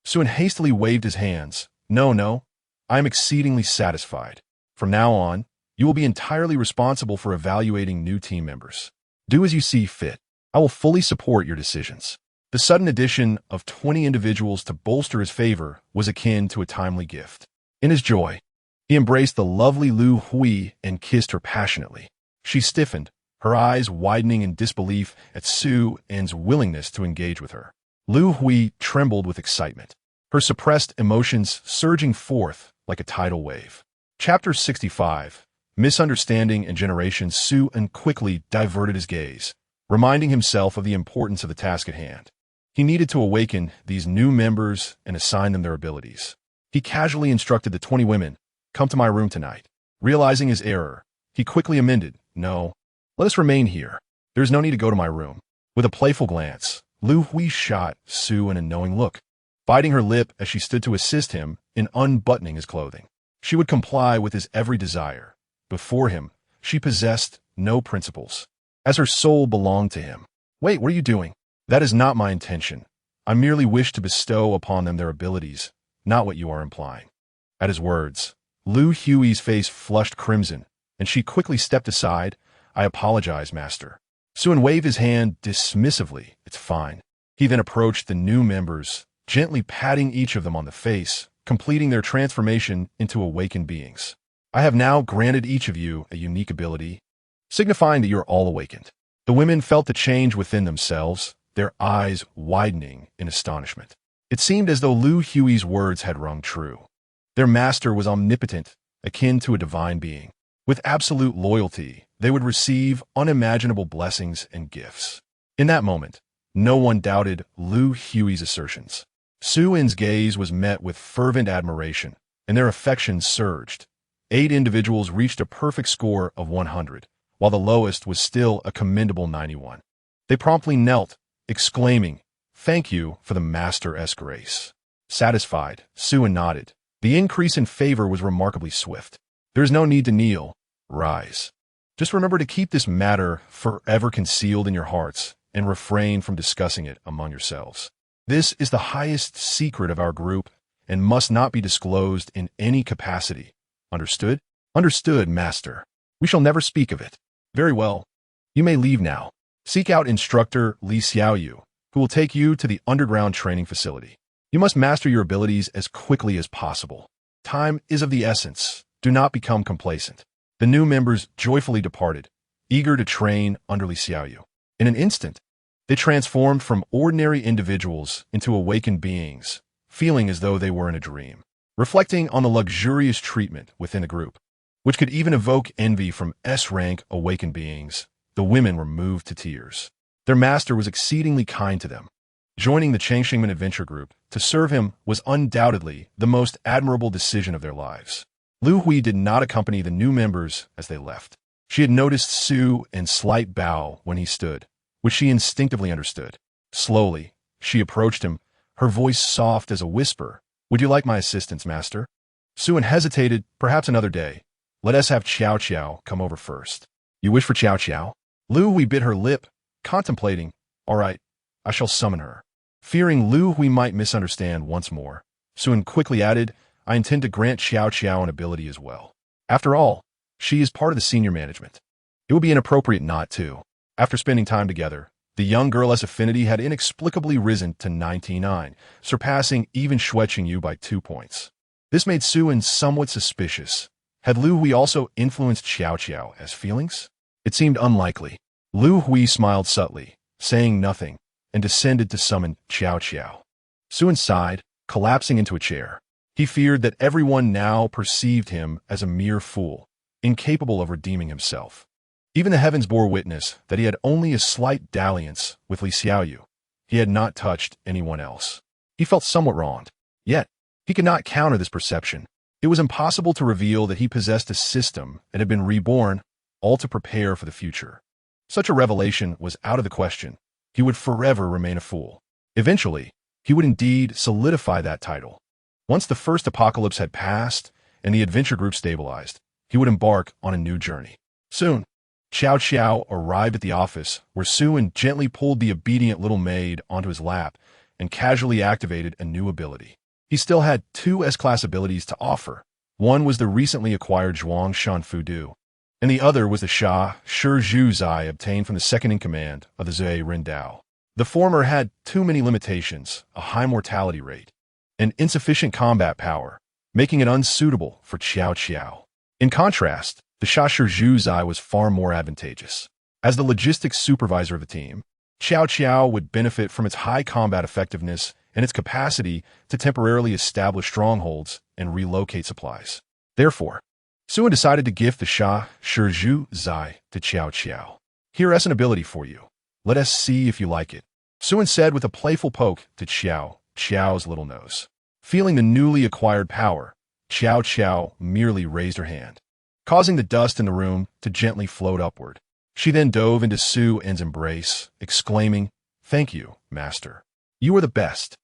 Xue hastily waved his hands. No, I am exceedingly satisfied. From now on, you will be entirely responsible for evaluating new team members. Do as you see fit. I will fully support your decisions. The sudden addition of 20 individuals to bolster his favor was akin to a timely gift. In his joy, he embraced the lovely Lu Hui and kissed her passionately. She stiffened, her eyes widening in disbelief at Xue's willingness to engage with her. Lu Hui trembled with excitement, her suppressed emotions surging forth like a tidal wave. Chapter 65, Misunderstanding and Generation. Xue quickly diverted his gaze, reminding himself of the importance of the task at hand. He needed to awaken these new members and assign them their abilities. He casually instructed the 20 women, "Come to my room tonight." Realizing his error, he quickly amended, "No, let us remain here. There is no need to go to my room." With a playful glance, Lu Hui shot Xue a knowing look, biting her lip as she stood to assist him in unbuttoning his clothing. She would comply with his every desire. Before him, she possessed no principles, as her soul belonged to him. "Wait, what are you doing?" "That is not my intention. I merely wish to bestow upon them their abilities, not what you are implying." At his words, Lu Hui's face flushed crimson, and she quickly stepped aside. "I apologize, master." Xue waved his hand dismissively. "It's fine." He then approached the new members, gently patting each of them on the face, completing their transformation into awakened beings. "I have now granted each of you a unique ability, signifying that you are all awakened." The women felt the change within themselves, their eyes widening in astonishment. It seemed as though Lu Hui's words had rung true. Their master was omnipotent, akin to a divine being. With absolute loyalty, they would receive unimaginable blessings and gifts. In that moment, no one doubted Lu Hui's assertions. Xue's gaze was met with fervent admiration, and their affections surged. 8 individuals reached a perfect score of 100, while the lowest was still a commendable 91. They promptly knelt, exclaiming, "Thank you for the master's grace." Satisfied, Xue nodded. The increase in favor was remarkably swift. "There is no need to kneel. Rise. Just remember to keep this matter forever concealed in your hearts and refrain from discussing it among yourselves. This is the highest secret of our group and must not be disclosed in any capacity. Understood?" "Understood, master. We shall never speak of it." "Very well. You may leave now. Seek out instructor Li Xiaoyu, who will take you to the underground training facility. You must master your abilities as quickly as possible. Time is of the essence. Do not become complacent. The new members joyfully departed, eager to train under Li Xiaoyu. In an instant, they transformed from ordinary individuals into awakened beings, feeling as though they were in a dream. Reflecting on the luxurious treatment within the group, which could even evoke envy from S-rank awakened beings, the women were moved to tears. Their master was exceedingly kind to them. Joining the Changxingmen adventure group to serve him was undoubtedly the most admirable decision of their lives. Lu Hui did not accompany the new members as they left. She had noticed Su and slight bow when he stood, which she instinctively understood. Slowly, she approached him, her voice soft as a whisper. Would you like my assistance, master? Su hesitated. Perhaps another day. Let us have Qiao Qiao come over first. You wish for Qiao Qiao? Lu Hui bit her lip, contemplating. All right, I shall summon her. Fearing Lu Hui might misunderstand once more, Su quickly added, I intend to grant Qiao Qiao an ability as well. After all, she is part of the senior management. It would be inappropriate not to. After spending time together, the young girl's affinity had inexplicably risen to 99, surpassing even Xue Qingyu by 2 points. This made Su somewhat suspicious. Had Lu Hui also influenced Qiao Qiao as feelings? It seemed unlikely. Lu Hui smiled subtly, saying nothing, and descended to summon Qiao Qiao. Su sighed, collapsing into a chair. He feared that everyone now perceived him as a mere fool, incapable of redeeming himself. Even the heavens bore witness that he had only a slight dalliance with Li Xiaoyu. He had not touched anyone else. He felt somewhat wronged. Yet, he could not counter this perception. It was impossible to reveal that he possessed a system and had been reborn, all to prepare for the future. Such a revelation was out of the question. He would forever remain a fool. Eventually, he would indeed solidify that title. Once the first apocalypse had passed and the adventure group stabilized, he would embark on a new journey. Soon, Qiao Qiao arrived at the office, where Su gently pulled the obedient little maid onto his lap and casually activated a new ability. He still had 2 S-class abilities to offer. One was the recently acquired Zhuang Shan Fudu, and the other was the Sha Shi Zhu Zai obtained from the second-in-command of the Xue Rindao. The former had too many limitations, a high mortality rate, and insufficient combat power, making it unsuitable for Qiao Qiao. In contrast, the Sha Shi Zhu Zai was far more advantageous. As the logistics supervisor of the team, Qiao Qiao would benefit from its high combat effectiveness and its capacity to temporarily establish strongholds and relocate supplies. Therefore, Su decided to gift the Sha Shi Zhu Zai to Qiao Qiao. Here is an ability for you. Let us see if you like it. Su said with a playful poke to Qiao Qiao's little nose. Feeling the newly acquired power, Qiao Qiao merely raised her hand, causing the dust in the room to gently float upward. She then dove into Su's embrace, exclaiming, Thank you, master. You are the best.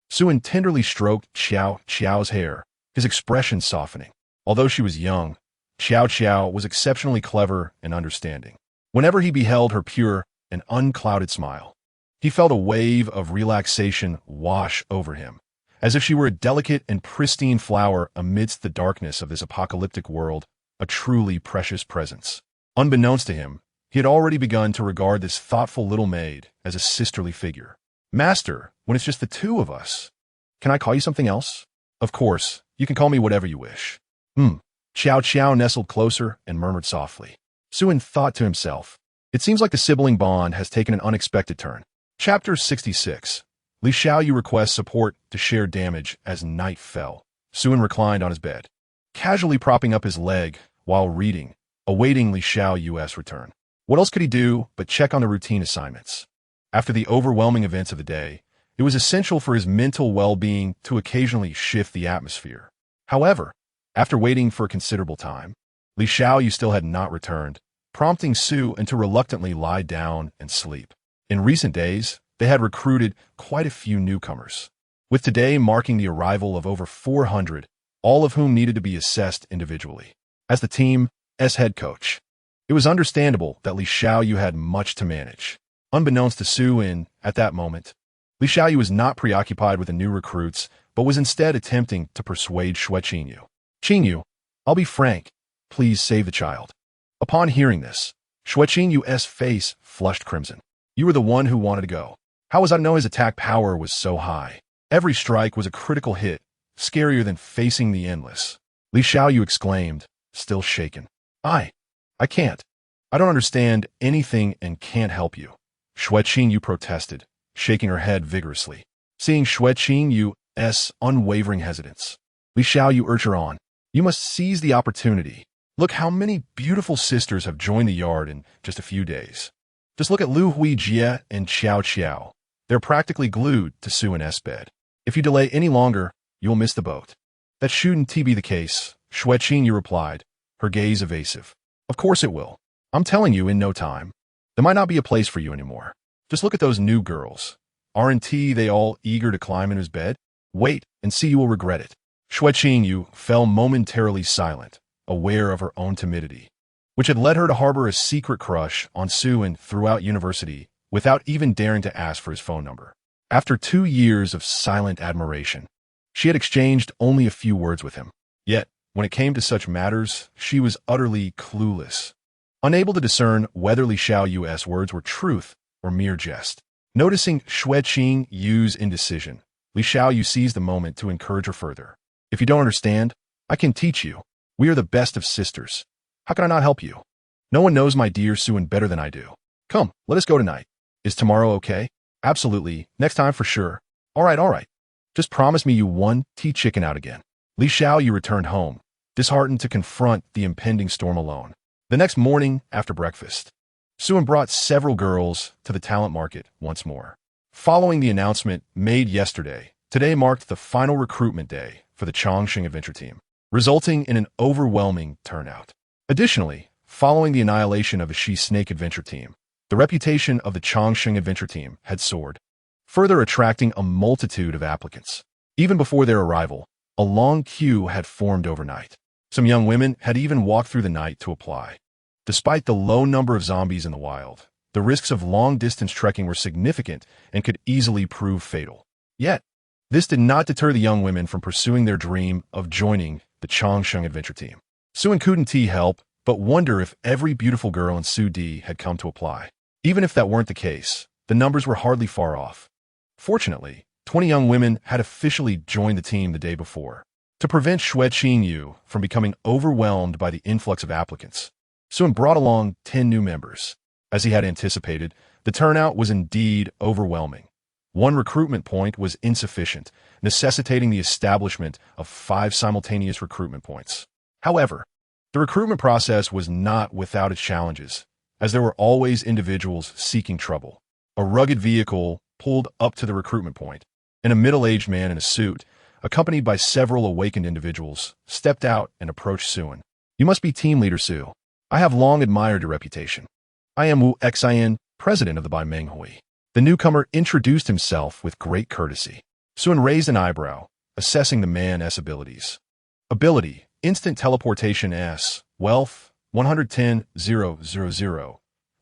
Su tenderly stroked Qiao Qiao's hair, his expression softening. Although she was young, Qiao Qiao was exceptionally clever and understanding. Whenever he beheld her pure and unclouded smile, he felt a wave of relaxation wash over him, as if she were a delicate and pristine flower amidst the darkness of this apocalyptic world, a truly precious presence. Unbeknownst to him, he had already begun to regard this thoughtful little maid as a sisterly figure. Master, when it's just the 2 of us, can I call you something else? Of course, you can call me whatever you wish. Qiao Qiao nestled closer and murmured softly. Su thought to himself, it seems like the sibling bond has taken an unexpected turn. Chapter 66. Li Xiaoyu requests support to share damage as night fell. Su reclined on his bed, casually propping up his leg while reading, awaiting Li Xiaoyu's return. What else could he do but check on the routine assignments? After the overwhelming events of the day, it was essential for his mental well-being to occasionally shift the atmosphere. However, after waiting for a considerable time, Li Xiaoyu still had not returned, prompting Su to reluctantly lie down and sleep. In recent days, they had recruited quite a few newcomers, with today marking the arrival of over 400, all of whom needed to be assessed individually. As the team's head coach, it was understandable that Li Xiaoyu had much to manage. Unbeknownst to Su at that moment, Li Xiaoyu was not preoccupied with the new recruits, but was instead attempting to persuade Xue Qingyu. Qingyu, I'll be frank, please save the child. Upon hearing this, Xue Qingyu's face flushed crimson. You were the one who wanted to go. How was I to know his attack power was so high? Every strike was a critical hit, scarier than facing the endless. Li Xiaoyu exclaimed, still shaken. I can't. I don't understand anything and can't help you. Xue Qingyu protested, shaking her head vigorously. Seeing Xue Qingyu's unwavering hesitance, Li Xiaoyu urged her on. You must seize the opportunity. Look how many beautiful sisters have joined the yard in just a few days. Just look at Lu Huijie and Xiao Qiao. They're practically glued to Su and S bed. If you delay any longer, you'll miss the boat. That shouldn't be the case, Xue Qingyu replied, her gaze evasive. Of course it will. I'm telling you in no time. There might not be a place for you anymore. Just look at those new girls. Aren't they all eager to climb in his bed? Wait and see, you will regret it. Xue Qingyu fell momentarily silent, aware of her own timidity, which had led her to harbor a secret crush on Su and throughout university without even daring to ask for his phone number. After 2 years of silent admiration, she had exchanged only a few words with him. Yet, when it came to such matters, she was utterly clueless, unable to discern whether Li Xiaoyu's words were truth or mere jest. Noticing Xue Qingyu's indecision, Li Xiaoyu seized the moment to encourage her further. If you don't understand, I can teach you. We are the best of sisters. How can I not help you? No one knows my dear Suan better than I do. Come, let us go tonight. Is tomorrow okay? Absolutely. Next time for sure. All right. Just promise me you won't chicken out again. Li Xiaoyu returned home, disheartened to confront the impending storm alone. The next morning, after breakfast, Suan brought several girls to the talent market once more. Following the announcement made yesterday, today marked the final recruitment day for the Chongqing Adventure Team, resulting in an overwhelming turnout. Additionally, following the annihilation of the She Snake Adventure Team, the reputation of the Chongqing Adventure Team had soared, further attracting a multitude of applicants. Even before their arrival, a long queue had formed overnight. Some young women had even walked through the night to apply. Despite the low number of zombies in the wild, the risks of long-distance trekking were significant and could easily prove fatal. Yet, this did not deter the young women from pursuing their dream of joining the Chongqing Adventure Team. Suan couldn't help but wonder if every beautiful girl in Su Di had come to apply. Even if that weren't the case, the numbers were hardly far off. Fortunately, 20 young women had officially joined the team the day before. To prevent Xue Qingyu from becoming overwhelmed by the influx of applicants, Suan brought along 10 new members. As he had anticipated, the turnout was indeed overwhelming. One recruitment point was insufficient, necessitating the establishment of 5 simultaneous recruitment points. However, the recruitment process was not without its challenges, as there were always individuals seeking trouble. A rugged vehicle pulled up to the recruitment point, and a middle-aged man in a suit, accompanied by several awakened individuals, stepped out and approached Suan. You must be team leader Su. I have long admired your reputation. I am Wu Xian, president of the Bai Menghui. The newcomer introduced himself with great courtesy. Suan raised an eyebrow, assessing the man's abilities. Ability, instant teleportation S, wealth, 110,000.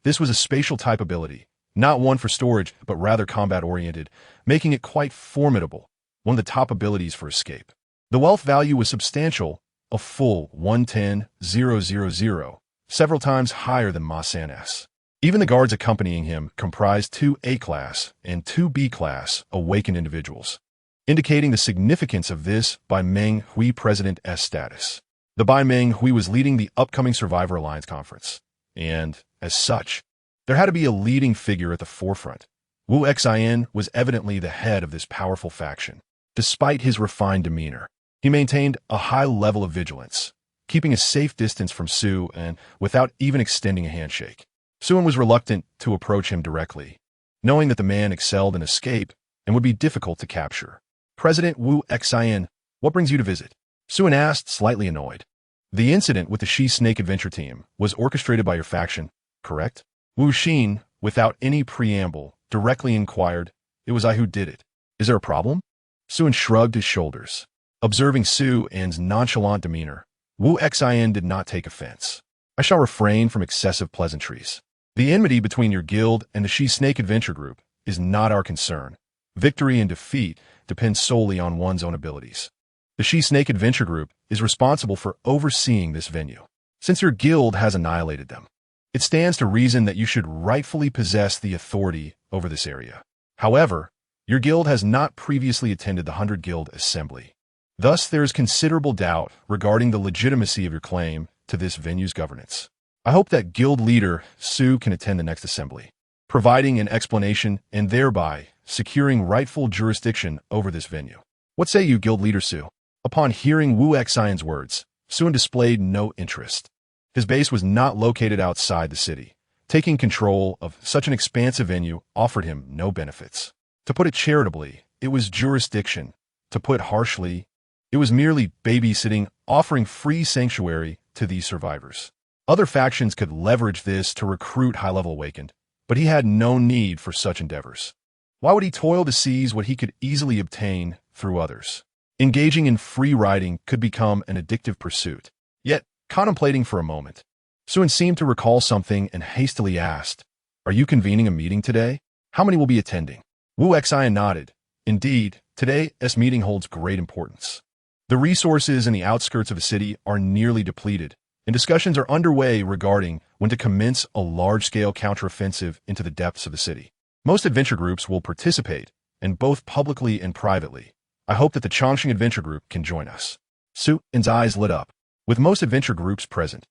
This was a spatial type ability, not one for storage, but rather combat-oriented, making it quite formidable, one of the top abilities for escape. The wealth value was substantial, a full 110,000, several times higher than Ma San's. Even the guards accompanying him comprised 2 A-class and 2 B-class awakened individuals, indicating the significance of this Bai Menghui President's status. The Bai Menghui was leading the upcoming Survivor Alliance conference, and, as such, there had to be a leading figure at the forefront. Wu Xian was evidently the head of this powerful faction. Despite his refined demeanor, he maintained a high level of vigilance, keeping a safe distance from Su and without even extending a handshake. Suan was reluctant to approach him directly, knowing that the man excelled in escape and would be difficult to capture. President Wu Xian, what brings you to visit? Suan asked, slightly annoyed. The incident with the She Snake Adventure Team was orchestrated by your faction, correct? Wu Xin, without any preamble, directly inquired, it was I who did it. Is there a problem? Suan shrugged his shoulders. Observing Suan's nonchalant demeanor, Wu Xian did not take offense. I shall refrain from excessive pleasantries. The enmity between your guild and the She Snake Adventure Group is not our concern. Victory and defeat depend solely on one's own abilities. The She Snake Adventure Group is responsible for overseeing this venue. Since your guild has annihilated them, it stands to reason that you should rightfully possess the authority over this area. However, your guild has not previously attended the 100 Guild Assembly. Thus, there is considerable doubt regarding the legitimacy of your claim to this venue's governance. I hope that guild leader Xue can attend the next assembly, providing an explanation and thereby securing rightful jurisdiction over this venue. What say you, guild leader Xue? Upon hearing Wu Xian's words, Xue displayed no interest. His base was not located outside the city. Taking control of such an expansive venue offered him no benefits. To put it charitably, it was jurisdiction. To put harshly, it was merely babysitting, offering free sanctuary to these survivors. Other factions could leverage this to recruit high-level awakened, but he had no need for such endeavors. Why would he toil to seize what he could easily obtain through others? Engaging in free riding could become an addictive pursuit. Yet, contemplating for a moment, Xue seemed to recall something and hastily asked, "Are you convening a meeting today? How many will be attending?" Wu Xian nodded. Indeed, today's meeting holds great importance. The resources in the outskirts of the city are nearly depleted, and discussions are underway regarding when to commence a large-scale counteroffensive into the depths of the city. Most adventure groups will participate, and both publicly and privately. I hope that the Chongqing Adventure Group can join us. Xue's eyes lit up. With most adventure groups present,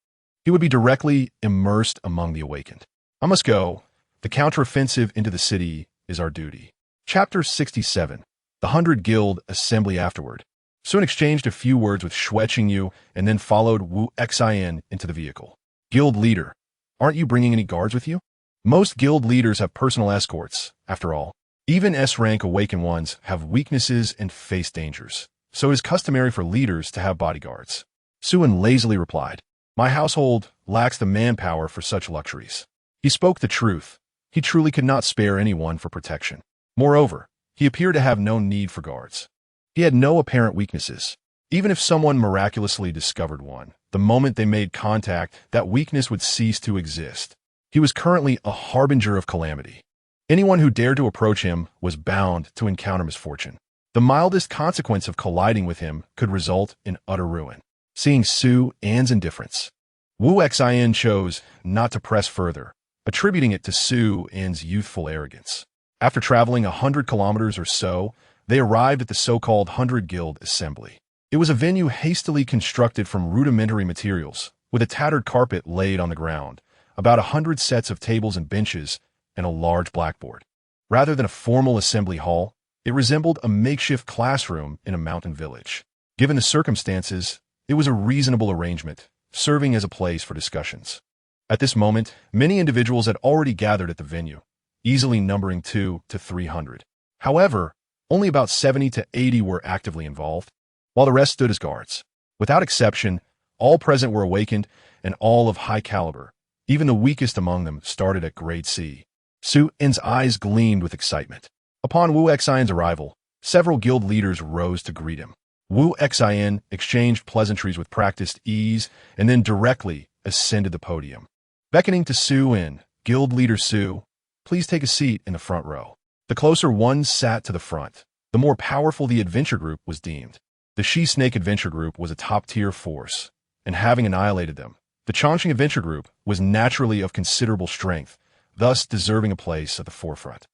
he would be directly immersed among the awakened. I must go. The counteroffensive into the city is our duty. Chapter 67. The 100 Guild Assembly afterward. Xue exchanged a few words with Xue Qingyu and then followed Wu Xian into the vehicle. Guild leader, aren't you bringing any guards with you? Most guild leaders have personal escorts, after all. Even S-rank awakened ones have weaknesses and face dangers, so it is customary for leaders to have bodyguards. Xue lazily replied, "My household lacks the manpower for such luxuries." He spoke the truth. He truly could not spare anyone for protection. Moreover, he appeared to have no need for guards. He had no apparent weaknesses. Even if someone miraculously discovered one, the moment they made contact, that weakness would cease to exist. He was currently a harbinger of calamity. Anyone who dared to approach him was bound to encounter misfortune. The mildest consequence of colliding with him could result in utter ruin. Seeing Xue's indifference, Wu Xian chose not to press further, attributing it to Xue's youthful arrogance. After traveling 100 kilometers or so, they arrived at the so-called 100 Guild Assembly. It was a venue hastily constructed from rudimentary materials, with a tattered carpet laid on the ground, about 100 sets of tables and benches, and a large blackboard. Rather than a formal assembly hall, it resembled a makeshift classroom in a mountain village. Given the circumstances, it was a reasonable arrangement, serving as a place for discussions. At this moment, many individuals had already gathered at the venue, easily numbering 200 to 300. However, only about 70 to 80 were actively involved, while the rest stood as guards. Without exception, all present were awakened and all of high caliber. Even the weakest among them started at grade C. Xue's eyes gleamed with excitement. Upon Wu Xian's arrival, several guild leaders rose to greet him. Wu Xian exchanged pleasantries with practiced ease and then directly ascended the podium. Beckoning to Xue, guild leader Xue, please take a seat in the front row. The closer one sat to the front, the more powerful the adventure group was deemed. The She-Snake Adventure Group was a top-tier force, and having annihilated them, the Chongqing Adventure Group was naturally of considerable strength, thus deserving a place at the forefront.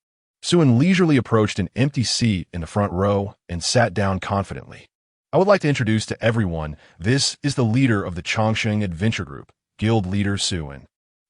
Xue leisurely approached an empty seat in the front row and sat down confidently. I would like to introduce to everyone, this is the leader of the Chongqing Adventure Group, Guild Leader Xue.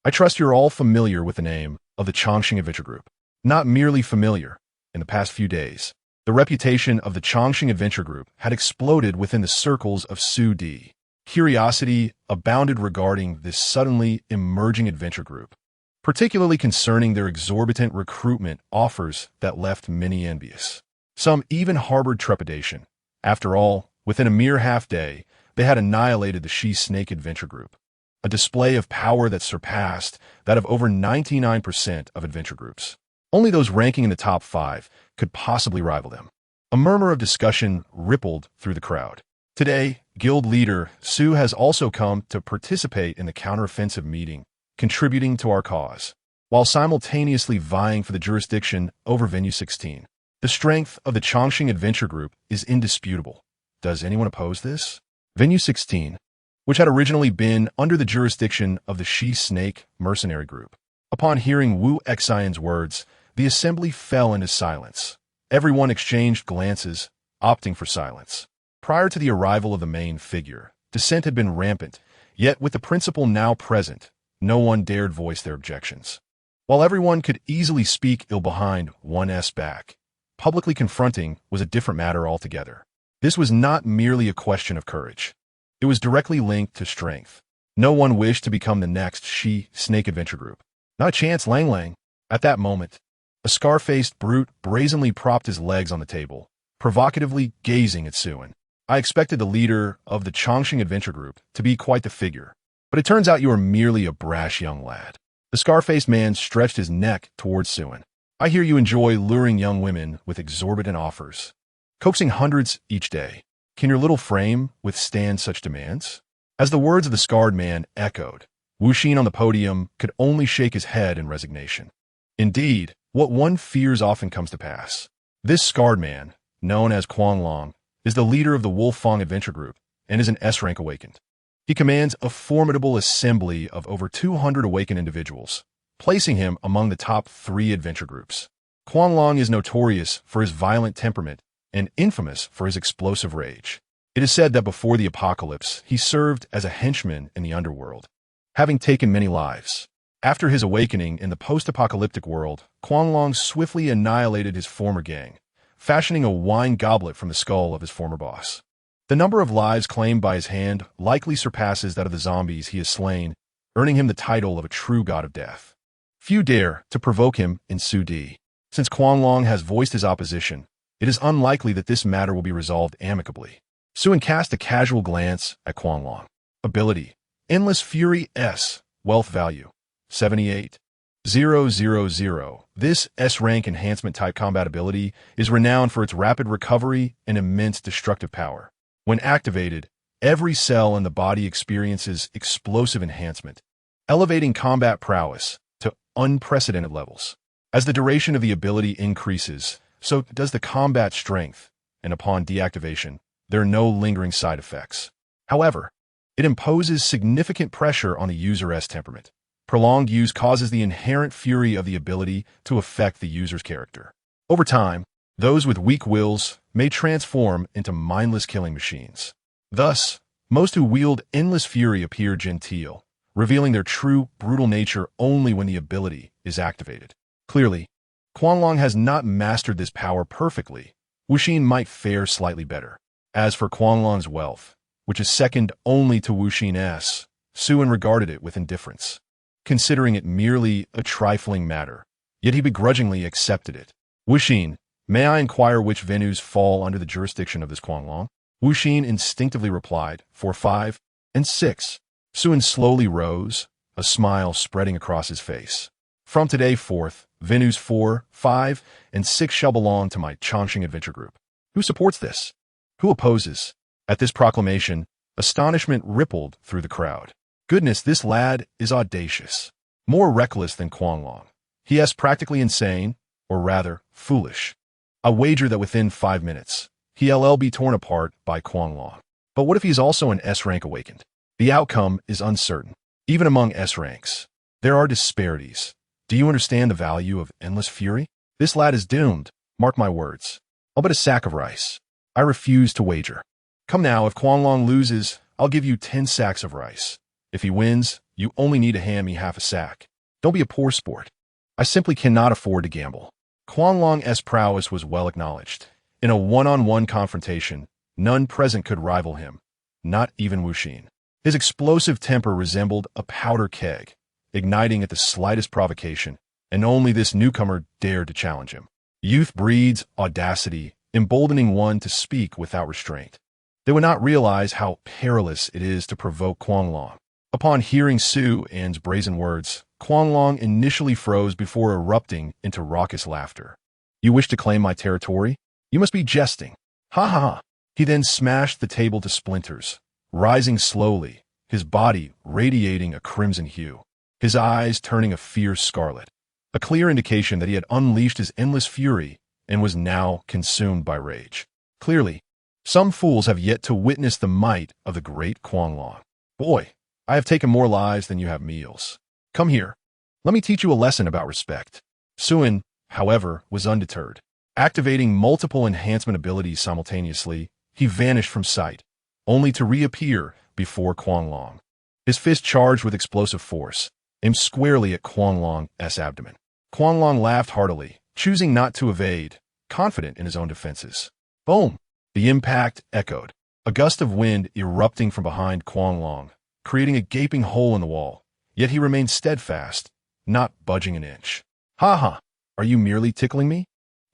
I trust you're all familiar with the name of the Chongqing Adventure Group. Not merely familiar. In the past few days, the reputation of the Chongqing Adventure Group had exploded within the circles of Xue. Curiosity abounded regarding this suddenly emerging adventure group, particularly concerning their exorbitant recruitment offers that left many envious. Some even harbored trepidation. After all, within a mere half-day, they had annihilated the She-Snake Adventure Group, a display of power that surpassed that of over 99% of adventure groups. Only those ranking in the top 5 could possibly rival them. A murmur of discussion rippled through the crowd. Today, guild leader Xue has also come to participate in the counteroffensive meeting, contributing to our cause, while simultaneously vying for the jurisdiction over Venue 16. The strength of the Chongqing Adventure Group is indisputable. Does anyone oppose this? Venue 16, which had originally been under the jurisdiction of the She-Snake Mercenary Group. Upon hearing Wu Xian's words, the assembly fell into silence. Everyone exchanged glances, opting for silence. Prior to the arrival of the main figure, dissent had been rampant, Yet, with the principal now present, no one dared voice their objections. While everyone could easily speak ill behind one's back, publicly confronting was a different matter altogether. This was not merely a question of courage. It was directly linked to strength. No one wished to become the next Snake Adventure Group. Not a chance, Lang Lang. At that moment, a scar-faced brute brazenly propped his legs on the table, provocatively gazing at Suen. I expected the leader of the Chongqing Adventure Group to be quite the figure, but it turns out you are merely a brash young lad. The scar-faced man stretched his neck towards Suen. I hear you enjoy luring young women with exorbitant offers, coaxing hundreds each day. Can your little frame withstand such demands? As the words of the scarred man echoed, Wu Xin on the podium could only shake his head in resignation. Indeed, what one fears often comes to pass. This scarred man, known as Quanlong, is the leader of the Wolfang Adventure Group and is an S-rank awakened. He commands a formidable assembly of over 200 awakened individuals, placing him among the top 3 adventure groups. Quanlong is notorious for his violent temperament and infamous for his explosive rage. It is said that before the apocalypse, he served as a henchman in the underworld, having taken many lives. After his awakening in the post-apocalyptic world, Quanlong swiftly annihilated his former gang, fashioning a wine goblet from the skull of his former boss. The number of lives claimed by his hand likely surpasses that of the zombies he has slain, earning him the title of a true god of death. Few dare to provoke him in Sudi. Since Quanlong has voiced his opposition, it is unlikely that this matter will be resolved amicably. Suen cast a casual glance at Quanlong. Ability: Endless Fury S. Wealth value: 78,000. This S-rank enhancement type combat ability is renowned for its rapid recovery and immense destructive power. When activated, every cell in the body experiences explosive enhancement, elevating combat prowess to unprecedented levels. As the duration of the ability increases, so does the combat strength, and upon deactivation, there are no lingering side effects. However, it imposes significant pressure on the user's temperament. Prolonged use causes the inherent fury of the ability to affect the user's character. Over time, those with weak wills may transform into mindless killing machines. Thus, most who wield endless fury appear genteel, revealing their true, brutal nature only when the ability is activated. Clearly, Quanlong has not mastered this power perfectly. Wu Xin might fare slightly better. As for Quanlong's wealth, which is second only to Wu Xin's, Suen regarded it with indifference, considering it merely a trifling matter, yet he begrudgingly accepted it. Wu Xin, may I inquire which venues fall under the jurisdiction of this Quanlong? Wu Xin instinctively replied, 4, 5, and 6. Suen slowly rose, a smile spreading across his face. From today forth, venues 4, 5, and 6 shall belong to my Chongqing Adventure Group. Who supports this? Who opposes? At this proclamation, astonishment rippled through the crowd. Goodness, this lad is audacious. More reckless than Quanlong. He is practically insane, or rather, foolish. I wager that within 5 minutes, he'll be torn apart by Quanlong. But what if he's also an S-rank awakened? The outcome is uncertain. Even among S-ranks, there are disparities. Do you understand the value of endless fury? This lad is doomed. Mark my words. I'll bet a sack of rice. I refuse to wager. Come now, if Quanlong loses, I'll give you 10 sacks of rice. If he wins, you only need to hand me half a sack. Don't be a poor sport. I simply cannot afford to gamble. Quanlong's prowess was well acknowledged. In a one-on-one confrontation, none present could rival him, not even Wu Xin. His explosive temper resembled a powder keg, igniting at the slightest provocation, and only this newcomer dared to challenge him. Youth breeds audacity, emboldening one to speak without restraint. They would not realize how perilous it is to provoke Quanlong. Upon hearing Suen's brazen words, Quanlong initially froze before erupting into raucous laughter. You wish to claim my territory? You must be jesting. Ha ha ha. He then smashed the table to splinters, rising slowly, his body radiating a crimson hue, his eyes turning a fierce scarlet, a clear indication that he had unleashed his endless fury and was now consumed by rage. Clearly, some fools have yet to witness the might of the great Quanlong. Boy, I have taken more lives than you have meals. Come here. Let me teach you a lesson about respect. Suen, however, was undeterred. Activating multiple enhancement abilities simultaneously, he vanished from sight, only to reappear before Quanlong. His fist charged with explosive force, aimed squarely at Quanglong's abdomen. Quanglong laughed heartily, choosing not to evade, confident in his own defenses. Boom! The impact echoed, a gust of wind erupting from behind Quanglong, creating a gaping hole in the wall. Yet he remained steadfast, not budging an inch. Ha ha! Are you merely tickling me?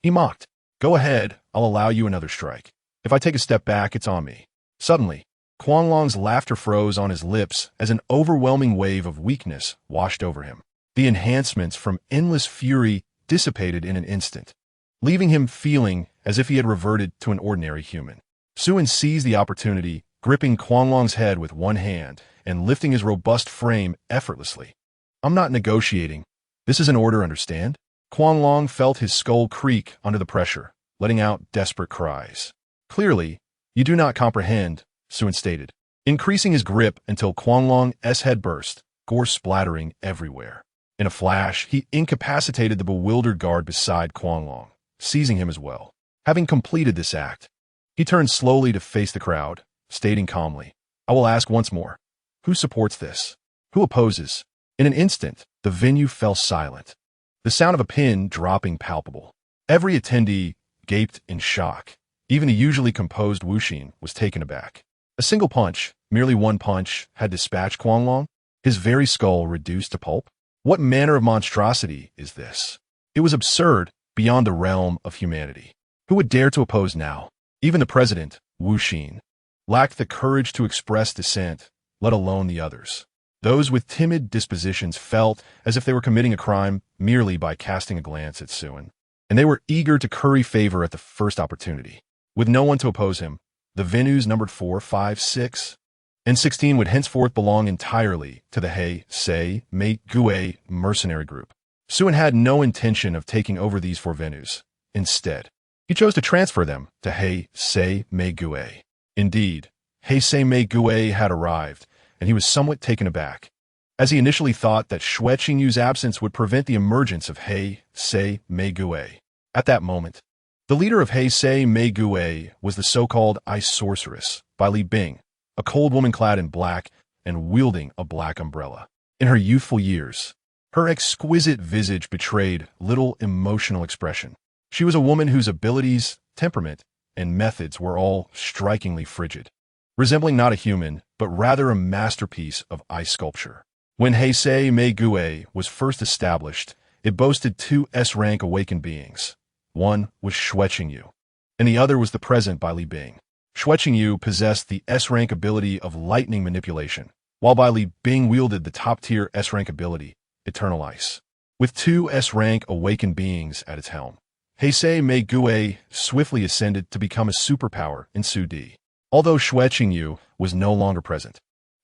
He mocked. Go ahead, I'll allow you another strike. If I take a step back, it's on me. Suddenly, Quanglong's laughter froze on his lips as an overwhelming wave of weakness washed over him. The enhancements from endless fury dissipated in an instant, leaving him feeling as if he had reverted to an ordinary human. Xue seized the opportunity, gripping Quanglong's head with one hand and lifting his robust frame effortlessly. I'm not negotiating. This is an order, understand? Quanglong felt his skull creak under the pressure, letting out desperate cries. Clearly, you do not comprehend, Xue stated, increasing his grip until Quanglong's head burst, gore splattering everywhere. In a flash, he incapacitated the bewildered guard beside Quanglong, seizing him as well. Having completed this act, he turned slowly to face the crowd, stating calmly, I will ask once more, who supports this? Who opposes? In an instant, the venue fell silent, the sound of a pin dropping palpable. Every attendee gaped in shock. Even the usually composed Wuxin was taken aback. A single punch, merely one punch, had dispatched Quanglong, his very skull reduced to pulp. What manner of monstrosity is this? It was absurd, beyond the realm of humanity. Who would dare to oppose now? Even the president, Wuxin, lacked the courage to express dissent, let alone the others. Those with timid dispositions felt as if they were committing a crime merely by casting a glance at Xue, and they were eager to curry favor at the first opportunity. With no one to oppose him, the venues numbered 4, 5, 6, and 16 would henceforth belong entirely to the He-Se-Me-Gue mercenary group. Xue had no intention of taking over these 4 venues. Instead, he chose to transfer them to He-Se-Me-Gue. Indeed, He-Se-Me-Gue had arrived, and he was somewhat taken aback, as he initially thought that Xue Qingyu's absence would prevent the emergence of He-Se-Me-Gue. At that moment, the leader of He-Se-Me-Gue was the so-called Ice Sorceress, Bai Li Bing, a cold woman clad in black and wielding a black umbrella. In her youthful years, her exquisite visage betrayed little emotional expression. She was a woman whose abilities, temperament, and methods were all strikingly frigid, resembling not a human, but rather a masterpiece of ice sculpture. When He-Se-Me-Gue was first established, it boasted 2 S-rank awakened beings. One was Xue Qingyu, and the other was the present Bai Li Bing. Xue Qingyu possessed the S-rank ability of lightning manipulation, while Bai Li Bing wielded the top-tier S-rank ability, Eternal Ice. With 2 S-rank awakened beings at its helm, He-Se-Me-Gue swiftly ascended to become a superpower in Sudi. Although Xue Qingyu was no longer present,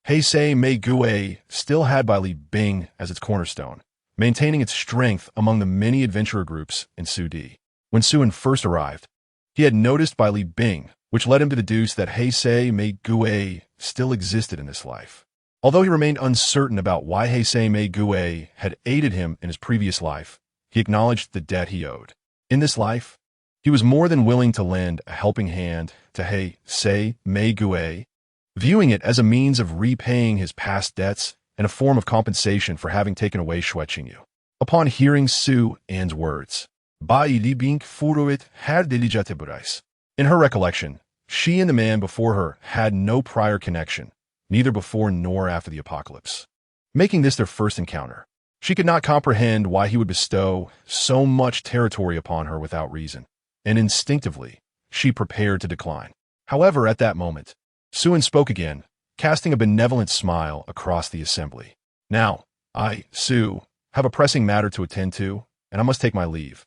He-Se-Me-Gue still had Bai Li Bing as its cornerstone, maintaining its strength among the many adventurer groups in Sudi. When Xue first arrived, he had noticed Bai Li Bing, which led him to deduce that He-Se-Me-Gue still existed in this life. Although he remained uncertain about why He-Se-Me-Gue had aided him in his previous life, he acknowledged the debt he owed. In this life, he was more than willing to lend a helping hand to He-Se-Me-Gue, viewing it as a means of repaying his past debts and a form of compensation for having taken away Xue Qingyu. Upon hearing Xue's words, Bai Li Bing furuit her diligate burais. In her recollection, she and the man before her had no prior connection, neither before nor after the apocalypse, making this their first encounter. She could not comprehend why he would bestow so much territory upon her without reason, and instinctively, she prepared to decline. However, at that moment, Xue spoke again, casting a benevolent smile across the assembly. Now, I, Xue, have a pressing matter to attend to, and I must take my leave.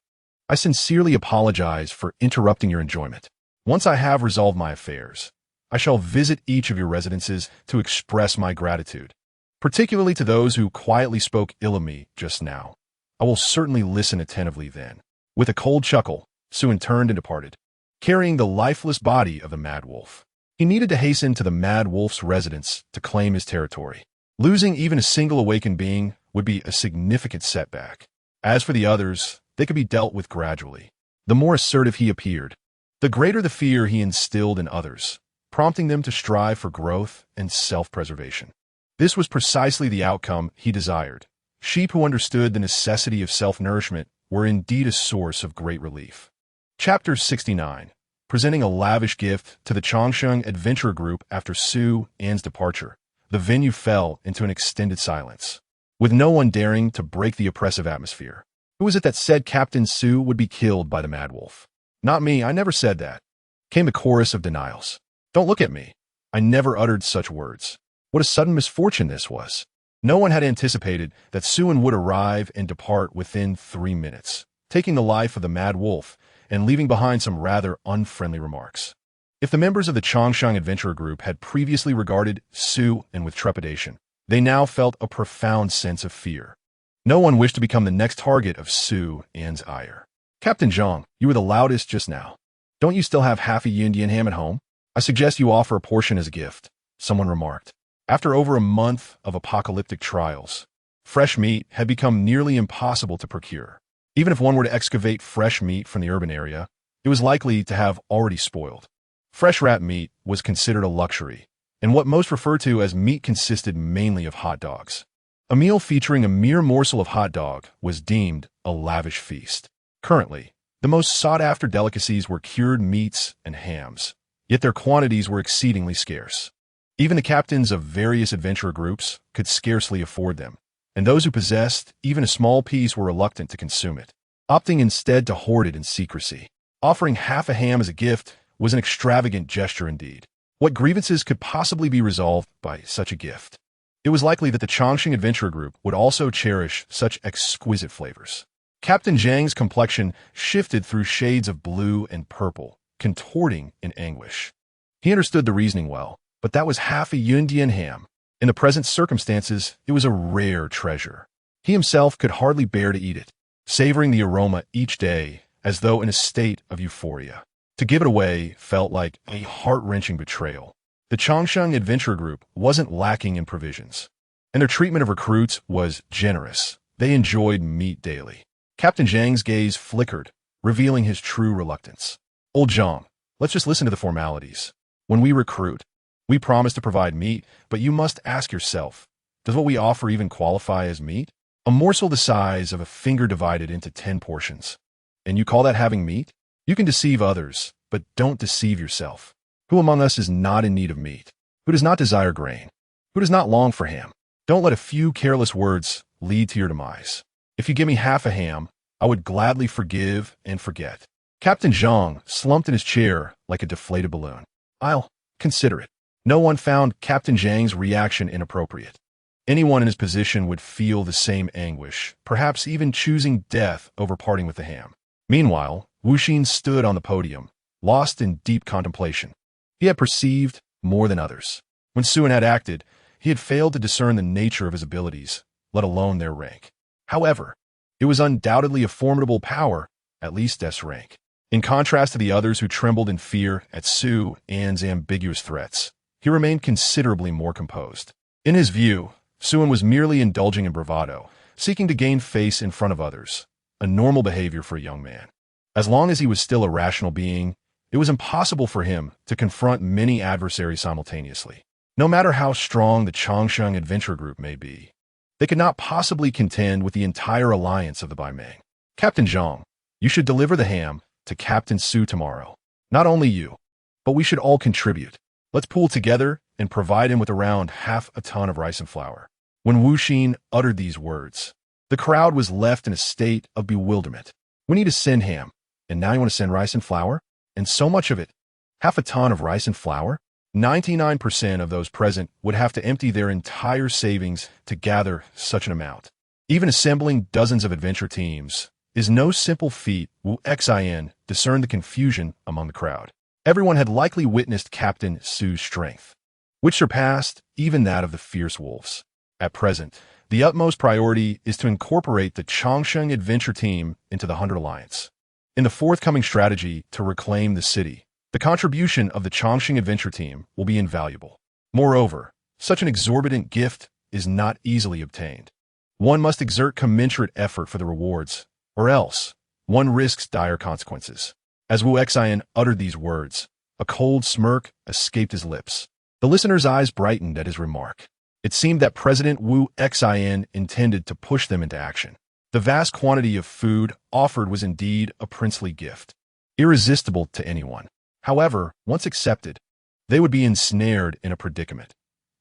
I sincerely apologize for interrupting your enjoyment. Once I have resolved my affairs, I shall visit each of your residences to express my gratitude, particularly to those who quietly spoke ill of me just now. I will certainly listen attentively then. With a cold chuckle, Xue turned and departed, carrying the lifeless body of the Mad Wolf. He needed to hasten to the Mad Wolf's residence to claim his territory. Losing even a single awakened being would be a significant setback. As for the others, they could be dealt with gradually. The more assertive he appeared, the greater the fear he instilled in others, prompting them to strive for growth and self-preservation. This was precisely the outcome he desired. Sheep who understood the necessity of self-nourishment were indeed a source of great relief. Chapter 69. Presenting a lavish gift to the Changsheng Adventure Group after Xue An's departure, the venue fell into an extended silence, with no one daring to break the oppressive atmosphere. Who was it that said Captain Xue would be killed by the Mad Wolf? Not me, I never said that. Came the chorus of denials. Don't look at me. I never uttered such words. What a sudden misfortune this was. No one had anticipated that Xue would arrive and depart within 3 minutes, taking the life of the Mad Wolf and leaving behind some rather unfriendly remarks. If the members of the Changsheng Adventure Group had previously regarded Xue with trepidation, they now felt a profound sense of fear. No one wished to become the next target of Xue An's ire. Captain Zhang, you were the loudest just now. Don't you still have half a Yundian ham at home? I suggest you offer a portion as a gift, someone remarked. After over a month of apocalyptic trials, fresh meat had become nearly impossible to procure. Even if one were to excavate fresh meat from the urban area, it was likely to have already spoiled. Fresh rat meat was considered a luxury, and what most referred to as meat consisted mainly of hot dogs. A meal featuring a mere morsel of hot dog was deemed a lavish feast. Currently, the most sought-after delicacies were cured meats and hams, yet their quantities were exceedingly scarce. Even the captains of various adventure groups could scarcely afford them, and those who possessed even a small piece were reluctant to consume it, opting instead to hoard it in secrecy. Offering half a ham as a gift was an extravagant gesture indeed. What grievances could possibly be resolved by such a gift? It was likely that the Changsheng Adventure Group would also cherish such exquisite flavors. Captain Zhang's complexion shifted through shades of blue and purple, contorting in anguish. He understood the reasoning well, but that was half a Yundian ham. In the present circumstances, it was a rare treasure. He himself could hardly bear to eat it, savoring the aroma each day as though in a state of euphoria. To give it away felt like a heart-wrenching betrayal. The Changsheng Adventure Group wasn't lacking in provisions, and their treatment of recruits was generous. They enjoyed meat daily. Captain Zhang's gaze flickered, revealing his true reluctance. Old Zhang, let's just listen to the formalities. When we recruit, we promise to provide meat, but you must ask yourself, does what we offer even qualify as meat? A morsel the size of a finger divided into 10 portions. And you call that having meat? You can deceive others, but don't deceive yourself. Who among us is not in need of meat? Who does not desire grain? Who does not long for ham? Don't let a few careless words lead to your demise. If you give me half a ham, I would gladly forgive and forget. Captain Zhang slumped in his chair like a deflated balloon. I'll consider it. No one found Captain Zhang's reaction inappropriate. Anyone in his position would feel the same anguish, perhaps even choosing death over parting with the ham. Meanwhile, Wuxin stood on the podium, lost in deep contemplation. He had perceived more than others. When Xue had acted, he had failed to discern the nature of his abilities, let alone their rank. However, it was undoubtedly a formidable power, at least S rank. In contrast to the others who trembled in fear at Xue An's ambiguous threats, he remained considerably more composed. In his view, Xue was merely indulging in bravado, seeking to gain face in front of others, a normal behavior for a young man. As long as he was still a rational being, it was impossible for him to confront many adversaries simultaneously. No matter how strong the Changsheng Adventure Group may be, they could not possibly contend with the entire alliance of the Baimeng. Captain Zhang, you should deliver the ham to Captain Xue tomorrow. Not only you, but we should all contribute. Let's pool together and provide him with around half a ton of rice and flour. When Wuxin uttered these words, the crowd was left in a state of bewilderment. We need to send ham, and now you want to send rice and flour? And so much of it. Half a ton of rice and flour? 99% of those present would have to empty their entire savings to gather such an amount. Even assembling dozens of adventure teams is no simple feat. Wu Xin discerned the confusion among the crowd. Everyone had likely witnessed Captain Xue's strength, which surpassed even that of the fierce wolves. At present, the utmost priority is to incorporate the Changsheng Adventure Team into the Hundred Alliance. In the forthcoming strategy to reclaim the city, the contribution of the Changsheng Adventure Team will be invaluable. Moreover, such an exorbitant gift is not easily obtained. One must exert commensurate effort for the rewards, or else one risks dire consequences. As Wu Xin uttered these words, a cold smirk escaped his lips. The listener's eyes brightened at his remark. It seemed that President Wu Xin intended to push them into action. The vast quantity of food offered was indeed a princely gift, irresistible to anyone. However, once accepted, they would be ensnared in a predicament.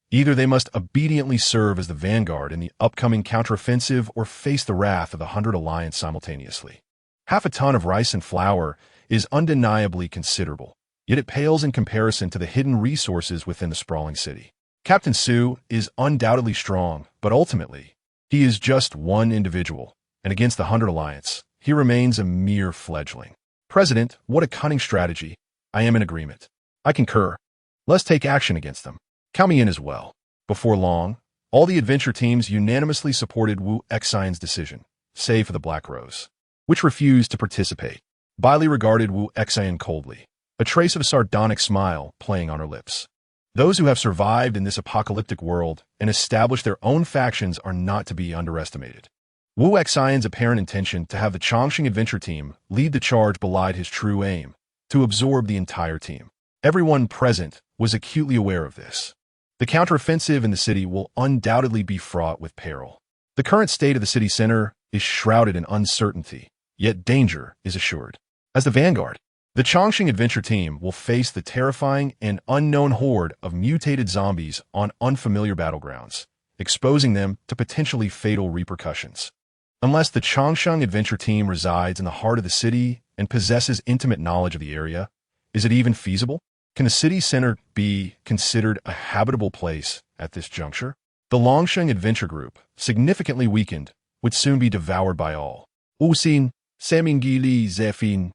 Either they must obediently serve as the vanguard in the upcoming counteroffensive or face the wrath of the 100 Alliance simultaneously. Half a ton of rice and flour is undeniably considerable, yet it pales in comparison to the hidden resources within the sprawling city. Captain Xue is undoubtedly strong, but ultimately, he is just one individual, and against the 100 Alliance, he remains a mere fledgling. President, what a cunning strategy. I am in agreement. I concur. Let's take action against them. Count me in as well. Before long, all the adventure teams unanimously supported Wu Xin's decision, save for the Black Rose, which refused to participate. Bailey regarded Wu Xin coldly, a trace of a sardonic smile playing on her lips. Those who have survived in this apocalyptic world and established their own factions are not to be underestimated. Wu Xin's apparent intention to have the Chongqing adventure team lead the charge belied his true aim, to absorb the entire team. Everyone present was acutely aware of this. The counteroffensive in the city will undoubtedly be fraught with peril. The current state of the city center is shrouded in uncertainty, yet danger is assured. As the vanguard, the Chongqing adventure team will face the terrifying and unknown horde of mutated zombies on unfamiliar battlegrounds, exposing them to potentially fatal repercussions. Unless the Chongqing adventure team resides in the heart of the city and possesses intimate knowledge of the area, is it even feasible? Can the city center be considered a habitable place at this juncture? The Longsheng adventure group, significantly weakened, would soon be devoured by all. Wu Xin, Samingili Zefin,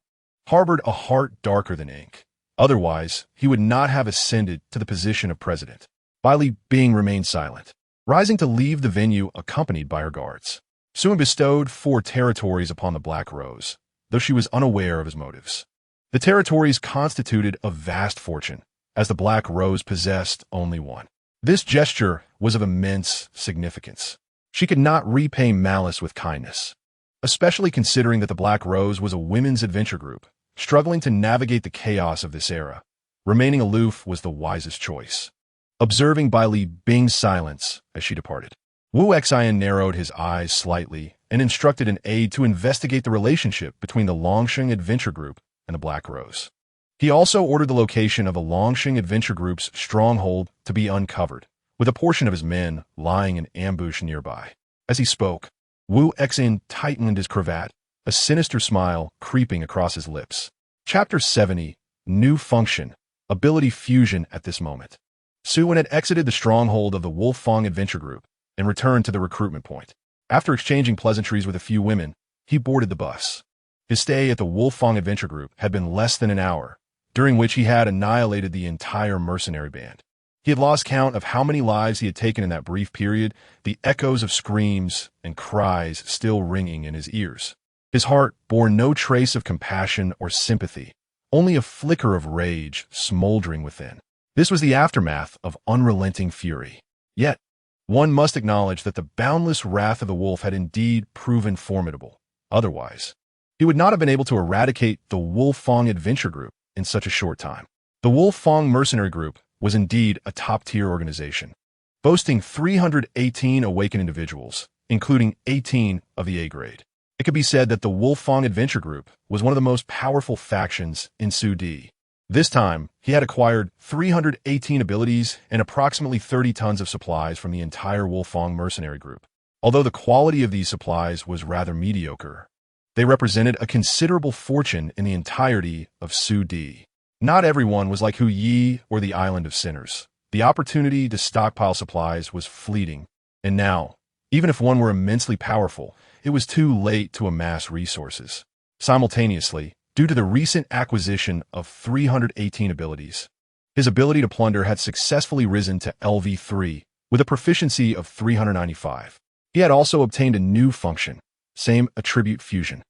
harbored a heart darker than ink. Otherwise, he would not have ascended to the position of president. Bailey Bing remained silent, rising to leave the venue accompanied by her guards. Sun bestowed 4 territories upon the Black Rose, though she was unaware of his motives. The territories constituted a vast fortune, as the Black Rose possessed only one. This gesture was of immense significance. She could not repay malice with kindness, especially considering that the Black Rose was a women's adventure group, struggling to navigate the chaos of this era. Remaining aloof was the wisest choice. Observing Bailey Bing's silence as she departed, Wu Xin narrowed his eyes slightly and instructed an aide to investigate the relationship between the Longsheng adventure group and the Black Rose. He also ordered the location of the Longsheng adventure group's stronghold to be uncovered, with a portion of his men lying in ambush nearby. As he spoke, Wu Xin tightened his cravat, a sinister smile creeping across his lips. Chapter 70, New Function, Ability Fusion. At this moment, Suwen had exited the stronghold of the Wolfang adventure group and returned to the recruitment point. After exchanging pleasantries with a few women, he boarded the bus. His stay at the Wolfang adventure group had been less than an hour, during which he had annihilated the entire mercenary band. He had lost count of how many lives he had taken in that brief period, the echoes of screams and cries still ringing in his ears. His heart bore no trace of compassion or sympathy, only a flicker of rage smoldering within. This was the aftermath of unrelenting fury. Yet, one must acknowledge that the boundless wrath of the wolf had indeed proven formidable. Otherwise, he would not have been able to eradicate the Wolfang adventure group in such a short time. The Wolfang mercenary group was indeed a top-tier organization, boasting 318 awakened individuals, including 18 of the A grade. It could be said that the Wolfang adventure group was one of the most powerful factions in Sudi. This time, he had acquired 318 abilities and approximately 30 tons of supplies from the entire Wolfang mercenary group. Although the quality of these supplies was rather mediocre, they represented a considerable fortune in the entirety of Sudi. Not everyone was like Hu Yi or the Island of Sinners. The opportunity to stockpile supplies was fleeting, and now, even if one were immensely powerful, it was too late to amass resources. Simultaneously, due to the recent acquisition of 318 abilities, his ability to plunder had successfully risen to LV3 with a proficiency of 395. He had also obtained a new function, same attribute fusion.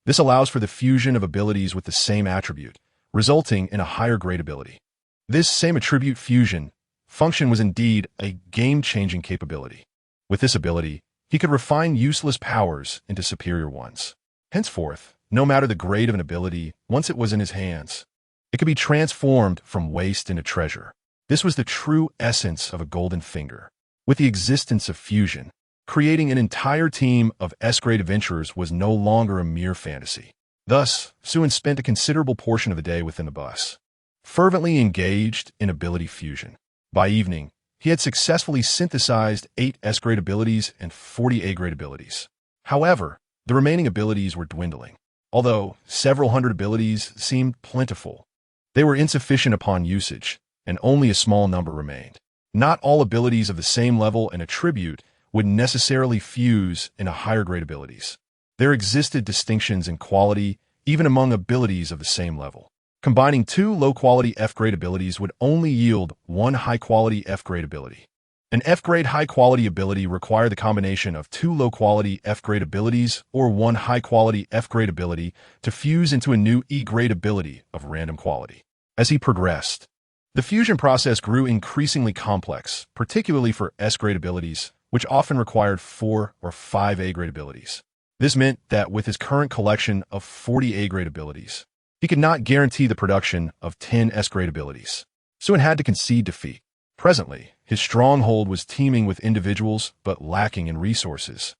This allows for the fusion of abilities with the same attribute, resulting in a higher grade ability. This same attribute fusion function was indeed a game-changing capability. With this ability, he could refine useless powers into superior ones. Henceforth, no matter the grade of an ability, once it was in his hands, it could be transformed from waste into treasure. This was the true essence of a golden finger. With the existence of fusion, creating an entire team of S-grade adventurers was no longer a mere fantasy. Thus, Xue spent a considerable portion of the day within the bus, fervently engaged in ability fusion. By evening, he had successfully synthesized 8 S-grade abilities and 40 A-grade abilities. However, the remaining abilities were dwindling. Although several hundred abilities seemed plentiful, they were insufficient upon usage, and only a small number remained. Not all abilities of the same level and attribute would necessarily fuse into higher-grade abilities. There existed distinctions in quality even among abilities of the same level. Combining 2 low-quality F-grade abilities would only yield 1 high-quality F-grade ability. An F-grade high-quality ability required the combination of 2 low-quality F-grade abilities or 1 high-quality F-grade ability to fuse into a new E-grade ability of random quality. As he progressed, the fusion process grew increasingly complex, particularly for S-grade abilities, which often required 4 or 5 A-grade abilities. This meant that with his current collection of 40 A-grade abilities, he could not guarantee the production of 10 S-grade abilities. Xue had to concede defeat. Presently, his stronghold was teeming with individuals but lacking in resources.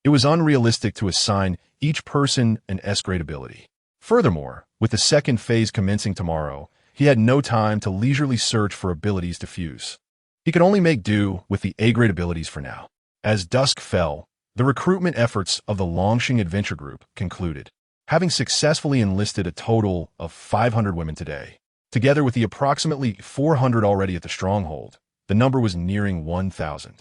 It was unrealistic to assign each person an S-grade ability. Furthermore, with the second phase commencing tomorrow, he had no time to leisurely search for abilities to fuse. He could only make do with the A-grade abilities for now. As dusk fell, the recruitment efforts of the Longxing Adventure Group concluded. Having successfully enlisted a total of 500 women today, together with the approximately 400 already at the stronghold, the number was nearing 1,000.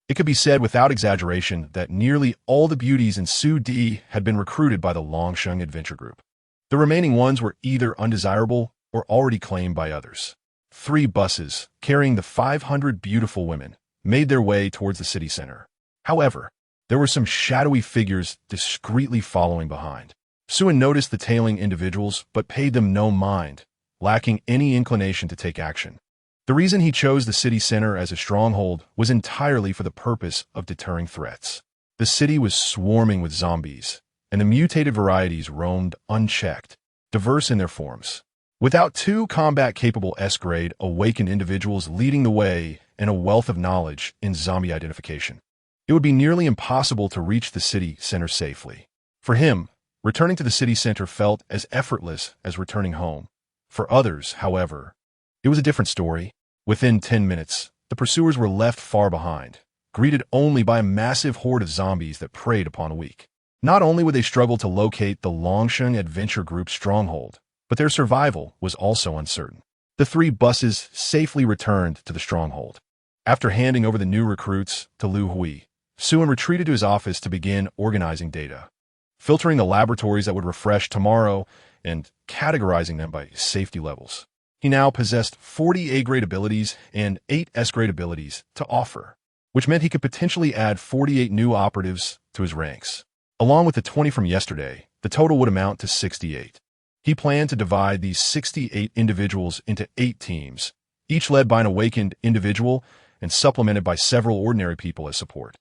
It could be said without exaggeration that nearly all the beauties in Xue Di had been recruited by the Longxing Adventure Group. The remaining ones were either undesirable or already claimed by others. 3 buses, carrying the 500 beautiful women, made their way towards the city center. However, there were some shadowy figures discreetly following behind. Xue noticed the tailing individuals but paid them no mind, lacking any inclination to take action. The reason he chose the city center as a stronghold was entirely for the purpose of deterring threats. The city was swarming with zombies, and the mutated varieties roamed unchecked, diverse in their forms. Without 2 combat-capable S-grade awakened individuals leading the way and a wealth of knowledge in zombie identification, it would be nearly impossible to reach the city center safely. For him, returning to the city center felt as effortless as returning home. For others, however, it was a different story. Within 10 minutes, the pursuers were left far behind, greeted only by a massive horde of zombies that preyed upon a weak. Not only would they struggle to locate the Longxing Adventure Group's stronghold, but their survival was also uncertain. The 3 buses safely returned to the stronghold. After handing over the new recruits to Lu Hui, Xue retreated to his office to begin organizing data, filtering the laboratories that would refresh tomorrow and categorizing them by safety levels. He now possessed 40 A-grade abilities and 8 S-grade abilities to offer, which meant he could potentially add 48 new operatives to his ranks. Along with the 20 from yesterday, the total would amount to 68. He planned to divide these 68 individuals into 8 teams, each led by an awakened individual and supplemented by several ordinary people as support.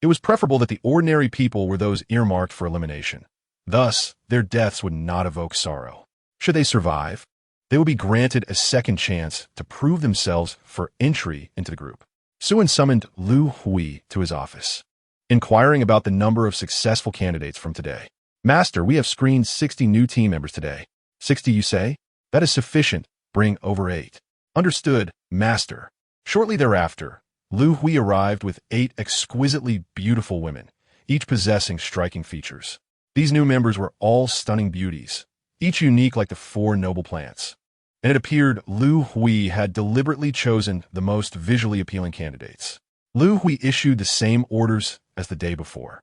It was preferable that the ordinary people were those earmarked for elimination. Thus, their deaths would not evoke sorrow. Should they survive, they would be granted a second chance to prove themselves for entry into the group. Xue summoned Lu Hui to his office, inquiring about the number of successful candidates from today. Master, we have screened 60 new team members today. 60, you say? That is sufficient. Bring over 8. Understood, Master. Shortly thereafter, Lu Hui arrived with 8 exquisitely beautiful women, each possessing striking features. These new members were all stunning beauties, each unique like the 4 noble plants. And it appeared Lu Hui had deliberately chosen the most visually appealing candidates. Lu Hui issued the same orders as the day before.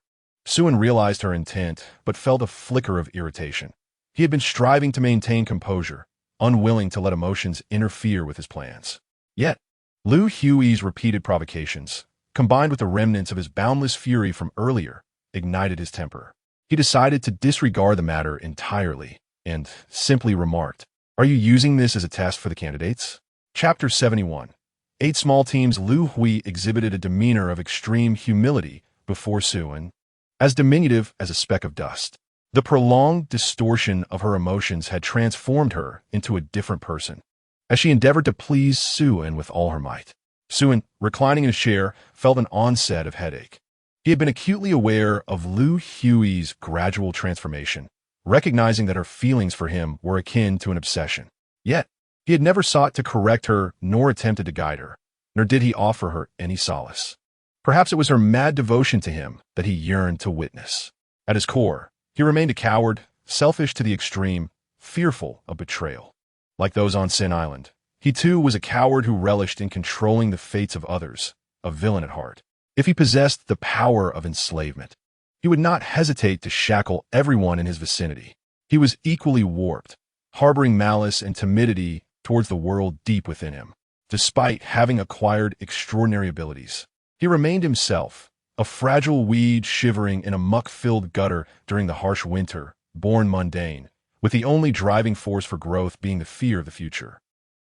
Xue realized her intent, but felt a flicker of irritation. He had been striving to maintain composure, unwilling to let emotions interfere with his plans. Yet, Lu Hui's repeated provocations, combined with the remnants of his boundless fury from earlier, ignited his temper. He decided to disregard the matter entirely and simply remarked, "Are you using this as a test for the candidates?" Chapter 71. 8 small teams. Lu Hui exhibited a demeanor of extreme humility before Xue, as diminutive as a speck of dust. The prolonged distortion of her emotions had transformed her into a different person. as she endeavored to please Xue with all her might. Xue, reclining in his chair, felt an onset of headache. He had been acutely aware of Lu Hui's gradual transformation, recognizing that her feelings for him were akin to an obsession. Yet, he had never sought to correct her nor attempted to guide her, nor did he offer her any solace. Perhaps it was her mad devotion to him that he yearned to witness. At his core, he remained a coward, selfish to the extreme, fearful of betrayal. Like those on Sin Island, he too was a coward who relished in controlling the fates of others, a villain at heart. If he possessed the power of enslavement, he would not hesitate to shackle everyone in his vicinity. He was equally warped, harboring malice and timidity towards the world deep within him. Despite having acquired extraordinary abilities, he remained himself, a fragile weed shivering in a muck-filled gutter during the harsh winter, born mundane, with the only driving force for growth being the fear of the future.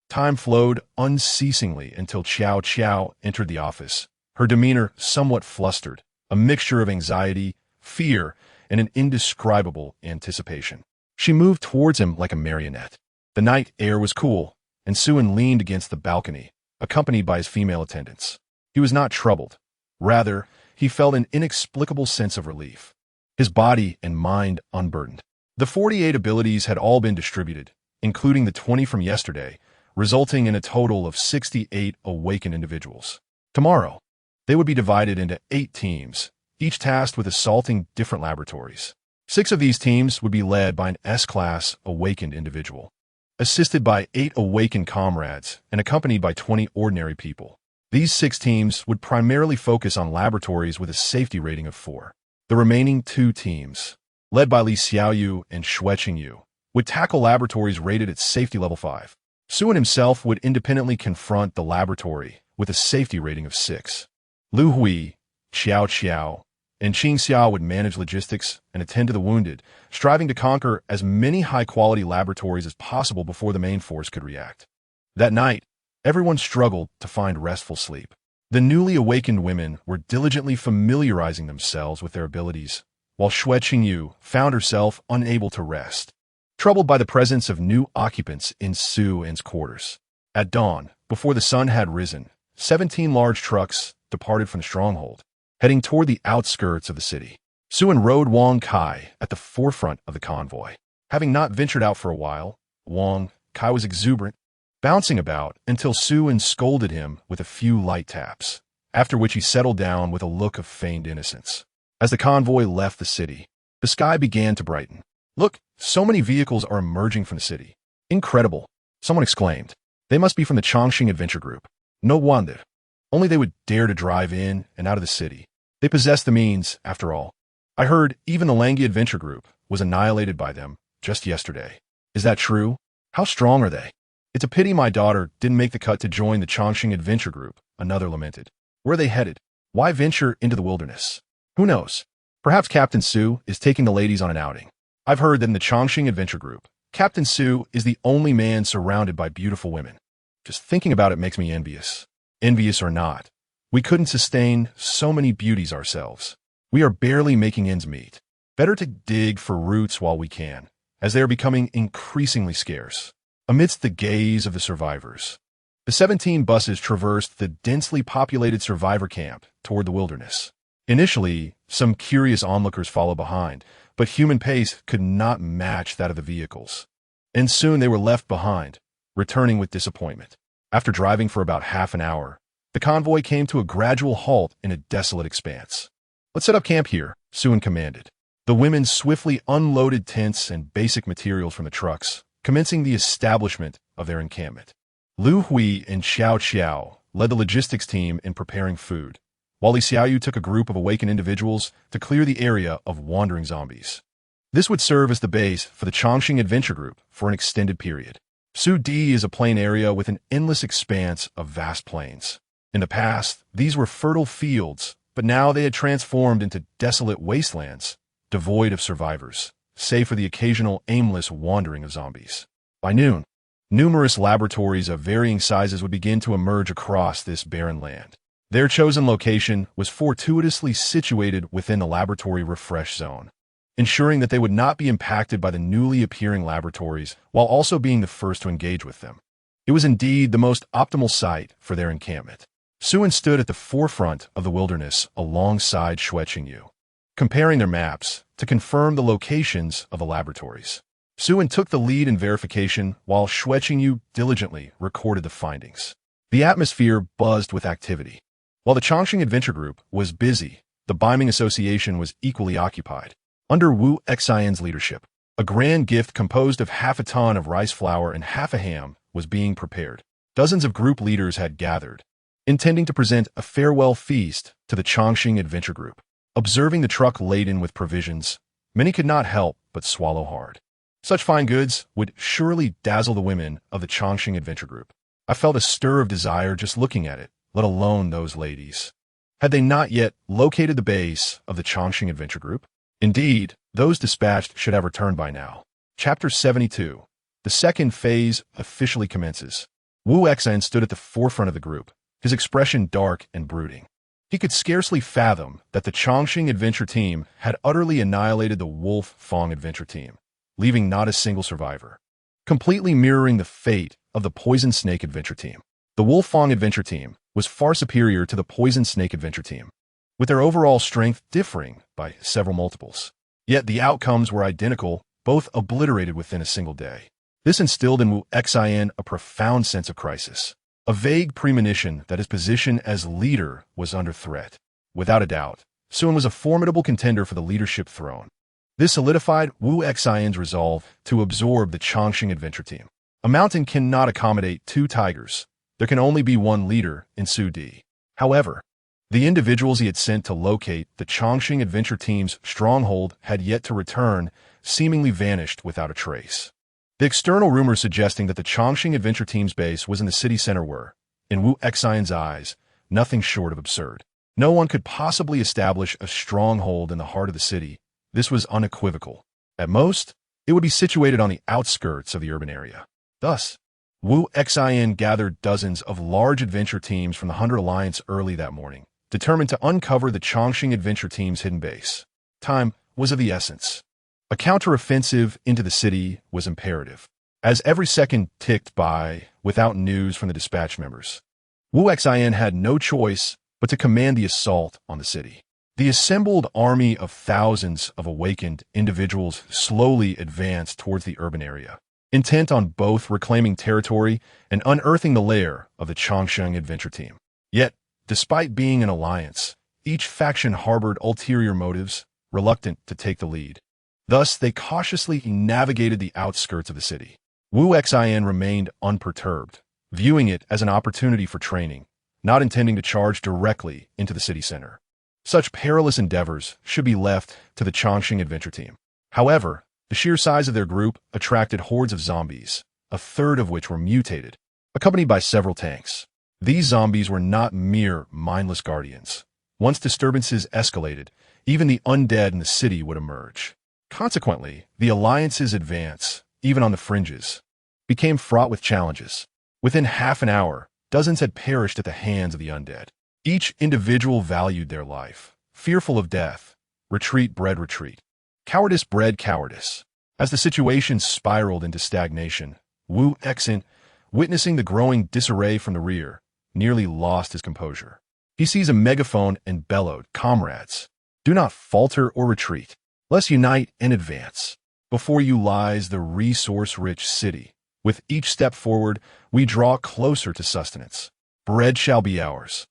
Time flowed unceasingly until Xiao Qiao entered the office, her demeanor somewhat flustered, a mixture of anxiety, fear, and an indescribable anticipation. She moved towards him like a marionette. The night air was cool, and Xue leaned against the balcony, accompanied by his female attendants. He was not troubled. Rather, he felt an inexplicable sense of relief, his body and mind unburdened. The 48 abilities had all been distributed, including the 20 from yesterday, resulting in a total of 68 awakened individuals. Tomorrow, they would be divided into 8 teams, each tasked with assaulting different laboratories. 6 of these teams would be led by an S-class awakened individual, assisted by 8 awakened comrades and accompanied by 20 ordinary people. These 6 teams would primarily focus on laboratories with a safety rating of 4. The remaining 2 teams, led by Li Xiaoyu and Xue Qingyu, would tackle laboratories rated at safety level 5. Xue himself would independently confront the laboratory with a safety rating of 6. Lu Hui, Xiao Qiao, and Qing Xiao would manage logistics and attend to the wounded, striving to conquer as many high-quality laboratories as possible before the main force could react. That night, everyone struggled to find restful sleep. The newly awakened women were diligently familiarizing themselves with their abilities, while Xue Qingyu found herself unable to rest, troubled by the presence of new occupants in Xue's quarters. At dawn, before the sun had risen, 17 large trucks departed from the stronghold, heading toward the outskirts of the city. Xue rode Wang Kai at the forefront of the convoy. Having not ventured out for a while, Wang Kai was exuberant, bouncing about until Xue scolded him with a few light taps, after which he settled down with a look of feigned innocence. As the convoy left the city, the sky began to brighten. "Look, so many vehicles are emerging from the city. Incredible," someone exclaimed. "They must be from the Chongqing Adventure Group. No wonder. Only they would dare to drive in and out of the city. They possess the means, after all. I heard even the Langi Adventure Group was annihilated by them just yesterday. Is that true? How strong are they? It's a pity my daughter didn't make the cut to join the Chongqing Adventure Group," another lamented. "Where are they headed? Why venture into the wilderness? Who knows? Perhaps Captain Xue is taking the ladies on an outing. I've heard that in the Chongqing Adventure Group, Captain Xue is the only man surrounded by beautiful women. Just thinking about it makes me envious. Envious or not, we couldn't sustain so many beauties ourselves. We are barely making ends meet. Better to dig for roots while we can, as they are becoming increasingly scarce." Amidst the gaze of the survivors, the 17 buses traversed the densely populated survivor camp toward the wilderness. Initially, some curious onlookers followed behind, but human pace could not match that of the vehicles. And soon they were left behind, returning with disappointment. After driving for about half an hour, the convoy came to a gradual halt in a desolate expanse. "Let's set up camp here," Xue commanded. The women swiftly unloaded tents and basic materials from the trucks, commencing the establishment of their encampment. Lu Hui and Xiao Qiao led the logistics team in preparing food, while Li Xiaoyu took a group of awakened individuals to clear the area of wandering zombies. This would serve as the base for the Chongqing Adventure Group for an extended period. Su Di is a plain area with an endless expanse of vast plains. In the past, these were fertile fields, but now they had transformed into desolate wastelands, devoid of survivors, save for the occasional aimless wandering of zombies. By noon, numerous laboratories of varying sizes would begin to emerge across this barren land. Their chosen location was fortuitously situated within the laboratory refresh zone, ensuring that they would not be impacted by the newly appearing laboratories while also being the first to engage with them. It was indeed the most optimal site for their encampment. Xue stood at the forefront of the wilderness alongside Xue Qingyu, comparing their maps to confirm the locations of the laboratories. Xue took the lead in verification while Xue Qingyu diligently recorded the findings. The atmosphere buzzed with activity. While the Chongqing Adventure Group was busy, the Biming Association was equally occupied. Under Wu Xian's leadership, a grand gift composed of half a ton of rice flour and half a ham was being prepared. Dozens of group leaders had gathered, intending to present a farewell feast to the Chongqing Adventure Group. Observing the truck laden with provisions, many could not help but swallow hard. Such fine goods would surely dazzle the women of the Chongqing Adventure Group. I felt a stir of desire just looking at it, let alone those ladies. Had they not yet located the base of the Chongqing Adventure Group? Indeed, those dispatched should have returned by now. Chapter 72. The second phase officially commences. Wu Xian stood at the forefront of the group, his expression dark and brooding. He could scarcely fathom that the Chongqing Adventure Team had utterly annihilated the Wolf Fong Adventure Team, leaving not a single survivor, completely mirroring the fate of the Poison Snake Adventure Team. The Wolf Fong Adventure Team was far superior to the Poison Snake Adventure Team, with their overall strength differing by several multiples. Yet the outcomes were identical, both obliterated within a single day. This instilled in Wu Xian a profound sense of crisis, a vague premonition that his position as leader was under threat. Without a doubt, Xue was a formidable contender for the leadership throne. This solidified Wu Xian's resolve to absorb the Chongqing Adventure Team. A mountain cannot accommodate two tigers. There can only be one leader in Xue Di. However, the individuals he had sent to locate the Chongqing Adventure Team's stronghold had yet to return, seemingly vanished without a trace. The external rumors suggesting that the Chongqing Adventure Team's base was in the city center were, in Wu Xian's eyes, nothing short of absurd. No one could possibly establish a stronghold in the heart of the city. This was unequivocal. At most, it would be situated on the outskirts of the urban area. Thus, Wu Xian gathered dozens of large adventure teams from the Hunter Alliance early that morning, determined to uncover the Chongqing Adventure Team's hidden base. Time was of the essence. A counteroffensive into the city was imperative, as every second ticked by without news from the dispatch members. Wu Xian had no choice but to command the assault on the city. The assembled army of thousands of awakened individuals slowly advanced towards the urban area, intent on both reclaiming territory and unearthing the lair of the Chongqing Adventure Team. Yet, despite being an alliance, each faction harbored ulterior motives, reluctant to take the lead. Thus, they cautiously navigated the outskirts of the city. Wu Xian remained unperturbed, viewing it as an opportunity for training, not intending to charge directly into the city center. Such perilous endeavors should be left to the Chongqing Adventure Team. However, the sheer size of their group attracted hordes of zombies, a third of which were mutated, accompanied by several tanks. These zombies were not mere mindless guardians. Once disturbances escalated, even the undead in the city would emerge. Consequently, the Alliance's advance, even on the fringes, became fraught with challenges. Within half an hour, dozens had perished at the hands of the undead. Each individual valued their life, fearful of death. Retreat bred retreat. Cowardice bred cowardice. As the situation spiraled into stagnation, Wu Xian, witnessing the growing disarray from the rear, nearly lost his composure. He seized a megaphone and bellowed, "Comrades, do not falter or retreat. Let's unite and advance. Before you lies the resource-rich city. With each step forward, we draw closer to sustenance. Bread shall be ours.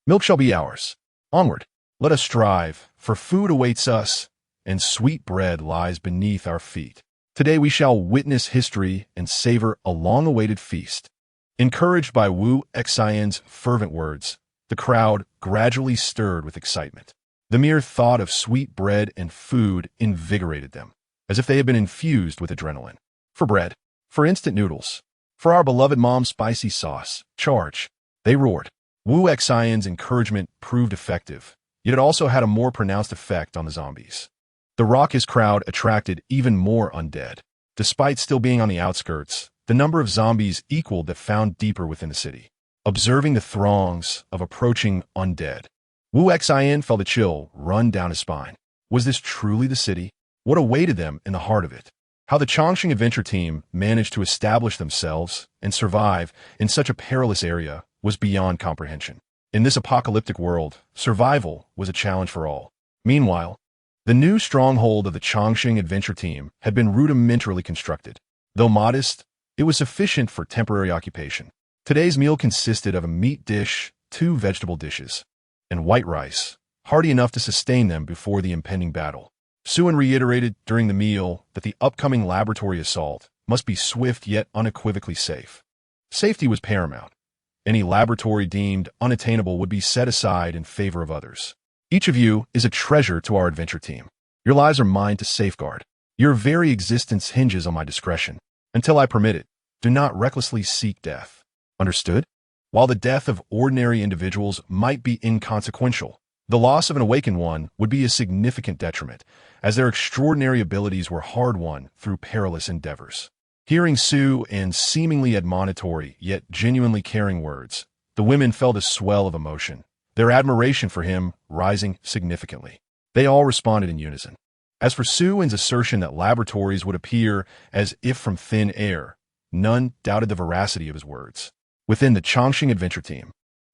Milk shall be ours. Onward, let us strive, for food awaits us, and sweet bread lies beneath our feet. Today we shall witness history and savor a long-awaited feast." Encouraged by Wu Xian's fervent words, the crowd gradually stirred with excitement. The mere thought of sweet bread and food invigorated them, as if they had been infused with adrenaline. For bread, for instant noodles, for our beloved mom's spicy sauce, charge, they roared. Wu Xian's encouragement proved effective, yet it also had a more pronounced effect on the zombies. The raucous crowd attracted even more undead. Despite still being on the outskirts, the number of zombies equaled that found deeper within the city. Observing the throngs of approaching undead, Wu Xian felt a chill run down his spine. Was this truly the city? What awaited them in the heart of it? How the Chongqing adventure team managed to establish themselves and survive in such a perilous area was beyond comprehension. In this apocalyptic world, survival was a challenge for all. Meanwhile, the new stronghold of the Chongqing adventure team had been rudimentarily constructed. Though modest, it was sufficient for temporary occupation. Today's meal consisted of a meat dish, 2 vegetable dishes, and white rice, hearty enough to sustain them before the impending battle. Xue reiterated during the meal that the upcoming laboratory assault must be swift yet unequivocally safe. Safety was paramount. Any laboratory deemed unattainable would be set aside in favor of others. Each of you is a treasure to our adventure team. Your lives are mine to safeguard. Your very existence hinges on my discretion. Until I permit it, do not recklessly seek death. Understood? While the death of ordinary individuals might be inconsequential, the loss of an awakened one would be a significant detriment, as their extraordinary abilities were hard-won through perilous endeavors. Hearing Xue's seemingly admonitory yet genuinely caring words, the women felt a swell of emotion, their admiration for him rising significantly. They all responded in unison. As for Xue's assertion that laboratories would appear as if from thin air, none doubted the veracity of his words. Within the Chongqing adventure team,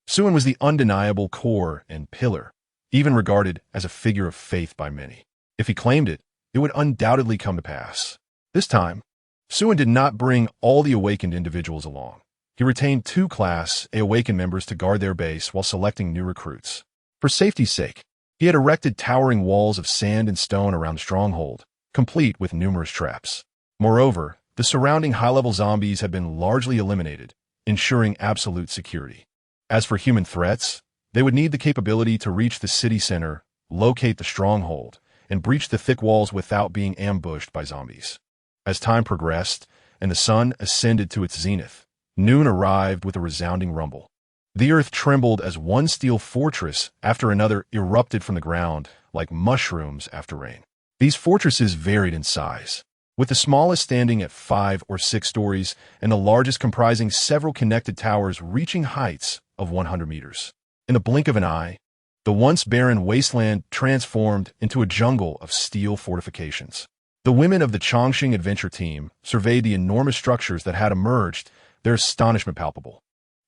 Xue was the undeniable core and pillar, even regarded as a figure of faith by many. If he claimed it, it would undoubtedly come to pass. This time, Xue did not bring all the awakened individuals along. He retained 2 Class A awakened members to guard their base while selecting new recruits. For safety's sake, he had erected towering walls of sand and stone around the stronghold, complete with numerous traps. Moreover, the surrounding high-level zombies had been largely eliminated, ensuring absolute security. As for human threats, they would need the capability to reach the city center, locate the stronghold, and breach the thick walls without being ambushed by zombies. As time progressed and the sun ascended to its zenith, noon arrived with a resounding rumble. The earth trembled as one steel fortress after another erupted from the ground like mushrooms after rain. These fortresses varied in size, with the smallest standing at 5 or 6 stories and the largest comprising several connected towers reaching heights of 100 meters. In the blink of an eye, the once barren wasteland transformed into a jungle of steel fortifications. The women of the Chongqing adventure team surveyed the enormous structures that had emerged, their astonishment palpable.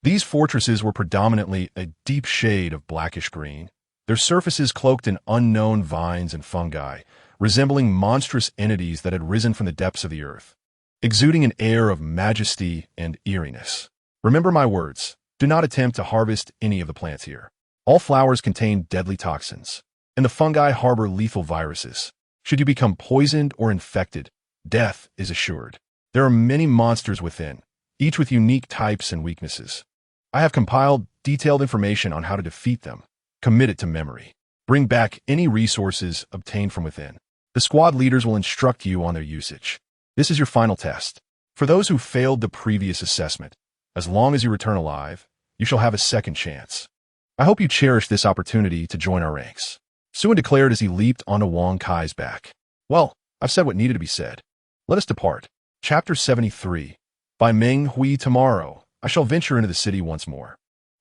These fortresses were predominantly a deep shade of blackish green, their surfaces cloaked in unknown vines and fungi, resembling monstrous entities that had risen from the depths of the earth, exuding an air of majesty and eeriness. Remember my words, do not attempt to harvest any of the plants here. All flowers contain deadly toxins, and the fungi harbor lethal viruses. Should you become poisoned or infected, death is assured. There are many monsters within, each with unique types and weaknesses. I have compiled detailed information on how to defeat them. Commit it to memory. Bring back any resources obtained from within. The squad leaders will instruct you on their usage. This is your final test. For those who failed the previous assessment, as long as you return alive, you shall have a second chance. I hope you cherish this opportunity to join our ranks. Xue declared as he leaped onto Wang Kai's back. Well, I've said what needed to be said. Let us depart. Chapter 73. By Meng Hui tomorrow, I shall venture into the city once more.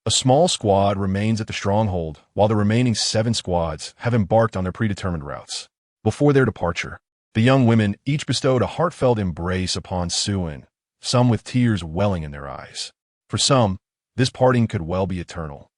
A small squad remains at the stronghold, while the remaining 7 squads have embarked on their predetermined routes. Before their departure, the young women each bestowed a heartfelt embrace upon Xue, some with tears welling in their eyes. For some, this parting could well be eternal.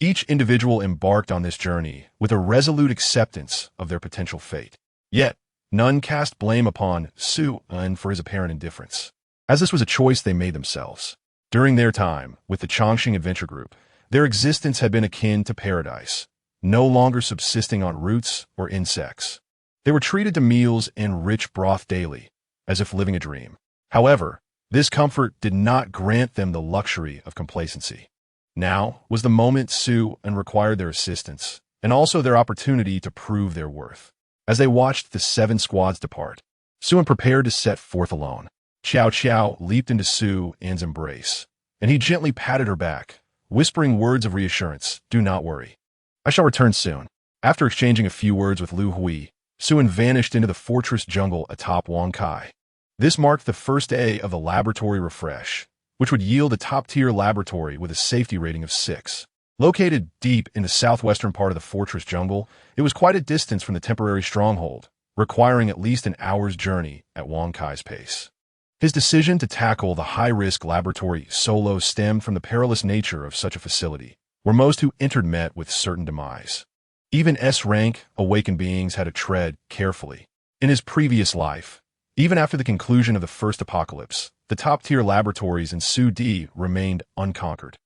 Each individual embarked on this journey with a resolute acceptance of their potential fate. Yet, none cast blame upon Xue for his apparent indifference, as this was a choice they made themselves. During their time with the Chongqing Adventure Group, their existence had been akin to paradise, no longer subsisting on roots or insects. They were treated to meals and rich broth daily, as if living a dream. However, this comfort did not grant them the luxury of complacency. Now was the moment Xue required their assistance, and also their opportunity to prove their worth. As they watched the 7 squads depart, Xue prepared to set forth alone. Xiao Xiao leaped into Xue's embrace, and he gently patted her back, whispering words of reassurance, "Do not worry. I shall return soon." After exchanging a few words with Lu Hui, Xue vanished into the fortress jungle atop Wang Kai. This marked the first day of the laboratory refresh, which would yield a top-tier laboratory with a safety rating of 6. Located deep in the southwestern part of the fortress jungle, it was quite a distance from the temporary stronghold, requiring at least an hour's journey at Wang Kai's pace. His decision to tackle the high-risk laboratory solo stemmed from the perilous nature of such a facility, where most who entered met with certain demise. Even S-rank awakened beings had to tread carefully. In his previous life, even after the conclusion of the first apocalypse, the top-tier laboratories in Su D remained unconquered.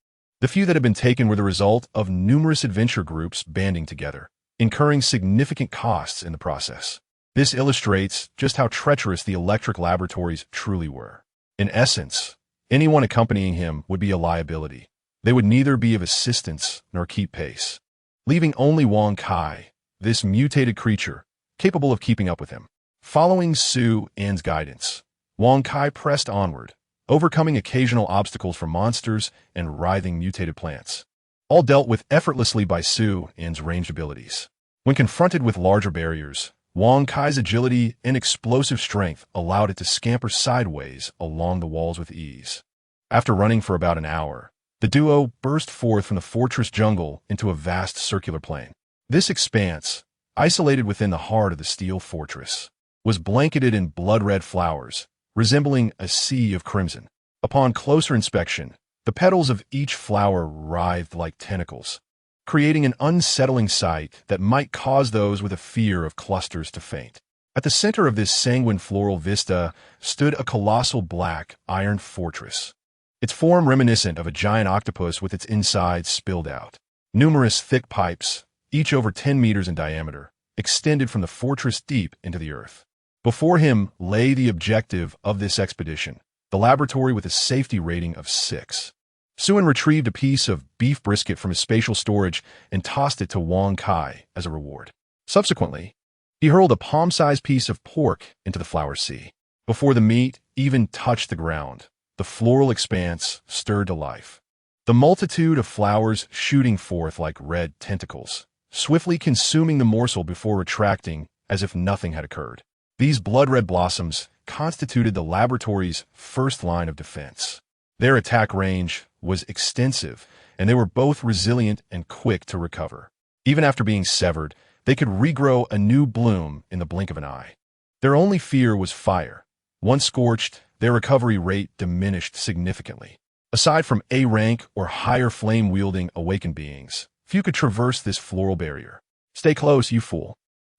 The few that had been taken were the result of numerous adventure groups banding together, incurring significant costs in the process. This illustrates just how treacherous the electric laboratories truly were. In essence, anyone accompanying him would be a liability. They would neither be of assistance nor keep pace, leaving only Wang Kai, this mutated creature, capable of keeping up with him. Following Su En's guidance, Wang Kai pressed onward, overcoming occasional obstacles from monsters and writhing mutated plants, all dealt with effortlessly by Su En's ranged abilities. When confronted with larger barriers, Wang Kai's agility and explosive strength allowed it to scamper sideways along the walls with ease. After running for about an hour, the duo burst forth from the fortress jungle into a vast circular plain. This expanse, isolated within the heart of the steel fortress, was blanketed in blood-red flowers, resembling a sea of crimson. Upon closer inspection, the petals of each flower writhed like tentacles, creating an unsettling sight that might cause those with a fear of clusters to faint. At the center of this sanguine floral vista stood a colossal black iron fortress, its form reminiscent of a giant octopus with its insides spilled out. Numerous thick pipes, each over 10 meters in diameter, extended from the fortress deep into the earth. Before him lay the objective of this expedition, the laboratory with a safety rating of 6. Suen retrieved a piece of beef brisket from his spatial storage and tossed it to Wang Kai as a reward. Subsequently, he hurled a palm-sized piece of pork into the flower sea. Before the meat even touched the ground, the floral expanse stirred to life. The multitude of flowers shooting forth like red tentacles, swiftly consuming the morsel before retracting as if nothing had occurred. These blood-red blossoms constituted the laboratory's first line of defense. Their attack range was extensive, and they were both resilient and quick to recover. Even after being severed, they could regrow a new bloom in the blink of an eye. Their only fear was fire. Once scorched, their recovery rate diminished significantly. Aside from A-rank or higher flame-wielding awakened beings, few could traverse this floral barrier. "Stay close, you fool,"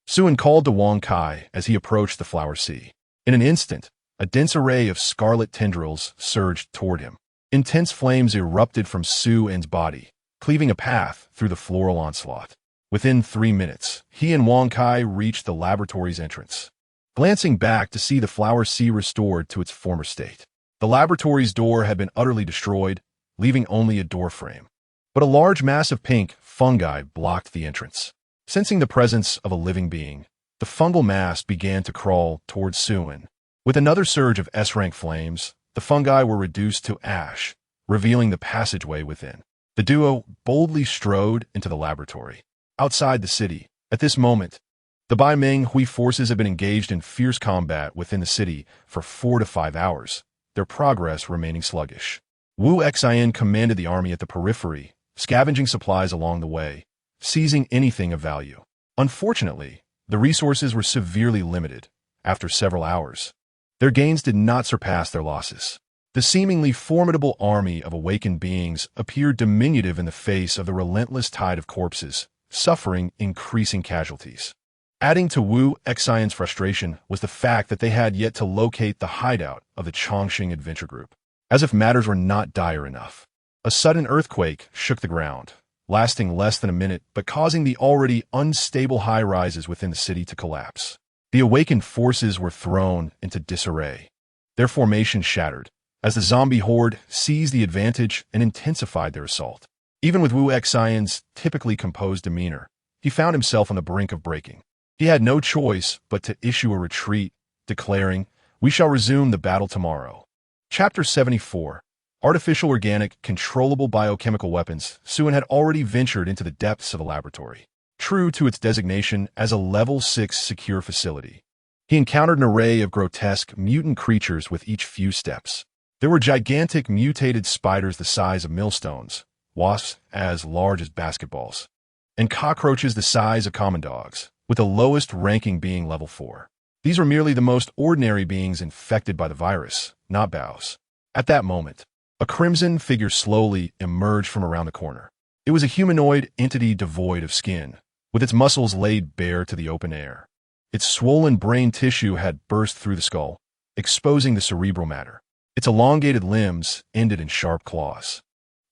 Suen called to Wang Kai as he approached the flower sea. In an instant, a dense array of scarlet tendrils surged toward him. Intense flames erupted from Su En's body, cleaving a path through the floral onslaught. Within 3 minutes, he and Wang Kai reached the laboratory's entrance. Glancing back to see the flower sea restored to its former state, the laboratory's door had been utterly destroyed, leaving only a doorframe. But a large mass of pink fungi blocked the entrance. Sensing the presence of a living being, the fungal mass began to crawl towards Suen. With another surge of S-rank flames, the fungi were reduced to ash, revealing the passageway within. The duo boldly strode into the laboratory. Outside the city, at this moment, the Bai Meng Hui forces had been engaged in fierce combat within the city for 4 to 5 hours, their progress remaining sluggish. Wu Xian commanded the army at the periphery, scavenging supplies along the way, seizing anything of value. Unfortunately, the resources were severely limited. After several hours, their gains did not surpass their losses. The seemingly formidable army of awakened beings appeared diminutive in the face of the relentless tide of corpses, suffering increasing casualties. Adding to Wu Xian's frustration was the fact that they had yet to locate the hideout of the Chongqing adventure group. As if matters were not dire enough, a sudden earthquake shook the ground, lasting less than a minute but causing the already unstable high-rises within the city to collapse. The awakened forces were thrown into disarray. Their formation shattered, as the zombie horde seized the advantage and intensified their assault. Even with Wu Xian's typically composed demeanor, he found himself on the brink of breaking. He had no choice but to issue a retreat, declaring, "We shall resume the battle tomorrow." Chapter 74. Artificial Organic Controllable Biochemical Weapons. Suen had already ventured into the depths of the laboratory. True to its designation as a Level 6 secure facility, he encountered an array of grotesque mutant creatures with each few steps. There were gigantic mutated spiders the size of millstones, wasps as large as basketballs, and cockroaches the size of common dogs. with the lowest ranking being level 4. These were merely the most ordinary beings infected by the virus, not Bao's. At that moment, a crimson figure slowly emerged from around the corner. It was a humanoid entity devoid of skin, with its muscles laid bare to the open air. Its swollen brain tissue had burst through the skull, exposing the cerebral matter. Its elongated limbs ended in sharp claws.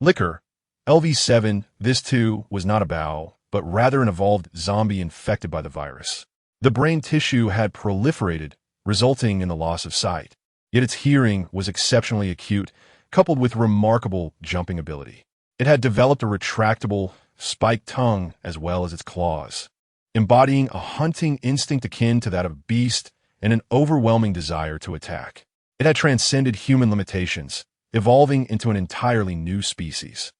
Liquor, LV7, this too was not a Bao, but rather an evolved zombie infected by the virus. The brain tissue had proliferated, resulting in the loss of sight. Yet its hearing was exceptionally acute, coupled with remarkable jumping ability. It had developed a retractable, spiked tongue as well as its claws, embodying a hunting instinct akin to that of a beast and an overwhelming desire to attack. It had transcended human limitations, evolving into an entirely new species.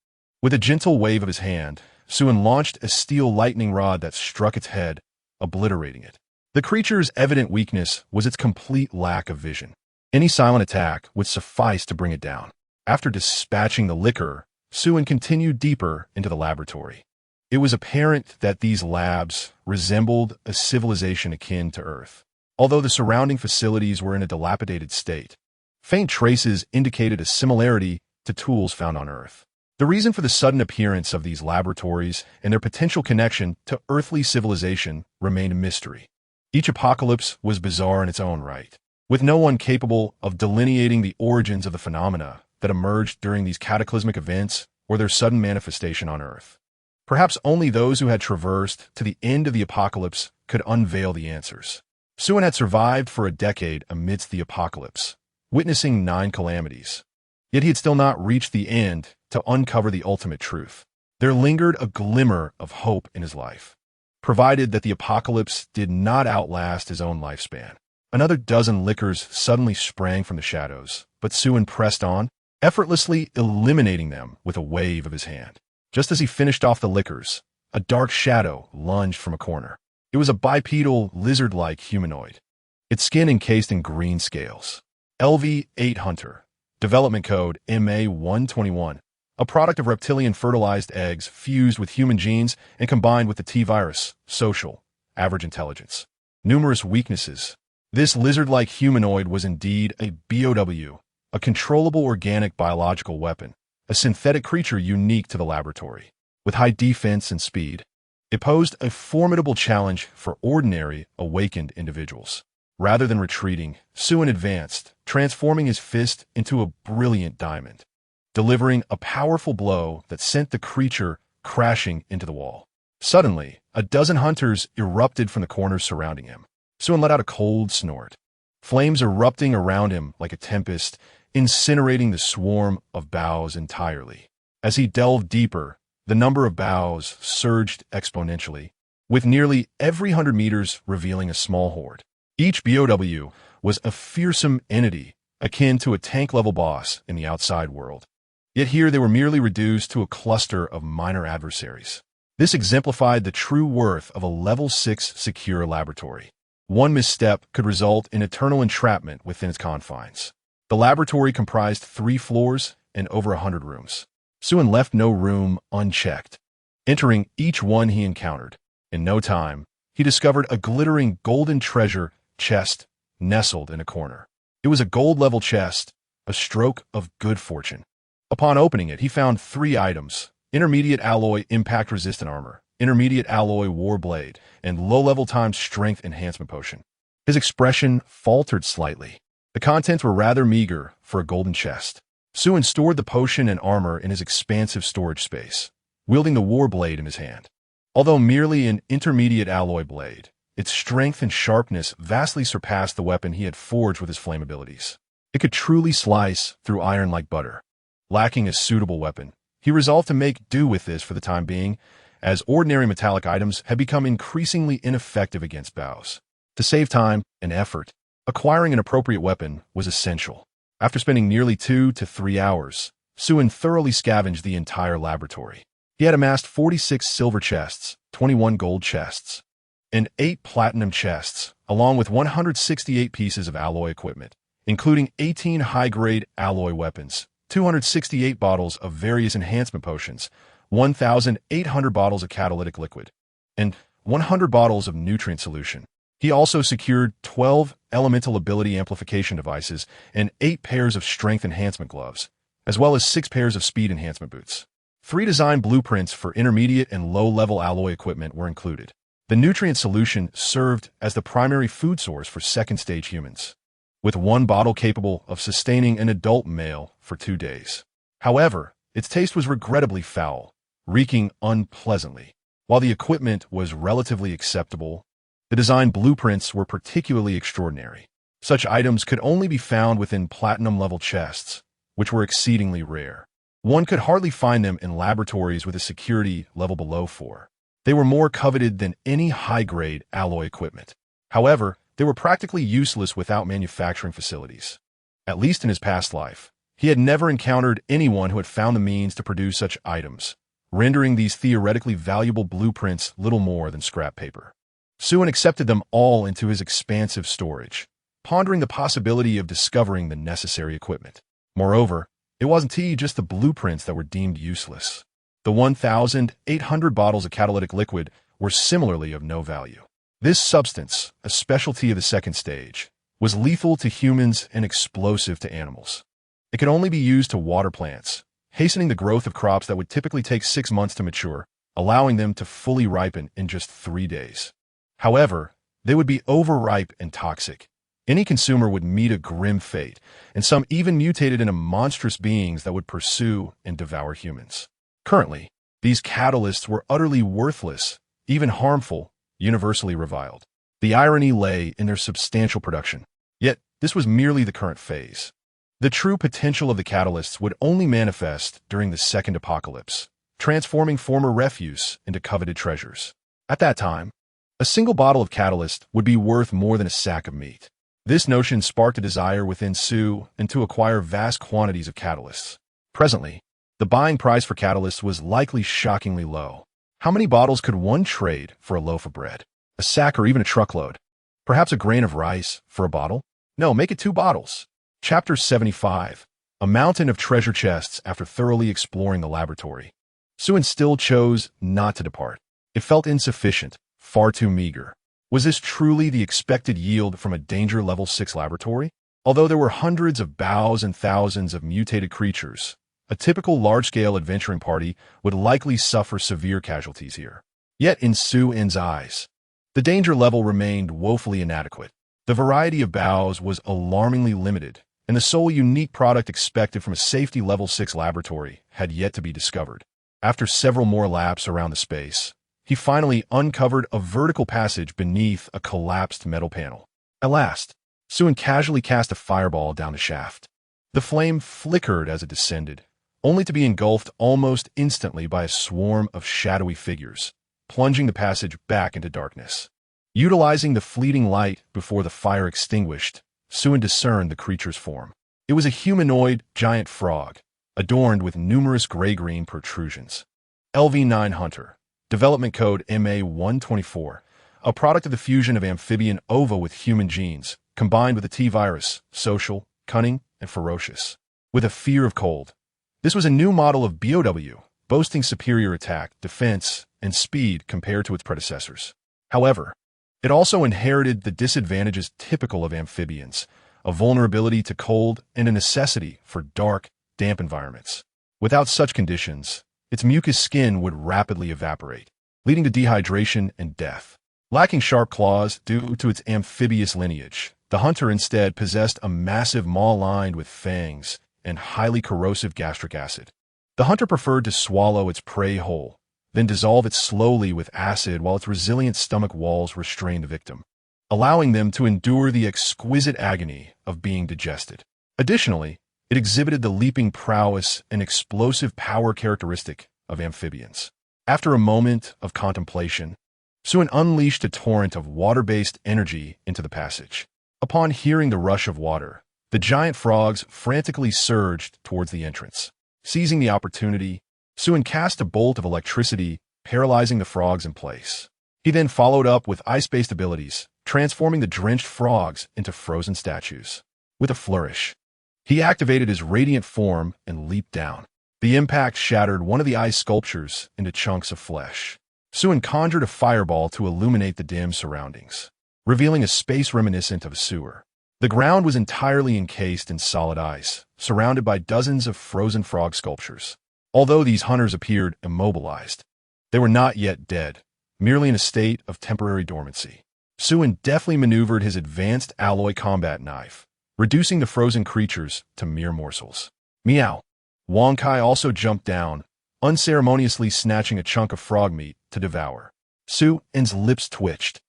With a gentle wave of his hand, Xue launched a steel lightning rod that struck its head, obliterating it. The creature's evident weakness was its complete lack of vision. Any silent attack would suffice to bring it down. After dispatching the liquor, Xue continued deeper into the laboratory. It was apparent that these labs resembled a civilization akin to Earth. Although the surrounding facilities were in a dilapidated state, faint traces indicated a similarity to tools found on Earth. The reason for the sudden appearance of these laboratories and their potential connection to earthly civilization remained a mystery. Each apocalypse was bizarre in its own right, with no one capable of delineating the origins of the phenomena that emerged during these cataclysmic events or their sudden manifestation on Earth. Perhaps only those who had traversed to the end of the apocalypse could unveil the answers. Xue had survived for a decade amidst the apocalypse, witnessing 9 calamities. Yet he had still not reached the end to uncover the ultimate truth. There lingered a glimmer of hope in his life, provided that the apocalypse did not outlast his own lifespan. Another dozen liquors suddenly sprang from the shadows, but Xue pressed on, effortlessly eliminating them with a wave of his hand. Just as he finished off the liquors, a dark shadow lunged from a corner. It was a bipedal, lizard-like humanoid, its skin encased in green scales. LV-8 Hunter, development code MA-121, a product of reptilian fertilized eggs fused with human genes and combined with the T-virus, social, average intelligence. Numerous weaknesses. This lizard-like humanoid was indeed a BOW, a controllable organic biological weapon, a synthetic creature unique to the laboratory. With high defense and speed, it posed a formidable challenge for ordinary, awakened individuals. Rather than retreating, Xue advanced, transforming his fist into a brilliant diamond, delivering a powerful blow that sent the creature crashing into the wall. Suddenly, a dozen hunters erupted from the corners surrounding him. Xue let out a cold snort, flames erupting around him like a tempest, incinerating the swarm of Baos entirely. As he delved deeper, the number of Baos surged exponentially, with nearly every 100 meters revealing a small horde. Each BOW was a fearsome entity, akin to a tank-level boss in the outside world. Yet here they were merely reduced to a cluster of minor adversaries. This exemplified the true worth of a level 6 secure laboratory. One misstep could result in eternal entrapment within its confines. The laboratory comprised 3 floors and over 100 rooms. Xue left no room unchecked, entering each one he encountered. In no time, he discovered a glittering golden treasure chest nestled in a corner. It was a gold-level chest, a stroke of good fortune. Upon opening it, he found 3 items: intermediate alloy impact-resistant armor, intermediate alloy war blade, and low-level times strength enhancement potion. His expression faltered slightly. The contents were rather meager for a golden chest. Xue stored the potion and armor in his expansive storage space, wielding the war blade in his hand. Although merely an intermediate alloy blade, its strength and sharpness vastly surpassed the weapon he had forged with his flame abilities. It could truly slice through iron like butter. Lacking a suitable weapon, he resolved to make do with this for the time being, as ordinary metallic items had become increasingly ineffective against Baos. To save time and effort, acquiring an appropriate weapon was essential. After spending nearly 2 to 3 hours, Xue thoroughly scavenged the entire laboratory. He had amassed 46 silver chests, 21 gold chests, and 8 platinum chests, along with 168 pieces of alloy equipment, including 18 high-grade alloy weapons, 268 bottles of various enhancement potions, 1,800 bottles of catalytic liquid, and 100 bottles of nutrient solution. He also secured 12 elemental ability amplification devices and 8 pairs of strength enhancement gloves, as well as 6 pairs of speed enhancement boots. 3 design blueprints for intermediate and low-level alloy equipment were included. The nutrient solution served as the primary food source for second-stage humans, with 1 bottle capable of sustaining an adult male for 2 days. However, its taste was regrettably foul, reeking unpleasantly. While the equipment was relatively acceptable, the design blueprints were particularly extraordinary. Such items could only be found within platinum-level chests, which were exceedingly rare. One could hardly find them in laboratories with a security level below 4. They were more coveted than any high-grade alloy equipment. However, they were practically useless without manufacturing facilities. At least in his past life, he had never encountered anyone who had found the means to produce such items, rendering these theoretically valuable blueprints little more than scrap paper. Xue accepted them all into his expansive storage, pondering the possibility of discovering the necessary equipment. Moreover, it wasn't just the blueprints that were deemed useless. The 1,800 bottles of catalytic liquid were similarly of no value. This substance, a specialty of the second stage, was lethal to humans and explosive to animals. It could only be used to water plants, hastening the growth of crops that would typically take 6 months to mature, allowing them to fully ripen in just 3 days. However, they would be overripe and toxic. Any consumer would meet a grim fate, and some even mutated into monstrous beings that would pursue and devour humans. Currently, these catalysts were utterly worthless, even harmful, universally reviled. The irony lay in their substantial production. Yet, this was merely the current phase. The true potential of the catalysts would only manifest during the second apocalypse, transforming former refuse into coveted treasures. At that time, a single bottle of catalyst would be worth more than a sack of meat. This notion sparked a desire within Xue and to acquire vast quantities of catalysts. Presently, the buying price for catalysts was likely shockingly low. How many bottles could one trade for a loaf of bread? A sack or even a truckload? Perhaps a grain of rice for a bottle? No, make it 2 bottles. Chapter 75. A mountain of treasure chests after thoroughly exploring the laboratory. Xue still chose not to depart. It felt insufficient, far too meager. Was this truly the expected yield from a danger level 6 laboratory? Although there were hundreds of bows and thousands of mutated creatures, a typical large-scale adventuring party would likely suffer severe casualties here. Yet in Xue's eyes, the danger level remained woefully inadequate. The variety of bows was alarmingly limited, and the sole unique product expected from a safety level 6 laboratory had yet to be discovered. After several more laps around the space, he finally uncovered a vertical passage beneath a collapsed metal panel. At last, Xue casually cast a fireball down the shaft. The flame flickered as it descended, only to be engulfed almost instantly by a swarm of shadowy figures, plunging the passage back into darkness. Utilizing the fleeting light before the fire extinguished, Xue discerned the creature's form. It was a humanoid giant frog, adorned with numerous gray-green protrusions. LV-9 Hunter. Development code MA124, a product of the fusion of amphibian ova with human genes, combined with a T-virus, social, cunning, and ferocious. With a fear of cold. This was a new model of BOW, boasting superior attack, defense, and speed compared to its predecessors. However, it also inherited the disadvantages typical of amphibians, a vulnerability to cold and a necessity for dark, damp environments. Without such conditions, its mucous skin would rapidly evaporate, leading to dehydration and death. Lacking sharp claws due to its amphibious lineage, the hunter instead possessed a massive maw lined with fangs and highly corrosive gastric acid. The hunter preferred to swallow its prey whole, then dissolve it slowly with acid while its resilient stomach walls restrained the victim, allowing them to endure the exquisite agony of being digested. Additionally, it exhibited the leaping prowess and explosive power characteristic of amphibians. After a moment of contemplation, Xue unleashed a torrent of water-based energy into the passage. Upon hearing the rush of water, the giant frogs frantically surged towards the entrance. Seizing the opportunity, Xue cast a bolt of electricity, paralyzing the frogs in place. He then followed up with ice-based abilities, transforming the drenched frogs into frozen statues. With a flourish, he activated his radiant form and leaped down. The impact shattered one of the ice sculptures into chunks of flesh. Suen conjured a fireball to illuminate the dim surroundings, revealing a space reminiscent of a sewer. The ground was entirely encased in solid ice, surrounded by dozens of frozen frog sculptures. Although these hunters appeared immobilized, they were not yet dead, merely in a state of temporary dormancy. Suen deftly maneuvered his advanced alloy combat knife, reducing the frozen creatures to mere morsels. Meow! Wang Kai also jumped down, unceremoniously snatching a chunk of frog meat to devour. Suen's lips twitched.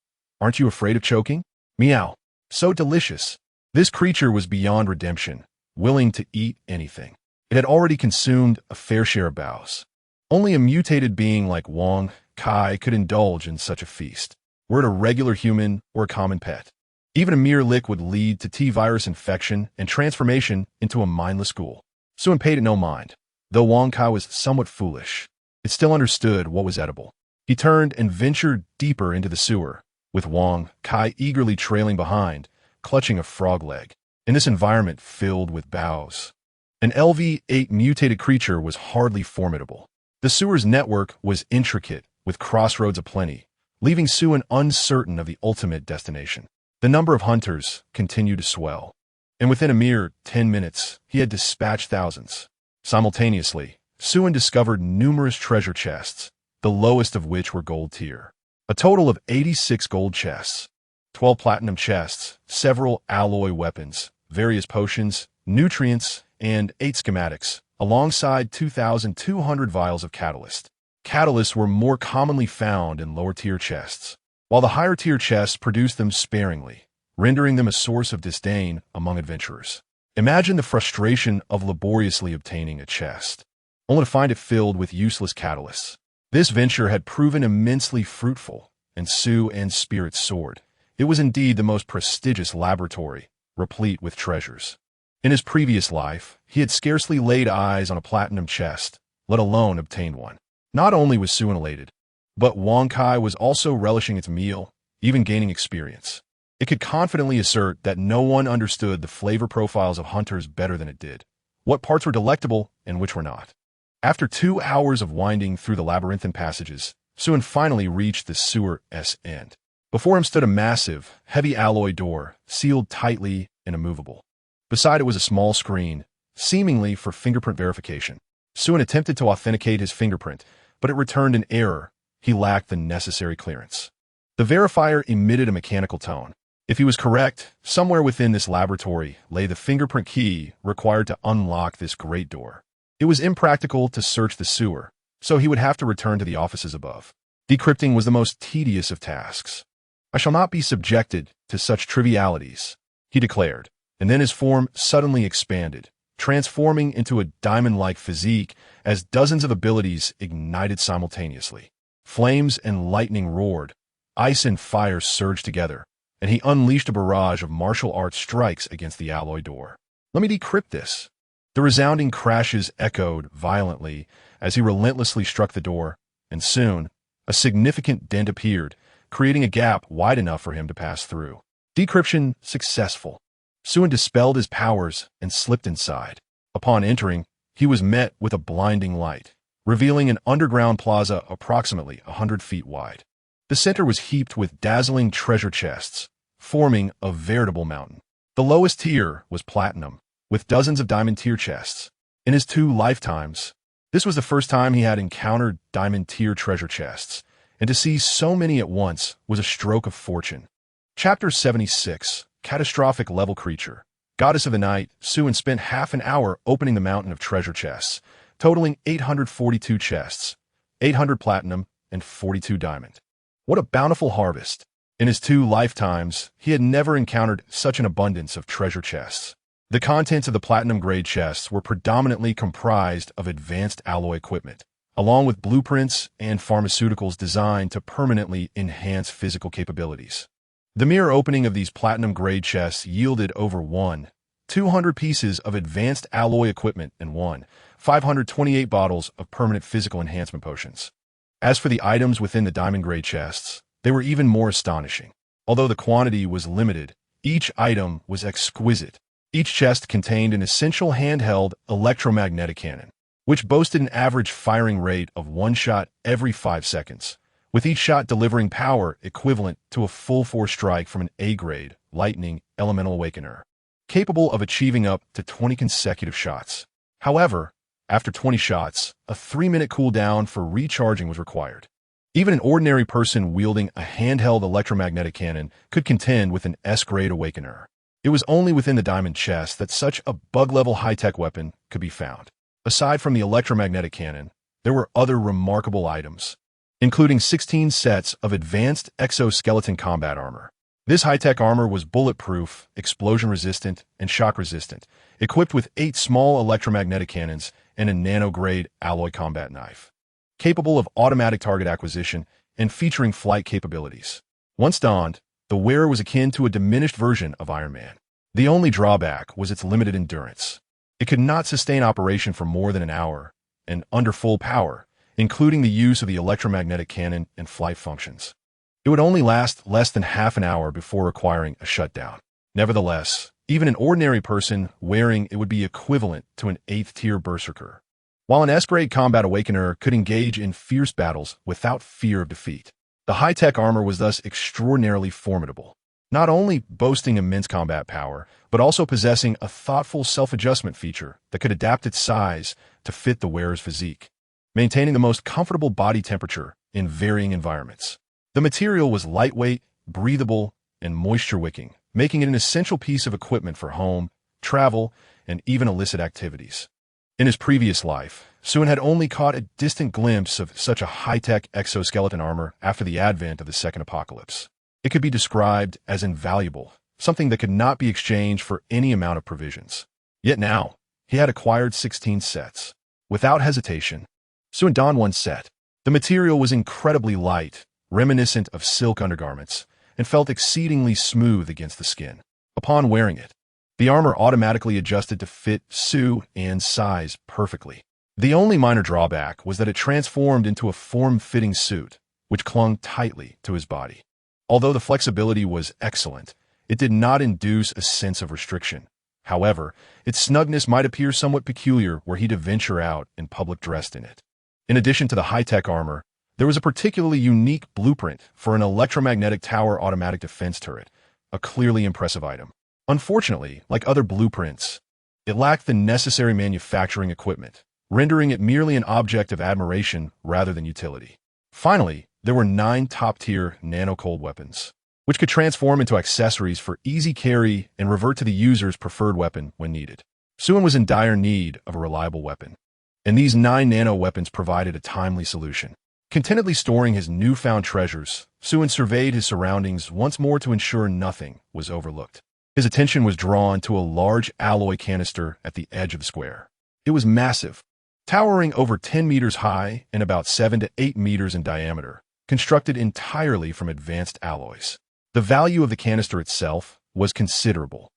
Aren't you afraid of choking? Meow! So delicious. This creature was beyond redemption, willing to eat anything. It had already consumed a fair share of boughs. Only a mutated being like Wang Kai could indulge in such a feast, were it a regular human or a common pet. Even a mere lick would lead to T-virus infection and transformation into a mindless ghoul. Suen paid it no mind. Though Wang Kai was somewhat foolish, it still understood what was edible. He turned and ventured deeper into the sewer, with Wang Kai eagerly trailing behind, clutching a frog leg. In this environment filled with boughs, an LV-8 mutated creature was hardly formidable. The sewer's network was intricate, with crossroads aplenty, leaving Suen uncertain of the ultimate destination. The number of hunters continued to swell, and within a mere 10 minutes, he had dispatched thousands. Simultaneously, Suen discovered numerous treasure chests, the lowest of which were gold tier. A total of 86 gold chests, 12 platinum chests, several alloy weapons, various potions, nutrients, and 8 schematics, alongside 2,200 vials of catalyst. Catalysts were more commonly found in lower-tier chests, while the higher-tier chests produced them sparingly, rendering them a source of disdain among adventurers. Imagine the frustration of laboriously obtaining a chest, only to find it filled with useless catalysts. This venture had proven immensely fruitful, and Suen's spirit soared. It was indeed the most prestigious laboratory, replete with treasures. In his previous life, he had scarcely laid eyes on a platinum chest, let alone obtained one. Not only was Suen elated, but Wang Kai was also relishing its meal, even gaining experience. It could confidently assert that no one understood the flavor profiles of hunters better than it did, what parts were delectable and which were not. After 2 hours of winding through the labyrinthine passages, Suen finally reached the sewer's end. Before him stood a massive, heavy alloy door, sealed tightly and immovable. Beside it was a small screen, seemingly for fingerprint verification. Suen attempted to authenticate his fingerprint, but it returned an error. He lacked the necessary clearance. The verifier emitted a mechanical tone. If he was correct, somewhere within this laboratory lay the fingerprint key required to unlock this great door. It was impractical to search the sewer, so he would have to return to the offices above. Decrypting was the most tedious of tasks. I shall not be subjected to such trivialities, he declared, and then his form suddenly expanded, transforming into a diamond-like physique as dozens of abilities ignited simultaneously. Flames and lightning roared, ice and fire surged together, and he unleashed a barrage of martial arts strikes against the alloy door. Let me decrypt this. The resounding crashes echoed violently as he relentlessly struck the door, and soon, a significant dent appeared, creating a gap wide enough for him to pass through. Decryption successful. Suen dispelled his powers and slipped inside. Upon entering, he was met with a blinding light, revealing an underground plaza approximately 100 feet wide. The center was heaped with dazzling treasure chests, forming a veritable mountain. The lowest tier was platinum, with dozens of diamond tier chests. In his 2 lifetimes, this was the first time he had encountered diamond tier treasure chests, and to see so many at once was a stroke of fortune. Chapter 76, Catastrophic Level Creature. Goddess of the Night, Suen spent half an hour opening the mountain of treasure chests, totaling 842 chests, 800 platinum, and 42 diamond. What a bountiful harvest! In his 2 lifetimes, he had never encountered such an abundance of treasure chests. The contents of the platinum-grade chests were predominantly comprised of advanced alloy equipment, along with blueprints and pharmaceuticals designed to permanently enhance physical capabilities. The mere opening of these platinum-grade chests yielded over 200 pieces of advanced alloy equipment and 528 bottles of permanent physical enhancement potions. As for the items within the diamond-grade chests, they were even more astonishing. Although the quantity was limited, each item was exquisite. Each chest contained an essential handheld electromagnetic cannon, which boasted an average firing rate of 1 shot every 5 seconds, with each shot delivering power equivalent to a full-force strike from an A-grade Lightning Elemental Awakener, capable of achieving up to 20 consecutive shots. However, after 20 shots, a 3-minute cooldown for recharging was required. Even an ordinary person wielding a handheld electromagnetic cannon could contend with an S-grade Awakener. It was only within the Diamond Chest that such a bug-level high-tech weapon could be found. Aside from the electromagnetic cannon, there were other remarkable items, including 16 sets of advanced exoskeleton combat armor. This high-tech armor was bulletproof, explosion-resistant, and shock-resistant, equipped with 8 small electromagnetic cannons and a nano-grade alloy combat knife, capable of automatic target acquisition and featuring flight capabilities. Once donned, the wearer was akin to a diminished version of Iron Man. The only drawback was its limited endurance. It could not sustain operation for more than an hour, and under full power, including the use of the electromagnetic cannon and flight functions. It would only last less than half an hour before requiring a shutdown. Nevertheless, even an ordinary person wearing it would be equivalent to an 8th-tier berserker, while an S-grade combat awakener could engage in fierce battles without fear of defeat. The high-tech armor was thus extraordinarily formidable, not only boasting immense combat power, but also possessing a thoughtful self-adjustment feature that could adapt its size to fit the wearer's physique, maintaining the most comfortable body temperature in varying environments. The material was lightweight, breathable, and moisture-wicking, making it an essential piece of equipment for home, travel, and even illicit activities. In his previous life, Xue had only caught a distant glimpse of such a high-tech exoskeleton armor after the advent of the Second Apocalypse. It could be described as invaluable, something that could not be exchanged for any amount of provisions. Yet now, he had acquired 16 sets. Without hesitation, Xue donned one set. The material was incredibly light, reminiscent of silk undergarments, and felt exceedingly smooth against the skin. Upon wearing it, the armor automatically adjusted to fit Xue and size perfectly. The only minor drawback was that it transformed into a form-fitting suit, which clung tightly to his body. Although the flexibility was excellent, it did not induce a sense of restriction. However, its snugness might appear somewhat peculiar were he to venture out in public dressed in it. In addition to the high-tech armor, there was a particularly unique blueprint for an electromagnetic tower automatic defense turret, a clearly impressive item. Unfortunately, like other blueprints, it lacked the necessary manufacturing equipment, rendering it merely an object of admiration rather than utility. Finally, there were 9 top-tier nano-cold weapons, which could transform into accessories for easy carry and revert to the user's preferred weapon when needed. Xue was in dire need of a reliable weapon, and these 9 nano-weapons provided a timely solution. Contentedly storing his newfound treasures, Xue surveyed his surroundings once more to ensure nothing was overlooked. His attention was drawn to a large alloy canister at the edge of the square. It was massive, towering over 10 meters high and about 7 to 8 meters in diameter, constructed entirely from advanced alloys. The value of the canister itself was considerable,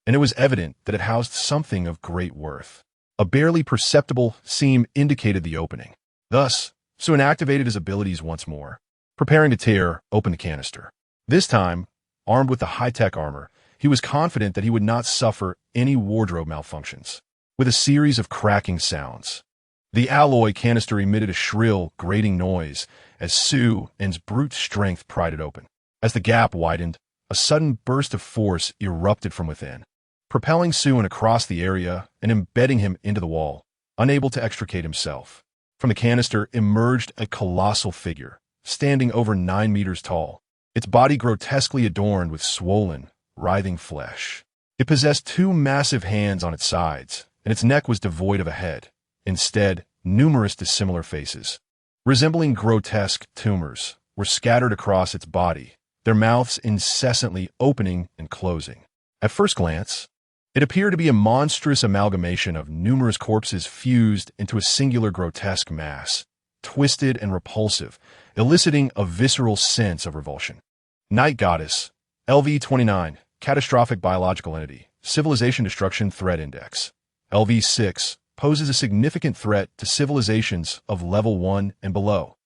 and it was evident that it housed something of great worth. A barely perceptible seam indicated the opening. Thus, Xue activated his abilities once more, preparing to tear open the canister. This time, armed with the high-tech armor, he was confident that he would not suffer any wardrobe malfunctions. With a series of cracking sounds, the alloy canister emitted a shrill, grating noise as Xue's brute strength pried it open. As the gap widened, a sudden burst of force erupted from within, propelling Xue across the area and embedding him into the wall, unable to extricate himself. From the canister emerged a colossal figure, standing over 9 meters tall, its body grotesquely adorned with swollen, writhing flesh. It possessed 2 massive hands on its sides, and its neck was devoid of a head. Instead, numerous dissimilar faces, resembling grotesque tumors, were scattered across its body, their mouths incessantly opening and closing. At first glance, it appeared to be a monstrous amalgamation of numerous corpses fused into a singular grotesque mass, twisted and repulsive, eliciting a visceral sense of revulsion. Night Goddess, LV-29, Catastrophic Biological Entity, Civilization Destruction Threat Index. LV-6 poses a significant threat to civilizations of Level 1 and below.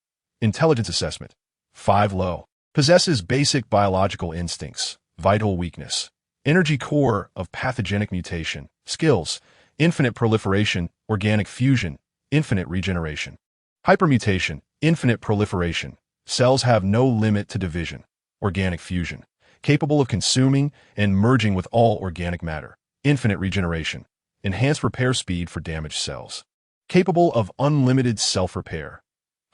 Intelligence Assessment, 5 low. Possesses basic biological instincts, vital weakness, energy core of pathogenic mutation, skills, infinite proliferation, organic fusion, infinite regeneration. Hypermutation, infinite proliferation, Cells have no limit to division, organic fusion, capable of consuming and merging with all organic matter, infinite regeneration, enhanced repair speed for damaged cells, capable of unlimited self-repair,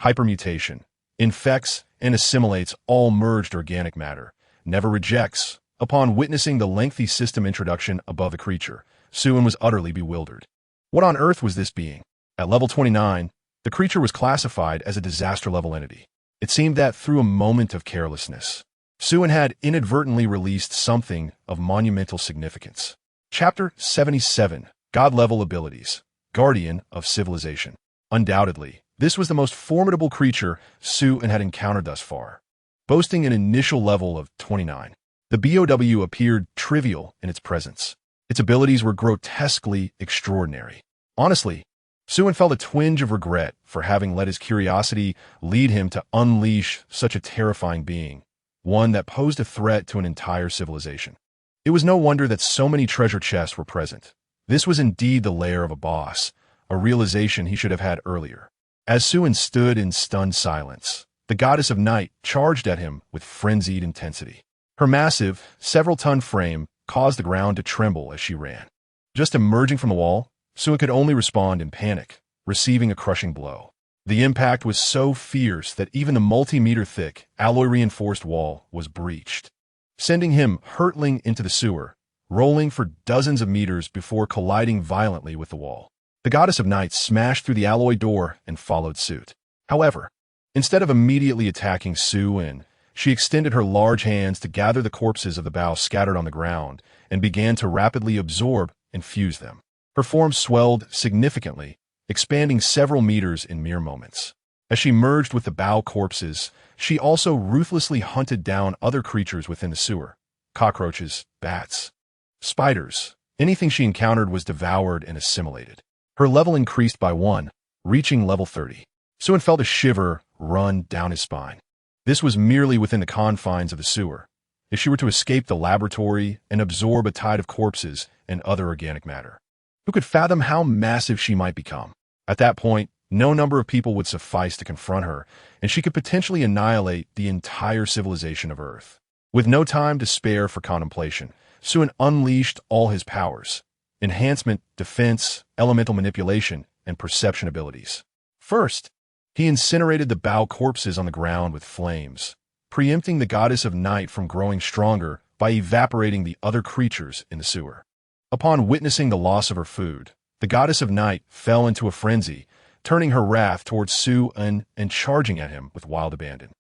hypermutation, infects and assimilates all merged organic matter, never rejects. Upon witnessing the lengthy system introduction above the creature, Xue was utterly bewildered. What on earth was this being? At level 29, the creature was classified as a disaster-level entity. It seemed that through a moment of carelessness, Xue had inadvertently released something of monumental significance. Chapter 77, God-level abilities, Guardian of Civilization. Undoubtedly, this was the most formidable creature Xue had encountered thus far. Boasting an initial level of 29, the BOW appeared trivial in its presence. Its abilities were grotesquely extraordinary. Honestly, Xue felt a twinge of regret for having let his curiosity lead him to unleash such a terrifying being, one that posed a threat to an entire civilization. It was no wonder that so many treasure chests were present. This was indeed the lair of a boss, a realization he should have had earlier. As Xue stood in stunned silence, the goddess of night charged at him with frenzied intensity. Her massive, several-ton frame caused the ground to tremble as she ran. Just emerging from the wall, Xue could only respond in panic, receiving a crushing blow. The impact was so fierce that even the multi-meter-thick, alloy-reinforced wall was breached, sending him hurtling into the sewer, rolling for dozens of meters before colliding violently with the wall. The goddess of night smashed through the alloy door and followed suit. However, instead of immediately attacking Xue, she extended her large hands to gather the corpses of the Bao scattered on the ground and began to rapidly absorb and fuse them. Her form swelled significantly, expanding several meters in mere moments. As she merged with the Bao corpses, she also ruthlessly hunted down other creatures within the sewer. Cockroaches, bats, spiders, anything she encountered was devoured and assimilated. Her level increased by 1, reaching level 30. Xue felt a shiver run down his spine. This was merely within the confines of the sewer. If she were to escape the laboratory and absorb a tide of corpses and other organic matter, who could fathom how massive she might become? At that point, no number of people would suffice to confront her, and she could potentially annihilate the entire civilization of Earth. With no time to spare for contemplation, Xue unleashed all his powers: enhancement, defense, elemental manipulation, and perception abilities. First, he incinerated the Bao corpses on the ground with flames, preempting the goddess of night from growing stronger by evaporating the other creatures in the sewer. Upon witnessing the loss of her food, the goddess of night fell into a frenzy, turning her wrath towards Xue and charging at him with wild abandon.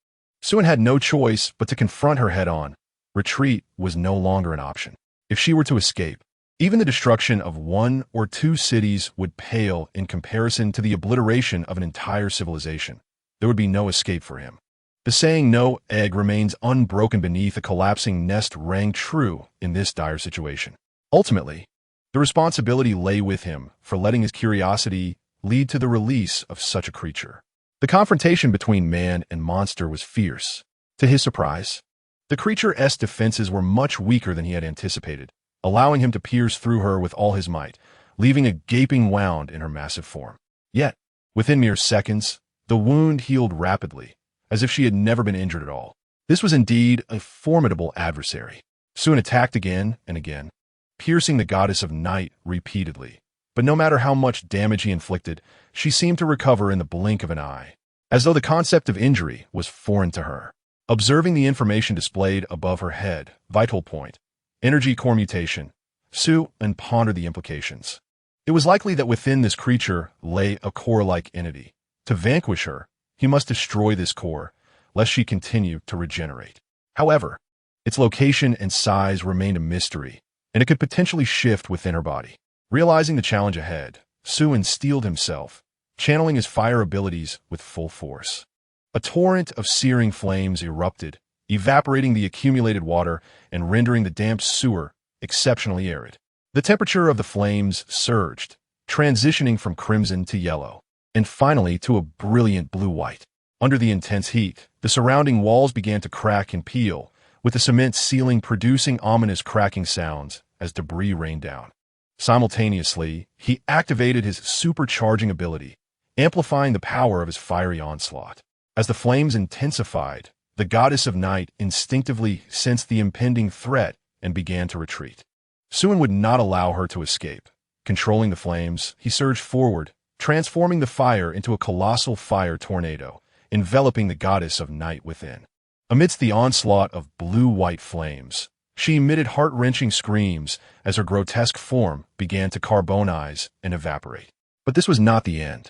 Xue had no choice but to confront her head-on. Retreat was no longer an option. If she were to escape, even the destruction of 1 or 2 cities would pale in comparison to the obliteration of an entire civilization. There would be no escape for him. The saying "no egg remains unbroken beneath a collapsing nest" rang true in this dire situation. Ultimately, the responsibility lay with him for letting his curiosity lead to the release of such a creature. The confrontation between man and monster was fierce. To his surprise, the creature's defenses were much weaker than he had anticipated, allowing him to pierce through her with all his might, leaving a gaping wound in her massive form. Yet, within mere seconds, the wound healed rapidly, as if she had never been injured at all. This was indeed a formidable adversary. Xue attacked again and again, piercing the goddess of night repeatedly. But no matter how much damage he inflicted, she seemed to recover in the blink of an eye, as though the concept of injury was foreign to her. Observing the information displayed above her head, vital point, energy core mutation, Xue pondered the implications. It was likely that within this creature lay a core-like entity. To vanquish her, he must destroy this core, lest she continue to regenerate. However, its location and size remained a mystery, and it could potentially shift within her body. Realizing the challenge ahead, Xue steeled himself, channeling his fire abilities with full force. A torrent of searing flames erupted, evaporating the accumulated water and rendering the damp sewer exceptionally arid. The temperature of the flames surged, transitioning from crimson to yellow, and finally to a brilliant blue-white. Under the intense heat, the surrounding walls began to crack and peel, with the cement ceiling producing ominous cracking sounds as debris rained down. Simultaneously, he activated his supercharging ability, amplifying the power of his fiery onslaught. As the flames intensified, the goddess of night instinctively sensed the impending threat and began to retreat. Xue would not allow her to escape. Controlling the flames, he surged forward, transforming the fire into a colossal fire tornado, enveloping the goddess of night within. Amidst the onslaught of blue-white flames, she emitted heart-wrenching screams as her grotesque form began to carbonize and evaporate. But this was not the end.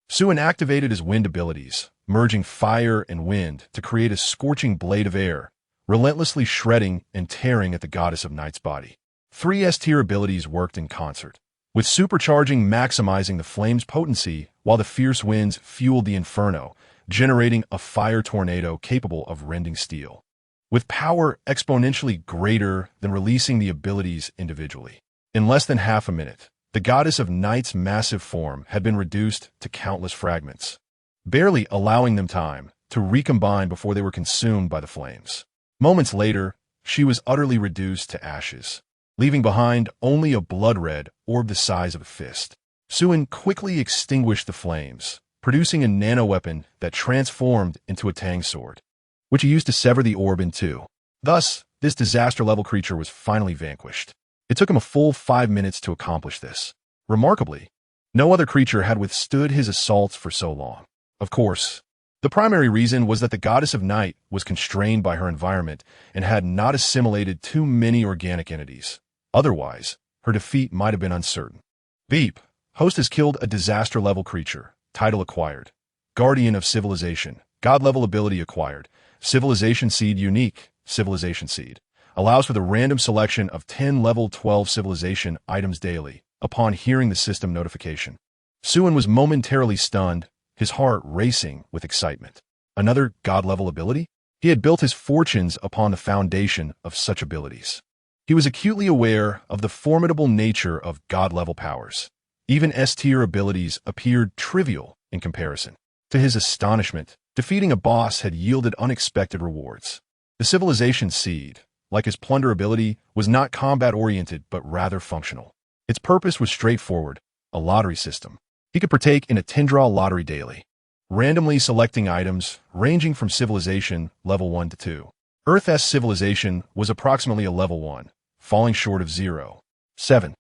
Xue activated his wind abilities, merging fire and wind to create a scorching blade of air, relentlessly shredding and tearing at the goddess of night's body. 3 S-tier abilities worked in concert, with supercharging maximizing the flame's potency while the fierce winds fueled the inferno, generating a fire tornado capable of rending steel, with power exponentially greater than releasing the abilities individually. In less than half a minute, the goddess of night's massive form had been reduced to countless fragments, barely allowing them time to recombine before they were consumed by the flames. Moments later, she was utterly reduced to ashes, leaving behind only a blood-red orb the size of a fist. Xue quickly extinguished the flames, producing a nanoweapon that transformed into a tang sword, which he used to sever the orb in two. Thus, this disaster-level creature was finally vanquished. It took him a full 5 minutes to accomplish this. Remarkably, no other creature had withstood his assaults for so long. Of course, the primary reason was that the goddess of night was constrained by her environment and had not assimilated too many organic entities. Otherwise, her defeat might have been uncertain. Beep. Host has killed a disaster-level creature. Title acquired. Guardian of Civilization. God-level ability acquired. Civilization Seed unique. Civilization Seed. Allows for the random selection of 10 level 12 civilization items daily, upon hearing the system notification. Xue was momentarily stunned, his heart racing with excitement. Another God-level ability? He had built his fortunes upon the foundation of such abilities. He was acutely aware of the formidable nature of God-level powers. Even S-tier abilities appeared trivial in comparison. To his astonishment, defeating a boss had yielded unexpected rewards. The Civilization Seed, like his Plunder ability, was not combat-oriented but rather functional. Its purpose was straightforward, a lottery system. He could partake in a 10-draw lottery daily, randomly selecting items ranging from civilization level 1 to 2. Earth's civilization was approximately a level 1, falling short of 0. 7.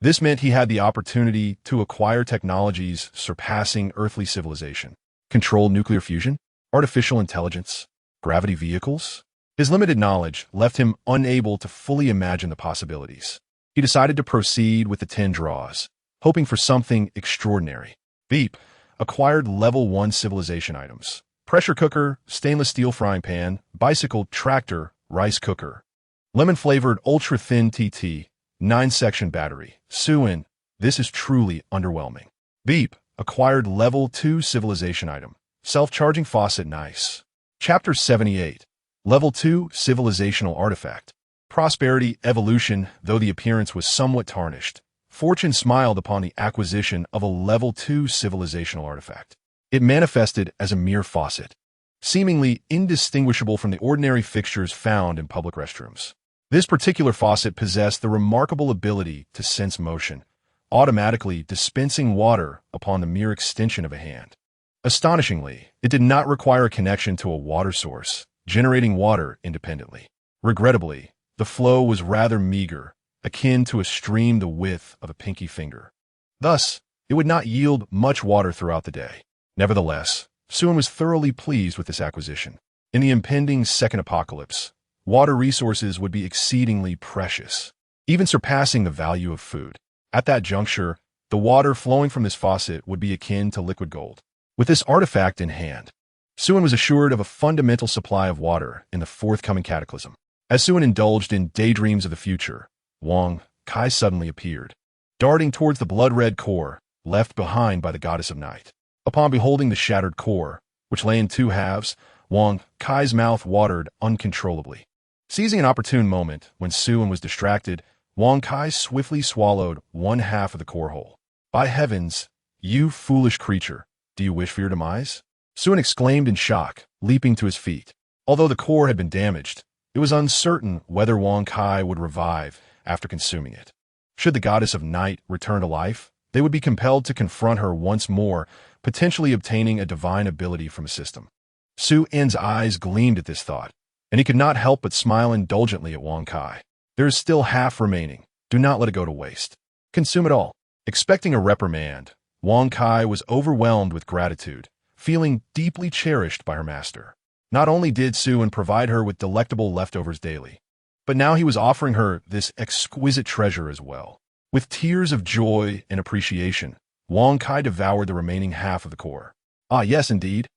This meant he had the opportunity to acquire technologies surpassing earthly civilization. Controlled nuclear fusion, artificial intelligence, gravity vehicles. His limited knowledge left him unable to fully imagine the possibilities. He decided to proceed with the 10 draws, hoping for something extraordinary. Beep. Acquired level 1 civilization items. Pressure cooker, stainless steel frying pan, bicycle, tractor, rice cooker. Lemon-flavored ultra-thin TT, 9-section battery. Xue, this is truly underwhelming. Beep. Acquired level 2 civilization item. Self-charging faucet nice. Chapter 78. Level 2 civilizational artifact. Prosperity evolution. Though the appearance was somewhat tarnished, fortune smiled upon the acquisition of a level 2 civilizational artifact. It manifested as a mere faucet, seemingly indistinguishable from the ordinary fixtures found in public restrooms. This particular faucet possessed the remarkable ability to sense motion, automatically dispensing water upon the mere extension of a hand. Astonishingly, it did not require a connection to a water source, generating water independently. Regrettably, the flow was rather meager, akin to a stream the width of a pinky finger. Thus, it would not yield much water throughout the day. Nevertheless, Xue was thoroughly pleased with this acquisition. In the impending second apocalypse, water resources would be exceedingly precious, even surpassing the value of food. At that juncture, the water flowing from this faucet would be akin to liquid gold. With this artifact in hand, Xue was assured of a fundamental supply of water in the forthcoming cataclysm. As Xue indulged in daydreams of the future, Wang Kai suddenly appeared, darting towards the blood-red core left behind by the goddess of night. Upon beholding the shattered core, which lay in 2 halves, Wang Kai's mouth watered uncontrollably. Seizing an opportune moment when Xue was distracted, Wang Kai swiftly swallowed 1/2 of the core whole. By heavens, you foolish creature, do you wish for your demise? Xue exclaimed in shock, leaping to his feet. Although the core had been damaged, it was uncertain whether Wang Kai would revive after consuming it. Should the goddess of night return to life, they would be compelled to confront her once more, potentially obtaining a divine ability from a system. Su En's eyes gleamed at this thought, and he could not help but smile indulgently at Wang Kai. There is still half remaining. Do not let it go to waste. Consume it all. Expecting a reprimand, Wang Kai was overwhelmed with gratitude, feeling deeply cherished by her master. Not only did Su En provide her with delectable leftovers daily, but now he was offering her this exquisite treasure as well. With tears of joy and appreciation, Wang Kai devoured the remaining half of the core. Ah, yes, indeed.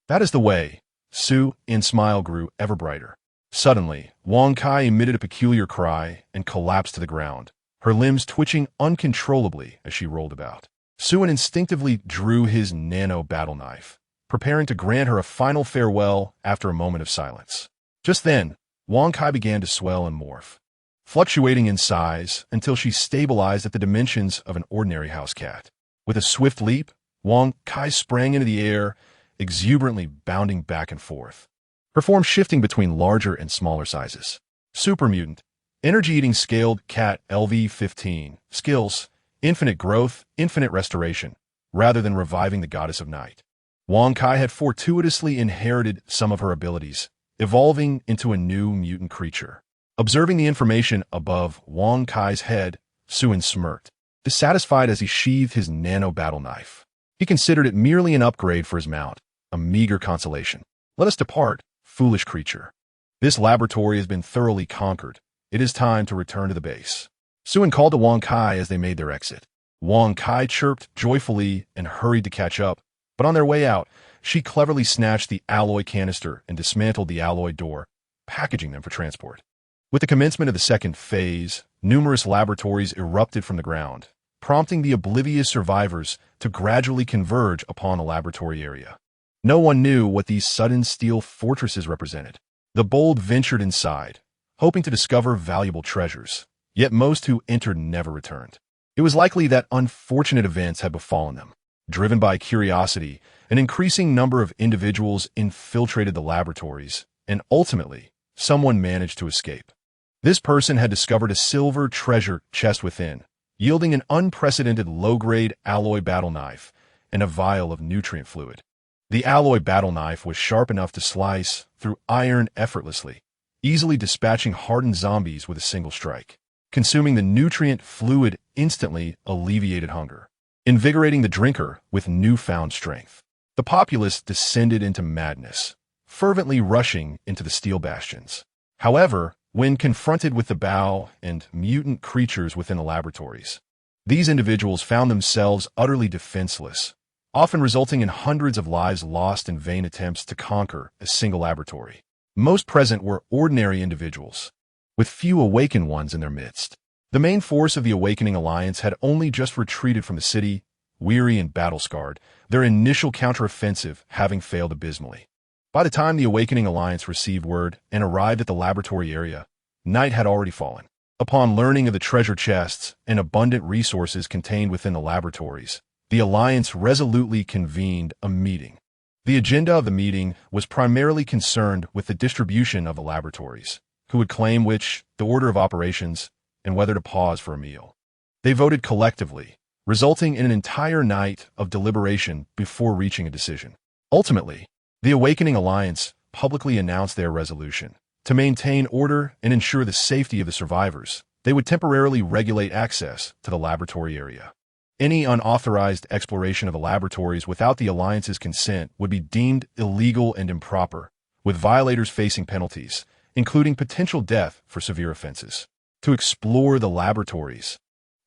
That is the way. Su En's smile grew ever brighter. Suddenly, Wang Kai emitted a peculiar cry and collapsed to the ground, her limbs twitching uncontrollably as she rolled about. Su En instinctively drew his nano battle knife, preparing to grant her a final farewell after a moment of silence. Just then, Wang Kai began to swell and morph, fluctuating in size until she stabilized at the dimensions of an ordinary house cat. With a swift leap, Wang Kai sprang into the air, exuberantly bounding back and forth, her form shifting between larger and smaller sizes. Super Mutant, Energy-Eating Scaled Cat LV-15, Skills, Infinite Growth, Infinite Restoration, rather than reviving the Goddess of Night. Wang Kai had fortuitously inherited some of her abilities, evolving into a new mutant creature. Observing the information above Wang Kai's head, Su En smirked, dissatisfied as he sheathed his nano battle knife. He considered it merely an upgrade for his mount, a meager consolation. Let us depart, foolish creature. This laboratory has been thoroughly conquered. It is time to return to the base. Su En called to Wang Kai as they made their exit. Wang Kai chirped joyfully and hurried to catch up, but on their way out, she cleverly snatched the alloy canister and dismantled the alloy door, packaging them for transport. With the commencement of the second phase, numerous laboratories erupted from the ground, prompting the oblivious survivors to gradually converge upon the laboratory area. No one knew what these sudden steel fortresses represented. The bold ventured inside, hoping to discover valuable treasures, yet most who entered never returned. It was likely that unfortunate events had befallen them. Driven by curiosity, an increasing number of individuals infiltrated the laboratories, and ultimately, someone managed to escape. This person had discovered a silver treasure chest within, yielding an unprecedented low-grade alloy battle knife and a vial of nutrient fluid. The alloy battle knife was sharp enough to slice through iron effortlessly, easily dispatching hardened zombies with a single strike. Consuming the nutrient fluid instantly alleviated hunger, invigorating the drinker with newfound strength. The populace descended into madness, fervently rushing into the steel bastions. However, when confronted with the bow and mutant creatures within the laboratories, these individuals found themselves utterly defenseless, often resulting in hundreds of lives lost in vain attempts to conquer a single laboratory. Most present were ordinary individuals, with few awakened ones in their midst. The main force of the Awakening Alliance had only just retreated from the city, weary and battle-scarred, their initial counteroffensive having failed abysmally. By the time the Awakening Alliance received word and arrived at the laboratory area, night had already fallen. Upon learning of the treasure chests and abundant resources contained within the laboratories, the Alliance resolutely convened a meeting. The agenda of the meeting was primarily concerned with the distribution of the laboratories, who would claim which, the order of operations, and whether to pause for a meal. They voted collectively, resulting in an entire night of deliberation before reaching a decision. Ultimately, the Awakening Alliance publicly announced their resolution. To maintain order and ensure the safety of the survivors, they would temporarily regulate access to the laboratory area. Any unauthorized exploration of the laboratories without the Alliance's consent would be deemed illegal and improper, with violators facing penalties, including potential death for severe offenses. To explore the laboratories,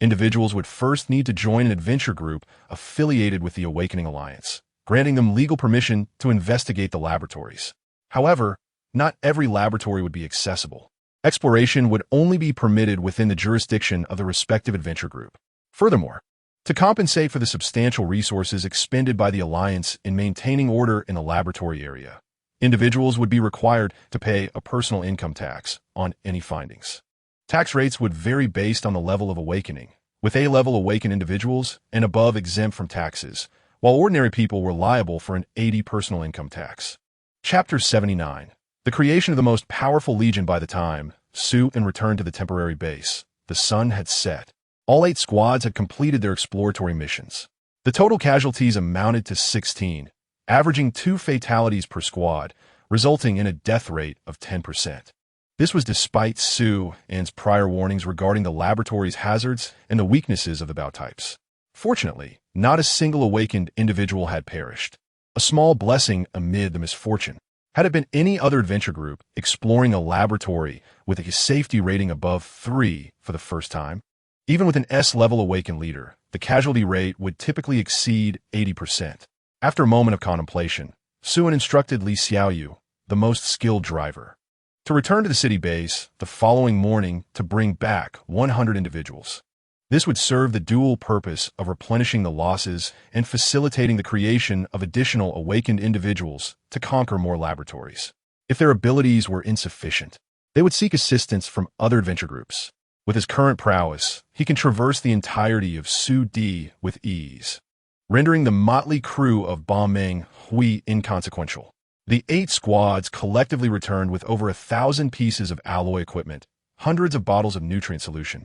individuals would first need to join an adventure group affiliated with the Awakening Alliance, granting them legal permission to investigate the laboratories. However, not every laboratory would be accessible. Exploration would only be permitted within the jurisdiction of the respective adventure group. Furthermore, to compensate for the substantial resources expended by the Alliance in maintaining order in the laboratory area, individuals would be required to pay a personal income tax on any findings. Tax rates would vary based on the level of awakening, with A-level awakened individuals and above exempt from taxes, while ordinary people were liable for an 80 personal income tax. Chapter 79. The creation of the most powerful legion. By the time Su En returned to the temporary base, the sun had set. All 8 squads had completed their exploratory missions. The total casualties amounted to 16, averaging 2 fatalities per squad, resulting in a death rate of 10%. This was despite Xue Qingyu's prior warnings regarding the laboratory's hazards and the weaknesses of the Bao types. Fortunately, not a single awakened individual had perished. A small blessing amid the misfortune. Had it been any other adventure group exploring a laboratory with a safety rating above 3 for the first time, even with an S-level awakened leader, the casualty rate would typically exceed 80%. After a moment of contemplation, Xue Qingyu instructed Li Xiaoyu, the most skilled driver, to return to the city base the following morning to bring back 100 individuals. This would serve the dual purpose of replenishing the losses and facilitating the creation of additional awakened individuals to conquer more laboratories. If their abilities were insufficient, they would seek assistance from other adventure groups. With his current prowess, he can traverse the entirety of Su Di with ease, rendering the motley crew of Ba Meng Hui inconsequential. The 8 squads collectively returned with over 1,000 pieces of alloy equipment, hundreds of bottles of nutrient solution,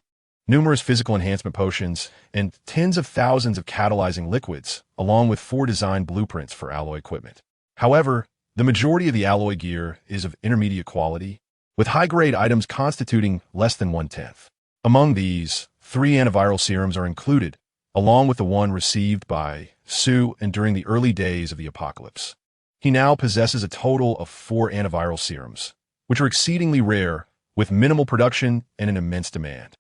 numerous physical enhancement potions, and tens of thousands of catalyzing liquids, along with 4 design blueprints for alloy equipment. However, the majority of the alloy gear is of intermediate quality, with high-grade items constituting less than 1/10. Among these, 3 antiviral serums are included, along with the one received by Xue Qingyu during the early days of the apocalypse. He now possesses a total of 4 antiviral serums, which are exceedingly rare, with minimal production and an immense demand.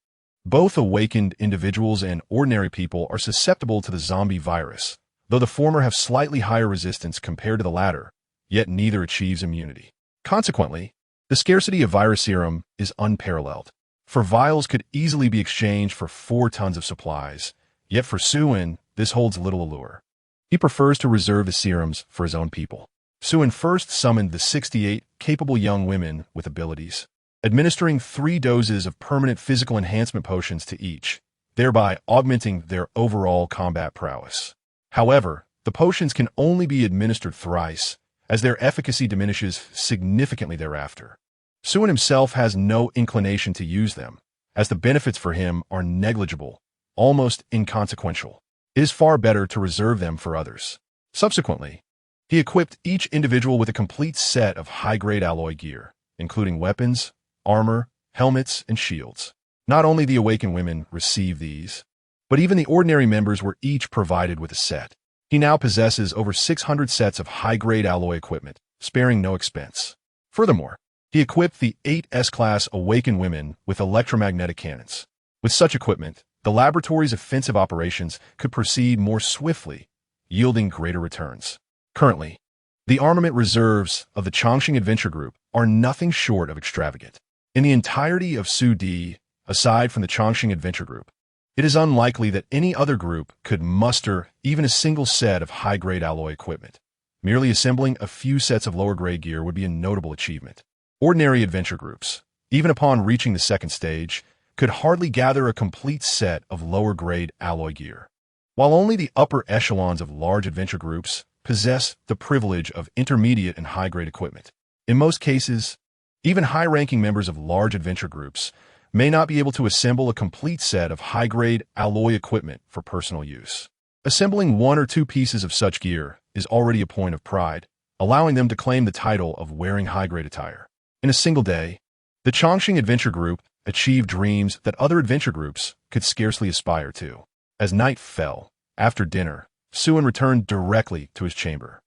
Both awakened individuals and ordinary people are susceptible to the zombie virus, though the former have slightly higher resistance compared to the latter, yet neither achieves immunity. Consequently, the scarcity of virus serum is unparalleled, for vials could easily be exchanged for 4 tons of supplies, yet for Xue Qingyu, this holds little allure. He prefers to reserve his serums for his own people. Xue Qingyu first summoned the 68 capable young women with abilities, administering 3 doses of permanent physical enhancement potions to each, thereby augmenting their overall combat prowess. However, the potions can only be administered thrice, as their efficacy diminishes significantly thereafter. Xue Qingyu himself has no inclination to use them, as the benefits for him are negligible, almost inconsequential. It is far better to reserve them for others. Subsequently, he equipped each individual with a complete set of high-grade alloy gear, including weapons, armor, helmets, and shields. Not only the awakened women received these, but even the ordinary members were each provided with a set. He now possesses over 600 sets of high-grade alloy equipment, sparing no expense. Furthermore, he equipped the 8 S-class awakened women with electromagnetic cannons. With such equipment, the laboratory's offensive operations could proceed more swiftly, yielding greater returns. Currently, the armament reserves of the Chongqing Adventure Group are nothing short of extravagant. In the entirety of Su Di, aside from the Chongqing Adventure Group, it is unlikely that any other group could muster even a single set of high-grade alloy equipment. Merely assembling a few sets of lower-grade gear would be a notable achievement. Ordinary adventure groups, even upon reaching the second stage, could hardly gather a complete set of lower-grade alloy gear. While only the upper echelons of large adventure groups possess the privilege of intermediate and high-grade equipment. In most cases, even high-ranking members of large adventure groups may not be able to assemble a complete set of high-grade alloy equipment for personal use. Assembling 1 or 2 pieces of such gear is already a point of pride, allowing them to claim the title of wearing high-grade attire. In a single day, the Chongqing Adventure Group achieved dreams that other adventure groups could scarcely aspire to. As night fell, after dinner, Xue Qingyu returned directly to his chamber.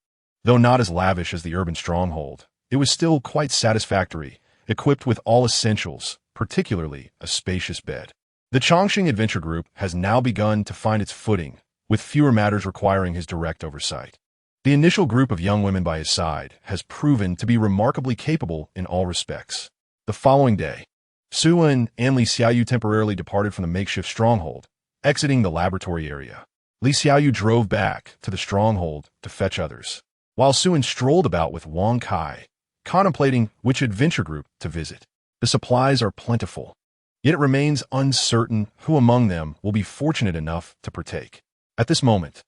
Though not as lavish as the urban stronghold, it was still quite satisfactory, equipped with all essentials, particularly a spacious bed. The Chongqing Adventure Group has now begun to find its footing, with fewer matters requiring his direct oversight. The initial group of young women by his side has proven to be remarkably capable in all respects. The following day, Xue Qingyu and Li Xiaoyu temporarily departed from the makeshift stronghold, exiting the laboratory area. Li Xiaoyu drove back to the stronghold to fetch others, while Xue Qingyu strolled about with Wang Kai, contemplating which adventure group to visit. The supplies are plentiful, yet it remains uncertain who among them will be fortunate enough to partake. At this moment,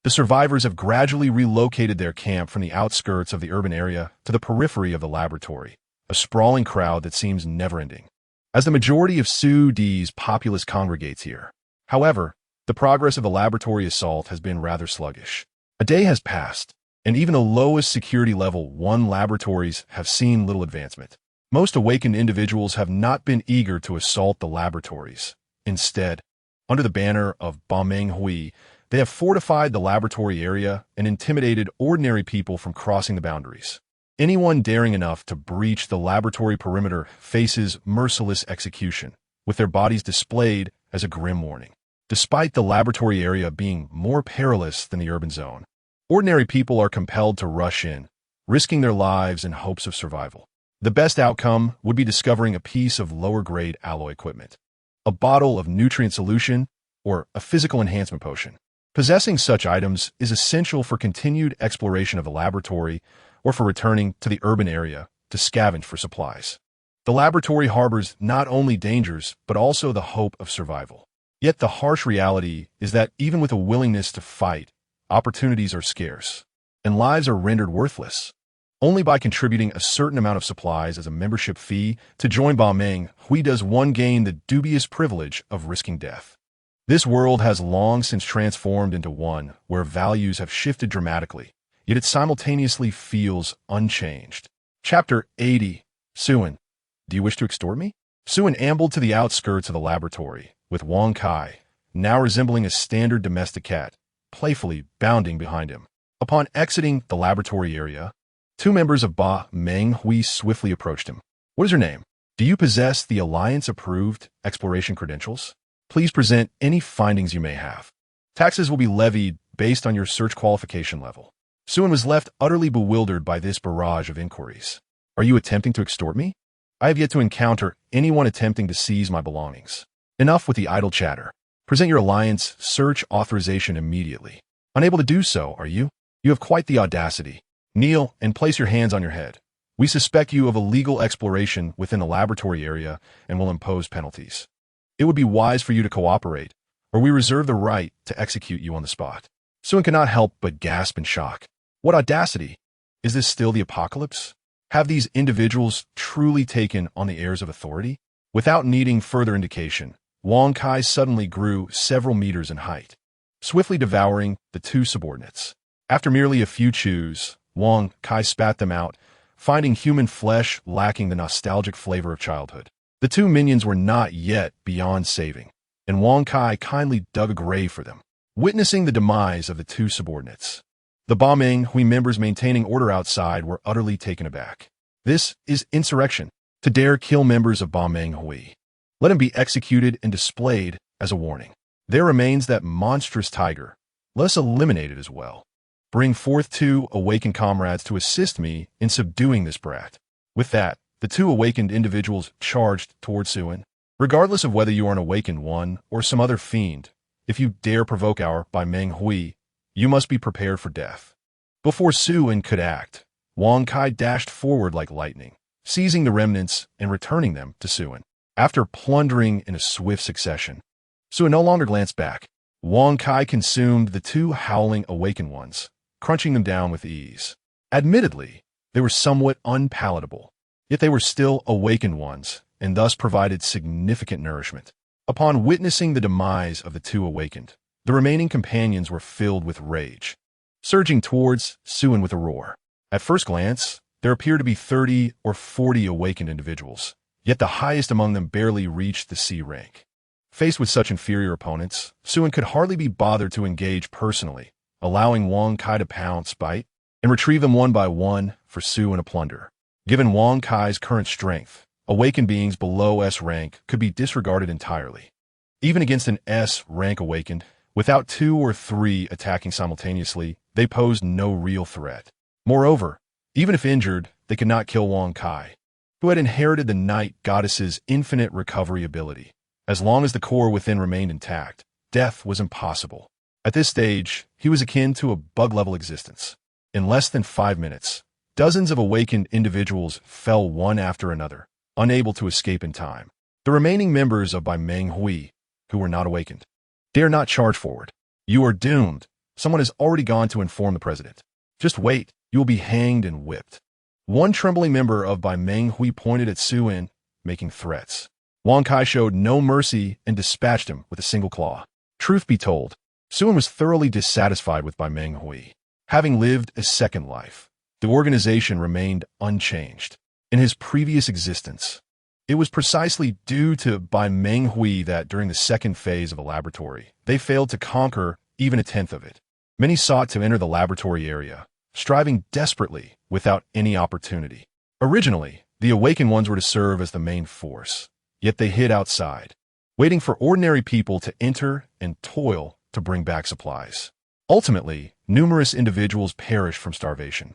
the survivors have gradually relocated their camp from the outskirts of the urban area to the periphery of the laboratory, a sprawling crowd that seems never-ending, as the majority of Su Di's populace congregates here. However, the progress of the laboratory assault has been rather sluggish. A day has passed, and even the lowest security level 1 laboratories have seen little advancement. Most awakened individuals have not been eager to assault the laboratories. Instead, under the banner of Ba Meng Hui, they have fortified the laboratory area and intimidated ordinary people from crossing the boundaries. Anyone daring enough to breach the laboratory perimeter faces merciless execution, with their bodies displayed as a grim warning. Despite the laboratory area being more perilous than the urban zone, ordinary people are compelled to rush in, risking their lives in hopes of survival. The best outcome would be discovering a piece of lower-grade alloy equipment, a bottle of nutrient solution, or a physical enhancement potion. Possessing such items is essential for continued exploration of the laboratory or for returning to the urban area to scavenge for supplies. The laboratory harbors not only dangers, but also the hope of survival. Yet the harsh reality is that even with a willingness to fight, opportunities are scarce, and lives are rendered worthless. Only by contributing a certain amount of supplies as a membership fee to join Ba Meng Hui does one gain the dubious privilege of risking death. This world has long since transformed into one where values have shifted dramatically, yet it simultaneously feels unchanged. Chapter 80. Xue, do you wish to extort me? Xue ambled to the outskirts of the laboratory, with Wang Kai, now resembling a standard domestic cat, playfully bounding behind him. Upon exiting the laboratory area, 2 members of Ba Meng Hui swiftly approached him. What is your name? Do you possess the Alliance-approved exploration credentials? Please present any findings you may have. Taxes will be levied based on your search qualification level. Xue was left utterly bewildered by this barrage of inquiries. Are you attempting to extort me? I have yet to encounter anyone attempting to seize my belongings. Enough with the idle chatter. Present your Alliance search authorization immediately. Unable to do so, are you? You have quite the audacity. Kneel and place your hands on your head. We suspect you of illegal exploration within the laboratory area and will impose penalties. It would be wise for you to cooperate, or we reserve the right to execute you on the spot. Xue cannot help but gasp in shock. What audacity! Is this still the apocalypse? Have these individuals truly taken on the airs of authority? Without needing further indication, Wang Kai suddenly grew several meters in height, swiftly devouring the 2 subordinates. After merely a few chews, Wang Kai spat them out, finding human flesh lacking the nostalgic flavor of childhood. The 2 minions were not yet beyond saving, and Wang Kai kindly dug a grave for them, witnessing the demise of the 2 subordinates. The Ba Meng Hui members maintaining order outside were utterly taken aback. This is insurrection, to dare kill members of Ba Meng Hui. Let him be executed and displayed as a warning. There remains that monstrous tiger. Let us eliminate it as well. Bring forth 2 awakened comrades to assist me in subduing this brat. With that, the 2 awakened individuals charged towards Xue. Regardless of whether you are an awakened one or some other fiend, if you dare provoke our Ba Meng Hui, you must be prepared for death. Before Xue could act, Wang Kai dashed forward like lightning, seizing the remnants and returning them to Xue. After plundering in a swift succession, Xue no longer glanced back. Wang Kai consumed the 2 howling awakened ones, crunching them down with ease. Admittedly, they were somewhat unpalatable, yet they were still awakened ones, and thus provided significant nourishment. Upon witnessing the demise of the 2 awakened, the remaining companions were filled with rage, surging towards Xue with a roar. At first glance, there appeared to be 30 or 40 awakened individuals, yet the highest among them barely reached the C rank. Faced with such inferior opponents, Xue could hardly be bothered to engage personally, allowing Wang Kai to pounce, bite, and retrieve them one by one for Xue and a plunder. Given Wang Kai's current strength, awakened beings below S rank could be disregarded entirely. Even against an S rank awakened, without 2 or 3 attacking simultaneously, they posed no real threat. Moreover, even if injured, they could not kill Wang Kai, who had inherited the night goddess's infinite recovery ability. As long as the core within remained intact, death was impossible. At this stage, he was akin to a bug-level existence. In less than 5 minutes, dozens of awakened individuals fell one after another, unable to escape in time. The remaining members of Ba Meng Hui, who were not awakened, dare not charge forward. You are doomed. Someone has already gone to inform the president. Just wait. You will be hanged and whipped. One trembling member of Ba Meng Hui pointed at Xue, making threats. Wang Kai showed no mercy and dispatched him with a single claw. Truth be told, Xue was thoroughly dissatisfied with Ba Meng Hui. Having lived a second life, the organization remained unchanged. In his previous existence, it was precisely due to Bai Menghui that during the second phase of a laboratory, they failed to conquer even a tenth of it. Many sought to enter the laboratory area, striving desperately without any opportunity. Originally, the awakened ones were to serve as the main force, yet they hid outside, waiting for ordinary people to enter and toil to bring back supplies. Ultimately, numerous individuals perished from starvation,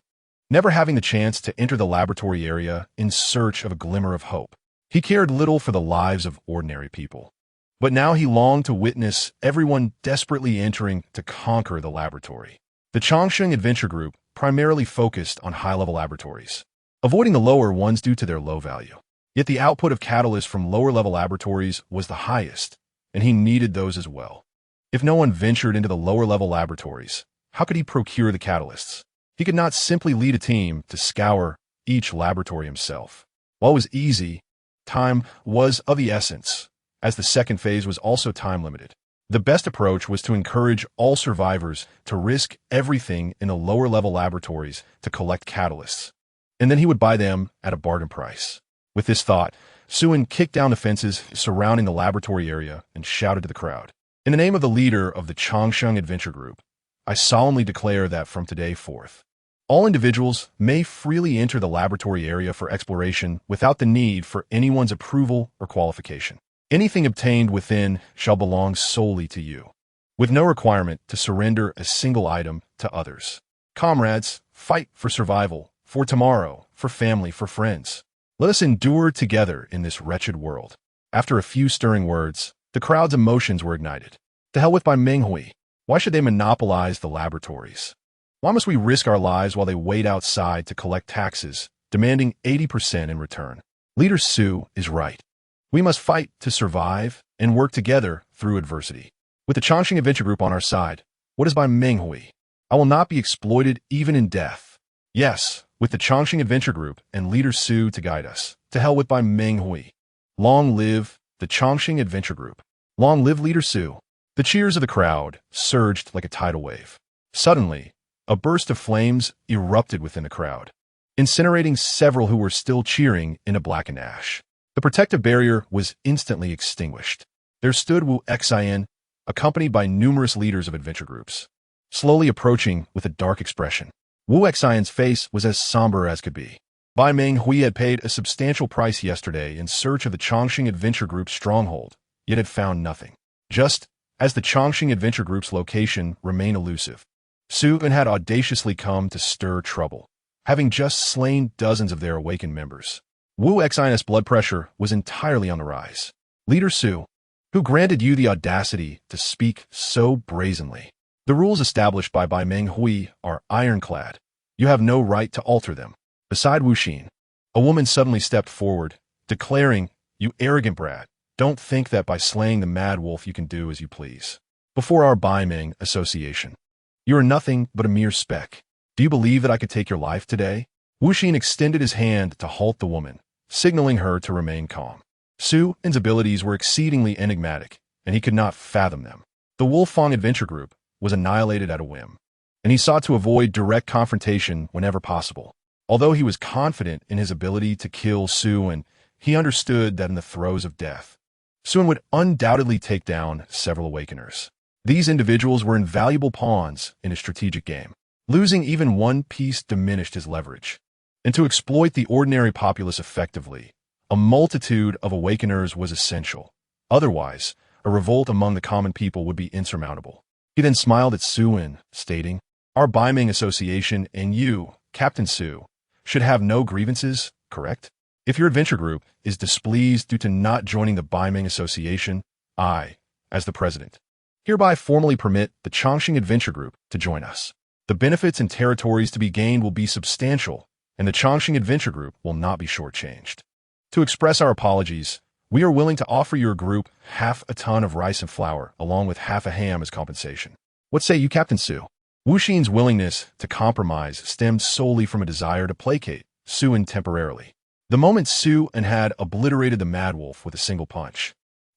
never having the chance to enter the laboratory area in search of a glimmer of hope. He cared little for the lives of ordinary people, but now he longed to witness everyone desperately entering to conquer the laboratory. The Changsheng Adventure Group primarily focused on high-level laboratories, avoiding the lower ones due to their low value. Yet the output of catalysts from lower-level laboratories was the highest, and he needed those as well. If no one ventured into the lower-level laboratories, how could he procure the catalysts? He could not simply lead a team to scour each laboratory himself. While it was easy, time was of the essence, as the second phase was also time-limited. The best approach was to encourage all survivors to risk everything in the lower-level laboratories to collect catalysts, and then he would buy them at a bargain price. With this thought, Xue kicked down the fences surrounding the laboratory area and shouted to the crowd, "In the name of the leader of the Changsheng Adventure Group, I solemnly declare that from today forth, all individuals may freely enter the laboratory area for exploration without the need for anyone's approval or qualification. Anything obtained within shall belong solely to you, with no requirement to surrender a single item to others. Comrades, fight for survival, for tomorrow, for family, for friends. Let us endure together in this wretched world." After a few stirring words, the crowd's emotions were ignited. To hell with Bai Menghui. Why should they monopolize the laboratories? Why must we risk our lives while they wait outside to collect taxes, demanding 80% in return? Leader Xue is right. We must fight to survive and work together through adversity. With the Changsheng Adventure Group on our side, what is Bai Menghui? I will not be exploited even in death. Yes, with the Changsheng Adventure Group and Leader Xue to guide us. To hell with Bai Menghui. Long live the Changsheng Adventure Group. Long live Leader Xue. The cheers of the crowd surged like a tidal wave. Suddenly, a burst of flames erupted within the crowd, incinerating several who were still cheering into blackened ash. The protective barrier was instantly extinguished. There stood Xue Qingyu, accompanied by numerous leaders of adventure groups, slowly approaching with a dark expression. Xue Qingyu's face was as somber as could be. Bai Menghui had paid a substantial price yesterday in search of the Changsheng Adventure Group's stronghold, yet had found nothing. Just as the Changsheng Adventure Group's location remained elusive, Xue had audaciously come to stir trouble, having just slain dozens of their awakened members. Xue Qingyu's blood pressure was entirely on the rise. Leader Xue, who granted you the audacity to speak so brazenly? The rules established by Bai Menghui are ironclad. You have no right to alter them. Beside Wuxin, a woman suddenly stepped forward, declaring, "You arrogant brat, don't think that by slaying the mad wolf you can do as you please. Before our Bai Meng association, you are nothing but a mere speck. Do you believe that I could take your life today?" Wuxin extended his hand to halt the woman, signaling her to remain calm. Xue's abilities were exceedingly enigmatic, and he could not fathom them. The Wolfang Adventure Group was annihilated at a whim, and he sought to avoid direct confrontation whenever possible. Although he was confident in his ability to kill Xue, he understood that in the throes of death, Xue would undoubtedly take down several awakeners. These individuals were invaluable pawns in a strategic game. Losing even one piece diminished his leverage. And to exploit the ordinary populace effectively, a multitude of awakeners was essential. Otherwise, a revolt among the common people would be insurmountable. He then smiled at Xue, stating, "Our Bai Meng Association and you, Captain Xue, should have no grievances, correct? If your adventure group is displeased due to not joining the Bai Meng Association, I, as the president, hereby formally permit the Changsheng Adventure Group to join us. The benefits and territories to be gained will be substantial, and the Changsheng Adventure Group will not be shortchanged. To express our apologies, we are willing to offer your group half a ton of rice and flour, along with half a ham as compensation. What say you, Captain Xue?" Wuxin's willingness to compromise stemmed solely from a desire to placate Xue temporarily. The moment Xue had obliterated the Mad Wolf with a single punch,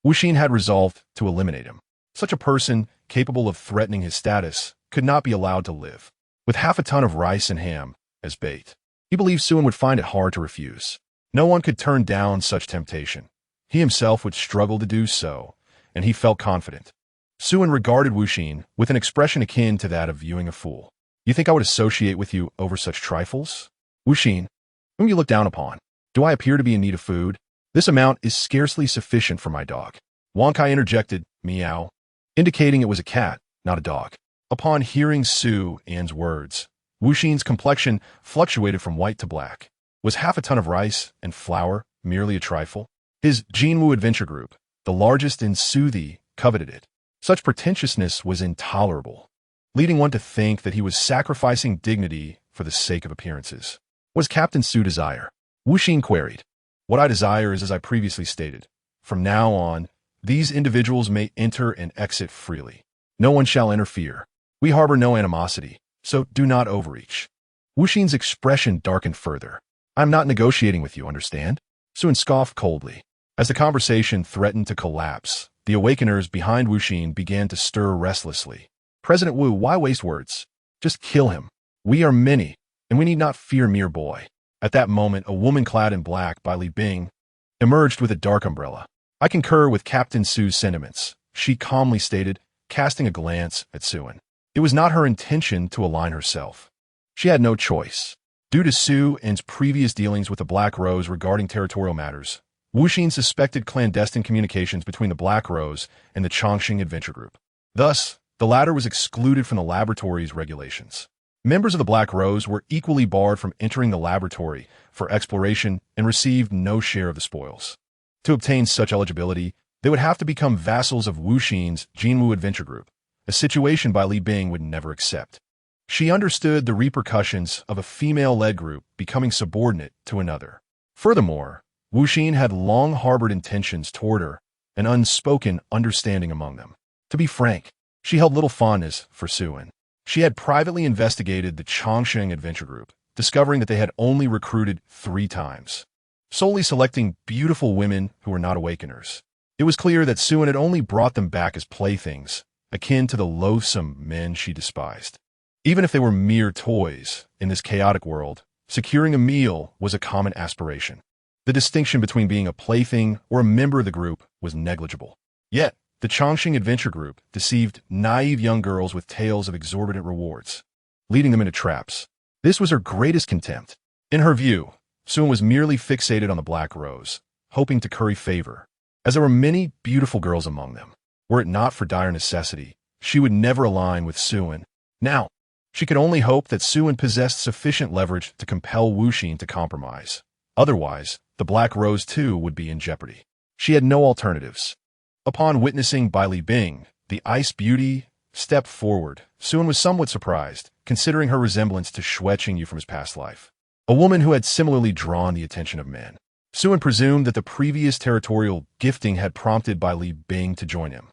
Wuxin had resolved to eliminate him. Such a person, capable of threatening his status, could not be allowed to live. with half a ton of rice and ham as bait. He believed Suen would find it hard to refuse. No one could turn down such temptation. He himself would struggle to do so, and he felt confident. Suen regarded Wuxin with an expression akin to that of viewing a fool. You think I would associate with you over such trifles? Wuxin, whom you look down upon, do I appear to be in need of food? This amount is scarcely sufficient for my dog. Wang Kai interjected, meow, indicating it was a cat, not a dog. Upon hearing Su An's words, Wuxin's complexion fluctuated from white to black. Was half a ton of rice and flour merely a trifle? His Jinwu adventure group, the largest in Soothie, coveted it. Such pretentiousness was intolerable, leading one to think that he was sacrificing dignity for the sake of appearances. What does Captain Su desire? Wuxin queried. What I desire is as I previously stated. From now on, these individuals may enter and exit freely. No one shall interfere. We harbor no animosity, so do not overreach. Wuxin's expression darkened further. I'm not negotiating with you, understand? Suen scoffed coldly. As the conversation threatened to collapse, the awakeners behind Wuxin began to stir restlessly. President Wu, why waste words? Just kill him. We are many, and we need not fear mere boy. At that moment, a woman clad in black by Li Bing emerged with a dark umbrella. I concur with Captain Su's sentiments, she calmly stated, casting a glance at Suen. It was not her intention to align herself. She had no choice. Due to Su An's previous dealings with the Black Rose regarding territorial matters, Wuxin suspected clandestine communications between the Black Rose and the Chongqing Adventure Group. Thus, the latter was excluded from the laboratory's regulations. Members of the Black Rose were equally barred from entering the laboratory for exploration and received no share of the spoils. To obtain such eligibility, they would have to become vassals of Wuxin's Jinwu Adventure Group, a situation Bai Li Bing would never accept. She understood the repercussions of a female-led group becoming subordinate to another. Furthermore, Wuxin had long harbored intentions toward her, an unspoken understanding among them. To be frank, she held little fondness for Suen. She had privately investigated the Chongqing Adventure Group, discovering that they had only recruited 3 times, solely selecting beautiful women who were not awakeners. It was clear that Suen had only brought them back as playthings, akin to the loathsome men she despised. Even if they were mere toys in this chaotic world, securing a meal was a common aspiration. The distinction between being a plaything or a member of the group was negligible. Yet, the Chongqing Adventure Group deceived naive young girls with tales of exorbitant rewards, leading them into traps. This was her greatest contempt. In her view, Suen was merely fixated on the Black Rose, hoping to curry favor, as there were many beautiful girls among them. Were it not for dire necessity, she would never align with Suen. Now, she could only hope that Suen possessed sufficient leverage to compel Wuxin to compromise. Otherwise, the Black Rose too would be in jeopardy. She had no alternatives. Upon witnessing Bai Li Bing, the ice beauty, step forward, Suen was somewhat surprised, considering her resemblance to Xue Qingyu from his past life, a woman who had similarly drawn the attention of men. Suen presumed that the previous territorial gifting had prompted Bai Li Bing to join him,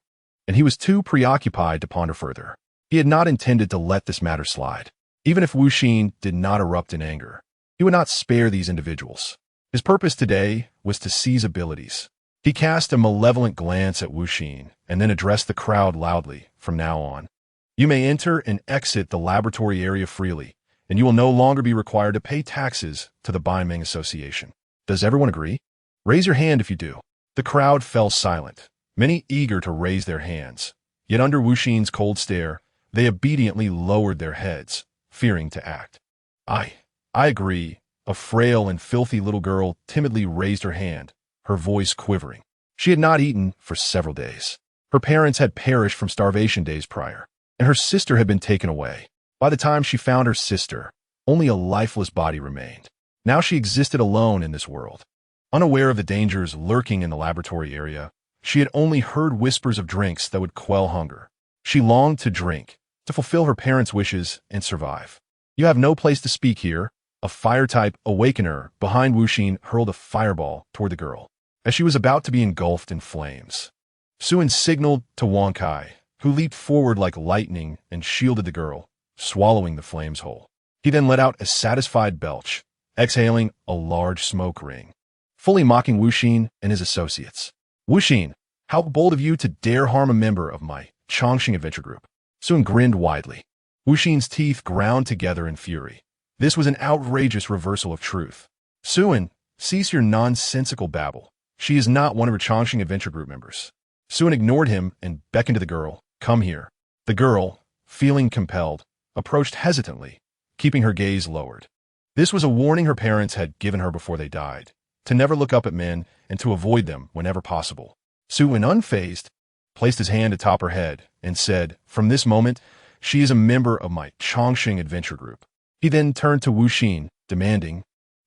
and he was too preoccupied to ponder further. He had not intended to let this matter slide. Even if Wuxin did not erupt in anger, he would not spare these individuals. His purpose today was to seize abilities. He cast a malevolent glance at Wuxin and then addressed the crowd loudly. From now on, you may enter and exit the laboratory area freely, and you will no longer be required to pay taxes to the Baimeng Association. Does everyone agree? Raise your hand if you do. The crowd fell silent, many eager to raise their hands. Yet under Wuxin's cold stare, they obediently lowered their heads, fearing to act. I agree. A frail and filthy little girl timidly raised her hand, her voice quivering. She had not eaten for several days. Her parents had perished from starvation days prior, and her sister had been taken away. By the time she found her sister, only a lifeless body remained. Now she existed alone in this world. Unaware of the dangers lurking in the laboratory area, she had only heard whispers of drinks that would quell hunger. She longed to drink, to fulfill her parents' wishes and survive. You have no place to speak here. A fire-type awakener behind Wuxin hurled a fireball toward the girl, as she was about to be engulfed in flames. Suen signaled to Wang Kai, who leaped forward like lightning and shielded the girl, swallowing the flames whole. He then let out a satisfied belch, exhaling a large smoke ring, fully mocking Wuxin and his associates. Wuxin, how bold of you to dare harm a member of my Chongqing Adventure Group. Suen grinned widely. Wu Xin's teeth ground together in fury. This was an outrageous reversal of truth. Suan, cease your nonsensical babble. She is not one of her Chongqing Adventure Group members. Suan ignored him and beckoned to the girl. Come here. The girl, feeling compelled, approached hesitantly, keeping her gaze lowered. This was a warning her parents had given her before they died, to never look up at men and to avoid them whenever possible. Suan, unfazed, placed his hand atop her head and said, from this moment, she is a member of my Chongqing Adventure Group. He then turned to Wu Xin, demanding,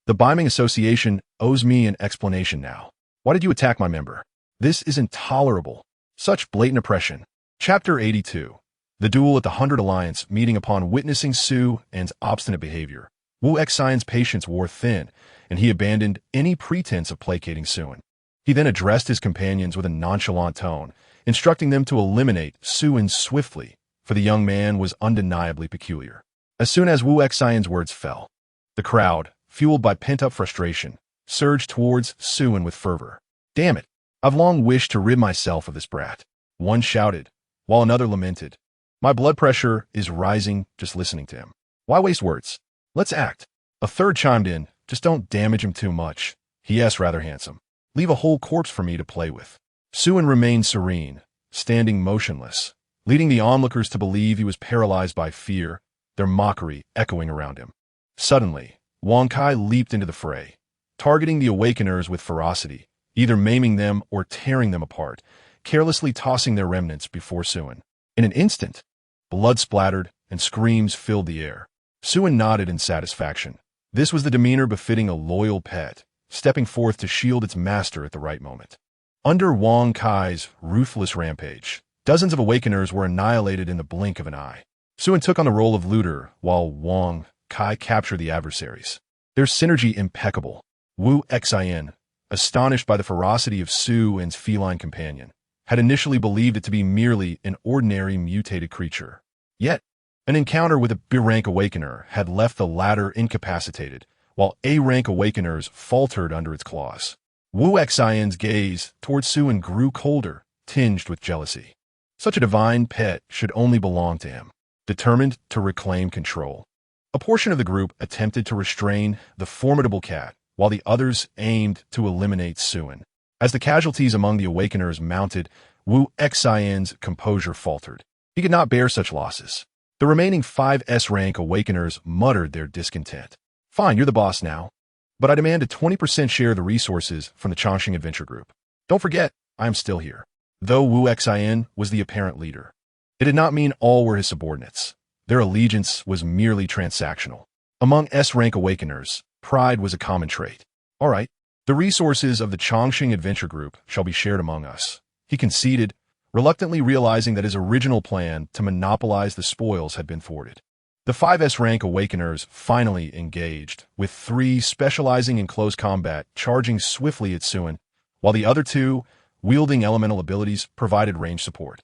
the Biming Association owes me an explanation now. Why did you attack my member? This is intolerable. Such blatant oppression. Chapter 82. The duel at the 100 Alliance meeting upon witnessing Su An's obstinate behavior. Wu Xian's patience wore thin, and he abandoned any pretense of placating Suan. He then addressed his companions with a nonchalant tone, instructing them to eliminate Suan swiftly, for the young man was undeniably peculiar. As soon as Wu Xian's words fell, the crowd, fueled by pent-up frustration, surged towards Suan with fervor. Damn it! I've long wished to rid myself of this brat. One shouted, while another lamented. My blood pressure is rising just listening to him. Why waste words? Let's act. A third chimed in, just don't damage him too much. He is rather handsome. Leave a whole corpse for me to play with. Suan remained serene, standing motionless, leading the onlookers to believe he was paralyzed by fear, their mockery echoing around him. Suddenly, Wang Kai leaped into the fray, targeting the awakeners with ferocity, either maiming them or tearing them apart, carelessly tossing their remnants before Suan. In an instant, blood splattered and screams filled the air. Suan nodded in satisfaction. This was the demeanor befitting a loyal pet, stepping forth to shield its master at the right moment. Under Wang Kai's ruthless rampage, dozens of awakeners were annihilated in the blink of an eye. Suan took on the role of looter, while Wang Kai captured the adversaries. Their synergy impeccable. Wu Xian, astonished by the ferocity of Su An's feline companion, had initially believed it to be merely an ordinary mutated creature. Yet, an encounter with a B-rank awakener had left the latter incapacitated, while A-rank awakeners faltered under its claws. Wu Xian's gaze towards Suan grew colder, tinged with jealousy. Such a divine pet should only belong to him. Determined to reclaim control, a portion of the group attempted to restrain the formidable cat, while the others aimed to eliminate Suan. As the casualties among the awakeners mounted, Wu Xian's composure faltered. He could not bear such losses. The remaining 5 S-rank awakeners muttered their discontent. Fine, you're the boss now, but I demand a 20% share of the resources from the Chongqing Adventure Group. Don't forget, I am still here. Though Wu Xian was the apparent leader, it did not mean all were his subordinates. Their allegiance was merely transactional. Among S-rank awakeners, pride was a common trait. All right, the resources of the Chongqing Adventure Group shall be shared among us. He conceded, reluctantly realizing that his original plan to monopolize the spoils had been thwarted. The 5 S-rank awakeners finally engaged, with 3 specializing in close combat charging swiftly at Suan, while the other 2, wielding elemental abilities, provided range support.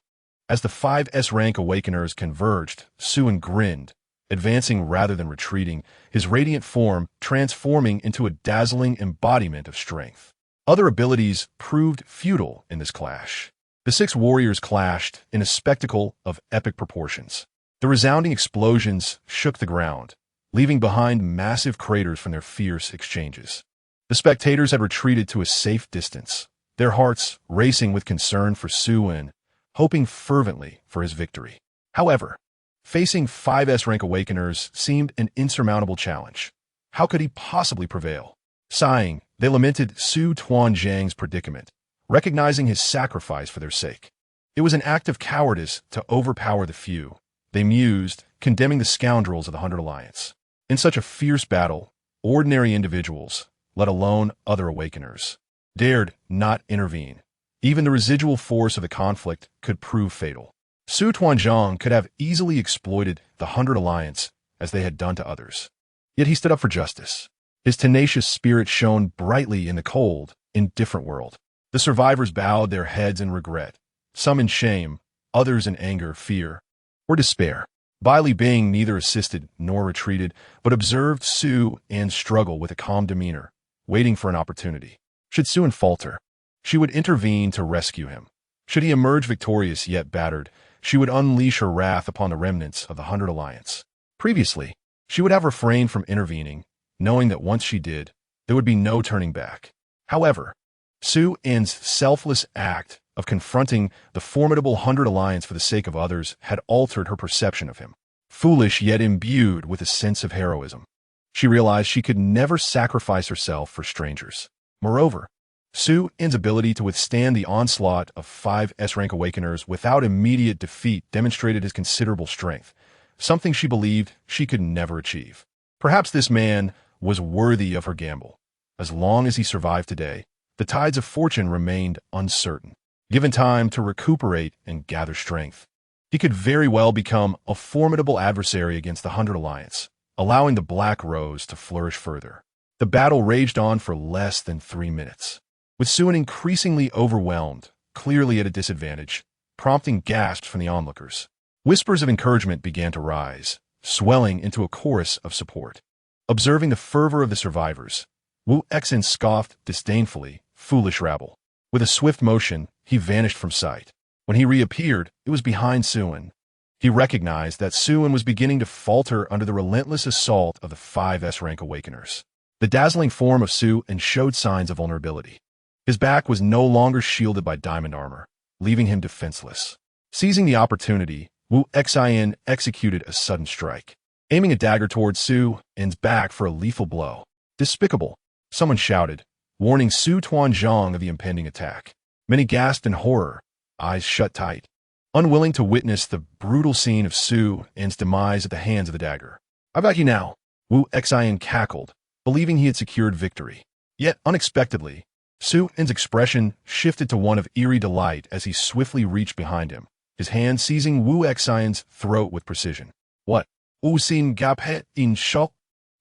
As the 5 S-rank awakeners converged, Suan grinned, advancing rather than retreating, his radiant form transforming into a dazzling embodiment of strength. Other abilities proved futile in this clash. The 6 warriors clashed in a spectacle of epic proportions. The resounding explosions shook the ground, leaving behind massive craters from their fierce exchanges. The spectators had retreated to a safe distance, their hearts racing with concern for Suan, hoping fervently for his victory. However, facing 5 S-rank awakeners seemed an insurmountable challenge. How could he possibly prevail? Sighing, they lamented Su Tuanzhang's predicament, recognizing his sacrifice for their sake. It was an act of cowardice to overpower the few, they mused, condemning the scoundrels of the 100 Alliance. In such a fierce battle, ordinary individuals, let alone other awakeners, dared not intervene. Even the residual force of the conflict could prove fatal. Su Tuanzhang could have easily exploited the 100 Alliance as they had done to others. Yet he stood up for justice. His tenacious spirit shone brightly in the cold, indifferent world. The survivors bowed their heads in regret, some in shame, others in anger, fear, or despair. Bai Li Bing neither assisted nor retreated, but observed Su An's struggle with a calm demeanor, waiting for an opportunity. Should Suan falter, she would intervene to rescue him. Should he emerge victorious yet battered, she would unleash her wrath upon the remnants of the Hundred Alliance. Previously, she would have refrained from intervening, knowing that once she did, there would be no turning back. However, Xue Qingyu's selfless act of confronting the formidable Hundred Alliance for the sake of others had altered her perception of him. Foolish yet imbued with a sense of heroism, she realized she could never sacrifice herself for strangers. Moreover, Xue Qing's ability to withstand the onslaught of 5 S-rank awakeners without immediate defeat demonstrated his considerable strength, something she believed she could never achieve. Perhaps this man was worthy of her gamble. As long as he survived today, the tides of fortune remained uncertain. Given time to recuperate and gather strength, he could very well become a formidable adversary against the Hundred Alliance, allowing the Black Rose to flourish further. The battle raged on for less than 3 minutes, with Xue increasingly overwhelmed, clearly at a disadvantage, prompting gasps from the onlookers. Whispers of encouragement began to rise, swelling into a chorus of support. Observing the fervor of the survivors, Xue Qingyu scoffed disdainfully, "Foolish rabble." With a swift motion, he vanished from sight. When he reappeared, it was behind Xue. He recognized that Xue was beginning to falter under the relentless assault of the 5 S-rank awakeners. The dazzling form of Xue showed signs of vulnerability. His back was no longer shielded by diamond armor, leaving him defenseless. Seizing the opportunity, Xue Qingyu executed a sudden strike, aiming a dagger towards Xue's back for a lethal blow. "Despicable!" someone shouted, warning Xu Tuanzhong of the impending attack. Many gasped in horror, eyes shut tight, unwilling to witness the brutal scene of Xue's demise at the hands of the dagger. "I've got you now," Xue Qingyu cackled, believing he had secured victory. Yet, unexpectedly, Xue's expression shifted to one of eerie delight as he swiftly reached behind him, his hand seizing Xue Qingyu's throat with precision. "What? Wu Xin gap het in shock?"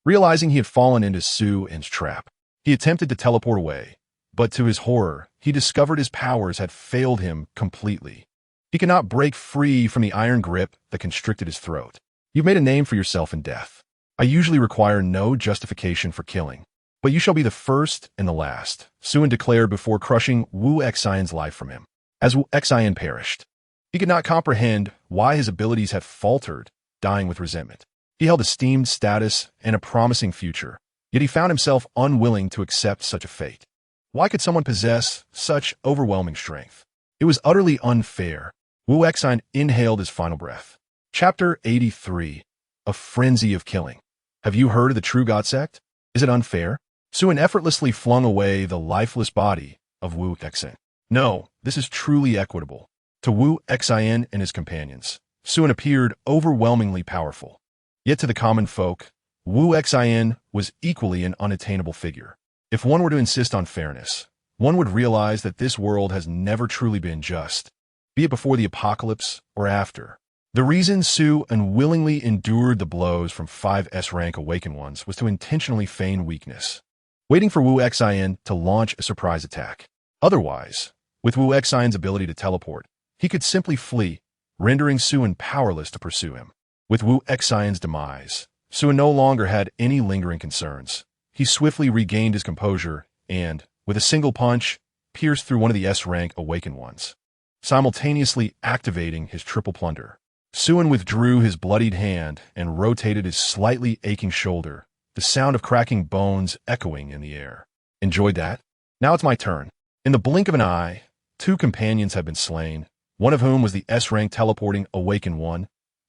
Realizing he had fallen into Xue's trap, he attempted to teleport away, but to his horror, he discovered his powers had failed him completely. He could not break free from the iron grip that constricted his throat. "You've made a name for yourself in death. I usually require no justification for killing, but you shall be the first and the last," Xue declared before crushing Xue Qingyu's life from him. As Xue Qingyu perished, he could not comprehend why his abilities had faltered, dying with resentment. He held esteemed status and a promising future, yet he found himself unwilling to accept such a fate. Why could someone possess such overwhelming strength? It was utterly unfair. Xue Qingyu inhaled his final breath. Chapter 83. A Frenzy of Killing. Have you heard of the True God sect? Is it unfair? Xue effortlessly flung away the lifeless body of Xue Qingyu. No, this is truly equitable. To Xue Qingyu and his companions, Xue appeared overwhelmingly powerful. Yet to the common folk, Xue Qingyu was equally an unattainable figure. If one were to insist on fairness, one would realize that this world has never truly been just, be it before the apocalypse or after. The reason Xue unwillingly endured the blows from 5 S-rank awakened ones was to intentionally feign weakness, waiting for Xue Qingyu to launch a surprise attack. Otherwise, with Xue Qingyu's ability to teleport, he could simply flee, rendering Xue powerless to pursue him. With Xue Qingyu's demise, Xue no longer had any lingering concerns. He swiftly regained his composure and, with a single punch, pierced through one of the S-rank awakened ones, simultaneously activating his triple plunder. Xue withdrew his bloodied hand and rotated his slightly aching shoulder, the sound of cracking bones echoing in the air. "Enjoyed that? Now it's my turn." In the blink of an eye, 2 companions had been slain, one of whom was the S-rank teleporting awakened one,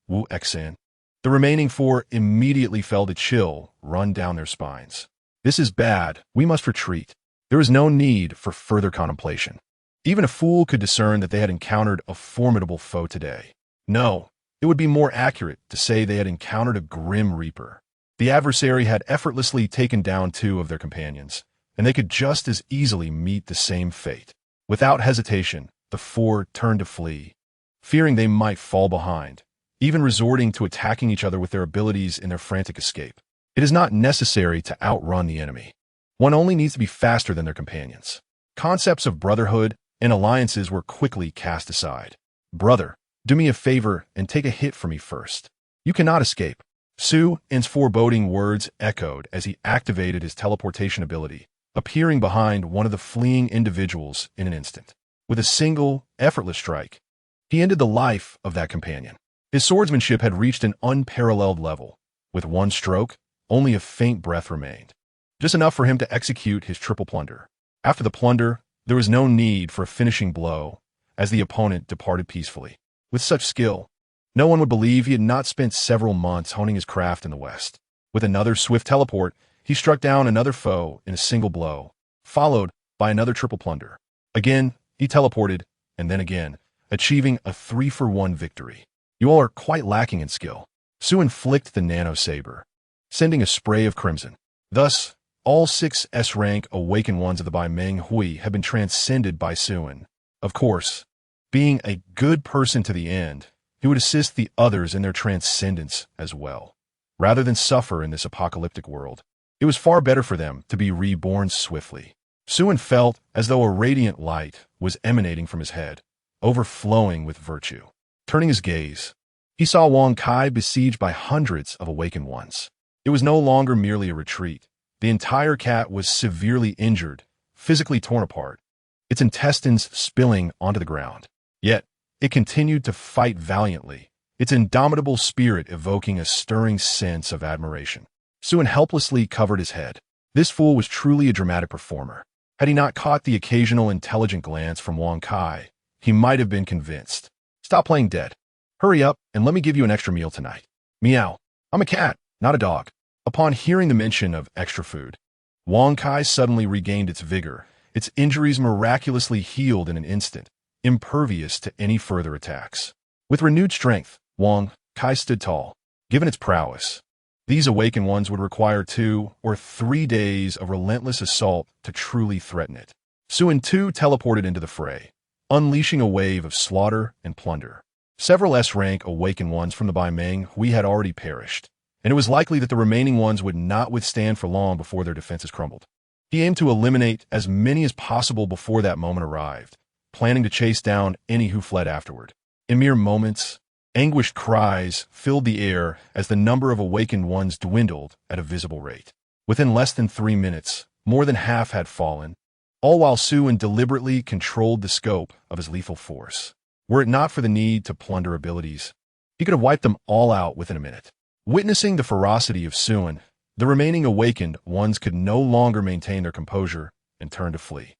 Xue Qingyu. The remaining 4 immediately felt a chill run down their spines. "This is bad. We must retreat." There was no need for further contemplation. Even a fool could discern that they had encountered a formidable foe today. No, it would be more accurate to say they had encountered a grim reaper. The adversary had effortlessly taken down 2 of their companions, and they could just as easily meet the same fate. Without hesitation, the 4 turned to flee, fearing they might fall behind, even resorting to attacking each other with their abilities in their frantic escape. It is not necessary to outrun the enemy. One only needs to be faster than their companions. Concepts of brotherhood and alliances were quickly cast aside. "Brother, do me a favor and take a hit for me first. You cannot escape." Xue's foreboding words echoed as he activated his teleportation ability, appearing behind one of the fleeing individuals in an instant. With a single, effortless strike, He ended the life of that companion. His swordsmanship had reached an unparalleled level. With one stroke, only a faint breath remained, just enough for him to execute his triple plunder. After the plunder, there was no need for a finishing blow, as the opponent departed peacefully. With such skill, no one would believe he had not spent several months honing his craft in the West. With another swift teleport, he struck down another foe in a single blow, followed by another triple plunder. Again, he teleported, and then again, achieving a 3-for-1 victory. You all are quite lacking in skill. Xue flicked the nano saber, sending a spray of crimson. Thus, all 6 S-rank awakened ones of the Bai Meng Hui have been transcended by Xue. Of course, being a good person to the end, he would assist the others in their transcendence as well. Rather than suffer in this apocalyptic world, it was far better for them to be reborn swiftly. Xue felt as though a radiant light was emanating from his head, overflowing with virtue. Turning his gaze, he saw Wang Kai besieged by hundreds of awakened ones. It was no longer merely a retreat. The entire cat was severely injured, physically torn apart, its intestines spilling onto the ground. Yet, it continued to fight valiantly, its indomitable spirit evoking a stirring sense of admiration. Xue helplessly covered his head. This fool was truly a dramatic performer. Had he not caught the occasional intelligent glance from Wang Kai, he might have been convinced. Stop playing dead. Hurry up and let me give you an extra meal tonight. Meow. I'm a cat, not a dog. Upon hearing the mention of extra food, Wang Kai suddenly regained its vigor, its injuries miraculously healed in an instant, impervious to any further attacks. With renewed strength, Wang Kai stood tall. Given its prowess, these awakened ones would require 2 or 3 days of relentless assault to truly threaten it. Xue too teleported into the fray, unleashing a wave of slaughter and plunder. Several S-rank awakened ones from the Bai Meng Hui had already perished, and it was likely that the remaining ones would not withstand for long before their defenses crumbled. He aimed to eliminate as many as possible before that moment arrived, planning to chase down any who fled afterward. In mere moments, anguished cries filled the air as the number of awakened ones dwindled at a visible rate. Within less than 3 minutes, more than half had fallen, all while Xue deliberately controlled the scope of his lethal force. Were it not for the need to plunder abilities, he could have wiped them all out within a minute. Witnessing the ferocity of Xue, the remaining awakened ones could no longer maintain their composure and turned to flee.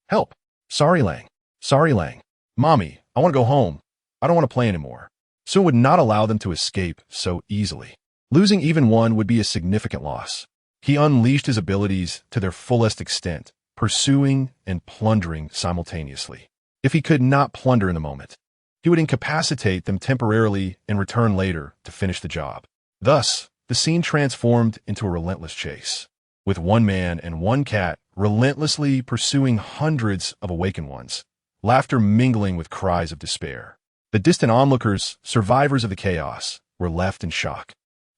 Help! Sorry, Lang. Sorry, Lang. Mommy, I want to go home. I don't want to play anymore. Xue would not allow them to escape so easily. Losing even one would be a significant loss. He unleashed his abilities to their fullest extent, pursuing and plundering simultaneously. If he could not plunder in the moment, he would incapacitate them temporarily and return later to finish the job. Thus, the scene transformed into a relentless chase, with one man and one cat relentlessly pursuing hundreds of awakened ones, laughter mingling with cries of despair. The distant onlookers, survivors of the chaos, were left in shock.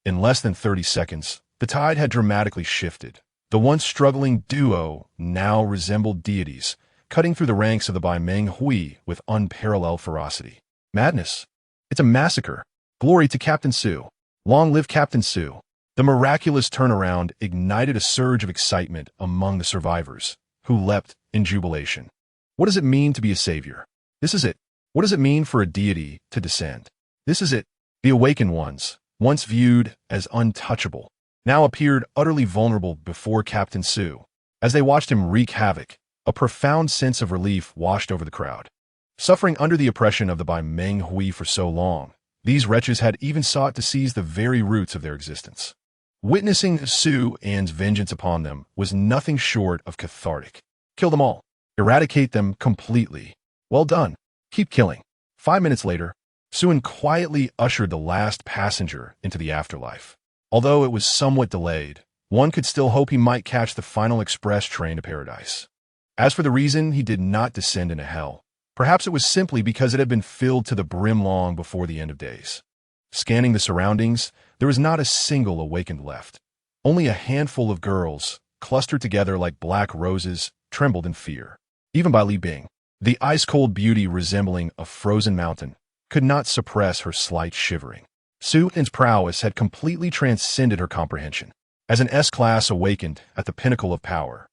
In less than 30 seconds, the tide had dramatically shifted. The once struggling duo now resembled deities, cutting through the ranks of the Bai Meng Hui with unparalleled ferocity. Madness. It's a massacre. Glory to Captain Xue. Long live Captain Xue. The miraculous turnaround ignited a surge of excitement among the survivors, who leapt in jubilation. What does it mean to be a savior? This is it. What does it mean for a deity to descend? This is it. The awakened ones, once viewed as untouchable, now appeared utterly vulnerable before Captain Xue. As they watched him wreak havoc, a profound sense of relief washed over the crowd. Suffering under the oppression of the Bai Meng Hui for so long, these wretches had even sought to seize the very roots of their existence. Witnessing Xue's vengeance upon them was nothing short of cathartic. Kill them all. Eradicate them completely. Well done. Keep killing. 5 minutes later, Xue quietly ushered the last passenger into the afterlife. Although it was somewhat delayed, one could still hope he might catch the final express train to paradise. As for the reason he did not descend into hell, perhaps it was simply because it had been filled to the brim long before the end of days. Scanning the surroundings, there was not a single awakened left. Only a handful of girls, clustered together like black roses, trembled in fear. Even Bai Li Bing, the ice-cold beauty resembling a frozen mountain, could not suppress her slight shivering. Xue's prowess had completely transcended her comprehension. As an S-class awakened at the pinnacle of power,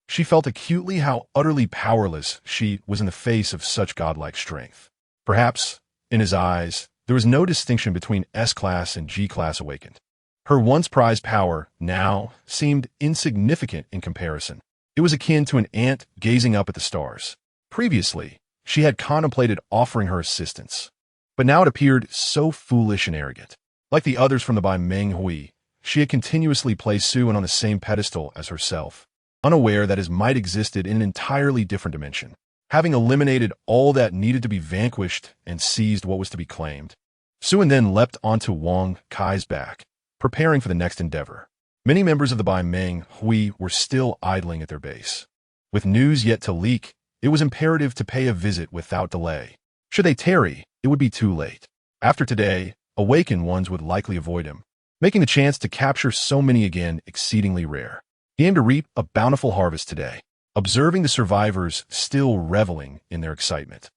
she felt acutely how utterly powerless she was in the face of such godlike strength. Perhaps In his eyes, there was no distinction between S-class and G-class awakened. Her once prized power now seemed insignificant in comparison. It was akin to an ant gazing up at the stars. Previously, she had contemplated offering her assistance, but now it appeared so foolish and arrogant. Like the others from the Bai Meng Hui, she had continuously placed Xue on the same pedestal as herself, unaware that his might existed in an entirely different dimension. Having eliminated all that needed to be vanquished and seized what was to be claimed, Xue then leapt onto Wang Kai's back, preparing for the next endeavor. Many members of the Bai Meng Hui were still idling at their base. With news yet to leak, it was imperative to pay a visit without delay. Should they tarry, it would be too late. After today, awakened ones would likely avoid him, making the chance to capture so many again exceedingly rare. He aimed to reap a bountiful harvest today, observing the survivors still reveling in their excitement.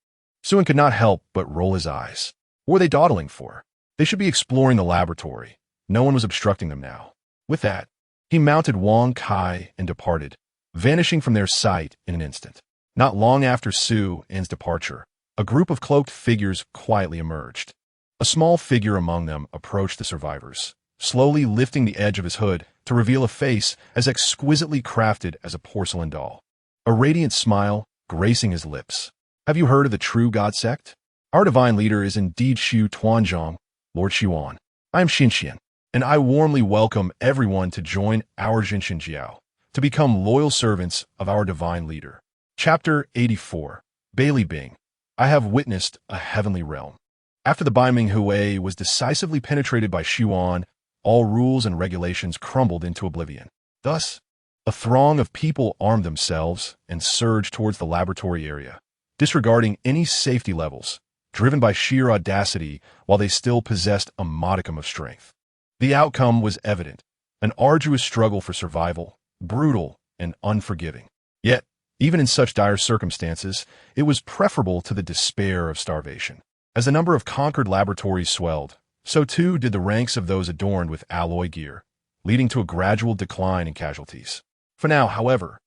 Xue could not help but roll his eyes. What were they dawdling for? They should be exploring the laboratory. No one was obstructing them now. With that, he mounted Wang Kai and departed, vanishing from their sight in an instant. Not long after Xue's departure, a group of cloaked figures quietly emerged. A small figure among them approached the survivors, slowly lifting the edge of his hood to reveal a face as exquisitely crafted as a porcelain doll. A radiant smile gracing his lips. Have you heard of the True God sect? Our divine leader is indeed Xue Tuanzhong, Lord Xuan. I am Xinxian, and I warmly welcome everyone to join our Jinshin Jiao, to become loyal servants of our divine leader. Chapter 84. Bailey Bing. I have witnessed a heavenly realm. After the Bai Meng Hui was decisively penetrated by Xuan, all rules and regulations crumbled into oblivion. Thus, a throng of people armed themselves and surged towards the laboratory area, disregarding any safety levels, driven by sheer audacity while they still possessed a modicum of strength. The outcome was evident, an arduous struggle for survival, brutal and unforgiving. Yet, even in such dire circumstances, it was preferable to the despair of starvation. As the number of conquered laboratories swelled, so too did the ranks of those adorned with alloy gear, leading to a gradual decline in casualties. For now, however,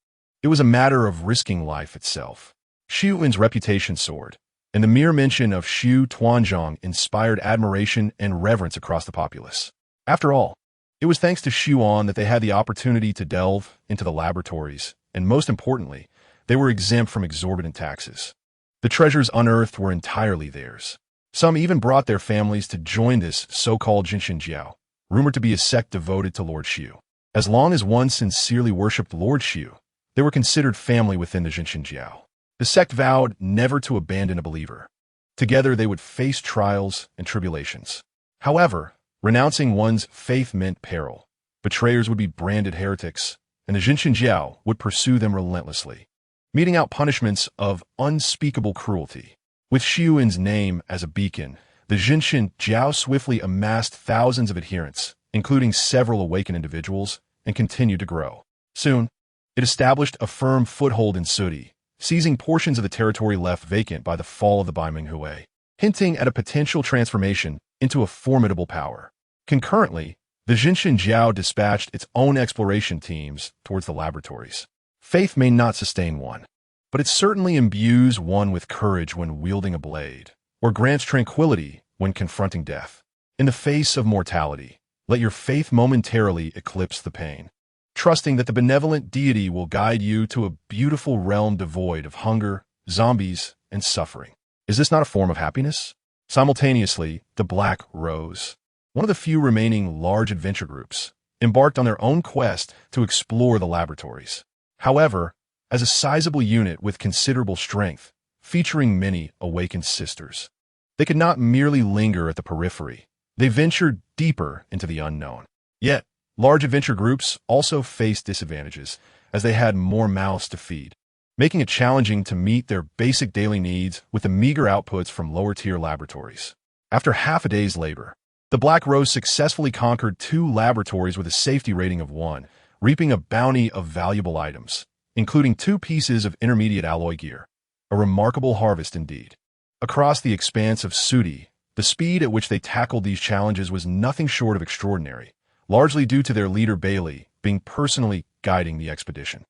it was a matter of risking life itself. Xuan's reputation soared, and the mere mention of Xue Tuanzhong inspired admiration and reverence across the populace. After all, it was thanks to Xuan that they had the opportunity to delve into the laboratories, and most importantly, they were exempt from exorbitant taxes. The treasures unearthed were entirely theirs. Some even brought their families to join this so-called Jinshin Jiao, rumored to be a sect devoted to Lord Xue. As long as one sincerely worshipped Lord Xue, they were considered family within the Jinshin Jiao. The sect vowed never to abandon a believer. Together they would face trials and tribulations. However, renouncing one's faith meant peril. Betrayers would be branded heretics, and the Jinshin Jiao would pursue them relentlessly, meting out punishments of unspeakable cruelty. With Xuan's name as a beacon, the Jinshin Jiao swiftly amassed thousands of adherents, including several awakened individuals, and continued to grow. Soon, it established a firm foothold in Sudi, seizing portions of the territory left vacant by the fall of the Bai Meng Hui, hinting at a potential transformation into a formidable power. Concurrently, the Jinshin Jiao dispatched its own exploration teams towards the laboratories. Faith may not sustain one, but it certainly imbues one with courage when wielding a blade, or grants tranquility when confronting death. In the face of mortality, let your faith momentarily eclipse the pain, trusting that the benevolent deity will guide you to a beautiful realm devoid of hunger, zombies, and suffering. Is this not a form of happiness? Simultaneously, the Black Rose, one of the few remaining large adventure groups, embarked on their own quest to explore the laboratories. However, as a sizable unit with considerable strength, featuring many awakened sisters, they could not merely linger at the periphery. They ventured deeper into the unknown. Yet, large adventure groups also faced disadvantages, as they had more mouths to feed, making it challenging to meet their basic daily needs with the meager outputs from lower-tier laboratories. After half a day's labor, the Black Rose successfully conquered 2 laboratories with a safety rating of 1, reaping a bounty of valuable items, including 2 pieces of intermediate alloy gear. A remarkable harvest indeed. Across the expanse of Sudi, the speed at which they tackled these challenges was nothing short of extraordinary, largely due to their leader Bailey being personally guiding the expedition.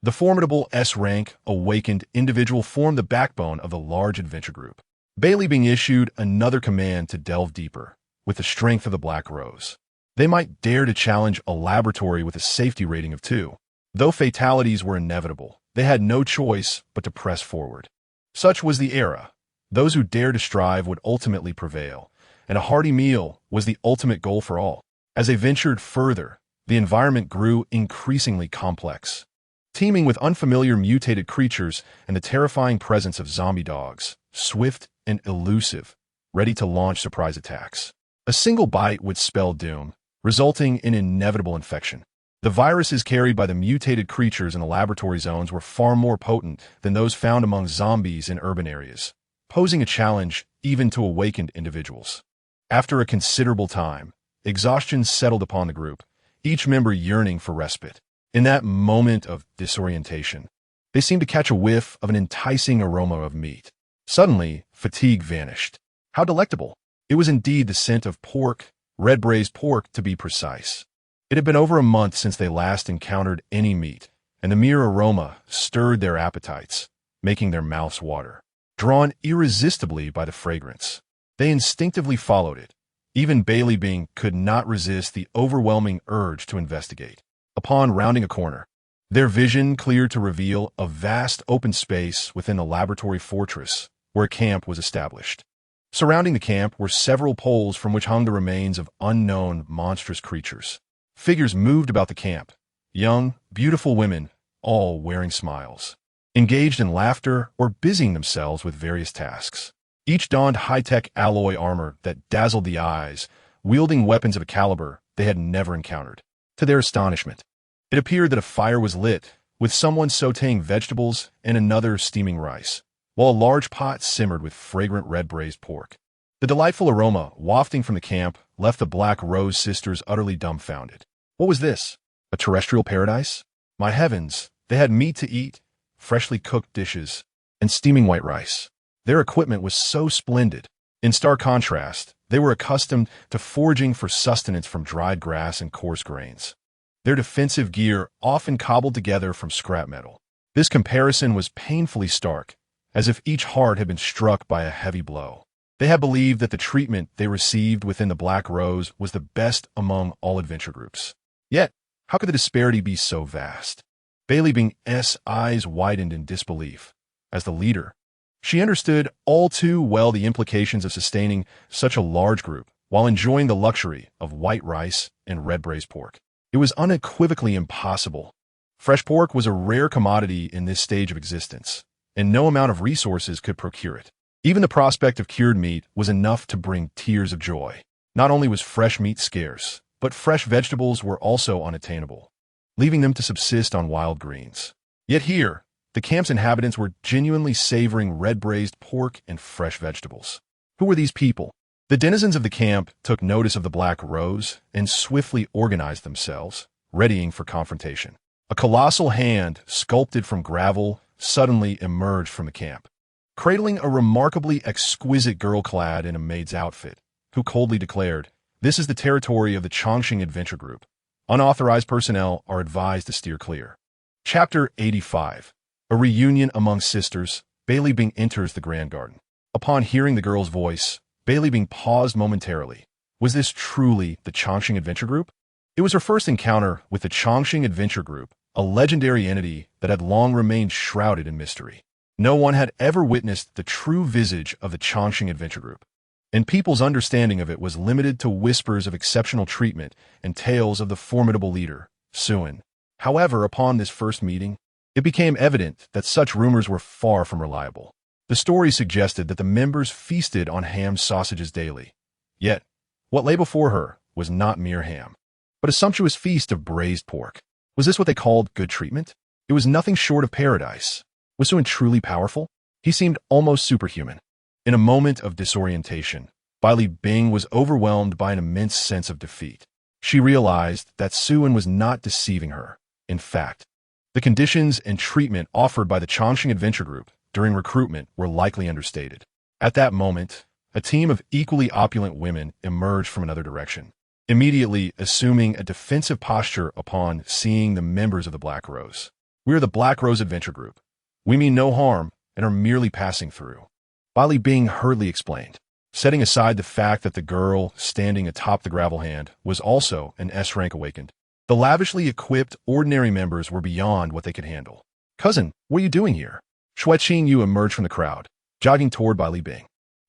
The formidable S-rank, awakened individual formed the backbone of the large adventure group. Bailey being issued another command to delve deeper, with the strength of the Black Rose. They might dare to challenge a laboratory with a safety rating of 2. Though fatalities were inevitable, they had no choice but to press forward. Such was the era. Those who dared to strive would ultimately prevail, and a hearty meal was the ultimate goal for all. As they ventured further, the environment grew increasingly complex, teeming with unfamiliar mutated creatures and the terrifying presence of zombie dogs, swift and elusive, ready to launch surprise attacks. A single bite would spell doom, resulting in inevitable infection. The viruses carried by the mutated creatures in the laboratory zones were far more potent than those found among zombies in urban areas, posing a challenge even to awakened individuals. After a considerable time, exhaustion settled upon the group, each member yearning for respite. In that moment of disorientation, they seemed to catch a whiff of an enticing aroma of meat. Suddenly, fatigue vanished. How delectable! It was indeed the scent of pork, red braised pork to be precise. It had been over a month since they last encountered any meat, and the mere aroma stirred their appetites, making their mouths water. Drawn irresistibly by the fragrance, they instinctively followed it. Even Bailey Bing could not resist the overwhelming urge to investigate. Upon rounding a corner, their vision cleared to reveal a vast open space within the laboratory fortress where a camp was established. Surrounding the camp were several poles from which hung the remains of unknown monstrous creatures. Figures moved about the camp, young, beautiful women, all wearing smiles, engaged in laughter or busying themselves with various tasks. Each donned high-tech alloy armor that dazzled the eyes, wielding weapons of a caliber they had never encountered. To their astonishment, it appeared that a fire was lit, with someone sautéing vegetables and another steaming rice, while a large pot simmered with fragrant red braised pork. The delightful aroma wafting from the camp left the Black Rose sisters utterly dumbfounded. What was this? A terrestrial paradise? My heavens, they had meat to eat, freshly cooked dishes, and steaming white rice. Their equipment was so splendid. In stark contrast, they were accustomed to foraging for sustenance from dried grass and coarse grains. Their defensive gear often cobbled together from scrap metal. This comparison was painfully stark, as if each heart had been struck by a heavy blow. They had believed that the treatment they received within the Black Rose was the best among all adventure groups. Yet, how could the disparity be so vast? Bailey Bing's eyes widened in disbelief. As the leader, she understood all too well the implications of sustaining such a large group while enjoying the luxury of white rice and red braised pork. It was unequivocally impossible. Fresh pork was a rare commodity in this stage of existence, and no amount of resources could procure it. Even the prospect of cured meat was enough to bring tears of joy. Not only was fresh meat scarce, but fresh vegetables were also unattainable, leaving them to subsist on wild greens. Yet here, the camp's inhabitants were genuinely savoring red braised pork and fresh vegetables. Who were these people? The denizens of the camp took notice of the Black Rose and swiftly organized themselves, readying for confrontation. A colossal hand, sculpted from gravel, suddenly emerged from the camp, cradling a remarkably exquisite girl clad in a maid's outfit, who coldly declared, "This is the territory of the Chongqing Adventure Group. Unauthorized personnel are advised to steer clear." Chapter 85. A reunion among sisters. Bailey Bing enters the Grand Garden. Upon hearing the girl's voice, Bailey Bing paused momentarily. Was this truly the Chongqing Adventure Group? It was her first encounter with the Chongqing Adventure Group, a legendary entity that had long remained shrouded in mystery. No one had ever witnessed the true visage of the Chongqing Adventure Group, and people's understanding of it was limited to whispers of exceptional treatment and tales of the formidable leader, Xue. However, upon this first meeting, it became evident that such rumors were far from reliable. The story suggested that the members feasted on ham sausages daily. Yet, what lay before her was not mere ham, but a sumptuous feast of braised pork. Was this what they called good treatment? It was nothing short of paradise. Was Xue truly powerful? He seemed almost superhuman. In a moment of disorientation, Bailey Bing was overwhelmed by an immense sense of defeat. She realized that Xue was not deceiving her. In fact, the conditions and treatment offered by the Chongqing Adventure Group during recruitment were likely understated. At that moment, a team of equally opulent women emerged from another direction, immediately assuming a defensive posture upon seeing the members of the Black Rose. "We are the Black Rose Adventure Group. We mean no harm and are merely passing through." Li Bing hurriedly explained, setting aside the fact that the girl standing atop the gravel hand was also an S-rank awakened. The lavishly equipped ordinary members were beyond what they could handle. Cousin, what are you doing here? Xue Qingyu emerged from the crowd, jogging toward Li Bing.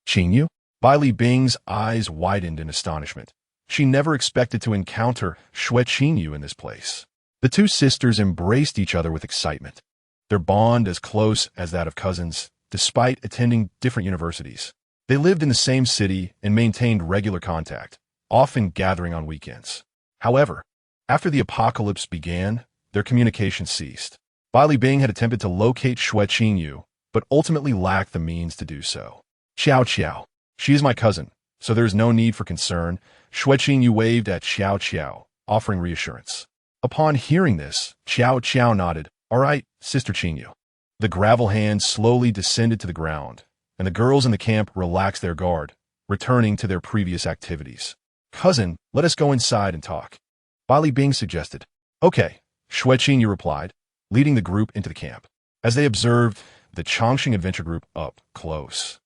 Qingyu? Li Bing's eyes widened in astonishment. She never expected to encounter Xue Qingyu in this place. The two sisters embraced each other with excitement, their bond as close as that of cousins, despite attending different universities. They lived in the same city and maintained regular contact, often gathering on weekends. However, after the apocalypse began, their communication ceased. Li Bing had attempted to locate Xue Qingyu, but ultimately lacked the means to do so. Xiao. She is my cousin, so there is no need for concern. Xue Qingyu waved at Xiao, offering reassurance. Upon hearing this, Xiao nodded. All right, Sister Qingyu. The gravel hand slowly descended to the ground, and the girls in the camp relaxed their guard, returning to their previous activities. Cousin, let us go inside and talk. Li Bing suggested. Okay, Xue Qingyu replied, leading the group into the camp. As they observed the Chongqing Adventure Group up close,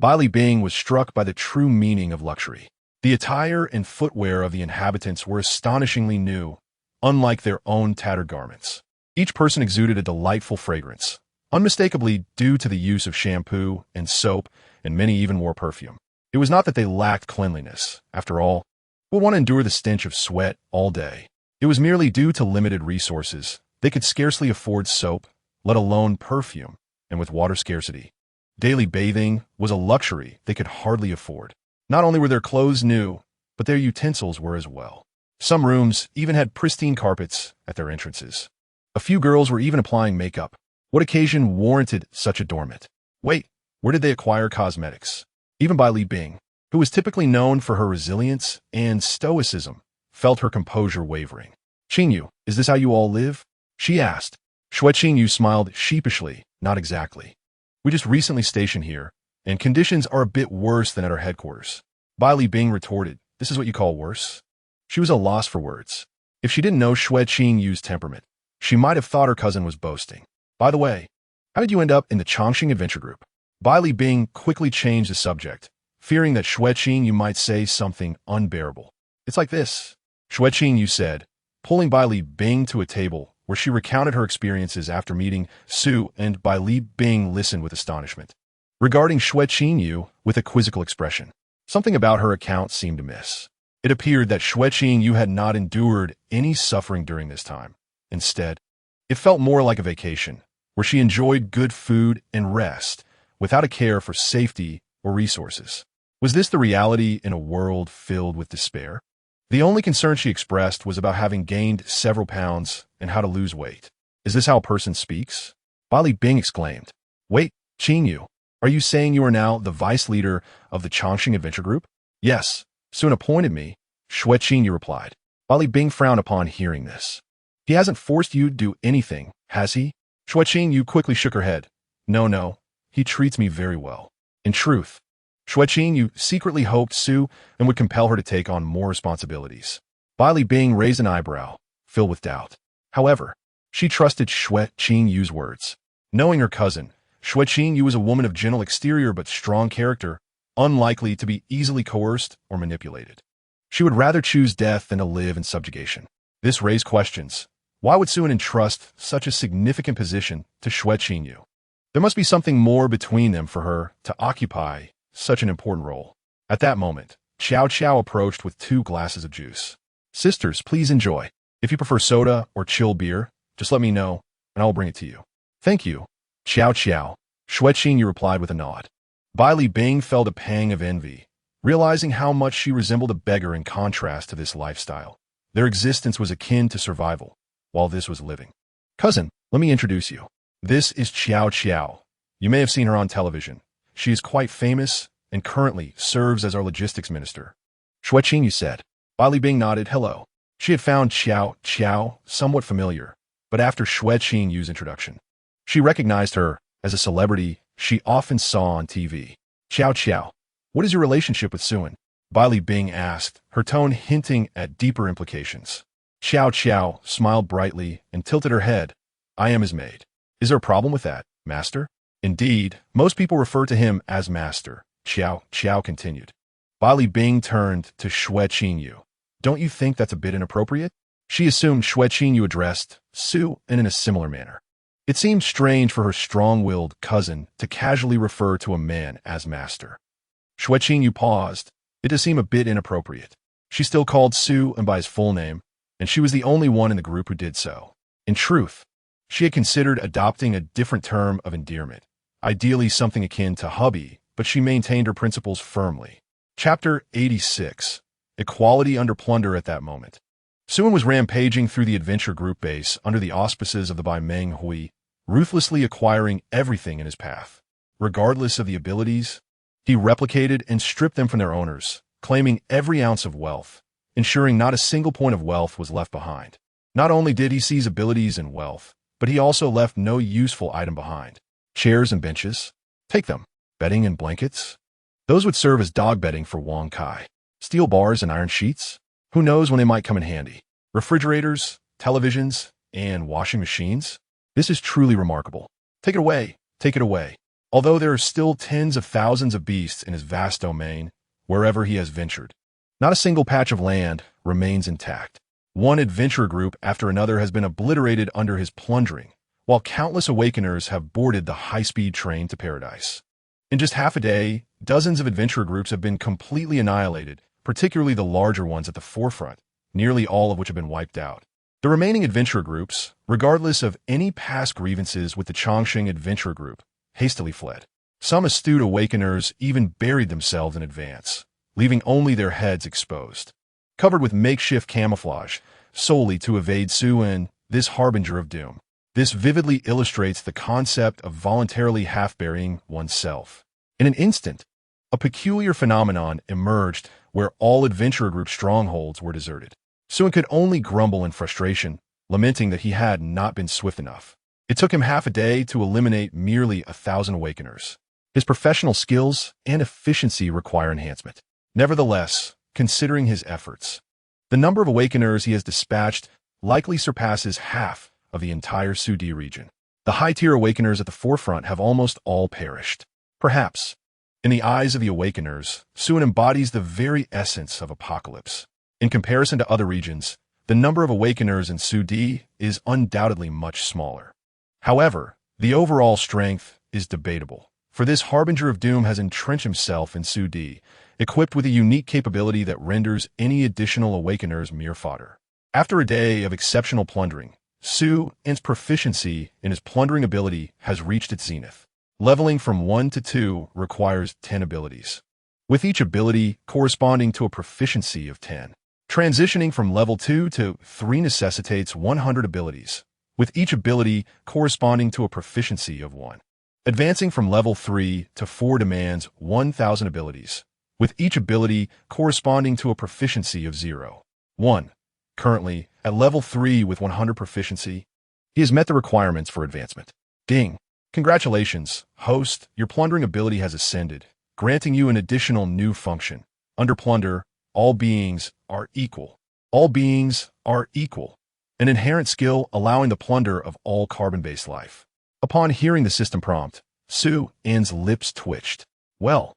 Li Bing was struck by the true meaning of luxury. The attire and footwear of the inhabitants were astonishingly new, unlike their own tattered garments. Each person exuded a delightful fragrance, unmistakably due to the use of shampoo and soap, and many even wore perfume. It was not that they lacked cleanliness. After all, who would want to endure the stench of sweat all day? It was merely due to limited resources. They could scarcely afford soap, let alone perfume, and with water scarcity, daily bathing was a luxury they could hardly afford. Not only were their clothes new, but their utensils were as well. Some rooms even had pristine carpets at their entrances. A few girls were even applying makeup. What occasion warranted such adornment? Wait, where did they acquire cosmetics? Even Li Bing, who was typically known for her resilience and stoicism, felt her composure wavering. Qingyu, is this how you all live? She asked. Xue Qingyu smiled sheepishly. Not exactly. We just recently stationed here, and conditions are a bit worse than at our headquarters. Li Bing retorted, this is what you call worse? She was at a loss for words. If she didn't know Xue Qingyu's temperament, she might have thought her cousin was boasting. By the way, how did you end up in the Chongqing Adventure Group? Li Bing quickly changed the subject, fearing that Xue Qingyu might say something unbearable. It's like this, Xue Qingyu said, pulling Li Bing to a table where she recounted her experiences after meeting Su, and Li Bing listened with astonishment. Regarding Xue Qingyu with a quizzical expression, something about her account seemed amiss. It appeared that Xue Qingyu had not endured any suffering during this time. Instead, it felt more like a vacation, where she enjoyed good food and rest, without a care for safety or resources. Was this the reality in a world filled with despair? The only concern she expressed was about having gained several pounds and how to lose weight. Is this how a person speaks? Li Bing exclaimed. Wait, Qingyu, are you saying you are now the vice leader of the Chongqing Adventure Group? Yes, Sun appointed me, Xue Qingyu replied. Li Bing frowned upon hearing this. He hasn't forced you to do anything, has he? Xue Qingyu quickly shook her head. No, he treats me very well. In truth, Xue Qingyu secretly hoped Su and would compel her to take on more responsibilities. Li Bing raised an eyebrow, filled with doubt. However, she trusted Xue Qingyu's words. Knowing her cousin, Xue Qingyu was a woman of gentle exterior but strong character, unlikely to be easily coerced or manipulated. She would rather choose death than to live in subjugation. This raised questions. Why would Sun entrust such a significant position to Xue Qingyu? There must be something more between them for her to occupy such an important role. At that moment, Xiao approached with 2 glasses of juice. Sisters, please enjoy. If you prefer soda or chilled beer, just let me know, and I will bring it to you. Thank you, Xiao. Xue Qingyu replied with a nod. Li Bing felt a pang of envy, realizing how much she resembled a beggar in contrast to this lifestyle. Their existence was akin to survival, while this was living. Cousin, let me introduce you. This is Xiao. You may have seen her on television. She is quite famous and currently serves as our logistics minister. Xue Qingyu said. Li Bing nodded hello. She had found Xiao somewhat familiar, but after Xue Qingyu's introduction, she recognized her as a celebrity she often saw on TV. Xiao, what is your relationship with Sun? Li Bing asked, her tone hinting at deeper implications. Xiao smiled brightly and tilted her head. I am his maid. Is there a problem with that, master? Indeed, most people refer to him as Master. Xiao continued. Ba Li Bing turned to Xue Qingyu. Don't you think that's a bit inappropriate? She assumed Xue Qingyu addressed Su in a similar manner. It seemed strange for her strong-willed cousin to casually refer to a man as Master. Xue Qingyu paused. It does seem a bit inappropriate. She still called Su and by his full name, and she was the only one in the group who did so. In truth, she had considered adopting a different term of endearment, ideally something akin to hubby, but she maintained her principles firmly. Chapter 86. Equality under Plunder. At that moment, Suan was rampaging through the adventure group base under the auspices of the Bai Meng Hui, ruthlessly acquiring everything in his path. Regardless of the abilities, he replicated and stripped them from their owners, claiming every ounce of wealth, ensuring not a single point of wealth was left behind. Not only did he seize abilities and wealth, but he also left no useful item behind. Chairs and benches? Take them. Bedding and blankets? Those would serve as dog bedding for Wang Kai. Steel bars and iron sheets? Who knows when they might come in handy? Refrigerators, televisions, and washing machines? This is truly remarkable. Take it away. Take it away. Although there are still tens of thousands of beasts in his vast domain, wherever he has ventured, not a single patch of land remains intact. One adventurer group after another has been obliterated under his plundering, while countless awakeners have boarded the high-speed train to paradise. In just half a day, dozens of adventurer groups have been completely annihilated, particularly the larger ones at the forefront, nearly all of which have been wiped out. The remaining adventurer groups, regardless of any past grievances with the Chongqing Adventurer Group, hastily fled. Some astute awakeners even buried themselves in advance, leaving only their heads exposed, covered with makeshift camouflage, solely to evade Suan, this harbinger of doom. This vividly illustrates the concept of voluntarily half-burying oneself. In an instant, a peculiar phenomenon emerged where all adventurer group strongholds were deserted. Suan could only grumble in frustration, lamenting that he had not been swift enough. It took him half a day to eliminate merely 1,000 awakeners. His professional skills and efficiency require enhancement. Nevertheless, considering his efforts, the number of awakeners he has dispatched likely surpasses half of the entire Sudi region. The high-tier awakeners at the forefront have almost all perished. Perhaps, in the eyes of the awakeners, Suan embodies the very essence of apocalypse. In comparison to other regions, the number of awakeners in Sudi is undoubtedly much smaller. However, the overall strength is debatable, for this harbinger of doom has entrenched himself in Sudi, equipped with a unique capability that renders any additional awakeners mere fodder. After a day of exceptional plundering, Suan's proficiency in his plundering ability has reached its zenith. Leveling from 1 to 2 requires 10 abilities, with each ability corresponding to a proficiency of 10. Transitioning from level 2 to 3 necessitates 100 abilities, with each ability corresponding to a proficiency of 1. Advancing from level 3 to 4 demands 1,000 abilities, with each ability corresponding to a proficiency of 0. 1. Currently, at level 3 with 100 proficiency, he has met the requirements for advancement. Ding! Congratulations, host, your plundering ability has ascended, granting you an additional new function. Under Plunder, all beings are equal. All beings are equal. An inherent skill allowing the plunder of all carbon-based life. Upon hearing the system prompt, Suan's lips twitched. Well,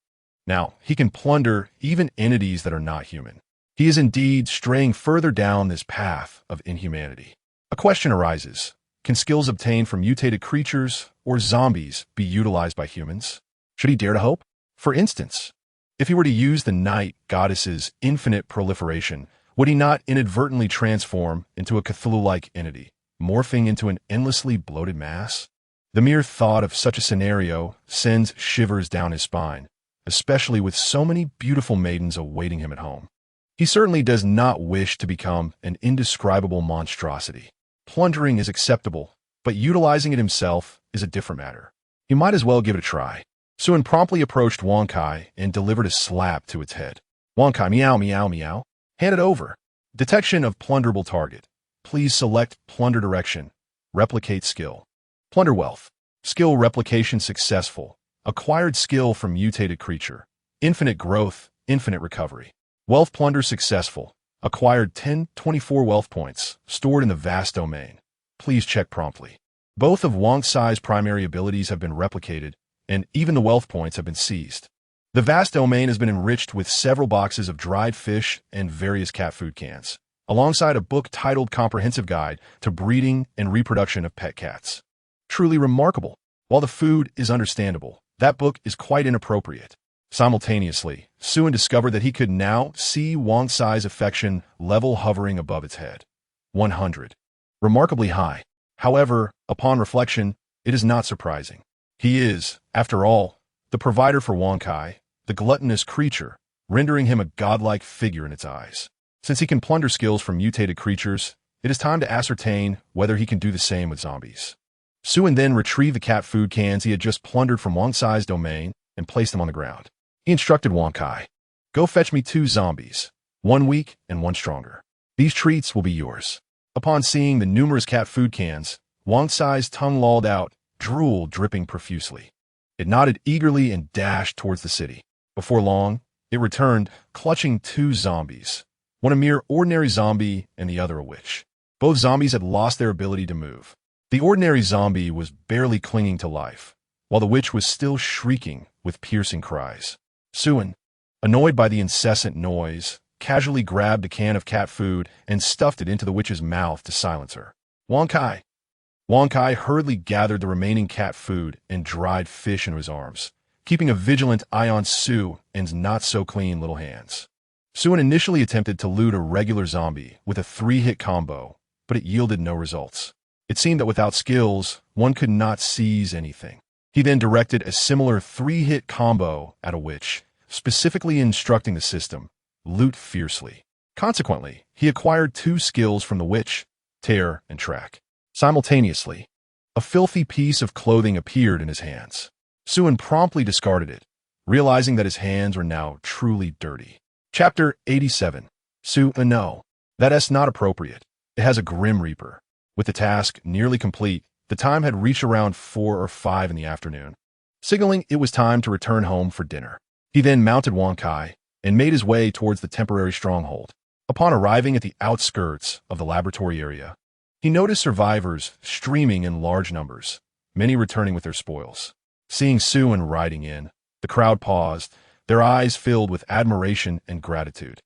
now he can plunder even entities that are not human. He is indeed straying further down this path of inhumanity. A question arises. Can skills obtained from mutated creatures or zombies be utilized by humans? Should he dare to hope? For instance, if he were to use the night goddess's infinite proliferation, would he not inadvertently transform into a Cthulhu-like entity, morphing into an endlessly bloated mass? The mere thought of such a scenario sends shivers down his spine, especially with so many beautiful maidens awaiting him at home. He certainly does not wish to become an indescribable monstrosity. Plundering is acceptable, but utilizing it himself is a different matter. He might as well give it a try. Suan promptly approached Wang Kai and delivered a slap to its head. Wang Kai, meow, meow, meow. Hand it over. Detection of plunderable target. Please select plunder direction. Replicate skill. Plunder wealth. Skill replication successful. Acquired skill from mutated creature. Infinite growth, infinite recovery. Wealth plunder successful. Acquired 1024 wealth points, stored in the vast domain. Please check promptly. Both of Wang Cai's primary abilities have been replicated, and even the wealth points have been seized. The vast domain has been enriched with several boxes of dried fish and various cat food cans, alongside a book titled Comprehensive Guide to Breeding and Reproduction of Pet Cats. Truly remarkable. While the food is understandable, that book is quite inappropriate. Simultaneously, Xue discovered that he could now see Wang Cai's affection level hovering above its head. 100. Remarkably high. However, upon reflection, it is not surprising. He is, after all, the provider for Wang Cai, the gluttonous creature, rendering him a godlike figure in its eyes. Since he can plunder skills from mutated creatures, it is time to ascertain whether he can do the same with zombies. Xue then retrieved the cat food cans he had just plundered from Wang Cai's domain and placed them on the ground. He instructed Wang Cai, "Go fetch me 2 zombies, 1 weak and 1 stronger. These treats will be yours." Upon seeing the numerous cat food cans, Wang Cai's tongue lolled out, drool dripping profusely. It nodded eagerly and dashed towards the city. Before long, it returned, clutching 2 zombies, one a mere ordinary zombie and the other a witch. Both zombies had lost their ability to move. The ordinary zombie was barely clinging to life, while the witch was still shrieking with piercing cries. Xue, annoyed by the incessant noise, casually grabbed a can of cat food and stuffed it into the witch's mouth to silence her. Wang Cai hurriedly gathered the remaining cat food and dried fish into his arms, keeping a vigilant eye on Xue and his not-so-clean little hands. Xue initially attempted to loot a regular zombie with a 3-hit combo, but it yielded no results. It seemed that without skills, one could not seize anything. He then directed a similar 3-hit combo at a witch, specifically instructing the system, loot fiercely. Consequently, he acquired 2 skills from the witch, tear and track. Simultaneously, a filthy piece of clothing appeared in his hands. Xue promptly discarded it, realizing that his hands were now truly dirty. Chapter 87. Xue, no. That's not appropriate. It has a Grim Reaper. With the task nearly complete, the time had reached around 4 or 5 in the afternoon, signaling it was time to return home for dinner. He then mounted Wang Cai and made his way towards the temporary stronghold. Upon arriving at the outskirts of the laboratory area, he noticed survivors streaming in large numbers, many returning with their spoils. Seeing Xue riding in, the crowd paused, their eyes filled with admiration and gratitude.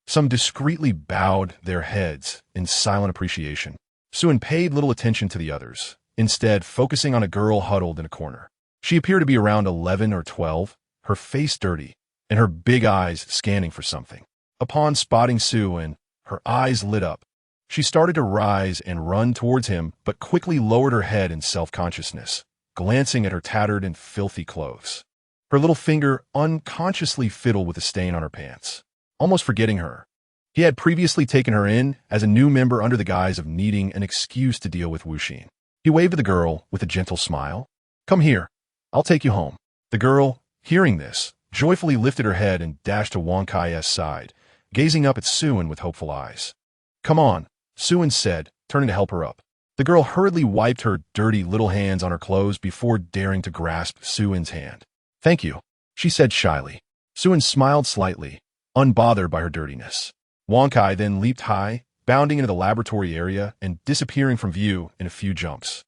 Some discreetly bowed their heads in silent appreciation. Xue paid little attention to the others, instead focusing on a girl huddled in a corner. She appeared to be around 11 or 12, her face dirty, and her big eyes scanning for something. Upon spotting Xue, her eyes lit up. She started to rise and run towards him, but quickly lowered her head in self-consciousness, glancing at her tattered and filthy clothes. Her little finger unconsciously fiddled with a stain on her pants. Almost forgetting her, he had previously taken her in as a new member under the guise of needing an excuse to deal with Wuxin. He waved to the girl with a gentle smile. "Come here. I'll take you home." The girl, hearing this, joyfully lifted her head and dashed to Wang Cai's side, gazing up at Xue with hopeful eyes. "Come on," Xue said, turning to help her up. The girl hurriedly wiped her dirty little hands on her clothes before daring to grasp Xue's hand. "Thank you," she said shyly. Xue smiled slightly, unbothered by her dirtiness. Wang Cai then leaped high, bounding into the laboratory area and disappearing from view in a few jumps.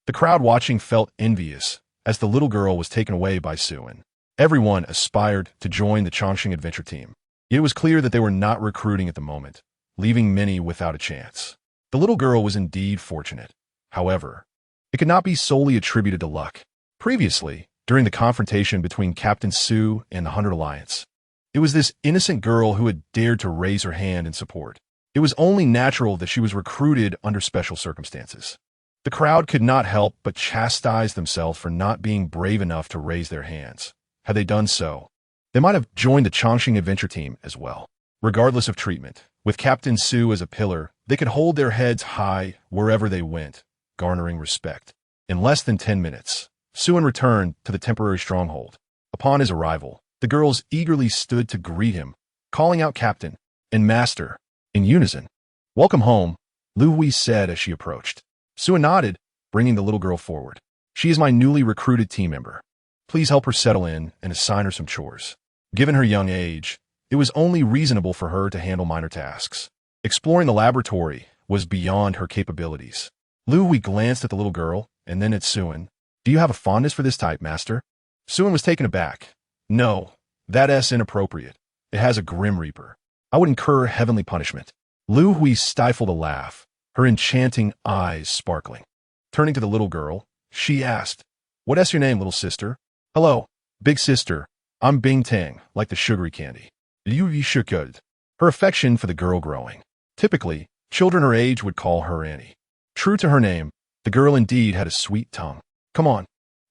The crowd watching felt envious as the little girl was taken away by Xue. Everyone aspired to join the Chongqing adventure team. It was clear that they were not recruiting at the moment, leaving many without a chance. The little girl was indeed fortunate. However, it could not be solely attributed to luck. Previously, during the confrontation between Captain Xue and the 100 Alliance, it was this innocent girl who had dared to raise her hand in support. It was only natural that she was recruited under special circumstances. The crowd could not help but chastise themselves for not being brave enough to raise their hands. Had they done so, they might have joined the Chongqing adventure team as well. Regardless of treatment, with Captain Xue as a pillar, they could hold their heads high wherever they went, garnering respect. In less than 10 minutes, Xue returned to the temporary stronghold. Upon his arrival, the girls eagerly stood to greet him, calling out Captain and Master in unison. "Welcome home," Lu Hui said as she approached. Xue nodded, bringing the little girl forward. "She is my newly recruited team member. Please help her settle in and assign her some chores." Given her young age, it was only reasonable for her to handle minor tasks. Exploring the laboratory was beyond her capabilities. Lu Hui glanced at the little girl and then at Suen. Do you have a fondness for this type, master? Suen was taken aback. No, that's inappropriate. It has a grim reaper. I would incur heavenly punishment. Lu Hui stifled a laugh, her enchanting eyes sparkling. Turning to the little girl, she asked, What's your name, little sister? Hello, big sister. I'm Bing Tang, like the sugary candy. You should good. Her affection for the girl growing. Typically, children her age would call her Annie. True to her name, the girl indeed had a sweet tongue. Come on.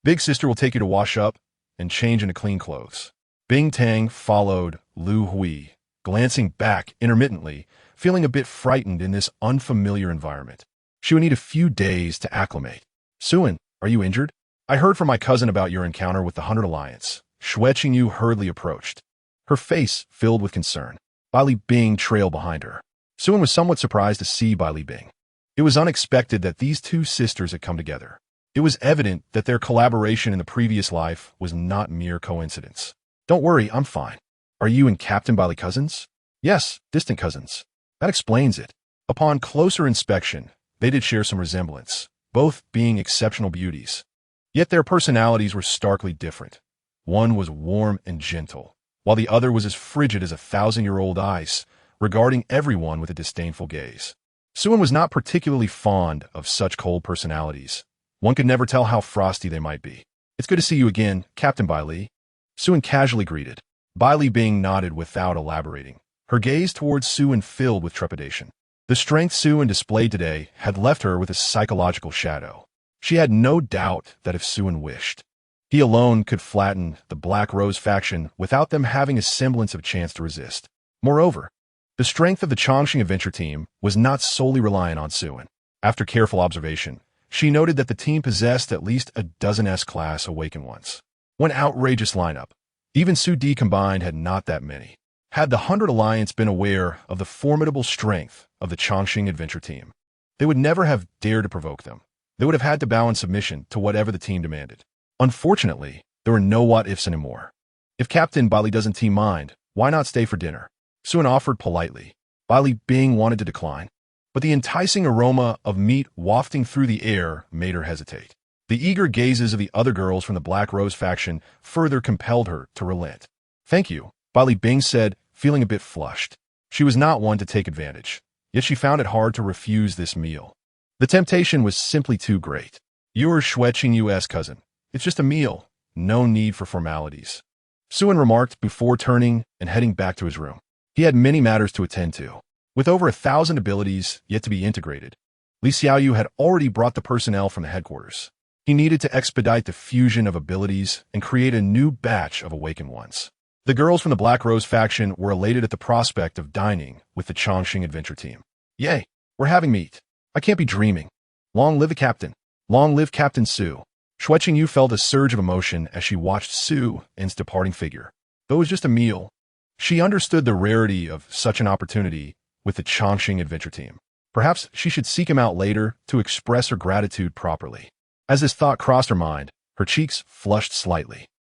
Big sister will take you to wash up and change into clean clothes. Bing Tang followed Lu Hui, glancing back intermittently, feeling a bit frightened in this unfamiliar environment. She would need a few days to acclimate. Suen, are you injured? I heard from my cousin about your encounter with the 100 Alliance. Xue Qingyu hurriedly approached, her face filled with concern. Bai Li Bing trailed behind her. Suen was somewhat surprised to see Bai Li Bing. It was unexpected that these two sisters had come together. It was evident that their collaboration in the previous life was not mere coincidence. Don't worry, I'm fine. Are you and Captain Bai Li cousins? Yes, distant cousins. That explains it. Upon closer inspection, they did share some resemblance, both being exceptional beauties. Yet their personalities were starkly different. One was warm and gentle, while the other was as frigid as 1,000-year-old ice, regarding everyone with a disdainful gaze. Suen was not particularly fond of such cold personalities. One could never tell how frosty they might be. It's good to see you again, Captain Bai Li. Suen casually greeted. Bai Li Bing nodded without elaborating, her gaze towards Suen filled with trepidation. The strength Suen displayed today had left her with a psychological shadow. She had no doubt that if Suen wished, he alone could flatten the Black Rose faction without them having a semblance of a chance to resist. Moreover, the strength of the Chongqing adventure team was not solely reliant on Suen. After careful observation, she noted that the team possessed at least a dozen S-class Awakened Ones. One outrageous lineup. Even Su Di combined had not that many. Had the 100 Alliance been aware of the formidable strength of the Chongqing adventure team, they would never have dared to provoke them. They would have had to bow in submission to whatever the team demanded. Unfortunately, there were no what-ifs anymore. If Captain Bai Li doesn't team mind, why not stay for dinner? Suen offered politely. Bai Li Bing wanted to decline, but the enticing aroma of meat wafting through the air made her hesitate. The eager gazes of the other girls from the Black Rose faction further compelled her to relent. Thank you, Bai Li Bing said, feeling a bit flushed. She was not one to take advantage, yet she found it hard to refuse this meal. The temptation was simply too great. You're Xue Qingyu's cousin. It's just a meal. No need for formalities. Suen remarked before turning and heading back to his room. He had many matters to attend to. With over 1,000 abilities yet to be integrated, Li Xiaoyu had already brought the personnel from the headquarters. He needed to expedite the fusion of abilities and create a new batch of Awakened Ones. The girls from the Black Rose faction were elated at the prospect of dining with the Chongqing adventure team. Yay, we're having meat. I can't be dreaming. Long live the captain. Long live Captain Su. Xue Qingyu felt a surge of emotion as she watched Su and his departing figure. Though it was just a meal, she understood the rarity of such an opportunity with the Chongqing adventure team. Perhaps she should seek him out later to express her gratitude properly. As this thought crossed her mind, her cheeks flushed slightly.